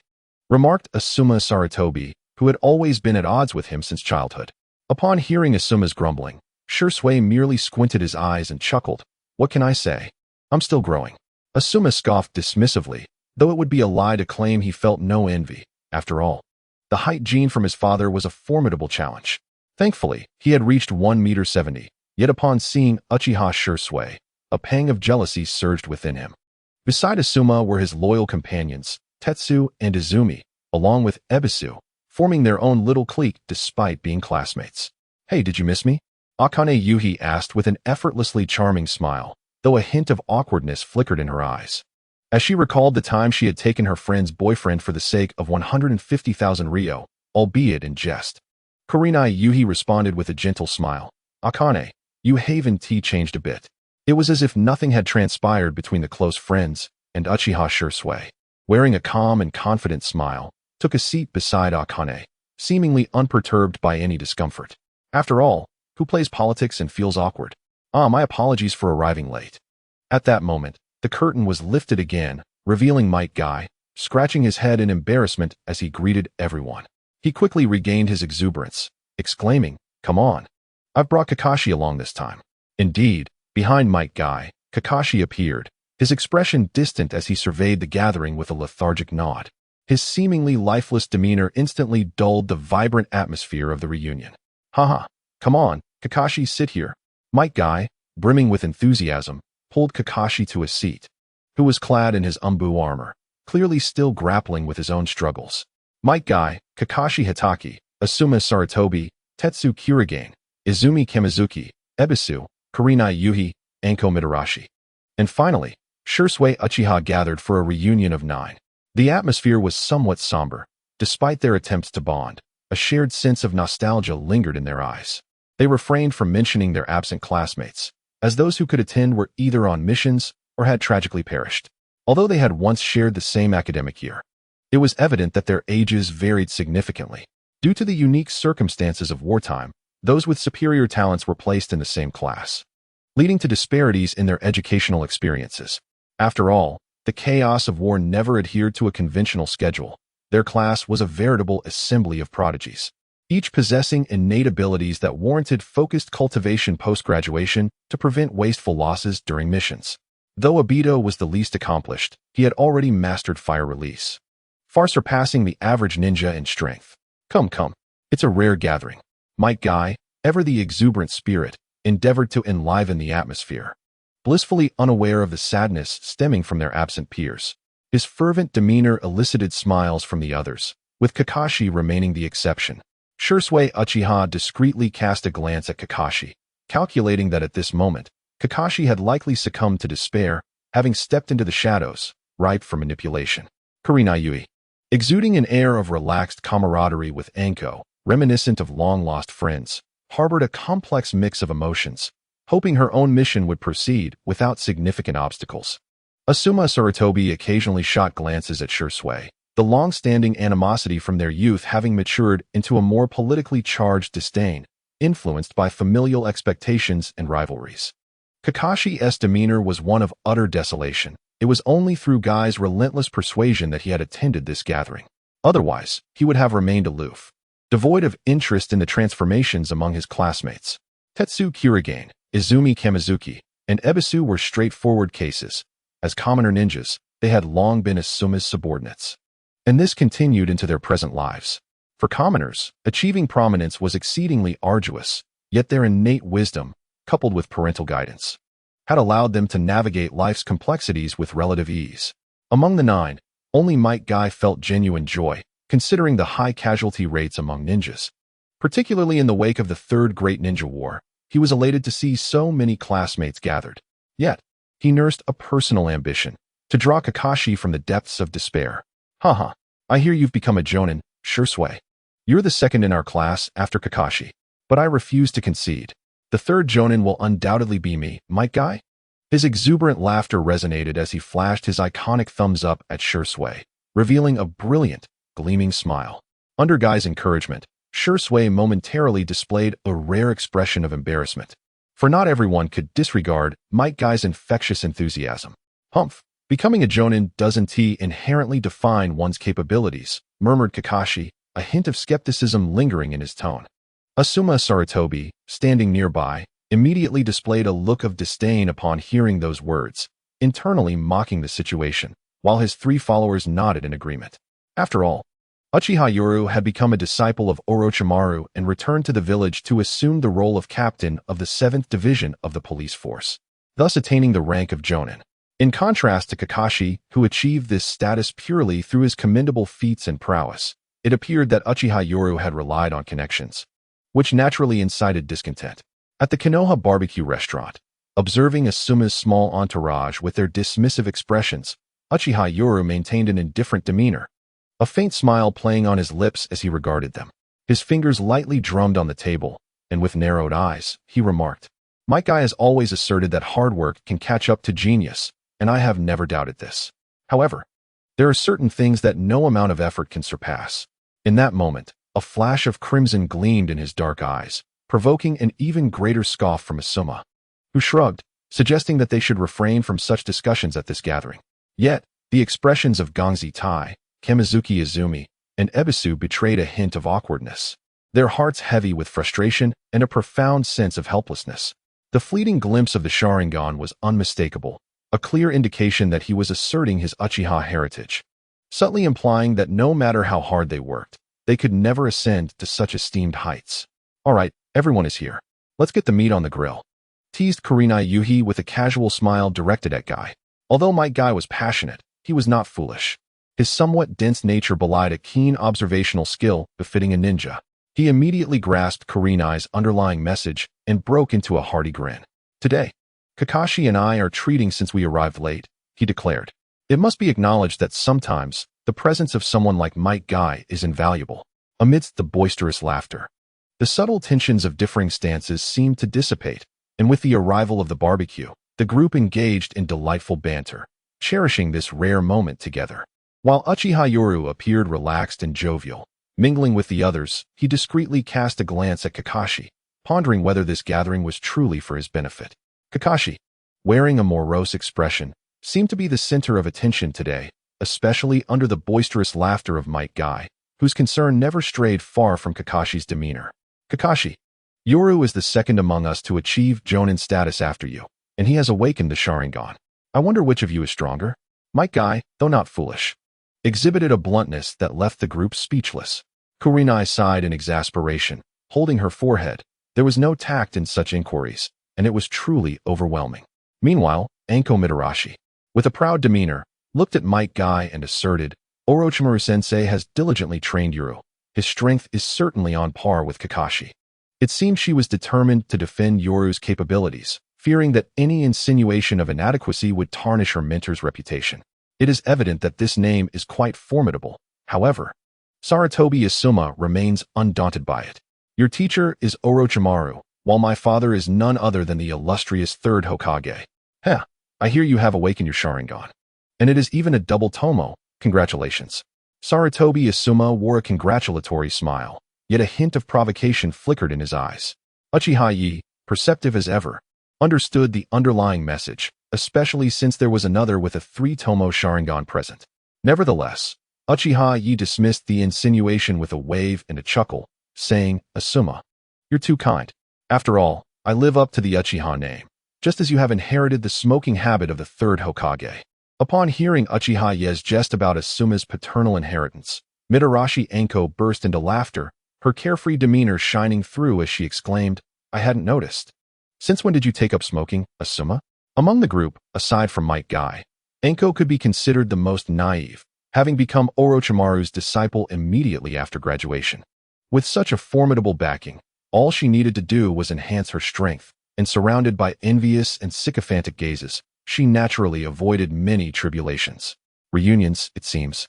remarked Asuma Sarutobi, who had always been at odds with him since childhood. Upon hearing Asuma's grumbling, Shisui merely squinted his eyes and chuckled. "What can I say? I'm still growing." Asuma scoffed dismissively, though it would be a lie to claim he felt no envy. After all, the height gene from his father was a formidable challenge. Thankfully, he had reached 1.70 meters, yet upon seeing Uchiha Shisui, a pang of jealousy surged within him. Beside Asuma were his loyal companions, Tetsu and Izumi, along with Ebisu, forming their own little clique despite being classmates. "Hey, did you miss me?" Akane Yuhi asked with an effortlessly charming smile, though a hint of awkwardness flickered in her eyes. As she recalled the time she had taken her friend's boyfriend for the sake of 150,000 ryo, albeit in jest. Kurenai Yuhi responded with a gentle smile. "Akane, you Haven tea changed a bit." It was as if nothing had transpired between the close friends, and Uchiha Shisui, wearing a calm and confident smile, took a seat beside Akane, seemingly unperturbed by any discomfort. After all, who plays politics and feels awkward? My apologies for arriving late." At that moment, the curtain was lifted again, revealing Might Guy, scratching his head in embarrassment as he greeted everyone. He quickly regained his exuberance, exclaiming, "Come on. I've brought Kakashi along this time." Indeed, behind Might Guy, Kakashi appeared, his expression distant as he surveyed the gathering with a lethargic nod. His seemingly lifeless demeanor instantly dulled the vibrant atmosphere of the reunion. "Haha, come on, Kakashi, sit here." Might Guy, brimming with enthusiasm, pulled Kakashi to a seat, who was clad in his umbu armor, clearly still grappling with his own struggles. Might Guy, Kakashi Hitaki, Asuma Sarutobi, Tetsu Kurigane, Izumi Kamizuki, Ebisu, Kurenai Yuhi, Anko Mitarashi. And finally, Shisui Uchiha gathered for a reunion of 9. The atmosphere was somewhat somber. Despite their attempts to bond, a shared sense of nostalgia lingered in their eyes. They refrained from mentioning their absent classmates, as those who could attend were either on missions or had tragically perished. Although they had once shared the same academic year, it was evident that their ages varied significantly. Due to the unique circumstances of wartime, those with superior talents were placed in the same class, leading to disparities in their educational experiences. After all, the chaos of war never adhered to a conventional schedule. Their class was a veritable assembly of prodigies, each possessing innate abilities that warranted focused cultivation post-graduation to prevent wasteful losses during missions. Though Obito was the least accomplished, he had already mastered fire release, far surpassing the average ninja in strength. Come, it's a rare gathering." Might Guy, ever the exuberant spirit, endeavored to enliven the atmosphere, blissfully unaware of the sadness stemming from their absent peers. His fervent demeanor elicited smiles from the others, with Kakashi remaining the exception. Shisui Uchiha discreetly cast a glance at Kakashi, calculating that at this moment, Kakashi had likely succumbed to despair, having stepped into the shadows, ripe for manipulation. Kurenai Yuhi, exuding an air of relaxed camaraderie with Anko, reminiscent of long-lost friends, harbored a complex mix of emotions, hoping her own mission would proceed without significant obstacles. Asuma Sarutobi occasionally shot glances at Shisui, the long-standing animosity from their youth having matured into a more politically charged disdain, influenced by familial expectations and rivalries. Kakashi's demeanor was one of utter desolation. It was only through Guy's relentless persuasion that he had attended this gathering. Otherwise, he would have remained aloof, devoid of interest in the transformations among his classmates. Tetsu Kirigane, Izumi Kamizuki, and Ebisu were straightforward cases. As commoner ninjas, they had long been Asuma's subordinates. And this continued into their present lives. For commoners, achieving prominence was exceedingly arduous, yet their innate wisdom, coupled with parental guidance, had allowed them to navigate life's complexities with relative ease. Among the 9, only Might Guy felt genuine joy, considering the high casualty rates among ninjas. Particularly in the wake of the Third Great Ninja War, he was elated to see so many classmates gathered. Yet, he nursed a personal ambition, to draw Kakashi from the depths of despair. Haha, I hear you've become a jonin, Shisui. You're the second in our class after Kakashi. But I refuse to concede. The third jonin will undoubtedly be me, Might Guy? His exuberant laughter resonated as he flashed his iconic thumbs up at Shisui, revealing a brilliant, gleaming smile. Under Guy's encouragement, Shisui momentarily displayed a rare expression of embarrassment. For not everyone could disregard Might Guy's infectious enthusiasm. Humph, becoming a jonin doesn't inherently define one's capabilities, murmured Kakashi, a hint of skepticism lingering in his tone. Asuma Sarutobi, standing nearby, immediately displayed a look of disdain upon hearing those words, internally mocking the situation, while his 3 followers nodded in agreement. After all, Uchiha Yoru had become a disciple of Orochimaru and returned to the village to assume the role of captain of the 7th Division of the police force, thus attaining the rank of jonin. In contrast to Kakashi, who achieved this status purely through his commendable feats and prowess, it appeared that Uchiha Yoru had relied on connections, which naturally incited discontent. At the Konoha barbecue restaurant, observing Asuma's small entourage with their dismissive expressions, Uchiha Yoru maintained an indifferent demeanor, a faint smile playing on his lips as he regarded them. His fingers lightly drummed on the table, and with narrowed eyes, he remarked, "Might Guy has always asserted that hard work can catch up to genius, and I have never doubted this. However, there are certain things that no amount of effort can surpass." In that moment, a flash of crimson gleamed in his dark eyes, provoking an even greater scoff from Asuma, who shrugged, suggesting that they should refrain from such discussions at this gathering. Yet, the expressions of Gongzi Tai, Kamizuki Izumi, and Ebisu betrayed a hint of awkwardness, their hearts heavy with frustration and a profound sense of helplessness. The fleeting glimpse of the Sharingan was unmistakable, a clear indication that he was asserting his Uchiha heritage, subtly implying that no matter how hard they worked, they could never ascend to such esteemed heights. "All right, everyone is here. Let's get the meat on the grill," teased Kurenai Yuhi with a casual smile directed at Guy. Although Might Guy was passionate, he was not foolish. His somewhat dense nature belied a keen observational skill befitting a ninja. He immediately grasped Kurenai's underlying message and broke into a hearty grin. "Today, Kakashi and I are treating since we arrived late," he declared. "It must be acknowledged that sometimes the presence of someone like Might Guy is invaluable." Amidst the boisterous laughter, the subtle tensions of differing stances seemed to dissipate, and with the arrival of the barbecue, the group engaged in delightful banter, cherishing this rare moment together. While Uchiha Yoru appeared relaxed and jovial, mingling with the others, he discreetly cast a glance at Kakashi, pondering whether this gathering was truly for his benefit. Kakashi, wearing a morose expression, seemed to be the center of attention today, especially under the boisterous laughter of Might Guy, whose concern never strayed far from Kakashi's demeanor. "Kakashi, Yoru is the second among us to achieve jonin status after you, and he has awakened the Sharingan. I wonder which of you is stronger?" Might Guy, though not foolish, exhibited a bluntness that left the group speechless. Kurenai sighed in exasperation, holding her forehead. There was no tact in such inquiries, and it was truly overwhelming. Meanwhile, Anko Mitarashi, with a proud demeanor, looked at Might Guy and asserted, "Orochimaru-sensei has diligently trained Yoru. His strength is certainly on par with Kakashi." It seemed she was determined to defend Yoru's capabilities, fearing that any insinuation of inadequacy would tarnish her mentor's reputation. It is evident that this name is quite formidable. However, Sarutobi Asuma remains undaunted by it. "Your teacher is Orochimaru, while my father is none other than the illustrious Third Hokage. Heh, I hear you have awakened your Sharingan. And it is even a double tomo. Congratulations." Sarutobi-Asuma wore a congratulatory smile, yet a hint of provocation flickered in his eyes. Uchiha Yi, perceptive as ever, understood the underlying message, especially since there was another with a 3-tomo Sharingan present. Nevertheless, Uchiha Yi dismissed the insinuation with a wave and a chuckle, saying, "Asuma, you're too kind. After all, I live up to the Uchiha name, just as you have inherited the smoking habit of the Third Hokage." Upon hearing Uchiha Ye's jest about Asuma's paternal inheritance, Mitarashi Anko burst into laughter, her carefree demeanor shining through as she exclaimed, "I hadn't noticed. Since when did you take up smoking, Asuma?" Among the group, aside from Might Guy, Anko could be considered the most naive, having become Orochimaru's disciple immediately after graduation. With such a formidable backing, all she needed to do was enhance her strength, and surrounded by envious and sycophantic gazes, she naturally avoided many tribulations. Reunions, it seems,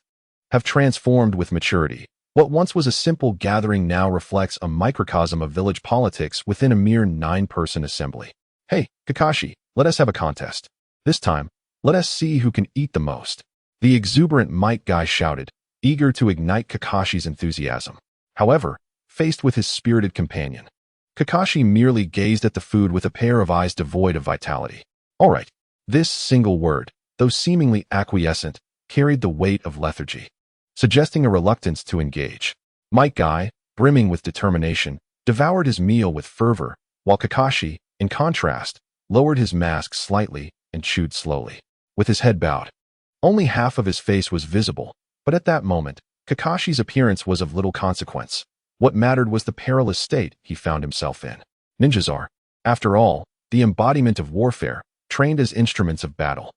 have transformed with maturity. What once was a simple gathering now reflects a microcosm of village politics within a mere 9-person assembly. "Hey, Kakashi, let us have a contest. This time, let us see who can eat the most." The exuberant Might Guy shouted, eager to ignite Kakashi's enthusiasm. However, faced with his spirited companion, Kakashi merely gazed at the food with a pair of eyes devoid of vitality. All right. This single word, though seemingly acquiescent, carried the weight of lethargy, suggesting a reluctance to engage. Might Guy, brimming with determination, devoured his meal with fervor, while Kakashi, in contrast, lowered his mask slightly and chewed slowly, with his head bowed. Only half of his face was visible, but at that moment, Kakashi's appearance was of little consequence. What mattered was the perilous state he found himself in. Ninjas are, after all, the embodiment of warfare, trained as instruments of battle.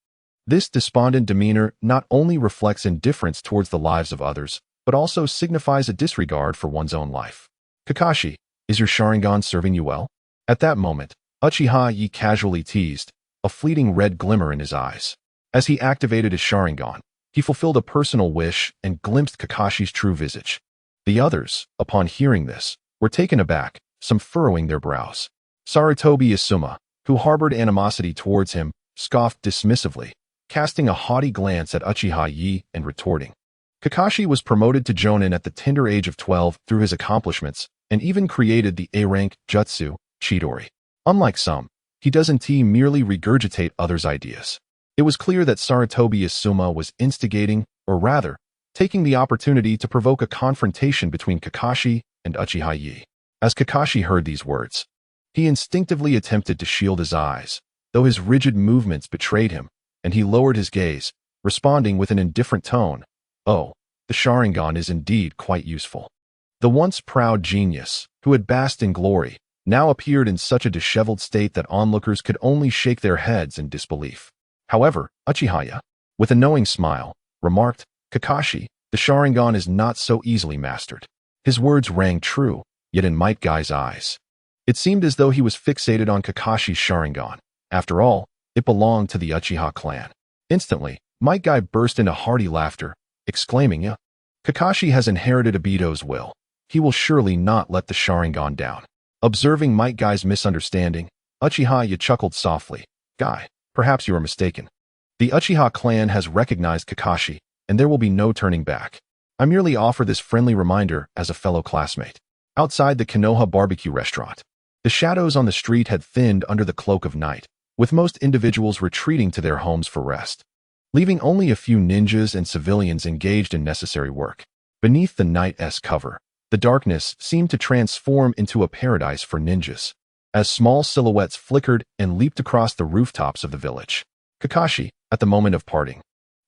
This despondent demeanor not only reflects indifference towards the lives of others, but also signifies a disregard for one's own life. "Kakashi, is your Sharingan serving you well?" At that moment, Uchiha Yi casually teased, a fleeting red glimmer in his eyes. As he activated his Sharingan, he fulfilled a personal wish and glimpsed Kakashi's true visage. The others, upon hearing this, were taken aback, some furrowing their brows. Sarutobi-Asuma, who harbored animosity towards him, scoffed dismissively, casting a haughty glance at Uchiha Yi and retorting. Kakashi was promoted to Jonin at the tender age of 12 through his accomplishments, and even created the A-rank jutsu, Chidori. Unlike some, he doesn't merely regurgitate others' ideas. It was clear that Sarutobi-Asuma was instigating, or rather, taking the opportunity to provoke a confrontation between Kakashi and Uchiha Yi. As Kakashi heard these words, he instinctively attempted to shield his eyes, though his rigid movements betrayed him, and he lowered his gaze, responding with an indifferent tone, "Oh, the Sharingan is indeed quite useful." The once proud genius, who had basked in glory, now appeared in such a disheveled state that onlookers could only shake their heads in disbelief. However, Uchiha, with a knowing smile, remarked, "Kakashi, the Sharingan is not so easily mastered." His words rang true, yet in Might Guy's eyes, it seemed as though he was fixated on Kakashi's Sharingan. After all, it belonged to the Uchiha clan. Instantly, Might Guy burst into hearty laughter, exclaiming, "Yeah, Kakashi has inherited Obito's will. He will surely not let the Sharingan down." Observing Might Guy's misunderstanding, Uchiha chuckled softly. "Guy, perhaps you are mistaken. The Uchiha clan has recognized Kakashi, and there will be no turning back. I merely offer this friendly reminder as a fellow classmate." Outside the Konoha barbecue restaurant, the shadows on the street had thinned under the cloak of night, with most individuals retreating to their homes for rest, leaving only a few ninjas and civilians engaged in necessary work. Beneath the night's cover, the darkness seemed to transform into a paradise for ninjas, as small silhouettes flickered and leaped across the rooftops of the village. Kakashi, at the moment of parting,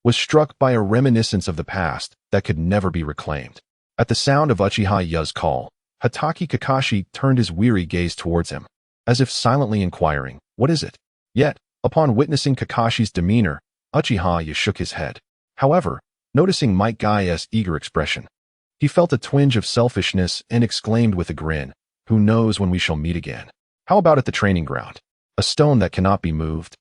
was struck by a reminiscence of the past that could never be reclaimed. At the sound of Uchiha-ya's call, Hatake Kakashi turned his weary gaze towards him, as if silently inquiring, "What is it?" Yet, upon witnessing Kakashi's demeanor, Uchiha shook his head. However, noticing Might Guy's eager expression, he felt a twinge of selfishness and exclaimed with a grin, "Who knows when we shall meet again? How about at the training ground? A stone that cannot be moved,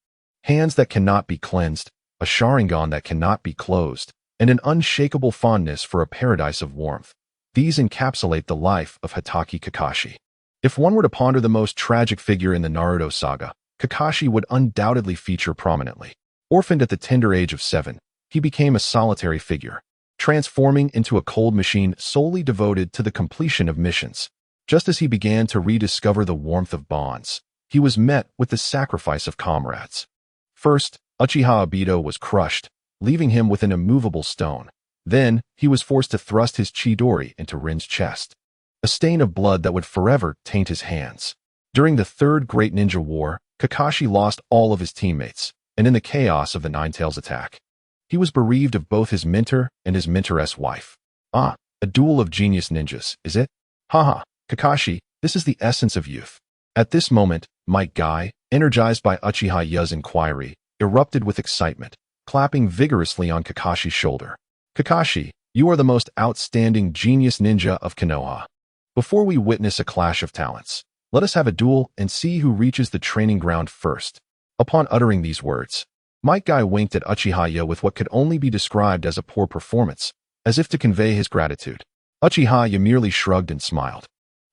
hands that cannot be cleansed, a Sharingan that cannot be closed, and an unshakable fondness for a paradise of warmth. These encapsulate the life of Hatake Kakashi." If one were to ponder the most tragic figure in the Naruto saga, Kakashi would undoubtedly feature prominently. Orphaned at the tender age of 7, he became a solitary figure, transforming into a cold machine solely devoted to the completion of missions. Just as he began to rediscover the warmth of bonds, he was met with the sacrifice of comrades. First, Uchiha Obito was crushed, leaving him with an immovable stone. Then, he was forced to thrust his Chidori into Rin's chest, a stain of blood that would forever taint his hands. During the Third Great Ninja War, Kakashi lost all of his teammates, and in the chaos of the Nine-Tails attack, he was bereaved of both his mentor and his mentoress wife. Ah, a duel of genius ninjas, is it? Haha, Kakashi, this is the essence of youth. At this moment, Might Guy, energized by Uchiha Ya's inquiry, erupted with excitement, clapping vigorously on Kakashi's shoulder. Kakashi, you are the most outstanding genius ninja of Konoha. Before we witness a clash of talents, let us have a duel and see who reaches the training ground first. Upon uttering these words, Might Guy winked at Uchiha Ya with what could only be described as a poor performance, as if to convey his gratitude. Uchiha Ya merely shrugged and smiled.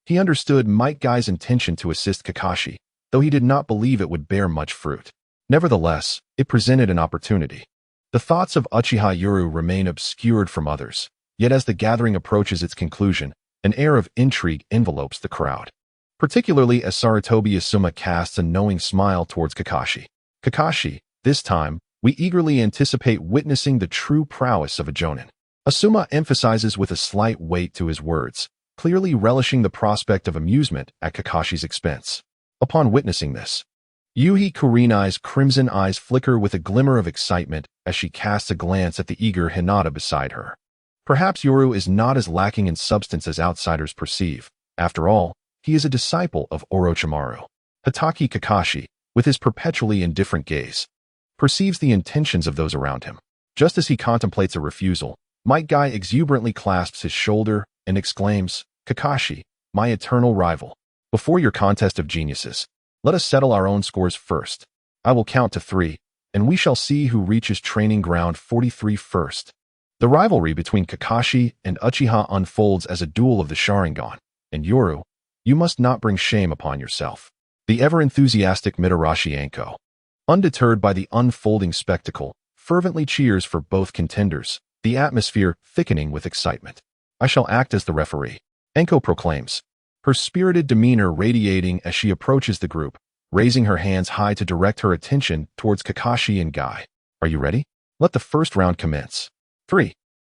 He understood Might Guy's intention to assist Kakashi, though he did not believe it would bear much fruit. Nevertheless, it presented an opportunity. The thoughts of Uchiha Yuru remain obscured from others, yet as the gathering approaches its conclusion, an air of intrigue envelopes the crowd, particularly as Sarutobi Asuma casts a knowing smile towards Kakashi. Kakashi, this time, we eagerly anticipate witnessing the true prowess of a jonin. Asuma emphasizes with a slight weight to his words, clearly relishing the prospect of amusement at Kakashi's expense. Upon witnessing this, Yuhi Kurenai's crimson eyes flicker with a glimmer of excitement as she casts a glance at the eager Hinata beside her. Perhaps Yoru is not as lacking in substance as outsiders perceive. After all, he is a disciple of Orochimaru. Hatake Kakashi, with his perpetually indifferent gaze, perceives the intentions of those around him. Just as he contemplates a refusal, Might Guy exuberantly clasps his shoulder and exclaims, Kakashi, my eternal rival, before your contest of geniuses, let us settle our own scores first. I will count to 3, and we shall see who reaches training ground 43 first. The rivalry between Kakashi and Uchiha unfolds as a duel of the Sharingan, and Yoru, you must not bring shame upon yourself. The ever-enthusiastic Mitarashi Anko, undeterred by the unfolding spectacle, fervently cheers for both contenders, the atmosphere thickening with excitement. I shall act as the referee, Anko proclaims, her spirited demeanor radiating as she approaches the group, raising her hands high to direct her attention towards Kakashi and Guy. Are you ready? Let the first round commence. 3,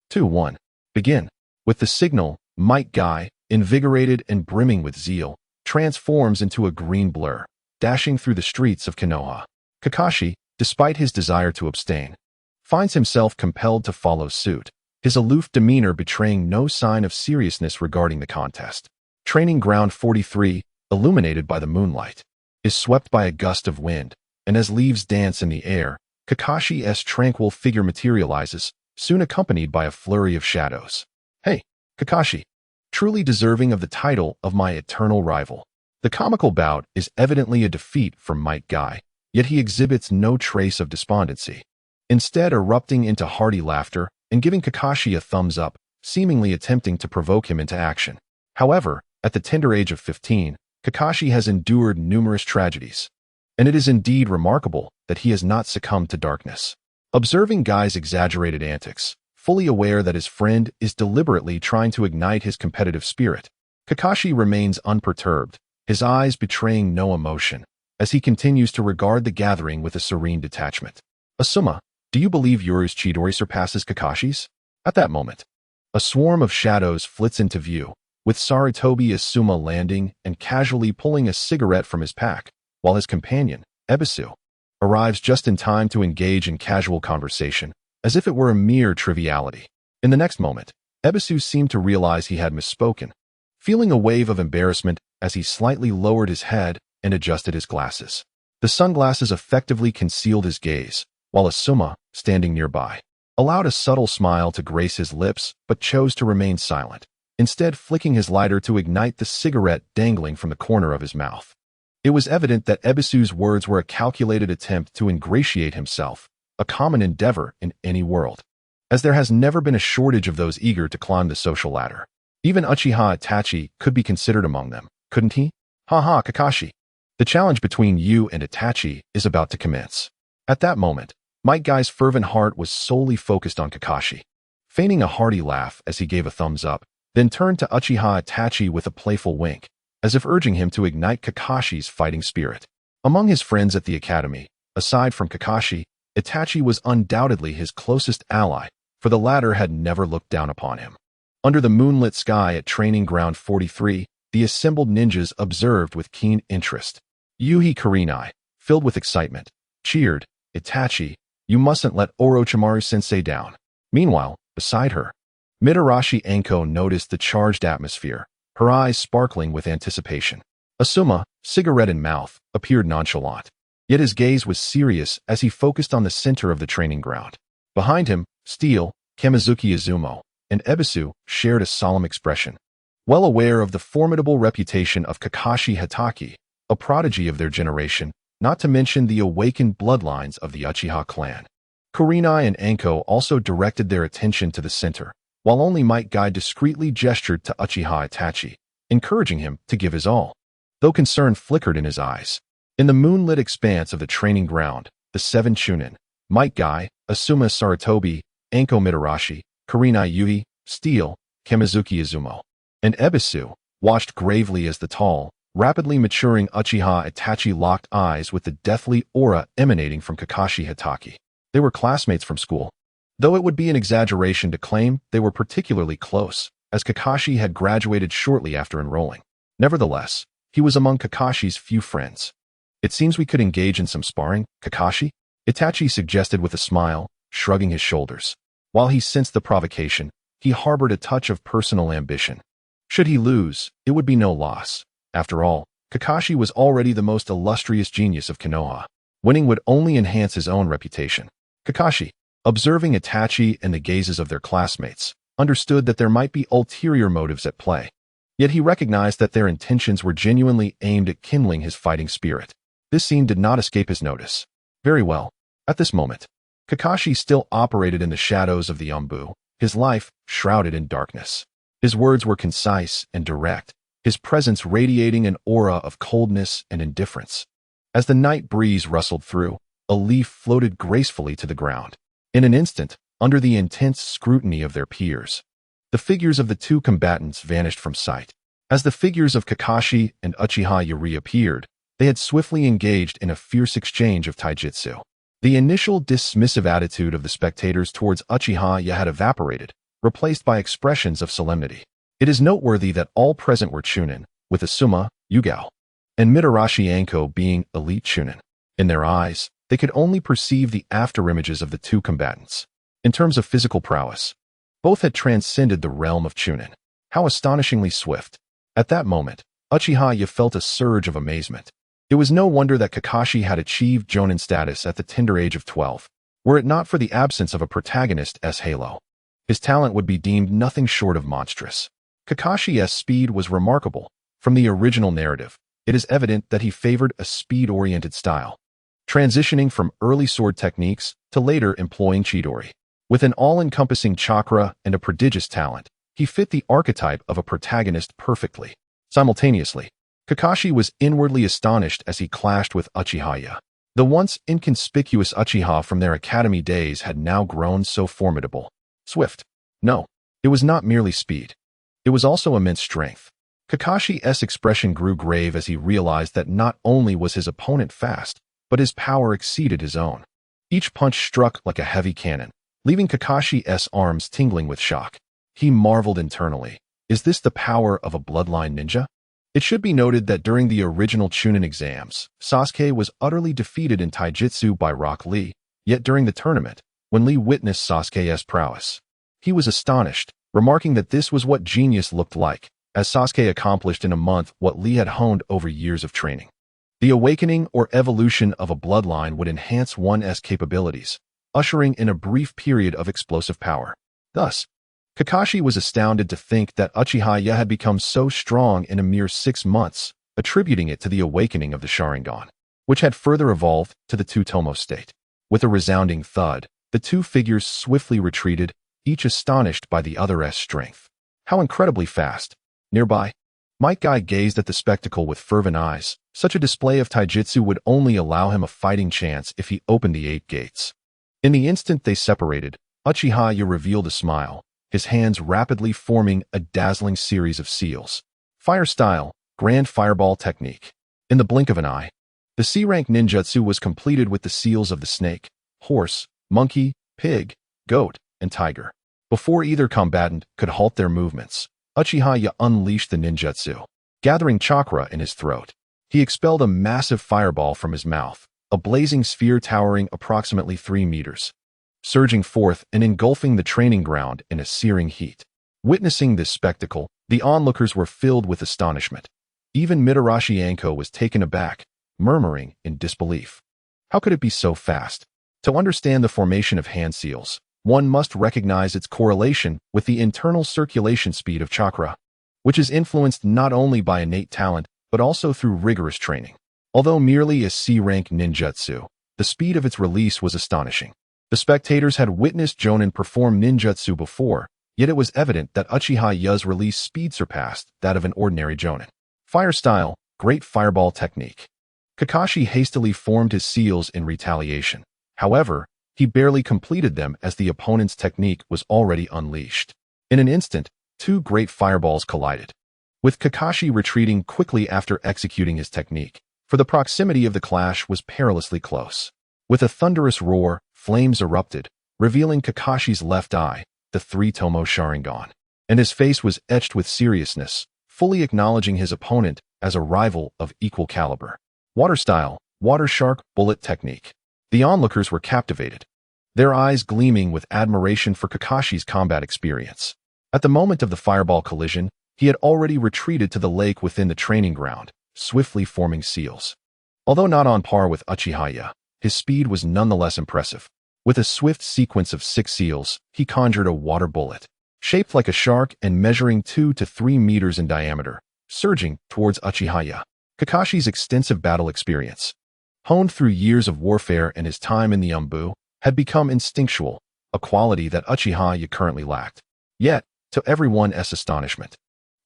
2, 1. Begin. With the signal, Might Guy, invigorated and brimming with zeal, transforms into a green blur, dashing through the streets of Konoha. Kakashi, despite his desire to abstain, finds himself compelled to follow suit, his aloof demeanor betraying no sign of seriousness regarding the contest. Training ground 43, illuminated by the moonlight, is swept by a gust of wind, and as leaves dance in the air, Kakashi's tranquil figure materializes, soon accompanied by a flurry of shadows. Hey, Kakashi, truly deserving of the title of my eternal rival. The comical bout is evidently a defeat for Might Guy, yet he exhibits no trace of despondency, instead erupting into hearty laughter and giving Kakashi a thumbs up, seemingly attempting to provoke him into action. However, at the tender age of 15, Kakashi has endured numerous tragedies, and it is indeed remarkable that he has not succumbed to darkness. Observing Guy's exaggerated antics, fully aware that his friend is deliberately trying to ignite his competitive spirit, Kakashi remains unperturbed, his eyes betraying no emotion, as he continues to regard the gathering with a serene detachment. Asuma, do you believe Yoru's Chidori surpasses Kakashi's? At that moment, a swarm of shadows flits into view, with Sarutobi Asuma landing and casually pulling a cigarette from his pack, while his companion, Ebisu, arrives just in time to engage in casual conversation, as if it were a mere triviality. In the next moment, Ebisu seemed to realize he had misspoken, feeling a wave of embarrassment as he slightly lowered his head and adjusted his glasses. The sunglasses effectively concealed his gaze, while Asuma, standing nearby, allowed a subtle smile to grace his lips but chose to remain silent, instead flicking his lighter to ignite the cigarette dangling from the corner of his mouth. It was evident that Ebisu's words were a calculated attempt to ingratiate himself, a common endeavor in any world, as there has never been a shortage of those eager to climb the social ladder. Even Uchiha Itachi could be considered among them, couldn't he? Haha, Kakashi. The challenge between you and Itachi is about to commence. At that moment, Might Guy's fervent heart was solely focused on Kakashi. feigning a hearty laugh as he gave a thumbs up, then turned to Uchiha Itachi with a playful wink, as if urging him to ignite Kakashi's fighting spirit. Among his friends at the academy, aside from Kakashi, Itachi was undoubtedly his closest ally, for the latter had never looked down upon him. Under the moonlit sky at Training Ground 43, the assembled ninjas observed with keen interest. Yuhi Kurenai, filled with excitement, cheered, "Itachi, you mustn't let Orochimaru-sensei down." Meanwhile, beside her, Mitarashi Anko noticed the charged atmosphere, her eyes sparkling with anticipation. Asuma, cigarette in mouth, appeared nonchalant. Yet his gaze was serious as he focused on the center of the training ground. Behind him, Steel, Kamizuki Izumo, and Ebisu shared a solemn expression. Well aware of the formidable reputation of Kakashi Hatake, a prodigy of their generation, not to mention the awakened bloodlines of the Uchiha clan. Kurenai and Anko also directed their attention to the center, while only Might Guy discreetly gestured to Uchiha Itachi, encouraging him to give his all. Though concern flickered in his eyes. In the moonlit expanse of the training ground, the 7 Chunin, Might Guy, Asuma Sarutobi, Anko Mitarashi, Kurenai Yuhi, Steel, Kamizuki Izumo, and Ebisu, watched gravely as the tall, rapidly maturing Uchiha Itachi locked eyes with the deathly aura emanating from Kakashi Hatake. They were classmates from school. Though it would be an exaggeration to claim they were particularly close, as Kakashi had graduated shortly after enrolling. Nevertheless, he was among Kakashi's few friends. "It seems we could engage in some sparring, Kakashi?" Itachi suggested with a smile, shrugging his shoulders. While he sensed the provocation, he harbored a touch of personal ambition. Should he lose, it would be no loss. After all, Kakashi was already the most illustrious genius of Konoha. Winning would only enhance his own reputation. Kakashi, observing Itachi and the gazes of their classmates, understood that there might be ulterior motives at play. Yet he recognized that their intentions were genuinely aimed at kindling his fighting spirit. This scene did not escape his notice. Very well. At this moment, Kakashi still operated in the shadows of the Umbu, his life shrouded in darkness. His words were concise and direct, his presence radiating an aura of coldness and indifference. As the night breeze rustled through, a leaf floated gracefully to the ground. In an instant, under the intense scrutiny of their peers, the figures of the 2 combatants vanished from sight. As the figures of Kakashi and Uchiha Yuri appeared, they had swiftly engaged in a fierce exchange of taijutsu. The initial dismissive attitude of the spectators towards Uchiha had evaporated, replaced by expressions of solemnity. It is noteworthy that all present were Chunin, with Asuma, Yugao, and Mitarashi Anko being elite Chunin. In their eyes, they could only perceive the afterimages of the 2 combatants. In terms of physical prowess, both had transcended the realm of Chunin. How astonishingly swift. At that moment, Uchiha felt a surge of amazement. It was no wonder that Kakashi had achieved Jonin status at the tender age of 12, were it not for the absence of a protagonist's halo. His talent would be deemed nothing short of monstrous. Kakashi's speed was remarkable. From the original narrative, it is evident that he favored a speed-oriented style, transitioning from early sword techniques to later employing Chidori. With an all-encompassing chakra and a prodigious talent, he fit the archetype of a protagonist perfectly. Simultaneously, Kakashi was inwardly astonished as he clashed with Uchiha. The once inconspicuous Uchiha from their academy days had now grown so formidable. Swift. No, it was not merely speed. It was also immense strength. Kakashi's expression grew grave as he realized that not only was his opponent fast, but his power exceeded his own. Each punch struck like a heavy cannon, leaving Kakashi's arms tingling with shock. He marveled internally. Is this the power of a bloodline ninja? It should be noted that during the original Chunin exams, Sasuke was utterly defeated in taijutsu by Rock Lee, yet during the tournament, when Lee witnessed Sasuke's prowess, he was astonished, remarking that this was what genius looked like, as Sasuke accomplished in a month what Lee had honed over years of training. The awakening or evolution of a bloodline would enhance one's capabilities, ushering in a brief period of explosive power. Thus, Kakashi was astounded to think that Uchiha had become so strong in a mere 6 months, attributing it to the awakening of the Sharingan, which had further evolved to the Two-Tomo state. With a resounding thud, the 2 figures swiftly retreated, each astonished by the other's strength. How incredibly fast. Nearby, Might Guy gazed at the spectacle with fervent eyes. Such a display of taijutsu would only allow him a fighting chance if he opened the 8 gates. In the instant they separated, Uchiha revealed a smile, his hands rapidly forming a dazzling series of seals. Fire style, grand fireball technique. In the blink of an eye, the C-rank ninjutsu was completed with the seals of the snake, horse, monkey, pig, goat, and tiger. Before either combatant could halt their movements, Uchiha unleashed the ninjutsu. Gathering chakra in his throat, he expelled a massive fireball from his mouth, a blazing sphere towering approximately 3 meters, surging forth and engulfing the training ground in a searing heat. Witnessing this spectacle, the onlookers were filled with astonishment. Even Mitarashi Anko was taken aback, murmuring in disbelief. How could it be so fast? To understand the formation of hand seals, one must recognize its correlation with the internal circulation speed of chakra, which is influenced not only by innate talent but also through rigorous training. Although merely a C-rank ninjutsu, the speed of its release was astonishing. The spectators had witnessed Jonin perform ninjutsu before, yet it was evident that Uchiha's release speed surpassed that of an ordinary Jonin. Fire style, great fireball technique. Kakashi hastily formed his seals in retaliation. However, he barely completed them as the opponent's technique was already unleashed. In an instant, 2 great fireballs collided, with Kakashi retreating quickly after executing his technique, for the proximity of the clash was perilously close. With a thunderous roar, flames erupted, revealing Kakashi's left eye, the 3-tomo Sharingan, and his face was etched with seriousness, fully acknowledging his opponent as a rival of equal caliber. Water style, water shark bullet technique. The onlookers were captivated, their eyes gleaming with admiration for Kakashi's combat experience. At the moment of the fireball collision, he had already retreated to the lake within the training ground, swiftly forming seals. Although not on par with Uchiha, his speed was nonetheless impressive. With a swift sequence of 6 seals, he conjured a water bullet, shaped like a shark and measuring 2 to 3 meters in diameter, surging towards Uchiha. Kakashi's extensive battle experience, honed through years of warfare and his time in the Umbu, had become instinctual, a quality that Uchiha currently lacked. Yet, to everyone's astonishment,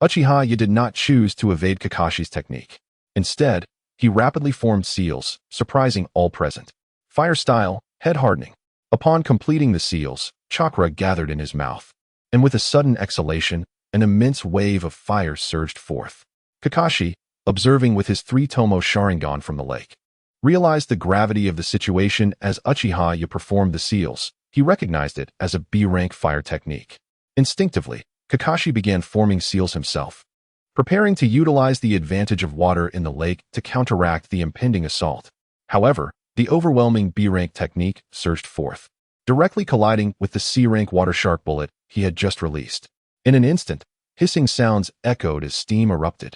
Uchiha did not choose to evade Kakashi's technique. Instead, he rapidly formed seals, surprising all present. Fire style, head hardening. Upon completing the seals, chakra gathered in his mouth, and with a sudden exhalation, an immense wave of fire surged forth. Kakashi, observing with his 3-tomo Sharingan from the lake, realized the gravity of the situation as Uchiha performed the seals. He recognized it as a B-rank fire technique. Instinctively, Kakashi began forming seals himself, preparing to utilize the advantage of water in the lake to counteract the impending assault. However, the overwhelming B-rank technique surged forth, directly colliding with the C-rank water shark bullet he had just released. In an instant, hissing sounds echoed as steam erupted.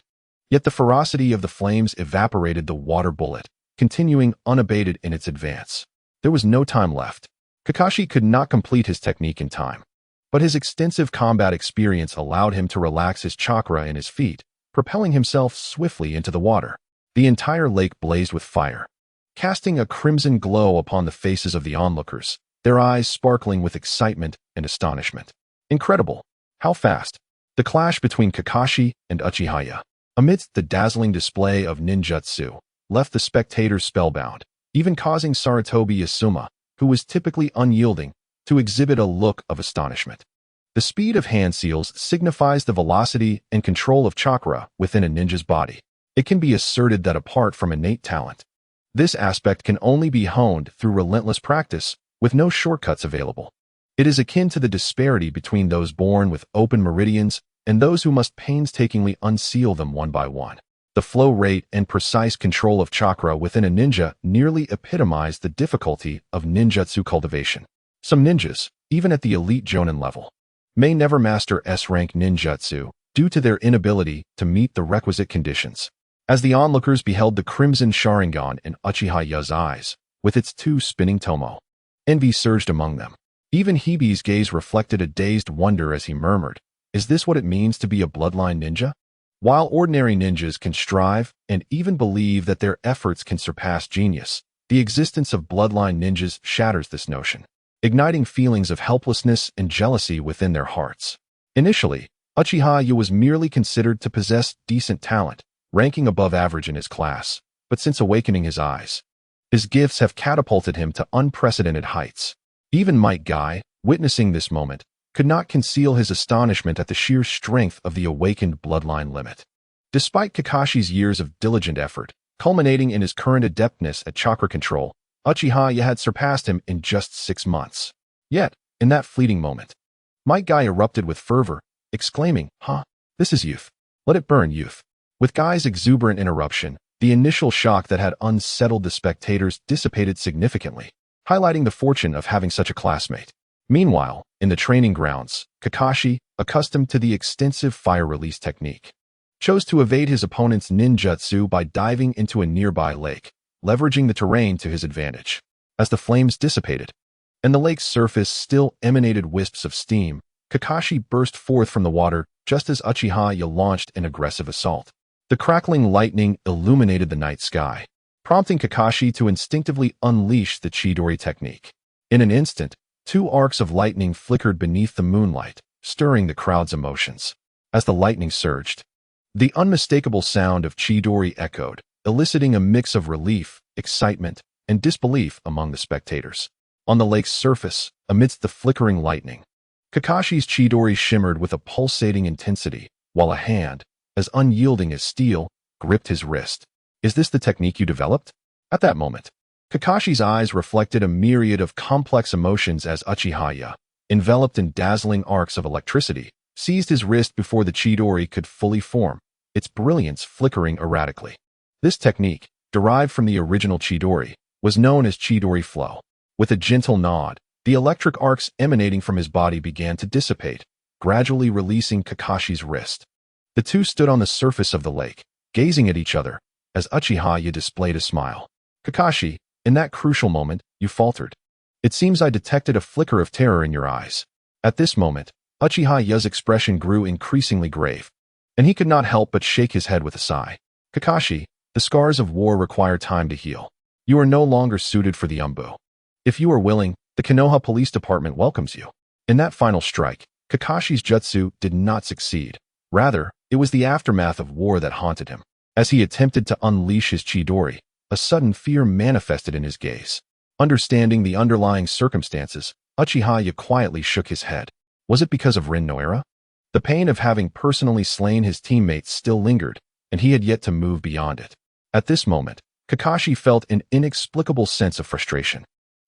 Yet the ferocity of the flames evaporated the water bullet, continuing unabated in its advance. There was no time left. Kakashi could not complete his technique in time, but his extensive combat experience allowed him to relax his chakra in his feet, propelling himself swiftly into the water. The entire lake blazed with fire, casting a crimson glow upon the faces of the onlookers, their eyes sparkling with excitement and astonishment. Incredible! How fast! The clash between Kakashi and Uchiha, amidst the dazzling display of ninjutsu, left the spectators spellbound, even causing Sarutobi Asuma, who was typically unyielding, to exhibit a look of astonishment. The speed of hand seals signifies the velocity and control of chakra within a ninja's body. It can be asserted that apart from innate talent, this aspect can only be honed through relentless practice, with no shortcuts available. It is akin to the disparity between those born with open meridians and those who must painstakingly unseal them one by one. The flow rate and precise control of chakra within a ninja nearly epitomize the difficulty of ninjutsu cultivation. Some ninjas, even at the elite Jonin level, may never master S-rank ninjutsu due to their inability to meet the requisite conditions. As the onlookers beheld the crimson Sharingan in Uchiha's eyes, with its 2 spinning tomo, envy surged among them. Even Hibi's gaze reflected a dazed wonder as he murmured, "Is this what it means to be a bloodline ninja?" While ordinary ninjas can strive and even believe that their efforts can surpass genius, the existence of bloodline ninjas shatters this notion, igniting feelings of helplessness and jealousy within their hearts. Initially, Uchiha was merely considered to possess decent talent, ranking above average in his class, but since awakening his eyes, his gifts have catapulted him to unprecedented heights. Even Might Guy, witnessing this moment, could not conceal his astonishment at the sheer strength of the awakened bloodline limit. Despite Kakashi's years of diligent effort, culminating in his current adeptness at chakra control, Uchiha had surpassed him in just 6 months. Yet, in that fleeting moment, Might Guy erupted with fervor, exclaiming, "Huh? This is youth. Let it burn, youth." With Guy's exuberant interruption, the initial shock that had unsettled the spectators dissipated significantly, highlighting the fortune of having such a classmate. Meanwhile, in the training grounds, Kakashi, accustomed to the extensive fire release technique, chose to evade his opponent's ninjutsu by diving into a nearby lake, leveraging the terrain to his advantage. As the flames dissipated, and the lake's surface still emanated wisps of steam, Kakashi burst forth from the water just as Uchiha launched an aggressive assault. The crackling lightning illuminated the night sky, prompting Kakashi to instinctively unleash the Chidori technique. In an instant, 2 arcs of lightning flickered beneath the moonlight, stirring the crowd's emotions. As the lightning surged, the unmistakable sound of Chidori echoed, eliciting a mix of relief, excitement, and disbelief among the spectators. On the lake's surface, amidst the flickering lightning, Kakashi's Chidori shimmered with a pulsating intensity, while a hand, as unyielding as steel, gripped his wrist. "Is this the technique you developed?" At that moment, Kakashi's eyes reflected a myriad of complex emotions as Uchiha, enveloped in dazzling arcs of electricity, seized his wrist before the Chidori could fully form, its brilliance flickering erratically. This technique, derived from the original Chidori, was known as Chidori flow. With a gentle nod, the electric arcs emanating from his body began to dissipate, gradually releasing Kakashi's wrist. The two stood on the surface of the lake, gazing at each other, as Uchiha displayed a smile. "Kakashi, in that crucial moment, you faltered. It seems I detected a flicker of terror in your eyes." At this moment, Uchiha's expression grew increasingly grave, and he could not help but shake his head with a sigh. "Kakashi, the scars of war require time to heal. You are no longer suited for the Umbu. If you are willing, the Konoha Police Department welcomes you." In that final strike, Kakashi's jutsu did not succeed. Rather, it was the aftermath of war that haunted him. As he attempted to unleash his Chidori, a sudden fear manifested in his gaze. Understanding the underlying circumstances, Uchiha quietly shook his head. Was it because of Rin no Era? The pain of having personally slain his teammates still lingered, and he had yet to move beyond it. At this moment, Kakashi felt an inexplicable sense of frustration.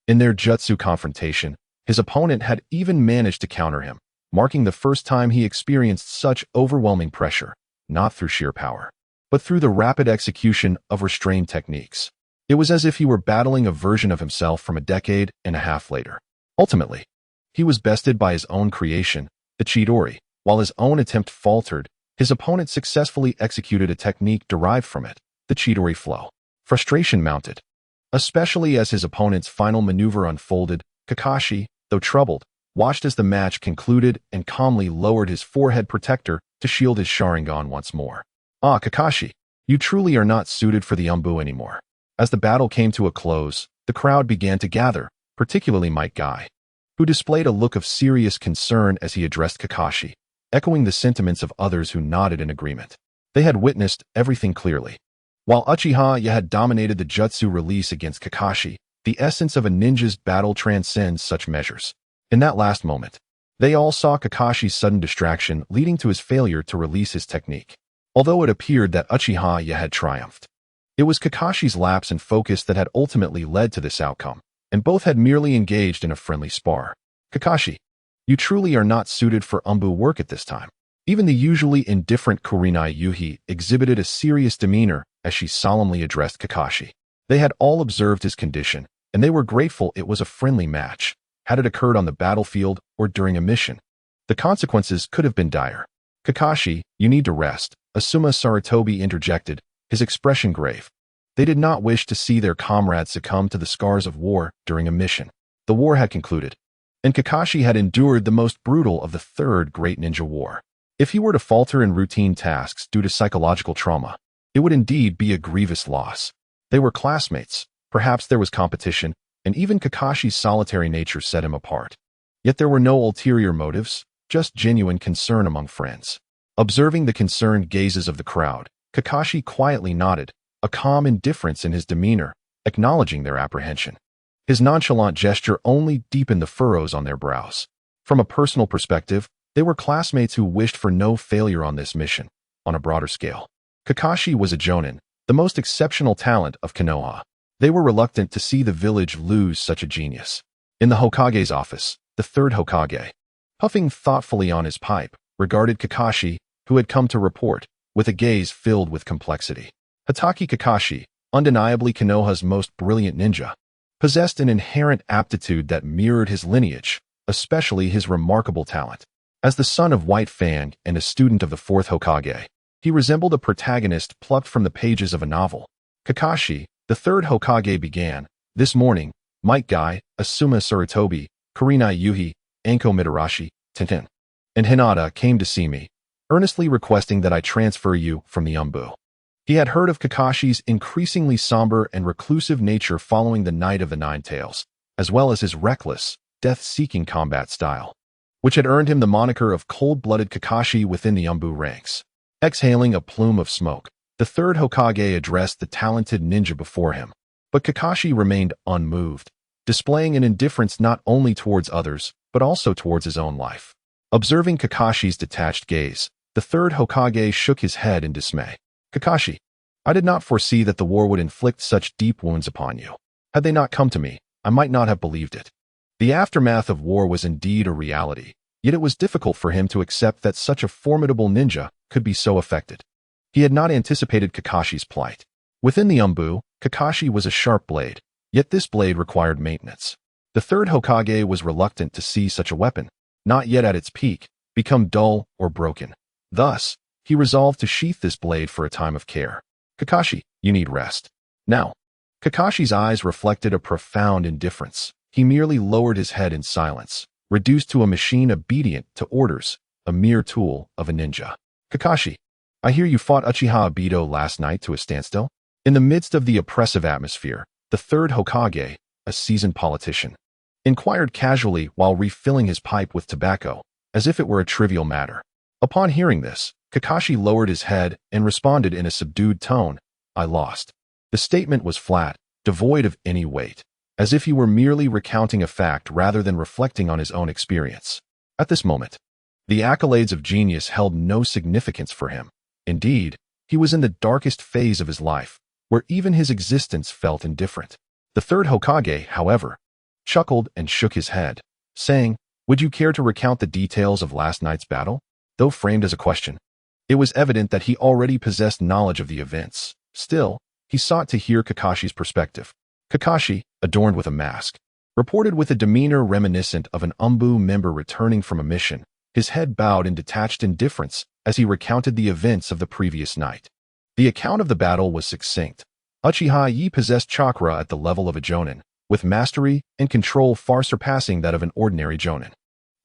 In their jutsu confrontation, his opponent had even managed to counter him, marking the first time he experienced such overwhelming pressure, not through sheer power, but through the rapid execution of restrained techniques. It was as if he were battling a version of himself from a decade and a half later. Ultimately, he was bested by his own creation, the Chidori. While his own attempt faltered, his opponent successfully executed a technique derived from it, the Chidori flow. Frustration mounted, especially as his opponent's final maneuver unfolded. Kakashi, though troubled, watched as the match concluded and calmly lowered his forehead protector to shield his Sharingan once more. "Ah, Kakashi, you truly are not suited for the Umbu anymore." As the battle came to a close, the crowd began to gather, particularly Might Guy, who displayed a look of serious concern as he addressed Kakashi, echoing the sentiments of others who nodded in agreement. They had witnessed everything clearly. While Uchiha had dominated the jutsu release against Kakashi, the essence of a ninja's battle transcends such measures. In that last moment, they all saw Kakashi's sudden distraction leading to his failure to release his technique. Although it appeared that Uchiha had triumphed, it was Kakashi's lapse in focus that had ultimately led to this outcome, and both had merely engaged in a friendly spar. "Kakashi, you truly are not suited for Umbu work at this time." Even the usually indifferent Kurenai Yuhi exhibited a serious demeanor as she solemnly addressed Kakashi. They had all observed his condition, and they were grateful it was a friendly match. Had it occurred on the battlefield or during a mission, the consequences could have been dire. "Kakashi, you need to rest," Asuma Sarutobi interjected, his expression grave. They did not wish to see their comrades succumb to the scars of war during a mission. The war had concluded, and Kakashi had endured the most brutal of the Third Great Ninja War. If he were to falter in routine tasks due to psychological trauma, it would indeed be a grievous loss. They were classmates, perhaps there was competition, and even Kakashi's solitary nature set him apart. Yet there were no ulterior motives, just genuine concern among friends. Observing the concerned gazes of the crowd, Kakashi quietly nodded, a calm indifference in his demeanor, acknowledging their apprehension. His nonchalant gesture only deepened the furrows on their brows. From a personal perspective, they were classmates who wished for no failure on this mission. On a broader scale, Kakashi was a jonin, the most exceptional talent of Konoha. They were reluctant to see the village lose such a genius. In the Hokage's office, the third Hokage, puffing thoughtfully on his pipe, regarded Kakashi, who had come to report, with a gaze filled with complexity. Hatake Kakashi, undeniably Konoha's most brilliant ninja, possessed an inherent aptitude that mirrored his lineage, especially his remarkable talent. As the son of White Fang and a student of the fourth Hokage, he resembled a protagonist plucked from the pages of a novel. Kakashi, the third Hokage, began, "This morning, Might Guy, Asuma Sarutobi, Kurenai Yuhi, Anko Mitarashi, Tintin, and Hinata came to see me, earnestly requesting that I transfer you from the Umbu." He had heard of Kakashi's increasingly somber and reclusive nature following the Night of the Nine Tails, as well as his reckless, death-seeking combat style, which had earned him the moniker of cold-blooded Kakashi within the Umbu ranks. Exhaling a plume of smoke, the third Hokage addressed the talented ninja before him, but Kakashi remained unmoved, displaying an indifference not only towards others, but also towards his own life. Observing Kakashi's detached gaze, the third Hokage shook his head in dismay. "Kakashi, I did not foresee that the war would inflict such deep wounds upon you. Had they not come to me, I might not have believed it." The aftermath of war was indeed a reality, yet it was difficult for him to accept that such a formidable ninja could be so affected. He had not anticipated Kakashi's plight. Within the Umbu, Kakashi was a sharp blade, yet this blade required maintenance. The third Hokage was reluctant to see such a weapon, not yet at its peak, become dull or broken. Thus, he resolved to sheath this blade for a time of care. "Kakashi, you need rest." Now, Kakashi's eyes reflected a profound indifference. He merely lowered his head in silence, reduced to a machine obedient to orders, a mere tool of a ninja. "Kakashi, I hear you fought Uchiha Obito last night to a standstill?" In the midst of the oppressive atmosphere, the third Hokage, a seasoned politician, inquired casually while refilling his pipe with tobacco, as if it were a trivial matter. Upon hearing this, Kakashi lowered his head and responded in a subdued tone, "I lost." The statement was flat, devoid of any weight, as if he were merely recounting a fact rather than reflecting on his own experience. At this moment, the accolades of genius held no significance for him. Indeed, he was in the darkest phase of his life, where even his existence felt indifferent. The third Hokage, however, chuckled and shook his head, saying, "Would you care to recount the details of last night's battle?" Though framed as a question, it was evident that he already possessed knowledge of the events. Still, he sought to hear Kakashi's perspective. Kakashi, adorned with a mask, reported with a demeanor reminiscent of an Umbu member returning from a mission, his head bowed in detached indifference as he recounted the events of the previous night. The account of the battle was succinct. Uchiha Yi possessed chakra at the level of a jonin, with mastery and control far surpassing that of an ordinary jonin.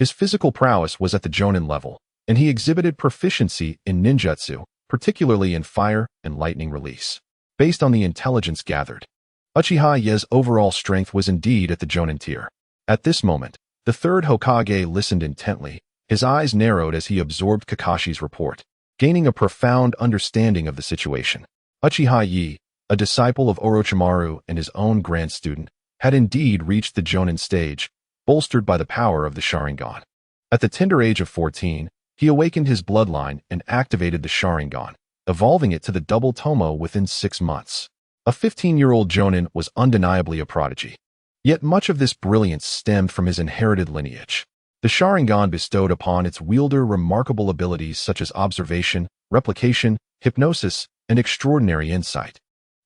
His physical prowess was at the jonin level, and he exhibited proficiency in ninjutsu, particularly in fire and lightning release. Based on the intelligence gathered, Uchiha Ye's overall strength was indeed at the jonin tier. At this moment, the third Hokage listened intently, his eyes narrowed as he absorbed Kakashi's report, gaining a profound understanding of the situation. Uchiha Yi, a disciple of Orochimaru and his own grand student, had indeed reached the jonin stage, bolstered by the power of the Sharingan. At the tender age of 14, he awakened his bloodline and activated the Sharingan, evolving it to the double tomo within 6 months. A 15-year-old jonin was undeniably a prodigy. Yet much of this brilliance stemmed from his inherited lineage. The Sharingan bestowed upon its wielder remarkable abilities such as observation, replication, hypnosis, and extraordinary insight,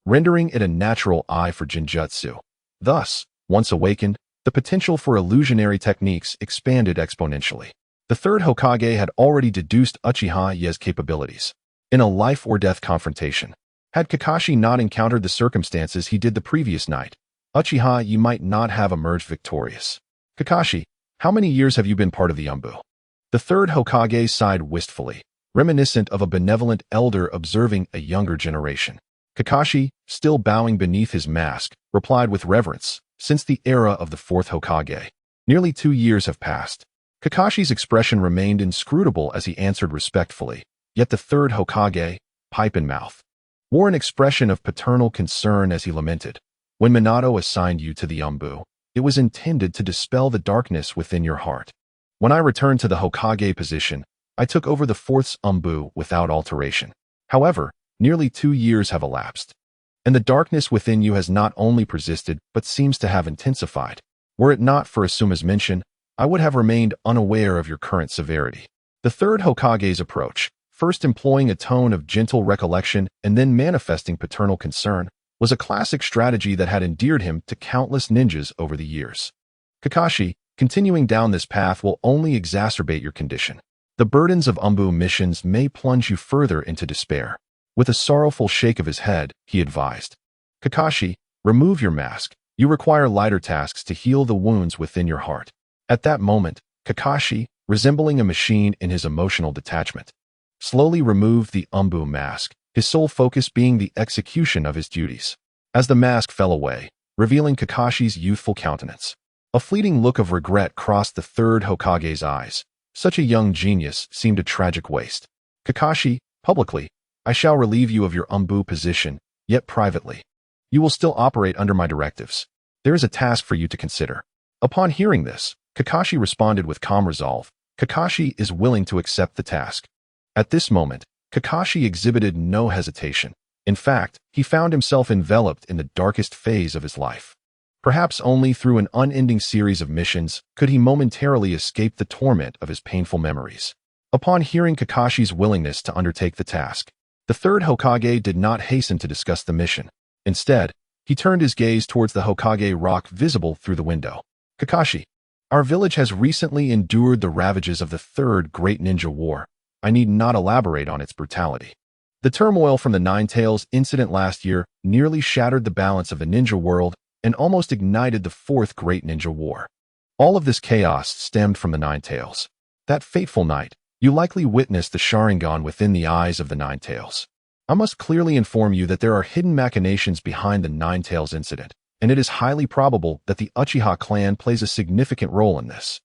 rendering it a natural eye for Jinjutsu. Thus, once awakened, the potential for illusionary techniques expanded exponentially. The third Hokage had already deduced Uchiha Ye's capabilities. In a life-or-death confrontation, had Kakashi not encountered the circumstances he did the previous night, Uchiha Ye might not have emerged victorious. "Kakashi, how many years have you been part of the Umbu?" The third Hokage sighed wistfully, reminiscent of a benevolent elder observing a younger generation. Kakashi, still bowing beneath his mask, replied with reverence, "Since the era of the fourth Hokage. Nearly 2 years have passed." Kakashi's expression remained inscrutable as he answered respectfully, yet the third Hokage, pipe in mouth, wore an expression of paternal concern as he lamented, "When Minato assigned you to the Umbu, it was intended to dispel the darkness within your heart. When I returned to the Hokage position, I took over the fourth Umbu without alteration. However, nearly 2 years have elapsed, and the darkness within you has not only persisted but seems to have intensified. Were it not for Asuma's mention, I would have remained unaware of your current severity. The third Hokage's approach, first employing a tone of gentle recollection and then manifesting paternal concern, was a classic strategy that had endeared him to countless ninjas over the years. Kakashi, continuing down this path will only exacerbate your condition. The burdens of Umbu missions may plunge you further into despair. With a sorrowful shake of his head, he advised, Kakashi, remove your mask. You require lighter tasks to heal the wounds within your heart. At that moment, Kakashi, resembling a machine in his emotional detachment, slowly removed the Umbu mask, his sole focus being the execution of his duties. As the mask fell away, revealing Kakashi's youthful countenance, a fleeting look of regret crossed the third Hokage's eyes. Such a young genius seemed a tragic waste. Kakashi, publicly, I shall relieve you of your Umbu position, yet privately, you will still operate under my directives. There is a task for you to consider. Upon hearing this, Kakashi responded with calm resolve. Kakashi is willing to accept the task. At this moment, Kakashi exhibited no hesitation. In fact, he found himself enveloped in the darkest phase of his life. Perhaps only through an unending series of missions could he momentarily escape the torment of his painful memories. Upon hearing Kakashi's willingness to undertake the task, the third Hokage did not hasten to discuss the mission. Instead, he turned his gaze towards the Hokage rock visible through the window. Kakashi, our village has recently endured the ravages of the Third Great Ninja War. I need not elaborate on its brutality. The turmoil from the Nine Tails incident last year nearly shattered the balance of the ninja world and almost ignited the Fourth Great Ninja War. All of this chaos stemmed from the Nine Tails. That fateful night, you likely witnessed the Sharingan within the eyes of the Nine Tails. I must clearly inform you that there are hidden machinations behind the Nine Tails incident, and it is highly probable that the Uchiha clan plays a significant role in this.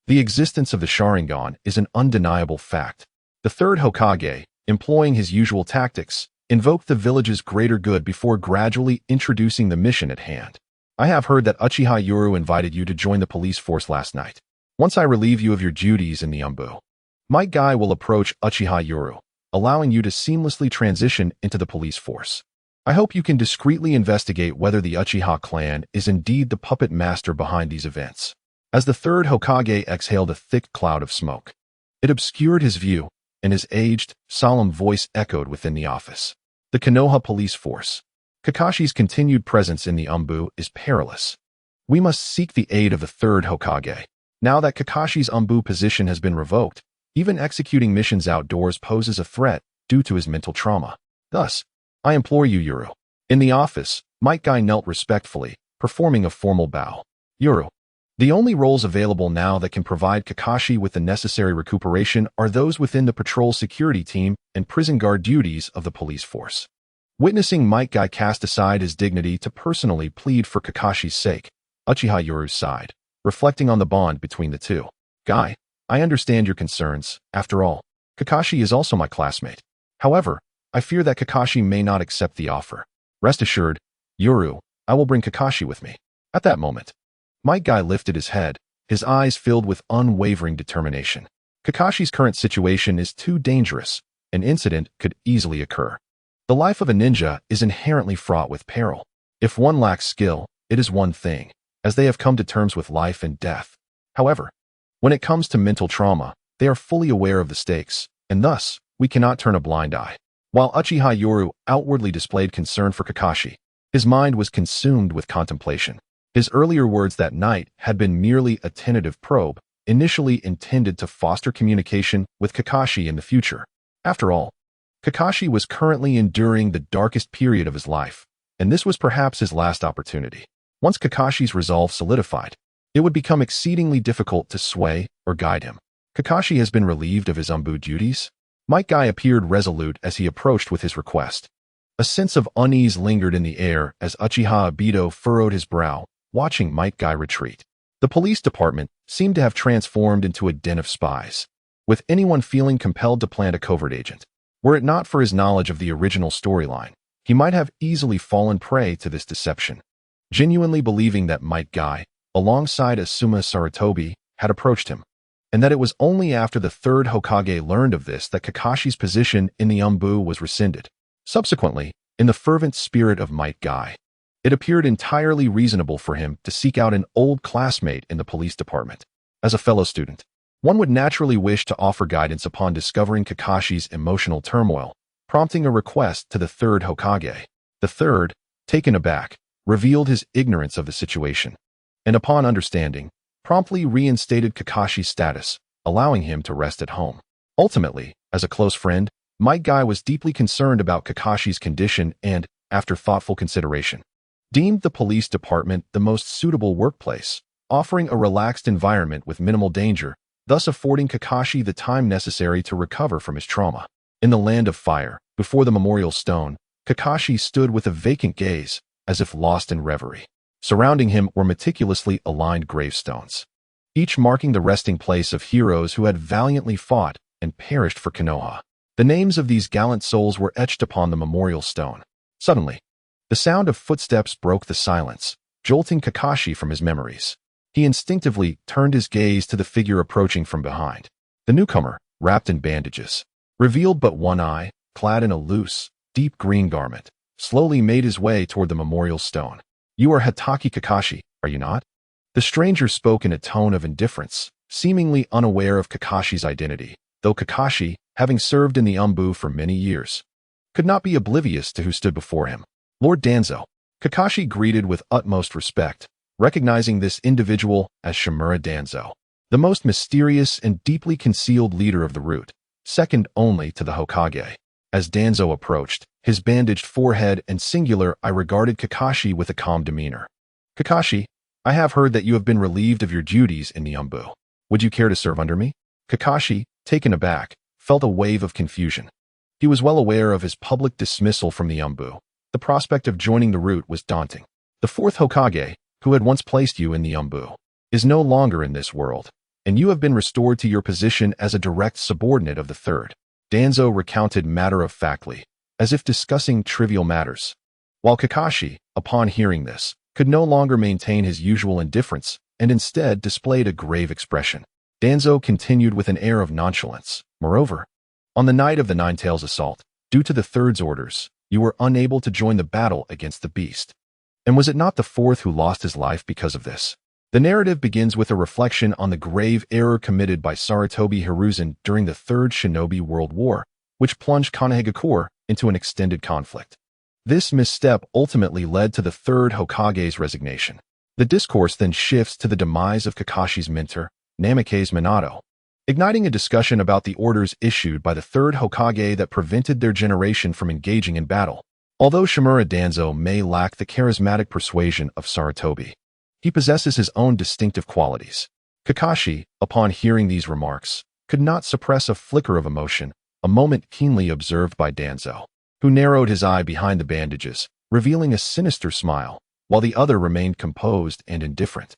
The existence of the Sharingan is an undeniable fact. The third Hokage, employing his usual tactics, invoked the village's greater good before gradually introducing the mission at hand. I have heard that Uchiha Yuru invited you to join the police force last night. Once I relieve you of your duties in the Umbu, my guy will approach Uchiha Yuru, allowing you to seamlessly transition into the police force. I hope you can discreetly investigate whether the Uchiha clan is indeed the puppet master behind these events. As the third Hokage exhaled a thick cloud of smoke, it obscured his view, and his aged, solemn voice echoed within the office. The Konoha police force. Kakashi's continued presence in the Umbu is perilous. We must seek the aid of the third Hokage. Now that Kakashi's Umbu position has been revoked, even executing missions outdoors poses a threat due to his mental trauma. Thus, I implore you, Yuru. In the office, Might Guy knelt respectfully, performing a formal bow. Yuru. The only roles available now that can provide Kakashi with the necessary recuperation are those within the patrol security team and prison guard duties of the police force. Witnessing Might Guy cast aside his dignity to personally plead for Kakashi's sake, Uchiha Yuru sighed, reflecting on the bond between the two. Guy, I understand your concerns. After all, Kakashi is also my classmate. However, I fear that Kakashi may not accept the offer. Rest assured, Yuru, I will bring Kakashi with me. At that moment, Might Guy lifted his head, his eyes filled with unwavering determination. Kakashi's current situation is too dangerous. An incident could easily occur. The life of a ninja is inherently fraught with peril. If one lacks skill, it is one thing, as they have come to terms with life and death. However, when it comes to mental trauma, they are fully aware of the stakes, and thus, we cannot turn a blind eye. While Uchiha Yuru outwardly displayed concern for Kakashi, his mind was consumed with contemplation. His earlier words that night had been merely a tentative probe, initially intended to foster communication with Kakashi in the future. After all, Kakashi was currently enduring the darkest period of his life, and this was perhaps his last opportunity. Once Kakashi's resolve solidified, it would become exceedingly difficult to sway or guide him. Kakashi has been relieved of his Umbu duties. Might Guy appeared resolute as he approached with his request. A sense of unease lingered in the air as Uchiha Obito furrowed his brow, watching Might Guy retreat. The police department seemed to have transformed into a den of spies, with anyone feeling compelled to plant a covert agent. Were it not for his knowledge of the original storyline, he might have easily fallen prey to this deception, genuinely believing that Might Guy, alongside Asuma Sarutobi, had approached him. and that it was only after the third Hokage learned of this that Kakashi's position in the Umbu was rescinded. Subsequently, in the fervent spirit of Might Guy, it appeared entirely reasonable for him to seek out an old classmate in the police department. As a fellow student, one would naturally wish to offer guidance upon discovering Kakashi's emotional turmoil, prompting a request to the third Hokage. The third, taken aback, revealed his ignorance of the situation, and upon understanding, promptly reinstated Kakashi's status, allowing him to rest at home. Ultimately, as a close friend, Might Guy was deeply concerned about Kakashi's condition and, after thoughtful consideration, deemed the police department the most suitable workplace, offering a relaxed environment with minimal danger, thus affording Kakashi the time necessary to recover from his trauma. In the Land of Fire, before the memorial stone, Kakashi stood with a vacant gaze, as if lost in reverie. Surrounding him were meticulously aligned gravestones, each marking the resting place of heroes who had valiantly fought and perished for Konoha. The names of these gallant souls were etched upon the memorial stone. Suddenly, the sound of footsteps broke the silence, jolting Kakashi from his memories. He instinctively turned his gaze to the figure approaching from behind. The newcomer, wrapped in bandages, revealed but one eye, clad in a loose, deep green garment, slowly made his way toward the memorial stone. "You are Hatake Kakashi, are you not?" The stranger spoke in a tone of indifference, seemingly unaware of Kakashi's identity, though Kakashi, having served in the Umbu for many years, could not be oblivious to who stood before him. "Lord Danzo," Kakashi greeted with utmost respect, recognizing this individual as Shimura Danzo, the most mysterious and deeply concealed leader of the root, second only to the Hokage. As Danzo approached, his bandaged forehead and singular eye regarded Kakashi with a calm demeanor. "Kakashi, I have heard that you have been relieved of your duties in the Umbu. Would you care to serve under me?" Kakashi, taken aback, felt a wave of confusion. He was well aware of his public dismissal from the Umbu. The prospect of joining the root was daunting. The fourth Hokage, who had once placed you in the Umbu, is no longer in this world, and you have been restored to your position as a direct subordinate of the third. Danzo recounted matter-of-factly, as if discussing trivial matters, while Kakashi, upon hearing this, could no longer maintain his usual indifference and instead displayed a grave expression. Danzo continued with an air of nonchalance. "Moreover, on the night of the Ninetales assault, due to the third's orders, you were unable to join the battle against the beast. And was it not the fourth who lost his life because of this?" The narrative begins with a reflection on the grave error committed by Sarutobi Hiruzen during the Third Shinobi World War, which plunged Konoha into an extended conflict. This misstep ultimately led to the third Hokage's resignation. The discourse then shifts to the demise of Kakashi's mentor, Namikaze Minato, igniting a discussion about the orders issued by the third Hokage that prevented their generation from engaging in battle. Although Shimura Danzo may lack the charismatic persuasion of Sarutobi, he possesses his own distinctive qualities. Kakashi, upon hearing these remarks, could not suppress a flicker of emotion, a moment keenly observed by Danzo, who narrowed his eye behind the bandages, revealing a sinister smile, while the other remained composed and indifferent.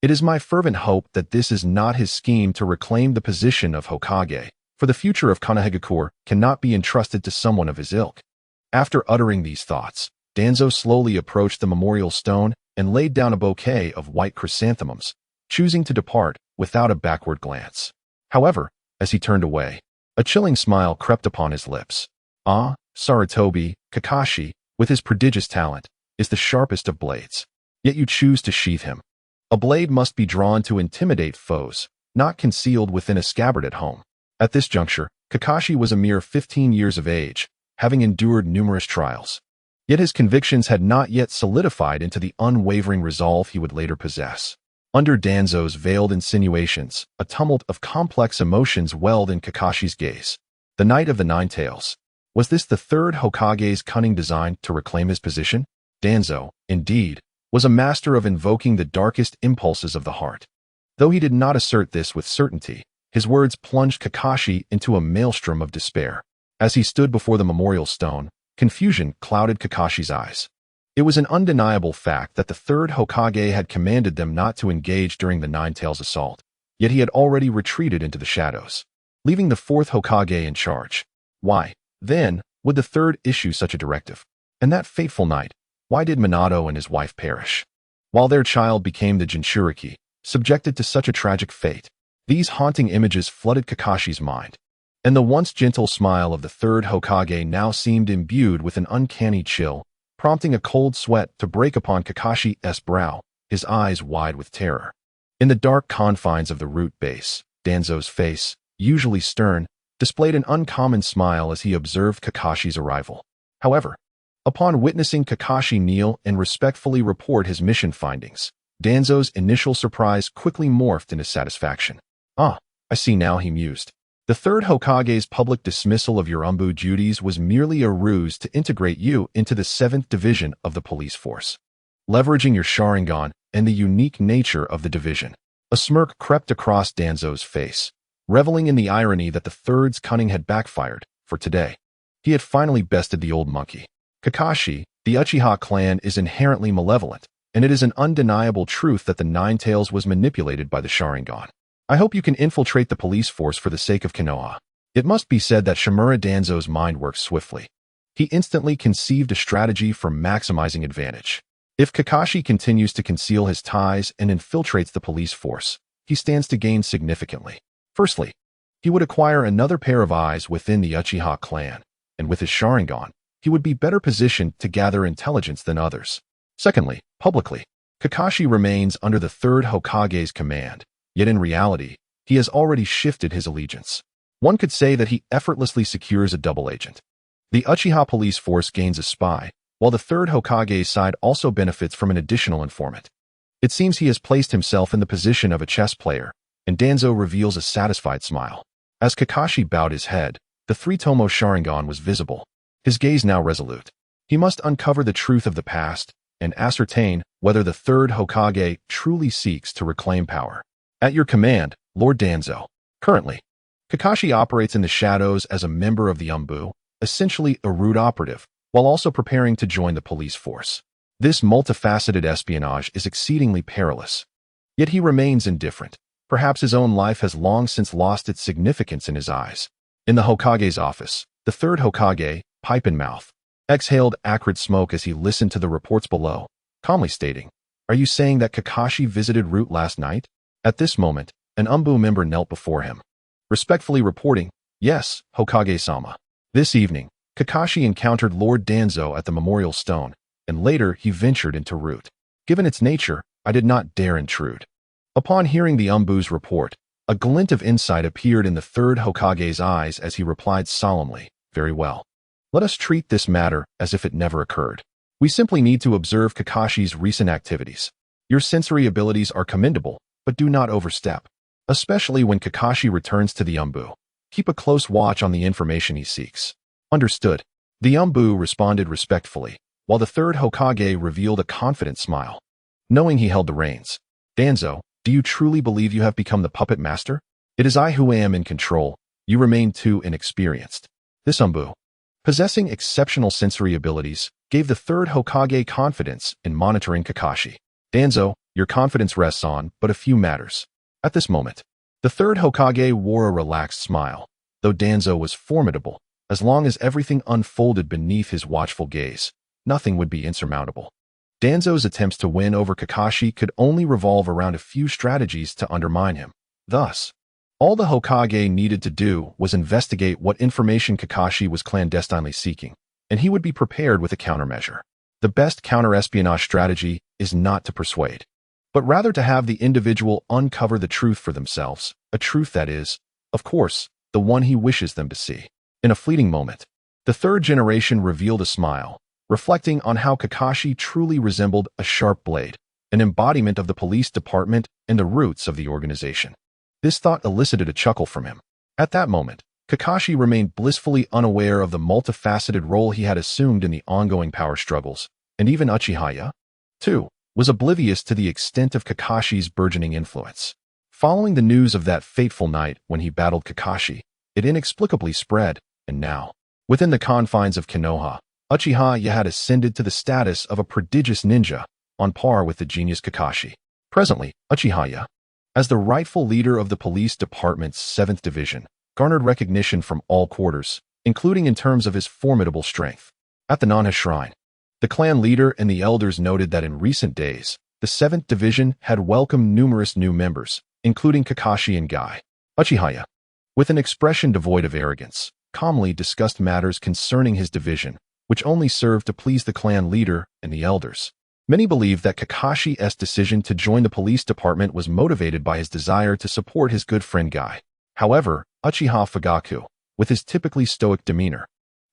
"It is my fervent hope that this is not his scheme to reclaim the position of Hokage, for the future of Konoha cannot be entrusted to someone of his ilk." After uttering these thoughts, Danzo slowly approached the memorial stone and laid down a bouquet of white chrysanthemums, choosing to depart without a backward glance. However, as he turned away, a chilling smile crept upon his lips. "Ah, Sarutobi, Kakashi, with his prodigious talent, is the sharpest of blades. Yet you choose to sheath him. A blade must be drawn to intimidate foes, not concealed within a scabbard at home." At this juncture, Kakashi was a mere 15 years of age, having endured numerous trials. Yet his convictions had not yet solidified into the unwavering resolve he would later possess. Under Danzo's veiled insinuations, a tumult of complex emotions welled in Kakashi's gaze. The Night of the Ninetales. Was this the third Hokage's cunning design to reclaim his position? Danzo, indeed, was a master of invoking the darkest impulses of the heart. Though he did not assert this with certainty, his words plunged Kakashi into a maelstrom of despair. As he stood before the memorial stone, confusion clouded Kakashi's eyes. It was an undeniable fact that the third Hokage had commanded them not to engage during the Ninetales assault, yet he had already retreated into the shadows, leaving the fourth Hokage in charge. Why, then, would the third issue such a directive? And that fateful night, why did Minato and his wife perish, while their child became the Jinchuriki, subjected to such a tragic fate? These haunting images flooded Kakashi's mind, and the once gentle smile of the third Hokage now seemed imbued with an uncanny chill, prompting a cold sweat to break upon Kakashi's brow, his eyes wide with terror. In the dark confines of the root base, Danzo's face, usually stern, displayed an uncommon smile as he observed Kakashi's arrival. However, upon witnessing Kakashi kneel and respectfully report his mission findings, Danzo's initial surprise quickly morphed into satisfaction. "Ah, I see now," he mused. "The third Hokage's public dismissal of your Umbu duties was merely a ruse to integrate you into the 7th Division of the police force, leveraging your Sharingan and the unique nature of the division." A smirk crept across Danzo's face, reveling in the irony that the third's cunning had backfired. For today, he had finally bested the old monkey. Kakashi, the Uchiha clan is inherently malevolent, and it is an undeniable truth that the Nine-Tails was manipulated by the Sharingan. "I hope you can infiltrate the police force for the sake of Konoha." It must be said that Shimura Danzo's mind worked swiftly. He instantly conceived a strategy for maximizing advantage. If Kakashi continues to conceal his ties and infiltrates the police force, he stands to gain significantly. Firstly, he would acquire another pair of eyes within the Uchiha clan, and with his Sharingan, he would be better positioned to gather intelligence than others. Secondly, publicly, Kakashi remains under the third Hokage's command, yet in reality, he has already shifted his allegiance. One could say that he effortlessly secures a double agent. The Uchiha police force gains a spy, while the third Hokage's side also benefits from an additional informant. It seems he has placed himself in the position of a chess player, and Danzo reveals a satisfied smile. As Kakashi bowed his head, the three-tomo Sharingan was visible, his gaze now resolute. He must uncover the truth of the past and ascertain whether the third Hokage truly seeks to reclaim power. "At your command, Lord Danzo." Currently, Kakashi operates in the shadows as a member of the Umbu, essentially a root operative, while also preparing to join the police force. This multifaceted espionage is exceedingly perilous. Yet he remains indifferent. Perhaps his own life has long since lost its significance in his eyes. In the Hokage's office, the third Hokage, pipe in mouth, exhaled acrid smoke as he listened to the reports below, calmly stating, "Are you saying that Kakashi visited Root last night?" At this moment, an Umbu member knelt before him, respectfully reporting, "Yes, Hokage-sama. This evening, Kakashi encountered Lord Danzo at the Memorial Stone, and later he ventured into Root. Given its nature, I did not dare intrude." Upon hearing the Umbu's report, a glint of insight appeared in the third Hokage's eyes as he replied solemnly, "Very well. Let us treat this matter as if it never occurred. We simply need to observe Kakashi's recent activities. Your sensory abilities are commendable, but do not overstep. Especially when Kakashi returns to the Umbu. Keep a close watch on the information he seeks." "Understood." The Umbu responded respectfully, while the third Hokage revealed a confident smile. Knowing he held the reins, "Danzo, do you truly believe you have become the puppet master? It is I who am in control. You remain too inexperienced." This Umbu, possessing exceptional sensory abilities, gave the third Hokage confidence in monitoring Kakashi. "Danzo, your confidence rests on but a few matters." At this moment, the third Hokage wore a relaxed smile. Though Danzo was formidable, as long as everything unfolded beneath his watchful gaze, nothing would be insurmountable. Danzo's attempts to win over Kakashi could only revolve around a few strategies to undermine him. Thus, all the Hokage needed to do was investigate what information Kakashi was clandestinely seeking, and he would be prepared with a countermeasure. The best counter-espionage strategy is not to persuade, but rather to have the individual uncover the truth for themselves, a truth that is, of course, the one he wishes them to see. In a fleeting moment, the third generation revealed a smile, reflecting on how Kakashi truly resembled a sharp blade, an embodiment of the police department and the roots of the organization. This thought elicited a chuckle from him. At that moment, Kakashi remained blissfully unaware of the multifaceted role he had assumed in the ongoing power struggles, and even Uchiha, too, was oblivious to the extent of Kakashi's burgeoning influence. Following the news of that fateful night when he battled Kakashi, it inexplicably spread, and now, within the confines of Konoha, Uchiha had ascended to the status of a prodigious ninja, on par with the genius Kakashi. Presently, Uchiha, as the rightful leader of the police department's 7th Division, garnered recognition from all quarters, including in terms of his formidable strength. At the Nanha Shrine, the clan leader and the elders noted that in recent days, the 7th Division had welcomed numerous new members, including Kakashi and Guy. Uchiha, with an expression devoid of arrogance, calmly discussed matters concerning his division, which only served to please the clan leader and the elders. Many believe that Kakashi's decision to join the police department was motivated by his desire to support his good friend Guy. However, Uchiha Fugaku, with his typically stoic demeanor,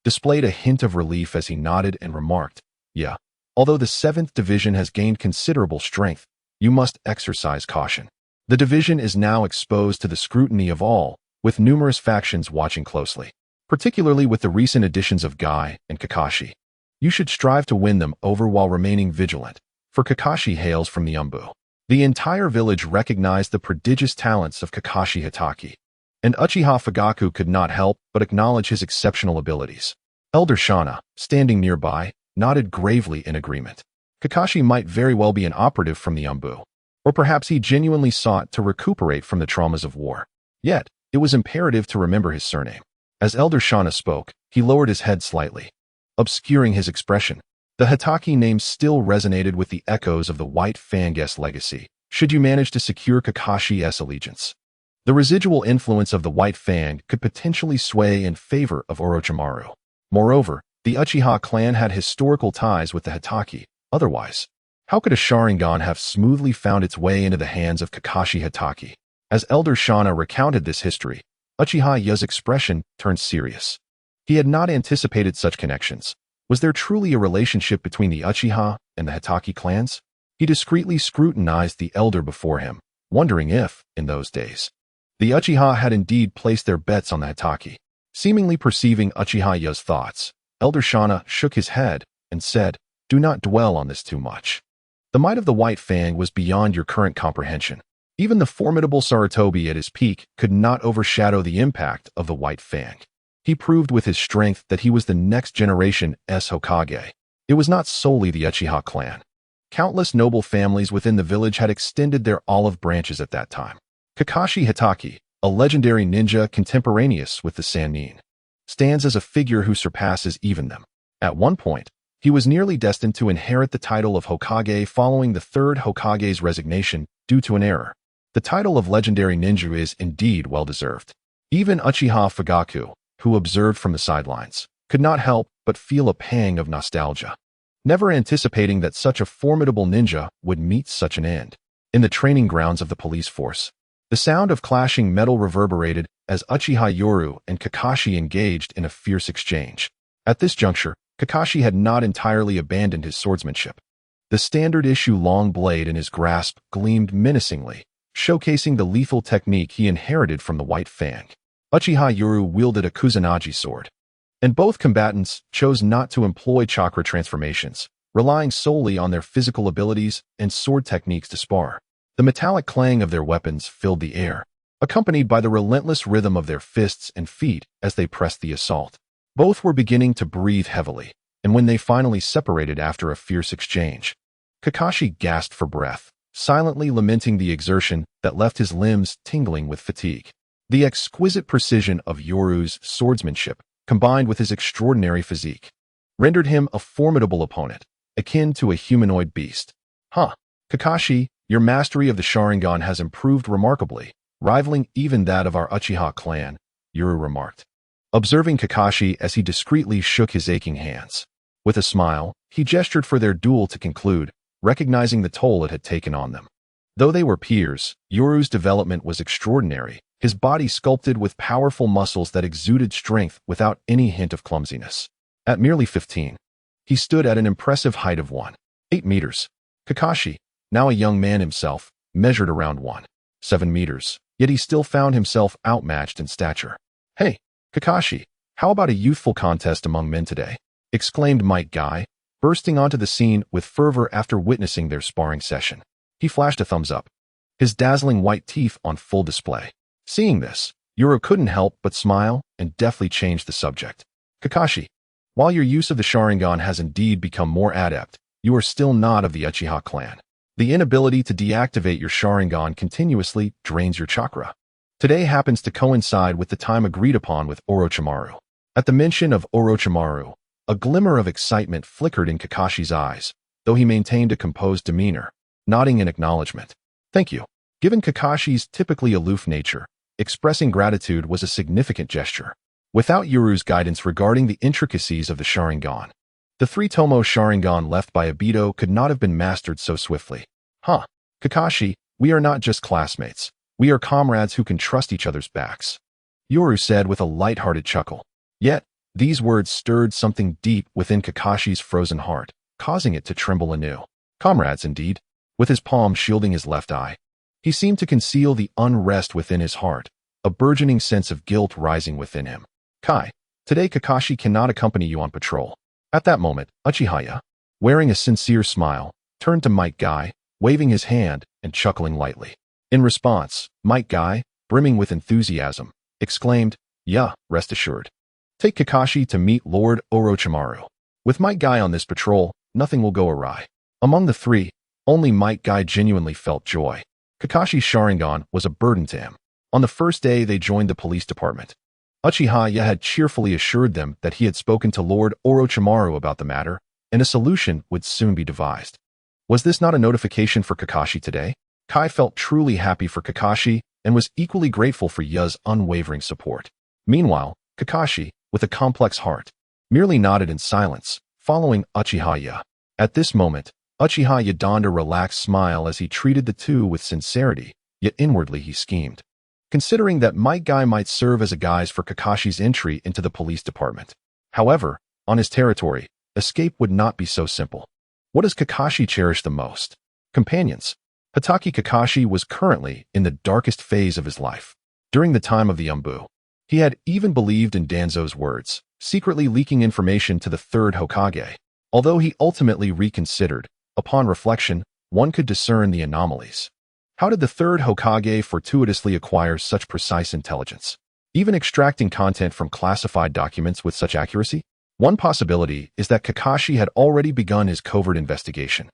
displayed a hint of relief as he nodded and remarked, "Yeah, although the 7th Division has gained considerable strength, you must exercise caution. The division is now exposed to the scrutiny of all, with numerous factions watching closely, particularly with the recent additions of Guy and Kakashi. You should strive to win them over while remaining vigilant, for Kakashi hails from the Umbu." The entire village recognized the prodigious talents of Kakashi Hitaki, and Uchiha Fugaku could not help but acknowledge his exceptional abilities. Elder Shana, standing nearby, nodded gravely in agreement. Kakashi might very well be an operative from the Umbu, or perhaps he genuinely sought to recuperate from the traumas of war. Yet, it was imperative to remember his surname. As Elder Shana spoke, he lowered his head slightly, obscuring his expression. The Hitaki name still resonated with the echoes of the White Fang's legacy, should you manage to secure Kakashi's allegiance. The residual influence of the White Fang could potentially sway in favor of Orochimaru. Moreover, the Uchiha clan had historical ties with the Hitaki. Otherwise, how could a Sharingan have smoothly found its way into the hands of Kakashi Hitaki? As Elder Shana recounted this history, Uchiha's expression turned serious. He had not anticipated such connections. Was there truly a relationship between the Uchiha and the Hitaki clans? He discreetly scrutinized the elder before him, wondering if, in those days, the Uchiha had indeed placed their bets on the Hitaki. Seemingly perceiving Uchiha's thoughts, Elder Shana shook his head and said, "Do not dwell on this too much. The might of the White Fang was beyond your current comprehension. Even the formidable Sarutobi at his peak could not overshadow the impact of the White Fang. He proved with his strength that he was the next generation's Hokage. It was not solely the Uchiha clan. Countless noble families within the village had extended their olive branches at that time. Kakashi Hitaki, a legendary ninja contemporaneous with the Sannin, stands as a figure who surpasses even them. At one point, he was nearly destined to inherit the title of Hokage following the Third Hokage's resignation due to an error. The title of legendary ninja is indeed well-deserved. Even Uchiha Fugaku, who observed from the sidelines, could not help but feel a pang of nostalgia, never anticipating that such a formidable ninja would meet such an end. In the training grounds of the police force, the sound of clashing metal reverberated as Uchiha Yoru and Kakashi engaged in a fierce exchange. At this juncture, Kakashi had not entirely abandoned his swordsmanship. The standard-issue long blade in his grasp gleamed menacingly, showcasing the lethal technique he inherited from the White Fang. Uchiha Yoru wielded a Kusanagi sword, and both combatants chose not to employ chakra transformations, relying solely on their physical abilities and sword techniques to spar. The metallic clang of their weapons filled the air, accompanied by the relentless rhythm of their fists and feet as they pressed the assault. Both were beginning to breathe heavily, and when they finally separated after a fierce exchange, Kakashi gasped for breath, silently lamenting the exertion that left his limbs tingling with fatigue. The exquisite precision of Yoru's swordsmanship, combined with his extraordinary physique, rendered him a formidable opponent, akin to a humanoid beast. Kakashi, your mastery of the Sharingan has improved remarkably, rivaling even that of our Uchiha clan," Yoru remarked, observing Kakashi as he discreetly shook his aching hands. With a smile, he gestured for their duel to conclude, recognizing the toll it had taken on them. Though they were peers, Yoru's development was extraordinary, his body sculpted with powerful muscles that exuded strength without any hint of clumsiness. At merely 15, he stood at an impressive height of 1.8 meters. Kakashi, now a young man himself, measured around 1.7 meters, yet he still found himself outmatched in stature. "Hey, Kakashi, how about a youthful contest among men today?" exclaimed Might Guy, bursting onto the scene with fervor after witnessing their sparring session. He flashed a thumbs up, his dazzling white teeth on full display. Seeing this, Yoru couldn't help but smile and deftly changed the subject. "Kakashi, while your use of the Sharingan has indeed become more adept, you are still not of the Uchiha clan. The inability to deactivate your Sharingan continuously drains your chakra. Today happens to coincide with the time agreed upon with Orochimaru." At the mention of Orochimaru, a glimmer of excitement flickered in Kakashi's eyes, though he maintained a composed demeanor, nodding in acknowledgement. "Thank you. Given Kakashi's typically aloof nature, expressing gratitude was a significant gesture. Without Yuru's guidance regarding the intricacies of the Sharingan, the three-tomo Sharingan left by Obito could not have been mastered so swiftly. Huh, Kakashi, we are not just classmates. We are comrades who can trust each other's backs, Yuru said with a light-hearted chuckle. Yet, these words stirred something deep within Kakashi's frozen heart, causing it to tremble anew. Comrades, indeed. With his palm shielding his left eye, he seemed to conceal the unrest within his heart, a burgeoning sense of guilt rising within him. Kai, today Kakashi cannot accompany you on patrol. At that moment, Uchiha, wearing a sincere smile, turned to Might Guy, waving his hand and chuckling lightly. In response, Might Guy, brimming with enthusiasm, exclaimed, "Yeah, rest assured. Take Kakashi to meet Lord Orochimaru. With Might Guy on this patrol, nothing will go awry." Among the three, only Might Guy genuinely felt joy. Kakashi's Sharingan was a burden to him. On the first day they joined the police department, Uchiha had cheerfully assured them that he had spoken to Lord Orochimaru about the matter, and a solution would soon be devised. Was this not a notification for Kakashi today? Kai felt truly happy for Kakashi and was equally grateful for Ya's unwavering support. Meanwhile, Kakashi, with a complex heart, merely nodded in silence, following Uchiha. At this moment, Uchiha donned a relaxed smile as he treated the two with sincerity, yet inwardly he schemed. Considering that Might Guy might serve as a guise for Kakashi's entry into the police department. However, on his territory, escape would not be so simple. What does Kakashi cherish the most? Companions. Hatake Kakashi was currently in the darkest phase of his life. During the time of the Umbu, he had even believed in Danzo's words, secretly leaking information to the Third Hokage. Although he ultimately reconsidered, upon reflection, one could discern the anomalies. How did the Third Hokage fortuitously acquire such precise intelligence, even extracting content from classified documents with such accuracy? One possibility is that Kakashi had already begun his covert investigation,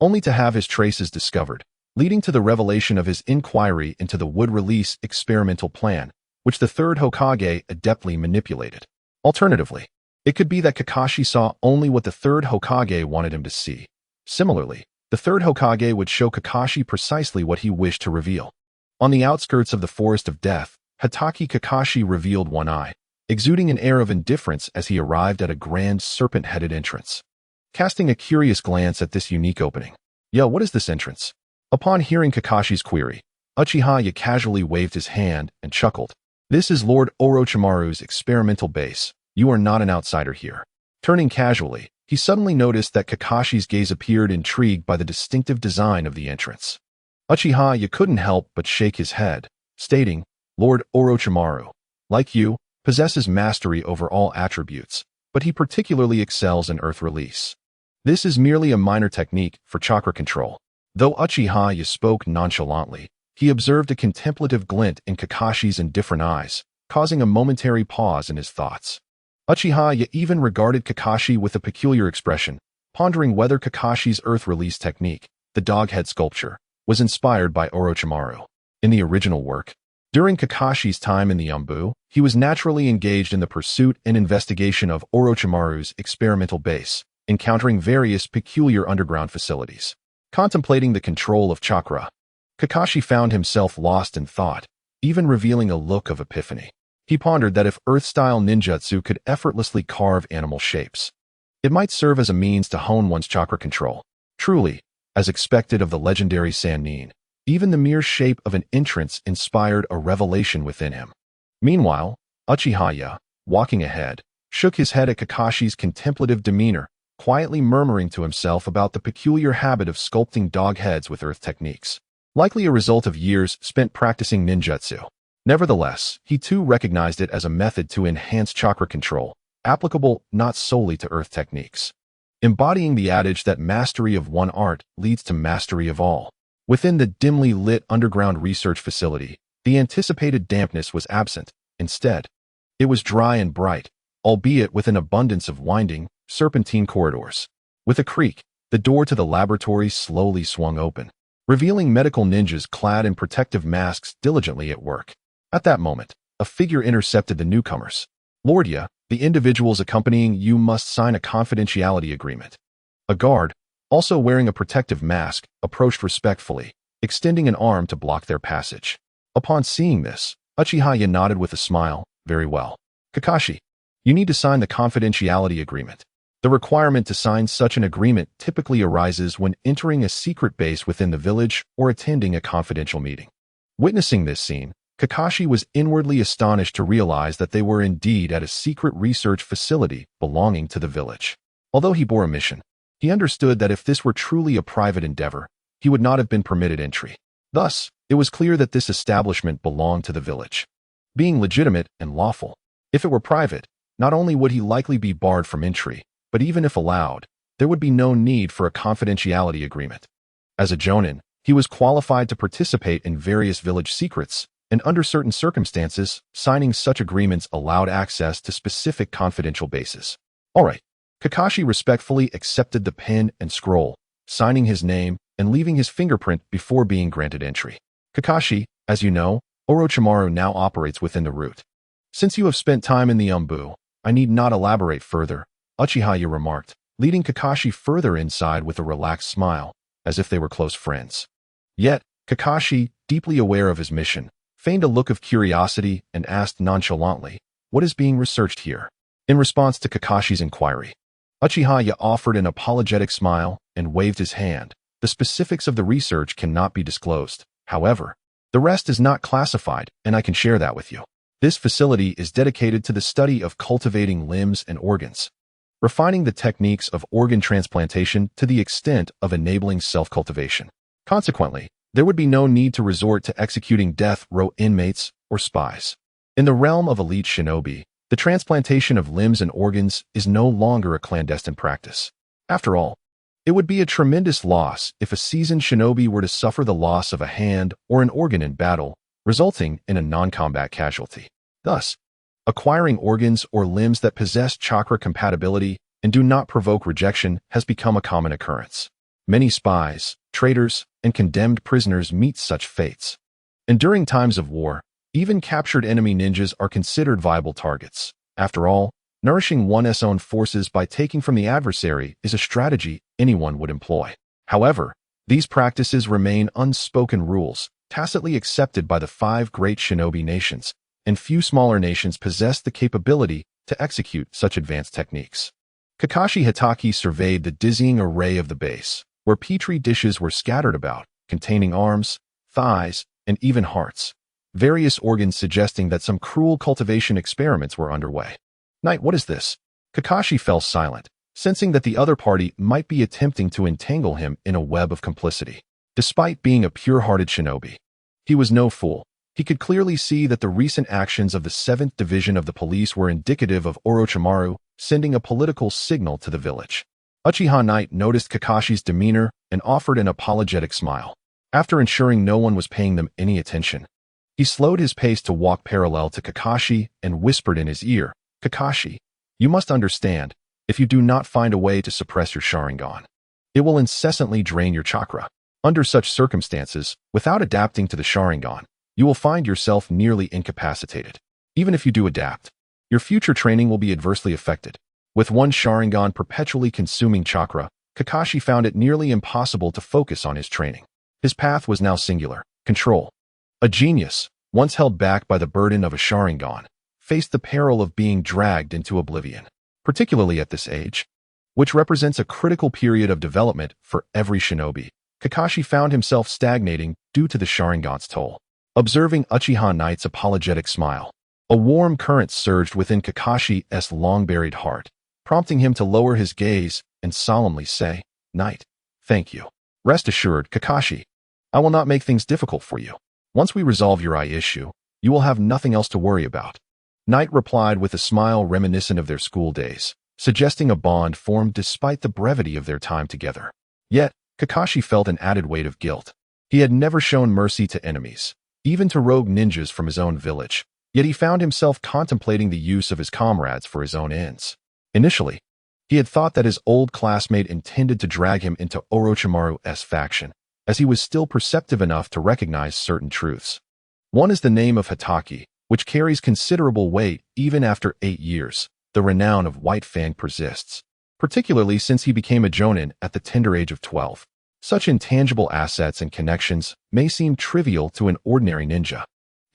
only to have his traces discovered, leading to the revelation of his inquiry into the wood-release experimental plan, which the Third Hokage adeptly manipulated. Alternatively, it could be that Kakashi saw only what the Third Hokage wanted him to see. Similarly, the Third Hokage would show Kakashi precisely what he wished to reveal. On the outskirts of the Forest of Death, Hatake Kakashi revealed one eye, exuding an air of indifference as he arrived at a grand serpent-headed entrance. Casting a curious glance at this unique opening. "Yo, what is this entrance?" Upon hearing Kakashi's query, Uchiha casually waved his hand and chuckled. "This is Lord Orochimaru's experimental base. You are not an outsider here." Turning casually, he suddenly noticed that Kakashi's gaze appeared intrigued by the distinctive design of the entrance. Uchiha couldn't help but shake his head, stating, "Lord Orochimaru, like you, possesses mastery over all attributes, but he particularly excels in earth release. This is merely a minor technique for chakra control." Though Uchiha spoke nonchalantly, he observed a contemplative glint in Kakashi's indifferent eyes, causing a momentary pause in his thoughts. Uchiha even regarded Kakashi with a peculiar expression, pondering whether Kakashi's earth release technique, the dog head sculpture, was inspired by Orochimaru. In the original work, during Kakashi's time in the Umbu, he was naturally engaged in the pursuit and investigation of Orochimaru's experimental base, encountering various peculiar underground facilities. Contemplating the control of chakra, Kakashi found himself lost in thought, even revealing a look of epiphany. He pondered that if Earth-style ninjutsu could effortlessly carve animal shapes, it might serve as a means to hone one's chakra control. Truly, as expected of the legendary Sannin, even the mere shape of an entrance inspired a revelation within him. Meanwhile, Uchiha, walking ahead, shook his head at Kakashi's contemplative demeanor, quietly murmuring to himself about the peculiar habit of sculpting dog heads with earth techniques, likely a result of years spent practicing ninjutsu. Nevertheless, he too recognized it as a method to enhance chakra control, applicable not solely to earth techniques. Embodying the adage that mastery of one art leads to mastery of all. Within the dimly lit underground research facility, the anticipated dampness was absent. Instead, it was dry and bright, albeit with an abundance of winding, serpentine corridors. With a creak, the door to the laboratory slowly swung open, revealing medical ninjas clad in protective masks diligently at work. At that moment, a figure intercepted the newcomers. "Lordia, the individuals accompanying you must sign a confidentiality agreement." A guard, also wearing a protective mask, approached respectfully, extending an arm to block their passage. Upon seeing this, Uchiha nodded with a smile. Very well. Kakashi, you need to sign the confidentiality agreement. The requirement to sign such an agreement typically arises when entering a secret base within the village or attending a confidential meeting. Witnessing this scene, Kakashi was inwardly astonished to realize that they were indeed at a secret research facility belonging to the village. Although he bore a mission, he understood that if this were truly a private endeavor, he would not have been permitted entry. Thus, it was clear that this establishment belonged to the village, being legitimate and lawful. If it were private, not only would he likely be barred from entry, but even if allowed, there would be no need for a confidentiality agreement. As a jonin, he was qualified to participate in various village secrets, and under certain circumstances, signing such agreements allowed access to specific confidential bases. Alright, Kakashi respectfully accepted the pen and scroll, signing his name and leaving his fingerprint before being granted entry. Kakashi, as you know, Orochimaru now operates within the route. Since you have spent time in the Umbu, I need not elaborate further, Uchiha remarked, leading Kakashi further inside with a relaxed smile, as if they were close friends. Yet, Kakashi, deeply aware of his mission, feigned a look of curiosity and asked nonchalantly, "What is being researched here?" In response to Kakashi's inquiry, Uchiha offered an apologetic smile and waved his hand. The specifics of the research cannot be disclosed. However, the rest is not classified, and I can share that with you. This facility is dedicated to the study of cultivating limbs and organs, refining the techniques of organ transplantation to the extent of enabling self-cultivation. Consequently, there would be no need to resort to executing death row inmates or spies. In the realm of elite shinobi, the transplantation of limbs and organs is no longer a clandestine practice. After all, it would be a tremendous loss if a seasoned shinobi were to suffer the loss of a hand or an organ in battle, resulting in a non-combat casualty. Thus, acquiring organs or limbs that possess chakra compatibility and do not provoke rejection has become a common occurrence. Many spies, traitors, and condemned prisoners meet such fates. And during times of war, even captured enemy ninjas are considered viable targets. After all, nourishing one's own forces by taking from the adversary is a strategy anyone would employ. However, these practices remain unspoken rules, tacitly accepted by the 5 great shinobi nations, and few smaller nations possess the capability to execute such advanced techniques. Kakashi Hitaki surveyed the dizzying array of the base, where petri dishes were scattered about, containing arms, thighs, and even hearts, various organs suggesting that some cruel cultivation experiments were underway. "Knight, what is this?" Kakashi fell silent, sensing that the other party might be attempting to entangle him in a web of complicity. Despite being a pure-hearted shinobi, he was no fool. He could clearly see that the recent actions of the 7th Division of the police were indicative of Orochimaru sending a political signal to the village. Uchiha Knight noticed Kakashi's demeanor and offered an apologetic smile. After ensuring no one was paying them any attention, he slowed his pace to walk parallel to Kakashi and whispered in his ear, "Kakashi, you must understand, if you do not find a way to suppress your Sharingan, it will incessantly drain your chakra. Under such circumstances, without adapting to the Sharingan, you will find yourself nearly incapacitated. Even if you do adapt, your future training will be adversely affected." With one Sharingan perpetually consuming chakra, Kakashi found it nearly impossible to focus on his training. His path was now singular: control. A genius, once held back by the burden of a Sharingan, faced the peril of being dragged into oblivion, particularly at this age, which represents a critical period of development for every shinobi. Kakashi found himself stagnating due to the Sharingan's toll. Observing Uchiha Knight's apologetic smile, a warm current surged within Kakashi's long-buried heart, prompting him to lower his gaze and solemnly say, "Knight, thank you. Rest assured, Kakashi, I will not make things difficult for you. Once we resolve your eye issue, you will have nothing else to worry about." Knight replied with a smile reminiscent of their school days, suggesting a bond formed despite the brevity of their time together. Yet, Kakashi felt an added weight of guilt. He had never shown mercy to enemies, even to rogue ninjas from his own village, yet he found himself contemplating the use of his comrades for his own ends. Initially, he had thought that his old classmate intended to drag him into Orochimaru's faction, as he was still perceptive enough to recognize certain truths. One is the name of Hitaki, which carries considerable weight even after 8 years. The renown of White Fang persists, particularly since he became a jonin at the tender age of 12. Such intangible assets and connections may seem trivial to an ordinary ninja,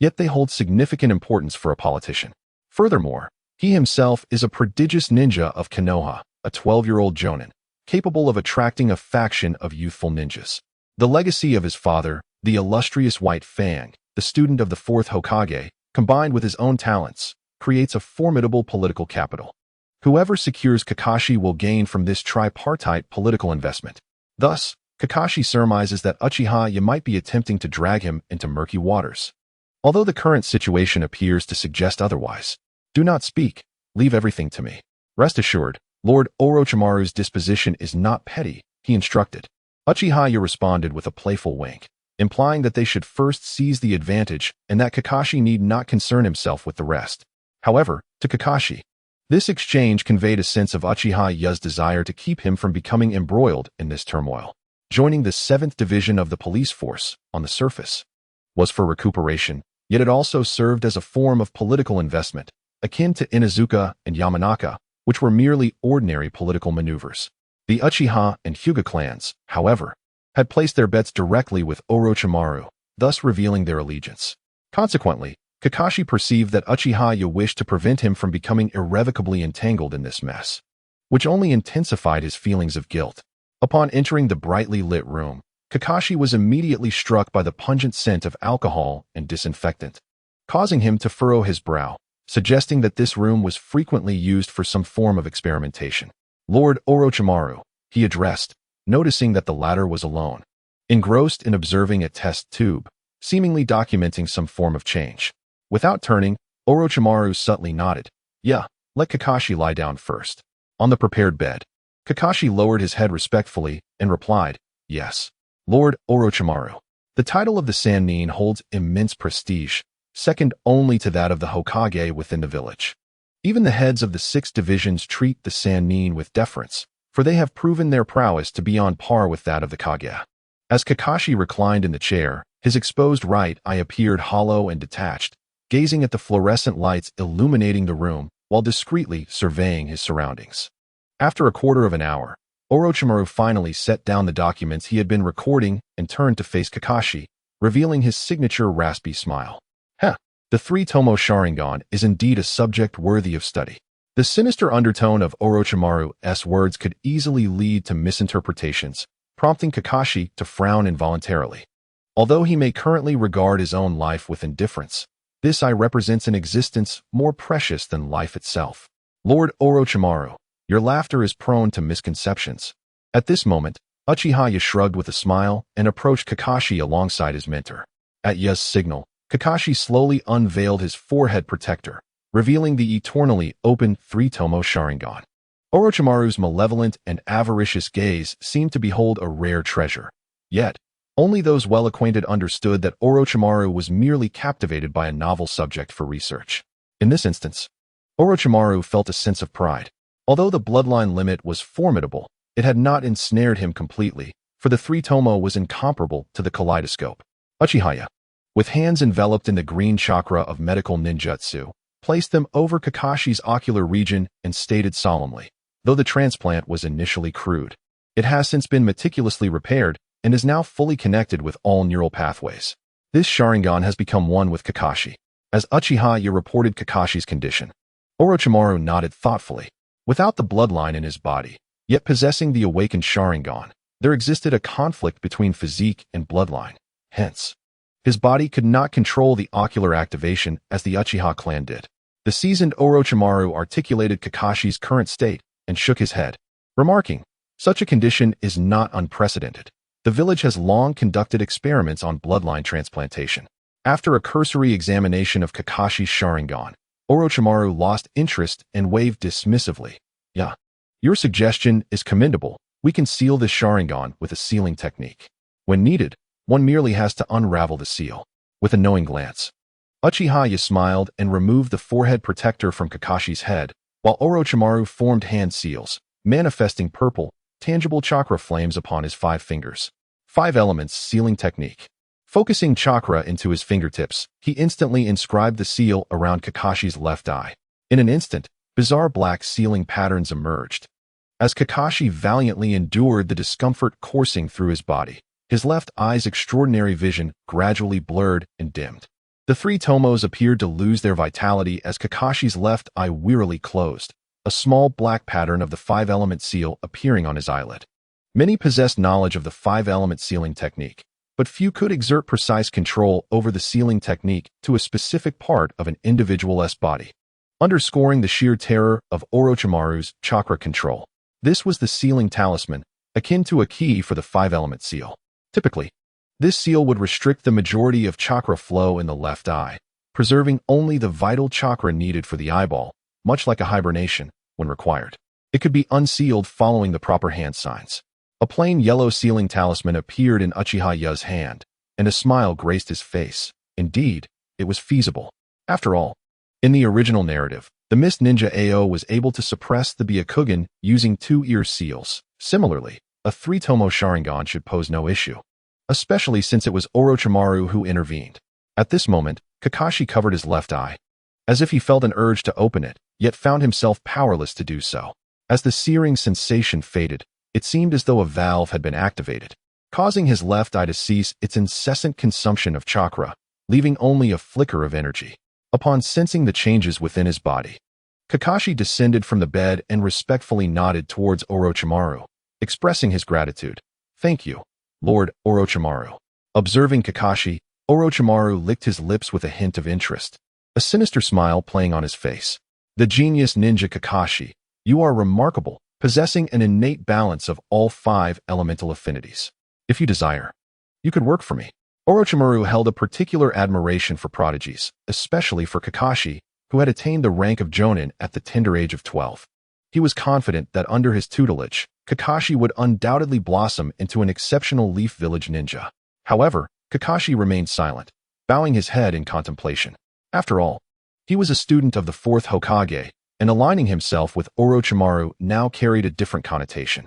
yet they hold significant importance for a politician. Furthermore, he himself is a prodigious ninja of Konoha, a 12-year-old jonin, capable of attracting a faction of youthful ninjas. The legacy of his father, the illustrious White Fang, the student of the Fourth Hokage, combined with his own talents, creates a formidable political capital. Whoever secures Kakashi will gain from this tripartite political investment. Thus, Kakashi surmises that Uchiha might be attempting to drag him into murky waters. Although the current situation appears to suggest otherwise. Do not speak, leave everything to me. Rest assured, Lord Orochimaru's disposition is not petty, he instructed. Uchiha responded with a playful wink, implying that they should first seize the advantage and that Kakashi need not concern himself with the rest. However, to Kakashi, this exchange conveyed a sense of Uchiha's desire to keep him from becoming embroiled in this turmoil. Joining the 7th Division of the police force, on the surface, was for recuperation, yet it also served as a form of political investment, akin to Inuzuka and Yamanaka, which were merely ordinary political maneuvers. The Uchiha and Hyuga clans, however, had placed their bets directly with Orochimaru, thus revealing their allegiance. Consequently, Kakashi perceived that Uchiha wished to prevent him from becoming irrevocably entangled in this mess, which only intensified his feelings of guilt. Upon entering the brightly lit room, Kakashi was immediately struck by the pungent scent of alcohol and disinfectant, causing him to furrow his brow, suggesting that this room was frequently used for some form of experimentation. Lord Orochimaru, he addressed, noticing that the latter was alone, engrossed in observing a test tube, seemingly documenting some form of change. Without turning, Orochimaru subtly nodded. Yeah, let Kakashi lie down first. On the prepared bed, Kakashi lowered his head respectfully and replied, yes, Lord Orochimaru. The title of the Sannin holds immense prestige, second only to that of the Hokage within the village. Even the heads of the 6 divisions treat the Sannin with deference, for they have proven their prowess to be on par with that of the Kage. As Kakashi reclined in the chair, his exposed right eye appeared hollow and detached, gazing at the fluorescent lights illuminating the room while discreetly surveying his surroundings. After a quarter of an hour, Orochimaru finally set down the documents he had been recording and turned to face Kakashi, revealing his signature raspy smile. The 3-tomo Sharingan is indeed a subject worthy of study. The sinister undertone of Orochimaru's words could easily lead to misinterpretations, prompting Kakashi to frown involuntarily. Although he may currently regard his own life with indifference, this eye represents an existence more precious than life itself. Lord Orochimaru, your laughter is prone to misconceptions. At this moment, Uchiha shrugged with a smile and approached Kakashi alongside his mentor. At Ya's signal, Kakashi slowly unveiled his forehead protector, revealing the eternally open 3-tomo Sharingan. Orochimaru's malevolent and avaricious gaze seemed to behold a rare treasure. Yet, only those well-acquainted understood that Orochimaru was merely captivated by a novel subject for research. In this instance, Orochimaru felt a sense of pride. Although the bloodline-limit was formidable, it had not ensnared him completely, for the 3-tomo was incomparable to the kaleidoscope. Uchiha, with hands enveloped in the green chakra of medical ninjutsu, placed them over Kakashi's ocular region and stated solemnly, though the transplant was initially crude, it has since been meticulously repaired and is now fully connected with all neural pathways. This Sharingan has become one with Kakashi. As Uchiha reported Kakashi's condition, Orochimaru nodded thoughtfully. Without the bloodline in his body, yet possessing the awakened Sharingan, there existed a conflict between physique and bloodline. Hence, his body could not control the ocular activation as the Uchiha clan did. The seasoned Orochimaru articulated Kakashi's current state and shook his head, remarking, such a condition is not unprecedented. The village has long conducted experiments on bloodline transplantation. After a cursory examination of Kakashi's Sharingan, Orochimaru lost interest and waved dismissively. Yeah, your suggestion is commendable. We can seal this Sharingan with a sealing technique. When needed, one merely has to unravel the seal. With a knowing glance, Uchiha smiled and removed the forehead protector from Kakashi's head, while Orochimaru formed hand seals, manifesting purple, tangible chakra flames upon his 5 fingers. 5 elements sealing technique. Focusing chakra into his fingertips, he instantly inscribed the seal around Kakashi's left eye. In an instant, bizarre black sealing patterns emerged. As Kakashi valiantly endured the discomfort coursing through his body, his left eye's extraordinary vision gradually blurred and dimmed. The three tomos appeared to lose their vitality as Kakashi's left eye wearily closed, a small black pattern of the five-element seal appearing on his eyelid. Many possessed knowledge of the five-element sealing technique, but few could exert precise control over the sealing technique to a specific part of an individual's body, underscoring the sheer terror of Orochimaru's chakra control. This was the sealing talisman, akin to a key for the five-element seal. Typically, this seal would restrict the majority of chakra flow in the left eye, preserving only the vital chakra needed for the eyeball, much like a hibernation, when required. It could be unsealed following the proper hand signs. A plain yellow sealing talisman appeared in Uchiha Ya's hand, and a smile graced his face. Indeed, it was feasible. After all, in the original narrative, the Mist Ninja Ao was able to suppress the Byakugan using two-ear seals. Similarly, a three-tomo Sharingan should pose no issue, especially since it was Orochimaru who intervened. At this moment, Kakashi covered his left eye, as if he felt an urge to open it, yet found himself powerless to do so. As the searing sensation faded, it seemed as though a valve had been activated, causing his left eye to cease its incessant consumption of chakra, leaving only a flicker of energy. Upon sensing the changes within his body, Kakashi descended from the bed and respectfully nodded towards Orochimaru, expressing his gratitude. "Thank you, Lord Orochimaru." Observing Kakashi, Orochimaru licked his lips with a hint of interest, a sinister smile playing on his face. "The genius ninja Kakashi, you are remarkable, possessing an innate balance of all five elemental affinities. If you desire, you could work for me." Orochimaru held a particular admiration for prodigies, especially for Kakashi, who had attained the rank of Jonin at the tender age of 12. He was confident that under his tutelage, Kakashi would undoubtedly blossom into an exceptional Leaf Village ninja. However, Kakashi remained silent, bowing his head in contemplation. After all, he was a student of the Fourth Hokage, and aligning himself with Orochimaru now carried a different connotation.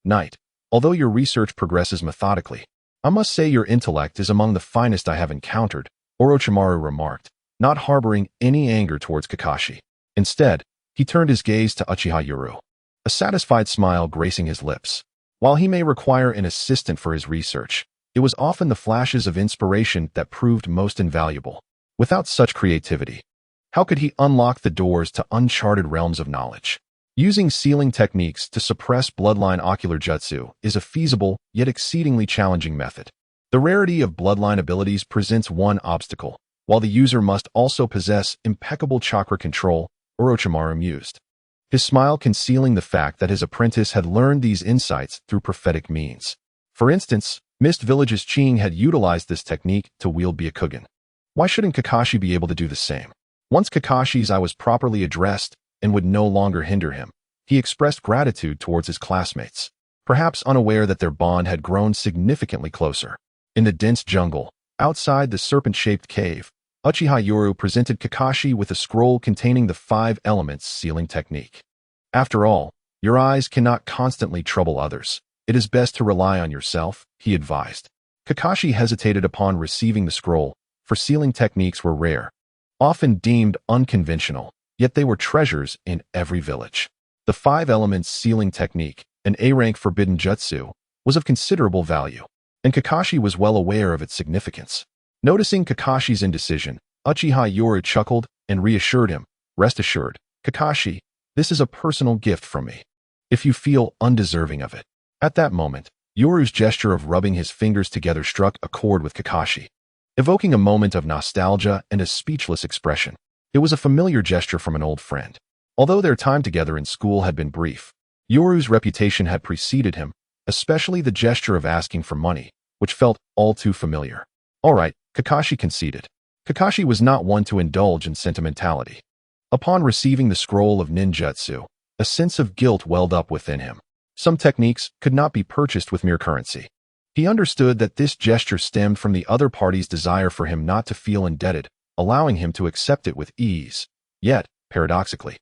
Knight, although your research progresses methodically, I must say your intellect is among the finest I have encountered, Orochimaru remarked, not harboring any anger towards Kakashi. Instead, he turned his gaze to Uchiha Yuru, a satisfied smile gracing his lips. While he may require an assistant for his research, it was often the flashes of inspiration that proved most invaluable. Without such creativity, how could he unlock the doors to uncharted realms of knowledge? Using sealing techniques to suppress bloodline ocular jutsu is a feasible, yet exceedingly challenging method. The rarity of bloodline abilities presents one obstacle, while the user must also possess impeccable chakra control, Orochimaru mused, his smile concealing the fact that his apprentice had learned these insights through prophetic means. For instance, Mist Village's Ching had utilized this technique to wield Byakugan. Why shouldn't Kakashi be able to do the same? Once Kakashi's eye was properly addressed and would no longer hinder him, he expressed gratitude towards his classmates, perhaps unaware that their bond had grown significantly closer. In the dense jungle, outside the serpent-shaped cave, Uchiha Yuru presented Kakashi with a scroll containing the five elements sealing technique. "After all, your eyes cannot constantly trouble others. It is best to rely on yourself," he advised. Kakashi hesitated upon receiving the scroll, for sealing techniques were rare, often deemed unconventional, yet they were treasures in every village. The five elements sealing technique, an A-rank forbidden jutsu, was of considerable value, and Kakashi was well aware of its significance. Noticing Kakashi's indecision, Uchiha Yuru chuckled and reassured him, "Rest assured, Kakashi, this is a personal gift from me, if you feel undeserving of it." At that moment, Yoru's gesture of rubbing his fingers together struck a chord with Kakashi, evoking a moment of nostalgia and a speechless expression. It was a familiar gesture from an old friend. Although their time together in school had been brief, Yoru's reputation had preceded him, especially the gesture of asking for money, which felt all too familiar. "All right," Kakashi conceded. Kakashi was not one to indulge in sentimentality. Upon receiving the scroll of ninjutsu, a sense of guilt welled up within him. Some techniques could not be purchased with mere currency. He understood that this gesture stemmed from the other party's desire for him not to feel indebted, allowing him to accept it with ease. Yet, paradoxically,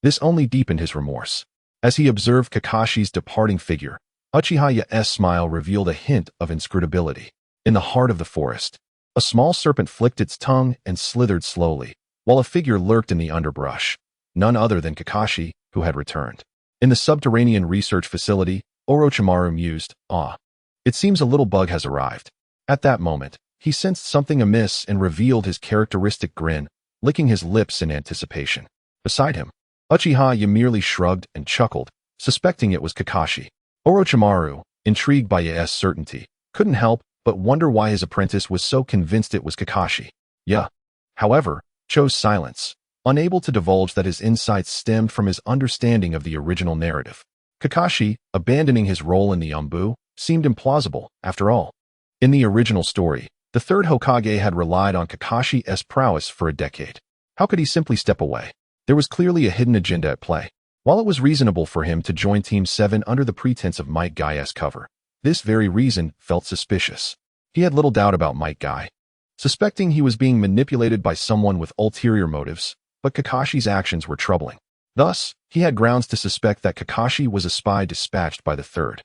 this only deepened his remorse. As he observed Kakashi's departing figure, Uchiha-ya's smile revealed a hint of inscrutability. In the heart of the forest, a small serpent flicked its tongue and slithered slowly, while a figure lurked in the underbrush, none other than Kakashi, who had returned. In the subterranean research facility, Orochimaru mused, "Ah, it seems a little bug has arrived." At that moment, he sensed something amiss and revealed his characteristic grin, licking his lips in anticipation. Beside him, Uchiha merely shrugged and chuckled, suspecting it was Kakashi. Orochimaru, intrigued by Ya's certainty, couldn't help but wonder why his apprentice was so convinced it was Kakashi. Ya, however, chose silence, unable to divulge that his insights stemmed from his understanding of the original narrative. Kakashi, abandoning his role in the Anbu, seemed implausible, after all. In the original story, the Third Hokage had relied on Kakashi's prowess for a decade. How could he simply step away? There was clearly a hidden agenda at play. While it was reasonable for him to join Team 7 under the pretense of Might Guy's cover, this very reason felt suspicious. He had little doubt about Might Guy, suspecting he was being manipulated by someone with ulterior motives, but Kakashi's actions were troubling. Thus, he had grounds to suspect that Kakashi was a spy dispatched by the Third.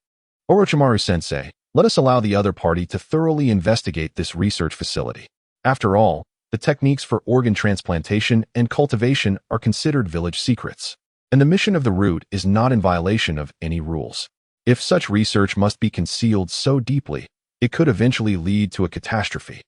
Orochimaru-sensei, let us allow the other party to thoroughly investigate this research facility. After all, the techniques for organ transplantation and cultivation are considered village secrets, and the mission of the root is not in violation of any rules. If such research must be concealed so deeply, it could eventually lead to a catastrophe,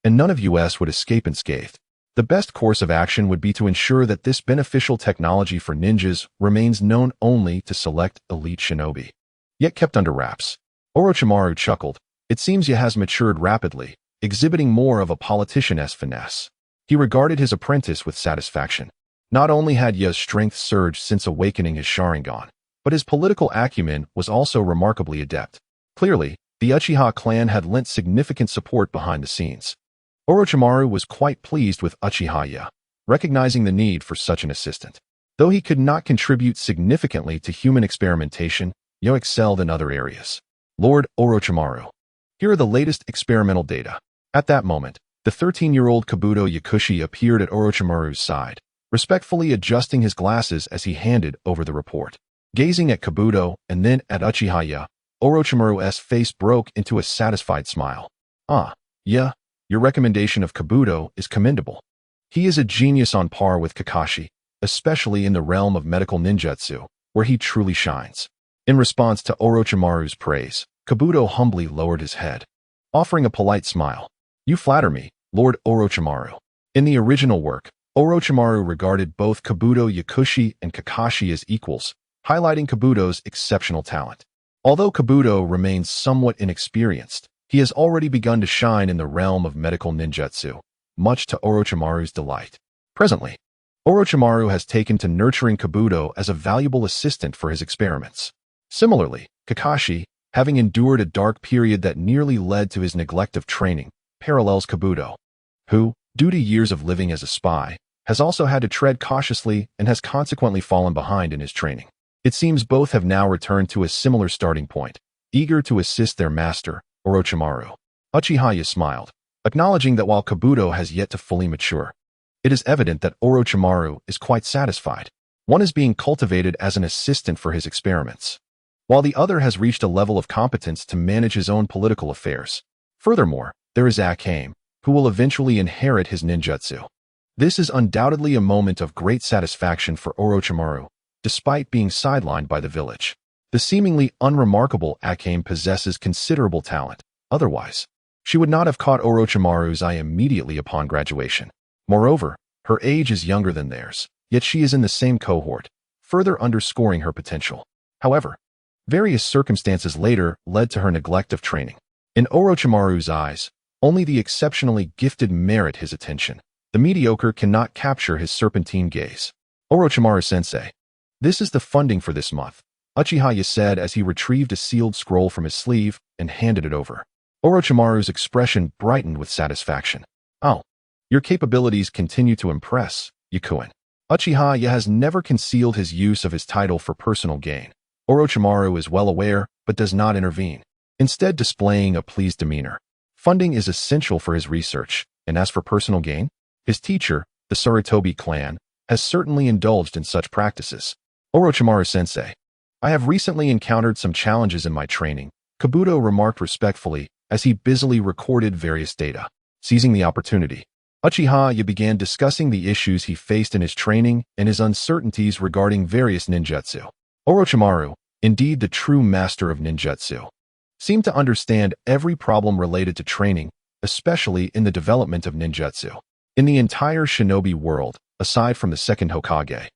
and none of us would escape unscathed. The best course of action would be to ensure that this beneficial technology for ninjas remains known only to select elite shinobi, yet kept under wraps. Orochimaru chuckled. It seems Ya has matured rapidly, exhibiting more of a politician-esque finesse. He regarded his apprentice with satisfaction. Not only had Ya's strength surged since awakening his Sharingan, but his political acumen was also remarkably adept. Clearly, the Uchiha clan had lent significant support behind the scenes. Orochimaru was quite pleased with Uchiha Ya, recognizing the need for such an assistant. Though he could not contribute significantly to human experimentation, Ya excelled in other areas. Lord Orochimaru, here are the latest experimental data. At that moment, the 13-year-old Kabuto Yakushi appeared at Orochimaru's side, respectfully adjusting his glasses as he handed over the report. Gazing at Kabuto and then at Uchiha Ya, Orochimaru's face broke into a satisfied smile. Ah, Ya, your recommendation of Kabuto is commendable. He is a genius on par with Kakashi, especially in the realm of medical ninjutsu, where he truly shines. In response to Orochimaru's praise, Kabuto humbly lowered his head, offering a polite smile. You flatter me, Lord Orochimaru. In the original work, Orochimaru regarded both Kabuto Yakushi and Kakashi as equals, highlighting Kabuto's exceptional talent. Although Kabuto remains somewhat inexperienced, he has already begun to shine in the realm of medical ninjutsu, much to Orochimaru's delight. Presently, Orochimaru has taken to nurturing Kabuto as a valuable assistant for his experiments. Similarly, Kakashi, having endured a dark period that nearly led to his neglect of training, parallels Kabuto, who, due to years of living as a spy, has also had to tread cautiously and has consequently fallen behind in his training. It seems both have now returned to a similar starting point, eager to assist their master, Orochimaru. Uchiha smiled, acknowledging that while Kabuto has yet to fully mature, it is evident that Orochimaru is quite satisfied. One is being cultivated as an assistant for his experiments, while the other has reached a level of competence to manage his own political affairs. Furthermore, there is Akame, who will eventually inherit his ninjutsu. This is undoubtedly a moment of great satisfaction for Orochimaru, despite being sidelined by the village. The seemingly unremarkable Akame possesses considerable talent. Otherwise, she would not have caught Orochimaru's eye immediately upon graduation. Moreover, her age is younger than theirs, yet she is in the same cohort, further underscoring her potential. However, various circumstances later led to her neglect of training. In Orochimaru's eyes, only the exceptionally gifted merit his attention. The mediocre cannot capture his serpentine gaze. Orochimaru-sensei, this is the funding for this month, Uchiha said as he retrieved a sealed scroll from his sleeve and handed it over. Orochimaru's expression brightened with satisfaction. Oh, your capabilities continue to impress, Yakuin. Uchiha has never concealed his use of his title for personal gain. Orochimaru is well aware, but does not intervene, instead displaying a pleased demeanor. Funding is essential for his research, and as for personal gain, his teacher, the Sarutobi clan, has certainly indulged in such practices. Orochimaru-sensei, I have recently encountered some challenges in my training, Kabuto remarked respectfully as he busily recorded various data. Seizing the opportunity, Uchiha began discussing the issues he faced in his training and his uncertainties regarding various ninjutsu. Orochimaru, indeed the true master of ninjutsu, seemed to understand every problem related to training, especially in the development of ninjutsu. In the entire shinobi world, aside from the second Hokage,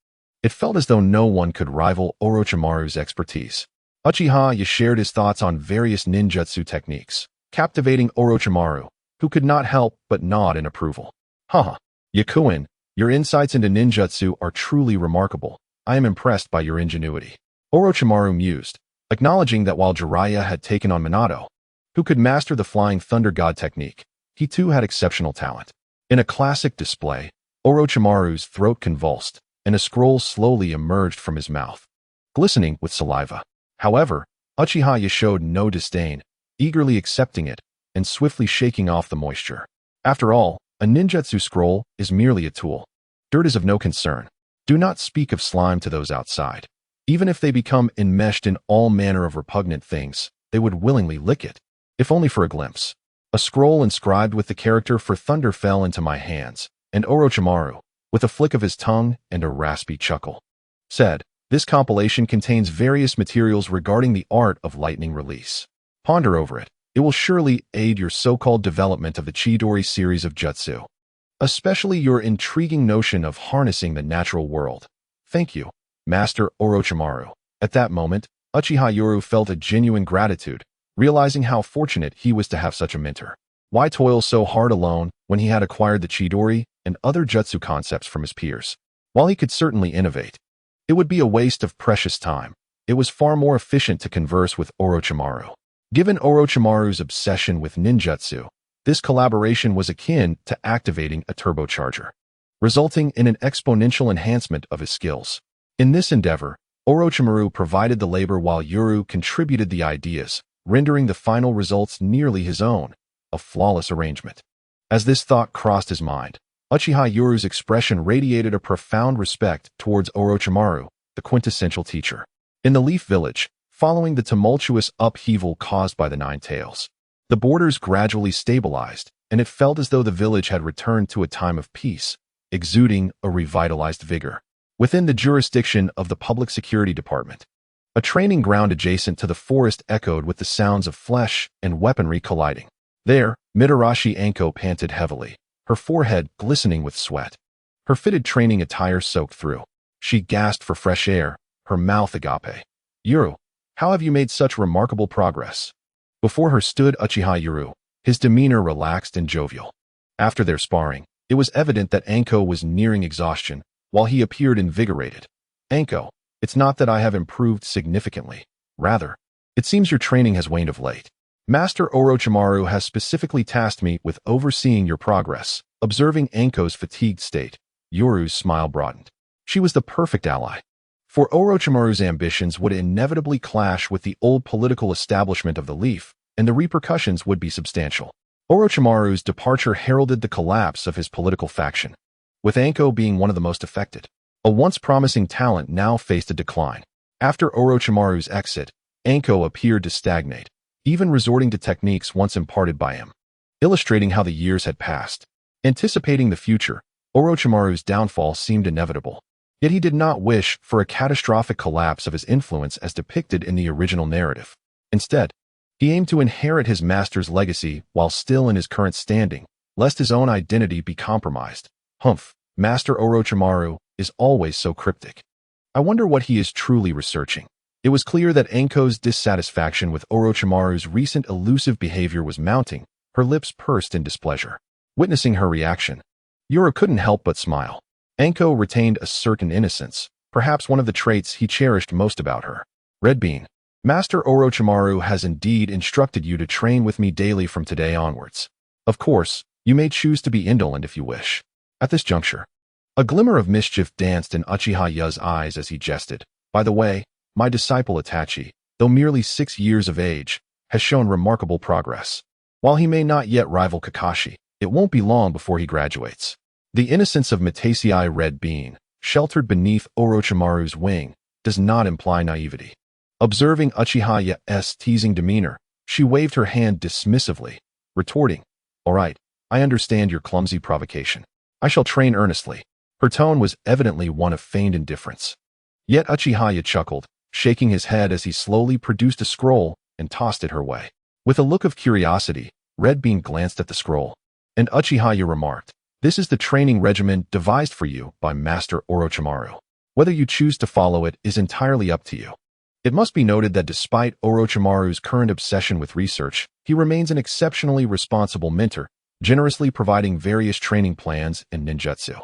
it felt as though no one could rival Orochimaru's expertise. Uchiha shared his thoughts on various ninjutsu techniques, captivating Orochimaru, who could not help but nod in approval. Haha, Yakuin, your insights into ninjutsu are truly remarkable. I am impressed by your ingenuity. Orochimaru mused, acknowledging that while Jiraiya had taken on Minato, who could master the Flying Thunder God technique, he too had exceptional talent. In a classic display, Orochimaru's throat convulsed, and a scroll slowly emerged from his mouth, glistening with saliva. However, Uchiha showed no disdain, eagerly accepting it and swiftly shaking off the moisture. After all, a ninjutsu scroll is merely a tool. Dirt is of no concern. Do not speak of slime to those outside. Even if they become enmeshed in all manner of repugnant things, they would willingly lick it, if only for a glimpse. A scroll inscribed with the character for thunder fell into my hands, and Orochimaru, with a flick of his tongue and a raspy chuckle, said, "This compilation contains various materials regarding the art of lightning release. Ponder over it. It will surely aid your so-called development of the Chidori series of jutsu, especially your intriguing notion of harnessing the natural world. Thank you, Master Orochimaru." At that moment, Uchiha felt a genuine gratitude, realizing how fortunate he was to have such a mentor. Why toil so hard alone when he had acquired the Chidori and other jutsu concepts from his peers? While he could certainly innovate, it would be a waste of precious time. It was far more efficient to converse with Orochimaru. Given Orochimaru's obsession with ninjutsu, this collaboration was akin to activating a turbocharger, resulting in an exponential enhancement of his skills. In this endeavor, Orochimaru provided the labor while Yuru contributed the ideas, rendering the final results nearly his own, a flawless arrangement. As this thought crossed his mind, Uchiha Yuru's expression radiated a profound respect towards Orochimaru, the quintessential teacher. In the Leaf Village, following the tumultuous upheaval caused by the Nine Tails, the borders gradually stabilized, and it felt as though the village had returned to a time of peace, exuding a revitalized vigor. Within the jurisdiction of the Public Security Department, a training ground adjacent to the forest echoed with the sounds of flesh and weaponry colliding. There, Mitarashi Anko panted heavily, her forehead glistening with sweat. Her fitted training attire soaked through. She gasped for fresh air, her mouth agape. "Yuru, how have you made such remarkable progress?" Before her stood Uchiha Yuru, his demeanor relaxed and jovial. After their sparring, it was evident that Anko was nearing exhaustion, while he appeared invigorated. "Anko, it's not that I have improved significantly. Rather, it seems your training has waned of late. Master Orochimaru has specifically tasked me with overseeing your progress." Observing Anko's fatigued state, Yuru's smile broadened. She was the perfect ally. For Orochimaru's ambitions would inevitably clash with the old political establishment of the Leaf, and the repercussions would be substantial. Orochimaru's departure heralded the collapse of his political faction, with Anko being one of the most affected. A once promising talent now faced a decline. After Orochimaru's exit, Anko appeared to stagnate, even resorting to techniques once imparted by him, illustrating how the years had passed. Anticipating the future, Orochimaru's downfall seemed inevitable. Yet he did not wish for a catastrophic collapse of his influence as depicted in the original narrative. Instead, he aimed to inherit his master's legacy while still in his current standing, lest his own identity be compromised. Humph, Master Orochimaru is always so cryptic. I wonder what he is truly researching. It was clear that Anko's dissatisfaction with Orochimaru's recent elusive behavior was mounting, her lips pursed in displeasure. Witnessing her reaction, Yuru couldn't help but smile. Anko retained a certain innocence, perhaps one of the traits he cherished most about her. Red Bean, Master Orochimaru has indeed instructed you to train with me daily from today onwards. Of course, you may choose to be indolent if you wish. At this juncture, a glimmer of mischief danced in Uchiha's eyes as he jested. By the way, my disciple Itachi, though merely 6 years of age, has shown remarkable progress. While he may not yet rival Kakashi, it won't be long before he graduates. The innocence of Mitasui's Red Bean, sheltered beneath Orochimaru's wing, does not imply naivety. Observing Uchiha's teasing demeanor, she waved her hand dismissively, retorting, "All right, I understand your clumsy provocation. I shall train earnestly." Her tone was evidently one of feigned indifference. Yet Uchiha chuckled, shaking his head as he slowly produced a scroll and tossed it her way. With a look of curiosity, Red Bean glanced at the scroll, and Uchiha remarked, "This is the training regimen devised for you by Master Orochimaru. Whether you choose to follow it is entirely up to you." It must be noted that despite Orochimaru's current obsession with research, he remains an exceptionally responsible mentor, generously providing various training plans and ninjutsu.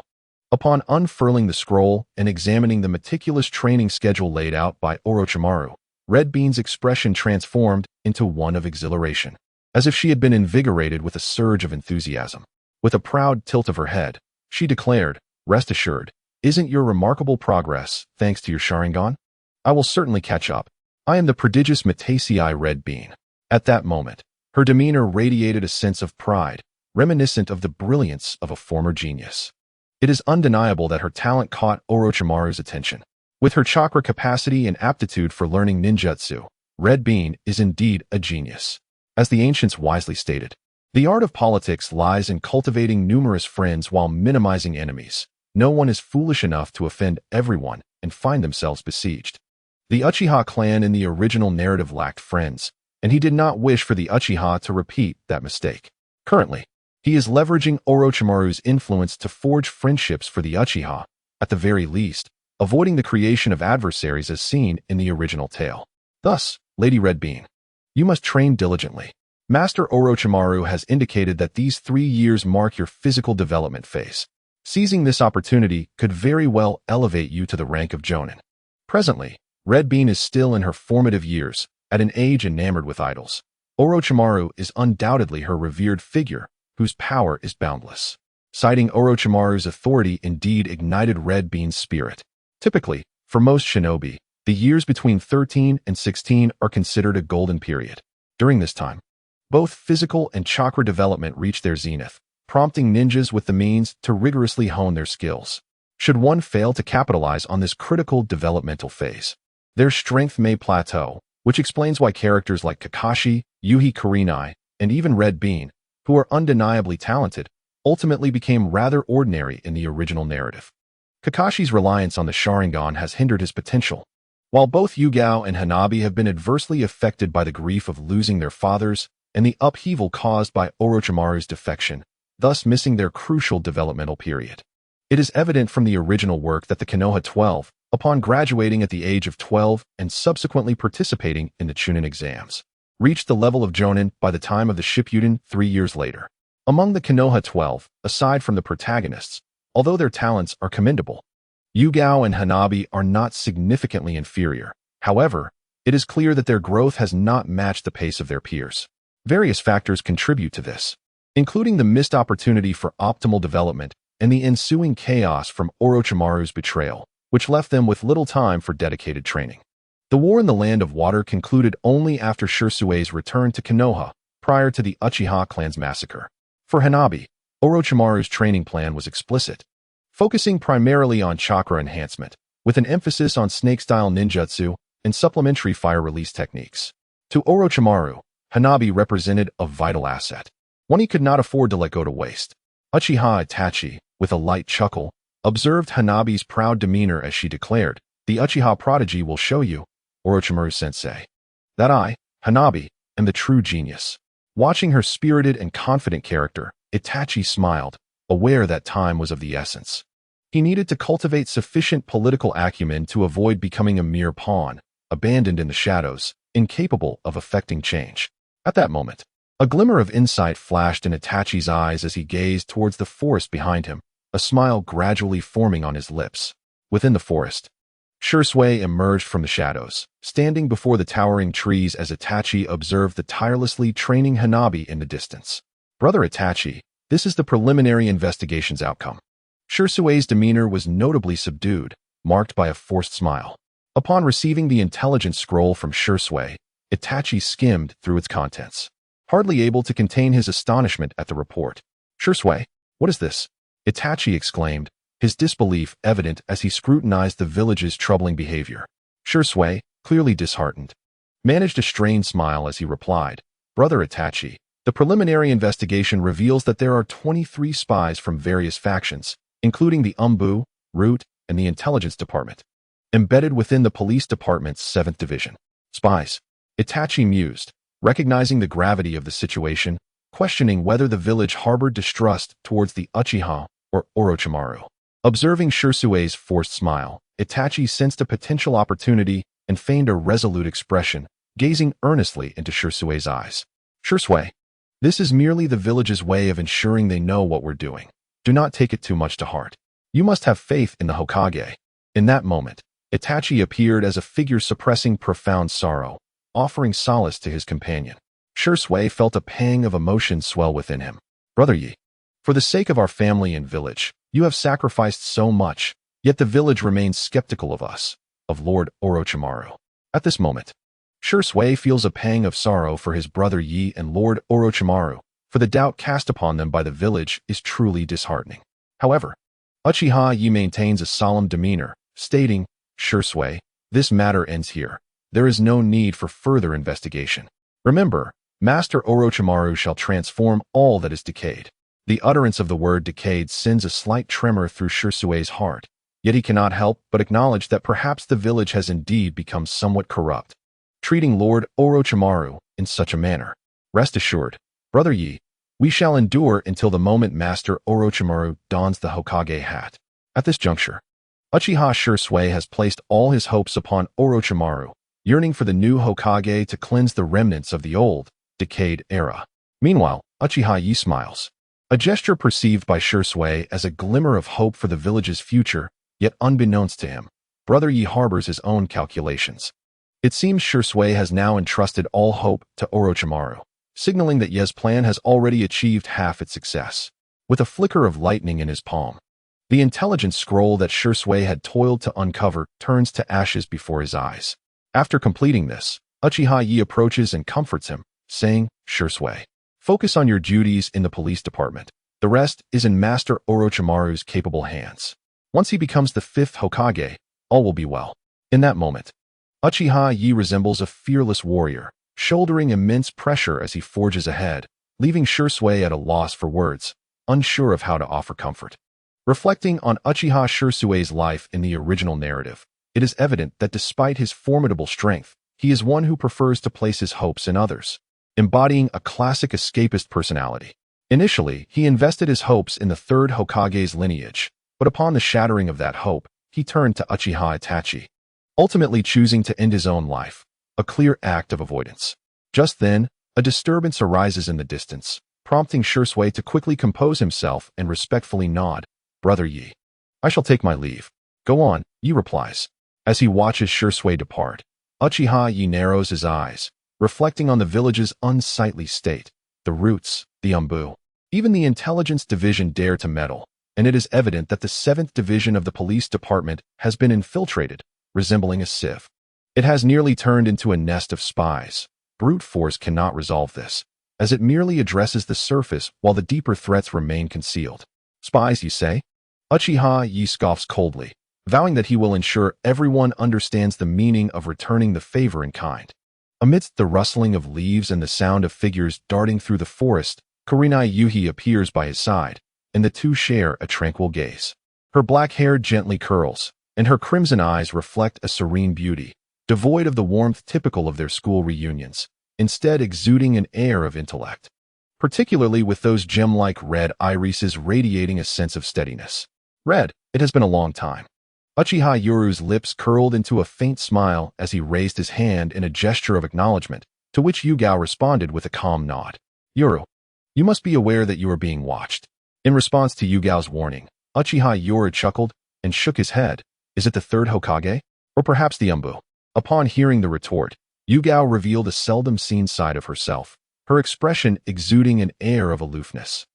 Upon unfurling the scroll and examining the meticulous training schedule laid out by Orochimaru, Red Bean's expression transformed into one of exhilaration, as if she had been invigorated with a surge of enthusiasm. With a proud tilt of her head, she declared, "Rest assured, isn't your remarkable progress thanks to your Sharingan? I will certainly catch up. I am the prodigious Matesei Red Bean." At that moment, her demeanor radiated a sense of pride, reminiscent of the brilliance of a former genius. It is undeniable that her talent caught Orochimaru's attention. With her chakra capacity and aptitude for learning ninjutsu, Red Bean is indeed a genius. As the ancients wisely stated, the art of politics lies in cultivating numerous friends while minimizing enemies. No one is foolish enough to offend everyone and find themselves besieged. The Uchiha clan in the original narrative lacked friends, and he did not wish for the Uchiha to repeat that mistake. Currently, he is leveraging Orochimaru's influence to forge friendships for the Uchiha, at the very least, avoiding the creation of adversaries as seen in the original tale. Thus, Lady Red Bean, you must train diligently. Master Orochimaru has indicated that these 3 years mark your physical development phase. Seizing this opportunity could very well elevate you to the rank of Jonin. Presently, Red Bean is still in her formative years, at an age enamored with idols. Orochimaru is undoubtedly her revered figure, whose power is boundless. Citing Orochimaru's authority indeed ignited Red Bean's spirit. Typically, for most shinobi, the years between 13 and 16 are considered a golden period. During this time, both physical and chakra development reach their zenith, prompting ninjas with the means to rigorously hone their skills. Should one fail to capitalize on this critical developmental phase, their strength may plateau, which explains why characters like Kakashi, Yuhi Kurenai, and even Red Bean, who are undeniably talented, ultimately became rather ordinary in the original narrative. Kakashi's reliance on the Sharingan has hindered his potential. While both Yugao and Hanabi have been adversely affected by the grief of losing their fathers and the upheaval caused by Orochimaru's defection, thus missing their crucial developmental period. It is evident from the original work that the Konoha 12, upon graduating at the age of 12 and subsequently participating in the Chunin exams, reached the level of Jonin by the time of the Shippuden 3 years later. Among the Konoha 12, aside from the protagonists, although their talents are commendable, Yugao and Hanabi are not significantly inferior. However, it is clear that their growth has not matched the pace of their peers. Various factors contribute to this, including the missed opportunity for optimal development and the ensuing chaos from Orochimaru's betrayal, which left them with little time for dedicated training. The war in the Land of Water concluded only after Shisui's return to Konoha, prior to the Uchiha clan's massacre. For Hanabi, Orochimaru's training plan was explicit, focusing primarily on chakra enhancement, with an emphasis on snake-style ninjutsu and supplementary fire release techniques. To Orochimaru, Hanabi represented a vital asset, one he could not afford to let go to waste. Uchiha Itachi, with a light chuckle, observed Hanabi's proud demeanor as she declared, "The Uchiha prodigy will show you, Orochimaru-sensei, that I, Hanabi, am the true genius." Watching her spirited and confident character, Itachi smiled, aware that time was of the essence. He needed to cultivate sufficient political acumen to avoid becoming a mere pawn, abandoned in the shadows, incapable of effecting change. At that moment, a glimmer of insight flashed in Itachi's eyes as he gazed towards the forest behind him, a smile gradually forming on his lips. Within the forest, Shisui emerged from the shadows, standing before the towering trees as Itachi observed the tirelessly training Hanabi in the distance. "Brother Itachi, this is the preliminary investigation's outcome." Shisui's demeanor was notably subdued, marked by a forced smile. Upon receiving the intelligence scroll from Shisui, Itachi skimmed through its contents, hardly able to contain his astonishment at the report. "Shisui, what is this?" Itachi exclaimed, his disbelief evident as he scrutinized the village's troubling behavior. Shisui, clearly disheartened, managed a strained smile as he replied, "Brother Itachi, the preliminary investigation reveals that there are 23 spies from various factions, including the Umbu, Root, and the Intelligence Department. embedded within the police department's 7th Division. Spies. Itachi mused, recognizing the gravity of the situation, questioning whether the village harbored distrust towards the Uchiha or Orochimaru. Observing Shisui's forced smile, Itachi sensed a potential opportunity and feigned a resolute expression, gazing earnestly into Shisui's eyes. Shisui, this is merely the village's way of ensuring they know what we're doing. Do not take it too much to heart. You must have faith in the Hokage. In that moment, Itachi appeared as a figure suppressing profound sorrow, offering solace to his companion. Shisui felt a pang of emotion swell within him. Brother Yi, for the sake of our family and village, you have sacrificed so much, yet the village remains skeptical of us, of Lord Orochimaru. At this moment, Shisui feels a pang of sorrow for his brother Yi and Lord Orochimaru, for the doubt cast upon them by the village is truly disheartening. However, Uchiha Yi maintains a solemn demeanor, stating, Shisui, this matter ends here. There is no need for further investigation. Remember, Master Orochimaru shall transform all that is decayed. The utterance of the word decayed sends a slight tremor through Shisui's heart, yet he cannot help but acknowledge that perhaps the village has indeed become somewhat corrupt, treating Lord Orochimaru in such a manner. Rest assured, Brother Yi, we shall endure until the moment Master Orochimaru dons the Hokage hat. At this juncture, Uchiha Shisui has placed all his hopes upon Orochimaru, yearning for the new Hokage to cleanse the remnants of the old, decayed era. Meanwhile, Uchiha Yi smiles, a gesture perceived by Shisui as a glimmer of hope for the village's future, yet unbeknownst to him, Brother Yi harbors his own calculations. It seems Shisui has now entrusted all hope to Orochimaru, signaling that Ye's plan has already achieved half its success. With a flicker of lightning in his palm, the intelligence scroll that Shisui had toiled to uncover turns to ashes before his eyes. After completing this, Uchiha Yi approaches and comforts him, saying, Shisui, focus on your duties in the police department. The rest is in Master Orochimaru's capable hands. Once he becomes the 5th Hokage, all will be well. In that moment, Uchiha Yi resembles a fearless warrior, shouldering immense pressure as he forges ahead, leaving Shisui at a loss for words, unsure of how to offer comfort. Reflecting on Uchiha Shisui's life in the original narrative, it is evident that despite his formidable strength, he is one who prefers to place his hopes in others, embodying a classic escapist personality. Initially, he invested his hopes in the 3rd Hokage's lineage, but upon the shattering of that hope, he turned to Uchiha Itachi, ultimately choosing to end his own life, a clear act of avoidance. Just then, a disturbance arises in the distance, prompting Shisui to quickly compose himself and respectfully nod. Brother Yi, I shall take my leave. Go on, Yi replies. As he watches Shisui depart, Uchiha Yi narrows his eyes, reflecting on the village's unsightly state. The roots, the umbu, even the intelligence division dare to meddle, and it is evident that the 7th Division of the police department has been infiltrated, resembling a sieve. It has nearly turned into a nest of spies. Brute force cannot resolve this, as it merely addresses the surface while the deeper threats remain concealed. Spies, you say? Uchiha Yi scoffs coldly, vowing that he will ensure everyone understands the meaning of returning the favor in kind. Amidst the rustling of leaves and the sound of figures darting through the forest, Kurenai Yuhi appears by his side, and the two share a tranquil gaze. Her black hair gently curls, and her crimson eyes reflect a serene beauty, devoid of the warmth typical of their school reunions, instead exuding an air of intellect, particularly with those gem-like red irises radiating a sense of steadiness. Red, it has been a long time. Uchiha Yuru's lips curled into a faint smile as he raised his hand in a gesture of acknowledgement, to which Yugao responded with a calm nod. Yuru, you must be aware that you are being watched. In response to Yugao's warning, Uchiha Yuru chuckled and shook his head. Is it the 3rd Hokage? Or perhaps the Umbu? Upon hearing the retort, Yugao revealed a seldom-seen side of herself, her expression exuding an air of aloofness,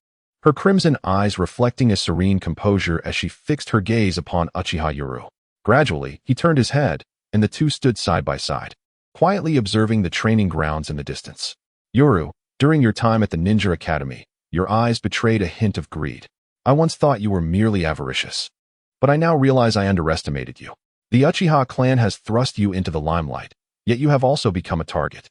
her crimson eyes reflecting a serene composure as she fixed her gaze upon Uchiha Yuru. Gradually, he turned his head, and the two stood side by side, quietly observing the training grounds in the distance. Yuru, during your time at the Ninja Academy, your eyes betrayed a hint of greed. I once thought you were merely avaricious, but I now realize I underestimated you. The Uchiha clan has thrust you into the limelight, yet you have also become a target.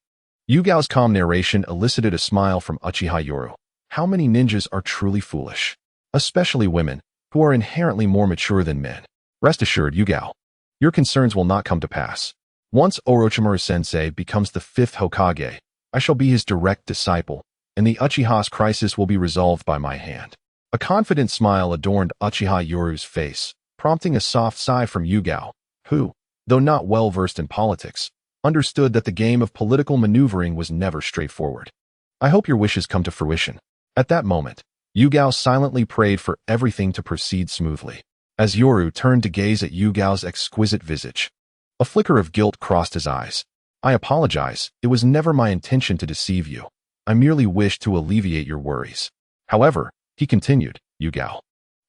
Yugao's calm narration elicited a smile from Uchiha Yuru. How many ninjas are truly foolish? Especially women, who are inherently more mature than men. Rest assured, Yugao, Your concerns will not come to pass. Once Orochimaru-sensei becomes the 5th Hokage, I shall be his direct disciple, and the Uchiha's crisis will be resolved by my hand. A confident smile adorned Uchiha Yoru's face, prompting a soft sigh from Yugao, who, though not well versed in politics, understood that the game of political maneuvering was never straightforward. I hope your wishes come to fruition. At that moment, Yugao silently prayed for everything to proceed smoothly. As Yoru turned to gaze at Yugao's exquisite visage, a flicker of guilt crossed his eyes. I apologize, it was never my intention to deceive you. I merely wished to alleviate your worries. However, he continued, Yugao,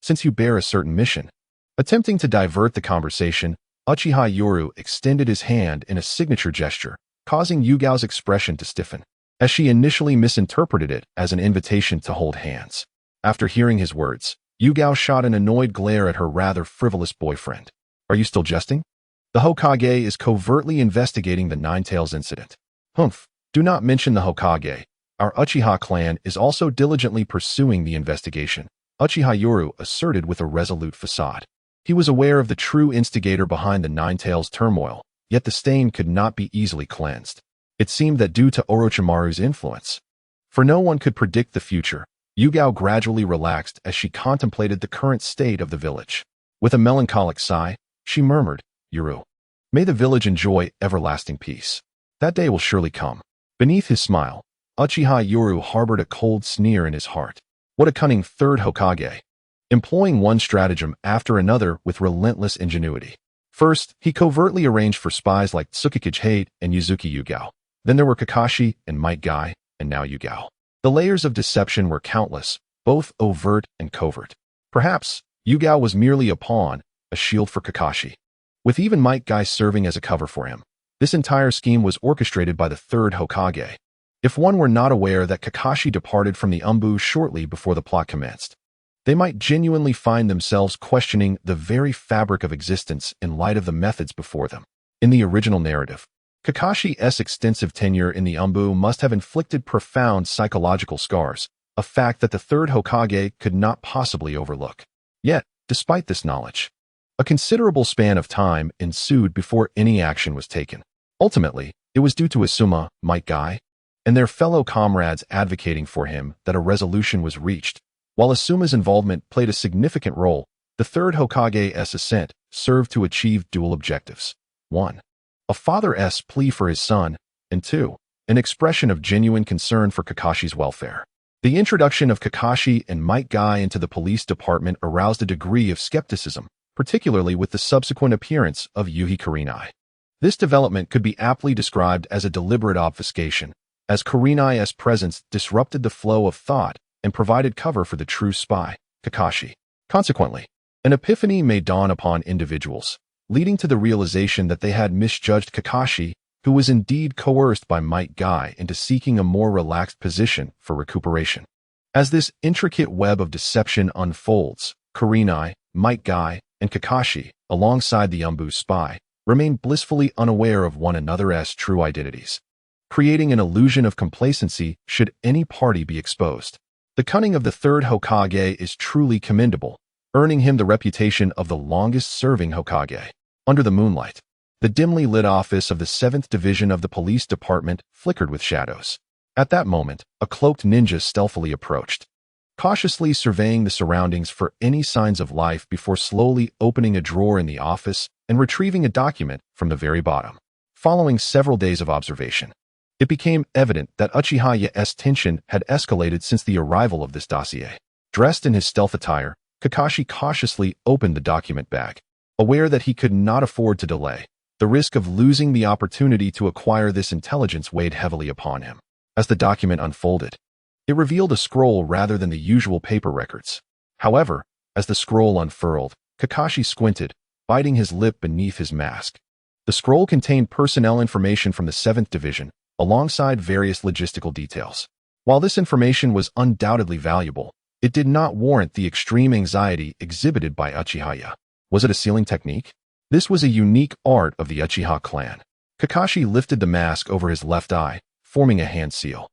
since you bear a certain mission. Attempting to divert the conversation, Uchiha Yoru extended his hand in a signature gesture, causing Yugao's expression to stiffen, as she initially misinterpreted it as an invitation to hold hands. After hearing his words, Yugao shot an annoyed glare at her rather frivolous boyfriend. Are you still jesting? The Hokage is covertly investigating the Ninetales incident. Humph, do not mention the Hokage. Our Uchiha clan is also diligently pursuing the investigation, Uchiha Yoru asserted with a resolute facade. He was aware of the true instigator behind the Ninetales turmoil, yet the stain could not be easily cleansed. It seemed that due to Orochimaru's influence, for no one could predict the future, Yugao gradually relaxed as she contemplated the current state of the village. With a melancholic sigh, she murmured, Yoru, may the village enjoy everlasting peace. That day will surely come. Beneath his smile, Uchiha Yoru harbored a cold sneer in his heart. What a cunning 3rd Hokage! Employing one stratagem after another with relentless ingenuity. First, he covertly arranged for spies like Tsukikage and Yuzuki Yugao. Then there were Kakashi and Might Guy, and now Yugao. The layers of deception were countless, both overt and covert. Perhaps, Yugao was merely a pawn, a shield for Kakashi, with even Might Guy serving as a cover for him. This entire scheme was orchestrated by the 3rd Hokage. If one were not aware that Kakashi departed from the Umbu shortly before the plot commenced, they might genuinely find themselves questioning the very fabric of existence in light of the methods before them. In the original narrative, Kakashi's extensive tenure in the Umbu must have inflicted profound psychological scars, a fact that the 3rd Hokage could not possibly overlook. Yet, despite this knowledge, a considerable span of time ensued before any action was taken. Ultimately, it was due to Asuma, Might Guy, and their fellow comrades advocating for him that a resolution was reached. While Asuma's involvement played a significant role, the 3rd Hokage's ascent served to achieve dual objectives. 1. A father's plea for his son, and 2. An expression of genuine concern for Kakashi's welfare. The introduction of Kakashi and Might Guy into the police department aroused a degree of skepticism, particularly with the subsequent appearance of Yuhi Kurenai. This development could be aptly described as a deliberate obfuscation, as Kurenai's presence disrupted the flow of thought and provided cover for the true spy, Kakashi. Consequently, an epiphany may dawn upon individuals, leading to the realization that they had misjudged Kakashi, who was indeed coerced by Might Guy into seeking a more relaxed position for recuperation. As this intricate web of deception unfolds, Kurenai, Might Guy, and Kakashi, alongside the Umbu spy, remain blissfully unaware of one another's true identities, creating an illusion of complacency should any party be exposed. The cunning of the 3rd Hokage is truly commendable, earning him the reputation of the longest-serving Hokage. Under the moonlight, the dimly lit office of the 7th Division of the Police Department flickered with shadows. At that moment, a cloaked ninja stealthily approached, cautiously surveying the surroundings for any signs of life before slowly opening a drawer in the office and retrieving a document from the very bottom. Following several days of observation, it became evident that Uchiha's tension had escalated since the arrival of this dossier. Dressed in his stealth attire, Kakashi cautiously opened the document bag. Aware that he could not afford to delay, the risk of losing the opportunity to acquire this intelligence weighed heavily upon him. As the document unfolded, it revealed a scroll rather than the usual paper records. However, as the scroll unfurled, Kakashi squinted, biting his lip beneath his mask. The scroll contained personnel information from the 7th Division, alongside various logistical details. While this information was undoubtedly valuable, it did not warrant the extreme anxiety exhibited by Uchiha. Was it a sealing technique? This was a unique art of the Uchiha clan. Kakashi lifted the mask over his left eye, forming a hand seal.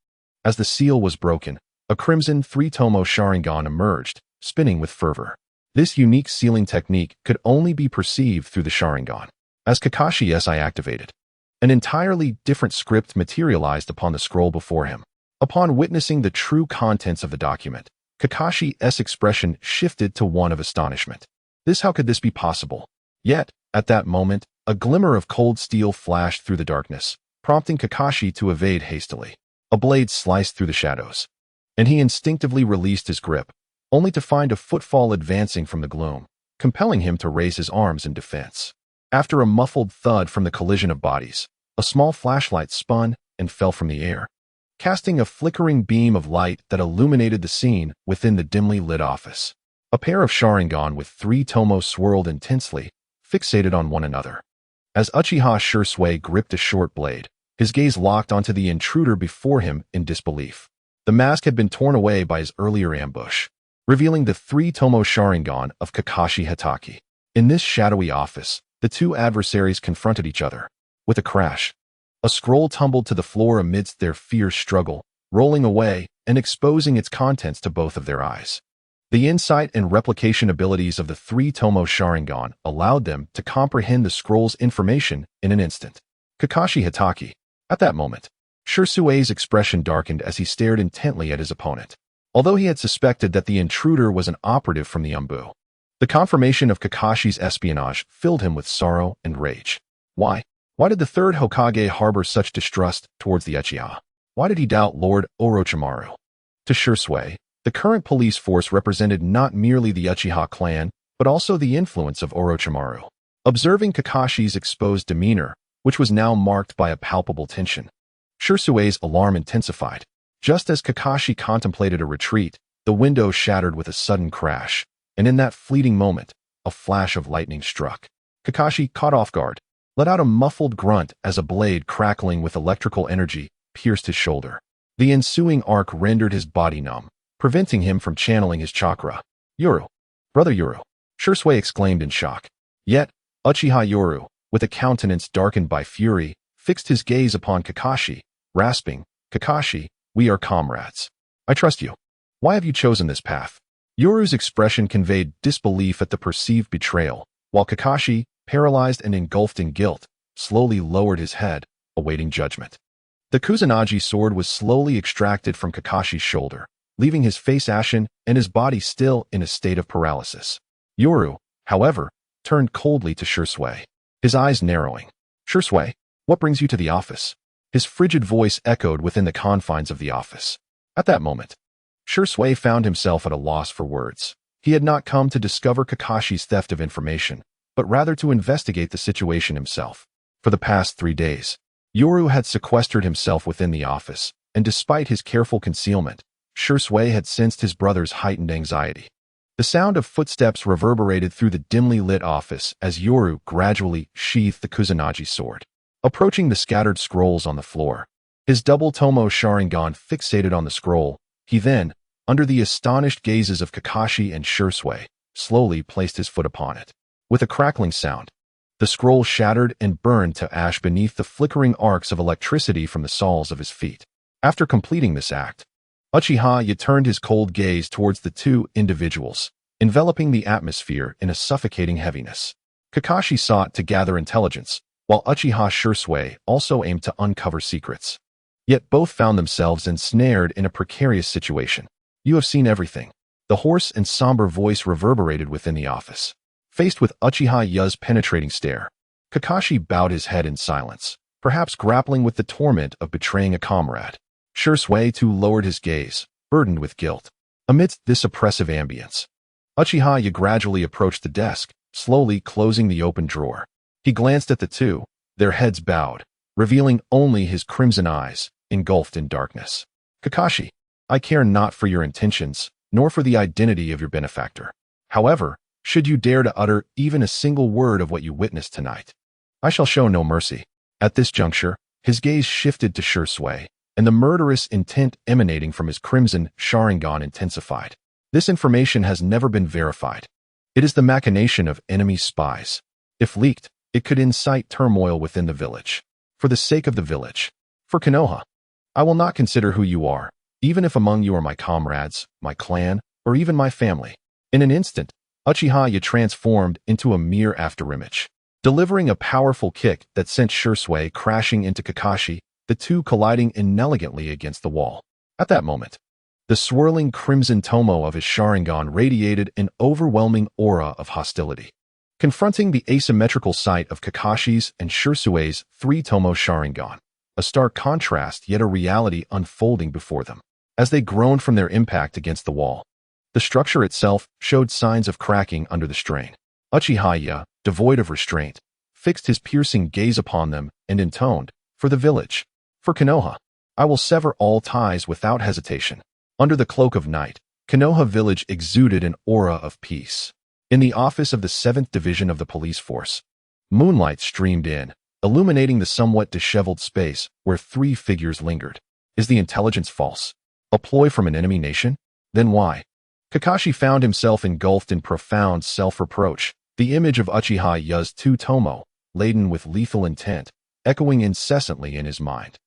As the seal was broken, a crimson 3-tomo Sharingan emerged, spinning with fervor. This unique sealing technique could only be perceived through the Sharingan. As Kakashi SI activated, an entirely different script materialized upon the scroll before him. Upon witnessing the true contents of the document, Kakashi's expression shifted to one of astonishment. How could this be possible? Yet, at that moment, a glimmer of cold steel flashed through the darkness, prompting Kakashi to evade hastily. A blade sliced through the shadows, and he instinctively released his grip, only to find a footfall advancing from the gloom, compelling him to raise his arms in defense. After a muffled thud from the collision of bodies, a small flashlight spun and fell from the air, casting a flickering beam of light that illuminated the scene within the dimly lit office. A pair of Sharingan with 3 tomos swirled intensely, fixated on one another. As Uchiha Shisui gripped a short blade, his gaze locked onto the intruder before him in disbelief. The mask had been torn away by his earlier ambush, revealing the 3 tomo Sharingan of Kakashi Hatake. In this shadowy office, the two adversaries confronted each other. With a crash, a scroll tumbled to the floor amidst their fierce struggle, rolling away and exposing its contents to both of their eyes. The insight and replication abilities of the 3 tomo Sharingan allowed them to comprehend the scroll's information in an instant. Kakashi Hatake. At that moment, Shisui's expression darkened as he stared intently at his opponent. Although he had suspected that the intruder was an operative from the Umbu, the confirmation of Kakashi's espionage filled him with sorrow and rage. Why? Why did the Third Hokage harbor such distrust towards the Uchiha? Why did he doubt Lord Orochimaru? To Shisui, the current police force represented not merely the Uchiha clan, but also the influence of Orochimaru. Observing Kakashi's exposed demeanor, which was now marked by a palpable tension, Shisui's alarm intensified. Just as Kakashi contemplated a retreat, the window shattered with a sudden crash, and in that fleeting moment, a flash of lightning struck. Kakashi, caught off guard, let out a muffled grunt as a blade crackling with electrical energy pierced his shoulder. The ensuing arc rendered his body numb, preventing him from channeling his chakra. Yoru! Brother Yoru! Shisui exclaimed in shock. Yet, Uchiha Yoru, with a countenance darkened by fury, fixed his gaze upon Kakashi, rasping, Kakashi, we are comrades. I trust you. Why have you chosen this path? Yoru's expression conveyed disbelief at the perceived betrayal, while Kakashi, paralyzed and engulfed in guilt, slowly lowered his head, awaiting judgment. The Kusanagi sword was slowly extracted from Kakashi's shoulder, leaving his face ashen and his body still in a state of paralysis. Yoru, however, turned coldly to Shisui, his eyes narrowing. Shisui, what brings you to the office? His frigid voice echoed within the confines of the office. At that moment, Shisui found himself at a loss for words. He had not come to discover Kakashi's theft of information, but rather to investigate the situation himself. For the past 3 days, Yoru had sequestered himself within the office, and despite his careful concealment, Shisui had sensed his brother's heightened anxiety. The sound of footsteps reverberated through the dimly lit office as Yoru gradually sheathed the Kusanagi sword. Approaching the scattered scrolls on the floor, his double tomo Sharingan fixated on the scroll, he then, under the astonished gazes of Kakashi and Shisui, slowly placed his foot upon it. With a crackling sound, the scroll shattered and burned to ash beneath the flickering arcs of electricity from the soles of his feet. After completing this act, Uchiha turned his cold gaze towards the two individuals, enveloping the atmosphere in a suffocating heaviness. Kakashi sought to gather intelligence, while Uchiha Shisui also aimed to uncover secrets. Yet both found themselves ensnared in a precarious situation. You have seen everything. The hoarse and somber voice reverberated within the office. Faced with Uchiha's penetrating stare, Kakashi bowed his head in silence, perhaps grappling with the torment of betraying a comrade. Shisui too lowered his gaze, burdened with guilt. Amidst this oppressive ambience, Uchiha gradually approached the desk, slowly closing the open drawer. He glanced at the two, their heads bowed, revealing only his crimson eyes, engulfed in darkness. Kakashi, I care not for your intentions, nor for the identity of your benefactor. However, should you dare to utter even a single word of what you witnessed tonight, I shall show no mercy. At this juncture, his gaze shifted to Shisui, and the murderous intent emanating from his crimson Sharingan intensified. This information has never been verified. It is the machination of enemy spies. If leaked, it could incite turmoil within the village. For the sake of the village, for Konoha, I will not consider who you are, even if among you are my comrades, my clan, or even my family. In an instant, Uchiha transformed into a mere afterimage. delivering a powerful kick that sent Shisui crashing into Kakashi, the two colliding inelegantly against the wall. At that moment, the swirling crimson tomo of his Sharingan radiated an overwhelming aura of hostility. Confronting the asymmetrical sight of Kakashi's and Shisui's three-tomo Sharingan, a stark contrast yet a reality unfolding before them. As they groaned from their impact against the wall, the structure itself showed signs of cracking under the strain. Uchiha, devoid of restraint, fixed his piercing gaze upon them and intoned, "For the village. For Konoha. I will sever all ties without hesitation." Under the cloak of night, Konoha village exuded an aura of peace. In the office of the 7th Division of the police force, moonlight streamed in, illuminating the somewhat disheveled space where three figures lingered. Is the intelligence false? A ploy from an enemy nation? Then why? Kakashi found himself engulfed in profound self-reproach, the image of Uchiha's two-tomo, laden with lethal intent, echoing incessantly in his mind.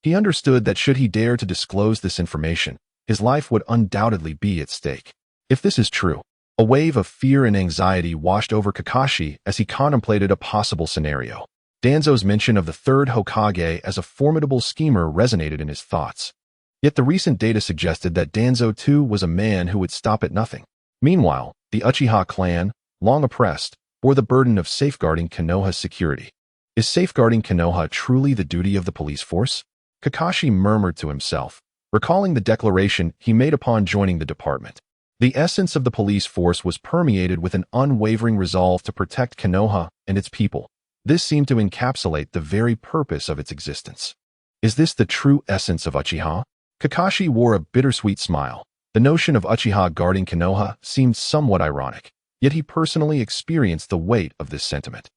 He understood that should he dare to disclose this information, his life would undoubtedly be at stake. If this is true, a wave of fear and anxiety washed over Kakashi as he contemplated a possible scenario. Danzo's mention of the Third Hokage as a formidable schemer resonated in his thoughts. Yet the recent data suggested that Danzo too was a man who would stop at nothing. Meanwhile, the Uchiha clan, long oppressed, bore the burden of safeguarding Konoha's security. Is safeguarding Konoha truly the duty of the police force? Kakashi murmured to himself, recalling the declaration he made upon joining the department. The essence of the police force was permeated with an unwavering resolve to protect Konoha and its people. This seemed to encapsulate the very purpose of its existence. Is this the true essence of Uchiha? Kakashi wore a bittersweet smile. The notion of Uchiha guarding Konoha seemed somewhat ironic, yet he personally experienced the weight of this sentiment.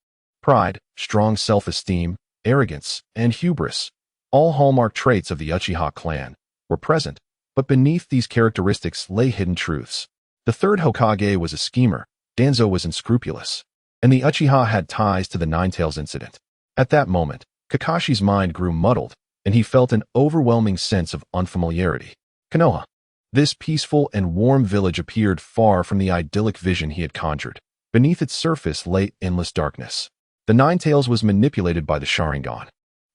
Pride, strong self-esteem, arrogance, and hubris, all hallmark traits of the Uchiha clan, were present, but beneath these characteristics lay hidden truths. The Third Hokage was a schemer, Danzo was unscrupulous, and the Uchiha had ties to the Ninetales incident. At that moment, Kakashi's mind grew muddled, and he felt an overwhelming sense of unfamiliarity. Konoha. This peaceful and warm village appeared far from the idyllic vision he had conjured. Beneath its surface lay endless darkness. The Ninetales was manipulated by the Sharingan,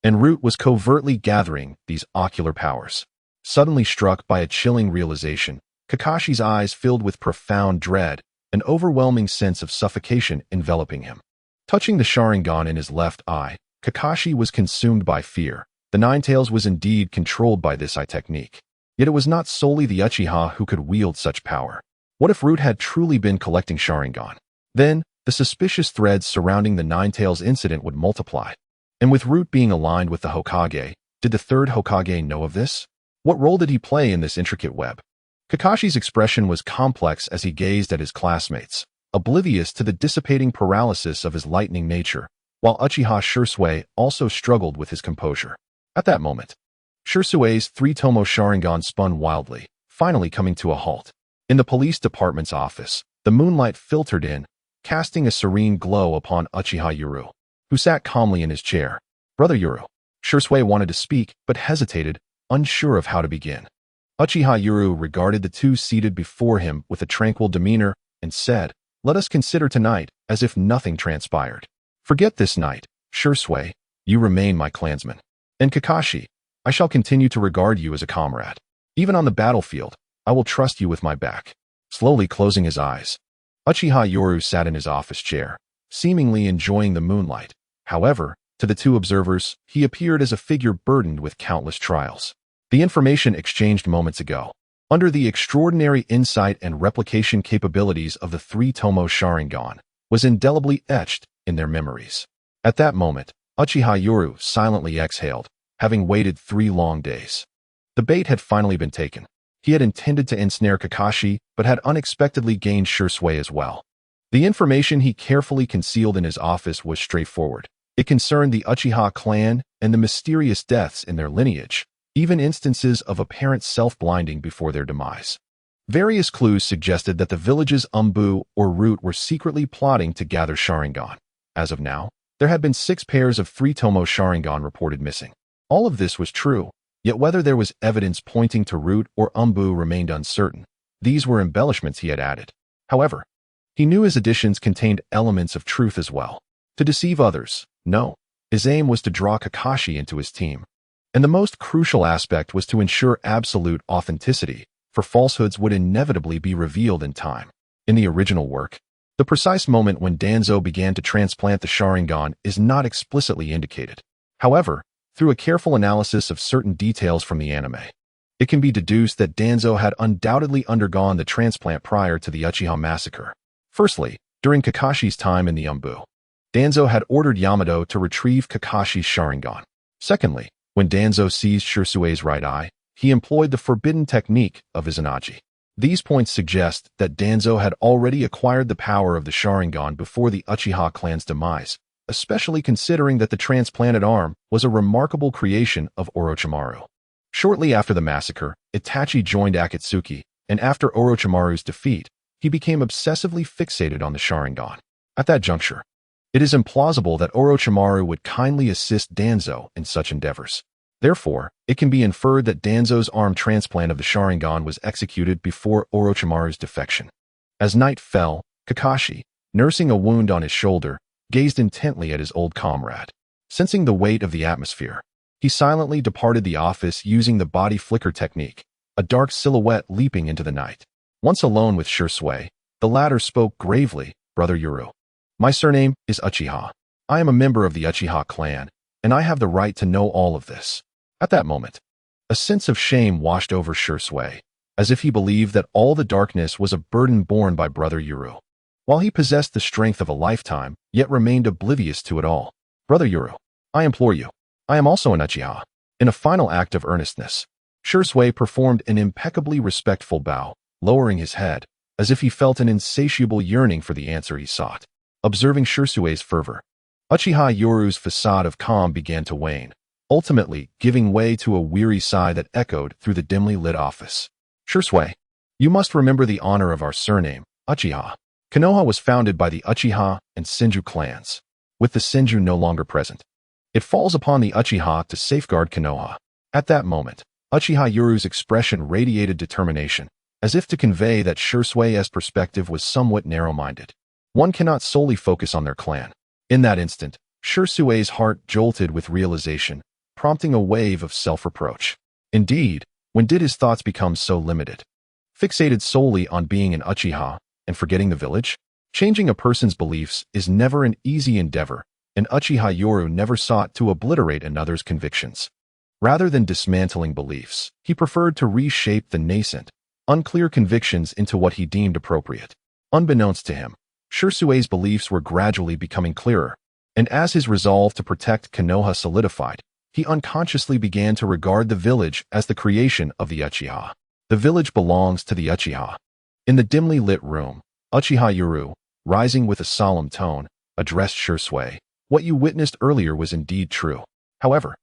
and Root was covertly gathering these ocular powers. Suddenly struck by a chilling realization, Kakashi's eyes filled with profound dread, an overwhelming sense of suffocation enveloping him. Touching the Sharingan in his left eye, Kakashi was consumed by fear. The Ninetales was indeed controlled by this eye technique. Yet it was not solely the Uchiha who could wield such power. What if Root had truly been collecting Sharingan? Then, the suspicious threads surrounding the Ninetales incident would multiply. And with Root being aligned with the Hokage, did the Third Hokage know of this? What role did he play in this intricate web? Kakashi's expression was complex as he gazed at his classmates, oblivious to the dissipating paralysis of his lightning nature, while Uchiha Shisui also struggled with his composure. At that moment, Shisui's three-tomo Sharingan spun wildly, finally coming to a halt. In the police department's office, the moonlight filtered in, casting a serene glow upon Uchiha Yuru, who sat calmly in his chair. "Brother Yuru." Shisui wanted to speak, but hesitated, unsure of how to begin. Uchiha Yuru regarded the two seated before him with a tranquil demeanor and said, "Let us consider tonight as if nothing transpired. Forget this night, Shisui, you remain my clansman. And Kakashi, I shall continue to regard you as a comrade. Even on the battlefield, I will trust you with my back." Slowly closing his eyes, Uchiha Yuru sat in his office chair, seemingly enjoying the moonlight. However, to the two observers, he appeared as a figure burdened with countless trials. The information exchanged moments ago, under the extraordinary insight and replication capabilities of the three-tomo Sharingan, was indelibly etched in their memories. At that moment, Uchiha Yuru silently exhaled, having waited 3 long days. The bait had finally been taken. He had intended to ensnare Kakashi, but had unexpectedly gained Shisui as well. The information he carefully concealed in his office was straightforward. It concerned the Uchiha clan and the mysterious deaths in their lineage, even instances of apparent self-blinding before their demise. Various clues suggested that the village's Umbu or Root were secretly plotting to gather Sharingan. As of now, there had been 6 pairs of three-tomo Sharingan reported missing. All of this was true, yet whether there was evidence pointing to Root or Umbu remained uncertain. These were embellishments he had added. However, he knew his additions contained elements of truth as well. To deceive others, no. His aim was to draw Kakashi into his team. And the most crucial aspect was to ensure absolute authenticity, for falsehoods would inevitably be revealed in time. In the original work, the precise moment when Danzo began to transplant the Sharingan is not explicitly indicated. However, through a careful analysis of certain details from the anime, it can be deduced that Danzo had undoubtedly undergone the transplant prior to the Uchiha massacre. Firstly, during Kakashi's time in the Umbu, Danzo had ordered Yamato to retrieve Kakashi's Sharingan. Secondly, when Danzo seized Shisui's right eye, he employed the forbidden technique of Izanagi. These points suggest that Danzo had already acquired the power of the Sharingan before the Uchiha clan's demise, especially considering that the transplanted arm was a remarkable creation of Orochimaru. Shortly after the massacre, Itachi joined Akatsuki, and after Orochimaru's defeat, he became obsessively fixated on the Sharingan. At that juncture, it is implausible that Orochimaru would kindly assist Danzo in such endeavors. Therefore, it can be inferred that Danzo's arm transplant of the Sharingan was executed before Orochimaru's defection. As night fell, Kakashi, nursing a wound on his shoulder, gazed intently at his old comrade. Sensing the weight of the atmosphere, he silently departed the office using the body flicker technique, a dark silhouette leaping into the night. Once alone with Shisui, the latter spoke gravely, "Brother Yuru, my surname is Uchiha. I am a member of the Uchiha clan, and I have the right to know all of this." At that moment, a sense of shame washed over Shisui, as if he believed that all the darkness was a burden borne by Brother Yuru. While he possessed the strength of a lifetime, yet remained oblivious to it all. "Brother Yuru, I implore you. I am also an Uchiha." In a final act of earnestness, Shisui performed an impeccably respectful bow, lowering his head, as if he felt an insatiable yearning for the answer he sought. Observing Shisui's fervor, Uchiha Yoru's facade of calm began to wane, ultimately giving way to a weary sigh that echoed through the dimly lit office. "Shisui, you must remember the honor of our surname, Uchiha. Konoha was founded by the Uchiha and Senju clans. With the Senju no longer present, it falls upon the Uchiha to safeguard Konoha." At that moment, Uchiha Yoru's expression radiated determination, as if to convey that Shisui's perspective was somewhat narrow-minded. One cannot solely focus on their clan. In that instant, Shisui's heart jolted with realization, prompting a wave of self-reproach. Indeed, when did his thoughts become so limited? Fixated solely on being an Uchiha and forgetting the village? Changing a person's beliefs is never an easy endeavor, and Uchiha Yoru never sought to obliterate another's convictions. Rather than dismantling beliefs, he preferred to reshape the nascent, unclear convictions into what he deemed appropriate. Unbeknownst to him, Shisui's beliefs were gradually becoming clearer, and as his resolve to protect Konoha solidified, he unconsciously began to regard the village as the creation of the Uchiha. The village belongs to the Uchiha. In the dimly lit room, Uchiha Yoru, rising with a solemn tone, addressed Shisui. "What you witnessed earlier was indeed true. However,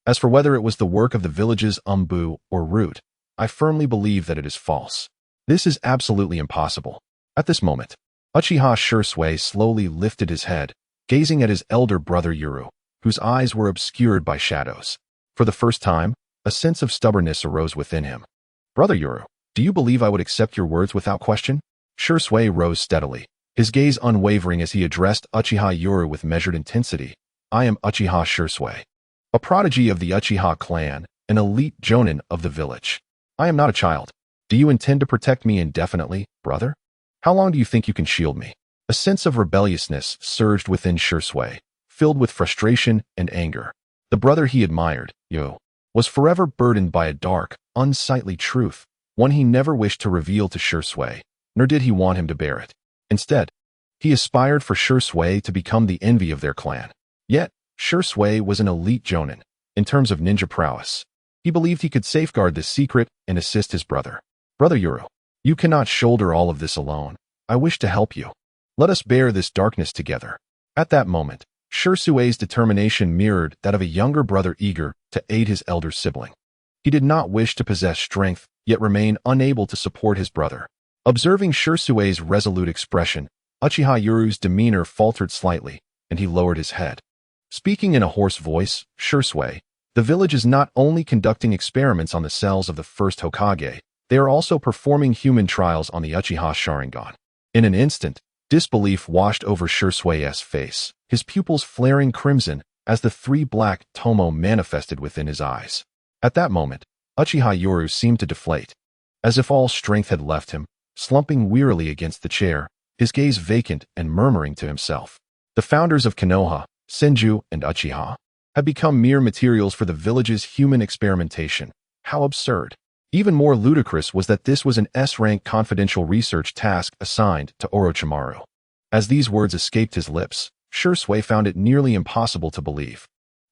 as for whether it was the work of the village's Umbu or root, I firmly believe that it is false. This is absolutely impossible." At this moment, Uchiha Shisui slowly lifted his head, gazing at his elder brother Yuru, whose eyes were obscured by shadows. For the first time, a sense of stubbornness arose within him. "Brother Yuru, do you believe I would accept your words without question?" Shisui rose steadily, his gaze unwavering as he addressed Uchiha Yuru with measured intensity. "I am Uchiha Shisui, a prodigy of the Uchiha clan, an elite jonin of the village. I am not a child. Do you intend to protect me indefinitely, brother? How long do you think you can shield me?" A sense of rebelliousness surged within Shisui, filled with frustration and anger. The brother he admired, Yo, was forever burdened by a dark, unsightly truth, one he never wished to reveal to Shisui, nor did he want him to bear it. Instead, he aspired for Shisui to become the envy of their clan. Yet, Shisui was an elite jonin, in terms of ninja prowess. He believed he could safeguard this secret and assist his brother. "Brother Yuru, you cannot shoulder all of this alone. I wish to help you. Let us bear this darkness together." At that moment, Shisui's determination mirrored that of a younger brother eager to aid his elder sibling. He did not wish to possess strength, yet remain unable to support his brother. Observing Shisui's resolute expression, Uchiha Yuru's demeanor faltered slightly, and he lowered his head. Speaking in a hoarse voice, "Shisui, the village is not only conducting experiments on the cells of the First Hokage, they are also performing human trials on the Uchiha Sharingan." In an instant, Disbelief washed over Shisui's face, his pupils flaring crimson as the three black tomo manifested within his eyes. At that moment, Uchiha Yoru seemed to deflate. As if all strength had left him, slumping wearily against the chair, his gaze vacant and murmuring to himself. The founders of Konoha, Senju, and Uchiha had become mere materials for the village's human experimentation. How absurd. Even more ludicrous was that this was an S-rank confidential research task assigned to Orochimaru. As these words escaped his lips, Shisui found it nearly impossible to believe.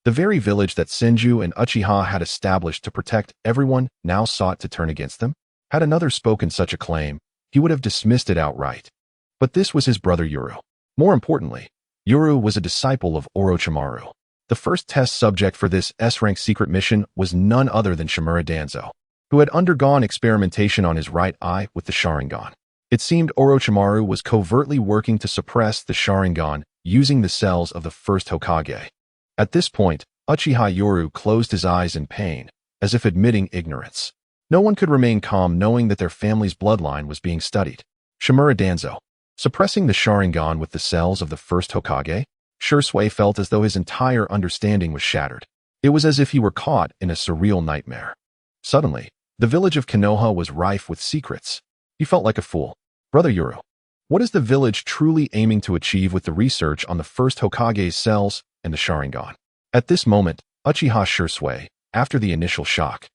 The very village that Senju and Uchiha had established to protect everyone now sought to turn against them? Had another spoken such a claim, he would have dismissed it outright. But this was his brother Yoru. More importantly, Yoru was a disciple of Orochimaru. The first test subject for this S-rank secret mission was none other than Shimura Danzo, who had undergone experimentation on his right eye with the Sharingan. It seemed Orochimaru was covertly working to suppress the Sharingan using the cells of the first Hokage. At this point, Uchiha Yoru closed his eyes in pain, as if admitting ignorance. No one could remain calm knowing that their family's bloodline was being studied. Shimura Danzo, suppressing the Sharingan with the cells of the first Hokage? Shisui felt as though his entire understanding was shattered. It was as if he were caught in a surreal nightmare. Suddenly, the village of Konoha was rife with secrets. He felt like a fool. Brother Yoru, what is the village truly aiming to achieve with the research on the first Hokage's cells and the Sharingan? At this moment, Uchiha Shisui, after the initial shock,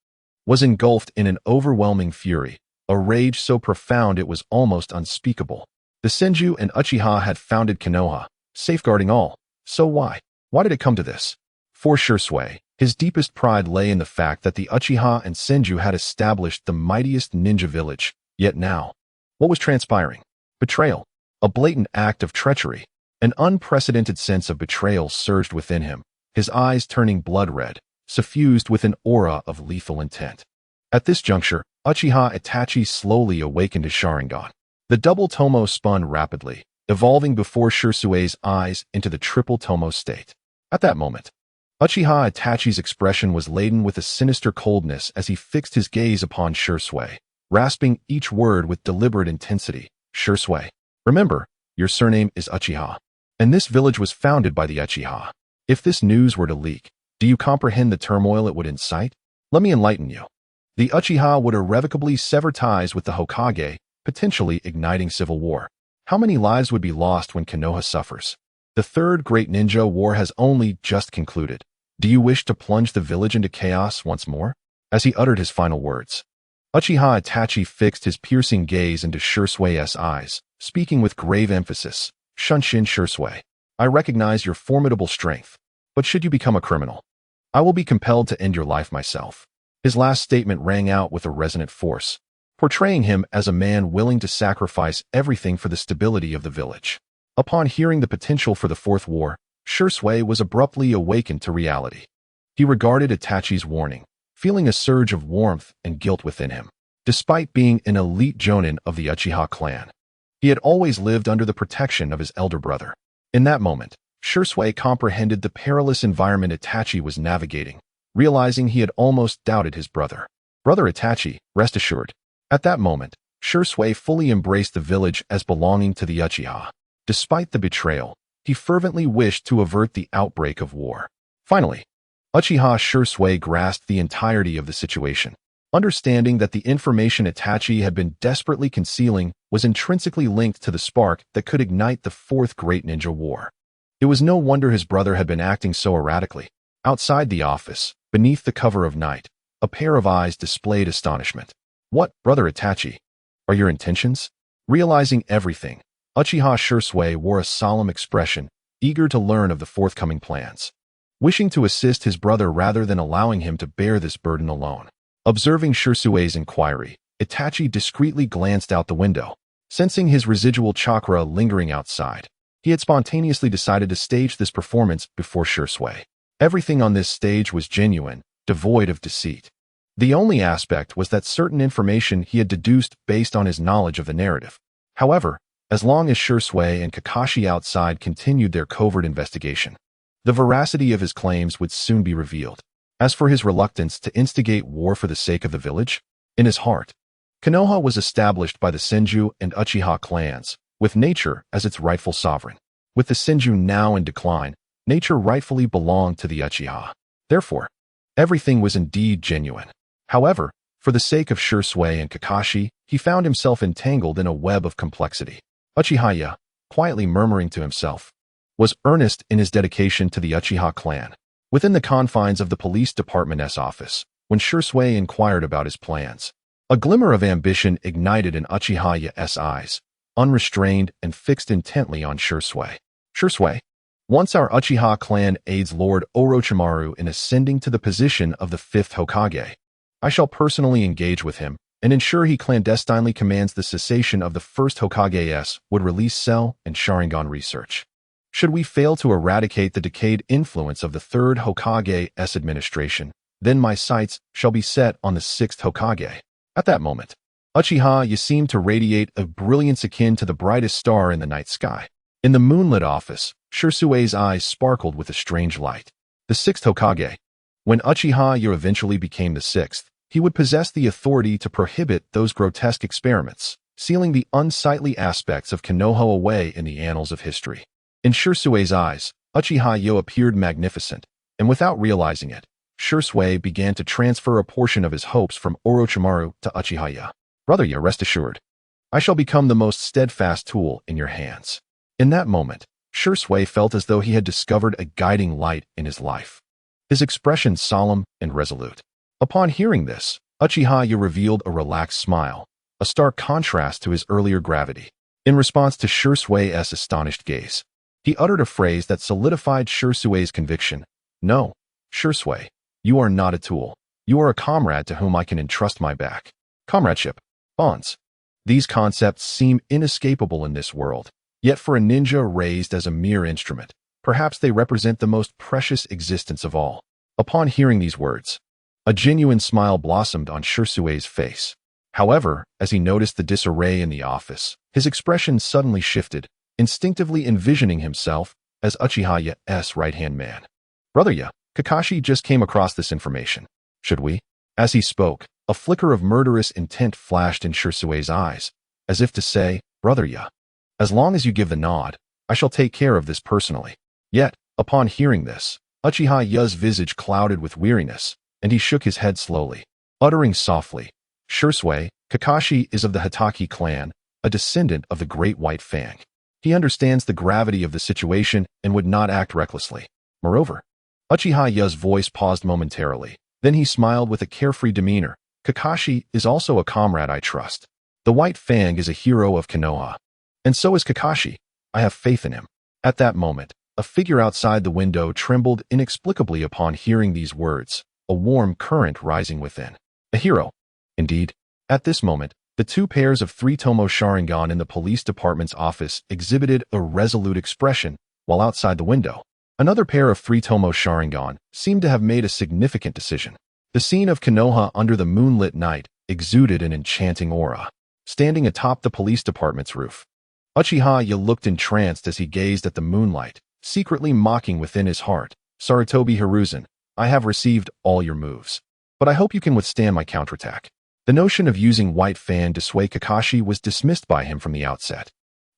was engulfed in an overwhelming fury, a rage so profound it was almost unspeakable. The Senju and Uchiha had founded Konoha, safeguarding all. So why? Why did it come to this? For Shisui, his deepest pride lay in the fact that the Uchiha and Senju had established the mightiest ninja village. Yet now, what was transpiring? Betrayal. A blatant act of treachery. An unprecedented sense of betrayal surged within him, his eyes turning blood red, suffused with an aura of lethal intent. At this juncture, Uchiha Itachi slowly awakened his Sharingan. The double tomo spun rapidly, evolving before Shisui's eyes into the triple tomo state. At that moment, Uchiha Itachi's expression was laden with a sinister coldness as he fixed his gaze upon Shisui, rasping each word with deliberate intensity. Shisui, remember, your surname is Uchiha, and this village was founded by the Uchiha. If this news were to leak, do you comprehend the turmoil it would incite? Let me enlighten you. The Uchiha would irrevocably sever ties with the Hokage, potentially igniting civil war. How many lives would be lost when Konoha suffers? The third great ninja war has only just concluded. Do you wish to plunge the village into chaos once more? As he uttered his final words, Uchiha Itachi fixed his piercing gaze into Shisui's eyes, speaking with grave emphasis. Shunshin Shisui, I recognize your formidable strength, but should you become a criminal, I will be compelled to end your life myself. His last statement rang out with a resonant force, portraying him as a man willing to sacrifice everything for the stability of the village. Upon hearing the potential for the Fourth War, Shisui was abruptly awakened to reality. He regarded Itachi's warning, feeling a surge of warmth and guilt within him. Despite being an elite jonin of the Uchiha clan, he had always lived under the protection of his elder brother. In that moment, Shisui comprehended the perilous environment Itachi was navigating, realizing he had almost doubted his brother. Brother Itachi, rest assured. At that moment, Shisui fully embraced the village as belonging to the Uchiha. Despite the betrayal, he fervently wished to avert the outbreak of war. Finally, Uchiha Shisui grasped the entirety of the situation, understanding that the information Itachi had been desperately concealing was intrinsically linked to the spark that could ignite the Fourth Great Ninja War. It was no wonder his brother had been acting so erratically. Outside the office, beneath the cover of night, a pair of eyes displayed astonishment. What, Brother Itachi? Are your intentions? Realizing everything, Uchiha Shisui wore a solemn expression, eager to learn of the forthcoming plans. Wishing to assist his brother rather than allowing him to bear this burden alone. Observing Shisui's inquiry, Itachi discreetly glanced out the window, sensing his residual chakra lingering outside. He had spontaneously decided to stage this performance before Shisui. Everything on this stage was genuine, devoid of deceit. The only aspect was that certain information he had deduced based on his knowledge of the narrative. However, as long as Shisui and Kakashi outside continued their covert investigation, the veracity of his claims would soon be revealed. As for his reluctance to instigate war for the sake of the village, in his heart, Konoha was established by the Senju and Uchiha clans, with nature as its rightful sovereign. With the Senju now in decline, nature rightfully belonged to the Uchiha. Therefore, everything was indeed genuine. However, for the sake of Shisui and Kakashi, he found himself entangled in a web of complexity. Uchiha, quietly murmuring to himself, was earnest in his dedication to the Uchiha clan. Within the confines of the police department's office, when Shisui inquired about his plans, a glimmer of ambition ignited in Uchiha's eyes, unrestrained and fixed intently on Shisui. Shisui, once our Uchiha clan aids Lord Orochimaru in ascending to the position of the 5th Hokage, I shall personally engage with him and ensure he clandestinely commands the cessation of the 1st Hokage's would release Cell and Sharingan research. Should we fail to eradicate the decayed influence of the 3rd Hokage's administration, then my sights shall be set on the 6th Hokage. At that moment, Uchiha seemed to radiate a brilliance akin to the brightest star in the night sky. In the moonlit office, Shisui's eyes sparkled with a strange light. The 6th Hokage. When Uchiha eventually became the 6th, he would possess the authority to prohibit those grotesque experiments, sealing the unsightly aspects of Konoha away in the annals of history. In Shisui's eyes, Uchiha appeared magnificent, and without realizing it, Shisui began to transfer a portion of his hopes from Orochimaru to Uchiha. Brother, rest assured, I shall become the most steadfast tool in your hands. In that moment, Shisui felt as though he had discovered a guiding light in his life. His expression solemn and resolute. Upon hearing this, Uchiha revealed a relaxed smile, a stark contrast to his earlier gravity. In response to Shisui's astonished gaze, he uttered a phrase that solidified Shisui's conviction. No, Shisui, you are not a tool. You are a comrade to whom I can entrust my back. Comradeship. Bonds. These concepts seem inescapable in this world, yet for a ninja raised as a mere instrument, perhaps they represent the most precious existence of all. Upon hearing these words, a genuine smile blossomed on Shisui's face. However, as he noticed the disarray in the office, his expression suddenly shifted, instinctively envisioning himself as Uchiha's right-hand man. Brother, Kakashi just came across this information. Should we? As he spoke, a flicker of murderous intent flashed in Shisui's eyes, as if to say, Brother, as long as you give the nod, I shall take care of this personally. Yet, upon hearing this, Uchiha's visage clouded with weariness, and he shook his head slowly, uttering softly, Shisui, Kakashi is of the Itachi clan, a descendant of the Great White Fang. He understands the gravity of the situation and would not act recklessly. Moreover, Uchiha's voice paused momentarily, then he smiled with a carefree demeanor. Kakashi is also a comrade I trust. The White Fang is a hero of Konoha. And so is Kakashi. I have faith in him. At that moment, a figure outside the window trembled inexplicably upon hearing these words, a warm current rising within. A hero. Indeed. At this moment, the 2 pairs of 3-tomo Sharingan in the police department's office exhibited a resolute expression, while outside the window, another pair of 3-tomo Sharingan seemed to have made a significant decision. The scene of Konoha under the moonlit night exuded an enchanting aura. Standing atop the police department's roof, Uchiha looked entranced as he gazed at the moonlight, secretly mocking within his heart, Sarutobi Hiruzen, I have received all your moves, but I hope you can withstand my counterattack. The notion of using White Fang to sway Kakashi was dismissed by him from the outset.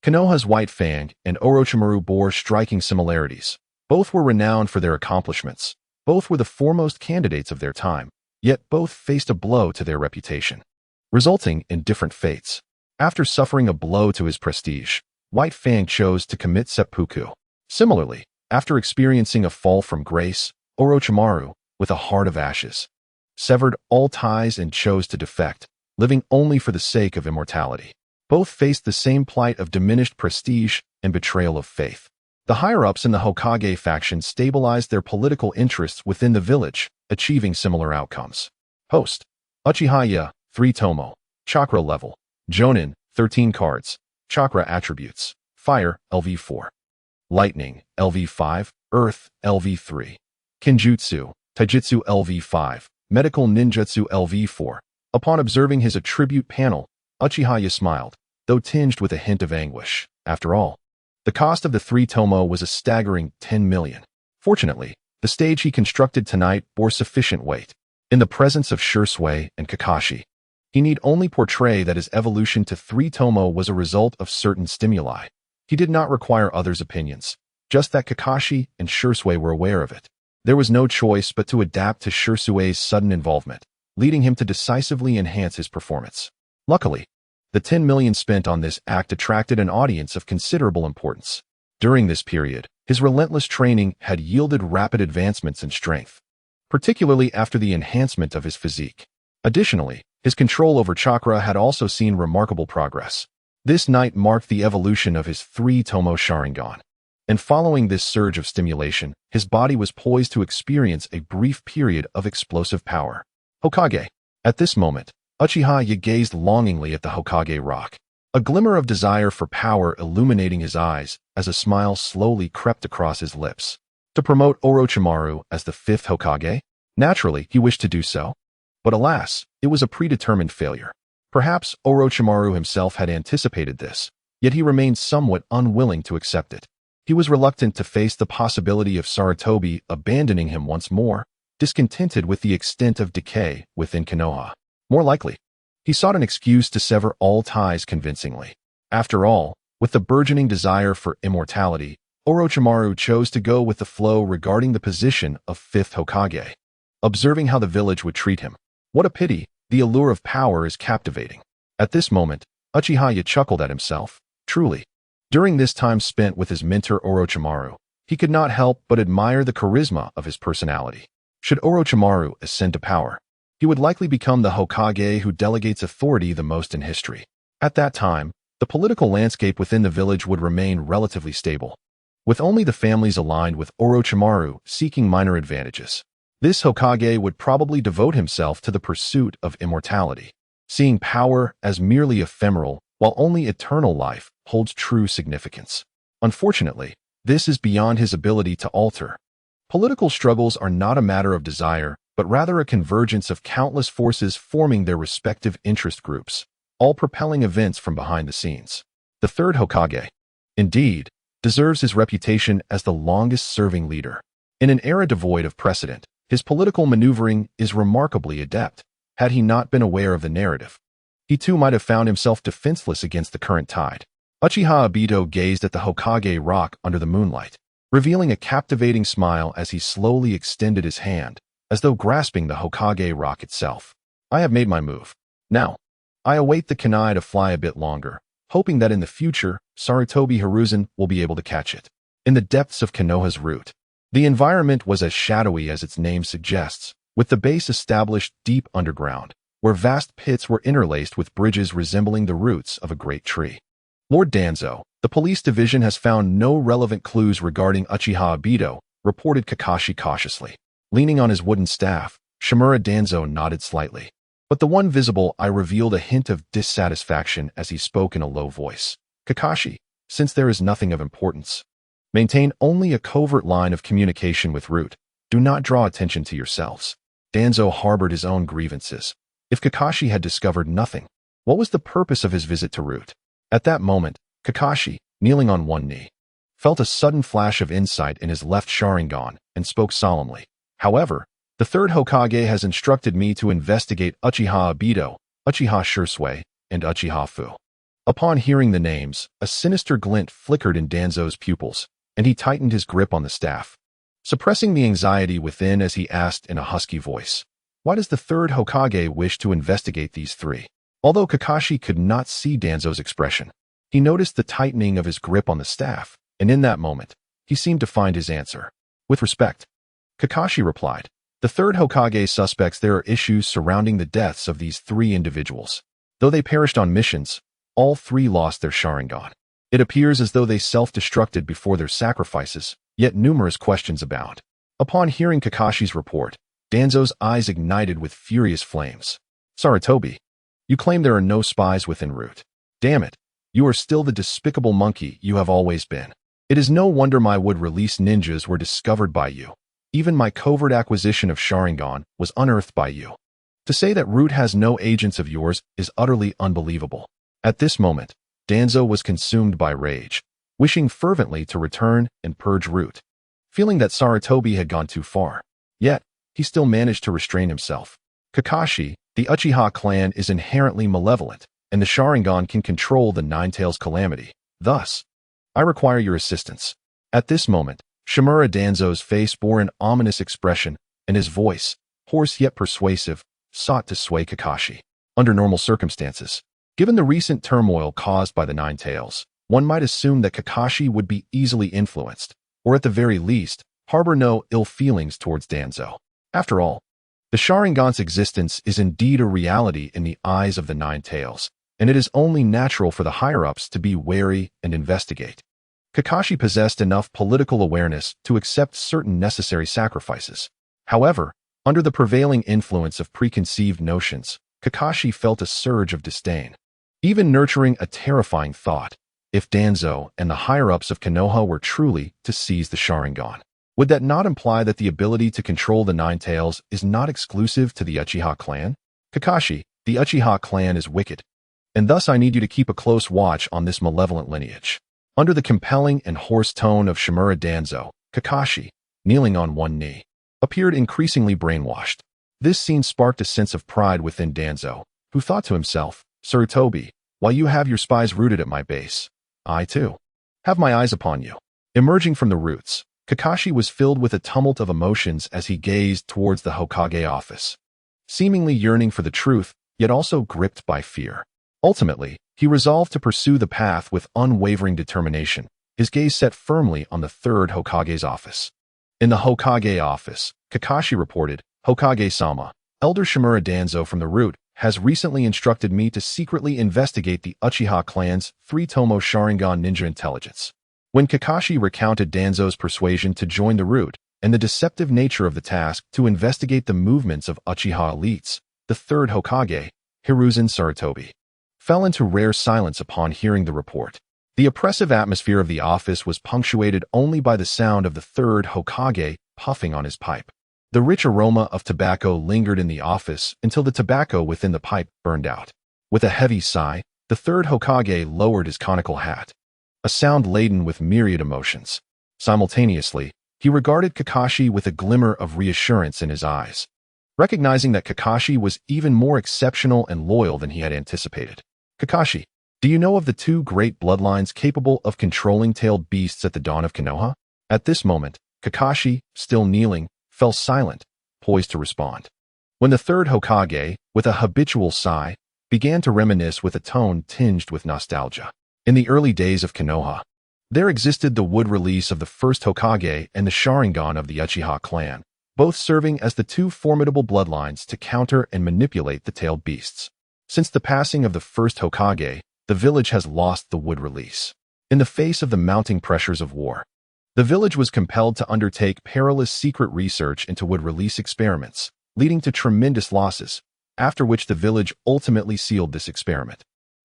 Konoha's White Fang and Orochimaru bore striking similarities. Both were renowned for their accomplishments. Both were the foremost candidates of their time, yet both faced a blow to their reputation, resulting in different fates. After suffering a blow to his prestige, White Fang chose to commit seppuku. Similarly, after experiencing a fall from grace, Orochimaru, with a heart of ashes, severed all ties and chose to defect, living only for the sake of immortality. Both faced the same plight of diminished prestige and betrayal of faith. The higher-ups in the Hokage faction stabilized their political interests within the village, achieving similar outcomes. Host: Uchiha, 3-tomo, chakra level, Jonin, 13 cards, chakra attributes, fire, LV4, lightning, LV5, earth, LV3, Kenjutsu, Taijutsu LV5, medical ninjutsu LV4. Upon observing his attribute panel, Uchiha smiled, though tinged with a hint of anguish. After all, the cost of the 3-tomo was a staggering 10 million. Fortunately, the stage he constructed tonight bore sufficient weight. In the presence of Shisui and Kakashi, He need only portray that his evolution to 3 Tomo was a result of certain stimuli. He did not require others' opinions, just that Kakashi and Shisui were aware of it. There was no choice but to adapt to Shisui's sudden involvement, leading him to decisively enhance his performance. Luckily, the 10 million spent on this act attracted an audience of considerable importance. During this period, his relentless training had yielded rapid advancements in strength, particularly after the enhancement of his physique. Additionally, his control over chakra had also seen remarkable progress. This night marked the evolution of his 3 Tomo Sharingan. And following this surge of stimulation, his body was poised to experience a brief period of explosive power. Hokage. At this moment, Uchiha gazed longingly at the Hokage rock, a glimmer of desire for power illuminating his eyes as a smile slowly crept across his lips. To promote Orochimaru as the 5th Hokage? Naturally, he wished to do so. But alas, it was a predetermined failure. Perhaps Orochimaru himself had anticipated this, yet he remained somewhat unwilling to accept it. He was reluctant to face the possibility of Sarutobi abandoning him once more, discontented with the extent of decay within Konoha. More likely, he sought an excuse to sever all ties convincingly. After all, with the burgeoning desire for immortality, Orochimaru chose to go with the flow regarding the position of 5th Hokage. Observing how the village would treat him. What a pity, the allure of power is captivating. At this moment, Uchiha chuckled at himself. Truly, during this time spent with his mentor Orochimaru, he could not help but admire the charisma of his personality. Should Orochimaru ascend to power, he would likely become the Hokage who delegates authority the most in history. At that time, the political landscape within the village would remain relatively stable, with only the families aligned with Orochimaru seeking minor advantages. This Hokage would probably devote himself to the pursuit of immortality, seeing power as merely ephemeral, while only eternal life holds true significance. Unfortunately, this is beyond his ability to alter. Political struggles are not a matter of desire, but rather a convergence of countless forces forming their respective interest groups, all propelling events from behind the scenes. The 3rd Hokage, indeed, deserves his reputation as the longest-serving leader. In an era devoid of precedent, his political maneuvering is remarkably adept. Had he not been aware of the narrative, he too might have found himself defenseless against the current tide. Uchiha Obito gazed at the Hokage rock under the moonlight, revealing a captivating smile as he slowly extended his hand, as though grasping the Hokage rock itself. I have made my move. Now, I await the kunai to fly a bit longer, hoping that in the future, Sarutobi Hiruzen will be able to catch it. In the depths of Konoha's root, the environment was as shadowy as its name suggests, with the base established deep underground, where vast pits were interlaced with bridges resembling the roots of a great tree. Lord Danzo, the police division has found no relevant clues regarding Uchiha Obito, reported Kakashi cautiously. Leaning on his wooden staff, Shimura Danzo nodded slightly. But the one visible eye revealed a hint of dissatisfaction as he spoke in a low voice. Kakashi, since there is nothing of importance, maintain only a covert line of communication with Root. Do not draw attention to yourselves. Danzo harbored his own grievances. If Kakashi had discovered nothing, what was the purpose of his visit to Root? At that moment, Kakashi, kneeling on one knee, felt a sudden flash of insight in his left Sharingan and spoke solemnly. However, the 3rd Hokage has instructed me to investigate Uchiha Obito, Uchiha Shisui, and Uchiha Fu. Upon hearing the names, a sinister glint flickered in Danzo's pupils, and he tightened his grip on the staff, suppressing the anxiety within as he asked in a husky voice, "Why does the 3rd Hokage wish to investigate these 3? Although Kakashi could not see Danzo's expression, he noticed the tightening of his grip on the staff, and in that moment, he seemed to find his answer. With respect, Kakashi replied, the 3rd Hokage suspects there are issues surrounding the deaths of these 3 individuals. Though they perished on missions, all 3 lost their Sharingan. It appears as though they self-destructed before their sacrifices, yet numerous questions abound. Upon hearing Kakashi's report, Danzo's eyes ignited with furious flames. Sarutobi, you claim there are no spies within Root. Damn it, you are still the despicable monkey you have always been. It is no wonder my would-release ninjas were discovered by you. Even my covert acquisition of Sharingan was unearthed by you. To say that Root has no agents of yours is utterly unbelievable. At this moment, Danzo was consumed by rage, wishing fervently to return and purge Root, feeling that Sarutobi had gone too far. Yet, he still managed to restrain himself. Kakashi, The Uchiha clan is inherently malevolent, and the Sharingan can control the Nine-Tails calamity. Thus, I require your assistance. At this moment, Shimura Danzo's face bore an ominous expression, and his voice, hoarse yet persuasive, sought to sway Kakashi. Under normal circumstances, given the recent turmoil caused by the Nine-Tails, one might assume that Kakashi would be easily influenced, or at the very least, harbor no ill feelings towards Danzo. After all, the Sharingan's existence is indeed a reality in the eyes of the Nine-Tails, and it is only natural for the higher-ups to be wary and investigate. Kakashi possessed enough political awareness to accept certain necessary sacrifices. However, under the prevailing influence of preconceived notions, Kakashi felt a surge of disdain, even nurturing a terrifying thought. If Danzo and the higher-ups of Konoha were truly to seize the Sharingan, would that not imply that the ability to control the Nine-Tails is not exclusive to the Uchiha clan? Kakashi, the Uchiha clan is wicked, and thus I need you to keep a close watch on this malevolent lineage. Under the compelling and hoarse tone of Shimura Danzo, Kakashi, kneeling on one knee, appeared increasingly brainwashed. This scene sparked a sense of pride within Danzo, who thought to himself, Sarutobi, while you have your spies rooted at my base, I too have my eyes upon you. Emerging from the roots, Kakashi was filled with a tumult of emotions as he gazed towards the Hokage office, seemingly yearning for the truth, yet also gripped by fear. Ultimately, he resolved to pursue the path with unwavering determination, his gaze set firmly on the Third Hokage's office. In the Hokage office, Kakashi reported, Hokage-sama, Elder Shimura Danzo from the root has recently instructed me to secretly investigate the Uchiha clan's 3-tomo Sharingan ninja intelligence. When Kakashi recounted Danzo's persuasion to join the root and the deceptive nature of the task to investigate the movements of Uchiha elites, the Third Hokage, Hiruzen Sarutobi, fell into rare silence upon hearing the report. The oppressive atmosphere of the office was punctuated only by the sound of the Third Hokage puffing on his pipe. The rich aroma of tobacco lingered in the office until the tobacco within the pipe burned out. With a heavy sigh, the Third Hokage lowered his conical hat, a sound laden with myriad emotions. Simultaneously, he regarded Kakashi with a glimmer of reassurance in his eyes, recognizing that Kakashi was even more exceptional and loyal than he had anticipated. Kakashi, do you know of the two great bloodlines capable of controlling tailed beasts at the dawn of Konoha? At this moment, Kakashi, still kneeling, fell silent, poised to respond. When the Third Hokage, with a habitual sigh, began to reminisce with a tone tinged with nostalgia. In the early days of Konoha, there existed the wood release of the first Hokage and the Sharingan of the Uchiha clan, both serving as the two formidable bloodlines to counter and manipulate the tailed beasts. Since the passing of the first Hokage, the village has lost the wood release. In the face of the mounting pressures of war, the village was compelled to undertake perilous secret research into wood release experiments, leading to tremendous losses, after which the village ultimately sealed this experiment.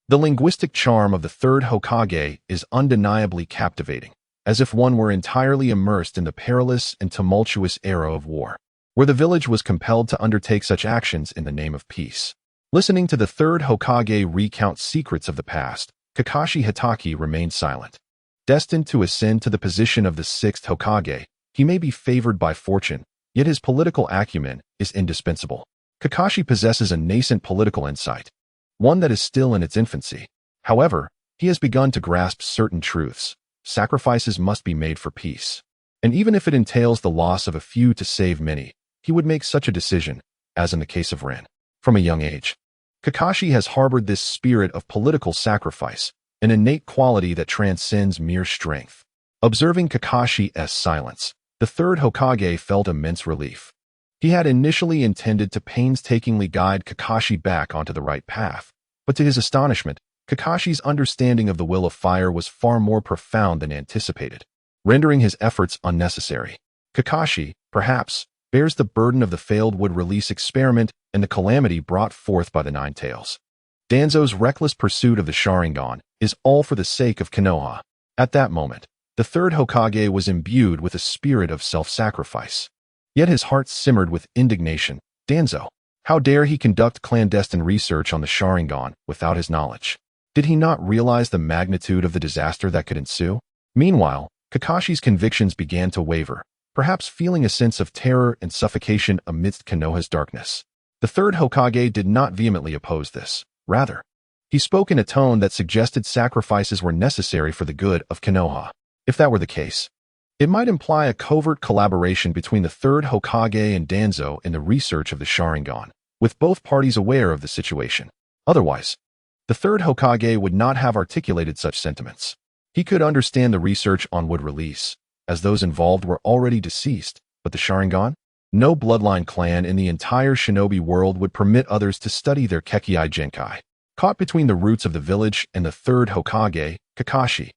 The linguistic charm of the Third Hokage is undeniably captivating, as if one were entirely immersed in the perilous and tumultuous era of war, where the village was compelled to undertake such actions in the name of peace. Listening to the Third Hokage recount secrets of the past, Kakashi Hitaki remained silent. Destined to ascend to the position of the sixth Hokage, he may be favored by fortune, yet his political acumen is indispensable. Kakashi possesses a nascent political insight, one that is still in its infancy. However, he has begun to grasp certain truths. Sacrifices must be made for peace. And even if it entails the loss of a few to save many, he would make such a decision, as in the case of Rin. From a young age, Kakashi has harbored this spirit of political sacrifice, an innate quality that transcends mere strength. Observing Kakashi's silence, the Third Hokage felt immense relief. He had initially intended to painstakingly guide Kakashi back onto the right path, but to his astonishment, Kakashi's understanding of the will of fire was far more profound than anticipated, rendering his efforts unnecessary. Kakashi, perhaps, bears the burden of the failed wood release experiment and the calamity brought forth by the Nine-Tails. Danzo's reckless pursuit of the Sharingan is all for the sake of Konoha. At that moment, the Third Hokage was imbued with a spirit of self-sacrifice. Yet his heart simmered with indignation. Danzo, how dare he conduct clandestine research on the Sharingan without his knowledge? Did he not realize the magnitude of the disaster that could ensue? Meanwhile, Kakashi's convictions began to waver, perhaps feeling a sense of terror and suffocation amidst Konoha's darkness. The third Hokage did not vehemently oppose this. Rather, he spoke in a tone that suggested sacrifices were necessary for the good of Konoha. If that were the case, it might imply a covert collaboration between the third Hokage and Danzo in the research of the Sharingan, with both parties aware of the situation. Otherwise, the third Hokage would not have articulated such sentiments. He could understand the research on would release, as those involved were already deceased, but the Sharingan? No bloodline clan in the entire shinobi world would permit others to study their Kekkei Genkai. Caught between the roots of the village and the third Hokage, Kakashi,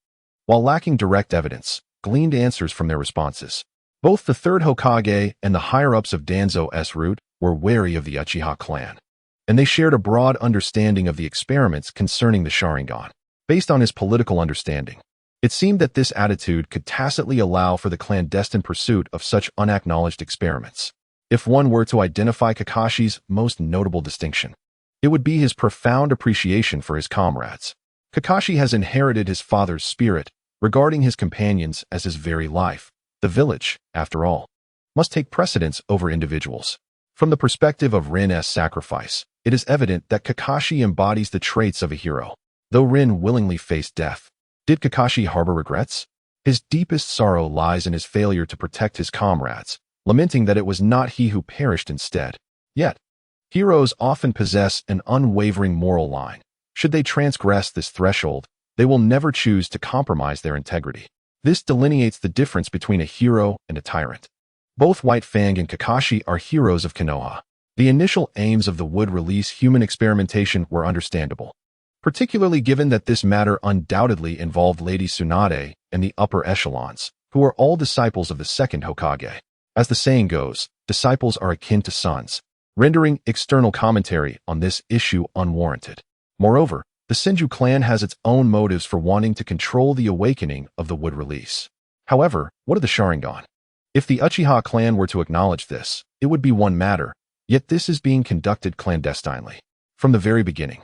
while lacking direct evidence, gleaned answers from their responses. Both the third Hokage and the higher-ups of Danzo's root were wary of the Uchiha clan, and they shared a broad understanding of the experiments concerning the Sharingan. Based on his political understanding, it seemed that this attitude could tacitly allow for the clandestine pursuit of such unacknowledged experiments. If one were to identify Kakashi's most notable distinction, it would be his profound appreciation for his comrades. Kakashi has inherited his father's spirit, regarding his companions as his very life. The village, after all, must take precedence over individuals. From the perspective of Rin's sacrifice, it is evident that Kakashi embodies the traits of a hero. Though Rin willingly faced death, did Kakashi harbor regrets? His deepest sorrow lies in his failure to protect his comrades, lamenting that it was not he who perished instead. Yet, heroes often possess an unwavering moral line. Should they transgress this threshold, they will never choose to compromise their integrity. This delineates the difference between a hero and a tyrant. Both White Fang and Kakashi are heroes of Konoha. The initial aims of the wood-release human experimentation were understandable, particularly given that this matter undoubtedly involved Lady Tsunade and the upper echelons, who are all disciples of the second Hokage. As the saying goes, disciples are akin to sons, rendering external commentary on this issue unwarranted. Moreover, the Senju clan has its own motives for wanting to control the awakening of the wood release. However, what of the Sharingan? If the Uchiha clan were to acknowledge this, it would be one matter, yet this is being conducted clandestinely. From the very beginning,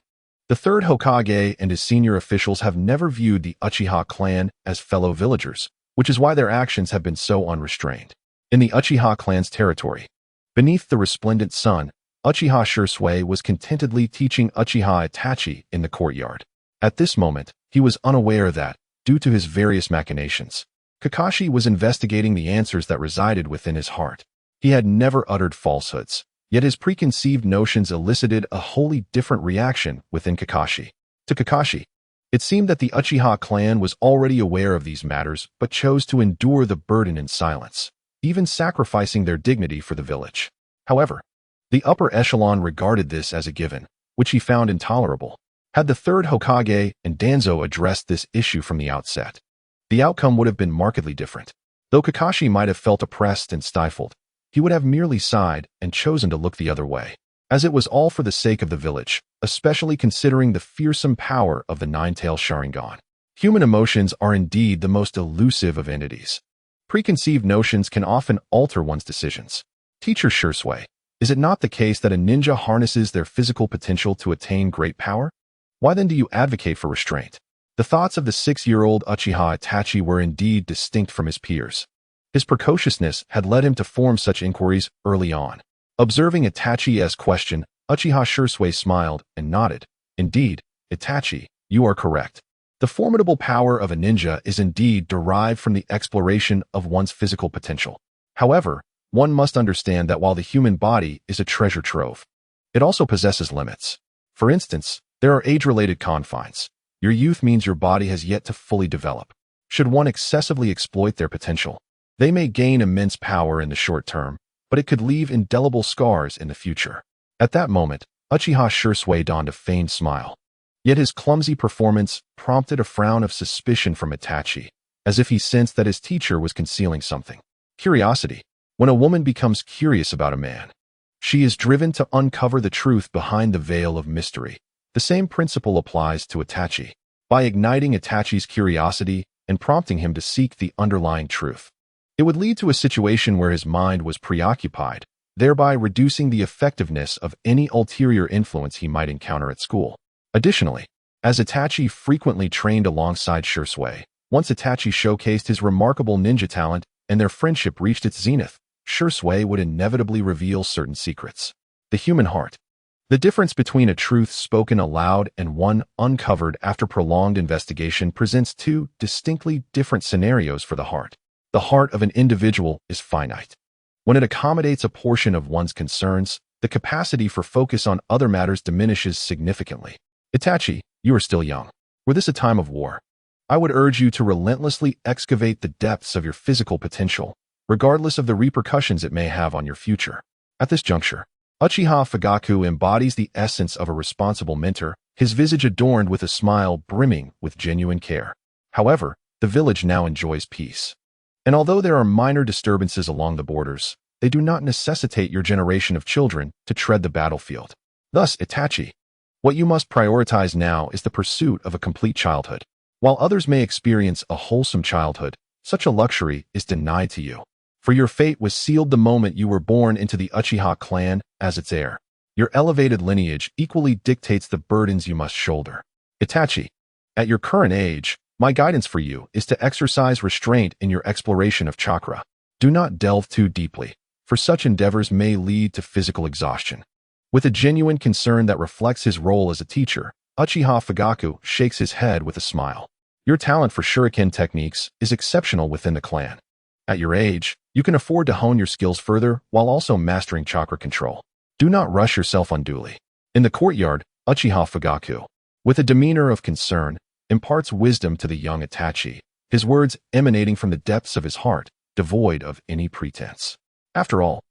the third Hokage and his senior officials have never viewed the Uchiha clan as fellow villagers, which is why their actions have been so unrestrained. In the Uchiha clan's territory, beneath the resplendent sun, Uchiha Shisui was contentedly teaching Uchiha Itachi in the courtyard. At this moment, he was unaware that, due to his various machinations, Kakashi was investigating the answers that resided within his heart. He had never uttered falsehoods, yet his preconceived notions elicited a wholly different reaction within Kakashi. To Kakashi, it seemed that the Uchiha clan was already aware of these matters but chose to endure the burden in silence, even sacrificing their dignity for the village. However, the upper echelon regarded this as a given, which he found intolerable. Had the third Hokage and Danzo addressed this issue from the outset, the outcome would have been markedly different. Though Kakashi might have felt oppressed and stifled, he would have merely sighed and chosen to look the other way, as it was all for the sake of the village, especially considering the fearsome power of the nine-tailed Sharingan. Human emotions are indeed the most elusive of entities. Preconceived notions can often alter one's decisions. Teacher Shisui, is it not the case that a ninja harnesses their physical potential to attain great power? Why then do you advocate for restraint? The thoughts of the 6-year-old Uchiha Itachi were indeed distinct from his peers. His precociousness had led him to form such inquiries early on. Observing Itachi's question, Uchiha Shisui smiled and nodded. Indeed, Itachi, you are correct. The formidable power of a ninja is indeed derived from the exploration of one's physical potential. However, one must understand that while the human body is a treasure trove, it also possesses limits. For instance, there are age-related confines. Your youth means your body has yet to fully develop. Should one excessively exploit their potential, they may gain immense power in the short term, but it could leave indelible scars in the future. At that moment, Uchiha Shisui donned a feigned smile. Yet his clumsy performance prompted a frown of suspicion from Itachi, as if he sensed that his teacher was concealing something. Curiosity. When a woman becomes curious about a man, she is driven to uncover the truth behind the veil of mystery. The same principle applies to Itachi. By igniting Itachi's curiosity and prompting him to seek the underlying truth, it would lead to a situation where his mind was preoccupied, thereby reducing the effectiveness of any ulterior influence he might encounter at school. Additionally, as Itachi frequently trained alongside Shisui, once Itachi showcased his remarkable ninja talent and their friendship reached its zenith, Shisui would inevitably reveal certain secrets. the human heart. The difference between a truth spoken aloud and one uncovered after prolonged investigation presents two distinctly different scenarios for the heart. The heart of an individual is finite. When it accommodates a portion of one's concerns, the capacity for focus on other matters diminishes significantly. Itachi, you are still young. Were this a time of war, I would urge you to relentlessly excavate the depths of your physical potential, regardless of the repercussions it may have on your future. At this juncture, Uchiha Fugaku embodies the essence of a responsible mentor, his visage adorned with a smile brimming with genuine care. However, the village now enjoys peace. And although there are minor disturbances along the borders, they do not necessitate your generation of children to tread the battlefield. Thus, Itachi, what you must prioritize now is the pursuit of a complete childhood. While others may experience a wholesome childhood, such a luxury is denied to you. For your fate was sealed the moment you were born into the Uchiha clan as its heir. Your elevated lineage equally dictates the burdens you must shoulder. Itachi, at your current age, my guidance for you is to exercise restraint in your exploration of chakra. Do not delve too deeply, for such endeavors may lead to physical exhaustion. With a genuine concern that reflects his role as a teacher, Uchiha Fugaku shakes his head with a smile. Your talent for shuriken techniques is exceptional within the clan. At your age, you can afford to hone your skills further while also mastering chakra control. Do not rush yourself unduly. In the courtyard, Uchiha Fugaku, with a demeanor of concern, imparts wisdom to the young Itachi, his words emanating from the depths of his heart, devoid of any pretense. After all,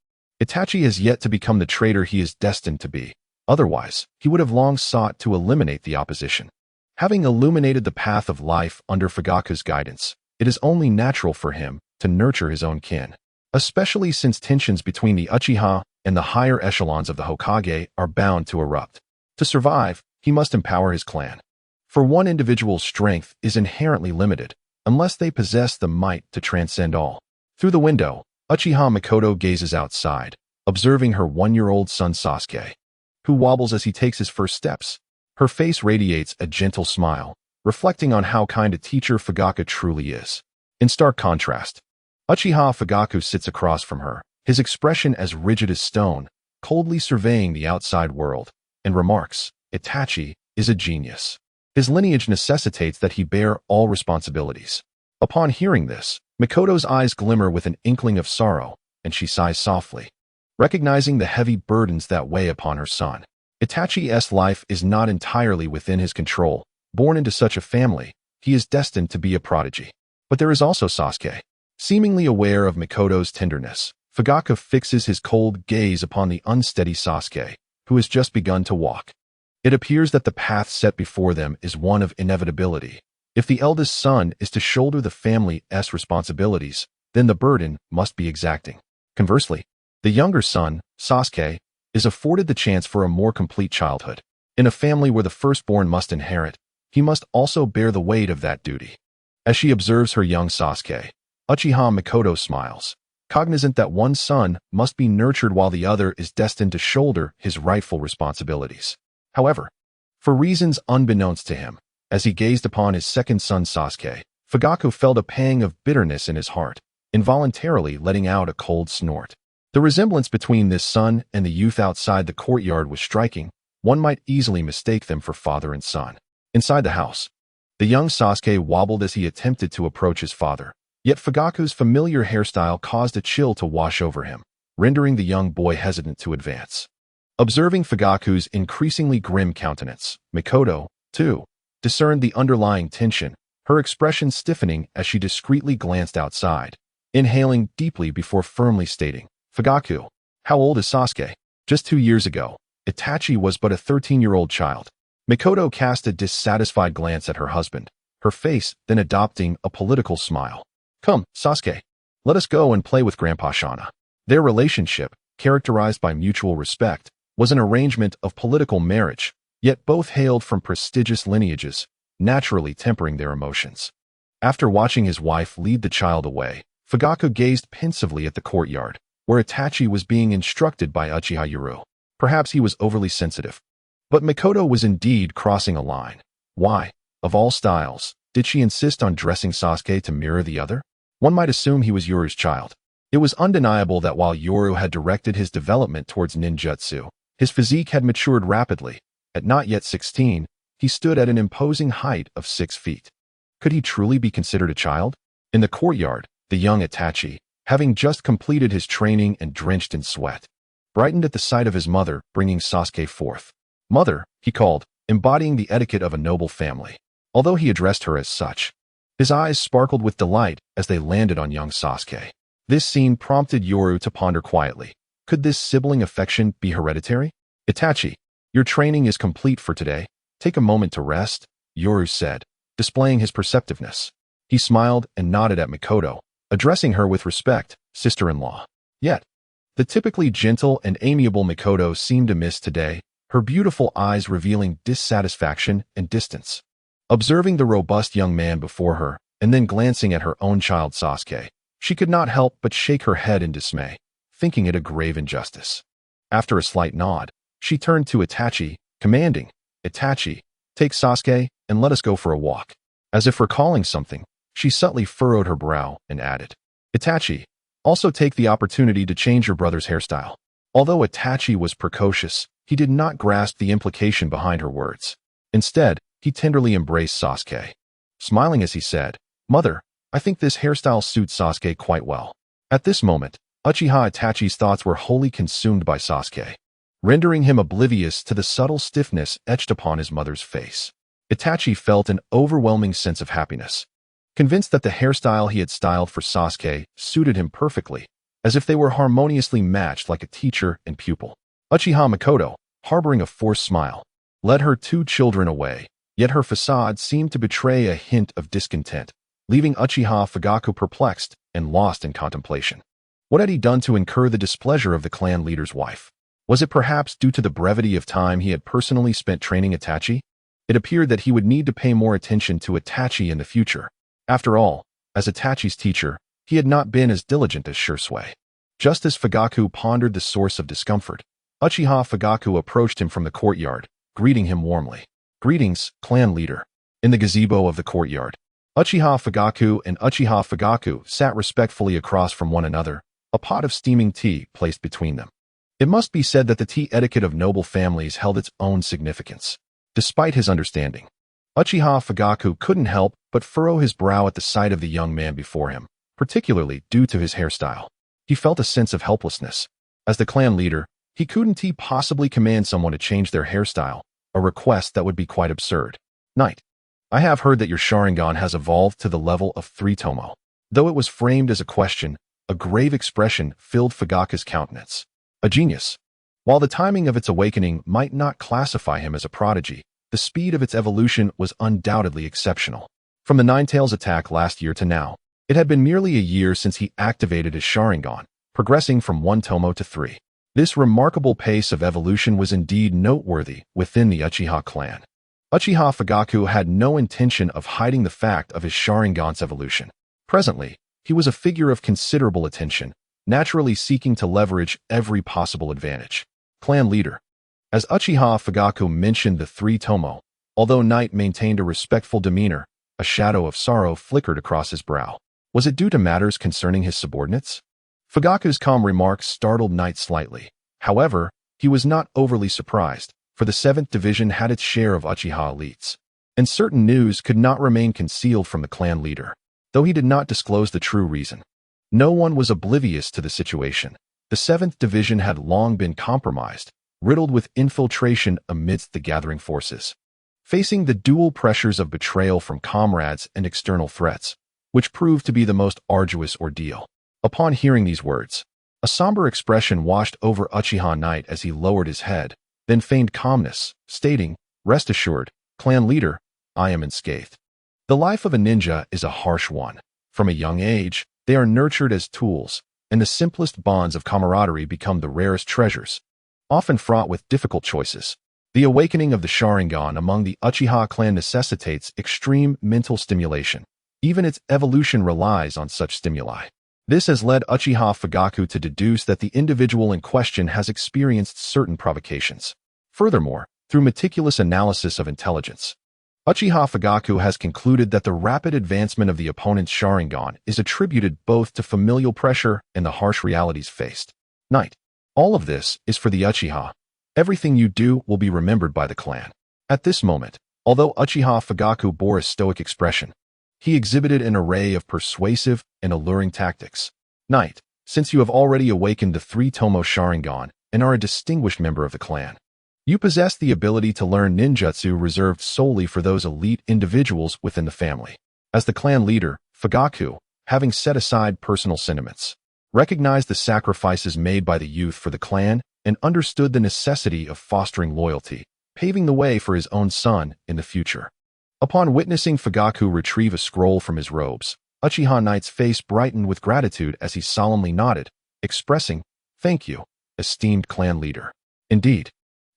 Itachi has yet to become the traitor he is destined to be. Otherwise, he would have long sought to eliminate the opposition. Having illuminated the path of life under Fugaku's guidance, it is only natural for him to nurture his own kin, especially since tensions between the Uchiha and the higher echelons of the Hokage are bound to erupt. To survive, he must empower his clan. For one individual's strength is inherently limited, unless they possess the might to transcend all. Through the window, Uchiha Mikoto gazes outside, observing her 1-year-old son Sasuke, who wobbles as he takes his first steps. Her face radiates a gentle smile, reflecting on how kind a teacher Fugaku truly is. In stark contrast, Uchiha Fugaku sits across from her, his expression as rigid as stone, coldly surveying the outside world, and remarks, Itachi is a genius. His lineage necessitates that he bear all responsibilities. Upon hearing this, Mikoto's eyes glimmer with an inkling of sorrow, and she sighs softly, recognizing the heavy burdens that weigh upon her son. Itachi's life is not entirely within his control. Born into such a family, he is destined to be a prodigy. But there is also Sasuke. Seemingly aware of Mikoto's tenderness, Fugaku fixes his cold gaze upon the unsteady Sasuke, who has just begun to walk. It appears that the path set before them is one of inevitability. If the eldest son is to shoulder the family's responsibilities, then the burden must be exacting. Conversely, the younger son, Sasuke, is afforded the chance for a more complete childhood. In a family where the firstborn must inherit, he must also bear the weight of that duty. As she observes her young Sasuke, Uchiha Mikoto smiles, cognizant that one son must be nurtured while the other is destined to shoulder his rightful responsibilities. However, for reasons unbeknownst to him, as he gazed upon his second son Sasuke, Fugaku felt a pang of bitterness in his heart, involuntarily letting out a cold snort. The resemblance between this son and the youth outside the courtyard was striking. One might easily mistake them for father and son. Inside the house, the young Sasuke wobbled as he attempted to approach his father. Yet Fugaku's familiar hairstyle caused a chill to wash over him, rendering the young boy hesitant to advance. Observing Fugaku's increasingly grim countenance, Mikoto, too, discerned the underlying tension, her expression stiffening as she discreetly glanced outside, inhaling deeply before firmly stating, Fugaku, how old is Sasuke? Just 2 years ago, Itachi was but a 13-year-old child. Mikoto cast a dissatisfied glance at her husband, her face then adopting a political smile. Come, Sasuke, let us go and play with Grandpa Shana. Their relationship, characterized by mutual respect, was an arrangement of political marriage, yet both hailed from prestigious lineages, naturally tempering their emotions. After watching his wife lead the child away, Fugaku gazed pensively at the courtyard, where Itachi was being instructed by Uchiha Yuru. Perhaps he was overly sensitive. But Mikoto was indeed crossing a line. Why, of all styles, did she insist on dressing Sasuke to mirror the other? One might assume he was Yoru's child. It was undeniable that while Yoru had directed his development towards ninjutsu, His physique had matured rapidly. At not yet 16, he stood at an imposing height of 6 feet. Could he truly be considered a child? In the courtyard, the young Itachi, having just completed his training and drenched in sweat, brightened at the sight of his mother bringing Sasuke forth. "Mother," he called, embodying the etiquette of a noble family. Although he addressed her as such, his eyes sparkled with delight as they landed on young Sasuke. This scene prompted Yoru to ponder quietly. Could this sibling affection be hereditary? "Itachi, your training is complete for today. Take a moment to rest," Yoru said, displaying his perceptiveness. He smiled and nodded at Mikoto, addressing her with respect, sister-in-law. Yet, the typically gentle and amiable Mikoto seemed amiss today, her beautiful eyes revealing dissatisfaction and distance. Observing the robust young man before her, and then glancing at her own child Sasuke, she could not help but shake her head in dismay, thinking it a grave injustice. After a slight nod, she turned to Itachi, commanding, "Itachi, take Sasuke and let us go for a walk." As if recalling something, she subtly furrowed her brow and added, "Itachi, also take the opportunity to change your brother's hairstyle." Although Itachi was precocious, he did not grasp the implication behind her words. Instead, he tenderly embraced Sasuke, smiling as he said, "Mother, I think this hairstyle suits Sasuke quite well." At this moment, Uchiha Itachi's thoughts were wholly consumed by Sasuke, rendering him oblivious to the subtle stiffness etched upon his mother's face. Itachi felt an overwhelming sense of happiness, convinced that the hairstyle he had styled for Sasuke suited him perfectly, as if they were harmoniously matched like a teacher and pupil. Uchiha Mikoto, harboring a forced smile, led her 2 children away, yet her facade seemed to betray a hint of discontent, leaving Uchiha Fugaku perplexed and lost in contemplation. What had he done to incur the displeasure of the clan leader's wife? Was it perhaps due to the brevity of time he had personally spent training Itachi? It appeared that he would need to pay more attention to Itachi in the future. After all, as Itachi's teacher, he had not been as diligent as Shisui. Just as Fugaku pondered the source of discomfort, Uchiha Fugaku approached him from the courtyard, greeting him warmly. "Greetings, clan leader." In the gazebo of the courtyard, Uchiha Fugaku and Uchiha Fugaku sat respectfully across from one another, a pot of steaming tea placed between them. It must be said that the tea etiquette of noble families held its own significance. Despite his understanding, Uchiha Fugaku couldn't help but furrow his brow at the sight of the young man before him, particularly due to his hairstyle. He felt a sense of helplessness. As the clan leader, he couldn't possibly command someone to change their hairstyle, a request that would be quite absurd. "Knight, I have heard that your Sharingan has evolved to the level of 3 tomo." Though it was framed as a question, a grave expression filled Fugaku's countenance. A genius. While the timing of its awakening might not classify him as a prodigy, the speed of its evolution was undoubtedly exceptional. From the Ninetales attack last year to now, it had been merely a year since he activated his Sharingan, progressing from 1 tomo to 3. This remarkable pace of evolution was indeed noteworthy within the Uchiha clan. Uchiha Fugaku had no intention of hiding the fact of his Sharingan's evolution. Presently, he was a figure of considerable attention, naturally seeking to leverage every possible advantage. Clan leader. As Uchiha Fugaku mentioned the 3 tomo, although Knight maintained a respectful demeanor, a shadow of sorrow flickered across his brow. Was it due to matters concerning his subordinates? Fugaku's calm remarks startled Knight slightly. However, he was not overly surprised, for the 7th Division had its share of Uchiha elites, and certain news could not remain concealed from the clan leader. Though he did not disclose the true reason, no one was oblivious to the situation. The 7th Division had long been compromised, riddled with infiltration amidst the gathering forces, facing the dual pressures of betrayal from comrades and external threats, which proved to be the most arduous ordeal. Upon hearing these words, a somber expression washed over Uchiha Knight as he lowered his head, then feigned calmness, stating, "Rest assured, clan leader, I am unscathed." The life of a ninja is a harsh one. From a young age, they are nurtured as tools, and the simplest bonds of camaraderie become the rarest treasures, often fraught with difficult choices. The awakening of the Sharingan among the Uchiha clan necessitates extreme mental stimulation. Even its evolution relies on such stimuli. This has led Uchiha Fugaku to deduce that the individual in question has experienced certain provocations. Furthermore, through meticulous analysis of intelligence, Uchiha Fugaku has concluded that the rapid advancement of the opponent's Sharingan is attributed both to familial pressure and the harsh realities faced. Knight. All of this is for the Uchiha. Everything you do will be remembered by the clan. At this moment, although Uchiha Fugaku bore a stoic expression, he exhibited an array of persuasive and alluring tactics. Knight, since you have already awakened the three-tomo Sharingan and are a distinguished member of the clan, you possess the ability to learn ninjutsu reserved solely for those elite individuals within the family. As the clan leader, Fugaku, having set aside personal sentiments, recognized the sacrifices made by the youth for the clan and understood the necessity of fostering loyalty, paving the way for his own son in the future. Upon witnessing Fugaku retrieve a scroll from his robes, Uchiha Knight's face brightened with gratitude as he solemnly nodded, expressing, "Thank you, esteemed clan leader." Indeed,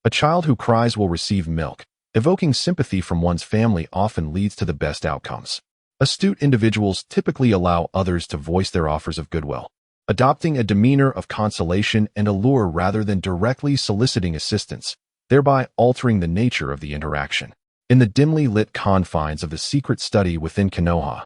a child who cries will receive milk. Evoking sympathy from one's family often leads to the best outcomes. Astute individuals typically allow others to voice their offers of goodwill, adopting a demeanor of consolation and allure rather than directly soliciting assistance, thereby altering the nature of the interaction. In the dimly lit confines of the secret study within Konoha,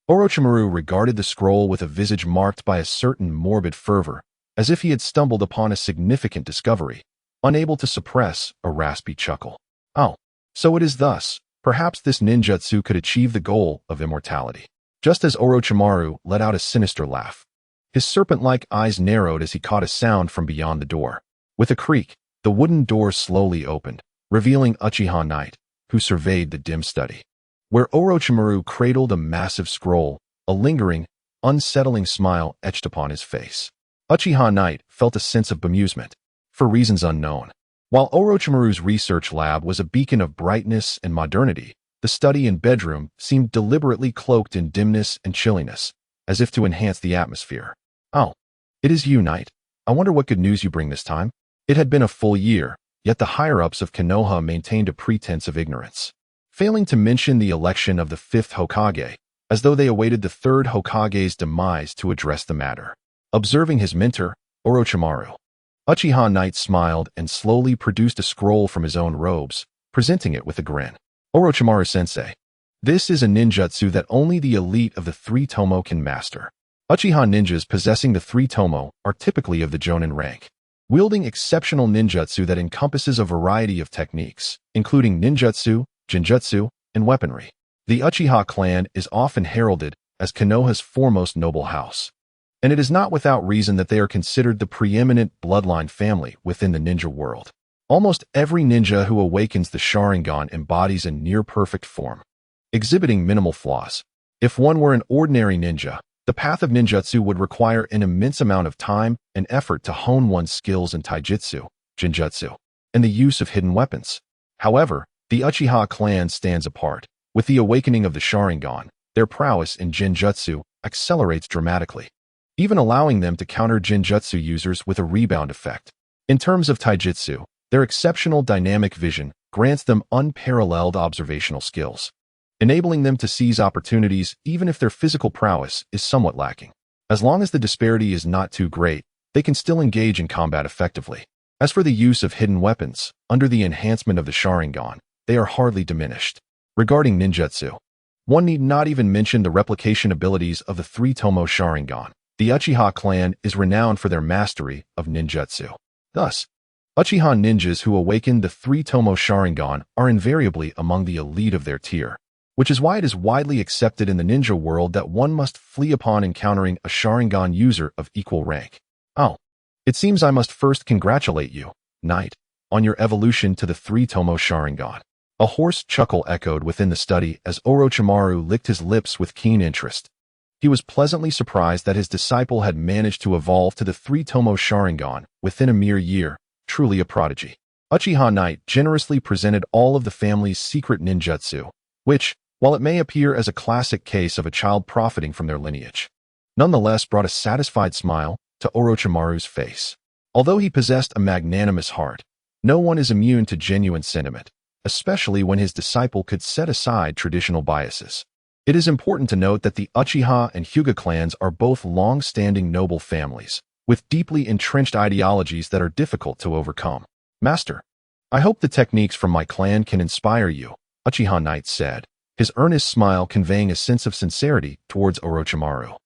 Orochimaru regarded the scroll with a visage marked by a certain morbid fervor, as if he had stumbled upon a significant discovery, unable to suppress a raspy chuckle. Oh, so it is thus. Perhaps this ninjutsu could achieve the goal of immortality. Just as Orochimaru let out a sinister laugh, his serpent-like eyes narrowed as he caught a sound from beyond the door. With a creak, the wooden door slowly opened, revealing Uchiha Knight, who surveyed the dim study. Where Orochimaru cradled a massive scroll, a lingering, unsettling smile etched upon his face. Uchiha Knight felt a sense of bemusement, for reasons unknown. While Orochimaru's research lab was a beacon of brightness and modernity, the study and bedroom seemed deliberately cloaked in dimness and chilliness, as if to enhance the atmosphere. "Oh, it is you, Knight. I wonder what good news you bring this time." It had been a full year, yet the higher-ups of Konoha maintained a pretense of ignorance, failing to mention the election of the fifth Hokage, as though they awaited the third Hokage's demise to address the matter. Observing his mentor, Orochimaru, Uchiha Knight smiled and slowly produced a scroll from his own robes, presenting it with a grin. "Orochimaru-sensei, this is a ninjutsu that only the elite of the three-tomo can master. Uchiha ninjas possessing the three-tomo are typically of the Jonin rank, wielding exceptional ninjutsu that encompasses a variety of techniques, including ninjutsu, genjutsu, and weaponry. The Uchiha clan is often heralded as Konoha's foremost noble house, and it is not without reason that they are considered the preeminent bloodline family within the ninja world. Almost every ninja who awakens the Sharingan embodies a near-perfect form, exhibiting minimal flaws. If one were an ordinary ninja, the path of ninjutsu would require an immense amount of time and effort to hone one's skills in taijutsu, genjutsu, and the use of hidden weapons. However, the Uchiha clan stands apart. With the awakening of the Sharingan, their prowess in genjutsu accelerates dramatically, even allowing them to counter genjutsu users with a rebound effect. In terms of taijutsu, their exceptional dynamic vision grants them unparalleled observational skills, enabling them to seize opportunities even if their physical prowess is somewhat lacking. As long as the disparity is not too great, they can still engage in combat effectively. As for the use of hidden weapons, under the enhancement of the Sharingan, they are hardly diminished. Regarding ninjutsu, one need not even mention the replication abilities of the three-tomo Sharingan. The Uchiha clan is renowned for their mastery of ninjutsu. Thus, Uchiha ninjas who awaken the three-tomo Sharingan are invariably among the elite of their tier, which is why it is widely accepted in the ninja world that one must flee upon encountering a Sharingan user of equal rank. "Oh, it seems I must first congratulate you, Knight, on your evolution to the three-tomo Sharingan." A hoarse chuckle echoed within the study as Orochimaru licked his lips with keen interest. He was pleasantly surprised that his disciple had managed to evolve to the three-tomo Sharingan within a mere year, truly a prodigy. Uchiha Knight generously presented all of the family's secret ninjutsu, which, while it may appear as a classic case of a child profiting from their lineage, nonetheless brought a satisfied smile to Orochimaru's face. Although he possessed a magnanimous heart, no one is immune to genuine sentiment, especially when his disciple could set aside traditional biases. It is important to note that the Uchiha and Hyuga clans are both long-standing noble families, with deeply entrenched ideologies that are difficult to overcome. "Master, I hope the techniques from my clan can inspire you," Uchiha Knight said, his earnest smile conveying a sense of sincerity towards Orochimaru.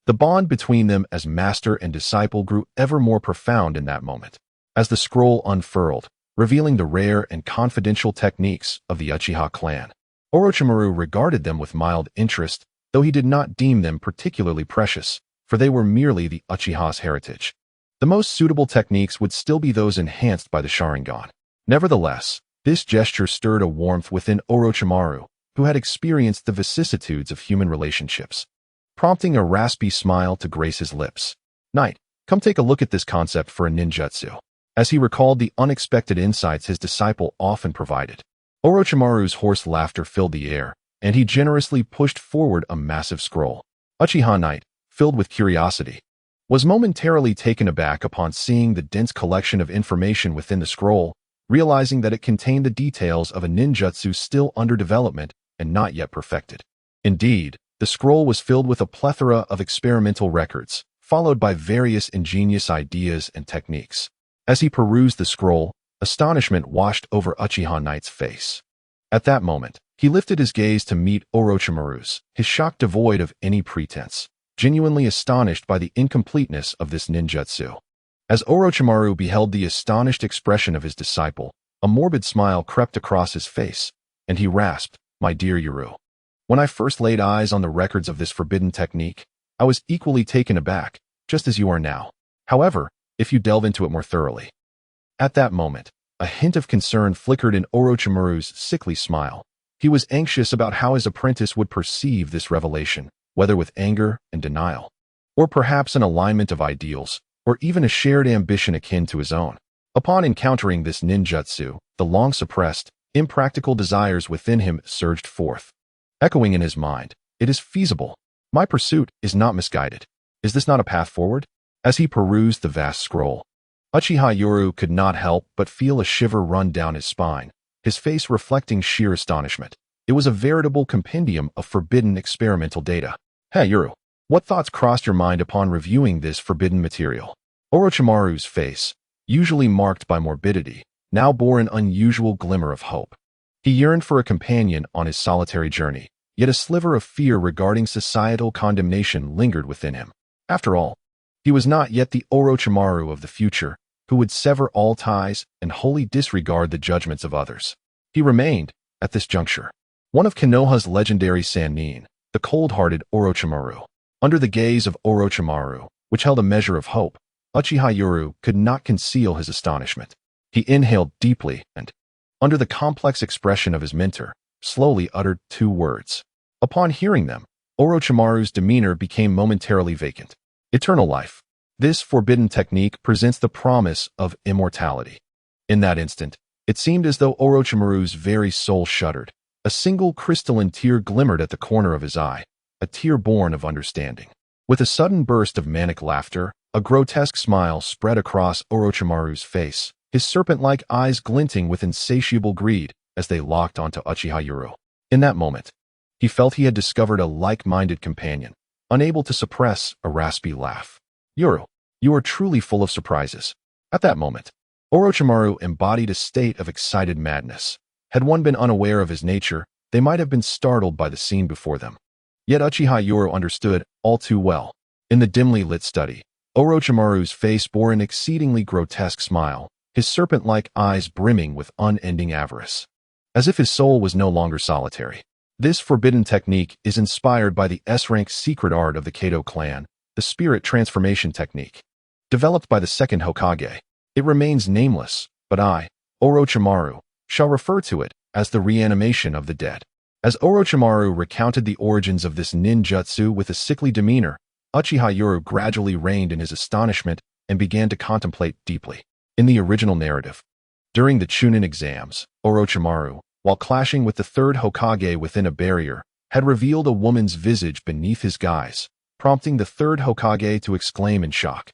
The bond between them as master and disciple grew ever more profound in that moment. As the scroll unfurled, revealing the rare and confidential techniques of the Uchiha clan. Orochimaru regarded them with mild interest, though he did not deem them particularly precious, for they were merely the Uchiha's heritage. The most suitable techniques would still be those enhanced by the Sharingan. Nevertheless, this gesture stirred a warmth within Orochimaru, who had experienced the vicissitudes of human relationships, prompting a raspy smile to grace his lips. "Knight, come take a look at this concept for a ninjutsu." As he recalled the unexpected insights his disciple often provided, Orochimaru's hoarse laughter filled the air, and he generously pushed forward a massive scroll. Uchiha Knight, filled with curiosity, was momentarily taken aback upon seeing the dense collection of information within the scroll, realizing that it contained the details of a ninjutsu still under development and not yet perfected. Indeed, the scroll was filled with a plethora of experimental records, followed by various ingenious ideas and techniques. As he perused the scroll, astonishment washed over Uchiha Knight's face. At that moment, he lifted his gaze to meet Orochimaru's, his shock devoid of any pretense, genuinely astonished by the incompleteness of this ninjutsu. As Orochimaru beheld the astonished expression of his disciple, a morbid smile crept across his face, and he rasped, "My dear Yuru, when I first laid eyes on the records of this forbidden technique, I was equally taken aback, just as you are now. However, if you delve into it more thoroughly." At that moment, a hint of concern flickered in Orochimaru's sickly smile. He was anxious about how his apprentice would perceive this revelation, whether with anger and denial, or perhaps an alignment of ideals, or even a shared ambition akin to his own. Upon encountering this ninjutsu, the long-suppressed, impractical desires within him surged forth, echoing in his mind, "It is feasible. My pursuit is not misguided. Is this not a path forward?" As he perused the vast scroll, Uchiha Yuru could not help but feel a shiver run down his spine, his face reflecting sheer astonishment. It was a veritable compendium of forbidden experimental data. "Hey, Yuru, what thoughts crossed your mind upon reviewing this forbidden material?" Orochimaru's face, usually marked by morbidity, now bore an unusual glimmer of hope. He yearned for a companion on his solitary journey, yet a sliver of fear regarding societal condemnation lingered within him. After all, he was not yet the Orochimaru of the future, who would sever all ties and wholly disregard the judgments of others. He remained, at this juncture, one of Konoha's legendary Sannin, the cold-hearted Orochimaru. Under the gaze of Orochimaru, which held a measure of hope, Uchiha Yuru could not conceal his astonishment. He inhaled deeply and, under the complex expression of his mentor, slowly uttered two words. Upon hearing them, Orochimaru's demeanor became momentarily vacant. Eternal life. This forbidden technique presents the promise of immortality. In that instant, it seemed as though Orochimaru's very soul shuddered. A single crystalline tear glimmered at the corner of his eye, a tear born of understanding. With a sudden burst of manic laughter, a grotesque smile spread across Orochimaru's face, his serpent-like eyes glinting with insatiable greed as they locked onto Uchiha Yuru. In that moment, he felt he had discovered a like-minded companion, unable to suppress a raspy laugh. "Yuru, you are truly full of surprises." At that moment, Orochimaru embodied a state of excited madness. Had one been unaware of his nature, they might have been startled by the scene before them. Yet Uchiha Yuru understood all too well. In the dimly lit study, Orochimaru's face bore an exceedingly grotesque smile, his serpent-like eyes brimming with unending avarice, as if his soul was no longer solitary. This forbidden technique is inspired by the S-rank secret art of the Kato clan, the spirit transformation technique. Developed by the second Hokage, it remains nameless, but I, Orochimaru, shall refer to it as the reanimation of the dead. As Orochimaru recounted the origins of this ninjutsu with a sickly demeanor, Uchiha Yuru gradually reined in his astonishment and began to contemplate deeply. In the original narrative, during the Chunin exams, Orochimaru, while clashing with the third Hokage within a barrier, had revealed a woman's visage beneath his guise, prompting the third Hokage to exclaim in shock,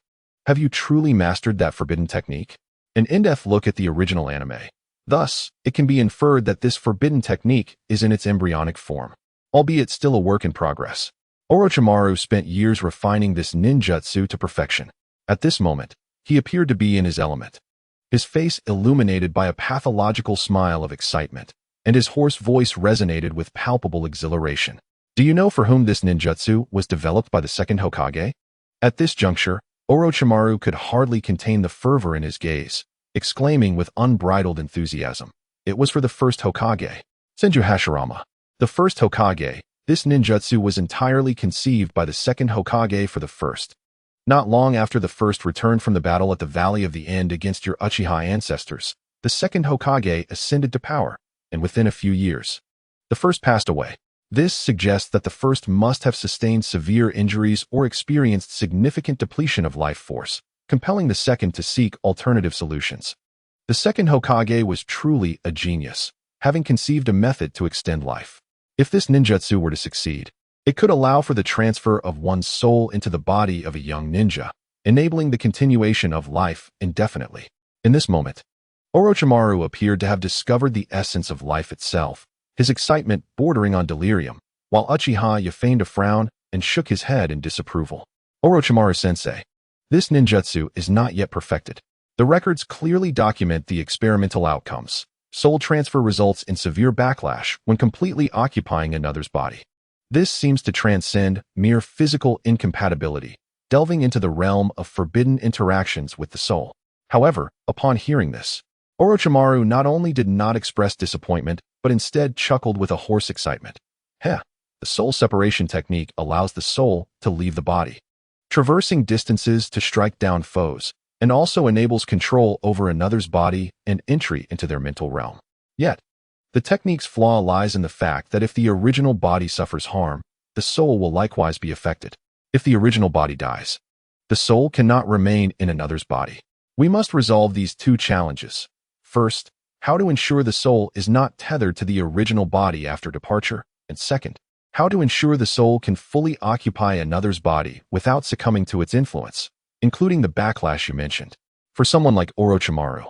"Have you truly mastered that forbidden technique?" An in-depth look at the original anime. Thus, it can be inferred that this forbidden technique is in its embryonic form, albeit still a work in progress. Orochimaru spent years refining this ninjutsu to perfection. At this moment, he appeared to be in his element, his face illuminated by a pathological smile of excitement, and his hoarse voice resonated with palpable exhilaration. "Do you know for whom this ninjutsu was developed by the second Hokage?" At this juncture, Orochimaru could hardly contain the fervor in his gaze, exclaiming with unbridled enthusiasm. It was for the first Hokage, Senju Hashirama. The first Hokage, this ninjutsu was entirely conceived by the second Hokage for the first. Not long after the first returned from the battle at the Valley of the End against your Uchiha ancestors, the second Hokage ascended to power, and within a few years, the first passed away. This suggests that the first must have sustained severe injuries or experienced significant depletion of life force, compelling the second to seek alternative solutions. The second Hokage was truly a genius, having conceived a method to extend life. If this ninjutsu were to succeed, it could allow for the transfer of one's soul into the body of a young ninja, enabling the continuation of life indefinitely. In this moment, Orochimaru appeared to have discovered the essence of life itself, his excitement bordering on delirium, while Uchiha feigned a frown and shook his head in disapproval. Orochimaru-sensei, this ninjutsu is not yet perfected. The records clearly document the experimental outcomes. Soul transfer results in severe backlash when completely occupying another's body. This seems to transcend mere physical incompatibility, delving into the realm of forbidden interactions with the soul. However, upon hearing this, Orochimaru not only did not express disappointment, but instead chuckled with a hoarse excitement. The soul separation technique allows the soul to leave the body, traversing distances to strike down foes, and also enables control over another's body and entry into their mental realm. Yet, the technique's flaw lies in the fact that if the original body suffers harm, the soul will likewise be affected. If the original body dies, the soul cannot remain in another's body. We must resolve these two challenges. First, how to ensure the soul is not tethered to the original body after departure, and second, how to ensure the soul can fully occupy another's body without succumbing to its influence, including the backlash you mentioned. For someone like Orochimaru,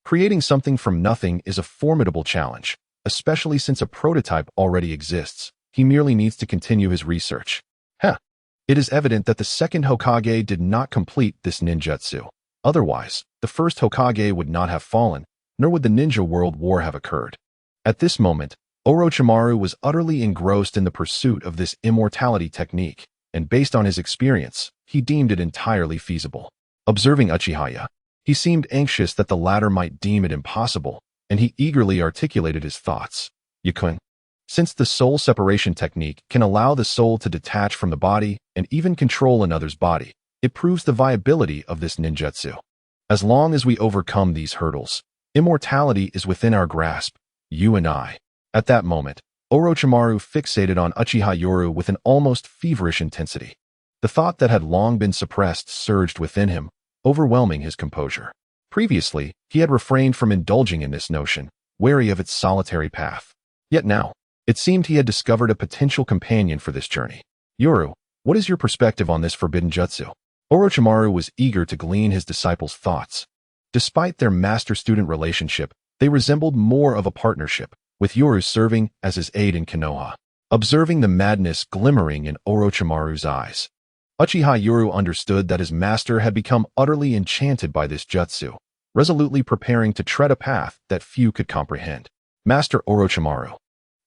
creating something from nothing is a formidable challenge, especially since a prototype already exists. He merely needs to continue his research. It is evident that the second Hokage did not complete this ninjutsu. Otherwise, the first Hokage would not have fallen, nor would the Ninja World War have occurred. At this moment, Orochimaru was utterly engrossed in the pursuit of this immortality technique, and based on his experience, he deemed it entirely feasible. Observing Uchiha, he seemed anxious that the latter might deem it impossible, and he eagerly articulated his thoughts. Yakun. Since the soul separation technique can allow the soul to detach from the body and even control another's body, it proves the viability of this ninjutsu. As long as we overcome these hurdles, immortality is within our grasp, you and I. At that moment, Orochimaru fixated on Uchiha Yoru with an almost feverish intensity. The thought that had long been suppressed surged within him, overwhelming his composure. Previously, he had refrained from indulging in this notion, wary of its solitary path. Yet now, it seemed he had discovered a potential companion for this journey. Yoru, what is your perspective on this forbidden jutsu? Orochimaru was eager to glean his disciples' thoughts. Despite their master-student relationship, they resembled more of a partnership, with Yoru serving as his aide in Konoha. Observing the madness glimmering in Orochimaru's eyes, Uchiha Yoru understood that his master had become utterly enchanted by this jutsu, resolutely preparing to tread a path that few could comprehend. Master Orochimaru.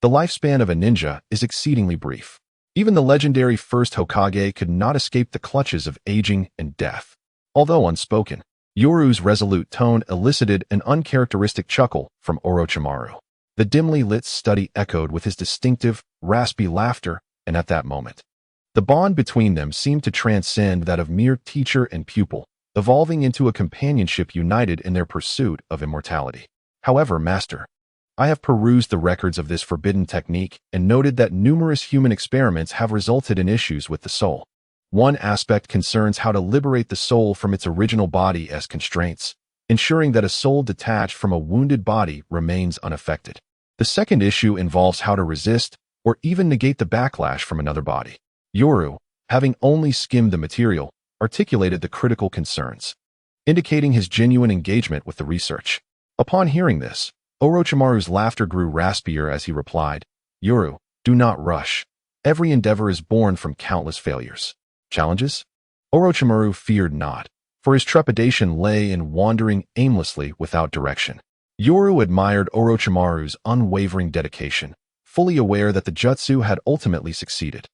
The lifespan of a ninja is exceedingly brief. Even the legendary first Hokage could not escape the clutches of aging and death. Although unspoken, Yoru's resolute tone elicited an uncharacteristic chuckle from Orochimaru. The dimly lit study echoed with his distinctive, raspy laughter, and at that moment, the bond between them seemed to transcend that of mere teacher and pupil, evolving into a companionship united in their pursuit of immortality. However, Master, I have perused the records of this forbidden technique and noted that numerous human experiments have resulted in issues with the soul. One aspect concerns how to liberate the soul from its original body as constraints, ensuring that a soul detached from a wounded body remains unaffected. The second issue involves how to resist or even negate the backlash from another body. Yoru, having only skimmed the material, articulated the critical concerns, indicating his genuine engagement with the research. Upon hearing this, Orochimaru's laughter grew raspier as he replied, Yoru, do not rush. Every endeavor is born from countless failures. Challenges? Orochimaru feared not, for his trepidation lay in wandering aimlessly without direction. Yoru admired Orochimaru's unwavering dedication, fully aware that the jutsu had ultimately succeeded,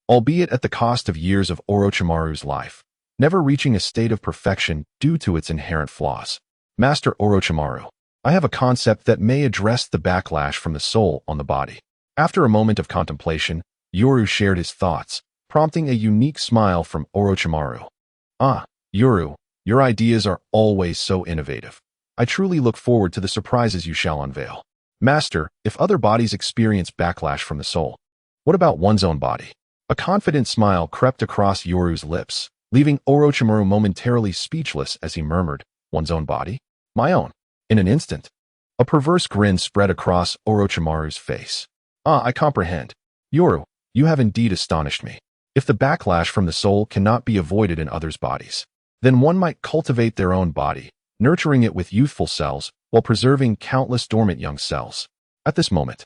albeit at the cost of years of Orochimaru's life, never reaching a state of perfection due to its inherent flaws. Master Orochimaru, I have a concept that may address the backlash from the soul on the body. After a moment of contemplation, Yoru shared his thoughts, prompting a unique smile from Orochimaru. Ah, Yoru, your ideas are always so innovative. I truly look forward to the surprises you shall unveil. Master, if other bodies experience backlash from the soul, what about one's own body? A confident smile crept across Yoru's lips, leaving Orochimaru momentarily speechless as he murmured, one's own body? My own. In an instant, a perverse grin spread across Orochimaru's face. Ah, I comprehend. Yoru, you have indeed astonished me. If the backlash from the soul cannot be avoided in others' bodies, then one might cultivate their own body, nurturing it with youthful cells while preserving countless dormant young cells. At this moment,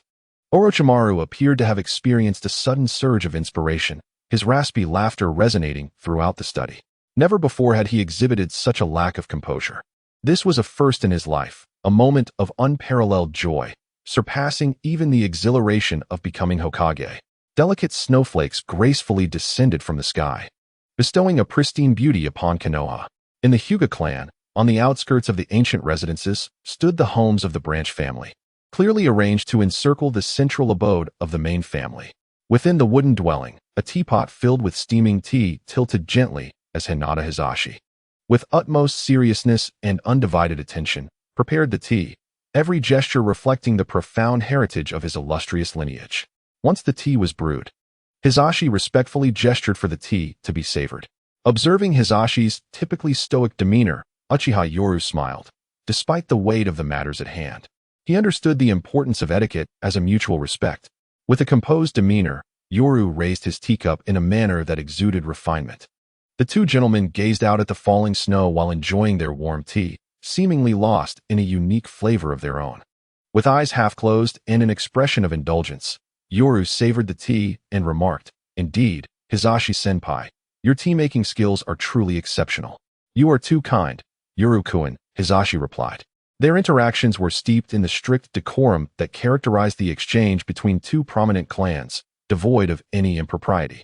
Orochimaru appeared to have experienced a sudden surge of inspiration, his raspy laughter resonating throughout the study. Never before had he exhibited such a lack of composure. This was a first in his life, a moment of unparalleled joy, surpassing even the exhilaration of becoming Hokage. Delicate snowflakes gracefully descended from the sky, bestowing a pristine beauty upon Konoha. In the Hyuga clan, on the outskirts of the ancient residences, stood the homes of the branch family, clearly arranged to encircle the central abode of the main family. Within the wooden dwelling, a teapot filled with steaming tea tilted gently as Hinata Hisashi, with utmost seriousness and undivided attention, prepared the tea, every gesture reflecting the profound heritage of his illustrious lineage. Once the tea was brewed, Hisashi respectfully gestured for the tea to be savored. Observing Hisashi's typically stoic demeanor, Uchiha Yoru smiled. Despite the weight of the matters at hand, he understood the importance of etiquette as a mutual respect. With a composed demeanor, Yoru raised his teacup in a manner that exuded refinement. The two gentlemen gazed out at the falling snow while enjoying their warm tea, seemingly lost in a unique flavor of their own. With eyes half closed and an expression of indulgence, Yoru savored the tea and remarked, "Indeed, Hisashi-senpai, your tea-making skills are truly exceptional." "You are too kind, Yoru-kun," Hisashi replied. Their interactions were steeped in the strict decorum that characterized the exchange between two prominent clans, devoid of any impropriety.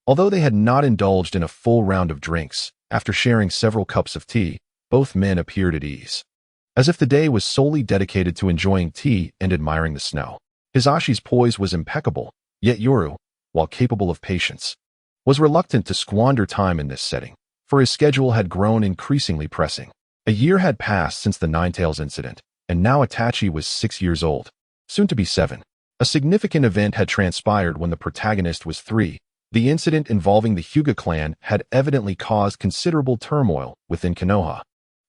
Although they had not indulged in a full round of drinks, after sharing several cups of tea, both men appeared at ease, as if the day was solely dedicated to enjoying tea and admiring the snow. Hisashi's poise was impeccable, yet Yoru, while capable of patience, was reluctant to squander time in this setting, for his schedule had grown increasingly pressing. A year had passed since the Ninetales incident, and now Itachi was 6 years old, soon to be 7. A significant event had transpired when the protagonist was 3. The incident involving the Hyuga clan had evidently caused considerable turmoil within Konoha,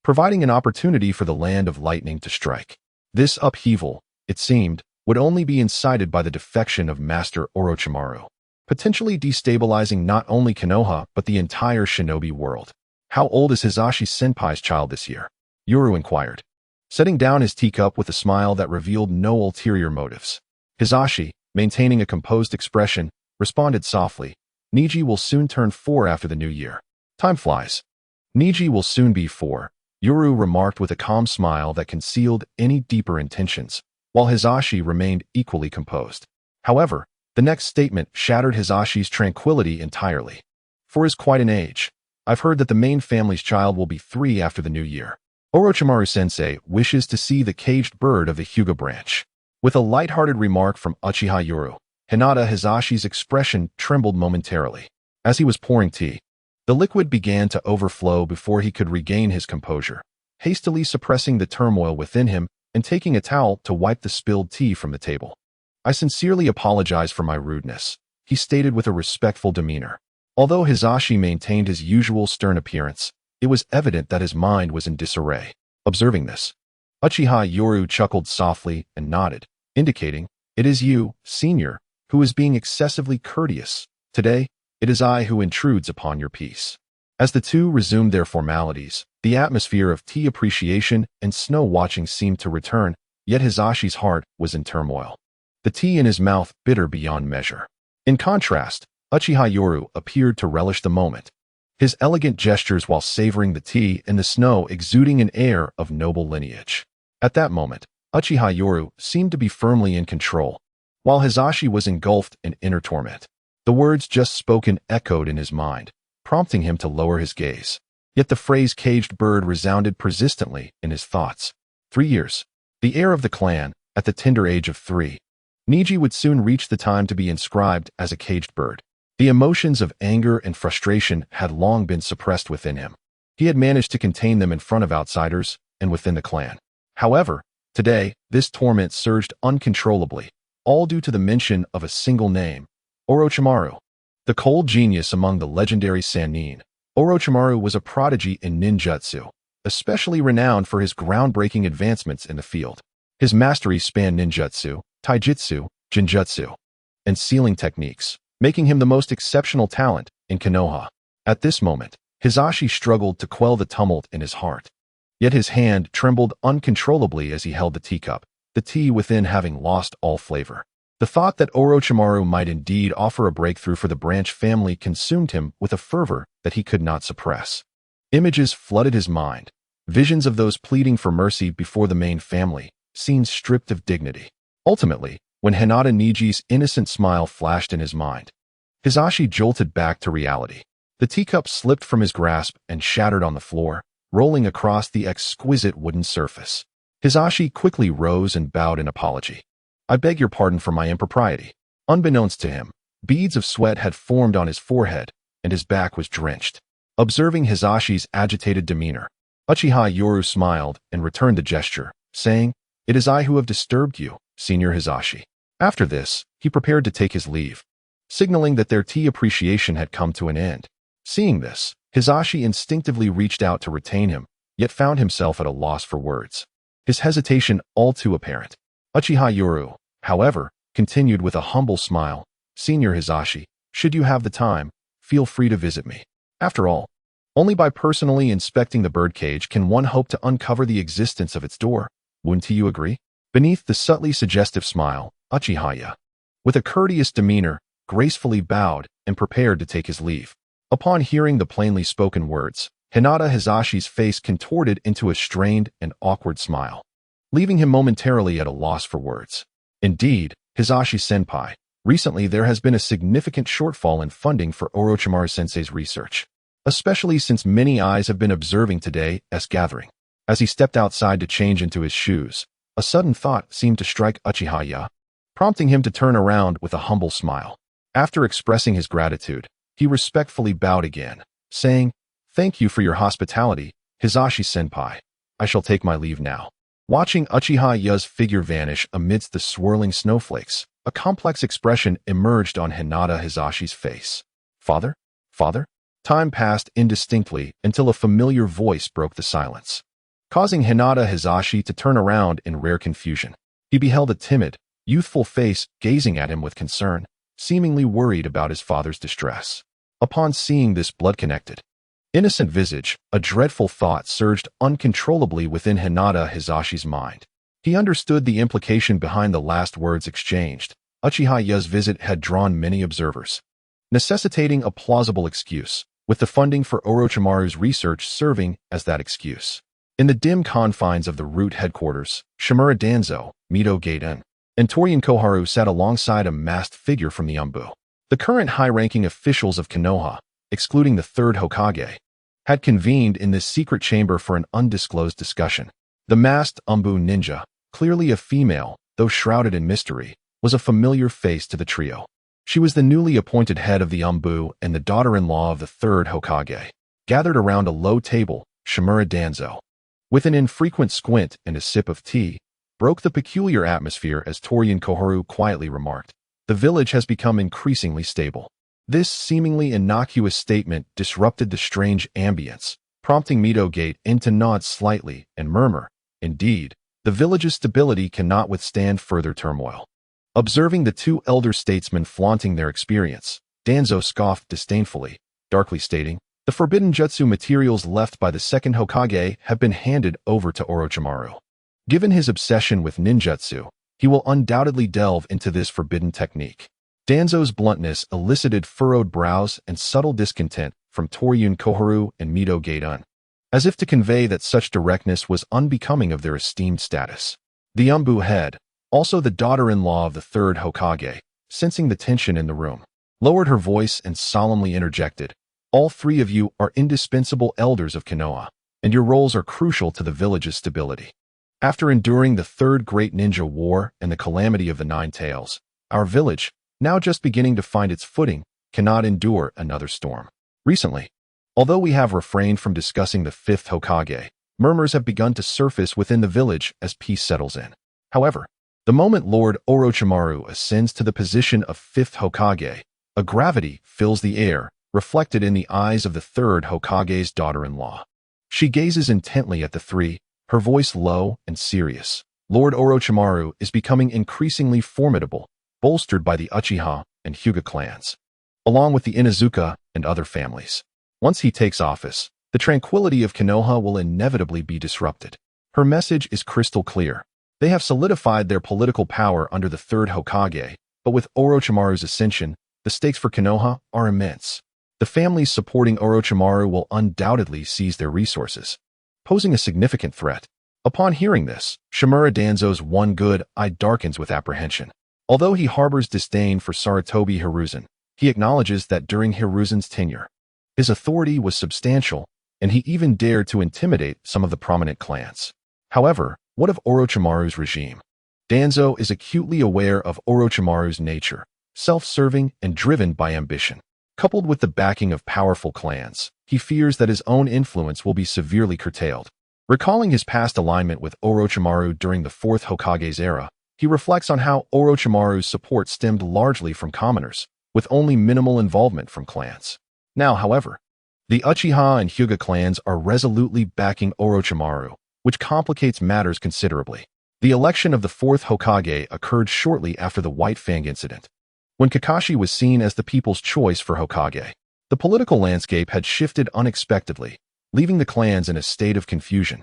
providing an opportunity for the Land of Lightning to strike. This upheaval, it seemed, would only be incited by the defection of Master Orochimaru, potentially destabilizing not only Konoha but the entire shinobi world. "How old is Hisashi-senpai's child this year?" Yoru inquired, setting down his teacup with a smile that revealed no ulterior motives. Hisashi, maintaining a composed expression, responded softly, "Niji will soon turn 4 after the new year. Time flies." "Niji will soon be 4, Yoru remarked with a calm smile that concealed any deeper intentions, while Hisashi remained equally composed. However, the next statement shattered Hisashi's tranquility entirely. "4 is quite an age. I've heard that the main family's child will be 3 after the new year. Orochimaru-sensei wishes to see the caged bird of the Hyuga branch." With a light-hearted remark from Uchiha Yoru, Hinata Hisashi's expression trembled momentarily. As he was pouring tea, the liquid began to overflow before he could regain his composure, hastily suppressing the turmoil within him and taking a towel to wipe the spilled tea from the table. "I sincerely apologize for my rudeness," he stated with a respectful demeanor. Although Hisashi maintained his usual stern appearance, it was evident that his mind was in disarray. Observing this, Uchiha Yoru chuckled softly and nodded, indicating, "It is you, senior, who is being excessively courteous. Today, it is I who intrudes upon your peace." As the two resumed their formalities, the atmosphere of tea appreciation and snow watching seemed to return, yet Hisashi's heart was in turmoil, the tea in his mouth bitter beyond measure. In contrast, Uchiha Yoru appeared to relish the moment, his elegant gestures while savoring the tea and the snow exuding an air of noble lineage. At that moment, Uchiha Yoru seemed to be firmly in control, while Hisashi was engulfed in inner torment. The words just spoken echoed in his mind, prompting him to lower his gaze. Yet the phrase caged bird resounded persistently in his thoughts. 3 years. The heir of the clan, at the tender age of 3. Niji would soon reach the time to be inscribed as a caged bird. The emotions of anger and frustration had long been suppressed within him. He had managed to contain them in front of outsiders and within the clan. However, today, this torment surged uncontrollably, all due to the mention of a single name, Orochimaru. The cold genius among the legendary Sannin, Orochimaru was a prodigy in ninjutsu, especially renowned for his groundbreaking advancements in the field. His mastery spanned ninjutsu, taijutsu, genjutsu, and sealing techniques, making him the most exceptional talent in Konoha. At this moment, Hisashi struggled to quell the tumult in his heart. Yet his hand trembled uncontrollably as he held the teacup, the tea within having lost all flavor. The thought that Orochimaru might indeed offer a breakthrough for the branch family consumed him with a fervor that he could not suppress. Images flooded his mind, visions of those pleading for mercy before the main family, scenes stripped of dignity. Ultimately, when Hinata Niji's innocent smile flashed in his mind, Hisashi jolted back to reality. The teacup slipped from his grasp and shattered on the floor, rolling across the exquisite wooden surface. Hisashi quickly rose and bowed in apology. "I beg your pardon for my impropriety." Unbeknownst to him, beads of sweat had formed on his forehead, and his back was drenched. Observing Hisashi's agitated demeanor, Uchiha Yoru smiled and returned the gesture, saying, "It is I who have disturbed you, Senior Hisashi." After this, he prepared to take his leave, signaling that their tea appreciation had come to an end. Seeing this, Hisashi instinctively reached out to retain him, yet found himself at a loss for words. His hesitation all too apparent. Uchiha Yoru, however, continued with a humble smile, "Senior Hisashi, should you have the time, feel free to visit me. After all, only by personally inspecting the birdcage can one hope to uncover the existence of its door. Wouldn't you agree?" Beneath the subtly suggestive smile, Uchiha, with a courteous demeanor, gracefully bowed and prepared to take his leave. Upon hearing the plainly spoken words, Hinata Hisashi's face contorted into a strained and awkward smile, leaving him momentarily at a loss for words. Indeed, Hisashi-senpai, recently there has been a significant shortfall in funding for Orochimaru-sensei's research, especially since many eyes have been observing today's gathering. As he stepped outside to change into his shoes, a sudden thought seemed to strike Uchiha, prompting him to turn around with a humble smile. After expressing his gratitude, he respectfully bowed again, saying, "Thank you for your hospitality, Hisashi-senpai. I shall take my leave now." Watching Uchiha's figure vanish amidst the swirling snowflakes, a complex expression emerged on Hinata Hisashi's face. "Father? Father?" Time passed indistinctly until a familiar voice broke the silence, causing Hinata Hisashi to turn around in rare confusion. He beheld a timid, youthful face gazing at him with concern, seemingly worried about his father's distress. Upon seeing this blood-connected, innocent visage, a dreadful thought surged uncontrollably within Hinata Hisashi's mind. He understood the implication behind the last words exchanged. Uchiha's visit had drawn many observers, necessitating a plausible excuse, with the funding for Orochimaru's research serving as that excuse. In the dim confines of the root headquarters, Shimura Danzo, Mito Gaiden, and Torian Koharu sat alongside a masked figure from the Umbu. The current high-ranking officials of Konoha, excluding the Third Hokage, had convened in this secret chamber for an undisclosed discussion. The masked Umbu ninja, clearly a female, though shrouded in mystery, was a familiar face to the trio. She was the newly appointed head of the Umbu and the daughter-in-law of the Third Hokage. Gathered around a low table, Shimura Danzo, with an infrequent squint and a sip of tea, broke the peculiar atmosphere as Torian Koharu quietly remarked, "The village has become increasingly stable." This seemingly innocuous statement disrupted the strange ambience, prompting Mito Gaiden to nod slightly and murmur, "Indeed, the village's stability cannot withstand further turmoil." Observing the two elder statesmen flaunting their experience, Danzo scoffed disdainfully, darkly stating, "The forbidden jutsu materials left by the second Hokage have been handed over to Orochimaru. Given his obsession with ninjutsu, he will undoubtedly delve into this forbidden technique." Danzo's bluntness elicited furrowed brows and subtle discontent from Torian Koharu and Mito Gaiden, as if to convey that such directness was unbecoming of their esteemed status. The Umbu head, also the daughter-in-law of the Third Hokage, sensing the tension in the room, lowered her voice and solemnly interjected, All three of you are indispensable elders of Konoha, and your roles are crucial to the village's stability. After enduring the Third Great Ninja War and the calamity of the Nine Tails, our village, now just beginning to find its footing, cannot endure another storm. Recently, although we have refrained from discussing the fifth Hokage, murmurs have begun to surface within the village as peace settles in. However, the moment Lord Orochimaru ascends to the position of fifth Hokage, a gravity fills the air, reflected in the eyes of the third Hokage's daughter-in-law. She gazes intently at the three, her voice low and serious. Lord Orochimaru is becoming increasingly formidable, bolstered by the Uchiha and Hyuga clans, along with the Inuzuka and other families. Once he takes office, the tranquility of Konoha will inevitably be disrupted. Her message is crystal clear. They have solidified their political power under the third Hokage, but with Orochimaru's ascension, the stakes for Konoha are immense. The families supporting Orochimaru will undoubtedly seize their resources, posing a significant threat. Upon hearing this, Shimura Danzo's one good eye darkens with apprehension. Although he harbors disdain for Sarutobi Hiruzen, he acknowledges that during Hiruzen's tenure, his authority was substantial, and he even dared to intimidate some of the prominent clans. However, what of Orochimaru's regime? Danzo is acutely aware of Orochimaru's nature, self-serving and driven by ambition. Coupled with the backing of powerful clans, he fears that his own influence will be severely curtailed. Recalling his past alignment with Orochimaru during the fourth Hokage's era, he reflects on how Orochimaru's support stemmed largely from commoners, with only minimal involvement from clans. Now, however, the Uchiha and Hyuga clans are resolutely backing Orochimaru, which complicates matters considerably. The election of the fourth Hokage occurred shortly after the White Fang incident, when Kakashi was seen as the people's choice for Hokage. The political landscape had shifted unexpectedly, leaving the clans in a state of confusion.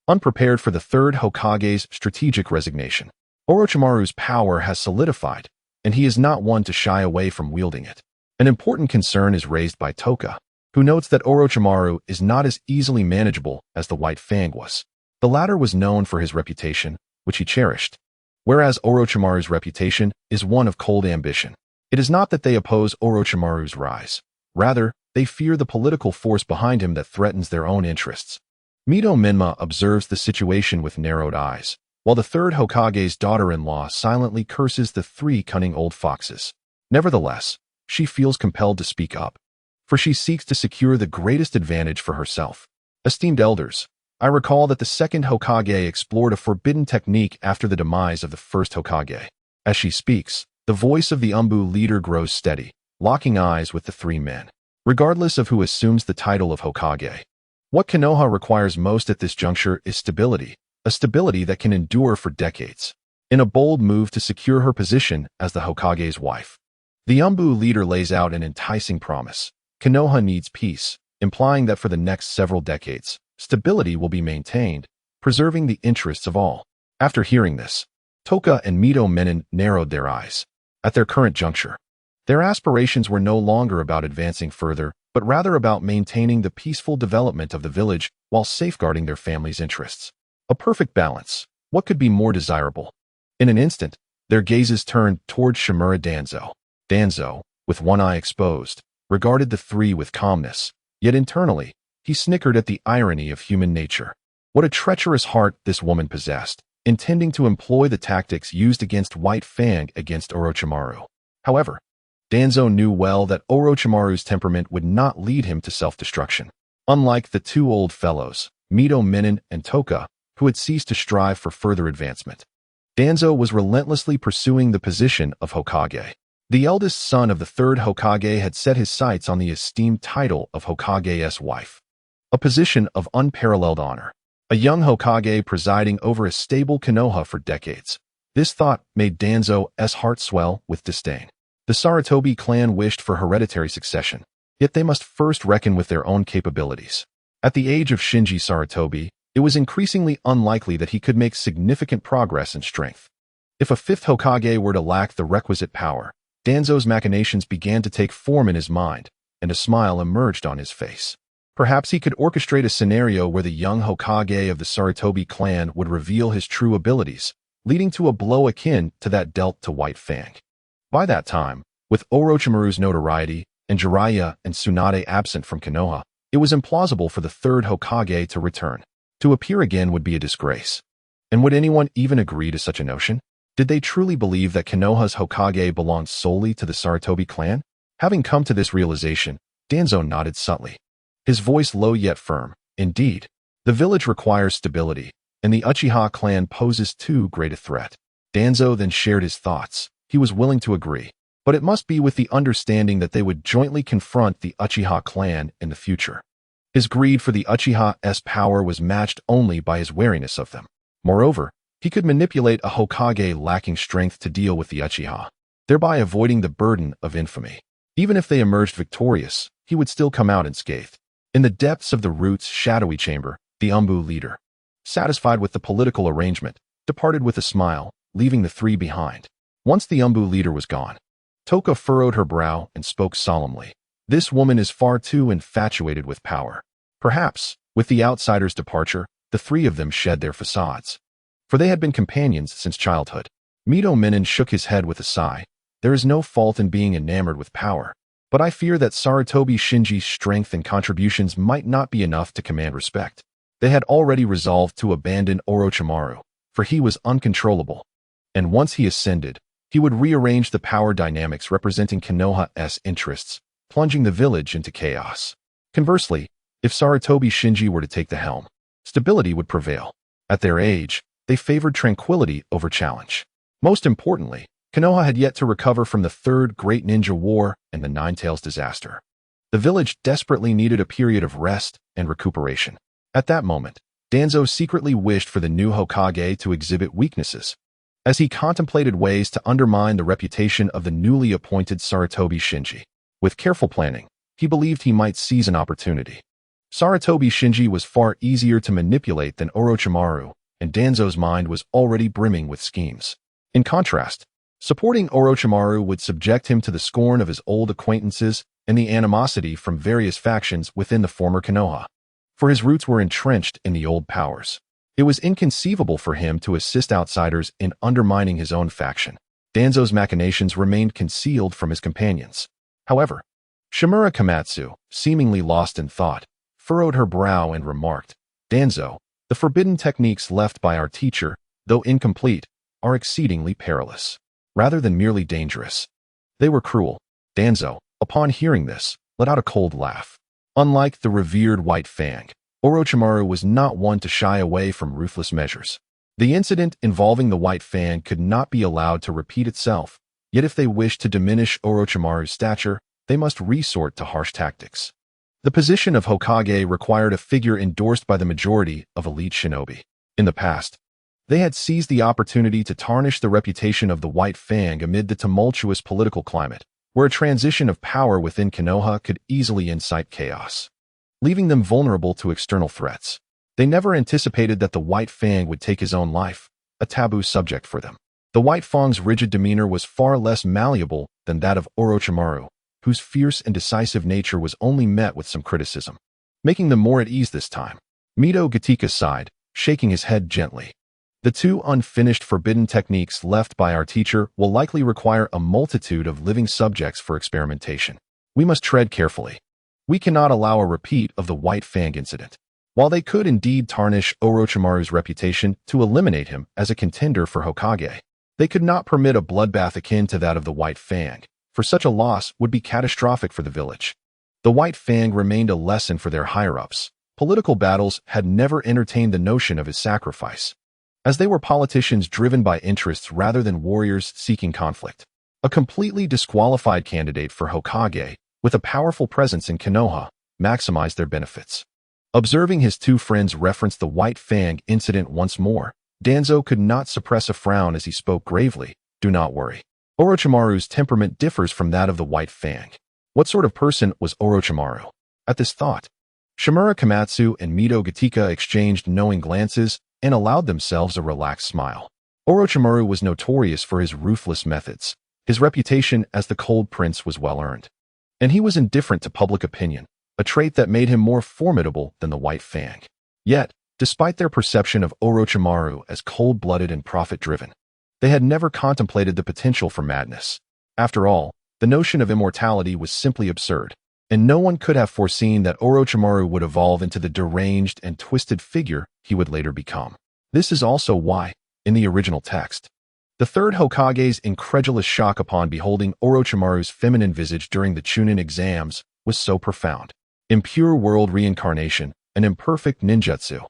Unprepared for the third Hokage's strategic resignation, Orochimaru's power has solidified, and he is not one to shy away from wielding it. An important concern is raised by Toka, who notes that Orochimaru is not as easily manageable as the White Fang was. The latter was known for his reputation, which he cherished, whereas Orochimaru's reputation is one of cold ambition. It is not that they oppose Orochimaru's rise. Rather, they fear the political force behind him that threatens their own interests. Mito Minma observes the situation with narrowed eyes, while the third Hokage's daughter-in-law silently curses the three cunning old foxes. Nevertheless, she feels compelled to speak up, for she seeks to secure the greatest advantage for herself. Esteemed elders, I recall that the second Hokage explored a forbidden technique after the demise of the first Hokage. As she speaks, the voice of the Umbu leader grows steady, locking eyes with the three men. Regardless of who assumes the title of Hokage, what Konoha requires most at this juncture is stability, a stability that can endure for decades. In a bold move to secure her position as the Hokage's wife, the Umbu leader lays out an enticing promise. Konoha needs peace, implying that for the next several decades, stability will be maintained, preserving the interests of all. After hearing this, Toka and Mito Menon narrowed their eyes. At their current juncture, their aspirations were no longer about advancing further, but rather about maintaining the peaceful development of the village while safeguarding their family's interests. A perfect balance. What could be more desirable? In an instant, their gazes turned toward Shimura Danzo. Danzo, with one eye exposed, regarded the three with calmness, yet internally, he snickered at the irony of human nature. What a treacherous heart this woman possessed, intending to employ the tactics used against White Fang against Orochimaru. However, Danzo knew well that Orochimaru's temperament would not lead him to self-destruction. Unlike the two old fellows, Mito Menon and Toka, who had ceased to strive for further advancement, Danzo was relentlessly pursuing the position of Hokage. The eldest son of the third Hokage had set his sights on the esteemed title of Hokage's wife, a position of unparalleled honor. A young Hokage presiding over a stable Konoha for decades. This thought made Danzo's heart swell with disdain. The Sarutobi clan wished for hereditary succession, yet they must first reckon with their own capabilities. At the age of Shinji Sarutobi, it was increasingly unlikely that he could make significant progress in strength. If a fifth Hokage were to lack the requisite power, Danzo's machinations began to take form in his mind, and a smile emerged on his face. Perhaps he could orchestrate a scenario where the young Hokage of the Sarutobi clan would reveal his true abilities, leading to a blow akin to that dealt to White Fang. By that time, with Orochimaru's notoriety, and Jiraiya and Tsunade absent from Konoha, it was implausible for the third Hokage to return. To appear again would be a disgrace. And would anyone even agree to such a notion? Did they truly believe that Konoha's Hokage belonged solely to the Sarutobi clan? Having come to this realization, Danzo nodded subtly, his voice low yet firm. Indeed, the village requires stability, and the Uchiha clan poses too great a threat. Danzo then shared his thoughts. He was willing to agree, but it must be with the understanding that they would jointly confront the Uchiha clan in the future. His greed for the Uchiha's power was matched only by his wariness of them. Moreover, he could manipulate a Hokage lacking strength to deal with the Uchiha, thereby avoiding the burden of infamy. Even if they emerged victorious, he would still come out unscathed. In the depths of the Root's shadowy chamber, the Umbu leader, satisfied with the political arrangement, departed with a smile, leaving the three behind. Once the Umbu leader was gone, Toka furrowed her brow and spoke solemnly. This woman is far too infatuated with power. Perhaps, with the outsider's departure, the three of them shed their facades. For they had been companions since childhood. Mito Minen shook his head with a sigh. There is no fault in being enamored with power, but I fear that Sarutobi Shinji's strength and contributions might not be enough to command respect. They had already resolved to abandon Orochimaru, for he was uncontrollable. And once he ascended, he would rearrange the power dynamics representing Konoha's interests, plunging the village into chaos. Conversely, if Sarutobi Shinji were to take the helm, stability would prevail. At their age, they favored tranquility over challenge. Most importantly, Konoha had yet to recover from the Third Great Ninja War and the Nine-Tails disaster. The village desperately needed a period of rest and recuperation. At that moment, Danzo secretly wished for the new Hokage to exhibit weaknesses, as he contemplated ways to undermine the reputation of the newly appointed Sarutobi Shinji. With careful planning, he believed he might seize an opportunity. Sarutobi Shinji was far easier to manipulate than Orochimaru, and Danzo's mind was already brimming with schemes. In contrast, supporting Orochimaru would subject him to the scorn of his old acquaintances and the animosity from various factions within the former Konoha. For his roots were entrenched in the old powers. It was inconceivable for him to assist outsiders in undermining his own faction. Danzo's machinations remained concealed from his companions. However, Shimura Komatsu, seemingly lost in thought, furrowed her brow and remarked, "Danzo, the forbidden techniques left by our teacher, though incomplete, are exceedingly perilous, rather than merely dangerous. They were cruel." Danzo, upon hearing this, let out a cold laugh. Unlike the revered White Fang, Orochimaru was not one to shy away from ruthless measures. The incident involving the White Fang could not be allowed to repeat itself, yet if they wished to diminish Orochimaru's stature, they must resort to harsh tactics. The position of Hokage required a figure endorsed by the majority of elite shinobi. In the past, they had seized the opportunity to tarnish the reputation of the White Fang amid the tumultuous political climate, where a transition of power within Konoha could easily incite chaos, leaving them vulnerable to external threats. They never anticipated that the White Fang would take his own life, a taboo subject for them. The White Fang's rigid demeanor was far less malleable than that of Orochimaru, whose fierce and decisive nature was only met with some criticism, making them more at ease this time. Mito Gatika sighed, shaking his head gently. The two unfinished forbidden techniques left by our teacher will likely require a multitude of living subjects for experimentation. We must tread carefully. We cannot allow a repeat of the White Fang incident. While they could indeed tarnish Orochimaru's reputation to eliminate him as a contender for Hokage, they could not permit a bloodbath akin to that of the White Fang, for such a loss would be catastrophic for the village. The White Fang remained a lesson for their higher-ups. Political battles had never entertained the notion of his sacrifice, as they were politicians driven by interests rather than warriors seeking conflict. A completely disqualified candidate for Hokage, with a powerful presence in Konoha, maximized their benefits. Observing his two friends reference the White Fang incident once more, Danzo could not suppress a frown as he spoke gravely. "Do not worry. Orochimaru's temperament differs from that of the White Fang." What sort of person was Orochimaru? At this thought, Shimura Komatsu and Mito Gatika exchanged knowing glances and allowed themselves a relaxed smile. Orochimaru was notorious for his ruthless methods. His reputation as the Cold Prince was well earned, and he was indifferent to public opinion, a trait that made him more formidable than the White Fang. Yet, despite their perception of Orochimaru as cold-blooded and profit-driven, they had never contemplated the potential for madness. After all, The notion of immortality was simply absurd, and no one could have foreseen that Orochimaru would evolve into the deranged and twisted figure he would later become. This is also why, in the original text, the Third Hokage's incredulous shock upon beholding Orochimaru's feminine visage during the Chunin exams was so profound. Impure world reincarnation, an imperfect ninjutsu,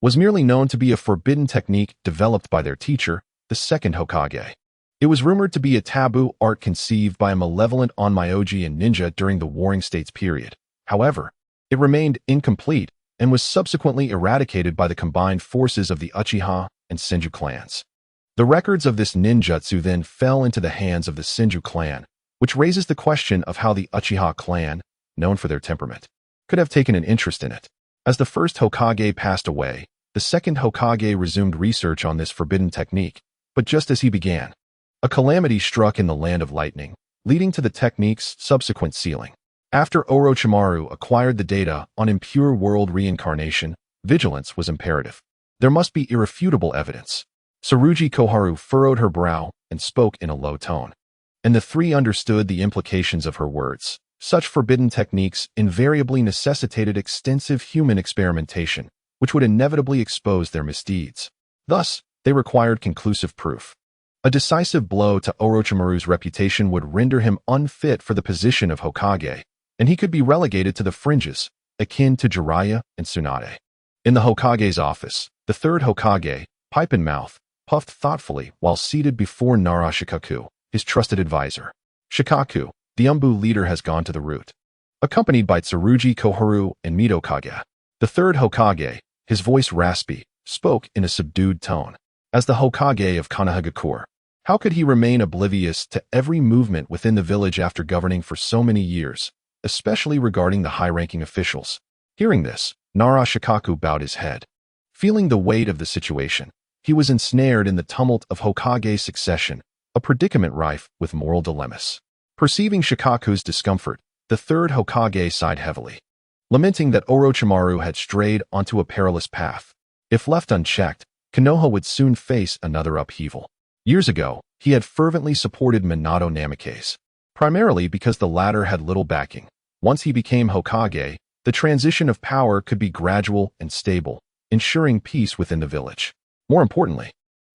was merely known to be a forbidden technique developed by their teacher, the Second Hokage. It was rumored to be a taboo art conceived by a malevolent onmyoji and ninja during the Warring States period. However, it remained incomplete and was subsequently eradicated by the combined forces of the Uchiha and Senju clans. The records of this ninjutsu then fell into the hands of the Senju clan, which raises the question of how the Uchiha clan, known for their temperament, could have taken an interest in it. As the first Hokage passed away, the second Hokage resumed research on this forbidden technique, but just as he began, a calamity struck in the Land of Lightning, leading to the technique's subsequent sealing. After Orochimaru acquired the data on impure world reincarnation, vigilance was imperative. There must be irrefutable evidence. Tsurugi Koharu furrowed her brow and spoke in a low tone, and the three understood the implications of her words. Such forbidden techniques invariably necessitated extensive human experimentation, which would inevitably expose their misdeeds. Thus, they required conclusive proof. A decisive blow to Orochimaru's reputation would render him unfit for the position of Hokage, and he could be relegated to the fringes, akin to Jiraiya and Tsunade. In the Hokage's office, the third Hokage, pipe in mouth, puffed thoughtfully while seated before Nara Shikaku, his trusted advisor. Shikaku, the Umbu leader, has gone to the route. Accompanied by Tsurugi Koharu and Midokage, the third Hokage, his voice raspy, spoke in a subdued tone. As the Hokage of Konoha, how could he remain oblivious to every movement within the village after governing for so many years, especially regarding the high-ranking officials? Hearing this, Nara Shikaku bowed his head. Feeling the weight of the situation, he was ensnared in the tumult of Hokage succession, a predicament rife with moral dilemmas. Perceiving Shikaku's discomfort, the third Hokage sighed heavily, lamenting that Orochimaru had strayed onto a perilous path. If left unchecked, Konoha would soon face another upheaval. Years ago, he had fervently supported Minato Namikaze, primarily because the latter had little backing. Once he became Hokage, the transition of power could be gradual and stable, ensuring peace within the village. More importantly,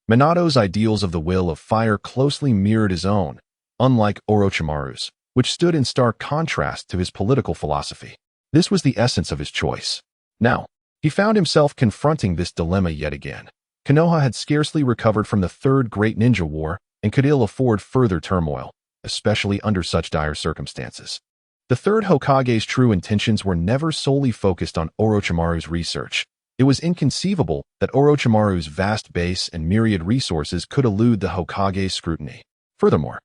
Minato's ideals of the will of fire closely mirrored his own, unlike Orochimaru's, which stood in stark contrast to his political philosophy. This was the essence of his choice. Now, he found himself confronting this dilemma yet again. Konoha had scarcely recovered from the Third Great Ninja War and could ill afford further turmoil, especially under such dire circumstances. The third Hokage's true intentions were never solely focused on Orochimaru's research. It was inconceivable that Orochimaru's vast base and myriad resources could elude the Hokage's scrutiny. Furthermore,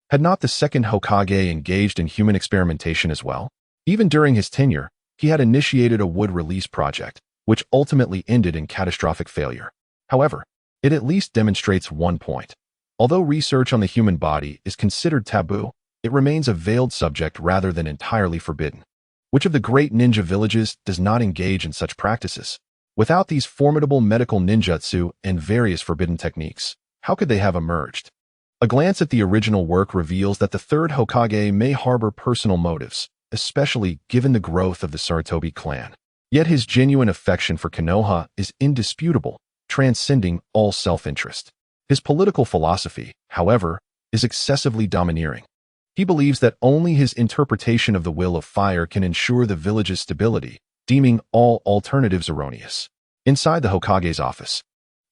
had not the second Hokage engaged in human experimentation as well? Even during his tenure, he had initiated a wood release project, which ultimately ended in catastrophic failure. However, it at least demonstrates one point. Although research on the human body is considered taboo, it remains a veiled subject rather than entirely forbidden. Which of the great ninja villages does not engage in such practices? Without these formidable medical ninjutsu and various forbidden techniques, how could they have emerged? A glance at the original work reveals that the third Hokage may harbor personal motives, especially given the growth of the Sarutobi clan. Yet his genuine affection for Konoha is indisputable, transcending all self-interest. His political philosophy, however, is excessively domineering. He believes that only his interpretation of the will of fire can ensure the village's stability, deeming all alternatives erroneous. Inside the Hokage's office,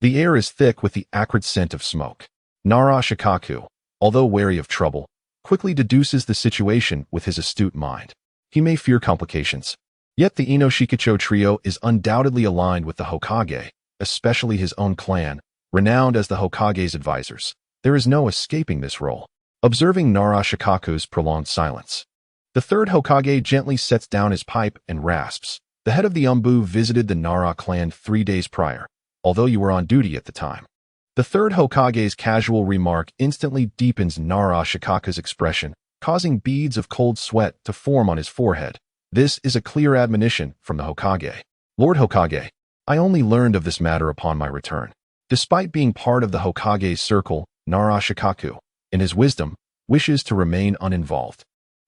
the air is thick with the acrid scent of smoke. Nara Shikaku, although wary of trouble, quickly deduces the situation with his astute mind. He may fear complications. Yet the Ino-Shikicho trio is undoubtedly aligned with the Hokage, especially his own clan, renowned as the Hokage's advisors. There is no escaping this role. Observing Nara Shikaku's prolonged silence, the third Hokage gently sets down his pipe and rasps. The head of the Umbu visited the Nara clan 3 days prior, although you were on duty at the time. The third Hokage's casual remark instantly deepens Nara Shikaku's expression, causing beads of cold sweat to form on his forehead. This is a clear admonition from the Hokage. Lord Hokage, I only learned of this matter upon my return. Despite being part of the Hokage's circle, Nara Shikaku, in his wisdom, wishes to remain uninvolved,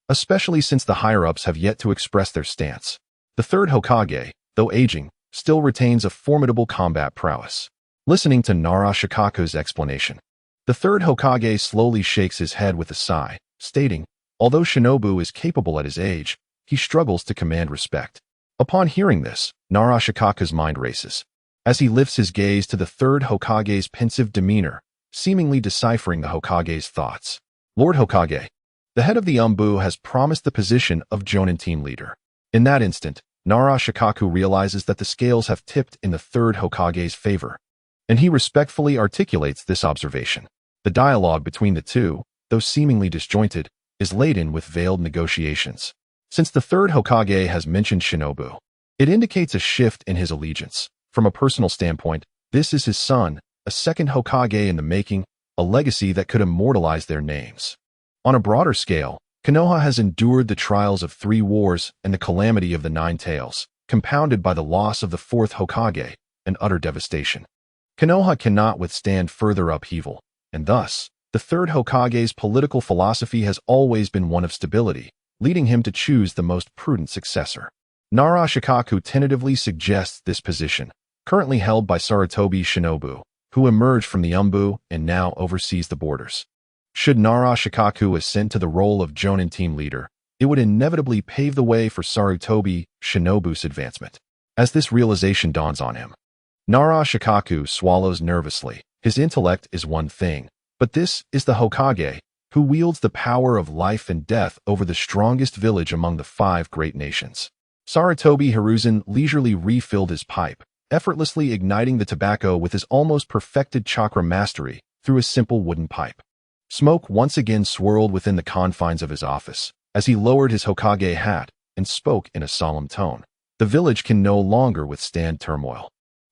especially since the higher-ups have yet to express their stance. The third Hokage, though aging, still retains a formidable combat prowess. Listening to Nara Shikaku's explanation, the third Hokage slowly shakes his head with a sigh, stating, although Shinobu is capable at his age, he struggles to command respect. Upon hearing this, Nara Shikaku's mind races, as he lifts his gaze to the third Hokage's pensive demeanor, seemingly deciphering the Hokage's thoughts. Lord Hokage, the head of the Umbu has promised the position of Jonin team leader. In that instant, Nara Shikaku realizes that the scales have tipped in the third Hokage's favor, and he respectfully articulates this observation. The dialogue between the two, though seemingly disjointed, is laden with veiled negotiations. Since the third Hokage has mentioned Shinobu, it indicates a shift in his allegiance. From a personal standpoint, this is his son, a second Hokage in the making, a legacy that could immortalize their names. On a broader scale, Konoha has endured the trials of 3 wars and the calamity of the 9 Tails, compounded by the loss of the 4th Hokage and utter devastation. Konoha cannot withstand further upheaval, and thus, the 3rd Hokage's political philosophy has always been one of stability, leading him to choose the most prudent successor. Nara Shikaku tentatively suggests this position, currently held by Sarutobi Shinobu, who emerged from the Umbu and now oversees the borders. Should Nara Shikaku ascend to the role of Jonin team leader, it would inevitably pave the way for Sarutobi Shinobu's advancement. As this realization dawns on him, Nara Shikaku swallows nervously. His intellect is one thing, but this is the Hokage, who wields the power of life and death over the strongest village among the 5 great nations. Sarutobi Hiruzen leisurely refilled his pipe, effortlessly igniting the tobacco with his almost perfected chakra mastery through a simple wooden pipe. Smoke once again swirled within the confines of his office as he lowered his Hokage hat and spoke in a solemn tone. The village can no longer withstand turmoil.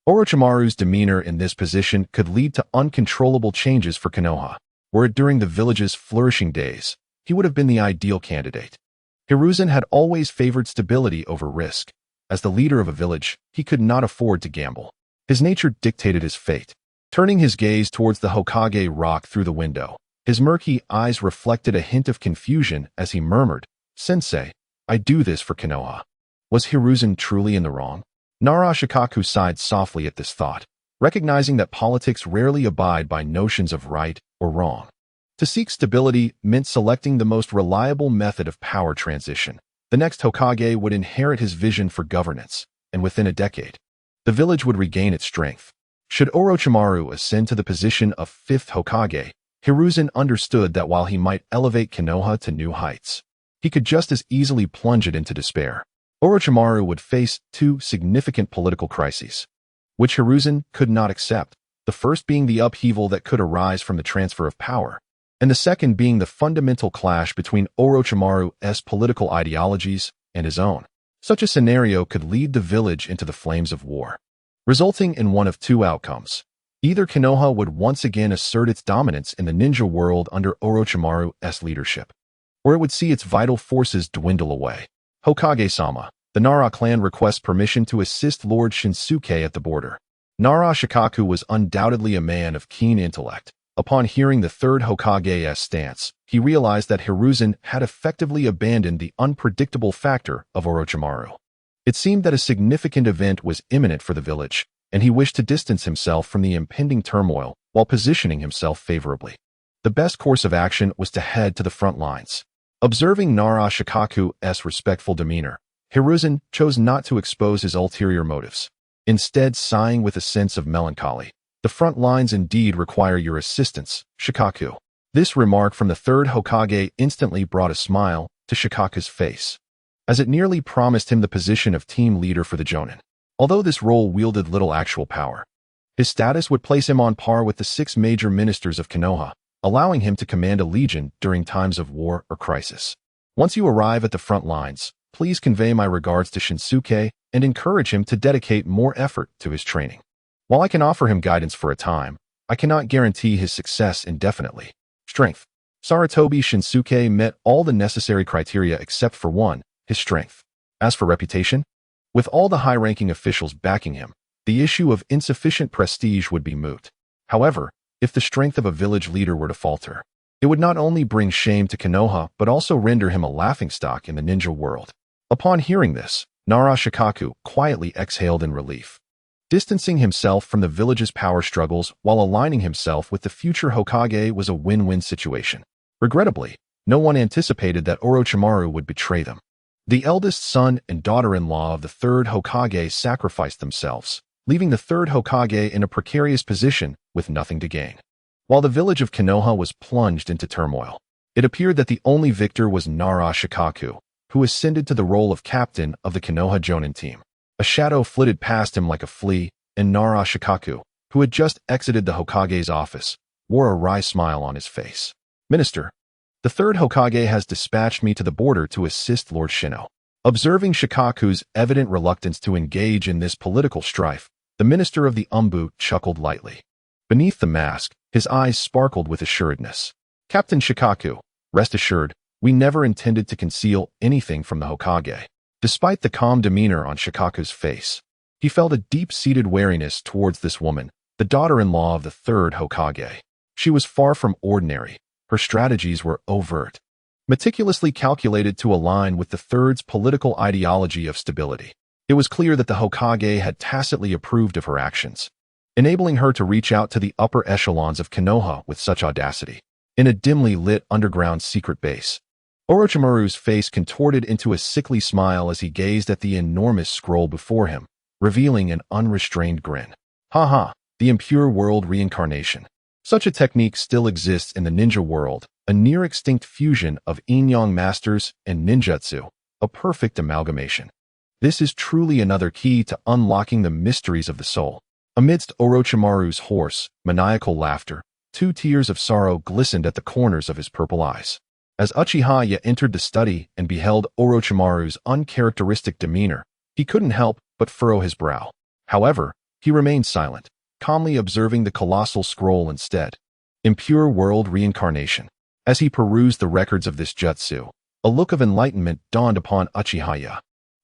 Orochimaru's demeanor in this position could lead to uncontrollable changes for Konoha. Were it during the village's flourishing days, he would have been the ideal candidate. Hiruzen had always favored stability over risk. As the leader of a village, he could not afford to gamble. His nature dictated his fate. Turning his gaze towards the Hokage rock through the window, his murky eyes reflected a hint of confusion as he murmured, "Sensei, I do this for Konoha." Was Hiruzen truly in the wrong? Nara Shikaku sighed softly at this thought, recognizing that politics rarely abide by notions of right or wrong. To seek stability meant selecting the most reliable method of power transition. The next Hokage would inherit his vision for governance, and within a decade, the village would regain its strength. Should Orochimaru ascend to the position of 5th Hokage, Hiruzen understood that while he might elevate Konoha to new heights, he could just as easily plunge it into despair. Orochimaru would face 2 significant political crises, which Hiruzen could not accept, the first being the upheaval that could arise from the transfer of power, and the second being the fundamental clash between Orochimaru's political ideologies and his own. Such a scenario could lead the village into the flames of war, resulting in one of 2 outcomes. Either Konoha would once again assert its dominance in the ninja world under Orochimaru's leadership, or it would see its vital forces dwindle away. Hokage-sama, the Nara clan requests permission to assist Lord Shinsuke at the border. Nara Shikaku was undoubtedly a man of keen intellect. Upon hearing the 3rd Hokage's stance, he realized that Hiruzen had effectively abandoned the unpredictable factor of Orochimaru. It seemed that a significant event was imminent for the village, and he wished to distance himself from the impending turmoil while positioning himself favorably. The best course of action was to head to the front lines. Observing Nara Shikaku's respectful demeanor, Hiruzen chose not to expose his ulterior motives, instead sighing with a sense of melancholy. "The front lines indeed require your assistance, Shikaku." This remark from the 3rd Hokage instantly brought a smile to Shikaku's face, as it nearly promised him the position of team leader for the Jonin. Although this role wielded little actual power, his status would place him on par with the 6 major ministers of Konoha, allowing him to command a legion during times of war or crisis. Once you arrive at the front lines, please convey my regards to Shinsuke and encourage him to dedicate more effort to his training. While I can offer him guidance for a time, I cannot guarantee his success indefinitely. Strength. Sarutobi Shinsuke met all the necessary criteria except for one, his strength. As for reputation, with all the high-ranking officials backing him, the issue of insufficient prestige would be moot. However, if the strength of a village leader were to falter, It would not only bring shame to Konoha, but also render him a laughingstock in the ninja world. Upon hearing this, Nara Shikaku quietly exhaled in relief. Distancing himself from the village's power struggles while aligning himself with the future Hokage was a win-win situation. Regrettably, no one anticipated that Orochimaru would betray them. The eldest son and daughter-in-law of the Third Hokage sacrificed themselves, leaving the Third Hokage in a precarious position with nothing to gain. While the village of Konoha was plunged into turmoil, it appeared that the only victor was Nara Shikaku, who ascended to the role of captain of the Konoha Jonin team. A shadow flitted past him like a flea, and Nara Shikaku, who had just exited the Hokage's office, wore a wry smile on his face. "Minister, the Third Hokage has dispatched me to the border to assist Lord Shino." Observing Shikaku's evident reluctance to engage in this political strife, the minister of the Umbu chuckled lightly. Beneath the mask, his eyes sparkled with assuredness. "Captain Shikaku, rest assured, we never intended to conceal anything from the Hokage." Despite the calm demeanor on Shikaku's face, he felt a deep-seated wariness towards this woman, the daughter-in-law of the Third Hokage. She was far from ordinary. Her strategies were overt, meticulously calculated to align with the Third's political ideology of stability. It was clear that the Hokage had tacitly approved of her actions, enabling her to reach out to the upper echelons of Konoha with such audacity. In a dimly lit underground secret base, Orochimaru's face contorted into a sickly smile as he gazed at the enormous scroll before him, revealing an unrestrained grin. "Ha, the impure world reincarnation. Such a technique still exists in the ninja world, a near-extinct fusion of yin-yang masters and ninjutsu, a perfect amalgamation. This is truly another key to unlocking the mysteries of the soul." Amidst Orochimaru's hoarse, maniacal laughter, 2 tears of sorrow glistened at the corners of his purple eyes. As Uchiha entered the study and beheld Orochimaru's uncharacteristic demeanor, he couldn't help but furrow his brow. However, he remained silent, calmly observing the colossal scroll instead. Impure world reincarnation. As he perused the records of this jutsu, a look of enlightenment dawned upon Uchiha.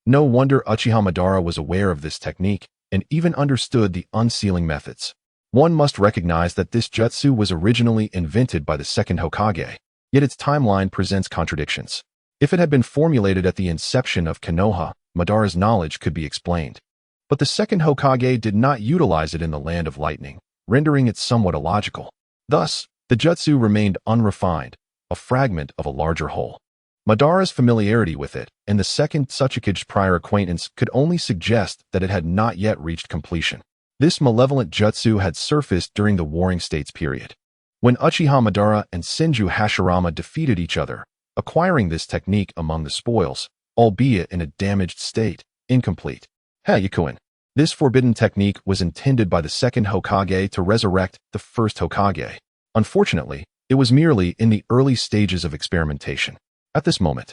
No wonder Uchiha Madara was aware of this technique and even understood the unsealing methods. One must recognize that this jutsu was originally invented by the second Hokage, yet its timeline presents contradictions. If it had been formulated at the inception of Konoha, Madara's knowledge could be explained. But the second Hokage did not utilize it in the Land of Lightning, rendering it somewhat illogical. Thus, the jutsu remained unrefined, a fragment of a larger whole. Madara's familiarity with it, and the second Tsuchikage's prior acquaintance could only suggest that it had not yet reached completion. This malevolent jutsu had surfaced during the Warring States period, when Uchiha Madara and Senju Hashirama defeated each other, acquiring this technique among the spoils, albeit in a damaged state, incomplete. Yakuin. This forbidden technique was intended by the second Hokage to resurrect the first Hokage. Unfortunately, it was merely in the early stages of experimentation. At this moment,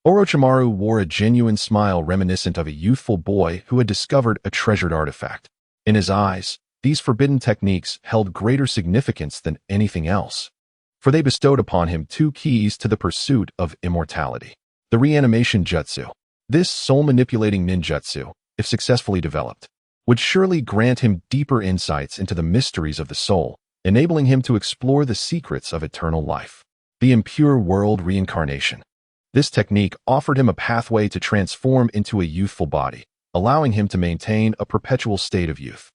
Orochimaru wore a genuine smile reminiscent of a youthful boy who had discovered a treasured artifact. In his eyes, these forbidden techniques held greater significance than anything else, for they bestowed upon him 2 keys to the pursuit of immortality. The reanimation jutsu. This soul-manipulating ninjutsu, if successfully developed, would surely grant him deeper insights into the mysteries of the soul, enabling him to explore the secrets of eternal life. The impure world reincarnation. This technique offered him a pathway to transform into a youthful body, allowing him to maintain a perpetual state of youth.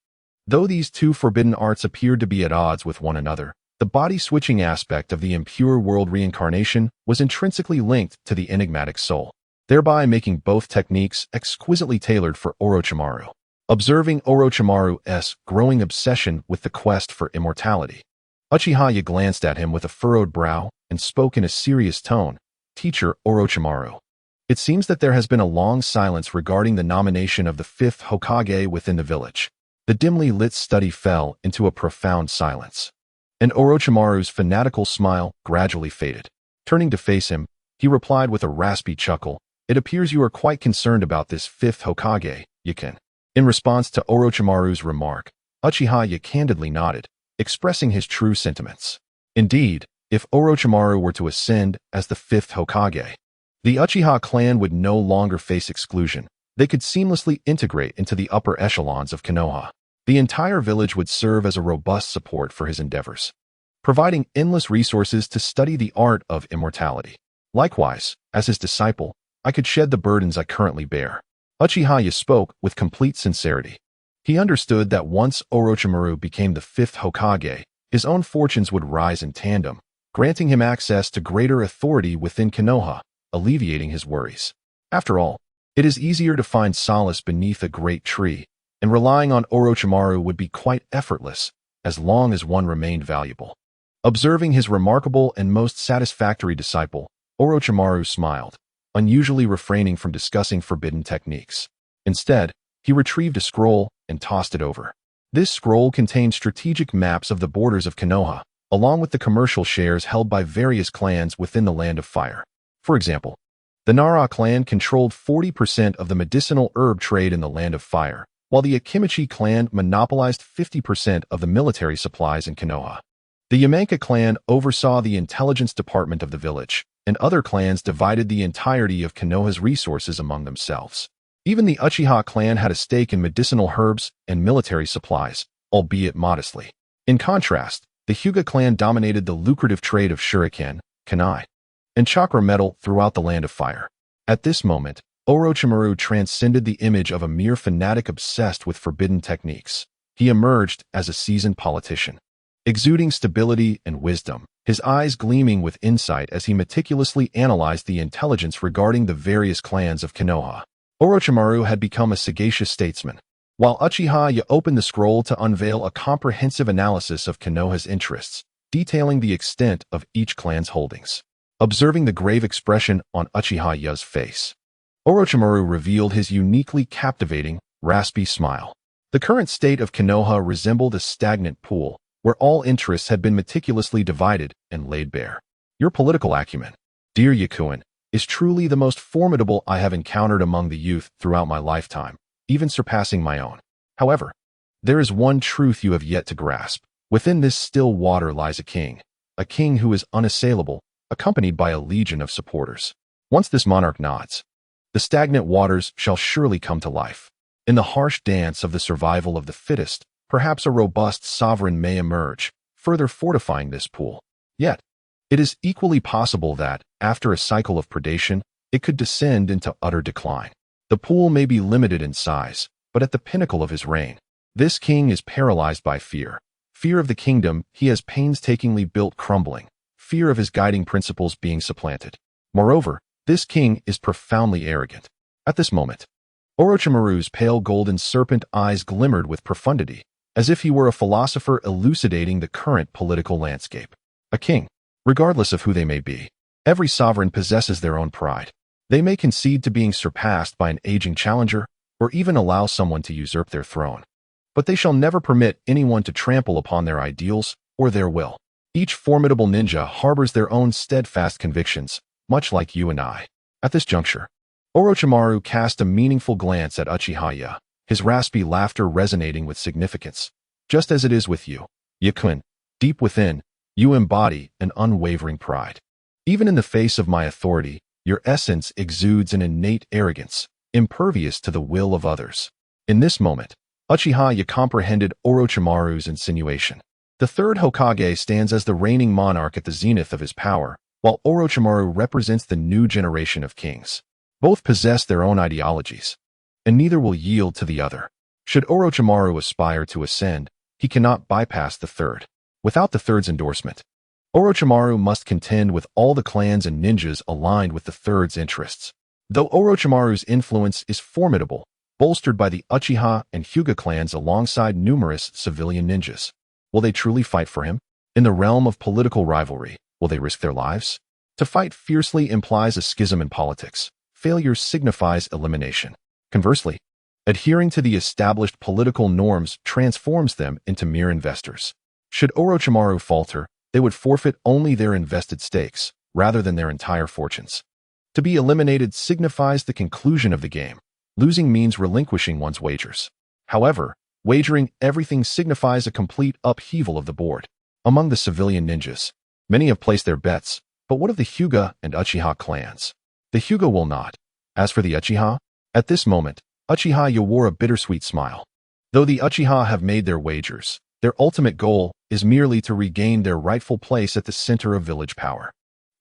Though these 2 forbidden arts appeared to be at odds with one another, the body-switching aspect of the impure world reincarnation was intrinsically linked to the enigmatic soul, thereby making both techniques exquisitely tailored for Orochimaru. Observing Orochimaru's growing obsession with the quest for immortality, Uchiha glanced at him with a furrowed brow and spoke in a serious tone. "Teacher Orochimaru, it seems that there has been a long silence regarding the nomination of the 5th Hokage within the village." The dimly lit study fell into a profound silence, and Orochimaru's fanatical smile gradually faded. Turning to face him, he replied with a raspy chuckle, "It appears you are quite concerned about this 5th Hokage, Yakin." In response to Orochimaru's remark, Uchiha candidly nodded, expressing his true sentiments. Indeed, if Orochimaru were to ascend as the 5th Hokage, the Uchiha clan would no longer face exclusion. They could seamlessly integrate into the upper echelons of Konoha. The entire village would serve as a robust support for his endeavors. providing endless resources to study the art of immortality. Likewise, as his disciple, I could shed the burdens I currently bear. Uchiha spoke with complete sincerity. He understood that once Orochimaru became the fifth Hokage, his own fortunes would rise in tandem, granting him access to greater authority within Konoha, alleviating his worries. After all, it is easier to find solace beneath a great tree, and relying on Orochimaru would be quite effortless, as long as one remained valuable. Observing his remarkable and most satisfactory disciple, Orochimaru smiled, unusually refraining from discussing forbidden techniques. Instead, he retrieved a scroll and tossed it over. This scroll contained strategic maps of the borders of Konoha, along with the commercial shares held by various clans within the Land of Fire. For example, the Nara clan controlled 40% of the medicinal herb trade in the Land of Fire, while the Akimichi clan monopolized 50% of the military supplies in Konoha. The Yamanka clan oversaw the intelligence department of the village, and other clans divided the entirety of Konoha's resources among themselves. Even the Uchiha clan had a stake in medicinal herbs and military supplies, albeit modestly. In contrast, the Hyuga clan dominated the lucrative trade of shuriken, kunai, and chakra metal throughout the Land of Fire. At this moment, Orochimaru transcended the image of a mere fanatic obsessed with forbidden techniques. He emerged as a seasoned politician, exuding stability and wisdom, his eyes gleaming with insight as he meticulously analyzed the intelligence regarding the various clans of Konoha. Orochimaru had become a sagacious statesman, while Uchiha opened the scroll to unveil a comprehensive analysis of Konoha's interests, detailing the extent of each clan's holdings. Observing the grave expression on Uchiha's face, Orochimaru revealed his uniquely captivating, raspy smile. The current state of Konoha resembled a stagnant pool, where all interests had been meticulously divided and laid bare. Your political acumen, dear Yakuin, is truly the most formidable I have encountered among the youth throughout my lifetime, even surpassing my own. However, there is one truth you have yet to grasp. Within this still water lies a king who is unassailable, accompanied by a legion of supporters. Once this monarch nods, the stagnant waters shall surely come to life. In the harsh dance of the survival of the fittest, perhaps a robust sovereign may emerge, further fortifying this pool. Yet, it is equally possible that, after a cycle of predation, it could descend into utter decline. The pool may be limited in size, but at the pinnacle of his reign, this king is paralyzed by fear. Fear of the kingdom he has painstakingly built crumbling, fear of his guiding principles being supplanted. Moreover, this king is profoundly arrogant. At this moment, Orochimaru's pale golden serpent eyes glimmered with profundity, as if he were a philosopher elucidating the current political landscape. A king, regardless of who they may be, every sovereign possesses their own pride. They may concede to being surpassed by an aging challenger, or even allow someone to usurp their throne. But they shall never permit anyone to trample upon their ideals or their will. Each formidable ninja harbors their own steadfast convictions, much like you and I. At this juncture, Orochimaru cast a meaningful glance at Uchiha, his raspy laughter resonating with significance. Just as it is with you, Yakuin, deep within, you embody an unwavering pride. Even in the face of my authority, your essence exudes an innate arrogance, impervious to the will of others. In this moment, Uchiha comprehended Orochimaru's insinuation. The third Hokage stands as the reigning monarch at the zenith of his power, while Orochimaru represents the new generation of kings. Both possess their own ideologies, and neither will yield to the other. Should Orochimaru aspire to ascend, he cannot bypass the third. Without the third's endorsement, Orochimaru must contend with all the clans and ninjas aligned with the third's interests. Though Orochimaru's influence is formidable, bolstered by the Uchiha and Hyuga clans alongside numerous civilian ninjas, will they truly fight for him? In the realm of political rivalry, will they risk their lives? To fight fiercely implies a schism in politics. Failure signifies elimination. Conversely, adhering to the established political norms transforms them into mere investors. Should Orochimaru falter, they would forfeit only their invested stakes, rather than their entire fortunes. To be eliminated signifies the conclusion of the game. Losing means relinquishing one's wagers. However, wagering everything signifies a complete upheaval of the board. Among the civilian ninjas, many have placed their bets, but what of the Hyuga and Uchiha clans? The Hyuga will not. As for the Uchiha, at this moment, Uchiha wore a bittersweet smile. Though the Uchiha have made their wagers, their ultimate goal is merely to regain their rightful place at the center of village power.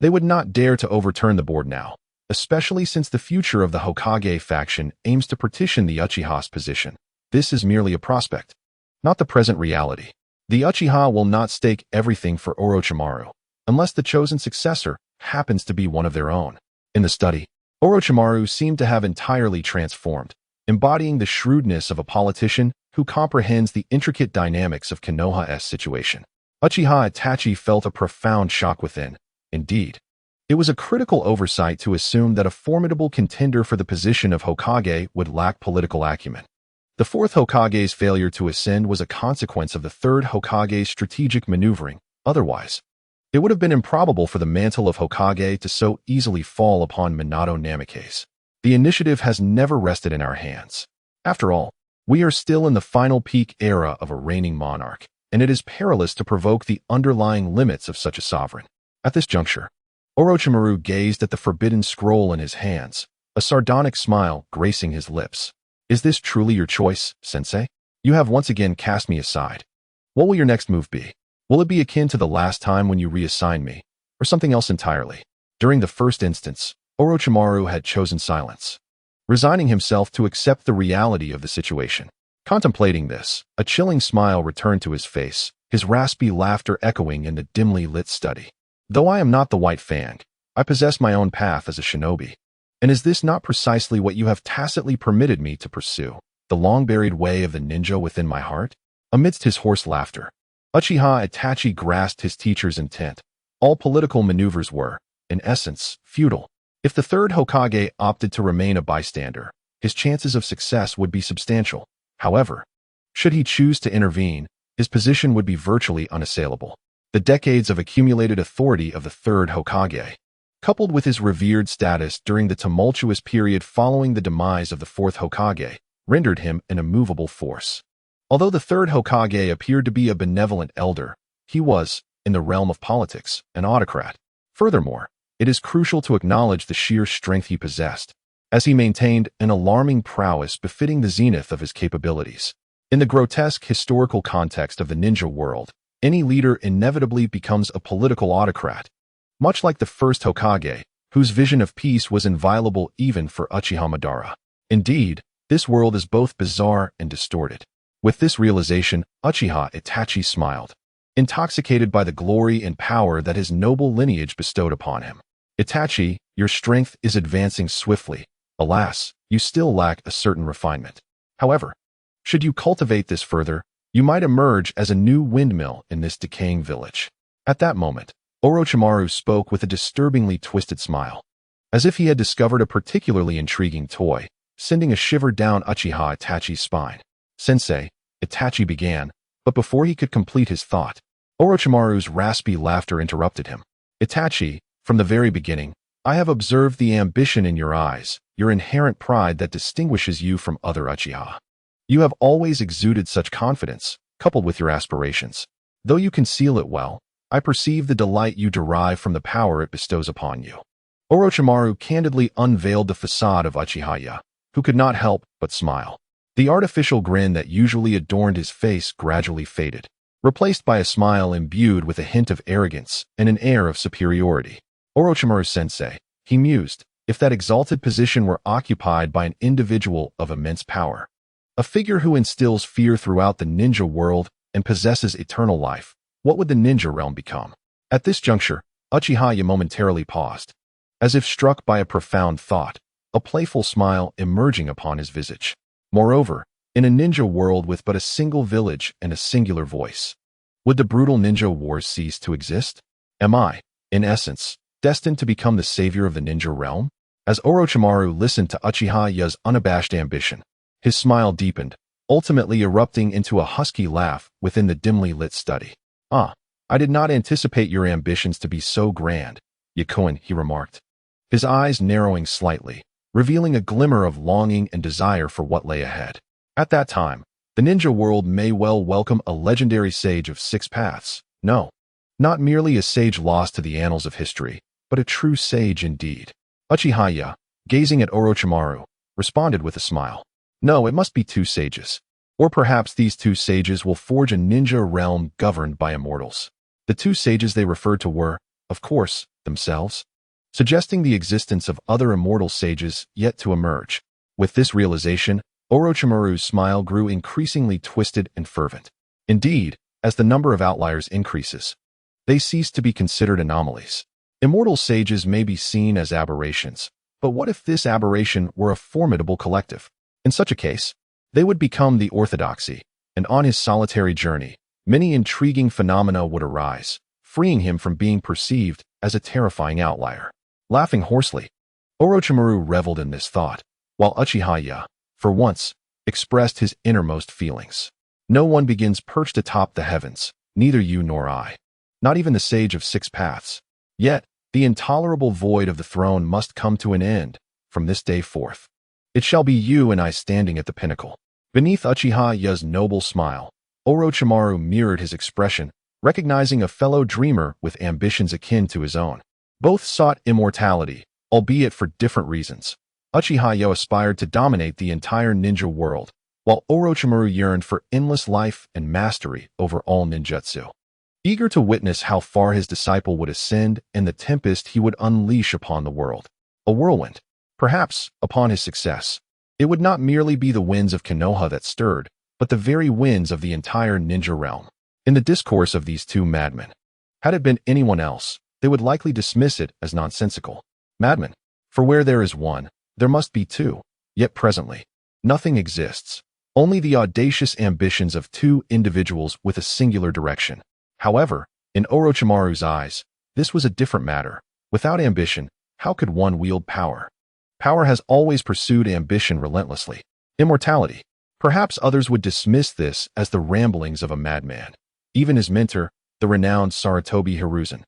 They would not dare to overturn the board now, especially since the future of the Hokage faction aims to partition the Uchiha's position. This is merely a prospect, not the present reality. The Uchiha will not stake everything for Orochimaru, unless the chosen successor happens to be one of their own. In the study, Orochimaru seemed to have entirely transformed, embodying the shrewdness of a politician who comprehends the intricate dynamics of Konoha's situation. Uchiha Itachi felt a profound shock within. Indeed, it was a critical oversight to assume that a formidable contender for the position of Hokage would lack political acumen. The fourth Hokage's failure to ascend was a consequence of the third Hokage's strategic maneuvering. Otherwise, it would have been improbable for the mantle of Hokage to so easily fall upon Minato Namikaze. The initiative has never rested in our hands. After all, we are still in the final peak era of a reigning monarch, and it is perilous to provoke the underlying limits of such a sovereign. At this juncture, Orochimaru gazed at the forbidden scroll in his hands, a sardonic smile gracing his lips. Is this truly your choice, sensei? You have once again cast me aside. What will your next move be? Will it be akin to the last time when you reassigned me, or something else entirely? During the first instance, Orochimaru had chosen silence, resigning himself to accept the reality of the situation. Contemplating this, a chilling smile returned to his face, his raspy laughter echoing in the dimly lit study. Though I am not the White Fang, I possess my own path as a shinobi. And is this not precisely what you have tacitly permitted me to pursue, the long-buried way of the ninja within my heart? Amidst his hoarse laughter, Uchiha Itachi grasped his teacher's intent. All political maneuvers were, in essence, futile. If the third Hokage opted to remain a bystander, his chances of success would be substantial. However, should he choose to intervene, his position would be virtually unassailable. The decades of accumulated authority of the third Hokage, coupled with his revered status during the tumultuous period following the demise of the fourth Hokage, rendered him an immovable force. Although the third Hokage appeared to be a benevolent elder, he was, in the realm of politics, an autocrat. Furthermore, it is crucial to acknowledge the sheer strength he possessed, as he maintained an alarming prowess befitting the zenith of his capabilities. In the grotesque historical context of the ninja world, any leader inevitably becomes a political autocrat, much like the first Hokage, whose vision of peace was inviolable even for Uchiha Madara. Indeed, this world is both bizarre and distorted. With this realization, Uchiha Itachi smiled, intoxicated by the glory and power that his noble lineage bestowed upon him. Itachi, your strength is advancing swiftly. Alas, you still lack a certain refinement. However, should you cultivate this further, you might emerge as a new windmill in this decaying village. At that moment, Orochimaru spoke with a disturbingly twisted smile, as if he had discovered a particularly intriguing toy, sending a shiver down Uchiha Itachi's spine. Sensei, Itachi began, but before he could complete his thought, Orochimaru's raspy laughter interrupted him. Itachi, from the very beginning, I have observed the ambition in your eyes, your inherent pride that distinguishes you from other Uchiha. You have always exuded such confidence, coupled with your aspirations. Though you conceal it well, I perceive the delight you derive from the power it bestows upon you. Orochimaru candidly unveiled the facade of Uchiha, who could not help but smile. The artificial grin that usually adorned his face gradually faded, replaced by a smile imbued with a hint of arrogance and an air of superiority. Orochimaru-sensei, he mused, if that exalted position were occupied by an individual of immense power, a figure who instills fear throughout the ninja world and possesses eternal life, what would the ninja realm become? At this juncture, Uchiha momentarily paused, as if struck by a profound thought, a playful smile emerging upon his visage. Moreover, in a ninja world with but a single village and a singular voice, would the brutal ninja wars cease to exist? Am I, in essence, destined to become the savior of the ninja realm? As Orochimaru listened to Uchiha's unabashed ambition, his smile deepened, ultimately erupting into a husky laugh within the dimly lit study. I did not anticipate your ambitions to be so grand, Yakuin, he remarked, his eyes narrowing slightly, revealing a glimmer of longing and desire for what lay ahead. At that time, the ninja world may well welcome a legendary sage of 6 paths. No, not merely a sage lost to the annals of history, but a true sage indeed. Uchiha, gazing at Orochimaru, responded with a smile. No, it must be 2 sages. Or perhaps these two sages will forge a ninja realm governed by immortals. The two sages they referred to were, of course, themselves, suggesting the existence of other immortal sages yet to emerge. With this realization, Orochimaru's smile grew increasingly twisted and fervent. Indeed, as the number of outliers increases, they cease to be considered anomalies. Immortal sages may be seen as aberrations, but what if this aberration were a formidable collective? In such a case, they would become the orthodoxy, and on his solitary journey, many intriguing phenomena would arise, freeing him from being perceived as a terrifying outlier. Laughing hoarsely, Orochimaru reveled in this thought, while Uchiha, for once, expressed his innermost feelings. No one begins perched atop the heavens, neither you nor I. Not even the sage of six paths. Yet, the intolerable void of the throne must come to an end, from this day forth. It shall be you and I standing at the pinnacle. Beneath Uchiha's noble smile, Orochimaru mirrored his expression, recognizing a fellow dreamer with ambitions akin to his own. Both sought immortality, albeit for different reasons. Uchiha aspired to dominate the entire ninja world, while Orochimaru yearned for endless life and mastery over all ninjutsu. Eager to witness how far his disciple would ascend and the tempest he would unleash upon the world. A whirlwind. Perhaps, upon his success, it would not merely be the winds of Konoha that stirred, but the very winds of the entire ninja realm. In the discourse of these two madmen, had it been anyone else, they would likely dismiss it as nonsensical. Madmen. For where there is one, there must be two. Yet presently, nothing exists. Only the audacious ambitions of two individuals with a singular direction. However, in Orochimaru's eyes, this was a different matter. Without ambition, how could one wield power? Power has always pursued ambition relentlessly. Immortality. Perhaps others would dismiss this as the ramblings of a madman. Even his mentor, the renowned Sarutobi Hiruzen,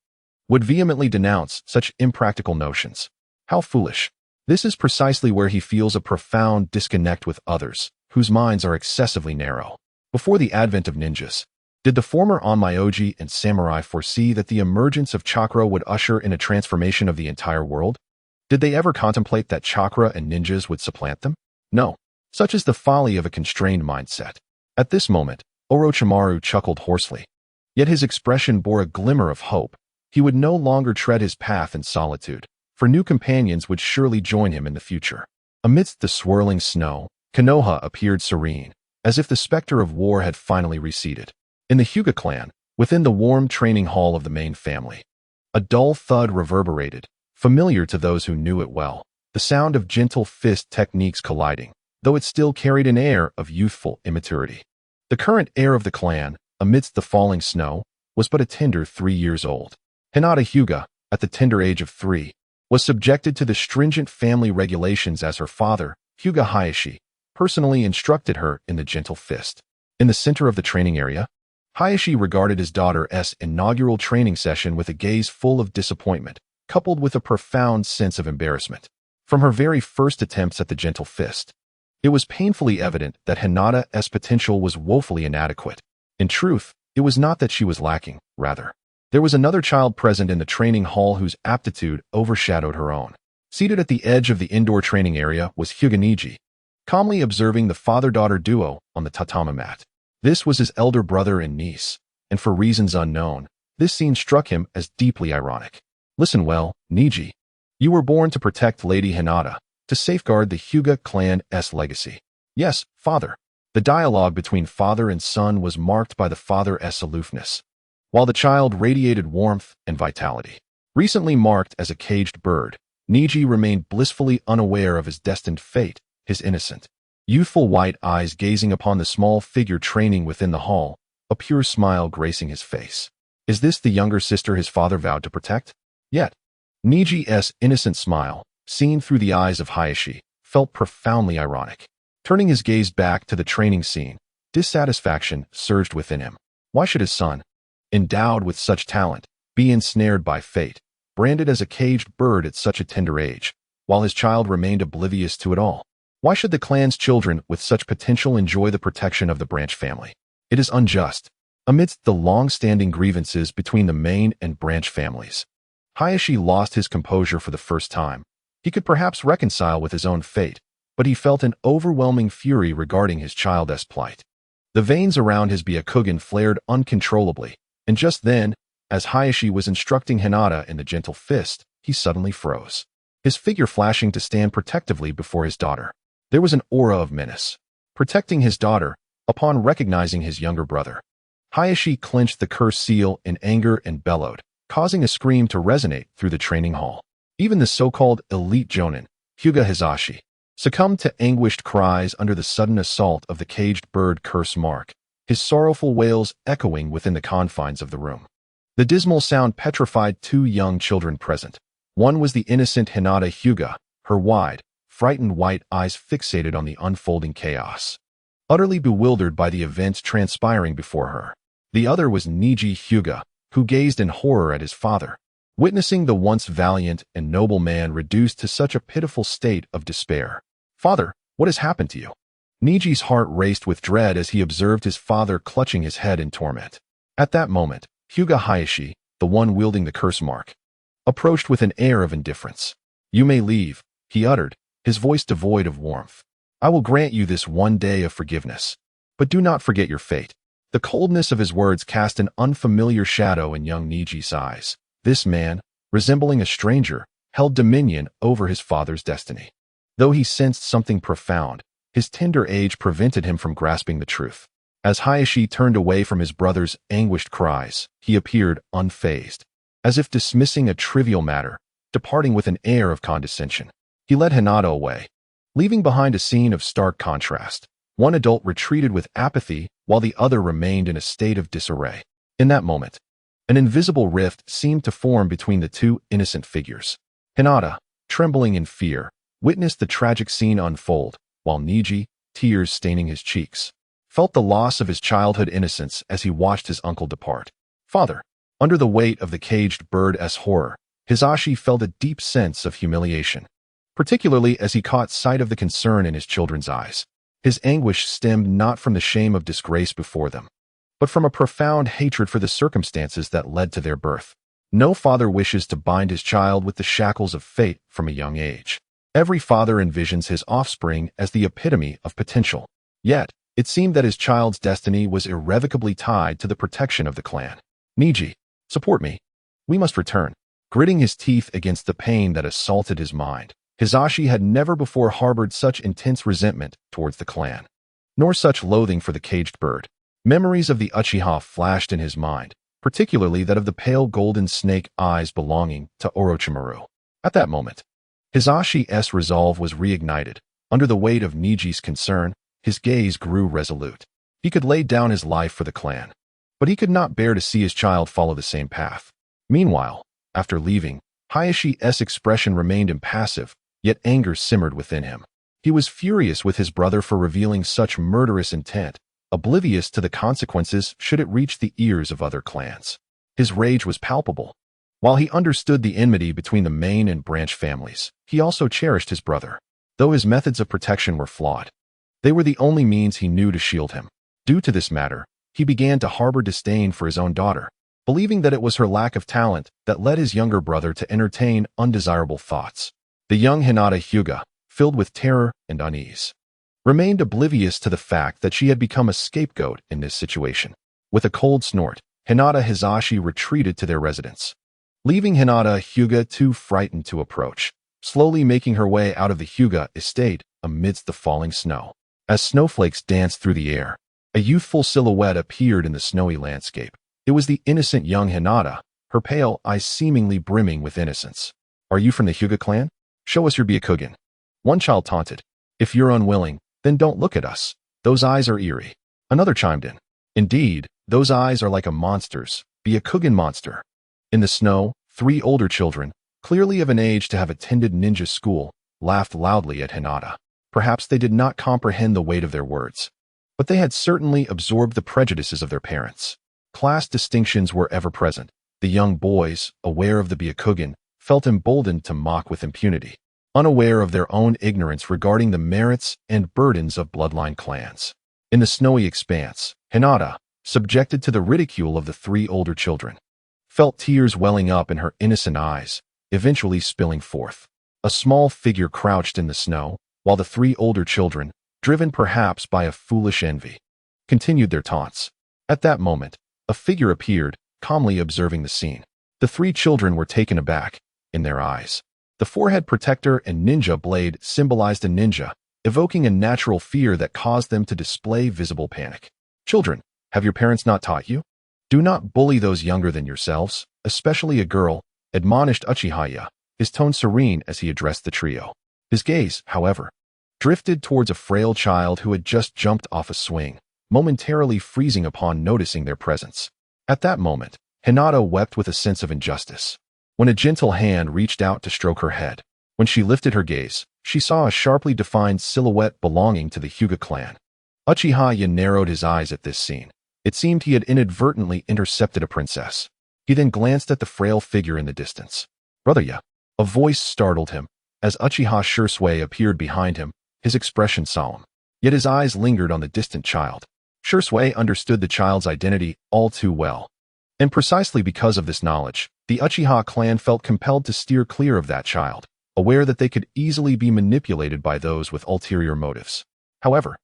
would vehemently denounce such impractical notions. How foolish. This is precisely where he feels a profound disconnect with others, whose minds are excessively narrow. Before the advent of ninjas, did the former Onmyoji and samurai foresee that the emergence of chakra would usher in a transformation of the entire world? Did they ever contemplate that chakra and ninjas would supplant them? No. Such is the folly of a constrained mindset. At this moment, Orochimaru chuckled hoarsely. Yet his expression bore a glimmer of hope. He would no longer tread his path in solitude, for new companions would surely join him in the future. Amidst the swirling snow, Konoha appeared serene, as if the specter of war had finally receded. In the Hyuga clan, within the warm training hall of the main family, a dull thud reverberated, familiar to those who knew it well, the sound of gentle fist techniques colliding, though it still carried an air of youthful immaturity. The current heir of the clan, amidst the falling snow, was but a tender 3 years old. Hinata Hyuga, at the tender age of 3, was subjected to the stringent family regulations as her father, Hyuga Hayashi, personally instructed her in the gentle fist. In the center of the training area, Hayashi regarded his daughter's inaugural training session with a gaze full of disappointment, coupled with a profound sense of embarrassment. From her very first attempts at the gentle fist, it was painfully evident that Hinata's potential was woefully inadequate. In truth, it was not that she was lacking, rather. There was another child present in the training hall whose aptitude overshadowed her own. Seated at the edge of the indoor training area was Hyuga Niji, calmly observing the father-daughter duo on the tatami mat. This was his elder brother and niece, and for reasons unknown, this scene struck him as deeply ironic. Listen well, Niji. You were born to protect Lady Hinata, to safeguard the Hyuga clan's legacy. Yes, father. The dialogue between father and son was marked by the father's aloofness, while the child radiated warmth and vitality. Recently marked as a caged bird, Niji remained blissfully unaware of his destined fate, his innocent, youthful white eyes gazing upon the small figure training within the hall, a pure smile gracing his face. Is this the younger sister his father vowed to protect? Yet, Niji's innocent smile, seen through the eyes of Hayashi, felt profoundly ironic. Turning his gaze back to the training scene, dissatisfaction surged within him. Why should his son, endowed with such talent, be ensnared by fate, branded as a caged bird at such a tender age, while his child remained oblivious to it all? Why should the clan's children with such potential enjoy the protection of the branch family? It is unjust. Amidst the long-standing grievances between the main and branch families, Hayashi lost his composure for the first time. He could perhaps reconcile with his own fate, but he felt an overwhelming fury regarding his child's plight. The veins around his Byakugan flared uncontrollably, and just then, as Hayashi was instructing Hinata in the gentle fist, he suddenly froze, his figure flashing to stand protectively before his daughter. There was an aura of menace, protecting his daughter, upon recognizing his younger brother. Hayashi clenched the curse seal in anger and bellowed, causing a scream to resonate through the training hall. Even the so-called elite jonin, Hyuga Hizashi, succumbed to anguished cries under the sudden assault of the caged bird curse mark, his sorrowful wails echoing within the confines of the room. The dismal sound petrified two young children present. One was the innocent Hinata Hyuga, her wide, frightened white eyes fixated on the unfolding chaos, utterly bewildered by the events transpiring before her. The other was Niji Hyuga, who gazed in horror at his father, witnessing the once valiant and noble man reduced to such a pitiful state of despair. "Father, what has happened to you?" Niji's heart raced with dread as he observed his father clutching his head in torment. At that moment, Hyuga Hayashi, the one wielding the curse mark, approached with an air of indifference. "You may leave," he uttered, his voice devoid of warmth. "I will grant you this one day of forgiveness, but do not forget your fate." The coldness of his words cast an unfamiliar shadow in young Niji's eyes. This man, resembling a stranger, held dominion over his father's destiny. Though he sensed something profound, his tender age prevented him from grasping the truth. As Hayashi turned away from his brother's anguished cries, he appeared unfazed, as if dismissing a trivial matter, departing with an air of condescension. He led Hinata away, leaving behind a scene of stark contrast. One adult retreated with apathy, while the other remained in a state of disarray. In that moment, an invisible rift seemed to form between the two innocent figures. Hinata, trembling in fear, witnessed the tragic scene unfold, while Niji, tears staining his cheeks, felt the loss of his childhood innocence as he watched his uncle depart. "Father." Under the weight of the caged bird's horror, Hizashi felt a deep sense of humiliation, particularly as he caught sight of the concern in his children's eyes. His anguish stemmed not from the shame of disgrace before them, but from a profound hatred for the circumstances that led to their birth. No father wishes to bind his child with the shackles of fate from a young age. Every father envisions his offspring as the epitome of potential. Yet, it seemed that his child's destiny was irrevocably tied to the protection of the clan. "Niji, support me. We must return." Gritting his teeth against the pain that assaulted his mind, Hizashi had never before harbored such intense resentment towards the clan, nor such loathing for the caged bird. Memories of the Uchiha flashed in his mind, particularly that of the pale golden snake eyes belonging to Orochimaru. At that moment, Hizashi's resolve was reignited. Under the weight of Niji's concern, his gaze grew resolute. He could lay down his life for the clan, but he could not bear to see his child follow the same path. Meanwhile, after leaving, Hayashi's expression remained impassive, yet anger simmered within him. He was furious with his brother for revealing such murderous intent, oblivious to the consequences should it reach the ears of other clans. His rage was palpable. While he understood the enmity between the main and branch families, he also cherished his brother. Though his methods of protection were flawed, they were the only means he knew to shield him. Due to this matter, he began to harbor disdain for his own daughter, believing that it was her lack of talent that led his younger brother to entertain undesirable thoughts. The young Hinata Hyuga, filled with terror and unease, remained oblivious to the fact that she had become a scapegoat in this situation. With a cold snort, Hinata Hizashi retreated to their residence, leaving Hinata Hyuga too frightened to approach, slowly making her way out of the Hyuga estate amidst the falling snow. As snowflakes danced through the air, a youthful silhouette appeared in the snowy landscape. It was the innocent young Hinata, her pale eyes seemingly brimming with innocence. "Are you from the Hyuga clan? Show us your Byakugan." One child taunted. "If you're unwilling, then don't look at us. Those eyes are eerie." Another chimed in. "Indeed, those eyes are like a monster's, Byakugan monster." In the snow, 3 older children, clearly of an age to have attended ninja school, laughed loudly at Hinata. Perhaps they did not comprehend the weight of their words, but they had certainly absorbed the prejudices of their parents. Class distinctions were ever present. The young boys, aware of the Byakugan, felt emboldened to mock with impunity, unaware of their own ignorance regarding the merits and burdens of bloodline clans. In the snowy expanse, Hinata, subjected to the ridicule of the 3 older children, felt tears welling up in her innocent eyes, eventually spilling forth. A small figure crouched in the snow, while the 3 older children, driven perhaps by a foolish envy, continued their taunts. At that moment, a figure appeared, calmly observing the scene. The three children were taken aback. In their eyes, the forehead protector and ninja blade symbolized a ninja, evoking a natural fear that caused them to display visible panic. Children, have your parents not taught you? Do not bully those younger than yourselves, especially a girl, admonished Uchiha, his tone serene as he addressed the trio. His gaze, however, drifted towards a frail child who had just jumped off a swing, momentarily freezing upon noticing their presence. At that moment, Hinata wept with a sense of injustice. When a gentle hand reached out to stroke her head, when she lifted her gaze, she saw a sharply defined silhouette belonging to the Hyuga clan. Uchiha narrowed his eyes at this scene. It seemed he had inadvertently intercepted a princess. He then glanced at the frail figure in the distance. Brother, a voice startled him. As Uchiha Shisui appeared behind him, his expression solemn. Yet his eyes lingered on the distant child. Shisui understood the child's identity all too well. And precisely because of this knowledge, the Uchiha clan felt compelled to steer clear of that child, aware that they could easily be manipulated by those with ulterior motives. However,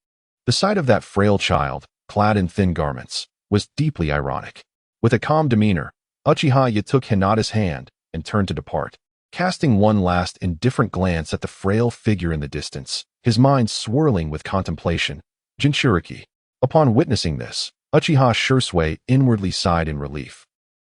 the sight of that frail child, clad in thin garments, was deeply ironic. With a calm demeanor, Uchiha took Hinata's hand and turned to depart. Casting one last indifferent glance at the frail figure in the distance, his mind swirling with contemplation, Jinchuriki. Upon witnessing this, Uchiha Shisui inwardly sighed in relief,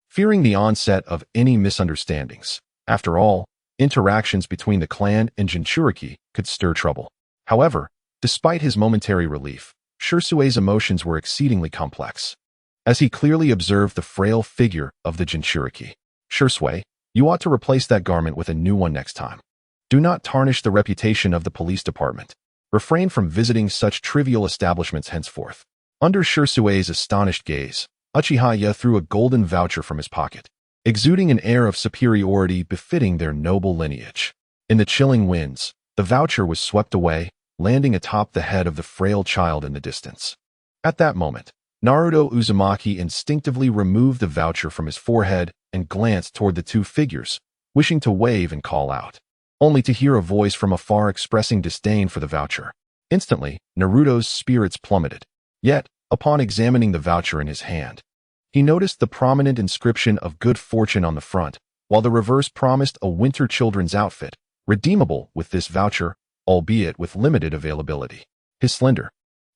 fearing the onset of any misunderstandings. After all, interactions between the clan and Jinchuriki could stir trouble. However, despite his momentary relief, Shisui's emotions were exceedingly complex. As he clearly observed the frail figure of the Jinchuriki, Shisui, you ought to replace that garment with a new one next time. Do not tarnish the reputation of the police department. Refrain from visiting such trivial establishments henceforth. Under Shisui's astonished gaze, Uchiha threw a golden voucher from his pocket, exuding an air of superiority befitting their noble lineage. In the chilling winds, the voucher was swept away, landing atop the head of the frail child in the distance. At that moment, Naruto Uzumaki instinctively removed the voucher from his forehead and glanced toward the two figures, wishing to wave and call out, only to hear a voice from afar expressing disdain for the voucher. Instantly, Naruto's spirits plummeted. Yet, upon examining the voucher in his hand, he noticed the prominent inscription of good fortune on the front, while the reverse promised a winter children's outfit, redeemable with this voucher, albeit with limited availability. His slender,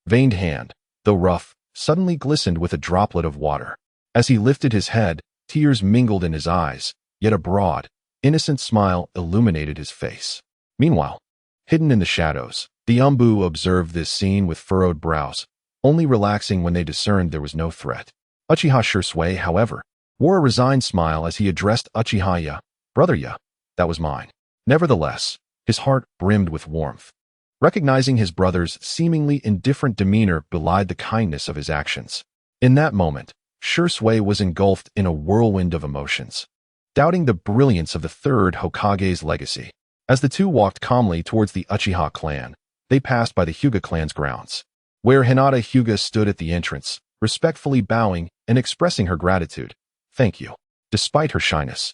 veined hand, though rough, suddenly glistened with a droplet of water. As he lifted his head, tears mingled in his eyes, yet a broad, innocent smile illuminated his face. Meanwhile, hidden in the shadows, the Umbu observed this scene with furrowed brows, only relaxing when they discerned there was no threat. Uchiha Shisui, however, wore a resigned smile as he addressed Uchiha, Brother, that was mine. Nevertheless, his heart brimmed with warmth. Recognizing his brother's seemingly indifferent demeanor belied the kindness of his actions. In that moment, Shisui was engulfed in a whirlwind of emotions, doubting the brilliance of the Third Hokage's legacy. As the two walked calmly towards the Uchiha clan, they passed by the Hyuga clan's grounds, where Hinata Hyuga stood at the entrance, respectfully bowing and expressing her gratitude. Thank you. Despite her shyness,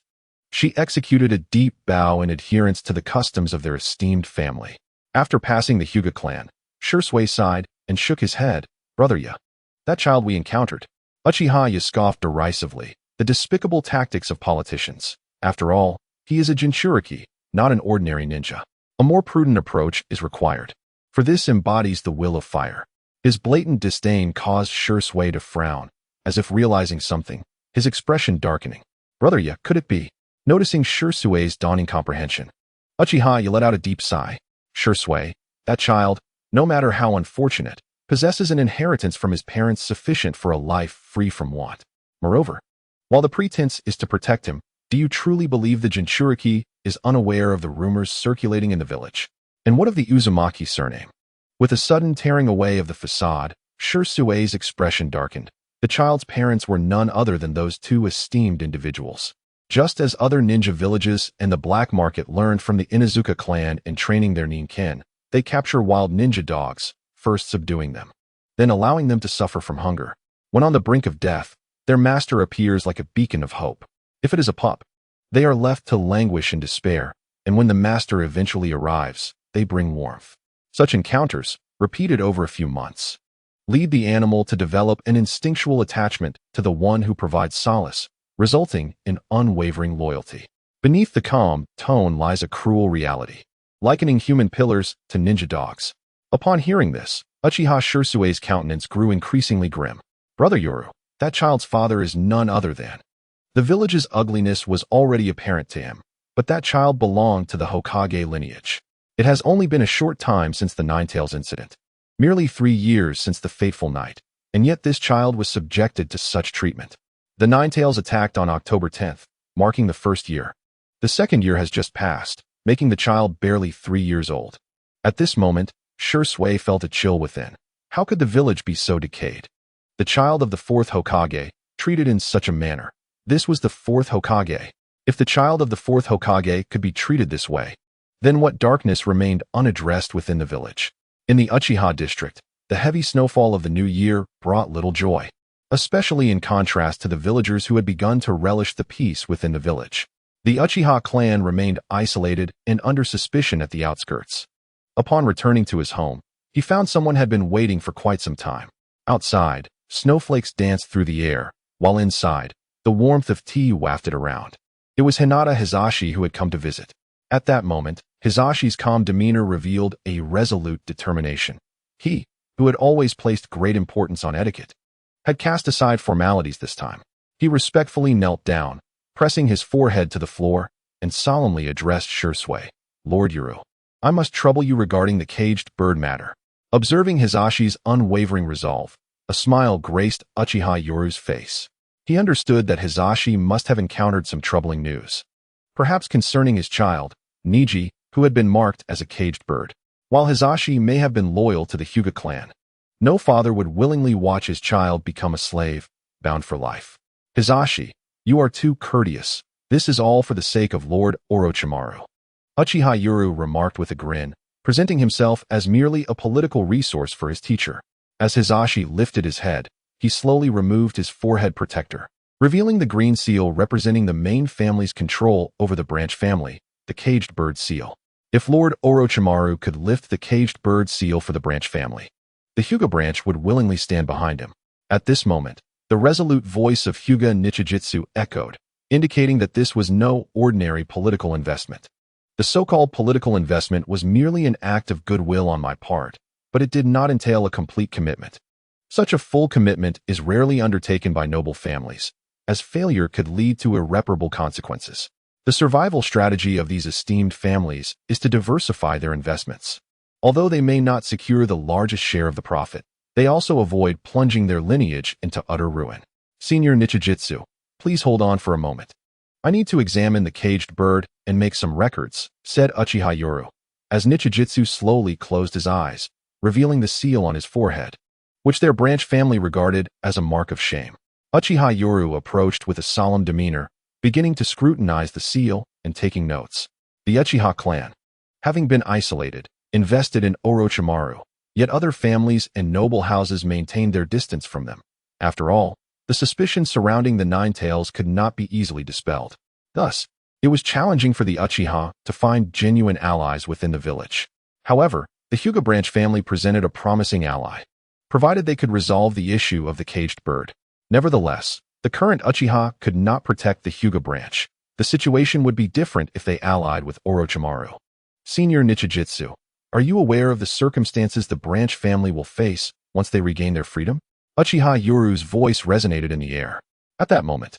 she executed a deep bow in adherence to the customs of their esteemed family. After passing the Hyuga clan, Shisui sighed and shook his head. Brother, that child we encountered. Uchiha scoffed derisively. The despicable tactics of politicians. After all, he is a Jinchuriki, not an ordinary ninja. A more prudent approach is required, for this embodies the will of fire. His blatant disdain caused Shisui to frown, as if realizing something, his expression darkening. Brother, could it be? Noticing Shisui's dawning comprehension, Uchiha let out a deep sigh. Shisui, that child, no matter how unfortunate, possesses an inheritance from his parents sufficient for a life free from want. Moreover, while the pretense is to protect him, do you truly believe the Jinchuriki is unaware of the rumors circulating in the village? And what of the Uzumaki surname? With a sudden tearing away of the facade, Shisui's expression darkened. The child's parents were none other than those two esteemed individuals. Just as other ninja villages and the black market learned from the Inuzuka clan in training their ninken, they capture wild ninja dogs, first subduing them, then allowing them to suffer from hunger. When on the brink of death, their master appears like a beacon of hope. If it is a pup, they are left to languish in despair, and when the master eventually arrives, they bring warmth. Such encounters, repeated over a few months, lead the animal to develop an instinctual attachment to the one who provides solace, resulting in unwavering loyalty. Beneath the calm tone lies a cruel reality, likening human pillars to ninja dogs. Upon hearing this, Uchiha Shisui's countenance grew increasingly grim. Brother Yoru, that child's father is none other than. The village's ugliness was already apparent to him, but that child belonged to the Hokage lineage. It has only been a short time since the Ninetales incident, merely 3 years since the fateful night, and yet this child was subjected to such treatment. The Ninetales attacked on October 10th, marking the first year. The second year has just passed, making the child barely 3 years old. At this moment, Shisui felt a chill within. How could the village be so decayed? The child of the fourth Hokage, treated in such a manner. This was the fourth Hokage. If the child of the fourth Hokage could be treated this way, then what darkness remained unaddressed within the village? In the Uchiha district, the heavy snowfall of the new year brought little joy, especially in contrast to the villagers who had begun to relish the peace within the village. The Uchiha clan remained isolated and under suspicion at the outskirts. Upon returning to his home, he found someone had been waiting for quite some time. Outside, snowflakes danced through the air, while inside, the warmth of tea wafted around. It was Hinata Hisashi who had come to visit. At that moment, Hisashi's calm demeanor revealed a resolute determination. He, who had always placed great importance on etiquette, had cast aside formalities this time. He respectfully knelt down, pressing his forehead to the floor, and solemnly addressed Shisui. Lord Yoru, I must trouble you regarding the caged bird matter. Observing Hisashi's unwavering resolve, a smile graced Uchiha Yoru's face. He understood that Hisashi must have encountered some troubling news, perhaps concerning his child, Niji, who had been marked as a caged bird. While Hisashi may have been loyal to the Hyuga clan, no father would willingly watch his child become a slave, bound for life. Hisashi, you are too courteous. This is all for the sake of Lord Orochimaru. Uchiha Yoru remarked with a grin, presenting himself as merely a political resource for his teacher. As Hisashi lifted his head, he slowly removed his forehead protector, revealing the green seal representing the main family's control over the branch family, the caged bird seal. If Lord Orochimaru could lift the caged bird seal for the branch family, the Hyuga branch would willingly stand behind him. At this moment, the resolute voice of Hyuga Nichijutsu echoed, indicating that this was no ordinary political investment. The so-called political investment was merely an act of goodwill on my part, but it did not entail a complete commitment. Such a full commitment is rarely undertaken by noble families, as failure could lead to irreparable consequences. The survival strategy of these esteemed families is to diversify their investments. Although they may not secure the largest share of the profit, they also avoid plunging their lineage into utter ruin. Senior Nichijutsu, please hold on for a moment. I need to examine the caged bird and make some records, said Uchiha Yoru, as Nichijutsu slowly closed his eyes, revealing the seal on his forehead, which their branch family regarded as a mark of shame. Uchiha Yoru approached with a solemn demeanor, beginning to scrutinize the seal and taking notes. The Uchiha clan, having been isolated, invested in Orochimaru, yet other families and noble houses maintained their distance from them. After all, the suspicion surrounding the Ninetales could not be easily dispelled. Thus, it was challenging for the Uchiha to find genuine allies within the village. However, the Hyuga branch family presented a promising ally, provided they could resolve the issue of the caged bird. Nevertheless, the current Uchiha could not protect the Hyuga branch. The situation would be different if they allied with Orochimaru. Senior Nichijutsu, are you aware of the circumstances the branch family will face once they regain their freedom? Uchiha Yoru's voice resonated in the air. At that moment,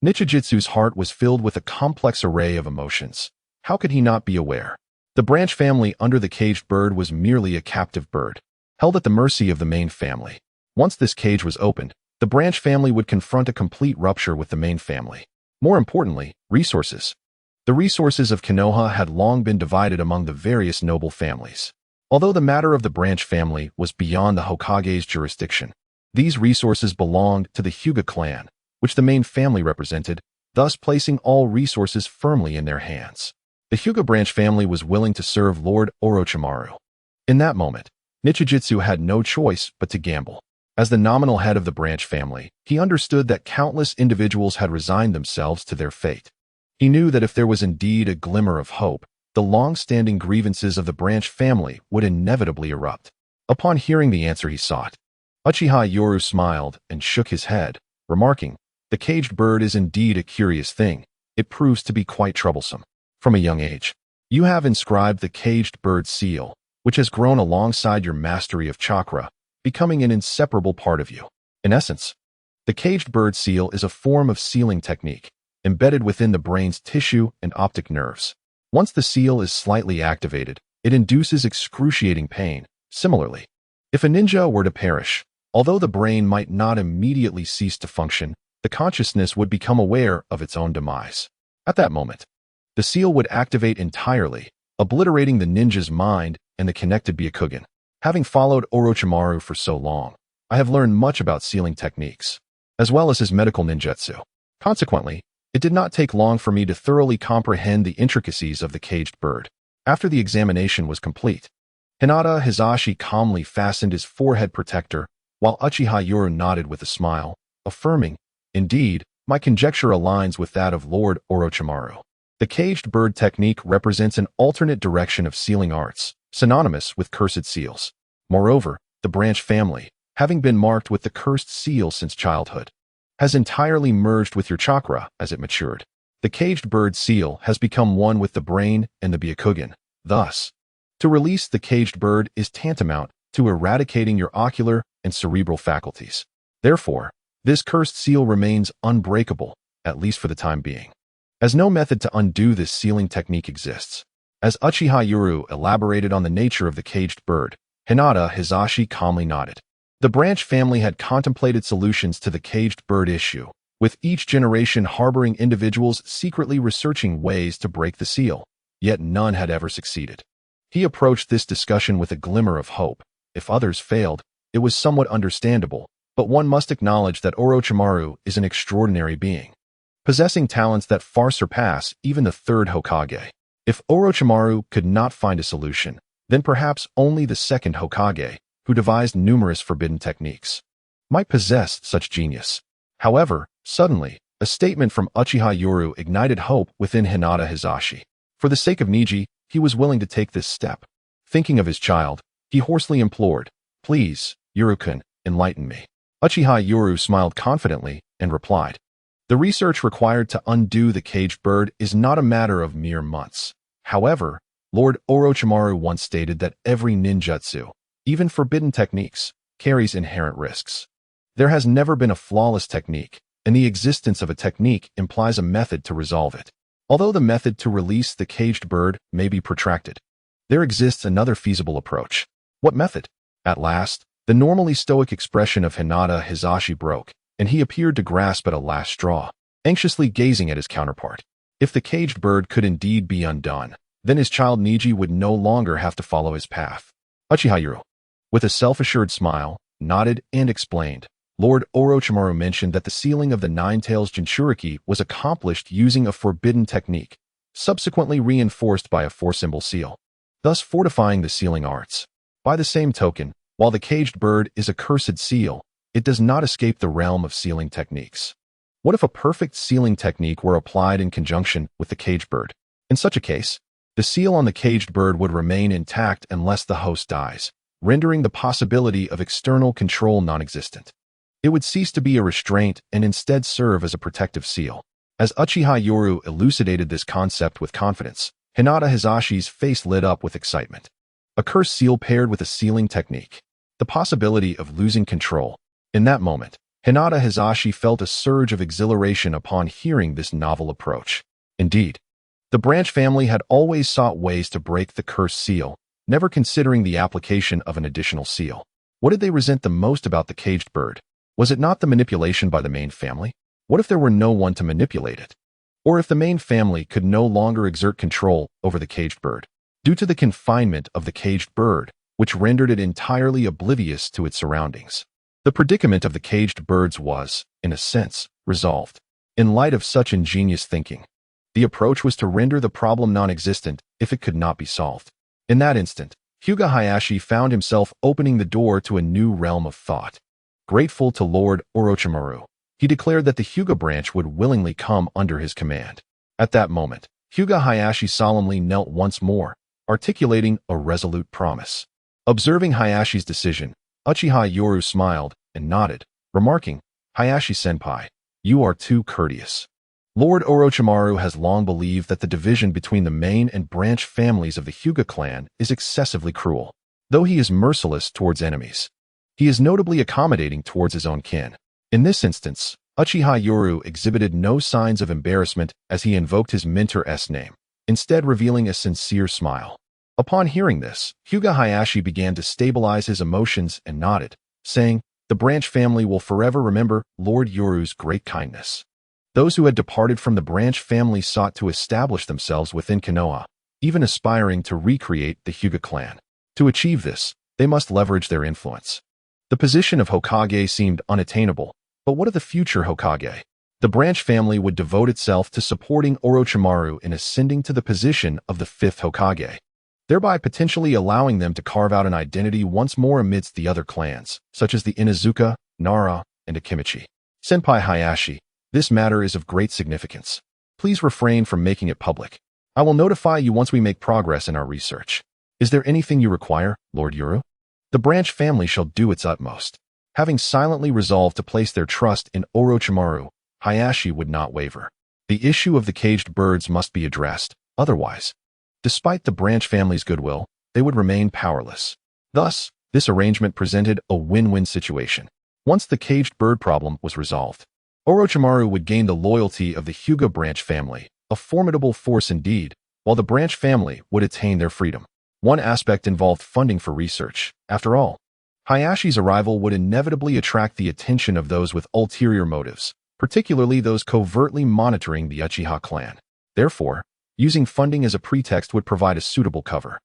Nichijutsu's heart was filled with a complex array of emotions. How could he not be aware? The branch family under the caged bird was merely a captive bird, held at the mercy of the main family. Once this cage was opened, the branch family would confront a complete rupture with the main family. More importantly, resources. The resources of Konoha had long been divided among the various noble families. Although the matter of the branch family was beyond the Hokage's jurisdiction, these resources belonged to the Hyuga clan, which the main family represented, thus placing all resources firmly in their hands. The Hyuga branch family was willing to serve Lord Orochimaru. In that moment, Nichijutsu had no choice but to gamble. As the nominal head of the branch family, he understood that countless individuals had resigned themselves to their fate. He knew that if there was indeed a glimmer of hope, the long-standing grievances of the branch family would inevitably erupt. Upon hearing the answer he sought, Uchiha Yoru smiled and shook his head, remarking, "The caged bird is indeed a curious thing. It proves to be quite troublesome. From a young age, you have inscribed the caged bird seal, which has grown alongside your mastery of chakra, becoming an inseparable part of you. In essence, the caged bird seal is a form of sealing technique, embedded within the brain's tissue and optic nerves. Once the seal is slightly activated, it induces excruciating pain. Similarly, if a ninja were to perish, although the brain might not immediately cease to function, the consciousness would become aware of its own demise. At that moment, the seal would activate entirely, obliterating the ninja's mind and the connected Byakugan. Having followed Orochimaru for so long, I have learned much about sealing techniques, as well as his medical ninjutsu. Consequently, it did not take long for me to thoroughly comprehend the intricacies of the caged bird. After the examination was complete, Hinata Hizashi calmly fastened his forehead protector, while Uchiha Yoru nodded with a smile, affirming, "Indeed, my conjecture aligns with that of Lord Orochimaru. The caged bird technique represents an alternate direction of sealing arts, synonymous with cursed seals. Moreover, the branch family, having been marked with the cursed seal since childhood, has entirely merged with your chakra as it matured. The caged bird seal has become one with the brain and the Byakugan. Thus, to release the caged bird is tantamount to eradicating your ocular and cerebral faculties. Therefore, this cursed seal remains unbreakable, at least for the time being, as no method to undo this sealing technique exists." As Uchiha Yoru elaborated on the nature of the caged bird, Hinata Hizashi calmly nodded. The branch family had contemplated solutions to the caged bird issue, with each generation harboring individuals secretly researching ways to break the seal, yet none had ever succeeded. He approached this discussion with a glimmer of hope. If others failed, it was somewhat understandable, but one must acknowledge that Orochimaru is an extraordinary being, possessing talents that far surpass even the Third Hokage. If Orochimaru could not find a solution, then perhaps only the second Hokage, who devised numerous forbidden techniques, might possess such genius. However, suddenly, a statement from Uchiha Yoru ignited hope within Hinata Hizashi. For the sake of Niji, he was willing to take this step. Thinking of his child, he hoarsely implored, "Please, Yoru-kun, enlighten me." Uchiha Yoru smiled confidently and replied, "The research required to undo the caged bird is not a matter of mere months. However, Lord Orochimaru once stated that every ninjutsu, even forbidden techniques, carries inherent risks. There has never been a flawless technique, and the existence of a technique implies a method to resolve it. Although the method to release the caged bird may be protracted, there exists another feasible approach." "What method?" At last, the normally stoic expression of Hinata Hizashi broke, and he appeared to grasp at a last straw, anxiously gazing at his counterpart. If the caged bird could indeed be undone, then his child Niji would no longer have to follow his path. Uchiha Yoru, with a self-assured smile, nodded and explained. Lord Orochimaru mentioned that the sealing of the Nine-Tails Jinchuriki was accomplished using a forbidden technique, subsequently reinforced by a four-symbol seal, thus fortifying the sealing arts. By the same token, while the caged bird is a cursed seal, it does not escape the realm of sealing techniques. What if a perfect sealing technique were applied in conjunction with the caged bird? In such a case, the seal on the caged bird would remain intact unless the host dies, rendering the possibility of external control non-existent. It would cease to be a restraint and instead serve as a protective seal. As Uchiha Yoru elucidated this concept with confidence, Hinata Hizashi's face lit up with excitement. A cursed seal paired with a sealing technique. The possibility of losing control. In that moment, Hinata Hizashi felt a surge of exhilaration upon hearing this novel approach. Indeed, the branch family had always sought ways to break the cursed seal, never considering the application of an additional seal. What did they resent the most about the caged bird? Was it not the manipulation by the main family? What if there were no one to manipulate it? Or if the main family could no longer exert control over the caged bird, due to the confinement of the caged bird, which rendered it entirely oblivious to its surroundings? The predicament of the caged birds was, in a sense, resolved. In light of such ingenious thinking, the approach was to render the problem non-existent if it could not be solved. In that instant, Hyuga Hayashi found himself opening the door to a new realm of thought. Grateful to Lord Orochimaru, he declared that the Hyuga branch would willingly come under his command. At that moment, Hyuga Hayashi solemnly knelt once more, articulating a resolute promise. Observing Hayashi's decision, Uchiha Yoru smiled and nodded, remarking, "Hayashi-senpai, you are too courteous." Lord Orochimaru has long believed that the division between the main and branch families of the Hyuga clan is excessively cruel. Though he is merciless towards enemies, he is notably accommodating towards his own kin. In this instance, Uchiha Yoru exhibited no signs of embarrassment as he invoked his mentor's name, instead revealing a sincere smile. Upon hearing this, Hyuga Hayashi began to stabilize his emotions and nodded, saying, "The branch family will forever remember Lord Yoru's great kindness." Those who had departed from the branch family sought to establish themselves within Konoha, even aspiring to recreate the Hyuga clan. To achieve this, they must leverage their influence. The position of Hokage seemed unattainable, but what of the future Hokage? The branch family would devote itself to supporting Orochimaru in ascending to the position of the fifth Hokage, thereby potentially allowing them to carve out an identity once more amidst the other clans, such as the Inuzuka, Nara, and Akimichi. Senpai Hayashi, this matter is of great significance. Please refrain from making it public. I will notify you once we make progress in our research. Is there anything you require, Lord Yoru? The branch family shall do its utmost. Having silently resolved to place their trust in Orochimaru, Hayashi would not waver. The issue of the caged birds must be addressed, otherwise, despite the branch family's goodwill, they would remain powerless. Thus, this arrangement presented a win-win situation. Once the caged bird problem was resolved, Orochimaru would gain the loyalty of the Hyuga branch family, a formidable force indeed, while the branch family would attain their freedom. One aspect involved funding for research. After all, Hayashi's arrival would inevitably attract the attention of those with ulterior motives, particularly those covertly monitoring the Uchiha clan. Therefore, using funding as a pretext would provide a suitable cover.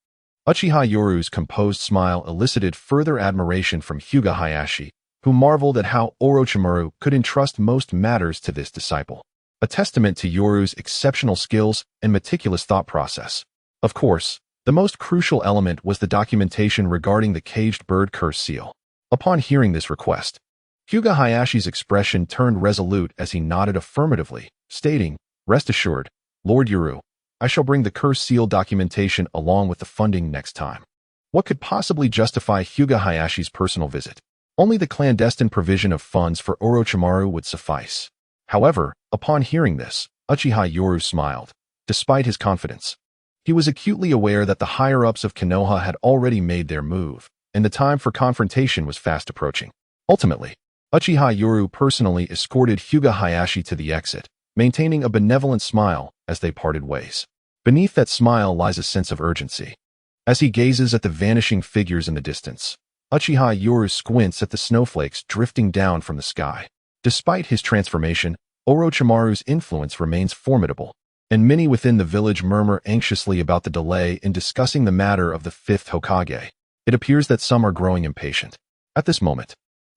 Uchiha Yoru's composed smile elicited further admiration from Hyuga Hayashi, who marveled at how Orochimaru could entrust most matters to this disciple, a testament to Yoru's exceptional skills and meticulous thought process. Of course, the most crucial element was the documentation regarding the caged bird curse seal. Upon hearing this request, Hyuga Hayashi's expression turned resolute as he nodded affirmatively, stating, "Rest assured, Lord Yoru, I shall bring the curse seal documentation along with the funding next time." What could possibly justify Hyuga Hayashi's personal visit? Only the clandestine provision of funds for Orochimaru would suffice. However, upon hearing this, Uchiha Yoru smiled. Despite his confidence, he was acutely aware that the higher-ups of Konoha had already made their move, and the time for confrontation was fast approaching. Ultimately, Uchiha Yoru personally escorted Hyuga Hayashi to the exit, maintaining a benevolent smile as they parted ways. Beneath that smile lies a sense of urgency. As he gazes at the vanishing figures in the distance, Uchiha Yoru squints at the snowflakes drifting down from the sky. Despite his transformation, Orochimaru's influence remains formidable, and many within the village murmur anxiously about the delay in discussing the matter of the fifth Hokage. It appears that some are growing impatient. At this moment,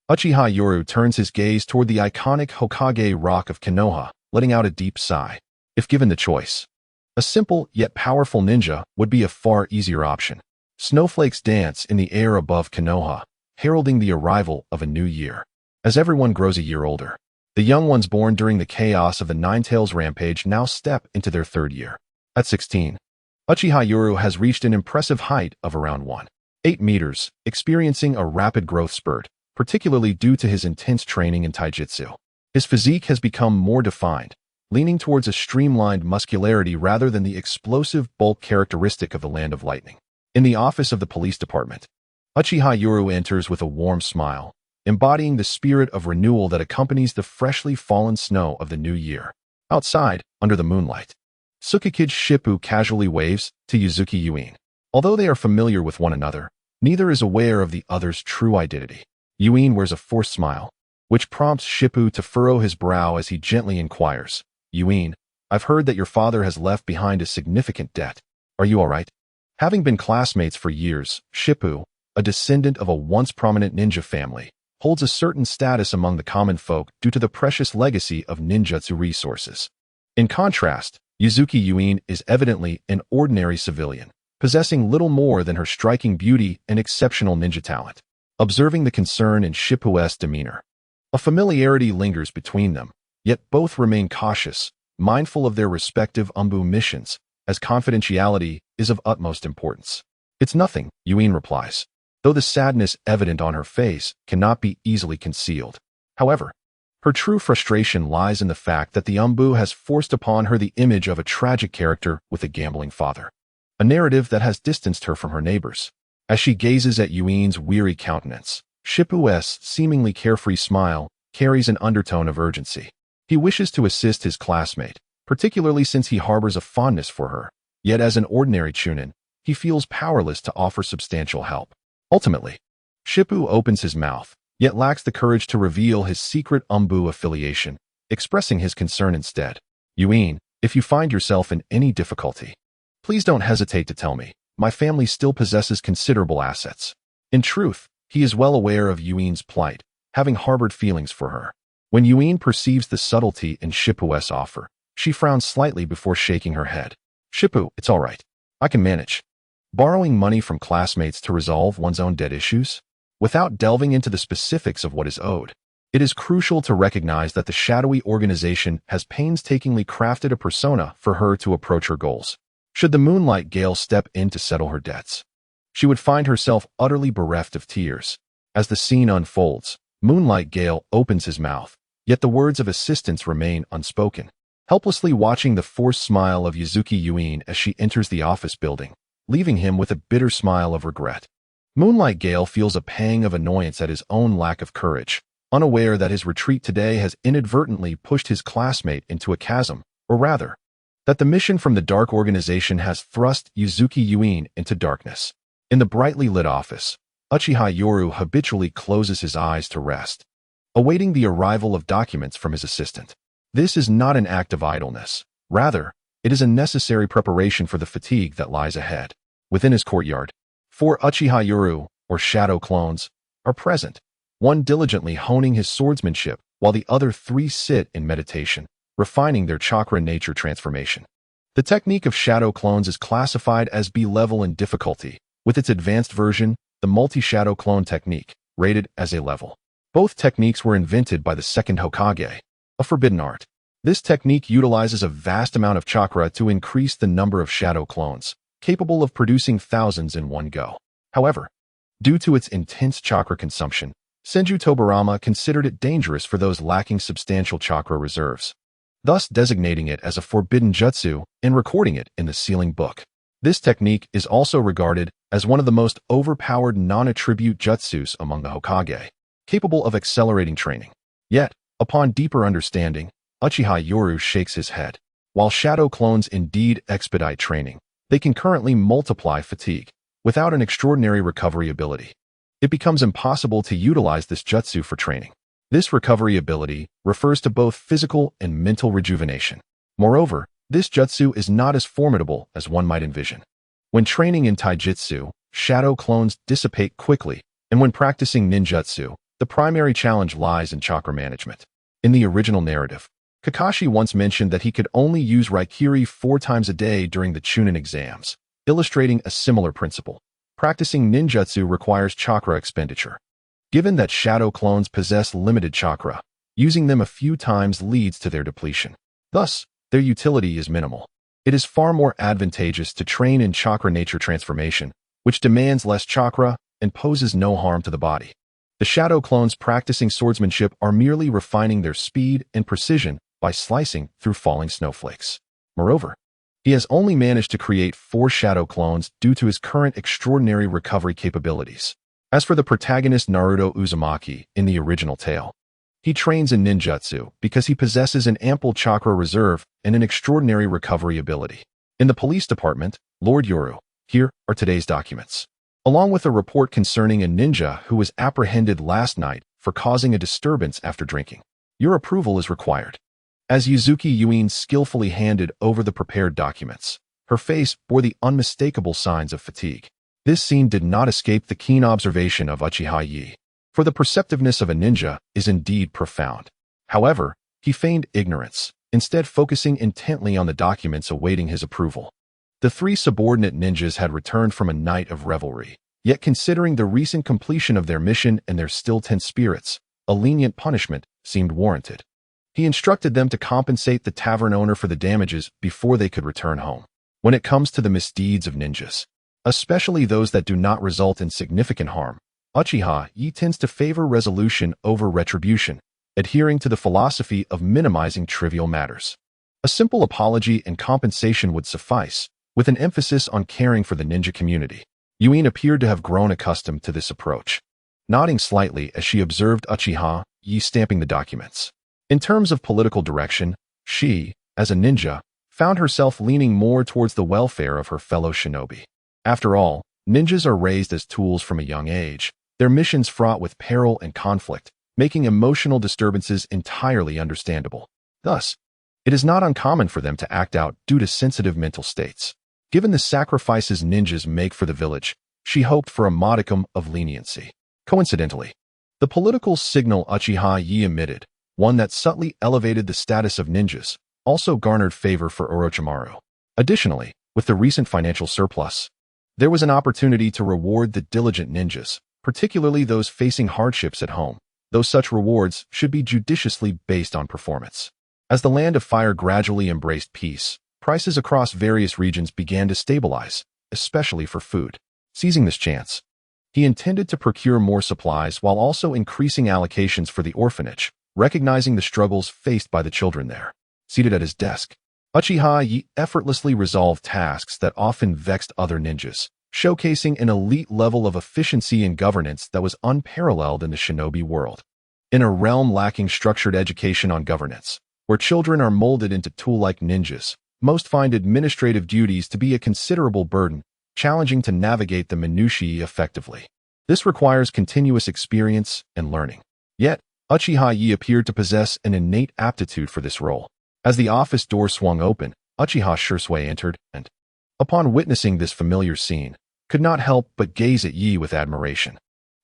Uchiha Yoru turns his gaze toward the iconic Hokage rock of Konoha, letting out a deep sigh. If given the choice, a simple yet powerful ninja would be a far easier option. Snowflakes dance in the air above Konoha, heralding the arrival of a new year. As everyone grows a year older, the young ones born during the chaos of the Ninetales rampage now step into their third year. At 16, Uchiha Yoru has reached an impressive height of around 1.8 meters, experiencing a rapid growth spurt, particularly due to his intense training in taijutsu. His physique has become more defined, leaning towards a streamlined muscularity rather than the explosive bulk characteristic of the Land of Lightning. In the office of the police department, Uchiha Yoru enters with a warm smile, embodying the spirit of renewal that accompanies the freshly fallen snow of the new year. Outside, under the moonlight, Tsukikage Shippu casually waves to Yuzuki Yuin. Although they are familiar with one another, neither is aware of the other's true identity. Yuin wears a forced smile, which prompts Shippu to furrow his brow as he gently inquires, "Yuin, I've heard that your father has left behind a significant debt. Are you all right?" Having been classmates for years, Shippu, a descendant of a once prominent ninja family, holds a certain status among the common folk due to the precious legacy of ninjutsu resources. In contrast, Yuzuki Yuin is evidently an ordinary civilian, possessing little more than her striking beauty and exceptional ninja talent. Observing the concern in Shippu's demeanor, a familiarity lingers between them, yet both remain cautious, mindful of their respective Umbu missions, as confidentiality is of utmost importance. "It's nothing," Yuin replies. though the sadness evident on her face cannot be easily concealed. However, her true frustration lies in the fact that the Umbu has forced upon her the image of a tragic character with a gambling father, a narrative that has distanced her from her neighbors. As she gazes at Yuin's weary countenance, Shipu's seemingly carefree smile carries an undertone of urgency. He wishes to assist his classmate, particularly since he harbors a fondness for her, yet as an ordinary chunin, he feels powerless to offer substantial help. Ultimately, Shippu opens his mouth, yet lacks the courage to reveal his secret Umbu affiliation, expressing his concern instead. Yuin, if you find yourself in any difficulty, please don't hesitate to tell me. My family still possesses considerable assets. In truth, he is well aware of Yuin's plight, having harbored feelings for her. When Yuin perceives the subtlety in Shippu's offer, she frowns slightly before shaking her head. Shippu, it's all right. I can manage. Borrowing money from classmates to resolve one's own debt issues? Without delving into the specifics of what is owed, it is crucial to recognize that the shadowy organization has painstakingly crafted a persona for her to approach her goals. Should the Moonlight Gale step in to settle her debts, she would find herself utterly bereft of tears. As the scene unfolds, Moonlight Gale opens his mouth, yet the words of assistance remain unspoken. Helplessly watching the forced smile of Yuzuki Yuin as she enters the office building, leaving him with a bitter smile of regret. Moonlight Gale feels a pang of annoyance at his own lack of courage, unaware that his retreat today has inadvertently pushed his classmate into a chasm, or rather, that the mission from the Dark Organization has thrust Yuzuki Yuin into darkness. In the brightly lit office, Uchiha Yoru habitually closes his eyes to rest, awaiting the arrival of documents from his assistant. This is not an act of idleness. Rather, it is a necessary preparation for the fatigue that lies ahead. Within his courtyard, 4 Uchiha Yoru, or shadow clones, are present, one diligently honing his swordsmanship, while the other 3 sit in meditation, refining their chakra nature transformation. The technique of shadow clones is classified as B-level in difficulty, with its advanced version, the multi-shadow clone technique, rated as A level. Both techniques were invented by the second Hokage, a forbidden art. This technique utilizes a vast amount of chakra to increase the number of shadow clones, capable of producing thousands in one go. However, due to its intense chakra consumption, Senju Tobarama considered it dangerous for those lacking substantial chakra reserves, thus designating it as a forbidden jutsu and recording it in the sealing book. This technique is also regarded as one of the most overpowered non-attribute jutsus among the Hokage, capable of accelerating training. Yet, upon deeper understanding, Uchiha Yoru shakes his head. While shadow clones indeed expedite training, they can currently multiply fatigue. Without an extraordinary recovery ability, it becomes impossible to utilize this jutsu for training. This recovery ability refers to both physical and mental rejuvenation. Moreover, this jutsu is not as formidable as one might envision. When training in taijutsu, shadow clones dissipate quickly, and when practicing ninjutsu, the primary challenge lies in chakra management. In the original narrative, Kakashi once mentioned that he could only use Raikiri 4 times a day during the Chunin exams, illustrating a similar principle. Practicing ninjutsu requires chakra expenditure. Given that shadow clones possess limited chakra, using them a few times leads to their depletion. Thus, their utility is minimal. It is far more advantageous to train in chakra nature transformation, which demands less chakra and poses no harm to the body. The shadow clones practicing swordsmanship are merely refining their speed and precision by slicing through falling snowflakes. Moreover, he has only managed to create 4 shadow clones due to his current extraordinary recovery capabilities. As for the protagonist Naruto Uzumaki in the original tale, he trains in ninjutsu because he possesses an ample chakra reserve and an extraordinary recovery ability. In the police department, Lord Yoru, here are today's documents, along with a report concerning a ninja who was apprehended last night for causing a disturbance after drinking. Your approval is required. As Yuzuki Yuin skillfully handed over the prepared documents, her face bore the unmistakable signs of fatigue. This scene did not escape the keen observation of Uchiha Yi, for the perceptiveness of a ninja is indeed profound. However, he feigned ignorance, instead focusing intently on the documents awaiting his approval. The 3 subordinate ninjas had returned from a night of revelry, yet considering the recent completion of their mission and their still tense spirits, a lenient punishment seemed warranted. He instructed them to compensate the tavern owner for the damages before they could return home. When it comes to the misdeeds of ninjas, especially those that do not result in significant harm. Uchiha Yi tends to favor resolution over retribution, adhering to the philosophy of minimizing trivial matters. A simple apology and compensation would suffice, with an emphasis on caring for the ninja community. Yuin appeared to have grown accustomed to this approach, nodding slightly as she observed Uchiha Yi stamping the documents. In terms of political direction, she, as a ninja, found herself leaning more towards the welfare of her fellow shinobi. After all, ninjas are raised as tools from a young age, their missions fraught with peril and conflict, making emotional disturbances entirely understandable. Thus, it is not uncommon for them to act out due to sensitive mental states. Given the sacrifices ninjas make for the village, she hoped for a modicum of leniency. Coincidentally, the political signal Uchiha Yi emitted, one that subtly elevated the status of ninjas, also garnered favor for Orochimaru. Additionally, with the recent financial surplus, there was an opportunity to reward the diligent ninjas, particularly those facing hardships at home, though such rewards should be judiciously based on performance. As the Land of Fire gradually embraced peace, prices across various regions began to stabilize, especially for food. Seizing this chance, he intended to procure more supplies while also increasing allocations for the orphanage, recognizing the struggles faced by the children there. Seated at his desk, Uchiha Yi effortlessly resolved tasks that often vexed other ninjas, showcasing an elite level of efficiency and governance that was unparalleled in the shinobi world. In a realm lacking structured education on governance, where children are molded into tool-like ninjas, most find administrative duties to be a considerable burden, challenging to navigate the minutiae effectively. This requires continuous experience and learning. Yet, Uchiha Yi appeared to possess an innate aptitude for this role. As the office door swung open, Uchiha Shisui entered and, upon witnessing this familiar scene, could not help but gaze at Yi with admiration.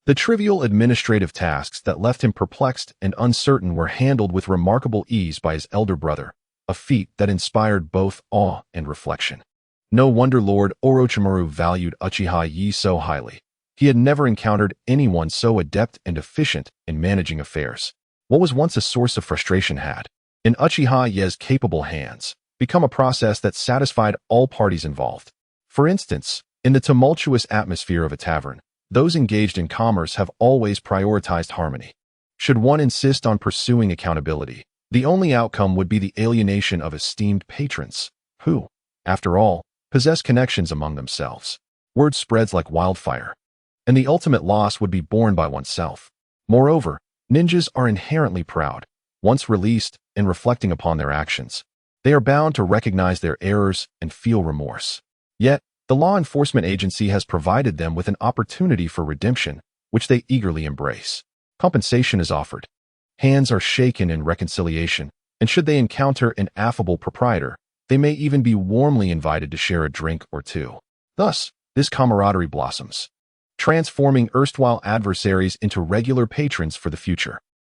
The trivial administrative tasks that left him perplexed and uncertain were handled with remarkable ease by his elder brother, a feat that inspired both awe and reflection. No wonder Lord Orochimaru valued Uchiha Yi so highly. He had never encountered anyone so adept and efficient in managing affairs. What was once a source of frustration had, in Uchiha Yi's capable hands, become a process that satisfied all parties involved. For instance, in the tumultuous atmosphere of a tavern, those engaged in commerce have always prioritized harmony. Should one insist on pursuing accountability, the only outcome would be the alienation of esteemed patrons, who, after all, possess connections among themselves. Word spreads like wildfire, and the ultimate loss would be borne by oneself. Moreover, ninjas are inherently proud. Once released and reflecting upon their actions, they are bound to recognize their errors and feel remorse. Yet, the law enforcement agency has provided them with an opportunity for redemption, which they eagerly embrace. Compensation is offered. Hands are shaken in reconciliation, and should they encounter an affable proprietor, they may even be warmly invited to share a drink or two. Thus, this camaraderie blossoms, transforming erstwhile adversaries into regular patrons for the future.